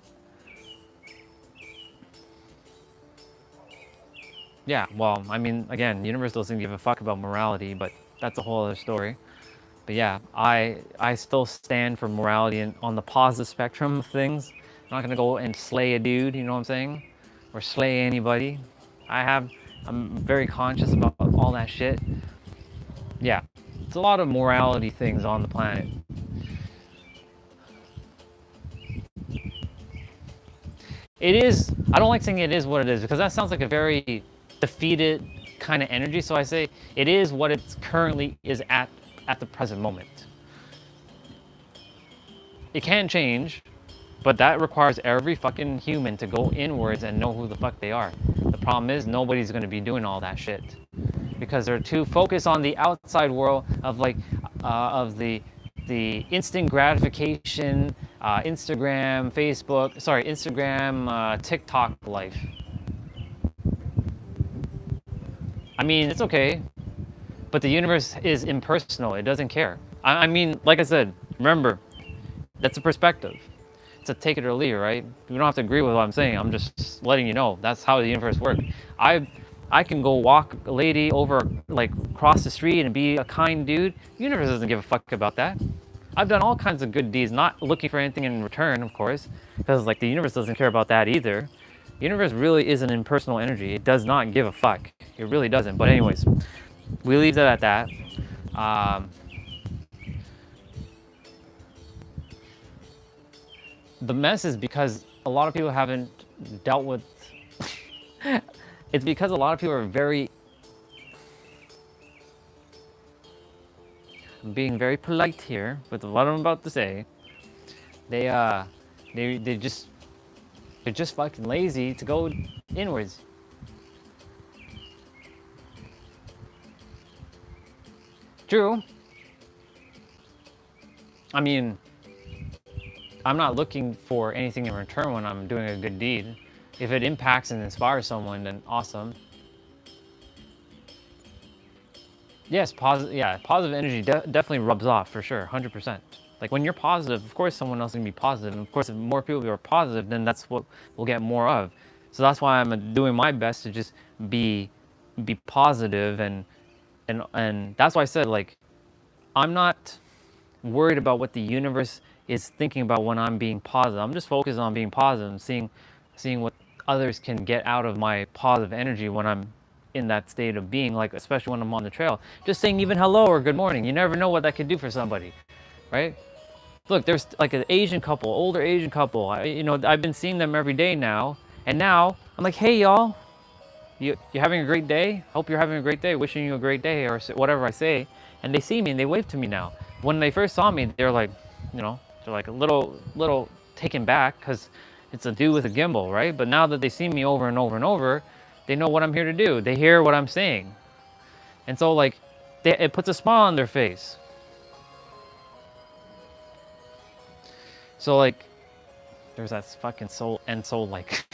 Yeah, well, I mean, again, the universe doesn't give a fuck about morality, but that's a whole other story. But yeah, I still stand for morality and on the positive spectrum of things. I'm not gonna go and slay a dude, you know what I'm saying? Or slay anybody. I'm very conscious about all that shit. Yeah, it's a lot of morality things on the planet. It is, I don't like saying it is what it is because that sounds like a very defeated kind of energy. So I say it is what it currently is at the present moment. It can change, but that requires every fucking human to go inwards and know who the fuck they are. The problem is nobody's going to be doing all that shit because they're too focused on the outside world of like of the instant gratification, Instagram, TikTok life. I mean, it's okay, but the universe is impersonal. It doesn't care. I mean, like I said, remember, that's a perspective. It's a take it or leave, right? You don't have to agree with what I'm saying. I'm just letting you know that's how the universe works. I can go walk a lady over, like, across the street and be a kind dude. The universe doesn't give a fuck about that. I've done all kinds of good deeds, not looking for anything in return, of course, because like the universe doesn't care about that either. The universe really is an impersonal energy. It does not give a fuck. It really doesn't. But anyways, we leave that at that. The mess is because a lot of people haven't dealt with. It's because a lot of people are very. I'm being very polite here with what I'm about to say. They're just fucking lazy to go inwards. True. I mean, I'm not looking for anything in return when I'm doing a good deed. If it impacts and inspires someone, then awesome. Yes, positive energy definitely rubs off for sure, 100%. Like when you're positive, of course someone else is gonna be positive, and of course if more people are positive, then that's what we'll get more of. So that's why I'm doing my best to just be positive, and that's why I said, like, I'm not worried about what the universe is thinking about when I'm being positive. I'm just focused on being positive and seeing what others can get out of my positive energy when I'm in that state of being, like especially when I'm on the trail. Just saying even hello or good morning. You never know what that could do for somebody, right? Look, there's like an Asian couple, older Asian couple. I've been seeing them every day now, and now I'm like, hey y'all, you having a great day? Hope you're having a great day. Wishing you a great day, or whatever I say. And they see me and they wave to me now. When they first saw me, they're like, they're like a little taken back because it's a dude with a gimbal, right? But now that they see me over and over and over, they know what I'm here to do. They hear what I'm saying. And so like, it puts a smile on their face. So like, there's that fucking soul like.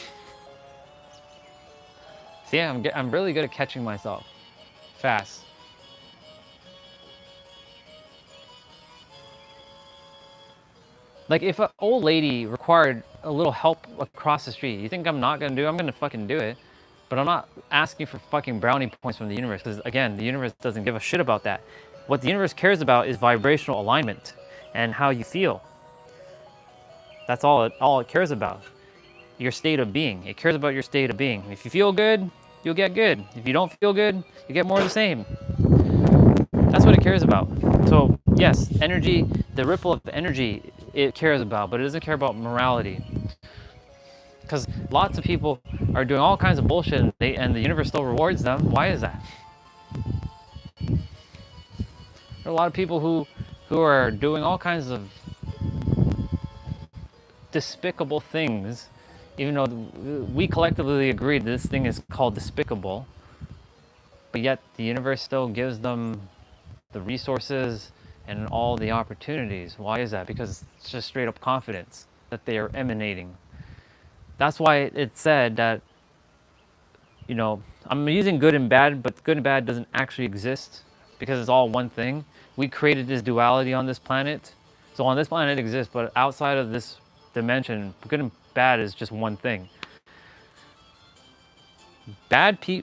See, I'm really good at catching myself. Fast. Like if an old lady required a little help across the street, you think I'm not gonna do it? I'm gonna fucking do it. But I'm not asking for fucking brownie points from the universe, because again, the universe doesn't give a shit about that. What the universe cares about is vibrational alignment and how you feel. That's all it cares about. Your state of being. It cares about your state of being. If you feel good, you'll get good. If you don't feel good, you get more of the same. That's what it cares about. So yes, energy, the ripple of energy, it cares about, but it doesn't care about morality. Because lots of people are doing all kinds of bullshit and the universe still rewards them. Why is that? There are a lot of people who are doing all kinds of despicable things, even though we collectively agreed this thing is called despicable. but yet the universe still gives them the resources and all the opportunities. Why is that? Because it's just straight up confidence that they are emanating. That's why it said that, you know, I'm using good and bad, but good and bad doesn't actually exist because it's all one thing. We created this duality on this planet. So on this planet it exists, but outside of this dimension, good and bad is just one thing.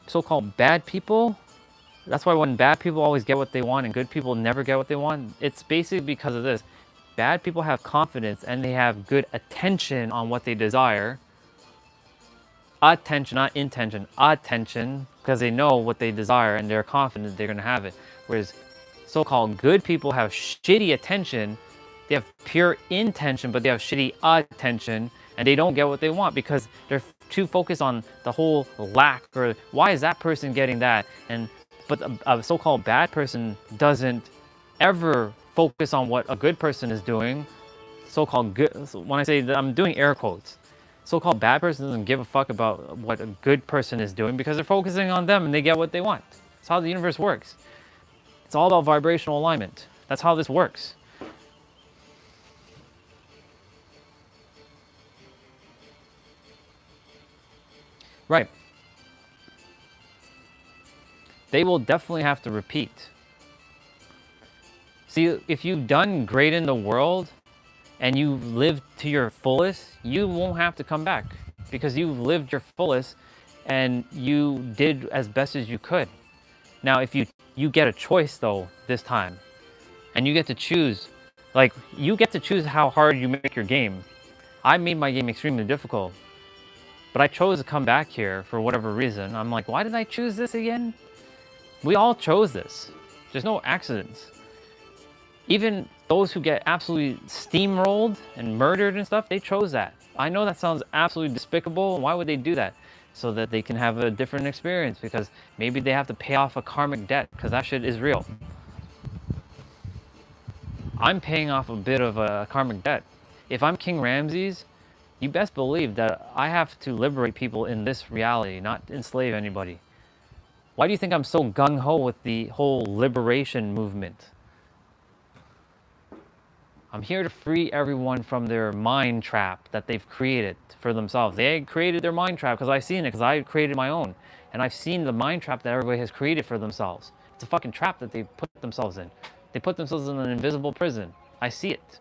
So-called bad people, that's why when bad people always get what they want and good people never get what they want, it's basically because of this. Bad people have confidence and they have good attention on what they desire. Attention, not intention, attention, because they know what they desire and they're confident they're going to have it. Whereas so-called good people have shitty attention, they have pure intention, but they have shitty attention, and they don't get what they want because they're too focused on the whole lack, or why is that person getting that? But a so-called bad person doesn't ever focus on what a good person is doing. So-called good, when I say that, I'm doing air quotes. So-called bad person doesn't give a fuck about what a good person is doing because they're focusing on them and they get what they want. That's how the universe works. It's all about vibrational alignment. That's how this works. Right. They will definitely have to repeat. See, if you've done great in the world and you lived to your fullest, you won't have to come back because you've lived your fullest and you did as best as you could. Now, if you get a choice though this time, and you get to choose, like you get to choose how hard you make your game. I made my game extremely difficult, but I chose to come back here for whatever reason. I'm like, why did I choose this again? We all chose this. There's no accidents. Even those who get absolutely steamrolled and murdered and stuff, they chose that. I know that sounds absolutely despicable. Why would they do that? So that they can have a different experience, because maybe they have to pay off a karmic debt, because that shit is real. I'm paying off a bit of a karmic debt. If I'm King Ramses, you best believe that I have to liberate people in this reality, not enslave anybody. Why do you think I'm so gung-ho with the whole liberation movement? I'm here to free everyone from their mind trap that they've created for themselves. They created their mind trap because I've seen it, because I created my own. And I've seen the mind trap that everybody has created for themselves. It's a fucking trap that they put themselves in. They put themselves in an invisible prison. I see it.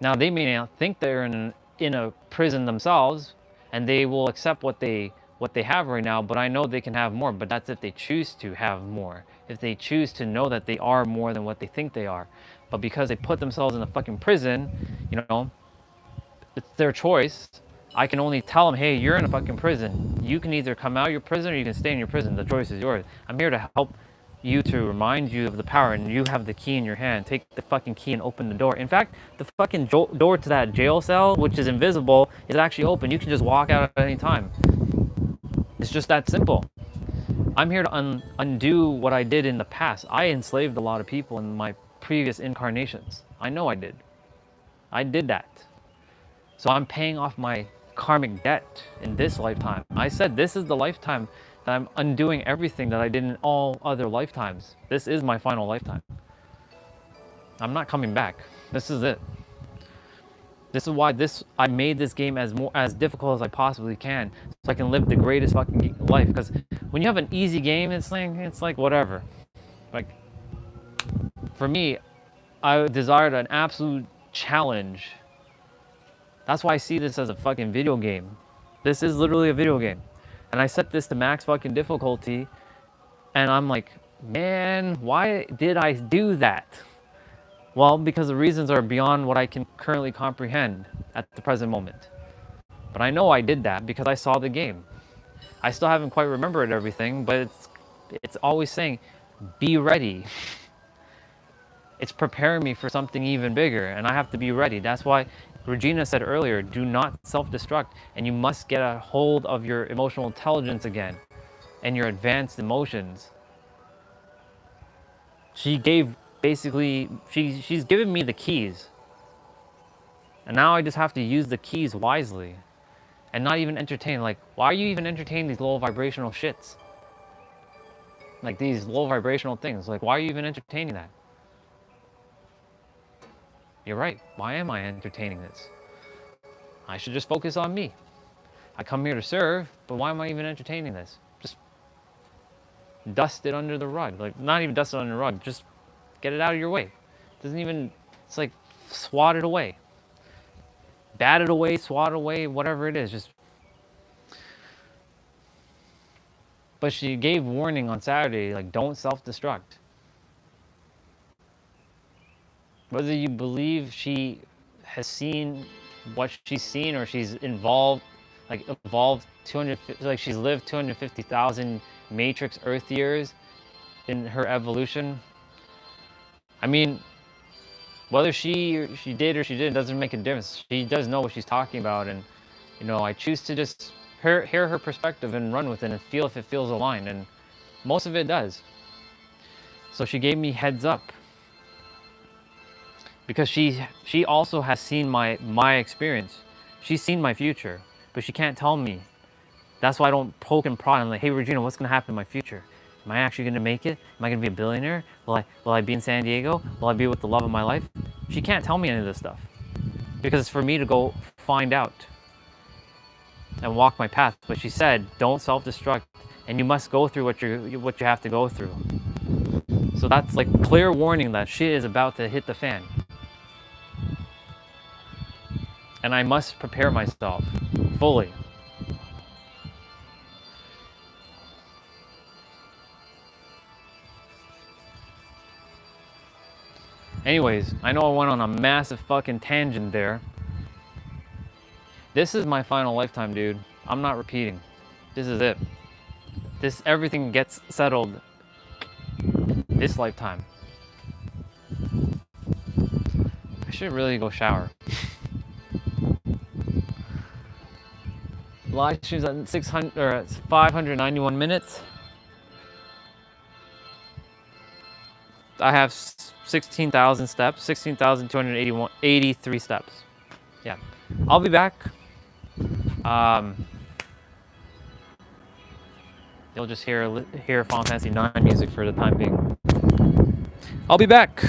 Now, they may not think they're in a prison themselves, and they will accept what they have right now, but I know they can have more. But that's if they choose to have more. If they choose to know that they are more than what they think they are. But because they put themselves in a fucking prison, you know, it's their choice. I can only tell them, hey, you're in a fucking prison. You can either come out of your prison or you can stay in your prison. The choice is yours. I'm here to help you, to remind you of the power, and you have the key in your hand. Take the fucking key and open the door. In fact, the fucking door to that jail cell, which is invisible, is actually open. You can just walk out at any time. It's just that simple. I'm here to undo what I did in the past. I enslaved a lot of people in my previous incarnations. I know I did. I did that. So I'm paying off my karmic debt in this lifetime. I said this is the lifetime that I'm undoing everything that I did in all other lifetimes. This is my final lifetime. I'm not coming back. This is it. This is why I made this game as difficult as I possibly can, so I can live the greatest fucking life. Because when you have an easy game, it's like whatever. Like, for me, I desired an absolute challenge. That's why I see this as a fucking video game. This is literally a video game. And I set this to max fucking difficulty, and I'm like, man, why did I do that? Well, because the reasons are beyond what I can currently comprehend at the present moment. But I know I did that because I saw the game. I still haven't quite remembered everything, but it's always saying, be ready. It's preparing me for something even bigger, and I have to be ready. That's why Regina said earlier, do not self-destruct, and you must get a hold of your emotional intelligence again and your advanced emotions. She gave basically, she's given me the keys. And now I just have to use the keys wisely and not even entertain. Like, why are you even entertaining these low vibrational shits? Like these low vibrational things. Like, why are you even entertaining that? You're right. Why am I entertaining this? I should just focus on me. I come here to serve, but why am I even entertaining this? Just dust it under the rug. Like, not even dust it under the rug. Just get it out of your way. Doesn't even, it's like swat it away. Bat it away, swat it away, whatever it is. Just. But she gave warning on Saturday, like, don't self-destruct. Whether you believe she has seen what she's seen or she's involved, like evolved 200, like she's lived 250,000 matrix Earth years in her evolution. I mean, whether she did or she didn't doesn't make a difference. She does know what she's talking about, and you know, I choose to just hear her perspective and run with it and feel if it feels aligned, and most of it does. So she gave me heads up. Because she also has seen my experience. She's seen my future, but she can't tell me. That's why I don't poke and prod. I'm like, hey Regina, what's gonna happen in my future? Am I actually gonna make it? Am I gonna be a billionaire? Will I be in San Diego? Will I be with the love of my life? She can't tell me any of this stuff. Because it's for me to go find out and walk my path. But she said, don't self-destruct, and you must go through what you have to go through. So that's like clear warning that shit is about to hit the fan. And I must prepare myself fully. Anyways, I know I went on a massive fucking tangent there. This is my final lifetime, dude. I'm not repeating. This is it. Everything gets settled this lifetime. I should really go shower. Live streams at 591 minutes. I have 16,000 steps, 16,283 steps. Yeah, I'll be back. You'll just hear Final Fantasy 9 music for the time being. I'll be back.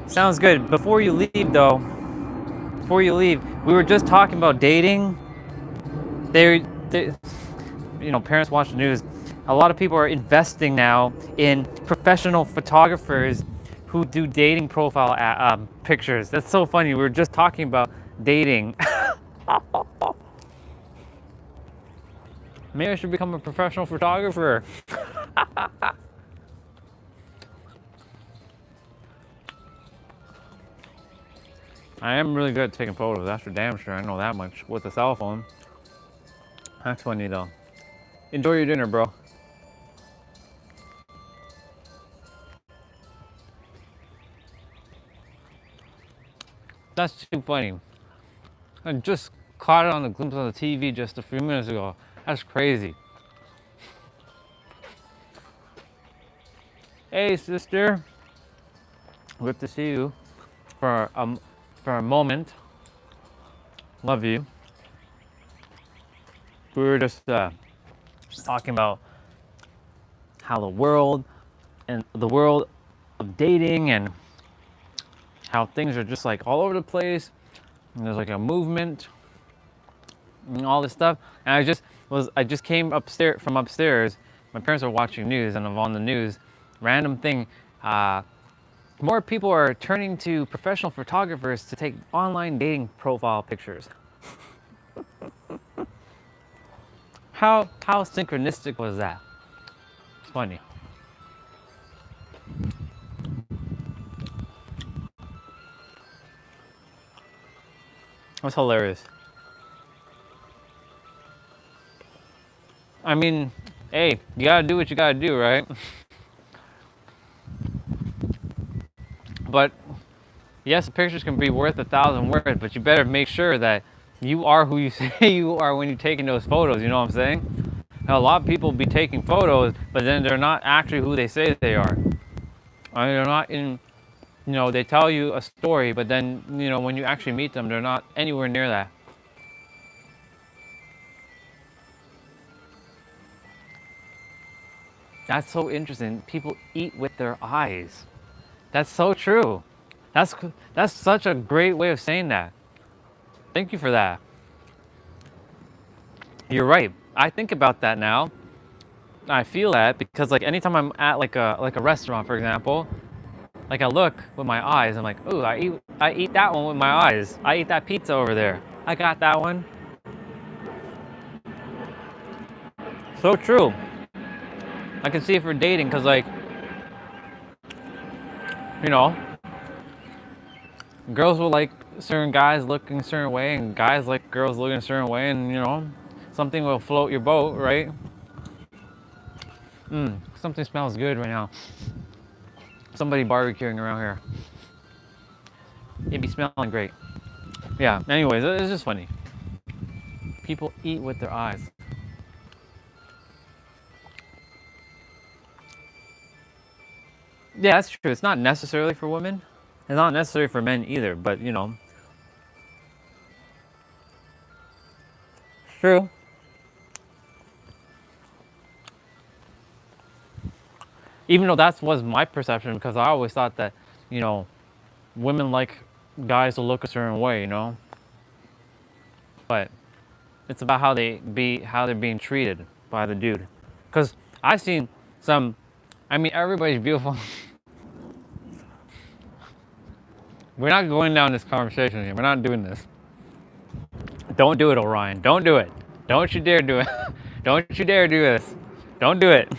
Sounds good. Before you leave, though, we were just talking about dating. They parents watch the news. A lot of people are investing now in professional photographers who do dating profile pictures. That's so funny. We were just talking about dating. Maybe I should become a professional photographer. I am really good at taking photos. That's for damn sure. I know that much with a cell phone. That's funny though. Enjoy your dinner, bro. That's too funny. I just caught it on the glimpse on the TV just a few minutes ago. That's crazy. Hey, sister. Good to see you for a moment. Love you. We were just talking about how the world of dating and how things are just like all over the place, and there's like a movement and all this stuff. And I just came upstairs from upstairs. My parents are watching news, and I'm on the news. Random thing. More people are turning to professional photographers to take online dating profile pictures. How synchronistic was that? It's funny. That's hilarious. I mean, hey, you gotta do what you gotta do, right? But yes, the pictures can be worth 1,000 words, but you better make sure that you are who you say you are when you're taking those photos. You know what I'm saying? Now, a lot of people be taking photos, but then they're not actually who they say they are. I mean, they're not in. They tell you a story, but then when you actually meet them, they're not anywhere near that. That's so interesting. People eat with their eyes. That's so true. That's such a great way of saying that. Thank you for that. You're right. I think about that now. I feel that because like anytime I'm at like a restaurant, for example, like I look with my eyes. I'm like, ooh, I eat that one with my eyes. I eat that pizza over there. I got that one. So true. I can see it for dating because like, girls will like certain guys looking a certain way, and guys like girls looking a certain way, and something will float your boat, right? Something smells good right now. Somebody barbecuing around here. It'd be smelling great. Yeah, anyways, it's just funny. People eat with their eyes. Yeah, that's true. It's not necessarily for women. It's not necessary for men either, but it's true. Even though that was my perception, because I always thought that, women like guys to look a certain way, But it's about how they're being treated by the dude. Because I've seen some, everybody's beautiful. We're not going down this conversation here. We're not doing this. Don't do it, Orion. Don't do it. Don't you dare do it. Don't you dare do this. Don't do it.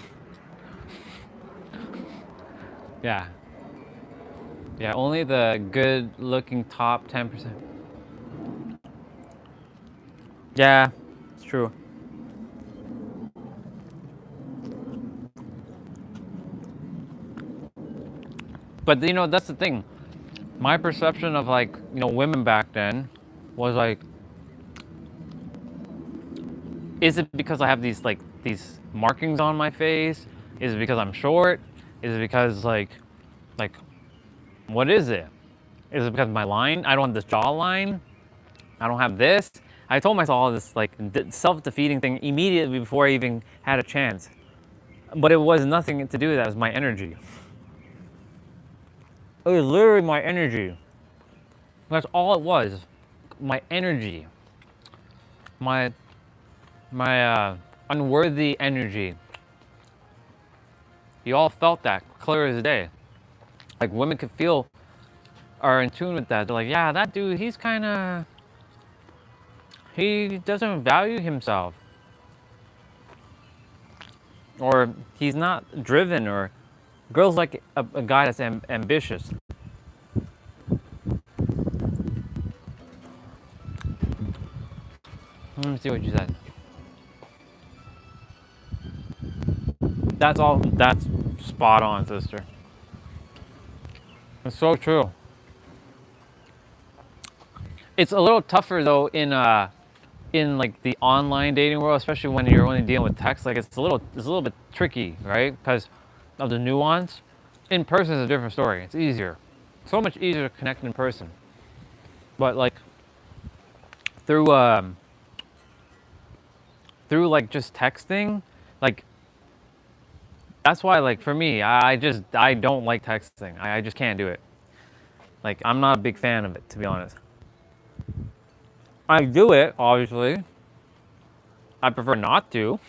Yeah. Yeah, only the good looking top 10%. Yeah, it's true. But that's the thing. My perception of like, women back then was like, is it because I have these markings on my face? Is it because I'm short? Is it because like, what is it? Is it because of my line? I don't have this jawline. I don't have this. I told myself all this like self-defeating thing immediately before I even had a chance. But it was nothing to do with that. It was my energy. It was literally my energy. That's all it was. My energy. My unworthy energy. You all felt that clear as day. Like women could feel, are in tune with that. They're like, yeah, that dude, he's kind of, he doesn't value himself. Or he's not driven, or girls like a guy that's ambitious. Let me see what you said. That's all, that's spot on, sister. It's so true. It's a little tougher though in like the online dating world, especially when you're only dealing with text. Like it's a little bit tricky, right? Because of the nuance. In person is a different story. It's easier, so much easier to connect in person. But like through like just texting, like that's why, like for me, I don't like texting. I just can't do it. Like I'm not a big fan of it, to be honest. I do it, obviously. I prefer not to,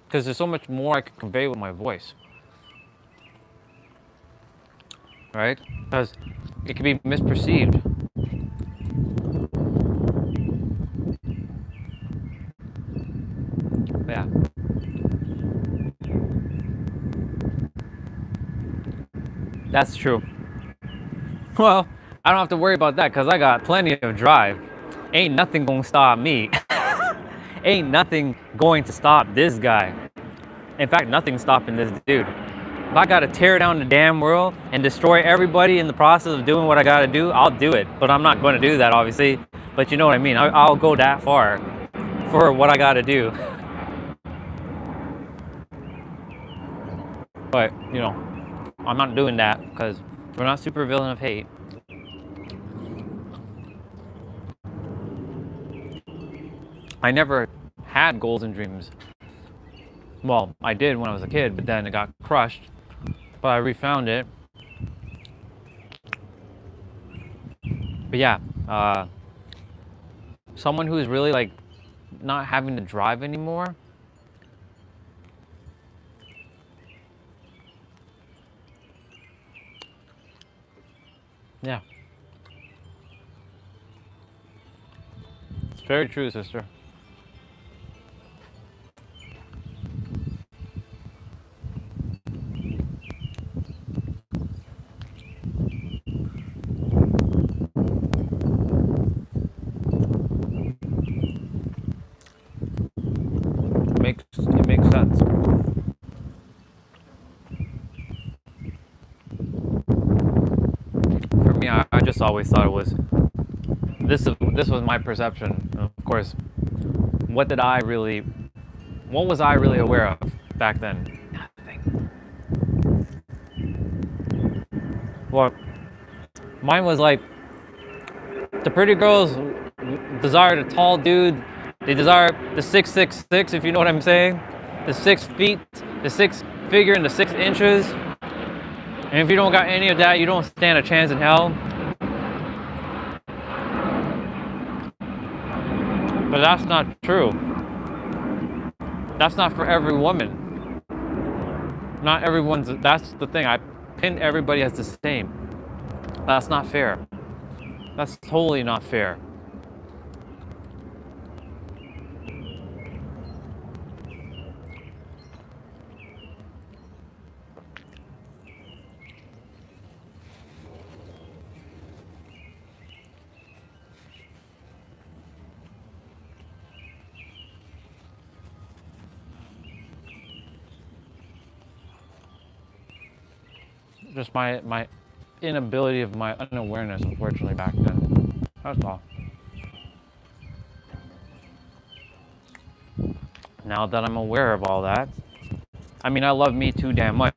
because there's so much more I can convey with my voice. Right? Because it can be misperceived. Yeah. That's true. Well, I don't have to worry about that because I got plenty of drive. Ain't nothing gonna stop me. Ain't nothing going to stop this guy. In fact, nothing's stopping this dude. If I gotta tear down the damn world and destroy everybody in the process of doing what I gotta do, I'll do it. But I'm not gonna do that, obviously. But you know what I mean. I'll go that far for what I gotta do. But, you know, I'm not doing that because we're not super villain of hate. I never had goals and dreams. Well, I did when I was a kid, but then it got crushed. But I refound it. But yeah, someone who's really like not having to drive anymore. Yeah. It's very true, sister. It makes sense. For me, I just always thought it was this was my perception. Of course, what was I really aware of back then? Nothing. Well, mine was like the pretty girls desire the tall dude. They desire the 6'6", if you know what I'm saying. The 6 feet, the 6 figure, and the 6 inches. And if you don't got any of that, you don't stand a chance in hell. But that's not true. That's not for every woman. Not everyone's, that's the thing. I pin everybody as the same. That's not fair. That's totally not fair. Just my inability of my unawareness, unfortunately, back then. That's all. Now that I'm aware of all that, I mean, I love me too damn much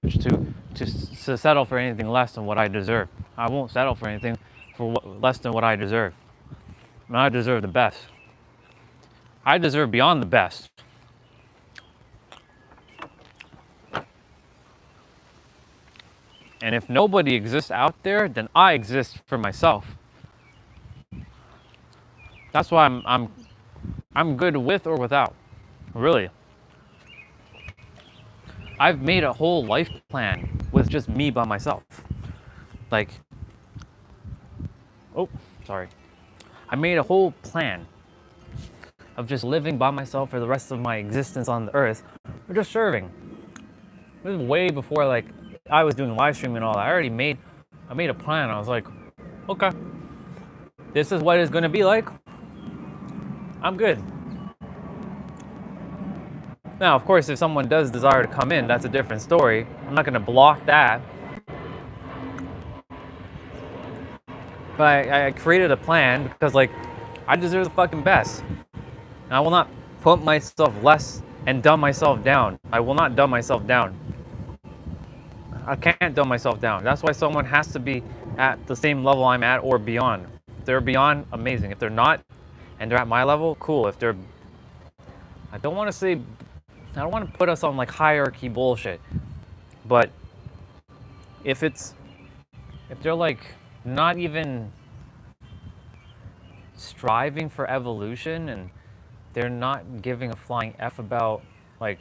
to settle for anything less than what I deserve. I won't settle for anything for less than what I deserve. And I deserve the best. I deserve beyond the best. And if nobody exists out there, then I exist for myself. That's why I'm good with or without. Really. I've made a whole life plan with just me by myself. Like, oh, sorry. I made a whole plan of just living by myself for the rest of my existence on the earth, or just serving. This is way before like I was doing live streaming and all that. I made a plan. I was like, okay, this is what it's gonna be like. I'm good. Now, of course, if someone does desire to come in, that's a different story. I'm not gonna block that. But I created a plan because like I deserve the fucking best. And I will not put myself less and dumb myself down. I will not dumb myself down. I can't dumb myself down. That's why someone has to be at the same level I'm at or beyond. If they're beyond, amazing. If they're not and they're at my level, cool. If they're, I don't want to put us on like hierarchy bullshit. But if they're like not even striving for evolution and they're not giving a flying F about like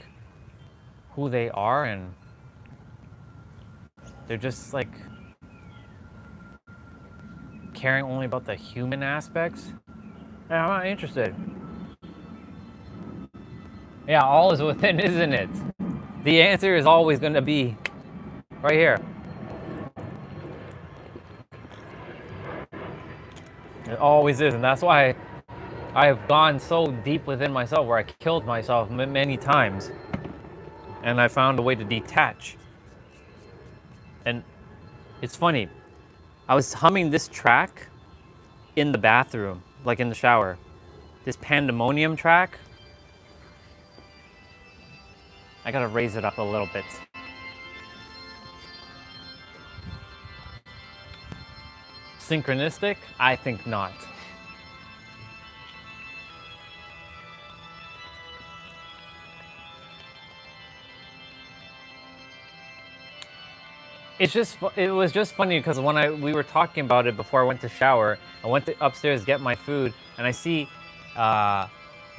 who they are, and they're just like caring only about the human aspects, and I'm not interested. Yeah, all is within, isn't it? The answer is always going to be right here. It always is, and that's why I have gone so deep within myself where I killed myself many times, and I found a way to detach. And it's funny, I was humming this track in the bathroom, like in the shower, this Pandemonium track. I gotta raise it up a little bit. Synchronistic? I think not. It was just funny because when we were talking about it before I went to shower, I went upstairs to get my food, and I see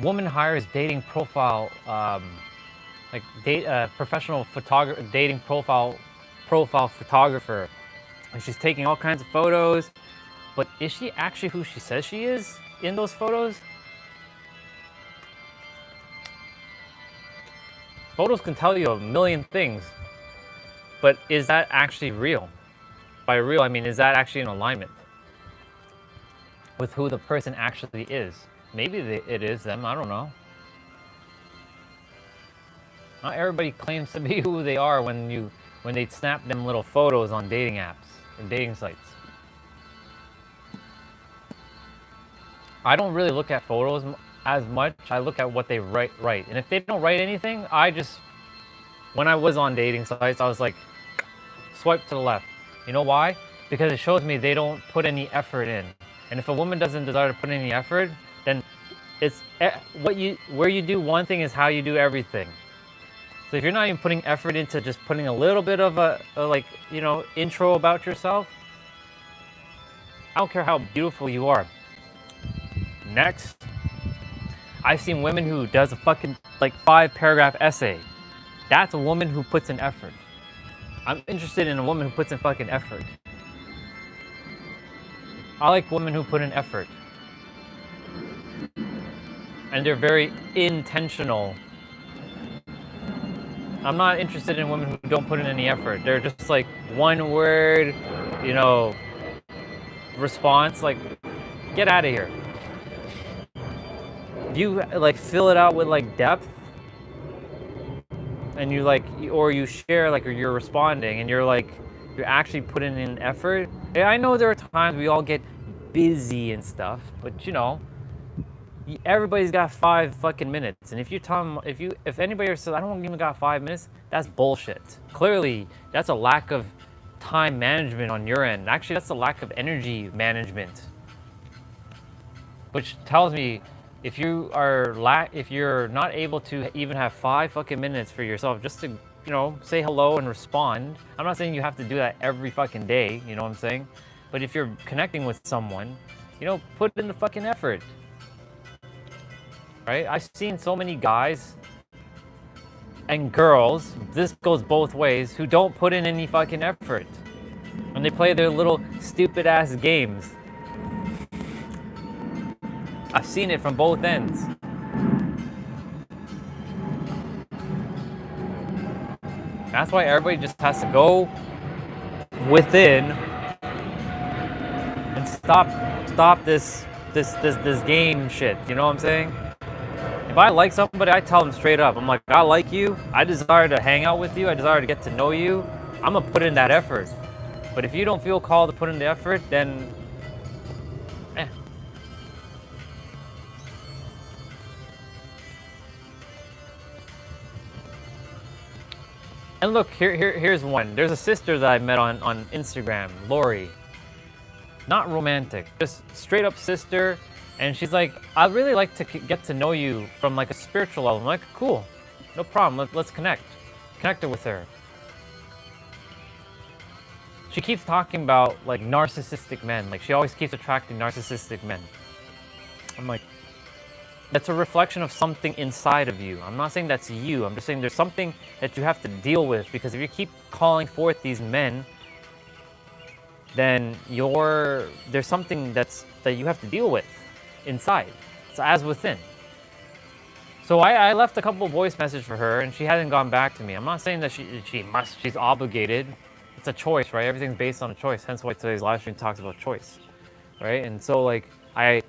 woman hires dating profile, professional photographer, dating profile photographer, and she's taking all kinds of photos. But is she actually who she says she is in those photos? Photos can tell you a million things. But is that actually real? By real, I mean, is that actually in alignment with who the person actually is? Maybe it is them, I don't know. Not everybody claims to be who they are when they snap them little photos on dating apps and dating sites. I don't really look at photos as much. I look at what they write. And if they don't write anything, when I was on dating sites, I was like, swipe to the left. You know why? Because it shows me they don't put any effort in. And if a woman doesn't desire to put any effort, then it's where you do one thing is how you do everything. So if you're not even putting effort into just putting a little bit of a intro about yourself, I don't care how beautiful you are. Next, I've seen women who does a fucking 5-paragraph essay. That's a woman who puts in effort. I'm interested in a woman who puts in fucking effort. I like women who put in effort. And they're very intentional. I'm not interested in women who don't put in any effort. They're just like one word, response, like, get out of here. You fill it out with depth, and you share or you're responding and you're actually putting in effort. I know there are times we all get busy and stuff, but everybody's got 5 fucking minutes. And if you tell them, if anybody says I don't even got 5 minutes, that's bullshit. Clearly, that's a lack of time management on your end. Actually, that's a lack of energy management, which tells me if you're not able to even have 5 fucking minutes for yourself just to you know, say hello and respond. I'm not saying you have to do that every fucking day, you know what I'm saying? But if you're connecting with someone, you know, put in the fucking effort. Right? I've seen so many guys and girls, this goes both ways, who don't put in any fucking effort. And they play their little stupid ass games. I've seen it from both ends. That's why everybody just has to go within and stop this game shit. You know what I'm saying? If I like somebody, I tell them straight up. I'm like, I like you. I desire to hang out with you. I desire to get to know you. I'm gonna put in that effort. But if you don't feel called to put in the effort, then, And look, here's one. There's a sister that I met on Instagram, Lori. Not romantic, just straight up sister. And she's like, I'd really like to get to know you from like a spiritual level. I'm like, cool, no problem, let's connect. Connected with her. She keeps talking about like narcissistic men. Like she always keeps attracting narcissistic men. I'm like, that's a reflection of something inside of you. I'm not saying that's you. I'm just saying there's something that you have to deal with, because if you keep calling forth these men, then there's something that you have to deal with inside. It's as within. So I left a couple of voice messages for her, and she hasn't gone back to me. I'm not saying that she's obligated. It's a choice, right? Everything's based on a choice. Hence why today's live stream talks about choice, right? And so like I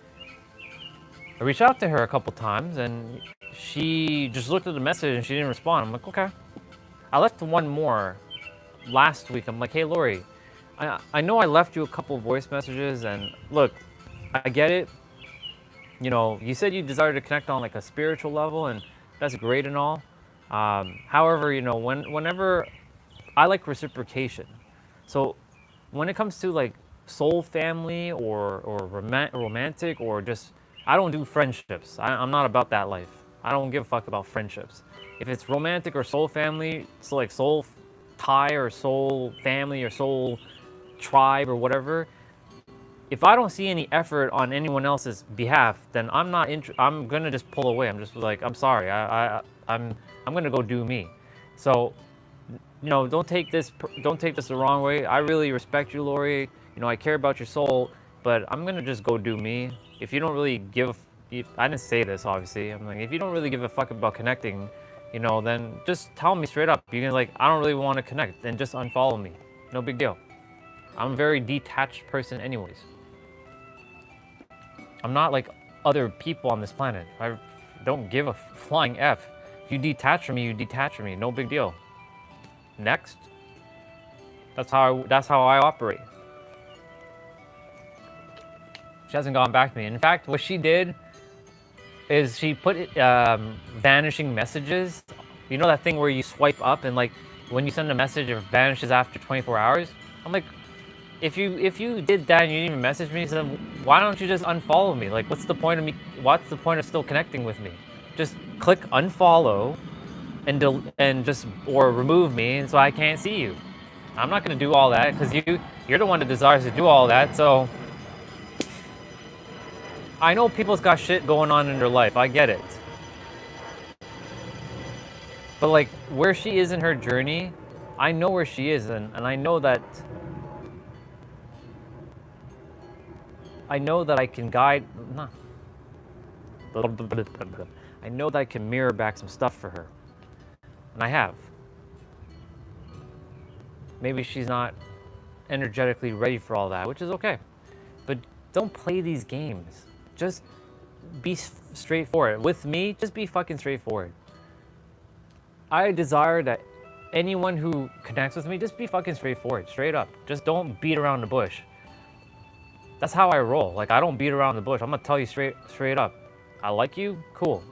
reached out to her a couple times, and she just looked at the message and she didn't respond. I'm like, okay. I left one more last week. I'm like, hey, Lori, I know I left you a couple of voice messages, and look, I get it. You know, you said you desire to connect on like a spiritual level, and that's great and all. However, you know, whenever I like reciprocation. So when it comes to like soul family or romantic or just, I don't do friendships. I'm not about that life. I don't give a fuck about friendships. If it's romantic or soul family, so like soul tie or soul family or soul tribe or whatever, if I don't see any effort on anyone else's behalf, then I'm not I'm gonna just pull away. I'm just like, I'm sorry. I'm gonna go do me. So, you know, don't take this the wrong way. I really respect you, Lori. You know, I care about your soul, but I'm gonna just go do me. If you don't really I didn't say this, obviously. I'm like, if you don't really give a fuck about connecting, you know, then just tell me straight up. You can like, I don't really want to connect, then just unfollow me. No big deal. I'm a very detached person anyways. I'm not like other people on this planet. I don't give a flying F. If you detach from me, you detach from me. No big deal. Next. That's how I operate. She hasn't gone back to me. In fact, what she did is she put vanishing messages. You know that thing where you swipe up and like when you send a message, it vanishes after 24 hours? I'm like, if you did that and you didn't even message me, then why don't you just unfollow me? Like, what's the point of me? What's the point of still connecting with me? Just click unfollow and just or remove me, and so I can't see you. I'm not gonna do all that because you're the one that desires to do all that. So I know people's got shit going on in their life. I get it. But like where she is in her journey, I know where she is, and I know that I can guide. I know that I can mirror back some stuff for her. And I have. Maybe she's not energetically ready for all that, which is okay. But don't play these games. Just be straightforward. With me, just be fucking straightforward. I desire that anyone who connects with me, just be fucking straightforward, straight up. Just don't beat around the bush. That's how I roll. Like, I don't beat around the bush. I'm gonna tell you straight up. I like you, cool.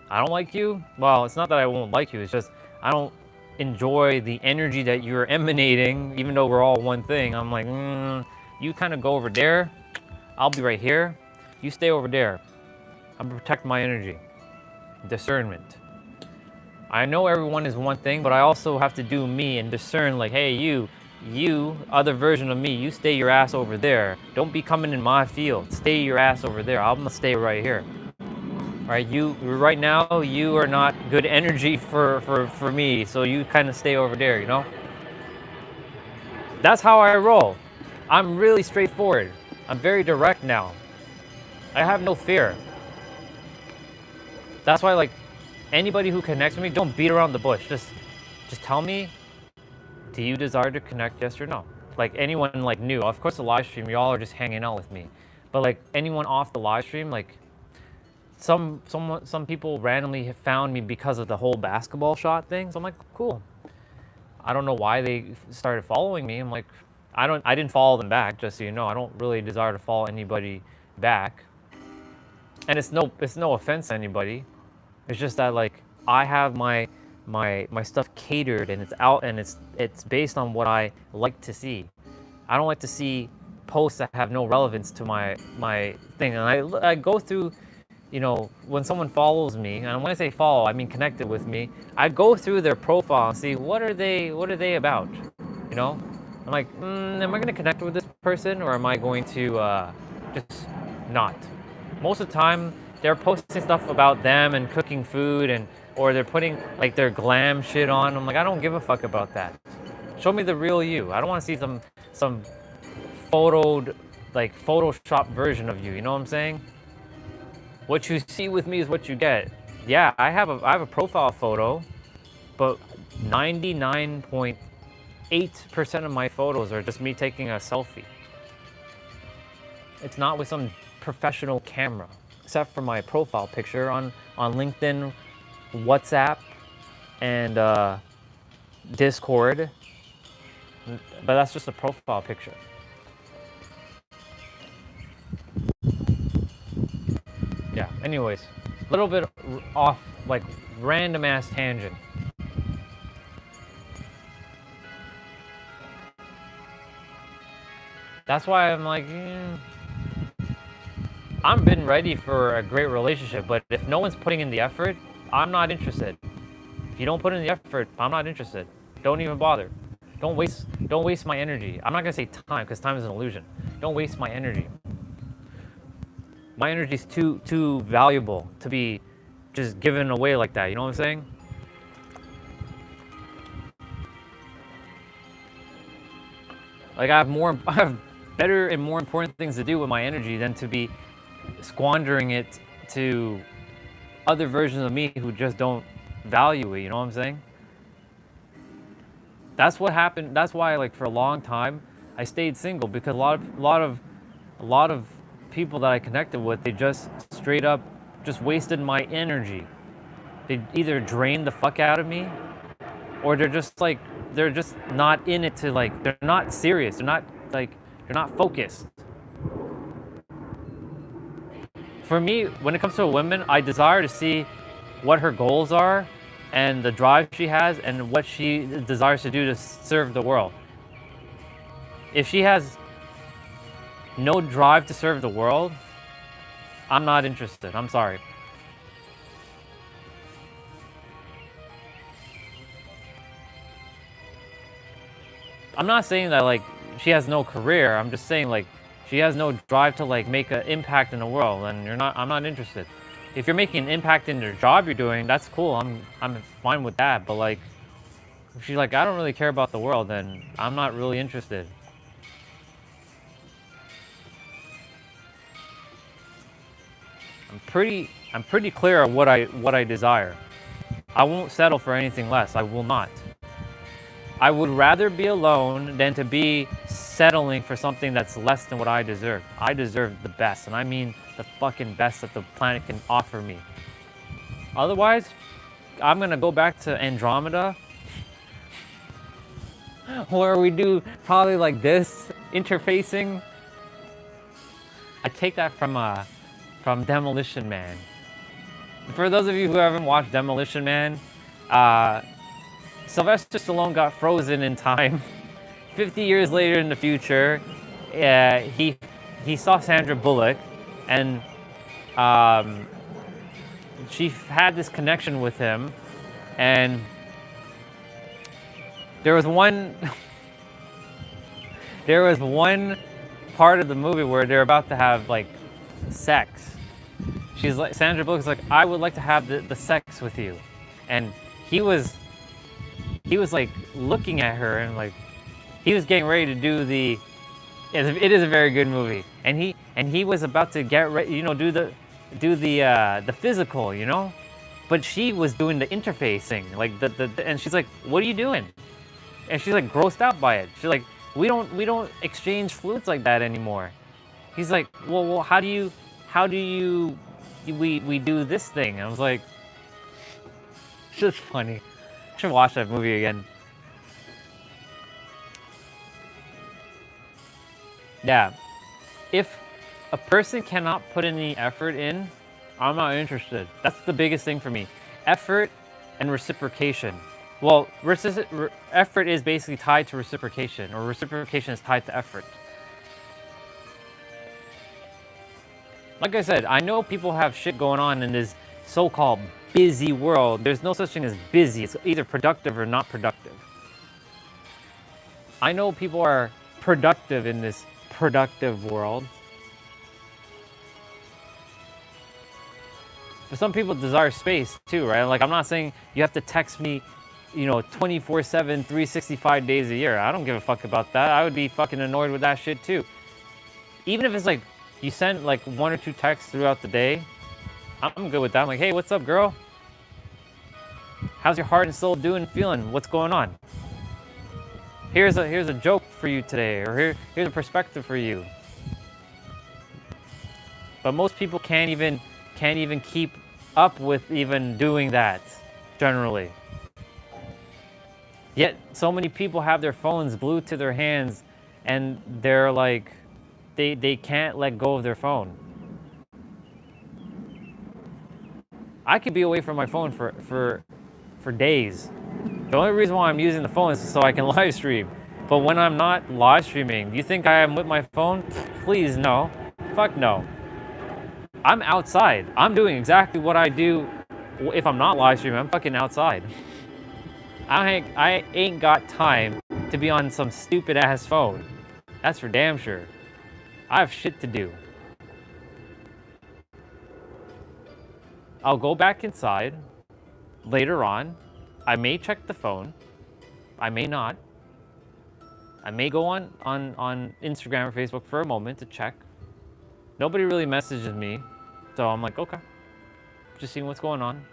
I don't like you, well, it's not that I won't like you, it's just I don't enjoy the energy that you're emanating, even though we're all one thing. I'm like, you kind of go over there, I'll be right here. You stay over there. I'm gonna protect my energy. Discernment. I know everyone is one thing, but I also have to do me and discern like, hey, you, other version of me, you stay your ass over there. Don't be coming in my field. Stay your ass over there. I'm gonna stay right here. Right, right now, you are not good energy for me, so you kind of stay over there, you know? That's how I roll. I'm really straightforward. I'm very direct now. I have no fear. That's why, like, anybody who connects with me, don't beat around the bush. Just tell me, do you desire to connect, yes or no? Like anyone like new, of course the live stream, y'all are just hanging out with me. But like anyone off the live stream, like some people randomly have found me because of the whole basketball shot thing. So I'm like, cool. I don't know why they started following me. I'm like, I didn't follow them back, just so you know. I don't really desire to follow anybody back. And it's no offense to anybody. It's just that like I have my stuff catered and it's out and it's based on what I like to see. I don't like to see posts that have no relevance to my thing. And I go through, you know, when someone follows me, and when I say follow, I mean connected with me, I go through their profile and see what are they about, you know? I'm like, am I gonna connect with this person or am I going to just not? Most of the time, they're posting stuff about them and cooking food or they're putting like their glam shit on. I'm like, I don't give a fuck about that. Show me the real you. I don't want to see some photoed, like Photoshop version of you. You know what I'm saying? What you see with me is what you get. Yeah, I have a profile photo, but 99.8% of my photos are just me taking a selfie. It's not with some professional camera, except for my profile picture on LinkedIn, WhatsApp, and Discord. But that's just a profile picture. Yeah, anyways, a little bit off, like random ass tangent. That's why I'm like, I'm been ready for a great relationship, but if no one's putting in the effort, I'm not interested. If you don't put in the effort, I'm not interested. Don't even bother. Don't waste my energy. I'm not gonna say time, because time is an illusion. Don't waste my energy. My energy is too valuable to be just given away like that. You know what I'm saying? Like I have better and more important things to do with my energy than to be squandering it to other versions of me who just don't value it. You know what I'm saying? That's what happened. That's why, like, for a long time, I stayed single, because a lot of people that I connected with, they just straight up just wasted my energy. They either drained the fuck out of me, or they're just not in it to, like, they're not serious. They're not focused. For me, when it comes to a woman, I desire to see what her goals are and the drive she has and what she desires to do to serve the world. If she has no drive to serve the world, I'm not interested. I'm sorry. I'm not saying that like she has no career. I'm just saying like she has no drive to like make an impact in the world, and I'm not interested. If you're making an impact in the job you're doing, that's cool. I'm fine with that. But like, if she's like, I don't really care about the world, then I'm not really interested. I'm pretty clear on what I desire. I won't settle for anything less. I will not. I would rather be alone than to be settling for something that's less than what I deserve. I deserve the best, and I mean the fucking best that the planet can offer me. Otherwise, I'm gonna go back to Andromeda, where we do probably like this interfacing. I take that from Demolition Man. For those of you who haven't watched Demolition Man, Sylvester Stallone got frozen in time. 50 years later in the future, he saw Sandra Bullock, and she had this connection with him, And there was one there was one part of the movie where they're about to have like sex. She's like, Sandra Bullock's like, I would like to have the sex with you. And he was like looking at her and like, he was getting ready to do the, it is a very good movie. And he was about to get ready, you know, do the physical, you know? But she was doing the interfacing, like and she's like, what are you doing? And she's like grossed out by it. She's like, we don't exchange fluids like that anymore. He's like, well, how do you we do this thing? I was like, it's just funny. I should watch that movie again. Yeah, if a person cannot put any effort in, I'm not interested. That's the biggest thing for me. Effort and reciprocation. Well, effort is basically tied to reciprocation, or reciprocation is tied to effort. Like I said, I know people have shit going on in this so-called busy world. There's no such thing as busy. It's either productive or not productive. I know people are productive in this productive world. But some people desire space too, right? Like, I'm not saying you have to text me, you know, 24/7, 365 days a year. I don't give a fuck about that. I would be fucking annoyed with that shit too. Even if it's like, you send like 1 or 2 texts throughout the day, I'm good with that. I'm like, hey, what's up, girl? How's your heart and soul doing, feeling? What's going on? Here's a joke for you today, or here's a perspective for you. But most people can't even keep up with even doing that, generally. Yet so many people have their phones glued to their hands, and they're like, they can't let go of their phone. I could be away from my phone for days. The only reason why I'm using the phone is so I can live stream. But when I'm not live streaming, you think I am with my phone? Please, no. Fuck no. I'm outside. I'm doing exactly what I do if I'm not live streaming. I'm fucking outside. I ain't got time to be on some stupid ass phone. That's for damn sure. I have shit to do. I'll go back inside later on. I may check the phone. I may not. I may go on Instagram or Facebook for a moment to check. Nobody really messages me, so I'm like, okay, just seeing what's going on.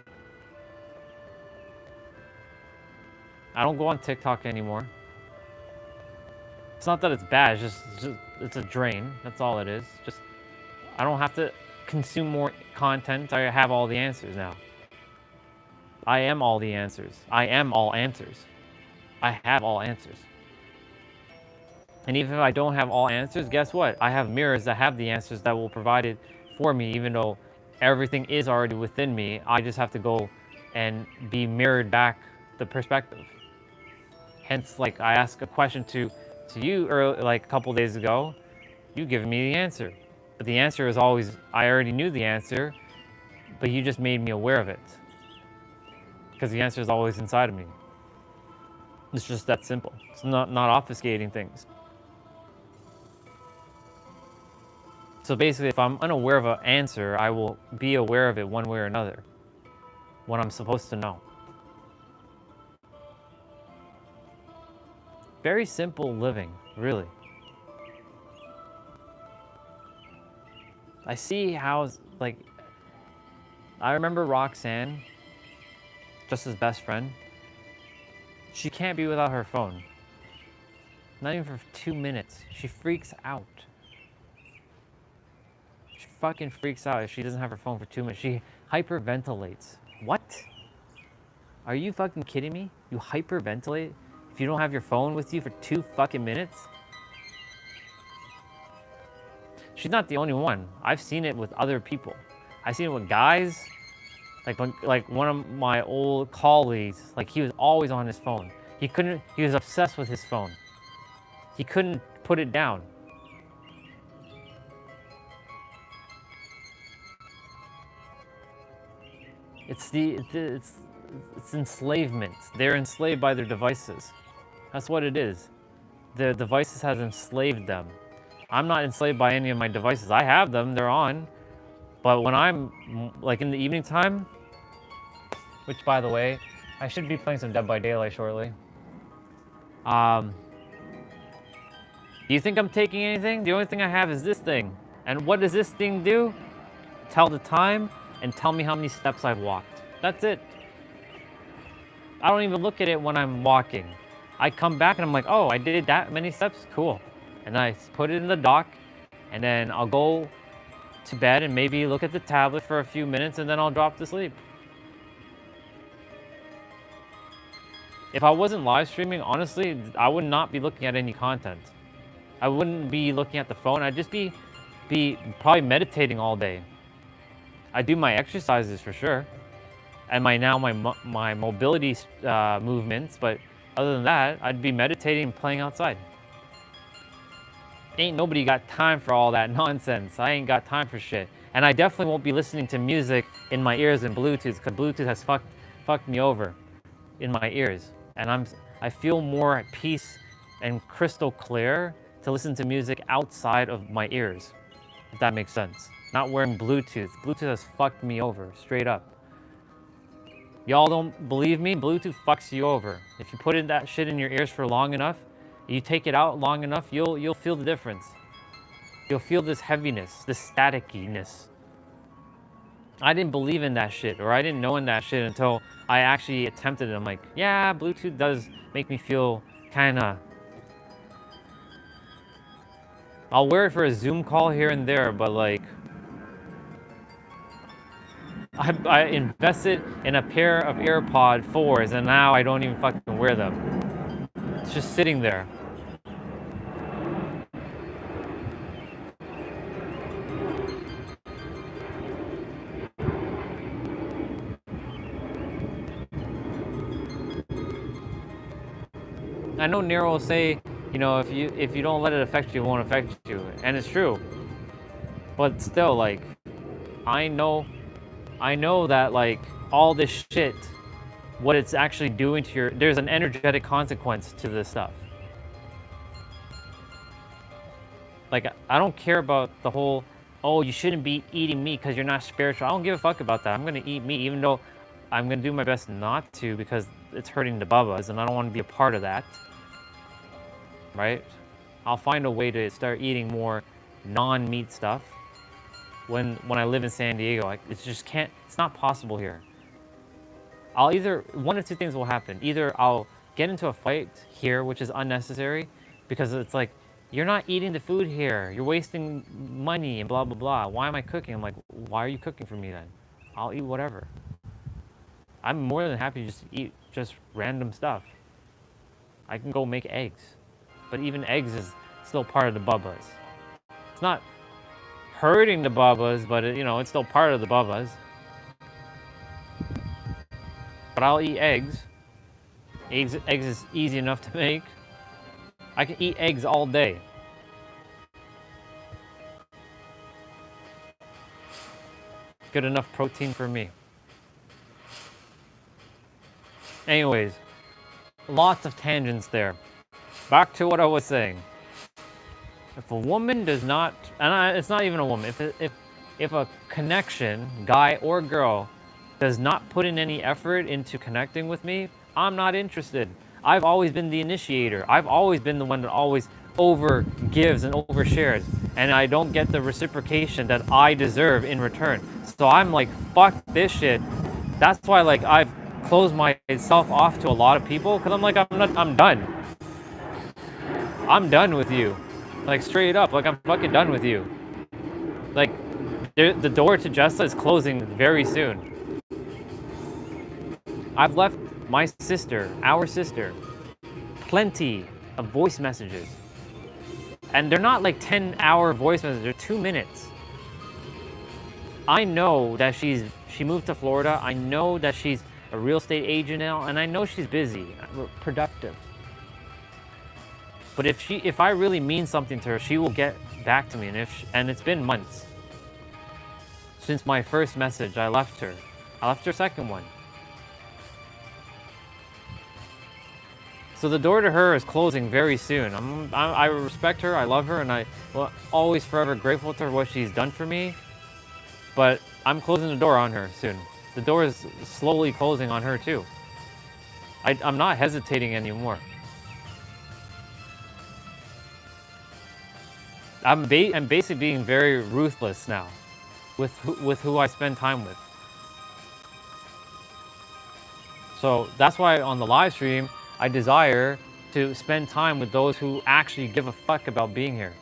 I don't go on TikTok anymore. It's not that it's bad, it's just it's a drain. That's all it is. Just, I don't have to consume more content. I have all the answers now. I am all the answers. I am all answers. I have all answers. And even if I don't have all answers, guess what? I have mirrors that have the answers that will provide it for me, even though everything is already within me. I just have to go and be mirrored back the perspective. Hence, like, I asked a question to you like a couple days ago, you giving me the answer. But the answer is always, I already knew the answer, but you just made me aware of it. Because the answer is always inside of me. It's just that simple. It's not obfuscating things. So basically, if I'm unaware of an answer, I will be aware of it one way or another. What I'm supposed to know. Very simple living, really. I see how, like, I remember Roxanne, Justin's best friend. She can't be without her phone. Not even for 2 minutes. She freaks out. She fucking freaks out if she doesn't have her phone for 2 minutes. She hyperventilates. What? Are you fucking kidding me? You hyperventilate if you don't have your phone with you for 2 fucking minutes? She's not the only one. I've seen it with other people. I've seen it with guys. Like one of my old colleagues, like, he was always on his phone. He was obsessed with his phone. He couldn't put it down. It's it's enslavement. They're enslaved by their devices. That's what it is. Their devices has enslaved them. I'm not enslaved by any of my devices. I have them, they're on. But when I'm like in the evening time, which by the way, I should be playing some Dead by Daylight shortly. Do you think I'm taking anything? The only thing I have is this thing. And what does this thing do? Tell the time and tell me how many steps I've walked. That's it. I don't even look at it when I'm walking. I come back and I'm like, oh, I did that many steps? Cool. And I put it in the dock, and then I'll go to bed and maybe look at the tablet for a few minutes, and then I'll drop to sleep. If I wasn't live streaming, honestly, I would not be looking at any content. I wouldn't be looking at the phone. I'd just be probably meditating all day. I do my exercises for sure, and my mobility movements. But other than that, I'd be meditating and playing outside. Ain't nobody got time for all that nonsense. I ain't got time for shit. And I definitely won't be listening to music in my ears and Bluetooth, because Bluetooth has fucked me over in my ears. And I feel more at peace and crystal clear to listen to music outside of my ears, if that makes sense. Not wearing Bluetooth. Bluetooth has fucked me over, straight up. Y'all don't believe me? Bluetooth fucks you over. If you put in that shit in your ears for long enough, you take it out long enough, you'll feel the difference. You'll feel this heaviness, this staticiness. I didn't believe in that shit, or I didn't know in that shit until I actually attempted it. I'm like, yeah, Bluetooth does make me feel kinda... I'll wear it for a Zoom call here and there, but like... I invested in a pair of AirPod 4s, and now I don't even fucking wear them. It's just sitting there. I know Nero will say, you know, if you don't let it affect you, it won't affect you, and it's true. But still, like, I know that like all this shit, what it's actually doing to there's an energetic consequence to this stuff. Like, I don't care about the whole, oh, you shouldn't be eating meat because you're not spiritual. I don't give a fuck about that. I'm gonna eat meat, even though I'm gonna do my best not to, because it's hurting the bubbas, and I don't want to be a part of that. Right? I'll find a way to start eating more non-meat stuff. When I live in San Diego, it's not possible here. One of two things will happen. Either I'll get into a fight here, which is unnecessary, because it's like, you're not eating the food here, you're wasting money and blah, blah, blah. Why am I cooking? I'm like, why are you cooking for me then? I'll eat whatever. I'm more than happy to just eat just random stuff. I can go make eggs. But even eggs is still part of the bubbas. It's not hurting the bubbas, but it's still part of the bubbas. But I'll eat eggs. Eggs is easy enough to make. I can eat eggs all day. Good enough protein for me. Anyways, lots of tangents there. Back to what I was saying. If a woman does not, it's not even a woman, if a connection, guy or girl, does not put in any effort into connecting with me, I'm not interested. I've always been the initiator. I've always been the one that always over gives and overshares, and I don't get the reciprocation that I deserve in return. So I'm like, fuck this shit. That's why like I've closed myself off to a lot of people, because I'm like, I'm done. I'm done with you. Like, straight up, like, I'm fucking done with you. Like, the door to Jessa is closing very soon. I've left my sister, our sister, plenty of voice messages. And they're not like 10-hour voice messages, they're 2 minutes. I know that she moved to Florida. I know that she's a real estate agent now, and I know she's busy, productive. But if I really mean something to her, she will get back to me. And it's been months since my first message. I left her second one. So the door to her is closing very soon. I respect her, I love her, and I will always forever grateful to her what she's done for me. But I'm closing the door on her soon. The door is slowly closing on her too. I'm not hesitating anymore. I'm basically being very ruthless now with who I spend time with. So that's why on the live stream, I desire to spend time with those who actually give a fuck about being here.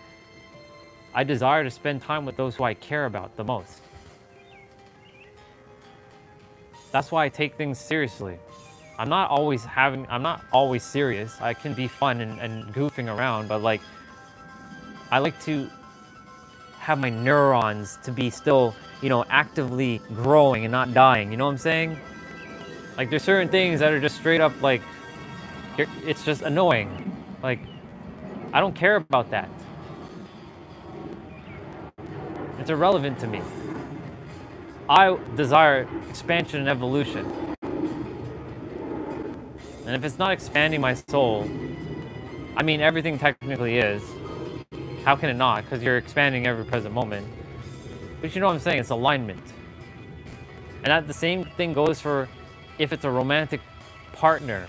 I desire to spend time with those who I care about the most. That's why I take things seriously. I'm not always serious. I can be fun and goofing around, but like, I like to have my neurons to be still, you know, actively growing and not dying. You know what I'm saying? Like, there's certain things that are just straight up like, it's just annoying. Like, I don't care about that. It's irrelevant to me. I desire expansion and evolution. And if it's not expanding my soul, I mean, everything technically is. How can it not? Because you're expanding every present moment. But you know what I'm saying? It's alignment. And that the same thing goes for if it's a romantic partner.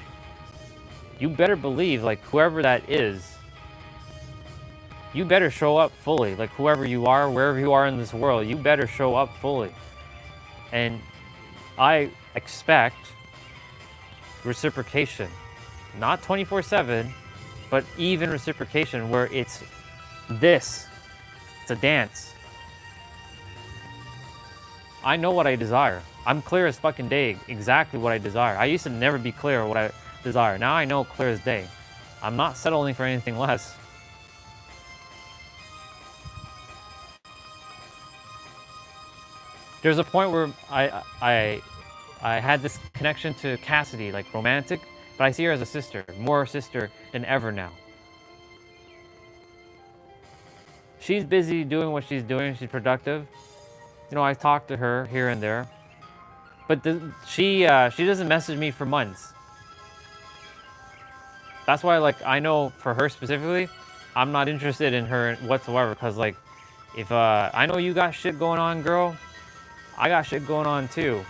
You better believe, like, whoever that is, you better show up fully. Like, whoever you are, wherever you are in this world, you better show up fully. And I expect reciprocation. Not 24/7, but even reciprocation where it's this. It's a dance. I know what I desire. I'm clear as fucking day exactly what I desire. I used to never be clear what I desire. Now I know clear as day. I'm not settling for anything less. There's a point where I had this connection to Cassidy, like romantic, but I see her as a sister, more sister than ever now. She's busy doing what she's doing. She's productive. You know, I talk to her here and there, but she doesn't message me for months. That's why, like, I know for her specifically, I'm not interested in her whatsoever. Cause like, if I know you got shit going on, girl, I got shit going on too.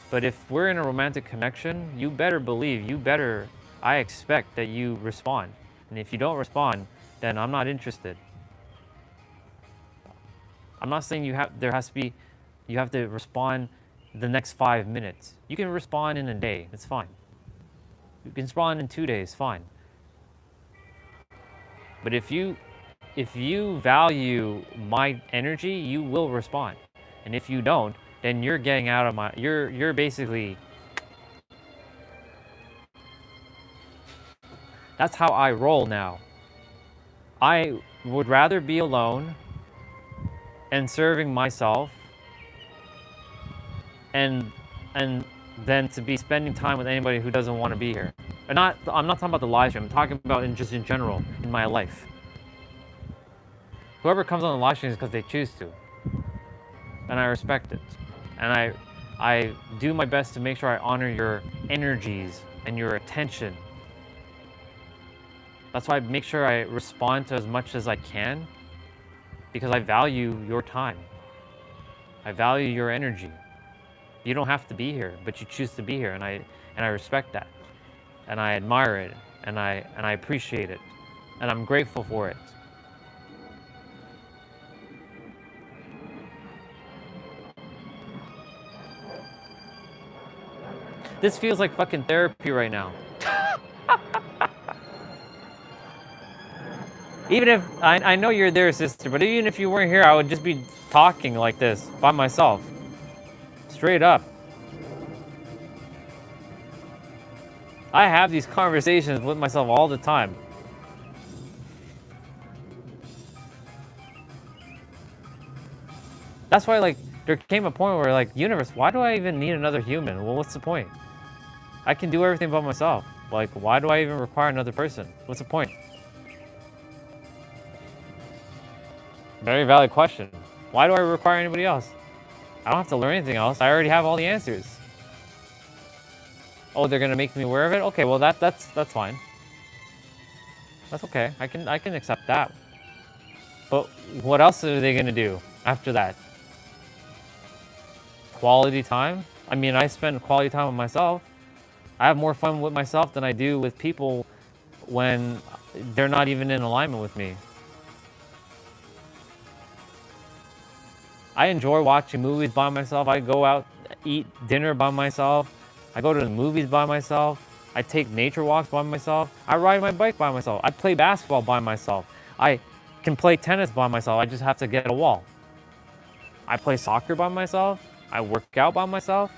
But if we're in a romantic connection, you better believe, I expect that you respond. And if you don't respond, then I'm not interested. I'm not saying you have to respond the next 5 minutes. You can respond in a day, it's fine. You can respond in 2 days, fine. But if you value my energy, you will respond. And if you don't, then you're getting out of my, you're basically, that's how I roll now. I would rather be alone and serving myself and than to be spending time with anybody who doesn't want to be here. I'm not talking about the live stream, I'm talking about just in general in my life. Whoever comes on the live stream is because they choose to. And I respect it. And I do my best to make sure I honor your energies and your attention. That's why I make sure I respond to as much as I can, because I value your time. I value your energy. You don't have to be here, but you choose to be here, and I respect that. And I admire it, and I appreciate it, and I'm grateful for it. This feels like fucking therapy right now. Even if, I know you're there, sister, but even if you weren't here, I would just be talking like this by myself. Straight up. I have these conversations with myself all the time. That's why, like, there came a point where, like, universe, why do I even need another human? Well, what's the point? I can do everything by myself. Like, why do I even require another person? What's the point? Very valid question. Why do I require anybody else? I don't have to learn anything else. I already have all the answers. Oh, they're gonna make me aware of it. Okay, well that's fine. That's okay. I can accept that. But what else are they gonna do after that? Quality time? I mean, I spend quality time with myself. I have more fun with myself than I do with people when they're not even in alignment with me. I enjoy watching movies by myself. I go out, eat dinner by myself. I go to the movies by myself. I take nature walks by myself. I ride my bike by myself. I play basketball by myself. I can play tennis by myself. I just have to get a wall. I play soccer by myself. I work out by myself.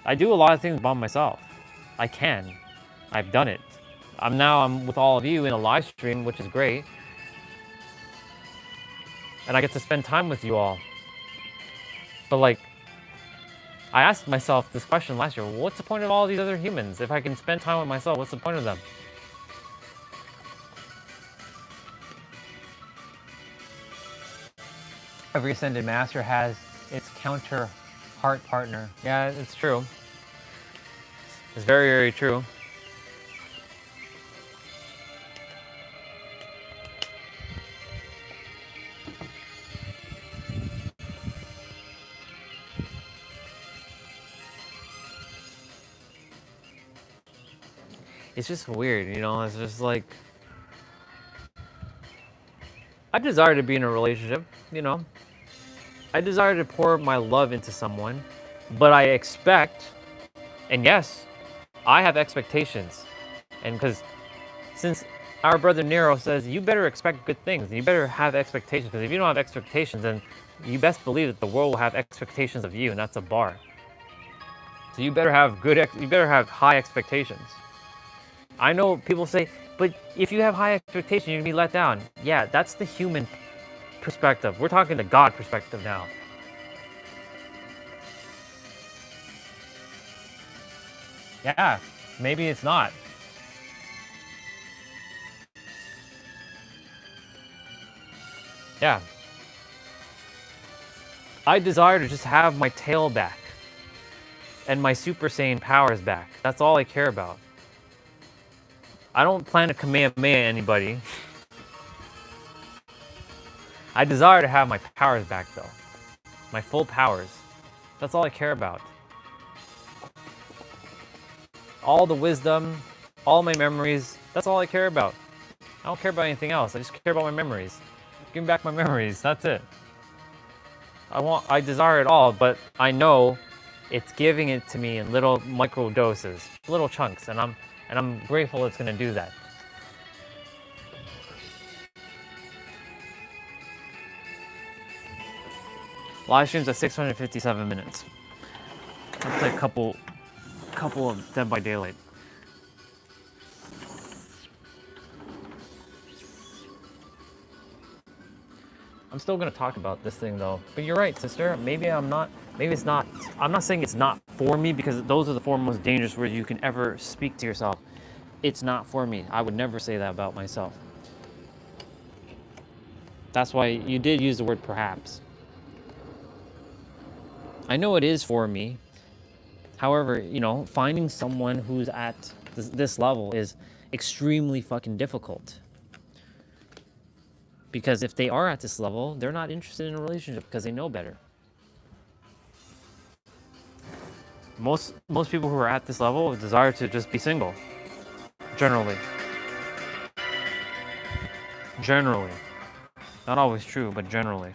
I do a lot of things by myself. I can. I've done it. I'm with all of you in a live stream, which is great. And I get to spend time with you all. But like, I asked myself this question last year, what's the point of all these other humans? If I can spend time with myself, what's the point of them? Every ascended master has its counter heart partner. Yeah, it's true. It's very, very true. It's just weird, you know? It's just like, I desire to be in a relationship, you know? I desire to pour my love into someone, but I expect, and yes, I have expectations. And because since our brother Nero says, you better expect good things, and you better have expectations, because if you don't have expectations, then you best believe that the world will have expectations of you, and that's a bar. So you better have you better have high expectations. I know people say, but if you have high expectations, you're gonna be let down. Yeah, that's the human perspective. We're talking the God perspective now. Yeah, maybe it's not. Yeah. I desire to just have my tail back and my Super Saiyan powers back. That's all I care about. I don't plan to Kamehameha anybody. I desire to have my powers back though. My full powers. That's all I care about. All the wisdom, all my memories, that's all I care about. I don't care about anything else. I just care about my memories. Give me back my memories. That's it. I desire it all, but I know it's giving it to me in little micro doses, little chunks, and I'm grateful it's gonna do that. Live streams at 657 minutes. That's like a couple of Dead by Daylight. I'm still gonna talk about this thing though. But you're right, sister. Maybe it's not. I'm not saying it's not for me, because those are the four most dangerous words you can ever speak to yourself. It's not for me. I would never say that about myself. That's why you did use the word perhaps. I know it is for me. However, you know, finding someone who's at this level is extremely fucking difficult. Because if they are at this level, they're not interested in a relationship because they know better. Most people who are at this level desire to just be single. Generally. Generally. Not always true, but generally.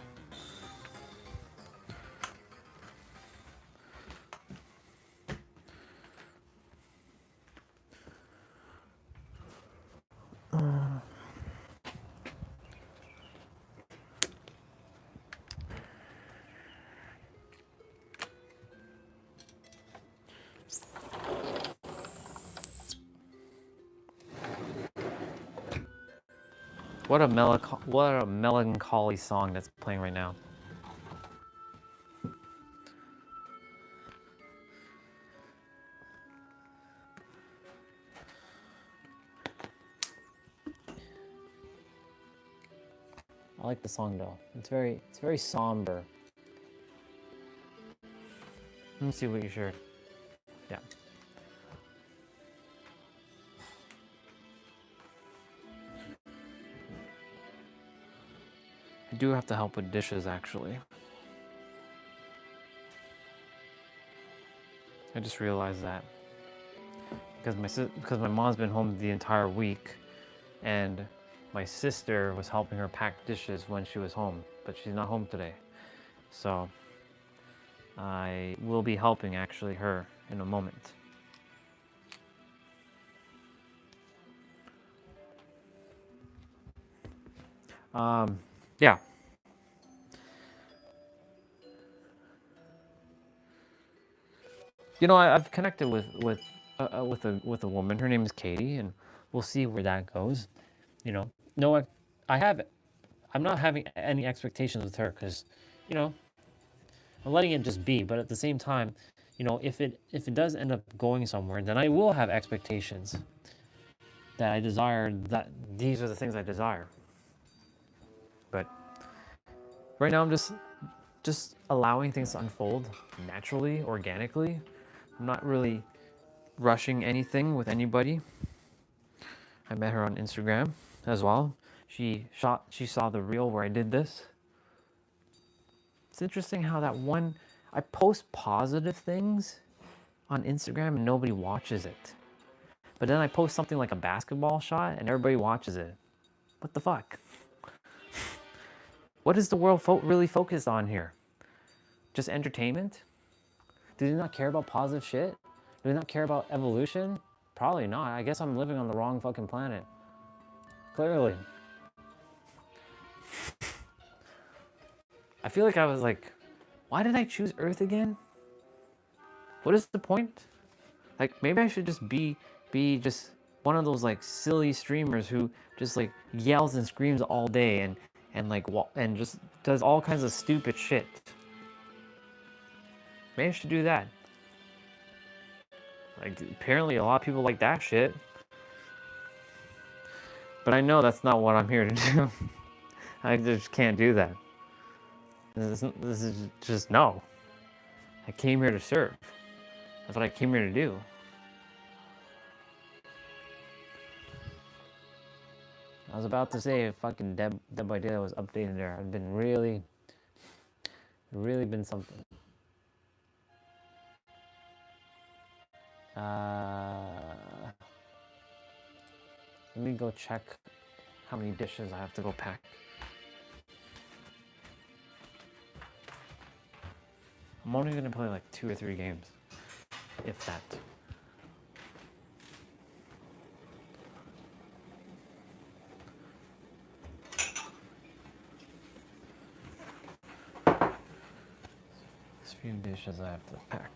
What a melancholy song that's playing right now. I like the song though. It's very somber. Let me see what you shared. Yeah. I do have to help with dishes, actually. I just realized that because my mom's been home the entire week, and my sister was helping her pack dishes when she was home, but she's not home today. So I will be helping actually her in a moment. Yeah. You know, I've connected with a woman. Her name is Katie, and we'll see where that goes. You know, no, I'm not having any expectations with her because, you know, I'm letting it just be. But at the same time, you know, if it does end up going somewhere, then I will have expectations that I desire. That these are the things I desire. But right now, I'm just allowing things to unfold naturally, organically. I'm not really rushing anything with anybody. I met her on Instagram as well. She saw the reel where I did this. It's interesting how that one I post positive things on Instagram and nobody watches it. But then I post something like a basketball shot and everybody watches it. What the fuck? What is the world really focused on here? Just entertainment? Do they not care about positive shit? Do they not care about evolution? Probably not. I guess I'm living on the wrong fucking planet. Clearly. I feel like I was like, why did I choose Earth again? What is the point? Like, maybe I should just be just one of those like silly streamers who just like yells and screams all day and like and just does all kinds of stupid shit. Maybe I should do that. Like, apparently a lot of people like that shit. But I know that's not what I'm here to do. I just can't do that. This is just no. I came here to serve. That's what I came here to do. I was about to say fucking Dead by Daylight was updated there. I've been really been something. Let me go check how many dishes I have to go pack. I'm only gonna play like 2 or 3 games, if that. There's a few dishes I have to pack.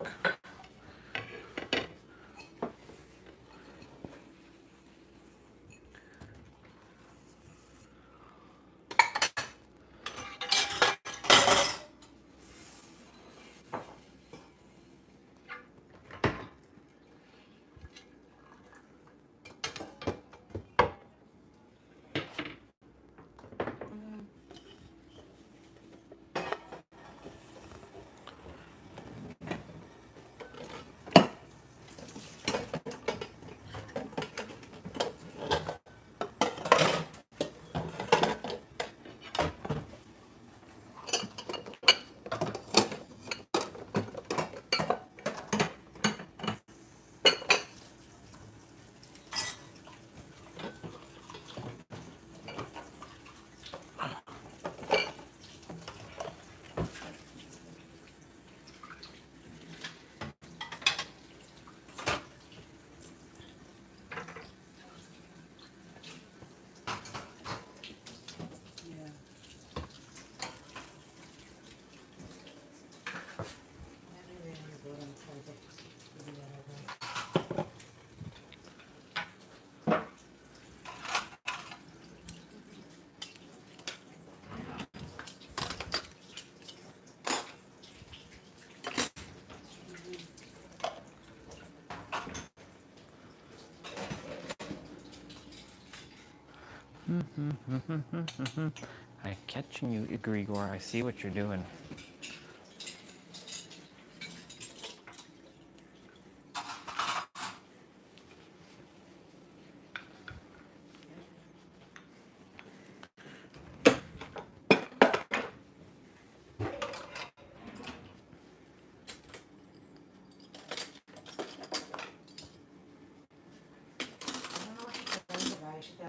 I'm catching you, Grigor. I see what you're doing.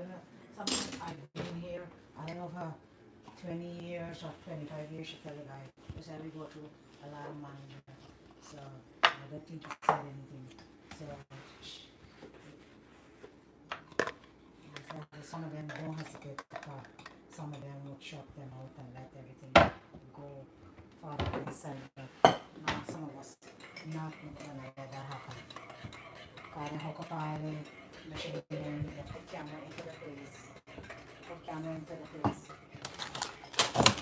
don't know. Sometimes I've been here, I don't know, for 20 years or 25 years, she tell the guy, because we go through a lot of manager. So I don't think he said anything. So some of them don't hesitate to talk. Some of them would shut them out and let everything go further inside. But now some of us not gonna let that happen. Because they hook up all the machine and they put camera into the place. Put camera into the place.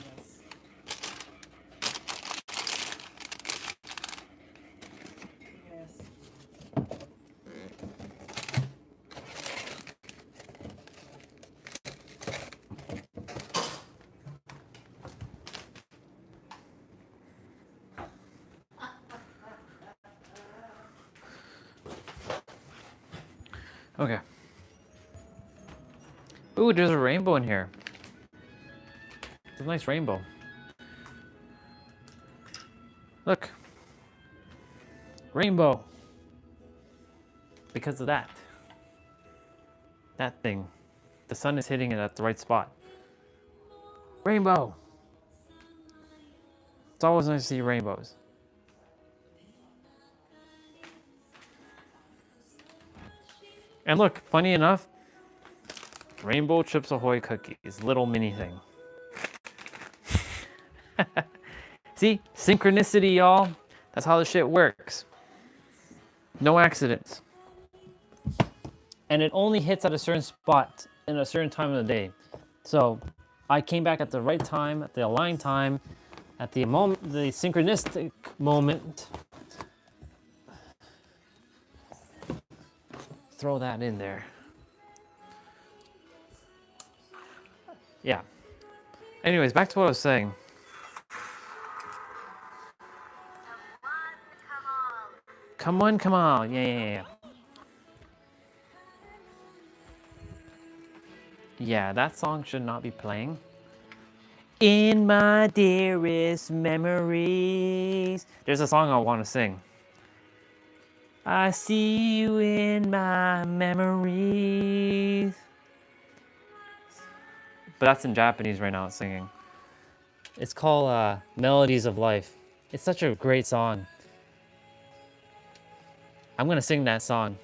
Yes. Yes. Okay. Ooh, there's a rainbow in here. It's a nice rainbow. Look. Rainbow. Because of that. That thing. The sun is hitting it at the right spot. Rainbow. It's always nice to see rainbows. And look, funny enough, Rainbow Chips Ahoy cookies, little mini thing. See, synchronicity, y'all. That's how the shit works. No accidents. And it only hits at a certain spot in a certain time of the day. So I came back at the right time, at the aligned time, at the moment, the synchronistic moment. Throw that in there. Yeah. Anyways, back to what I was saying. Come on, come on. Yeah. Yeah, that song should not be playing. In my dearest memories. There's a song I want to sing. I see you in my memories. But that's in Japanese right now, it's singing. It's called Melodies of Life. It's such a great song. I'm gonna sing that song.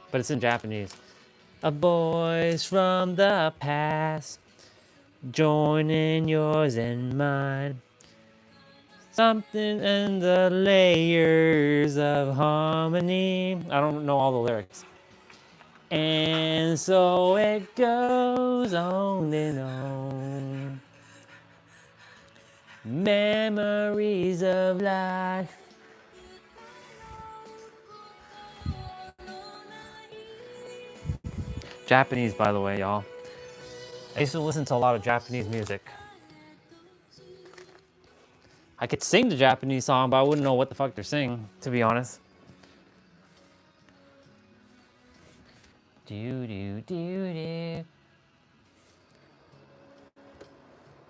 But it's in Japanese. A voice from the past, joining yours and mine. Something in the layers of harmony. I don't know all the lyrics. And so it goes on and on. Memories of life. Japanese, by the way, y'all. I used to listen to a lot of Japanese music. I could sing the Japanese song, but I wouldn't know what the fuck they're singing, to be honest. Do.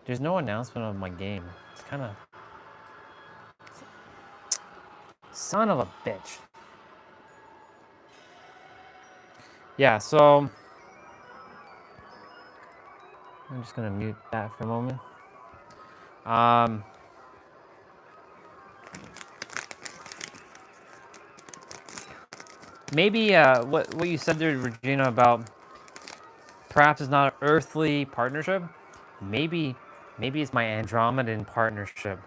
There's no announcement of my game. It's kind of... Son of a bitch. Yeah, so... I'm just gonna mute that for a moment. Maybe what you said there, Regina, about perhaps it's not an earthly partnership. Maybe it's my Andromedan partnership.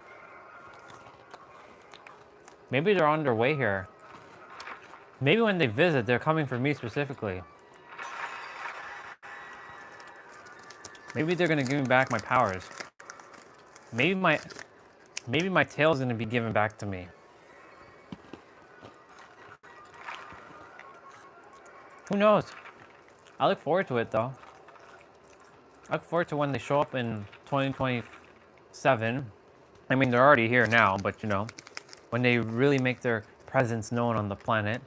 Maybe they're on their way here. Maybe when they visit, they're coming for me specifically. Maybe they're gonna give me back my powers. Maybe my tail's gonna be given back to me. Who knows? I look forward to it though. I look forward to when they show up in 2027. I mean, they're already here now, but you know, when they really make their presence known on the planet.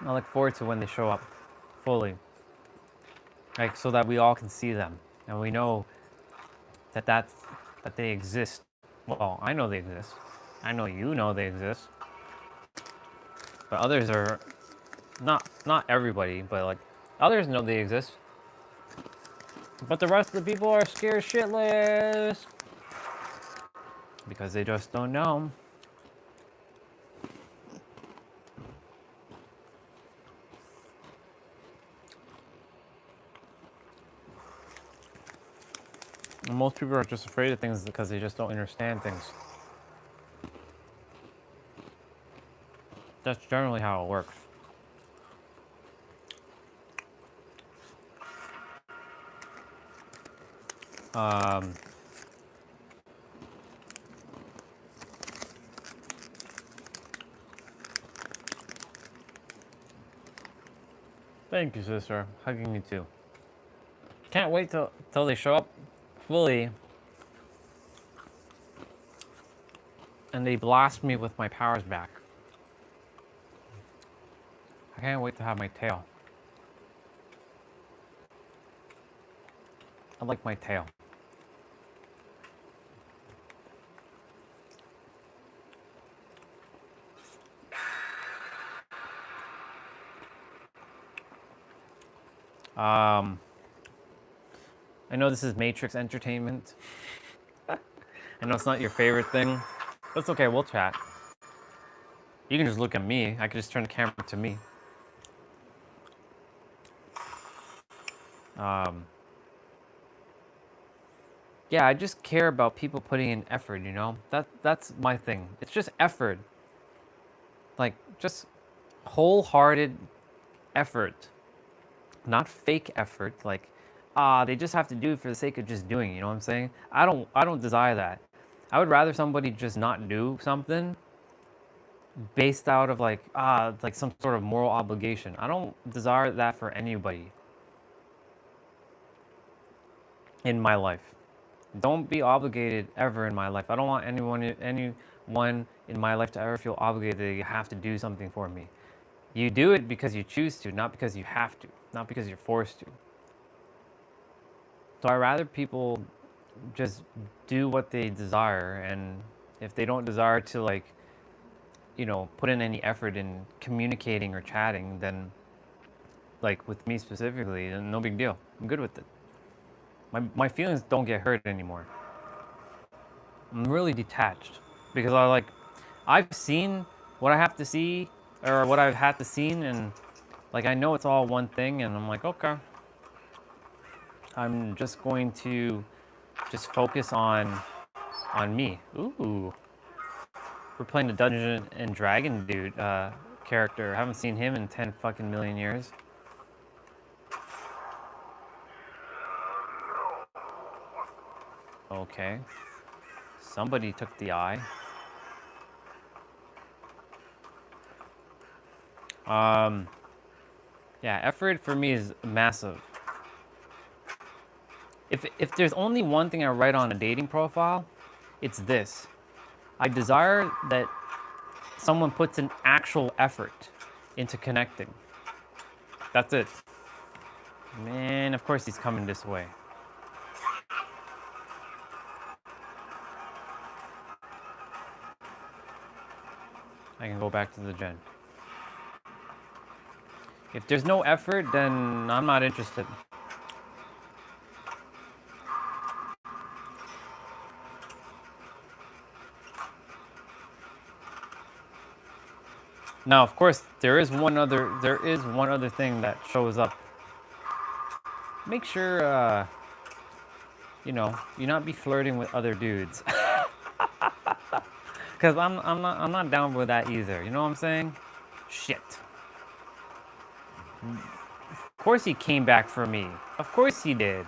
I look forward to when they show up fully. Like, so that we all can see them and we know that that they exist. Well, I know they exist. I know you know they exist. But others are not everybody, but like others know they exist. But the rest of the people are scared shitless because they just don't know. And most people are just afraid of things because they just don't understand things. That's generally how it works. Thank you, sister. Hugging you too. Can't wait till they show up fully and they blast me with my powers back. I can't wait to have my tail. I like my tail. I know this is Matrix entertainment. I know it's not your favorite thing. That's okay, we'll chat. You can just look at me. I can just turn the camera to me. Yeah, I just care about people putting in effort, you know? That's my thing. It's just effort. Like, just wholehearted effort. Not fake effort, like, they just have to do it for the sake of just doing it, you know what I'm saying? I don't desire that. I would rather somebody just not do something based out of like some sort of moral obligation. I don't desire that for anybody in my life. Don't be obligated ever in my life. I don't want anyone in my life to ever feel obligated that you have to do something for me. You do it because you choose to, not because you have to, not because you're forced to. So I rather people just do what they desire, and if they don't desire to like, you know, put in any effort in communicating or chatting, then like with me specifically, then no big deal. I'm good with it. My feelings don't get hurt anymore. I'm really detached because I've seen what I have to see or what I've had to seen, and like I know it's all one thing, and I'm like, okay, I'm just going to just focus on me. Ooh, we're playing the Dungeon and Dragon dude character. I haven't seen him in 10 fucking million years. Okay, somebody took the eye. Yeah, effort for me is massive. If there's only one thing I write on a dating profile, it's this. I desire that someone puts an actual effort into connecting. That's it. Man, of course he's coming this way. I can go back to the gen. If there's no effort, then I'm not interested. Now, of course, there is one other thing that shows up. Make sure, you know, you not be flirting with other dudes. Cause I'm not down with that either. You know what I'm saying? Shit. Of course he came back for me. Of course he did.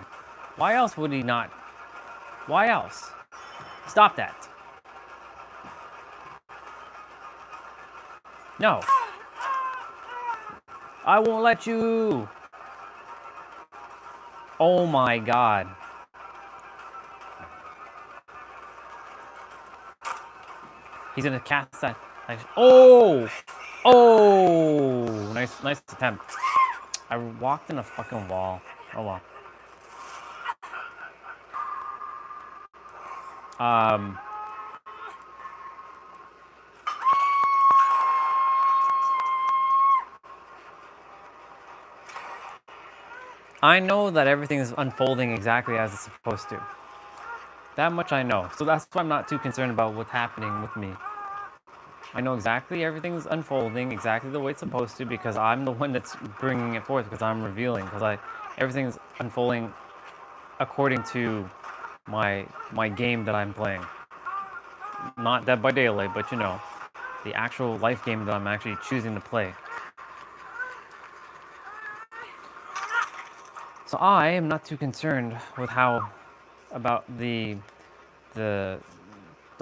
Why else would he not? Why else? Stop that. No. I won't let you. Oh my god. He's gonna cast that. Oh! Oh! Nice attempt. I walked in a fucking wall. Oh well. I know that everything is unfolding exactly as it's supposed to. That much I know. So that's why I'm not too concerned about what's happening with me. I know exactly everything's unfolding exactly the way it's supposed to because I'm the one that's bringing it forth, because I'm revealing, because everything's unfolding according to my game that I'm playing. Not Dead by Daylight, but you know, the actual life game that I'm actually choosing to play. So I am not too concerned with how about the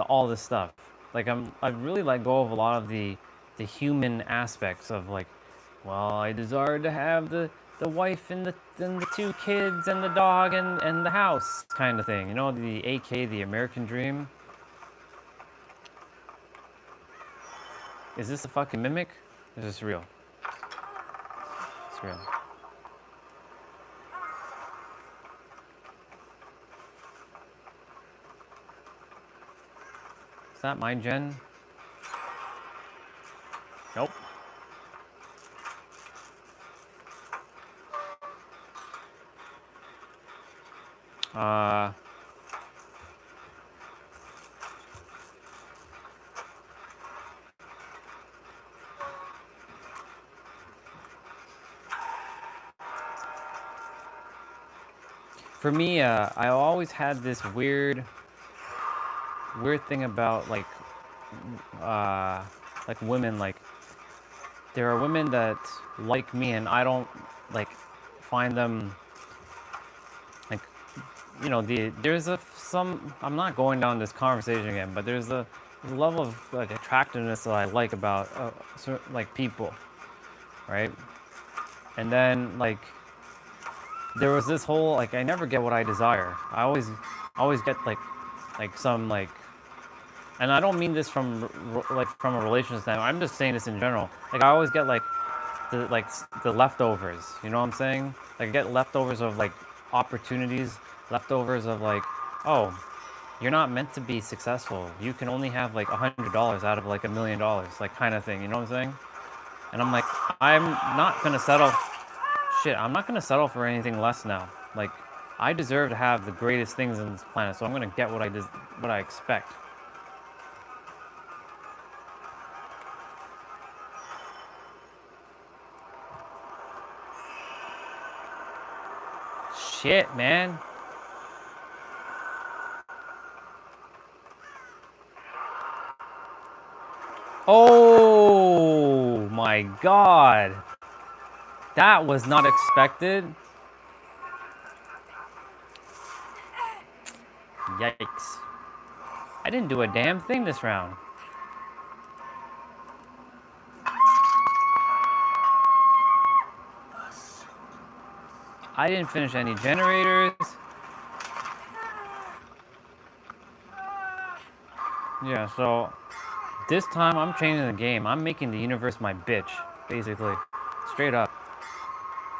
all this stuff. Like I've really let go of a lot of the human aspects of like, well, I desire to have the wife and the 2 kids and the dog and the house kind of thing. You know, the AK, the American dream. Is this a fucking mimic? Or is this real? It's real. Is that my gen? Nope. For me, I always had this weird thing about like women. Like there are women that like me, and I don't like find them like, you know, there's some. I'm not going down this conversation again, but there's a level of like attractiveness that I like about like people, right? And then like there was this whole like I never get what I desire. I always get like some like, and I don't mean this from from a relationship standpoint. I'm just saying this in general. Like I always get like the leftovers. You know what I'm saying? Like I get leftovers of like opportunities, leftovers of like, oh, you're not meant to be successful. You can only have like $100 out of like $1 million, like kind of thing. You know what I'm saying? And I'm like, I'm not gonna settle. Shit, I'm not gonna settle for anything less now. Like, I deserve to have the greatest things on this planet, so I'm gonna get what I expect. Shit, man. Oh my god. That was not expected. Yikes. I didn't do a damn thing this round. I didn't finish any generators. Yeah, so this time I'm changing the game. I'm making the universe my bitch, basically. Straight up.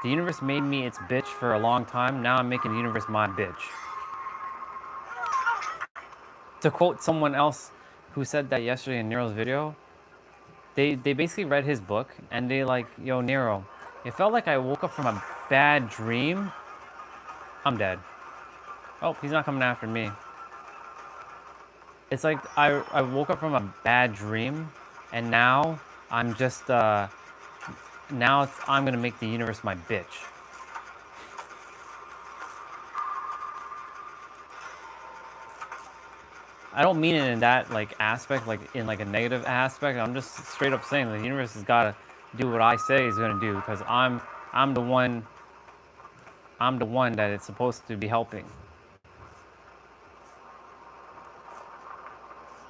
The universe made me its bitch for a long time. Now I'm making the universe my bitch. To quote someone else who said that yesterday in Nero's video, they basically read his book and they like, yo, Nero, it felt like I woke up from a bad dream. I'm dead. Oh, he's not coming after me. It's like I woke up from a bad dream and now I'm just, I'm gonna make the universe my bitch. I don't mean it in that like aspect, like in like a negative aspect. I'm just straight up saying the universe has gotta do what I say it's gonna do because I'm the one that it's supposed to be helping.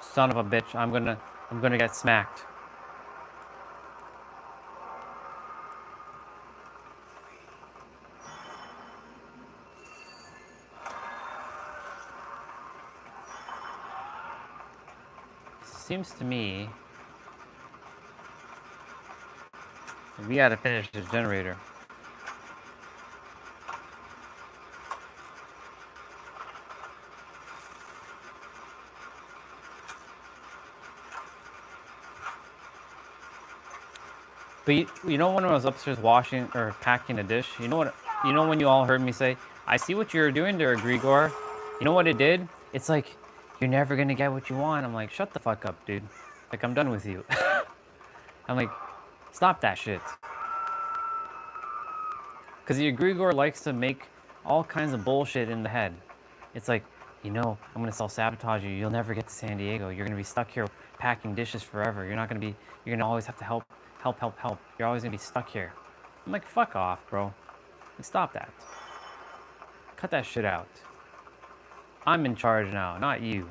Son of a bitch, I'm gonna get smacked. Seems to me we gotta finish this generator. But you know when I was upstairs washing or packing a dish, you know what? You know when you all heard me say, "I see what you're doing there, Grigor." You know what it did? It's like you're never gonna get what you want. I'm like, shut the fuck up, dude. Like I'm done with you. I'm like, stop that shit. Because the egregore likes to make all kinds of bullshit in the head. It's like, you know, I'm going to self-sabotage you. You'll never get to San Diego. You're going to be stuck here packing dishes forever. You're not going to be, you're going to always have to help. You're always going to be stuck here. I'm like, fuck off, bro. Like, stop that. Cut that shit out. I'm in charge now, not you.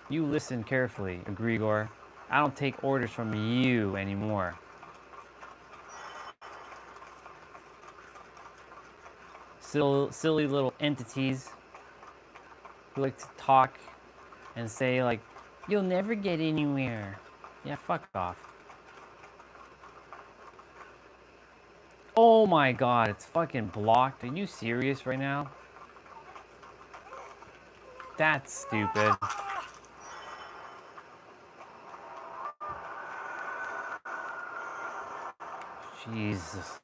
You listen carefully, egregore. I don't take orders from you anymore. Silly little entities who like to talk and say like, you'll never get anywhere. Yeah, fuck off. Oh my god, it's fucking blocked. Are you serious right now? That's stupid. Jesus.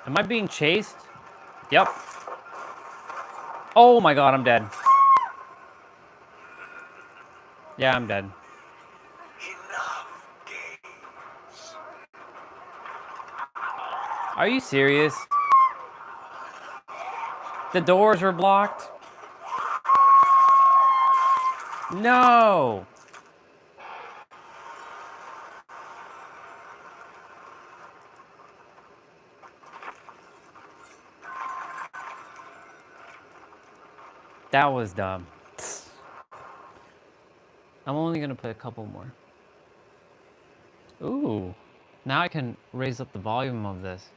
Am I being chased? Yep. Oh my god, I'm dead. Yeah, I'm dead. Are you serious? The doors were blocked? No! That was dumb. I'm only gonna play a couple more. Ooh. Now I can raise up the volume of this.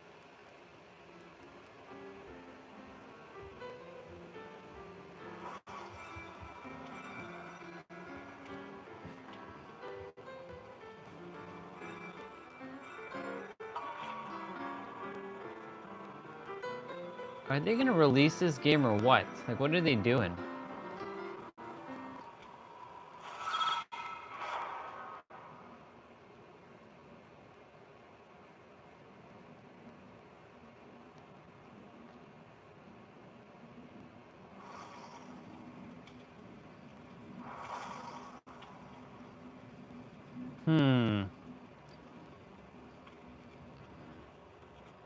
Are they gonna release this game or what? Like, what are they doing?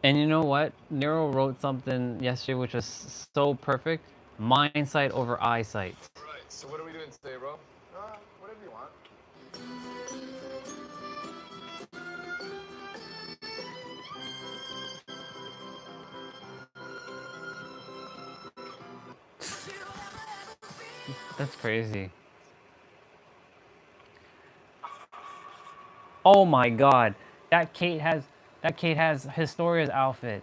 And you know what? Nero wrote something yesterday which was so perfect. Mindsight over eyesight. Right, so what are we doing today, bro? Whatever you want. That's crazy. Oh my god. That Kate has Historia's outfit.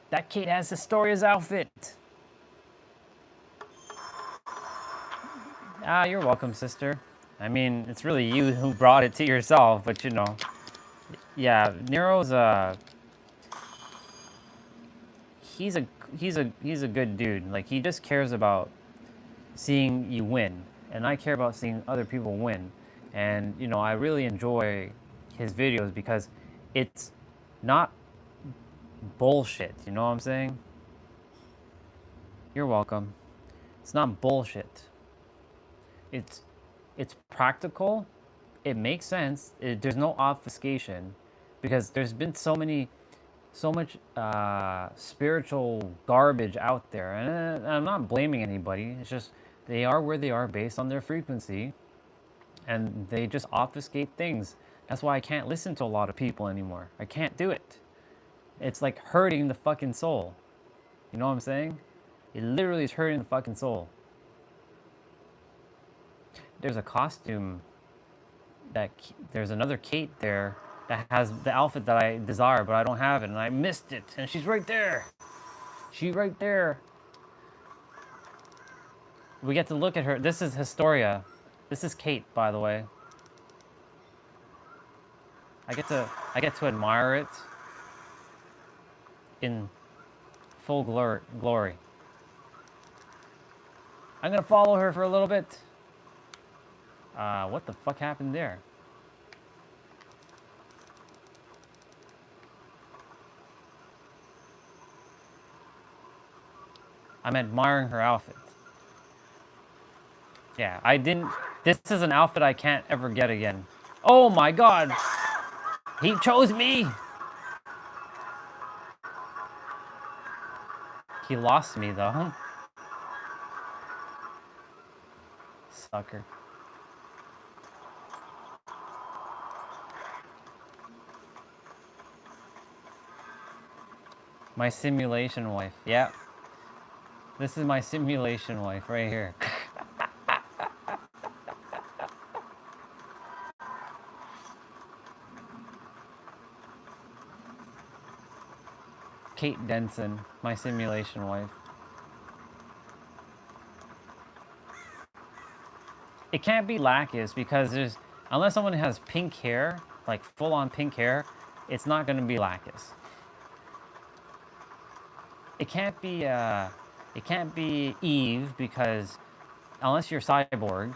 That Kate has Historia's outfit. Ah, you're welcome, sister. I mean, it's really you who brought it to yourself, but you know. Yeah, Nero's he's a good dude. Like he just cares about seeing you win, and I care about seeing other people win. And you know, I really enjoy his videos because it's not bullshit. You know what I'm saying? You're welcome. It's not bullshit. It's practical. It makes sense. There's no obfuscation because there's been so much spiritual garbage out there, and I'm not blaming anybody. It's just they are where they are based on their frequency, and they just obfuscate things. That's why I can't listen to a lot of people anymore. I can't do it. It's like hurting the fucking soul. You know what I'm saying? It literally is hurting the fucking soul. There's a costume that there's another Kate there that has the outfit that I desire, but I don't have it, and I missed it, and she's right there. She's right there. we get to look at her. This is Historia. This is Kate, by the way. I get to admire it in full glory. I'm gonna follow her for a little bit. What the fuck happened there? I'm admiring her outfit. Yeah, I didn't... This is an outfit I can't ever get again. Oh my god! He chose me! He lost me, though. Sucker. My simulation wife. Yeah. This is my simulation wife right here. Kate Denson, my simulation wife. It can't be Lacus because there's... Unless someone has pink hair, like full-on pink hair, it's not going to be Lacus. It can't be Eve because unless you're cyborg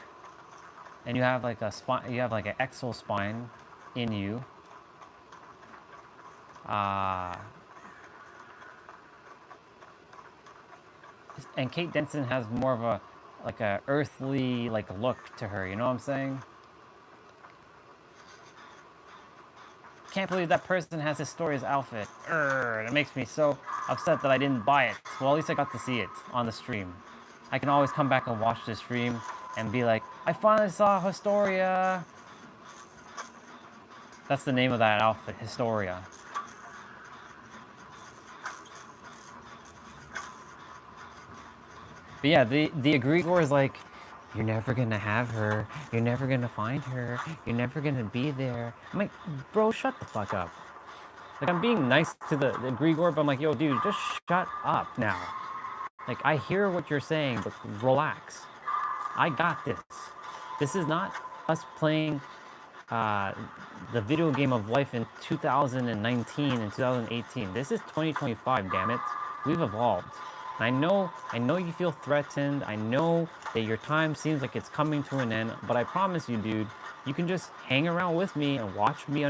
and you have like a spine, you have like an exo spine in you. And Kate Denson has more of a like a earthly like look to her. You know what I'm saying? Can't believe that person has Historia's outfit. It makes me so upset that I didn't buy it. Well, at least I got to see it on the stream. I can always come back and watch the stream and be like, I finally saw Historia. That's the name of that outfit, Historia. But yeah, the egregore is like, you're never gonna have her. You're never gonna find her. You're never gonna be there. I'm like, bro, shut the fuck up. Like, I'm being nice to the egregore, but I'm like, yo, dude, just shut up now. Like, I hear what you're saying, but relax. I got this. This is not us playing the video game of life in 2019 and 2018. This is 2025, damn it. We've evolved. I know you feel threatened. I know that your time seems like it's coming to an end, but I promise you, dude, you can just hang around with me and watch me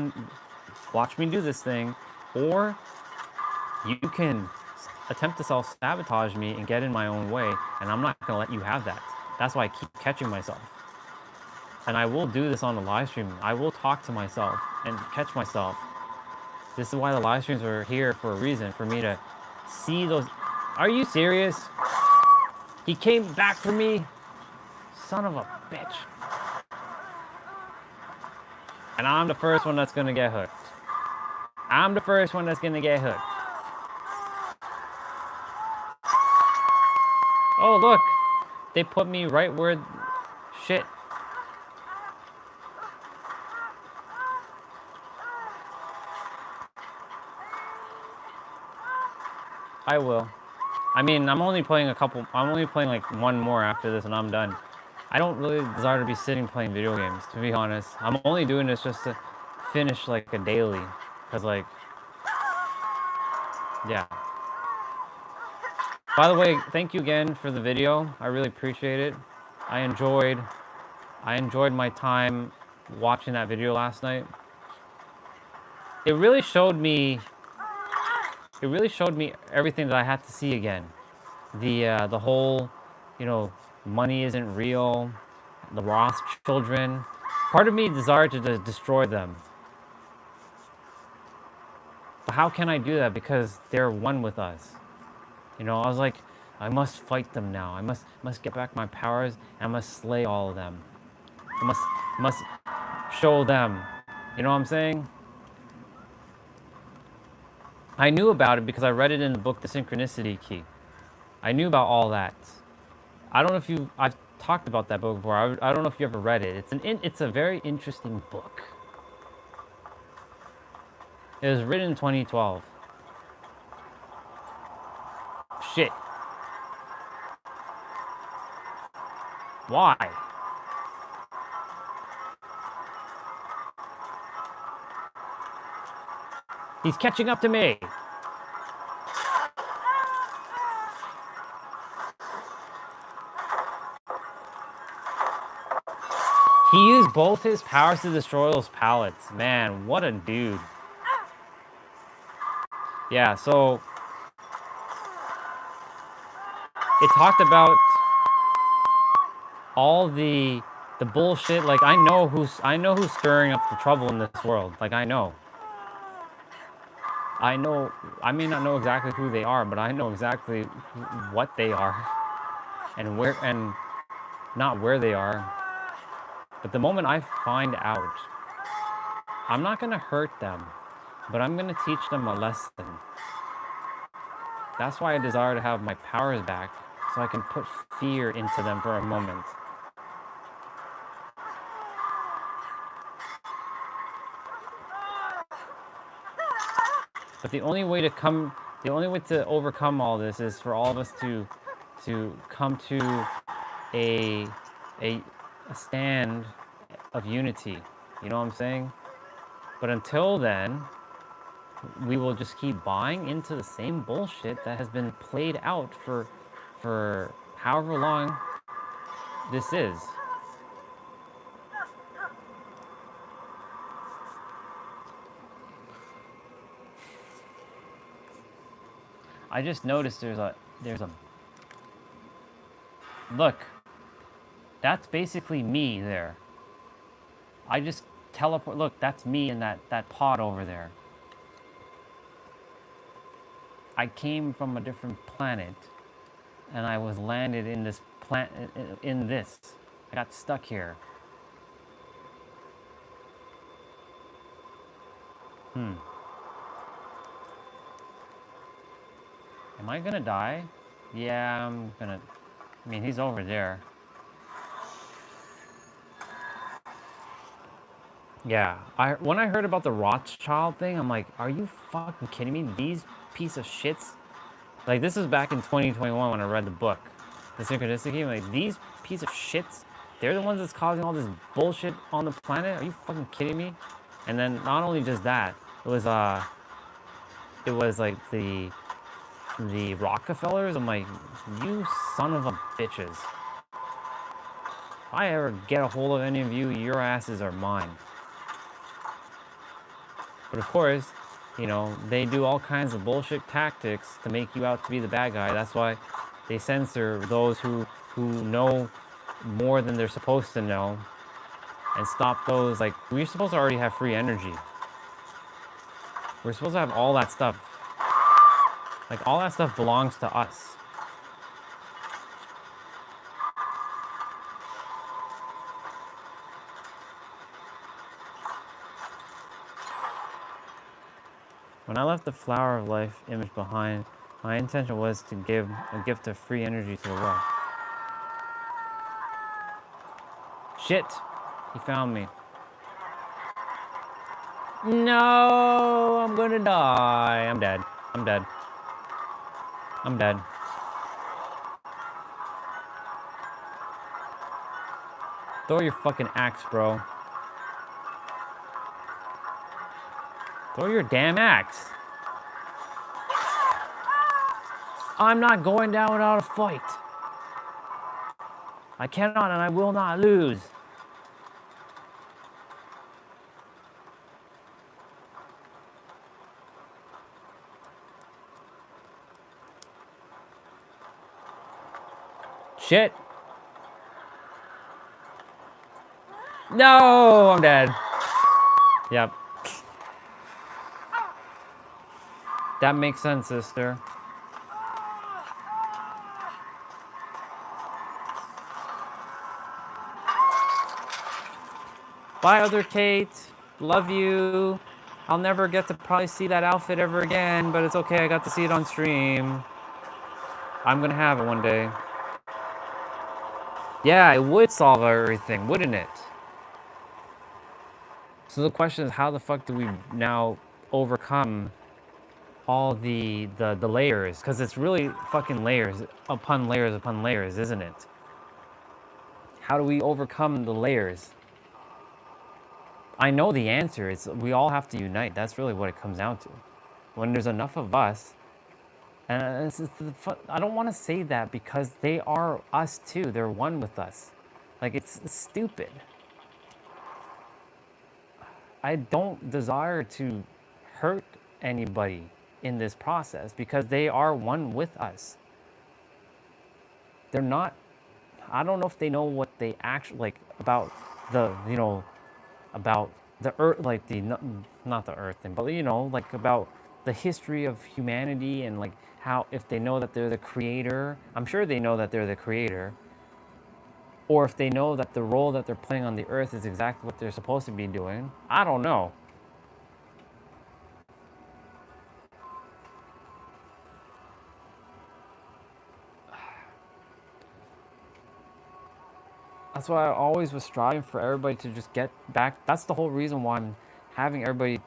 do this thing, or you can attempt to self-sabotage me and get in my own way, and I'm not gonna let you have that. That's why I keep catching myself. And I will do this on the live stream. I will talk to myself and catch myself. This is why the live streams are here for a reason, for me to see those. Are you serious? He came back for me? Son of a bitch. And I'm the first one that's gonna get hooked. I'm the first one that's gonna get hooked. Oh, look. They put me right where... Shit. I will. I mean, I'm only playing like one more after this and I'm done. I don't really desire to be sitting playing video games, to be honest. I'm only doing this just to finish like a daily. Cause like, yeah. By the way, thank you again for the video. I really appreciate it. I enjoyed my time watching that video last night. It really showed me everything that I had to see again. The whole, money isn't real, the Ross children. Part of me desired to destroy them. But how can I do that? Because they're one with us. I was like, I must fight them now. I must get back my powers, and I must slay all of them. I must show them. You know what I'm saying? I knew about it because I read it in the book, The Synchronicity Key. I knew about all that. I don't know if I've talked about that book before. I don't know if you ever read it. It's a very interesting book. It was written in 2012. Shit. Why? He's catching up to me. He used both his powers to destroy those pallets. Man, what a dude. Yeah, so it talked about all the bullshit. Like I know who's stirring up the trouble in this world. Like I know. I may not know exactly who they are, but I know exactly what they are and where, and not where they are. But the moment I find out, I'm not going to hurt them, but I'm going to teach them a lesson. That's why I desire to have my powers back, so I can put fear into them for a moment. But the only way to overcome all this is for all of us to come to a stand of unity. You know what I'm saying? But until then, we will just keep buying into the same bullshit that has been played out for however long this is. I just noticed there's a look. That's basically me there. I just teleport. Look, that's me in that pod over there. I came from a different planet, and I was landed in this in this. I got stuck here. Am I gonna die? Yeah, I'm gonna. I mean, he's over there. Yeah, when I heard about the Rothschild thing, I'm like, are you fucking kidding me? These piece of shits. Like, this is back in 2021 when I read the book, The Synchronicity. Like, these piece of shits, they're the ones that's causing all this bullshit on the planet. Are you fucking kidding me? And then not only just that, it was like the Rockefellers. I'm like, you son of a bitches. If I ever get a hold of any of you, your asses are mine. But of course, you know, they do all kinds of bullshit tactics to make you out to be the bad guy. That's why they censor those who know more than they're supposed to know, and stop those. Like, we're supposed to already have free energy. We're supposed to have all that stuff. Like, all that stuff belongs to us. When I left the Flower of Life image behind, my intention was to give a gift of free energy to the world. Shit! He found me. No! I'm gonna die. I'm dead. I'm dead. I'm dead. Throw your fucking axe, bro. Throw your damn axe. I'm not going down without a fight. I cannot and I will not lose. Shit. No, I'm dead. Yep. That makes sense, sister. Bye, other Kate. Love you. I'll never get to probably see that outfit ever again, but it's okay. I got to see it on stream. I'm gonna have it one day. Yeah, it would solve everything, wouldn't it? So the question is, how the fuck do we now overcome all the layers? Because it's really fucking layers upon layers upon layers, isn't it? How do we overcome the layers? I know the answer. It's we all have to unite. That's really what it comes down to. When there's enough of us, and I don't want to say that because they are us too. They're one with us. Like, it's stupid. I don't desire to hurt anybody in this process because they are one with us. They're not, I don't know if they know what they actually, like, about the, about the earth, like not the earth thing, but, like, about the history of humanity and, like, how, if they know that they're the creator. I'm sure they know that they're the creator. Or if they know that the role that they're playing on the earth is exactly what they're supposed to be doing. I don't know. That's why I always was striving for everybody to just get back. That's the whole reason why I'm having everybody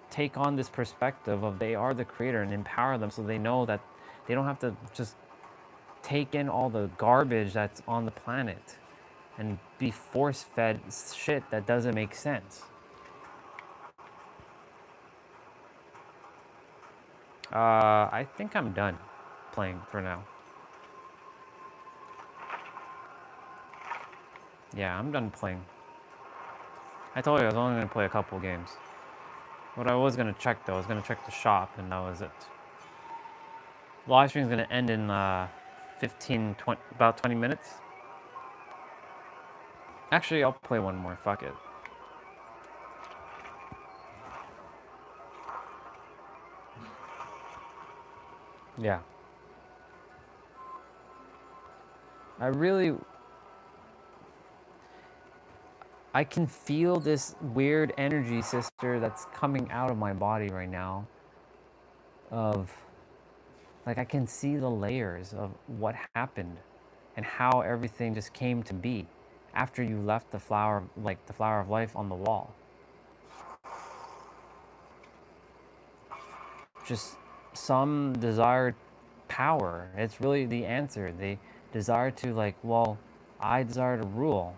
take on this perspective of they are the creator and empower them so they know that they don't have to just take in all the garbage that's on the planet and be force-fed shit that doesn't make sense. I think I'm done playing for now. Yeah, I'm done playing. I told you I was only going to play a couple games. What I was going to check, though, I was going to check the shop, and that was it. The live stream is going to end in 20, about 20 minutes. Actually, I'll play one more. Fuck it. Yeah. I can feel this weird energy, sister, that's coming out of my body right now. Of, like, I can see the layers of what happened and how everything just came to be after you left the flower, like the flower of life on the wall. Just some desired power. It's really the answer. They desire to, like, well, I desire to rule.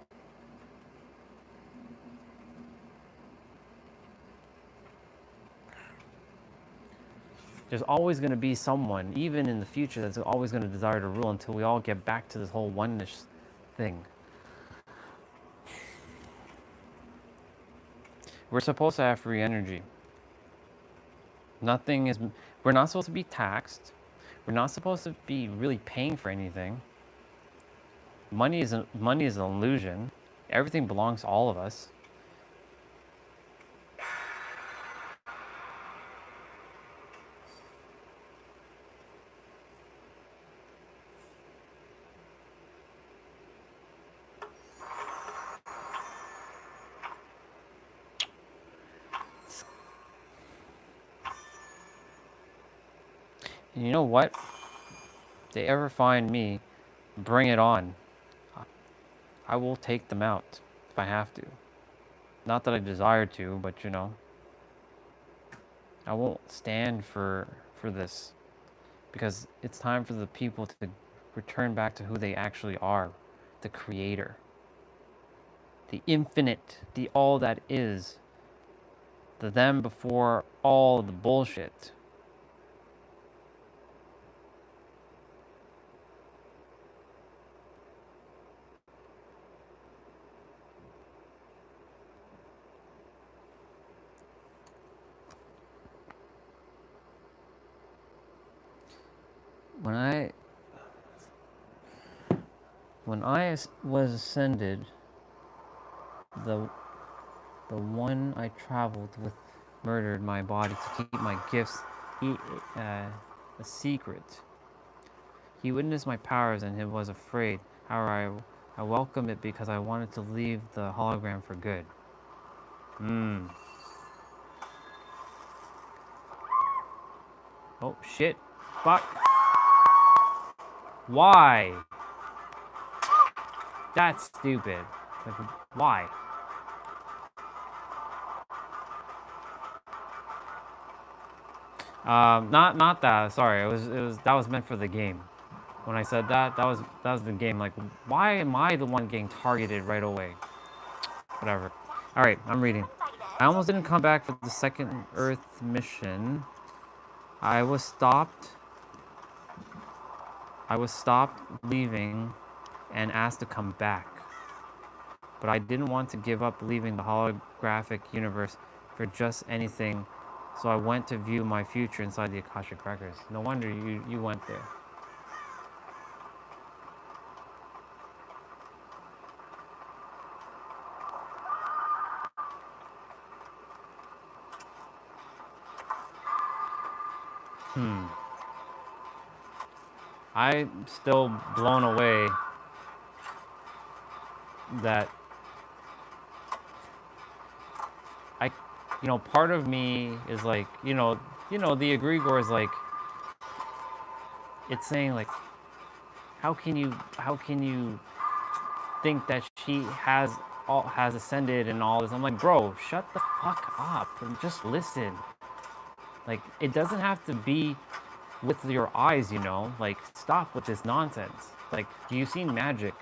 There's always going to be someone, even in the future, that's always going to desire to rule until we all get back to this whole oneness thing. We're supposed to have free energy. We're not supposed to be taxed. We're not supposed to be really paying for anything. Money is an illusion. Everything belongs to all of us. And you know what? If they ever find me, bring it on. I will take them out if I have to. Not that I desire to, but I won't stand for this because it's time for the people to return back to who they actually are, the creator, the infinite, the all that is, the them before all the bullshit. When I was ascended, the one I traveled with murdered my body to keep my gifts a secret. He witnessed my powers and he was afraid. However, I welcomed it because I wanted to leave the hologram for good. Oh, shit. Fuck. Why? That's stupid. Like, why? Not that. Sorry, it was that was meant for the game. when I said that. That was the game. Like, why am I the one getting targeted right away? Whatever. All right, I'm reading. I almost didn't come back for the second Earth mission. I was stopped leaving and asked to come back. But I didn't want to give up leaving the holographic universe for just anything, so I went to view my future inside the Akashic Records. No wonder you went there. I'm still blown away that I, part of me is like, the egregore is like, it's saying like, how can you think that she has ascended and all this? I'm like, bro, shut the fuck up and just listen. Like, it doesn't have to be with your eyes, like, stop with this nonsense. Like, you've seen magic,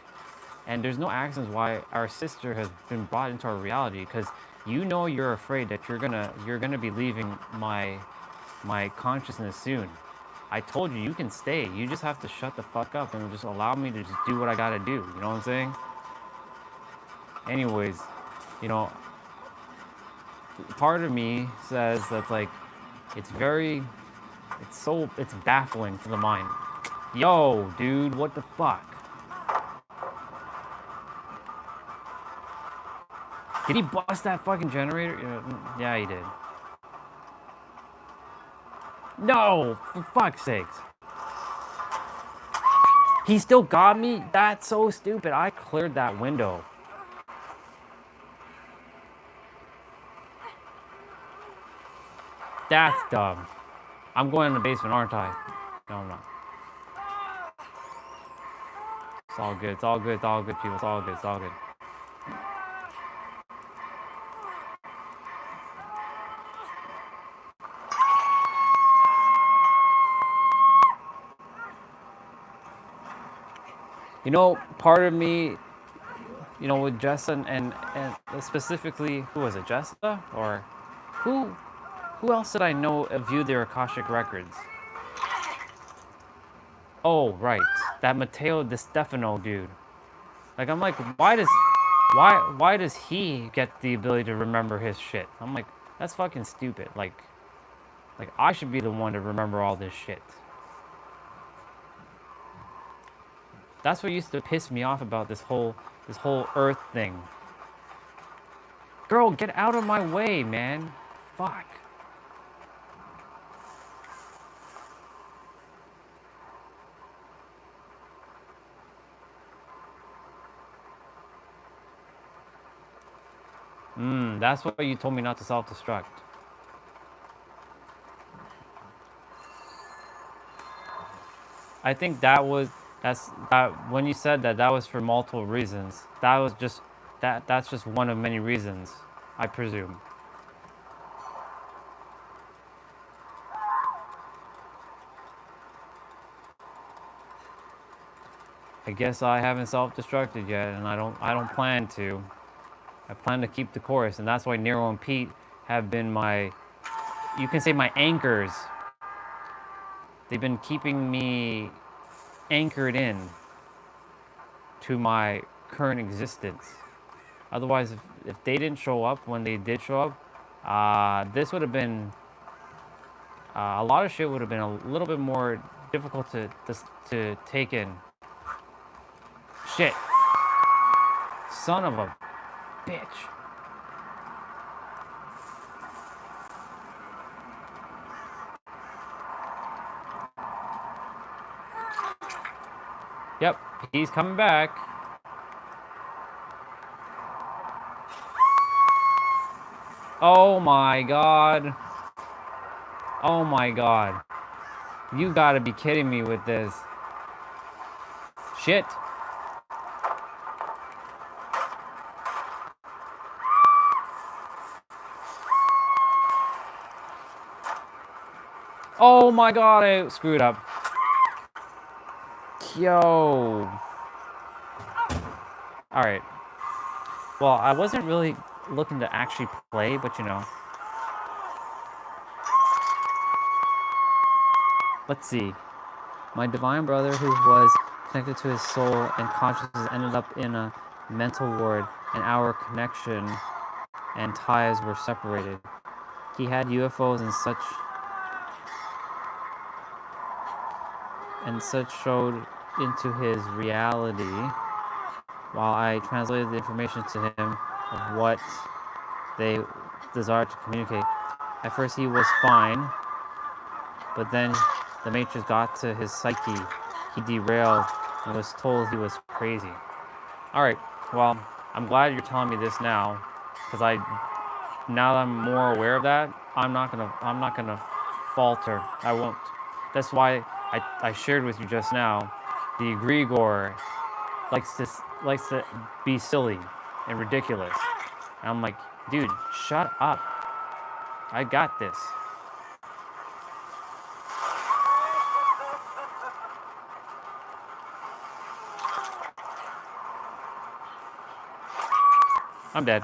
and there's no accidents why our sister has been brought into our reality, because you're afraid that you're gonna be leaving my consciousness soon. I told you can stay. You just have to shut the fuck up and just allow me to just do what I gotta do. You know what I'm saying? Anyways, part of me says that's like, it's baffling to the mind. Yo, dude, what the fuck? Did he bust that fucking generator? Yeah, he did. No, for fuck's sakes. He still got me? That's so stupid. I cleared that window. That's dumb. I'm going in the basement, aren't I? No, I'm not. It's all good. It's all good. It's all good, people. It's all good. It's all good. Part of me, with Jessa and specifically, who was it, Jessa? Or who else did I know viewed their Akashic records? Oh, right. That Matteo Di Stefano dude. Like, I'm like, why does he get the ability to remember his shit? I'm like, that's fucking stupid. Like I should be the one to remember all this shit. That's what used to piss me off about this whole Earth thing. Girl, get out of my way, man. Fuck. That's why you told me not to self-destruct. I think that when you said that was for multiple reasons. That's just one of many reasons, I presume. I guess I haven't self-destructed yet, and I don't plan to. I plan to keep the course, and that's why Nero and Pete have been you can say my anchors. They've been keeping me anchored in to my current existence. Otherwise, if they didn't show up when they did show up, this would have been, a lot of shit would have been a little bit more difficult to take in. Shit. Son of a bitch. Yep, he's coming back. Oh my god. Oh my god. You gotta be kidding me with this. Shit. Oh my god, I screwed up. Yo. All right. Well, I wasn't really looking to actually play, but you know. Let's see. My divine brother, who was connected to his soul and consciousness, ended up in a mental ward, and our connection and ties were separated. He had UFOs and such showed into his reality while I translated the information to him of what they desired to communicate. At first he was fine, but then the matrix got to his psyche. He derailed and was told he was crazy. All right, well, I'm glad you're telling me this now, because now that I'm more aware of that, I'm not gonna falter. I won't. That's why I shared with you just now. The egregore likes to be silly and ridiculous. And I'm like, dude, shut up. I got this. I'm dead.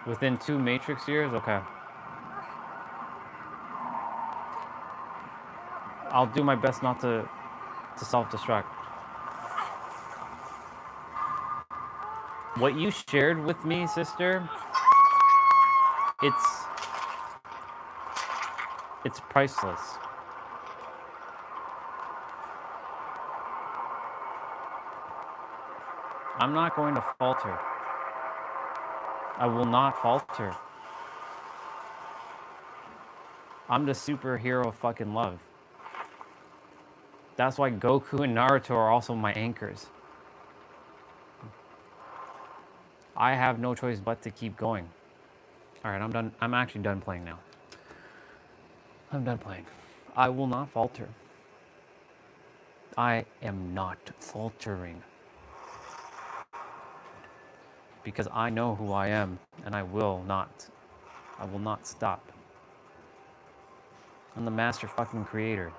Within 2 Matrix years? Okay. I'll do my best not to self-destruct. What you shared with me, sister, it's priceless. I'm not going to falter. I will not falter. I'm the superhero of fucking love. That's why Goku and Naruto are also my anchors. I have no choice but to keep going. All right, I'm done. I'm actually done playing now. I'm done playing. I will not falter. I am not faltering. Because I know who I am, and I will not stop. I'm the master fucking creator.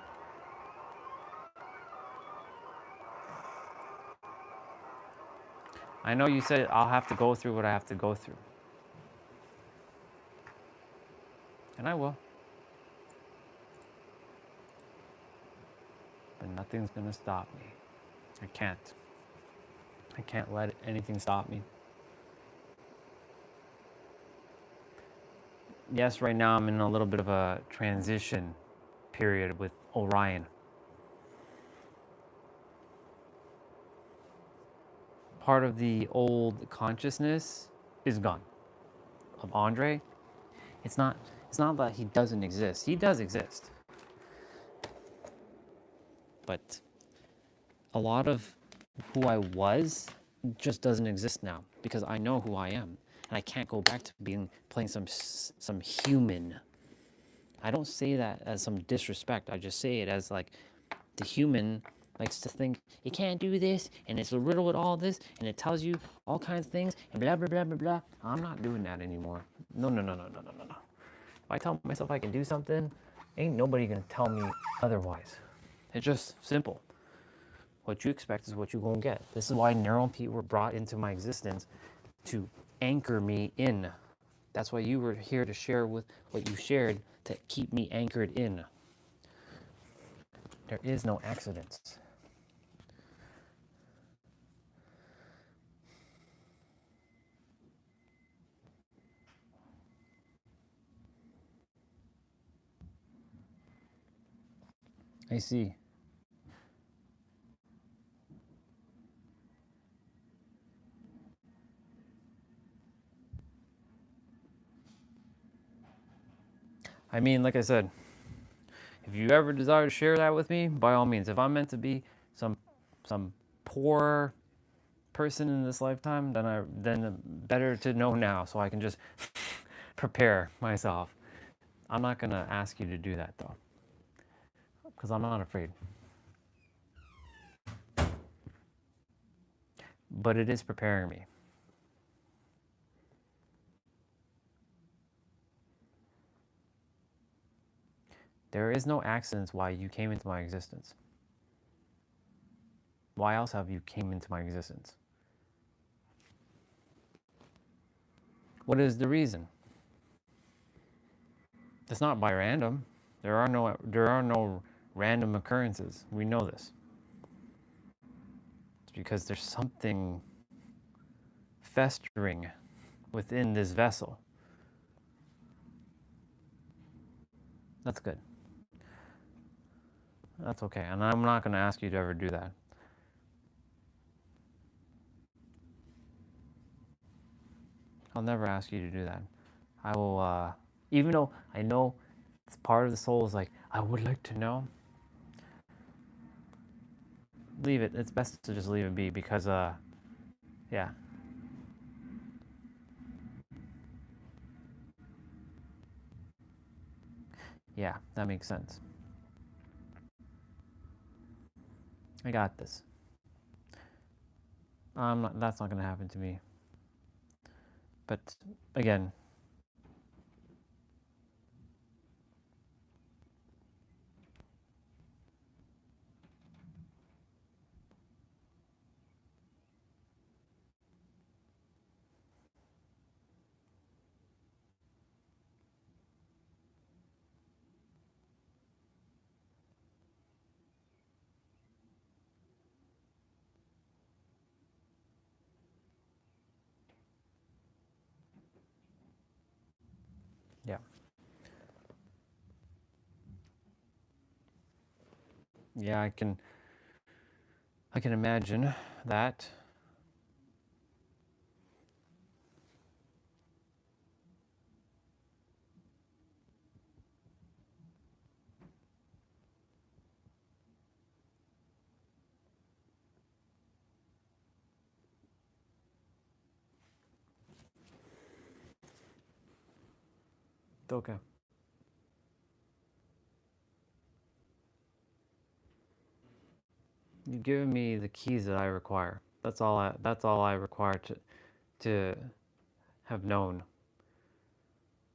I know you said I'll have to go through what I have to go through. And I will. But nothing's gonna stop me. I can't. I can't let anything stop me. Yes, right now I'm in a little bit of a transition period with Orion. Part of the old consciousness is gone. Of Andre, it's not that he doesn't exist. He does exist. But a lot of who I was just doesn't exist now because I know who I am. And I can't go back to playing some human. I don't say that as some disrespect. I just say it as like the human likes to think it can't do this and it's riddled with all this and it tells you all kinds of things and blah blah blah blah blah. I'm not doing that anymore. No. If I tell myself I can do something, ain't nobody gonna tell me otherwise. It's just simple. What you expect is what you're gonna get. This is why Neural Pete were brought into my existence to anchor me in. That's why you were here to share with what you shared to keep me anchored in. There is no accidents. I see. I mean, like I said, if you ever desire to share that with me, by all means. If I'm meant to be some poor person in this lifetime, then better to know now so I can just prepare myself. I'm not gonna ask you to do that though, because I'm not afraid. But it is preparing me. There is no accidents why you came into my existence. Why else have you came into my existence? What is the reason? It's not by random. There are no random occurrences. We know this. It's because there's something festering within this vessel. That's good. That's okay. And I'm not going to ask you to ever do that. I'll never ask you to do that. I will, even though I know it's part of the soul is like, I would like to know. Leave it. It's best to just leave it be because, yeah. Yeah, that makes sense. I got this. That's not going to happen to me. But again, yeah. Yeah, I can imagine that. It's okay. You've given me the keys that I require. That's all I require to have known.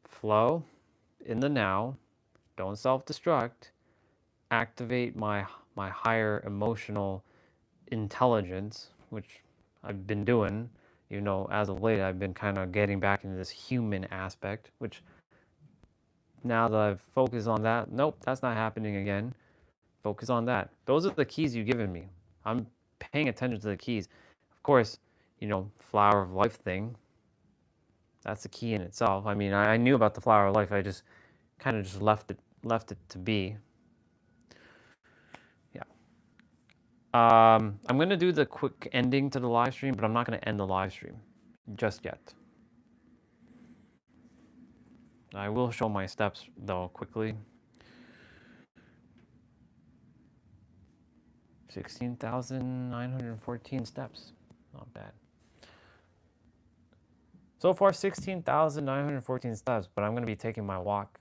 Flow in the now, don't self-destruct, activate my higher emotional intelligence, which I've been doing, you know, as of late I've been kind of getting back into this human aspect, which now that I've focused on that, nope, that's not happening again. Focus on that. Those are the keys you've given me. I'm paying attention to the keys. Of course, you know, flower of life thing, that's the key in itself. I mean, I knew about the flower of life. I just kind of just left it to be. Yeah. I'm gonna do the quick ending to the live stream, but I'm not gonna end the live stream just yet. I will show my steps though quickly. 16,914 steps. Not bad. So far, 16,914 steps, but I'm going to be taking my walk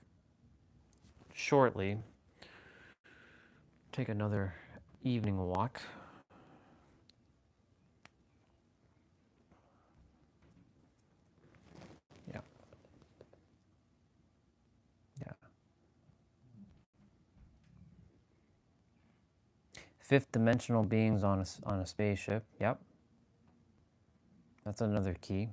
shortly. Take another evening walk. Yeah. Yeah. Fifth dimensional beings on a spaceship. Yep. That's another key.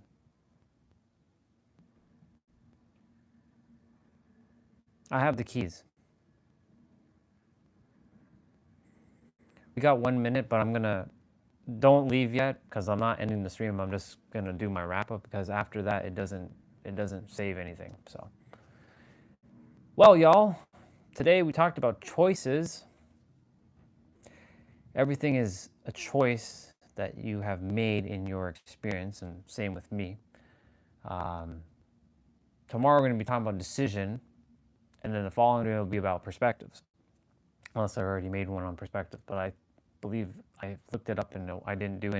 I have the keys. We got 1 minute, but I'm gonna, don't leave yet because I'm not ending the stream. I'm just gonna do my wrap up because after that it doesn't save anything. So, well, y'all, today we talked about choices. Everything is a choice that you have made in your experience, and same with me. Tomorrow we're going to be talking about decision, and then the following day will be about perspectives. Unless I already made one on perspective, but I believe I looked it up and no, I didn't do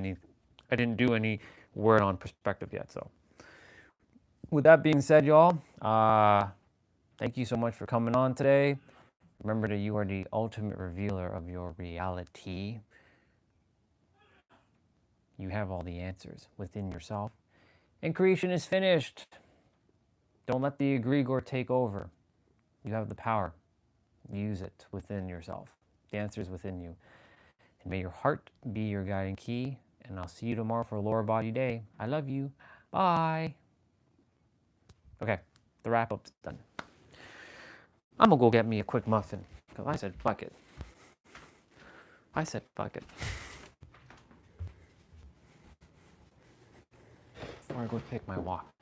any word on perspective yet. So, with that being said, y'all, thank you so much for coming on today. Remember that you are the ultimate revealer of your reality. You have all the answers within yourself. And creation is finished. Don't let the egregore take over. You have the power Use it within yourself. The answer is within you. And may your heart be your guiding key. And I'll see you tomorrow for Lower Body Day. I love you. Bye. Okay, the wrap-up's done. I'm gonna go get me a quick muffin. Because I said fuck it. I said fuck it. Before I go take my walk.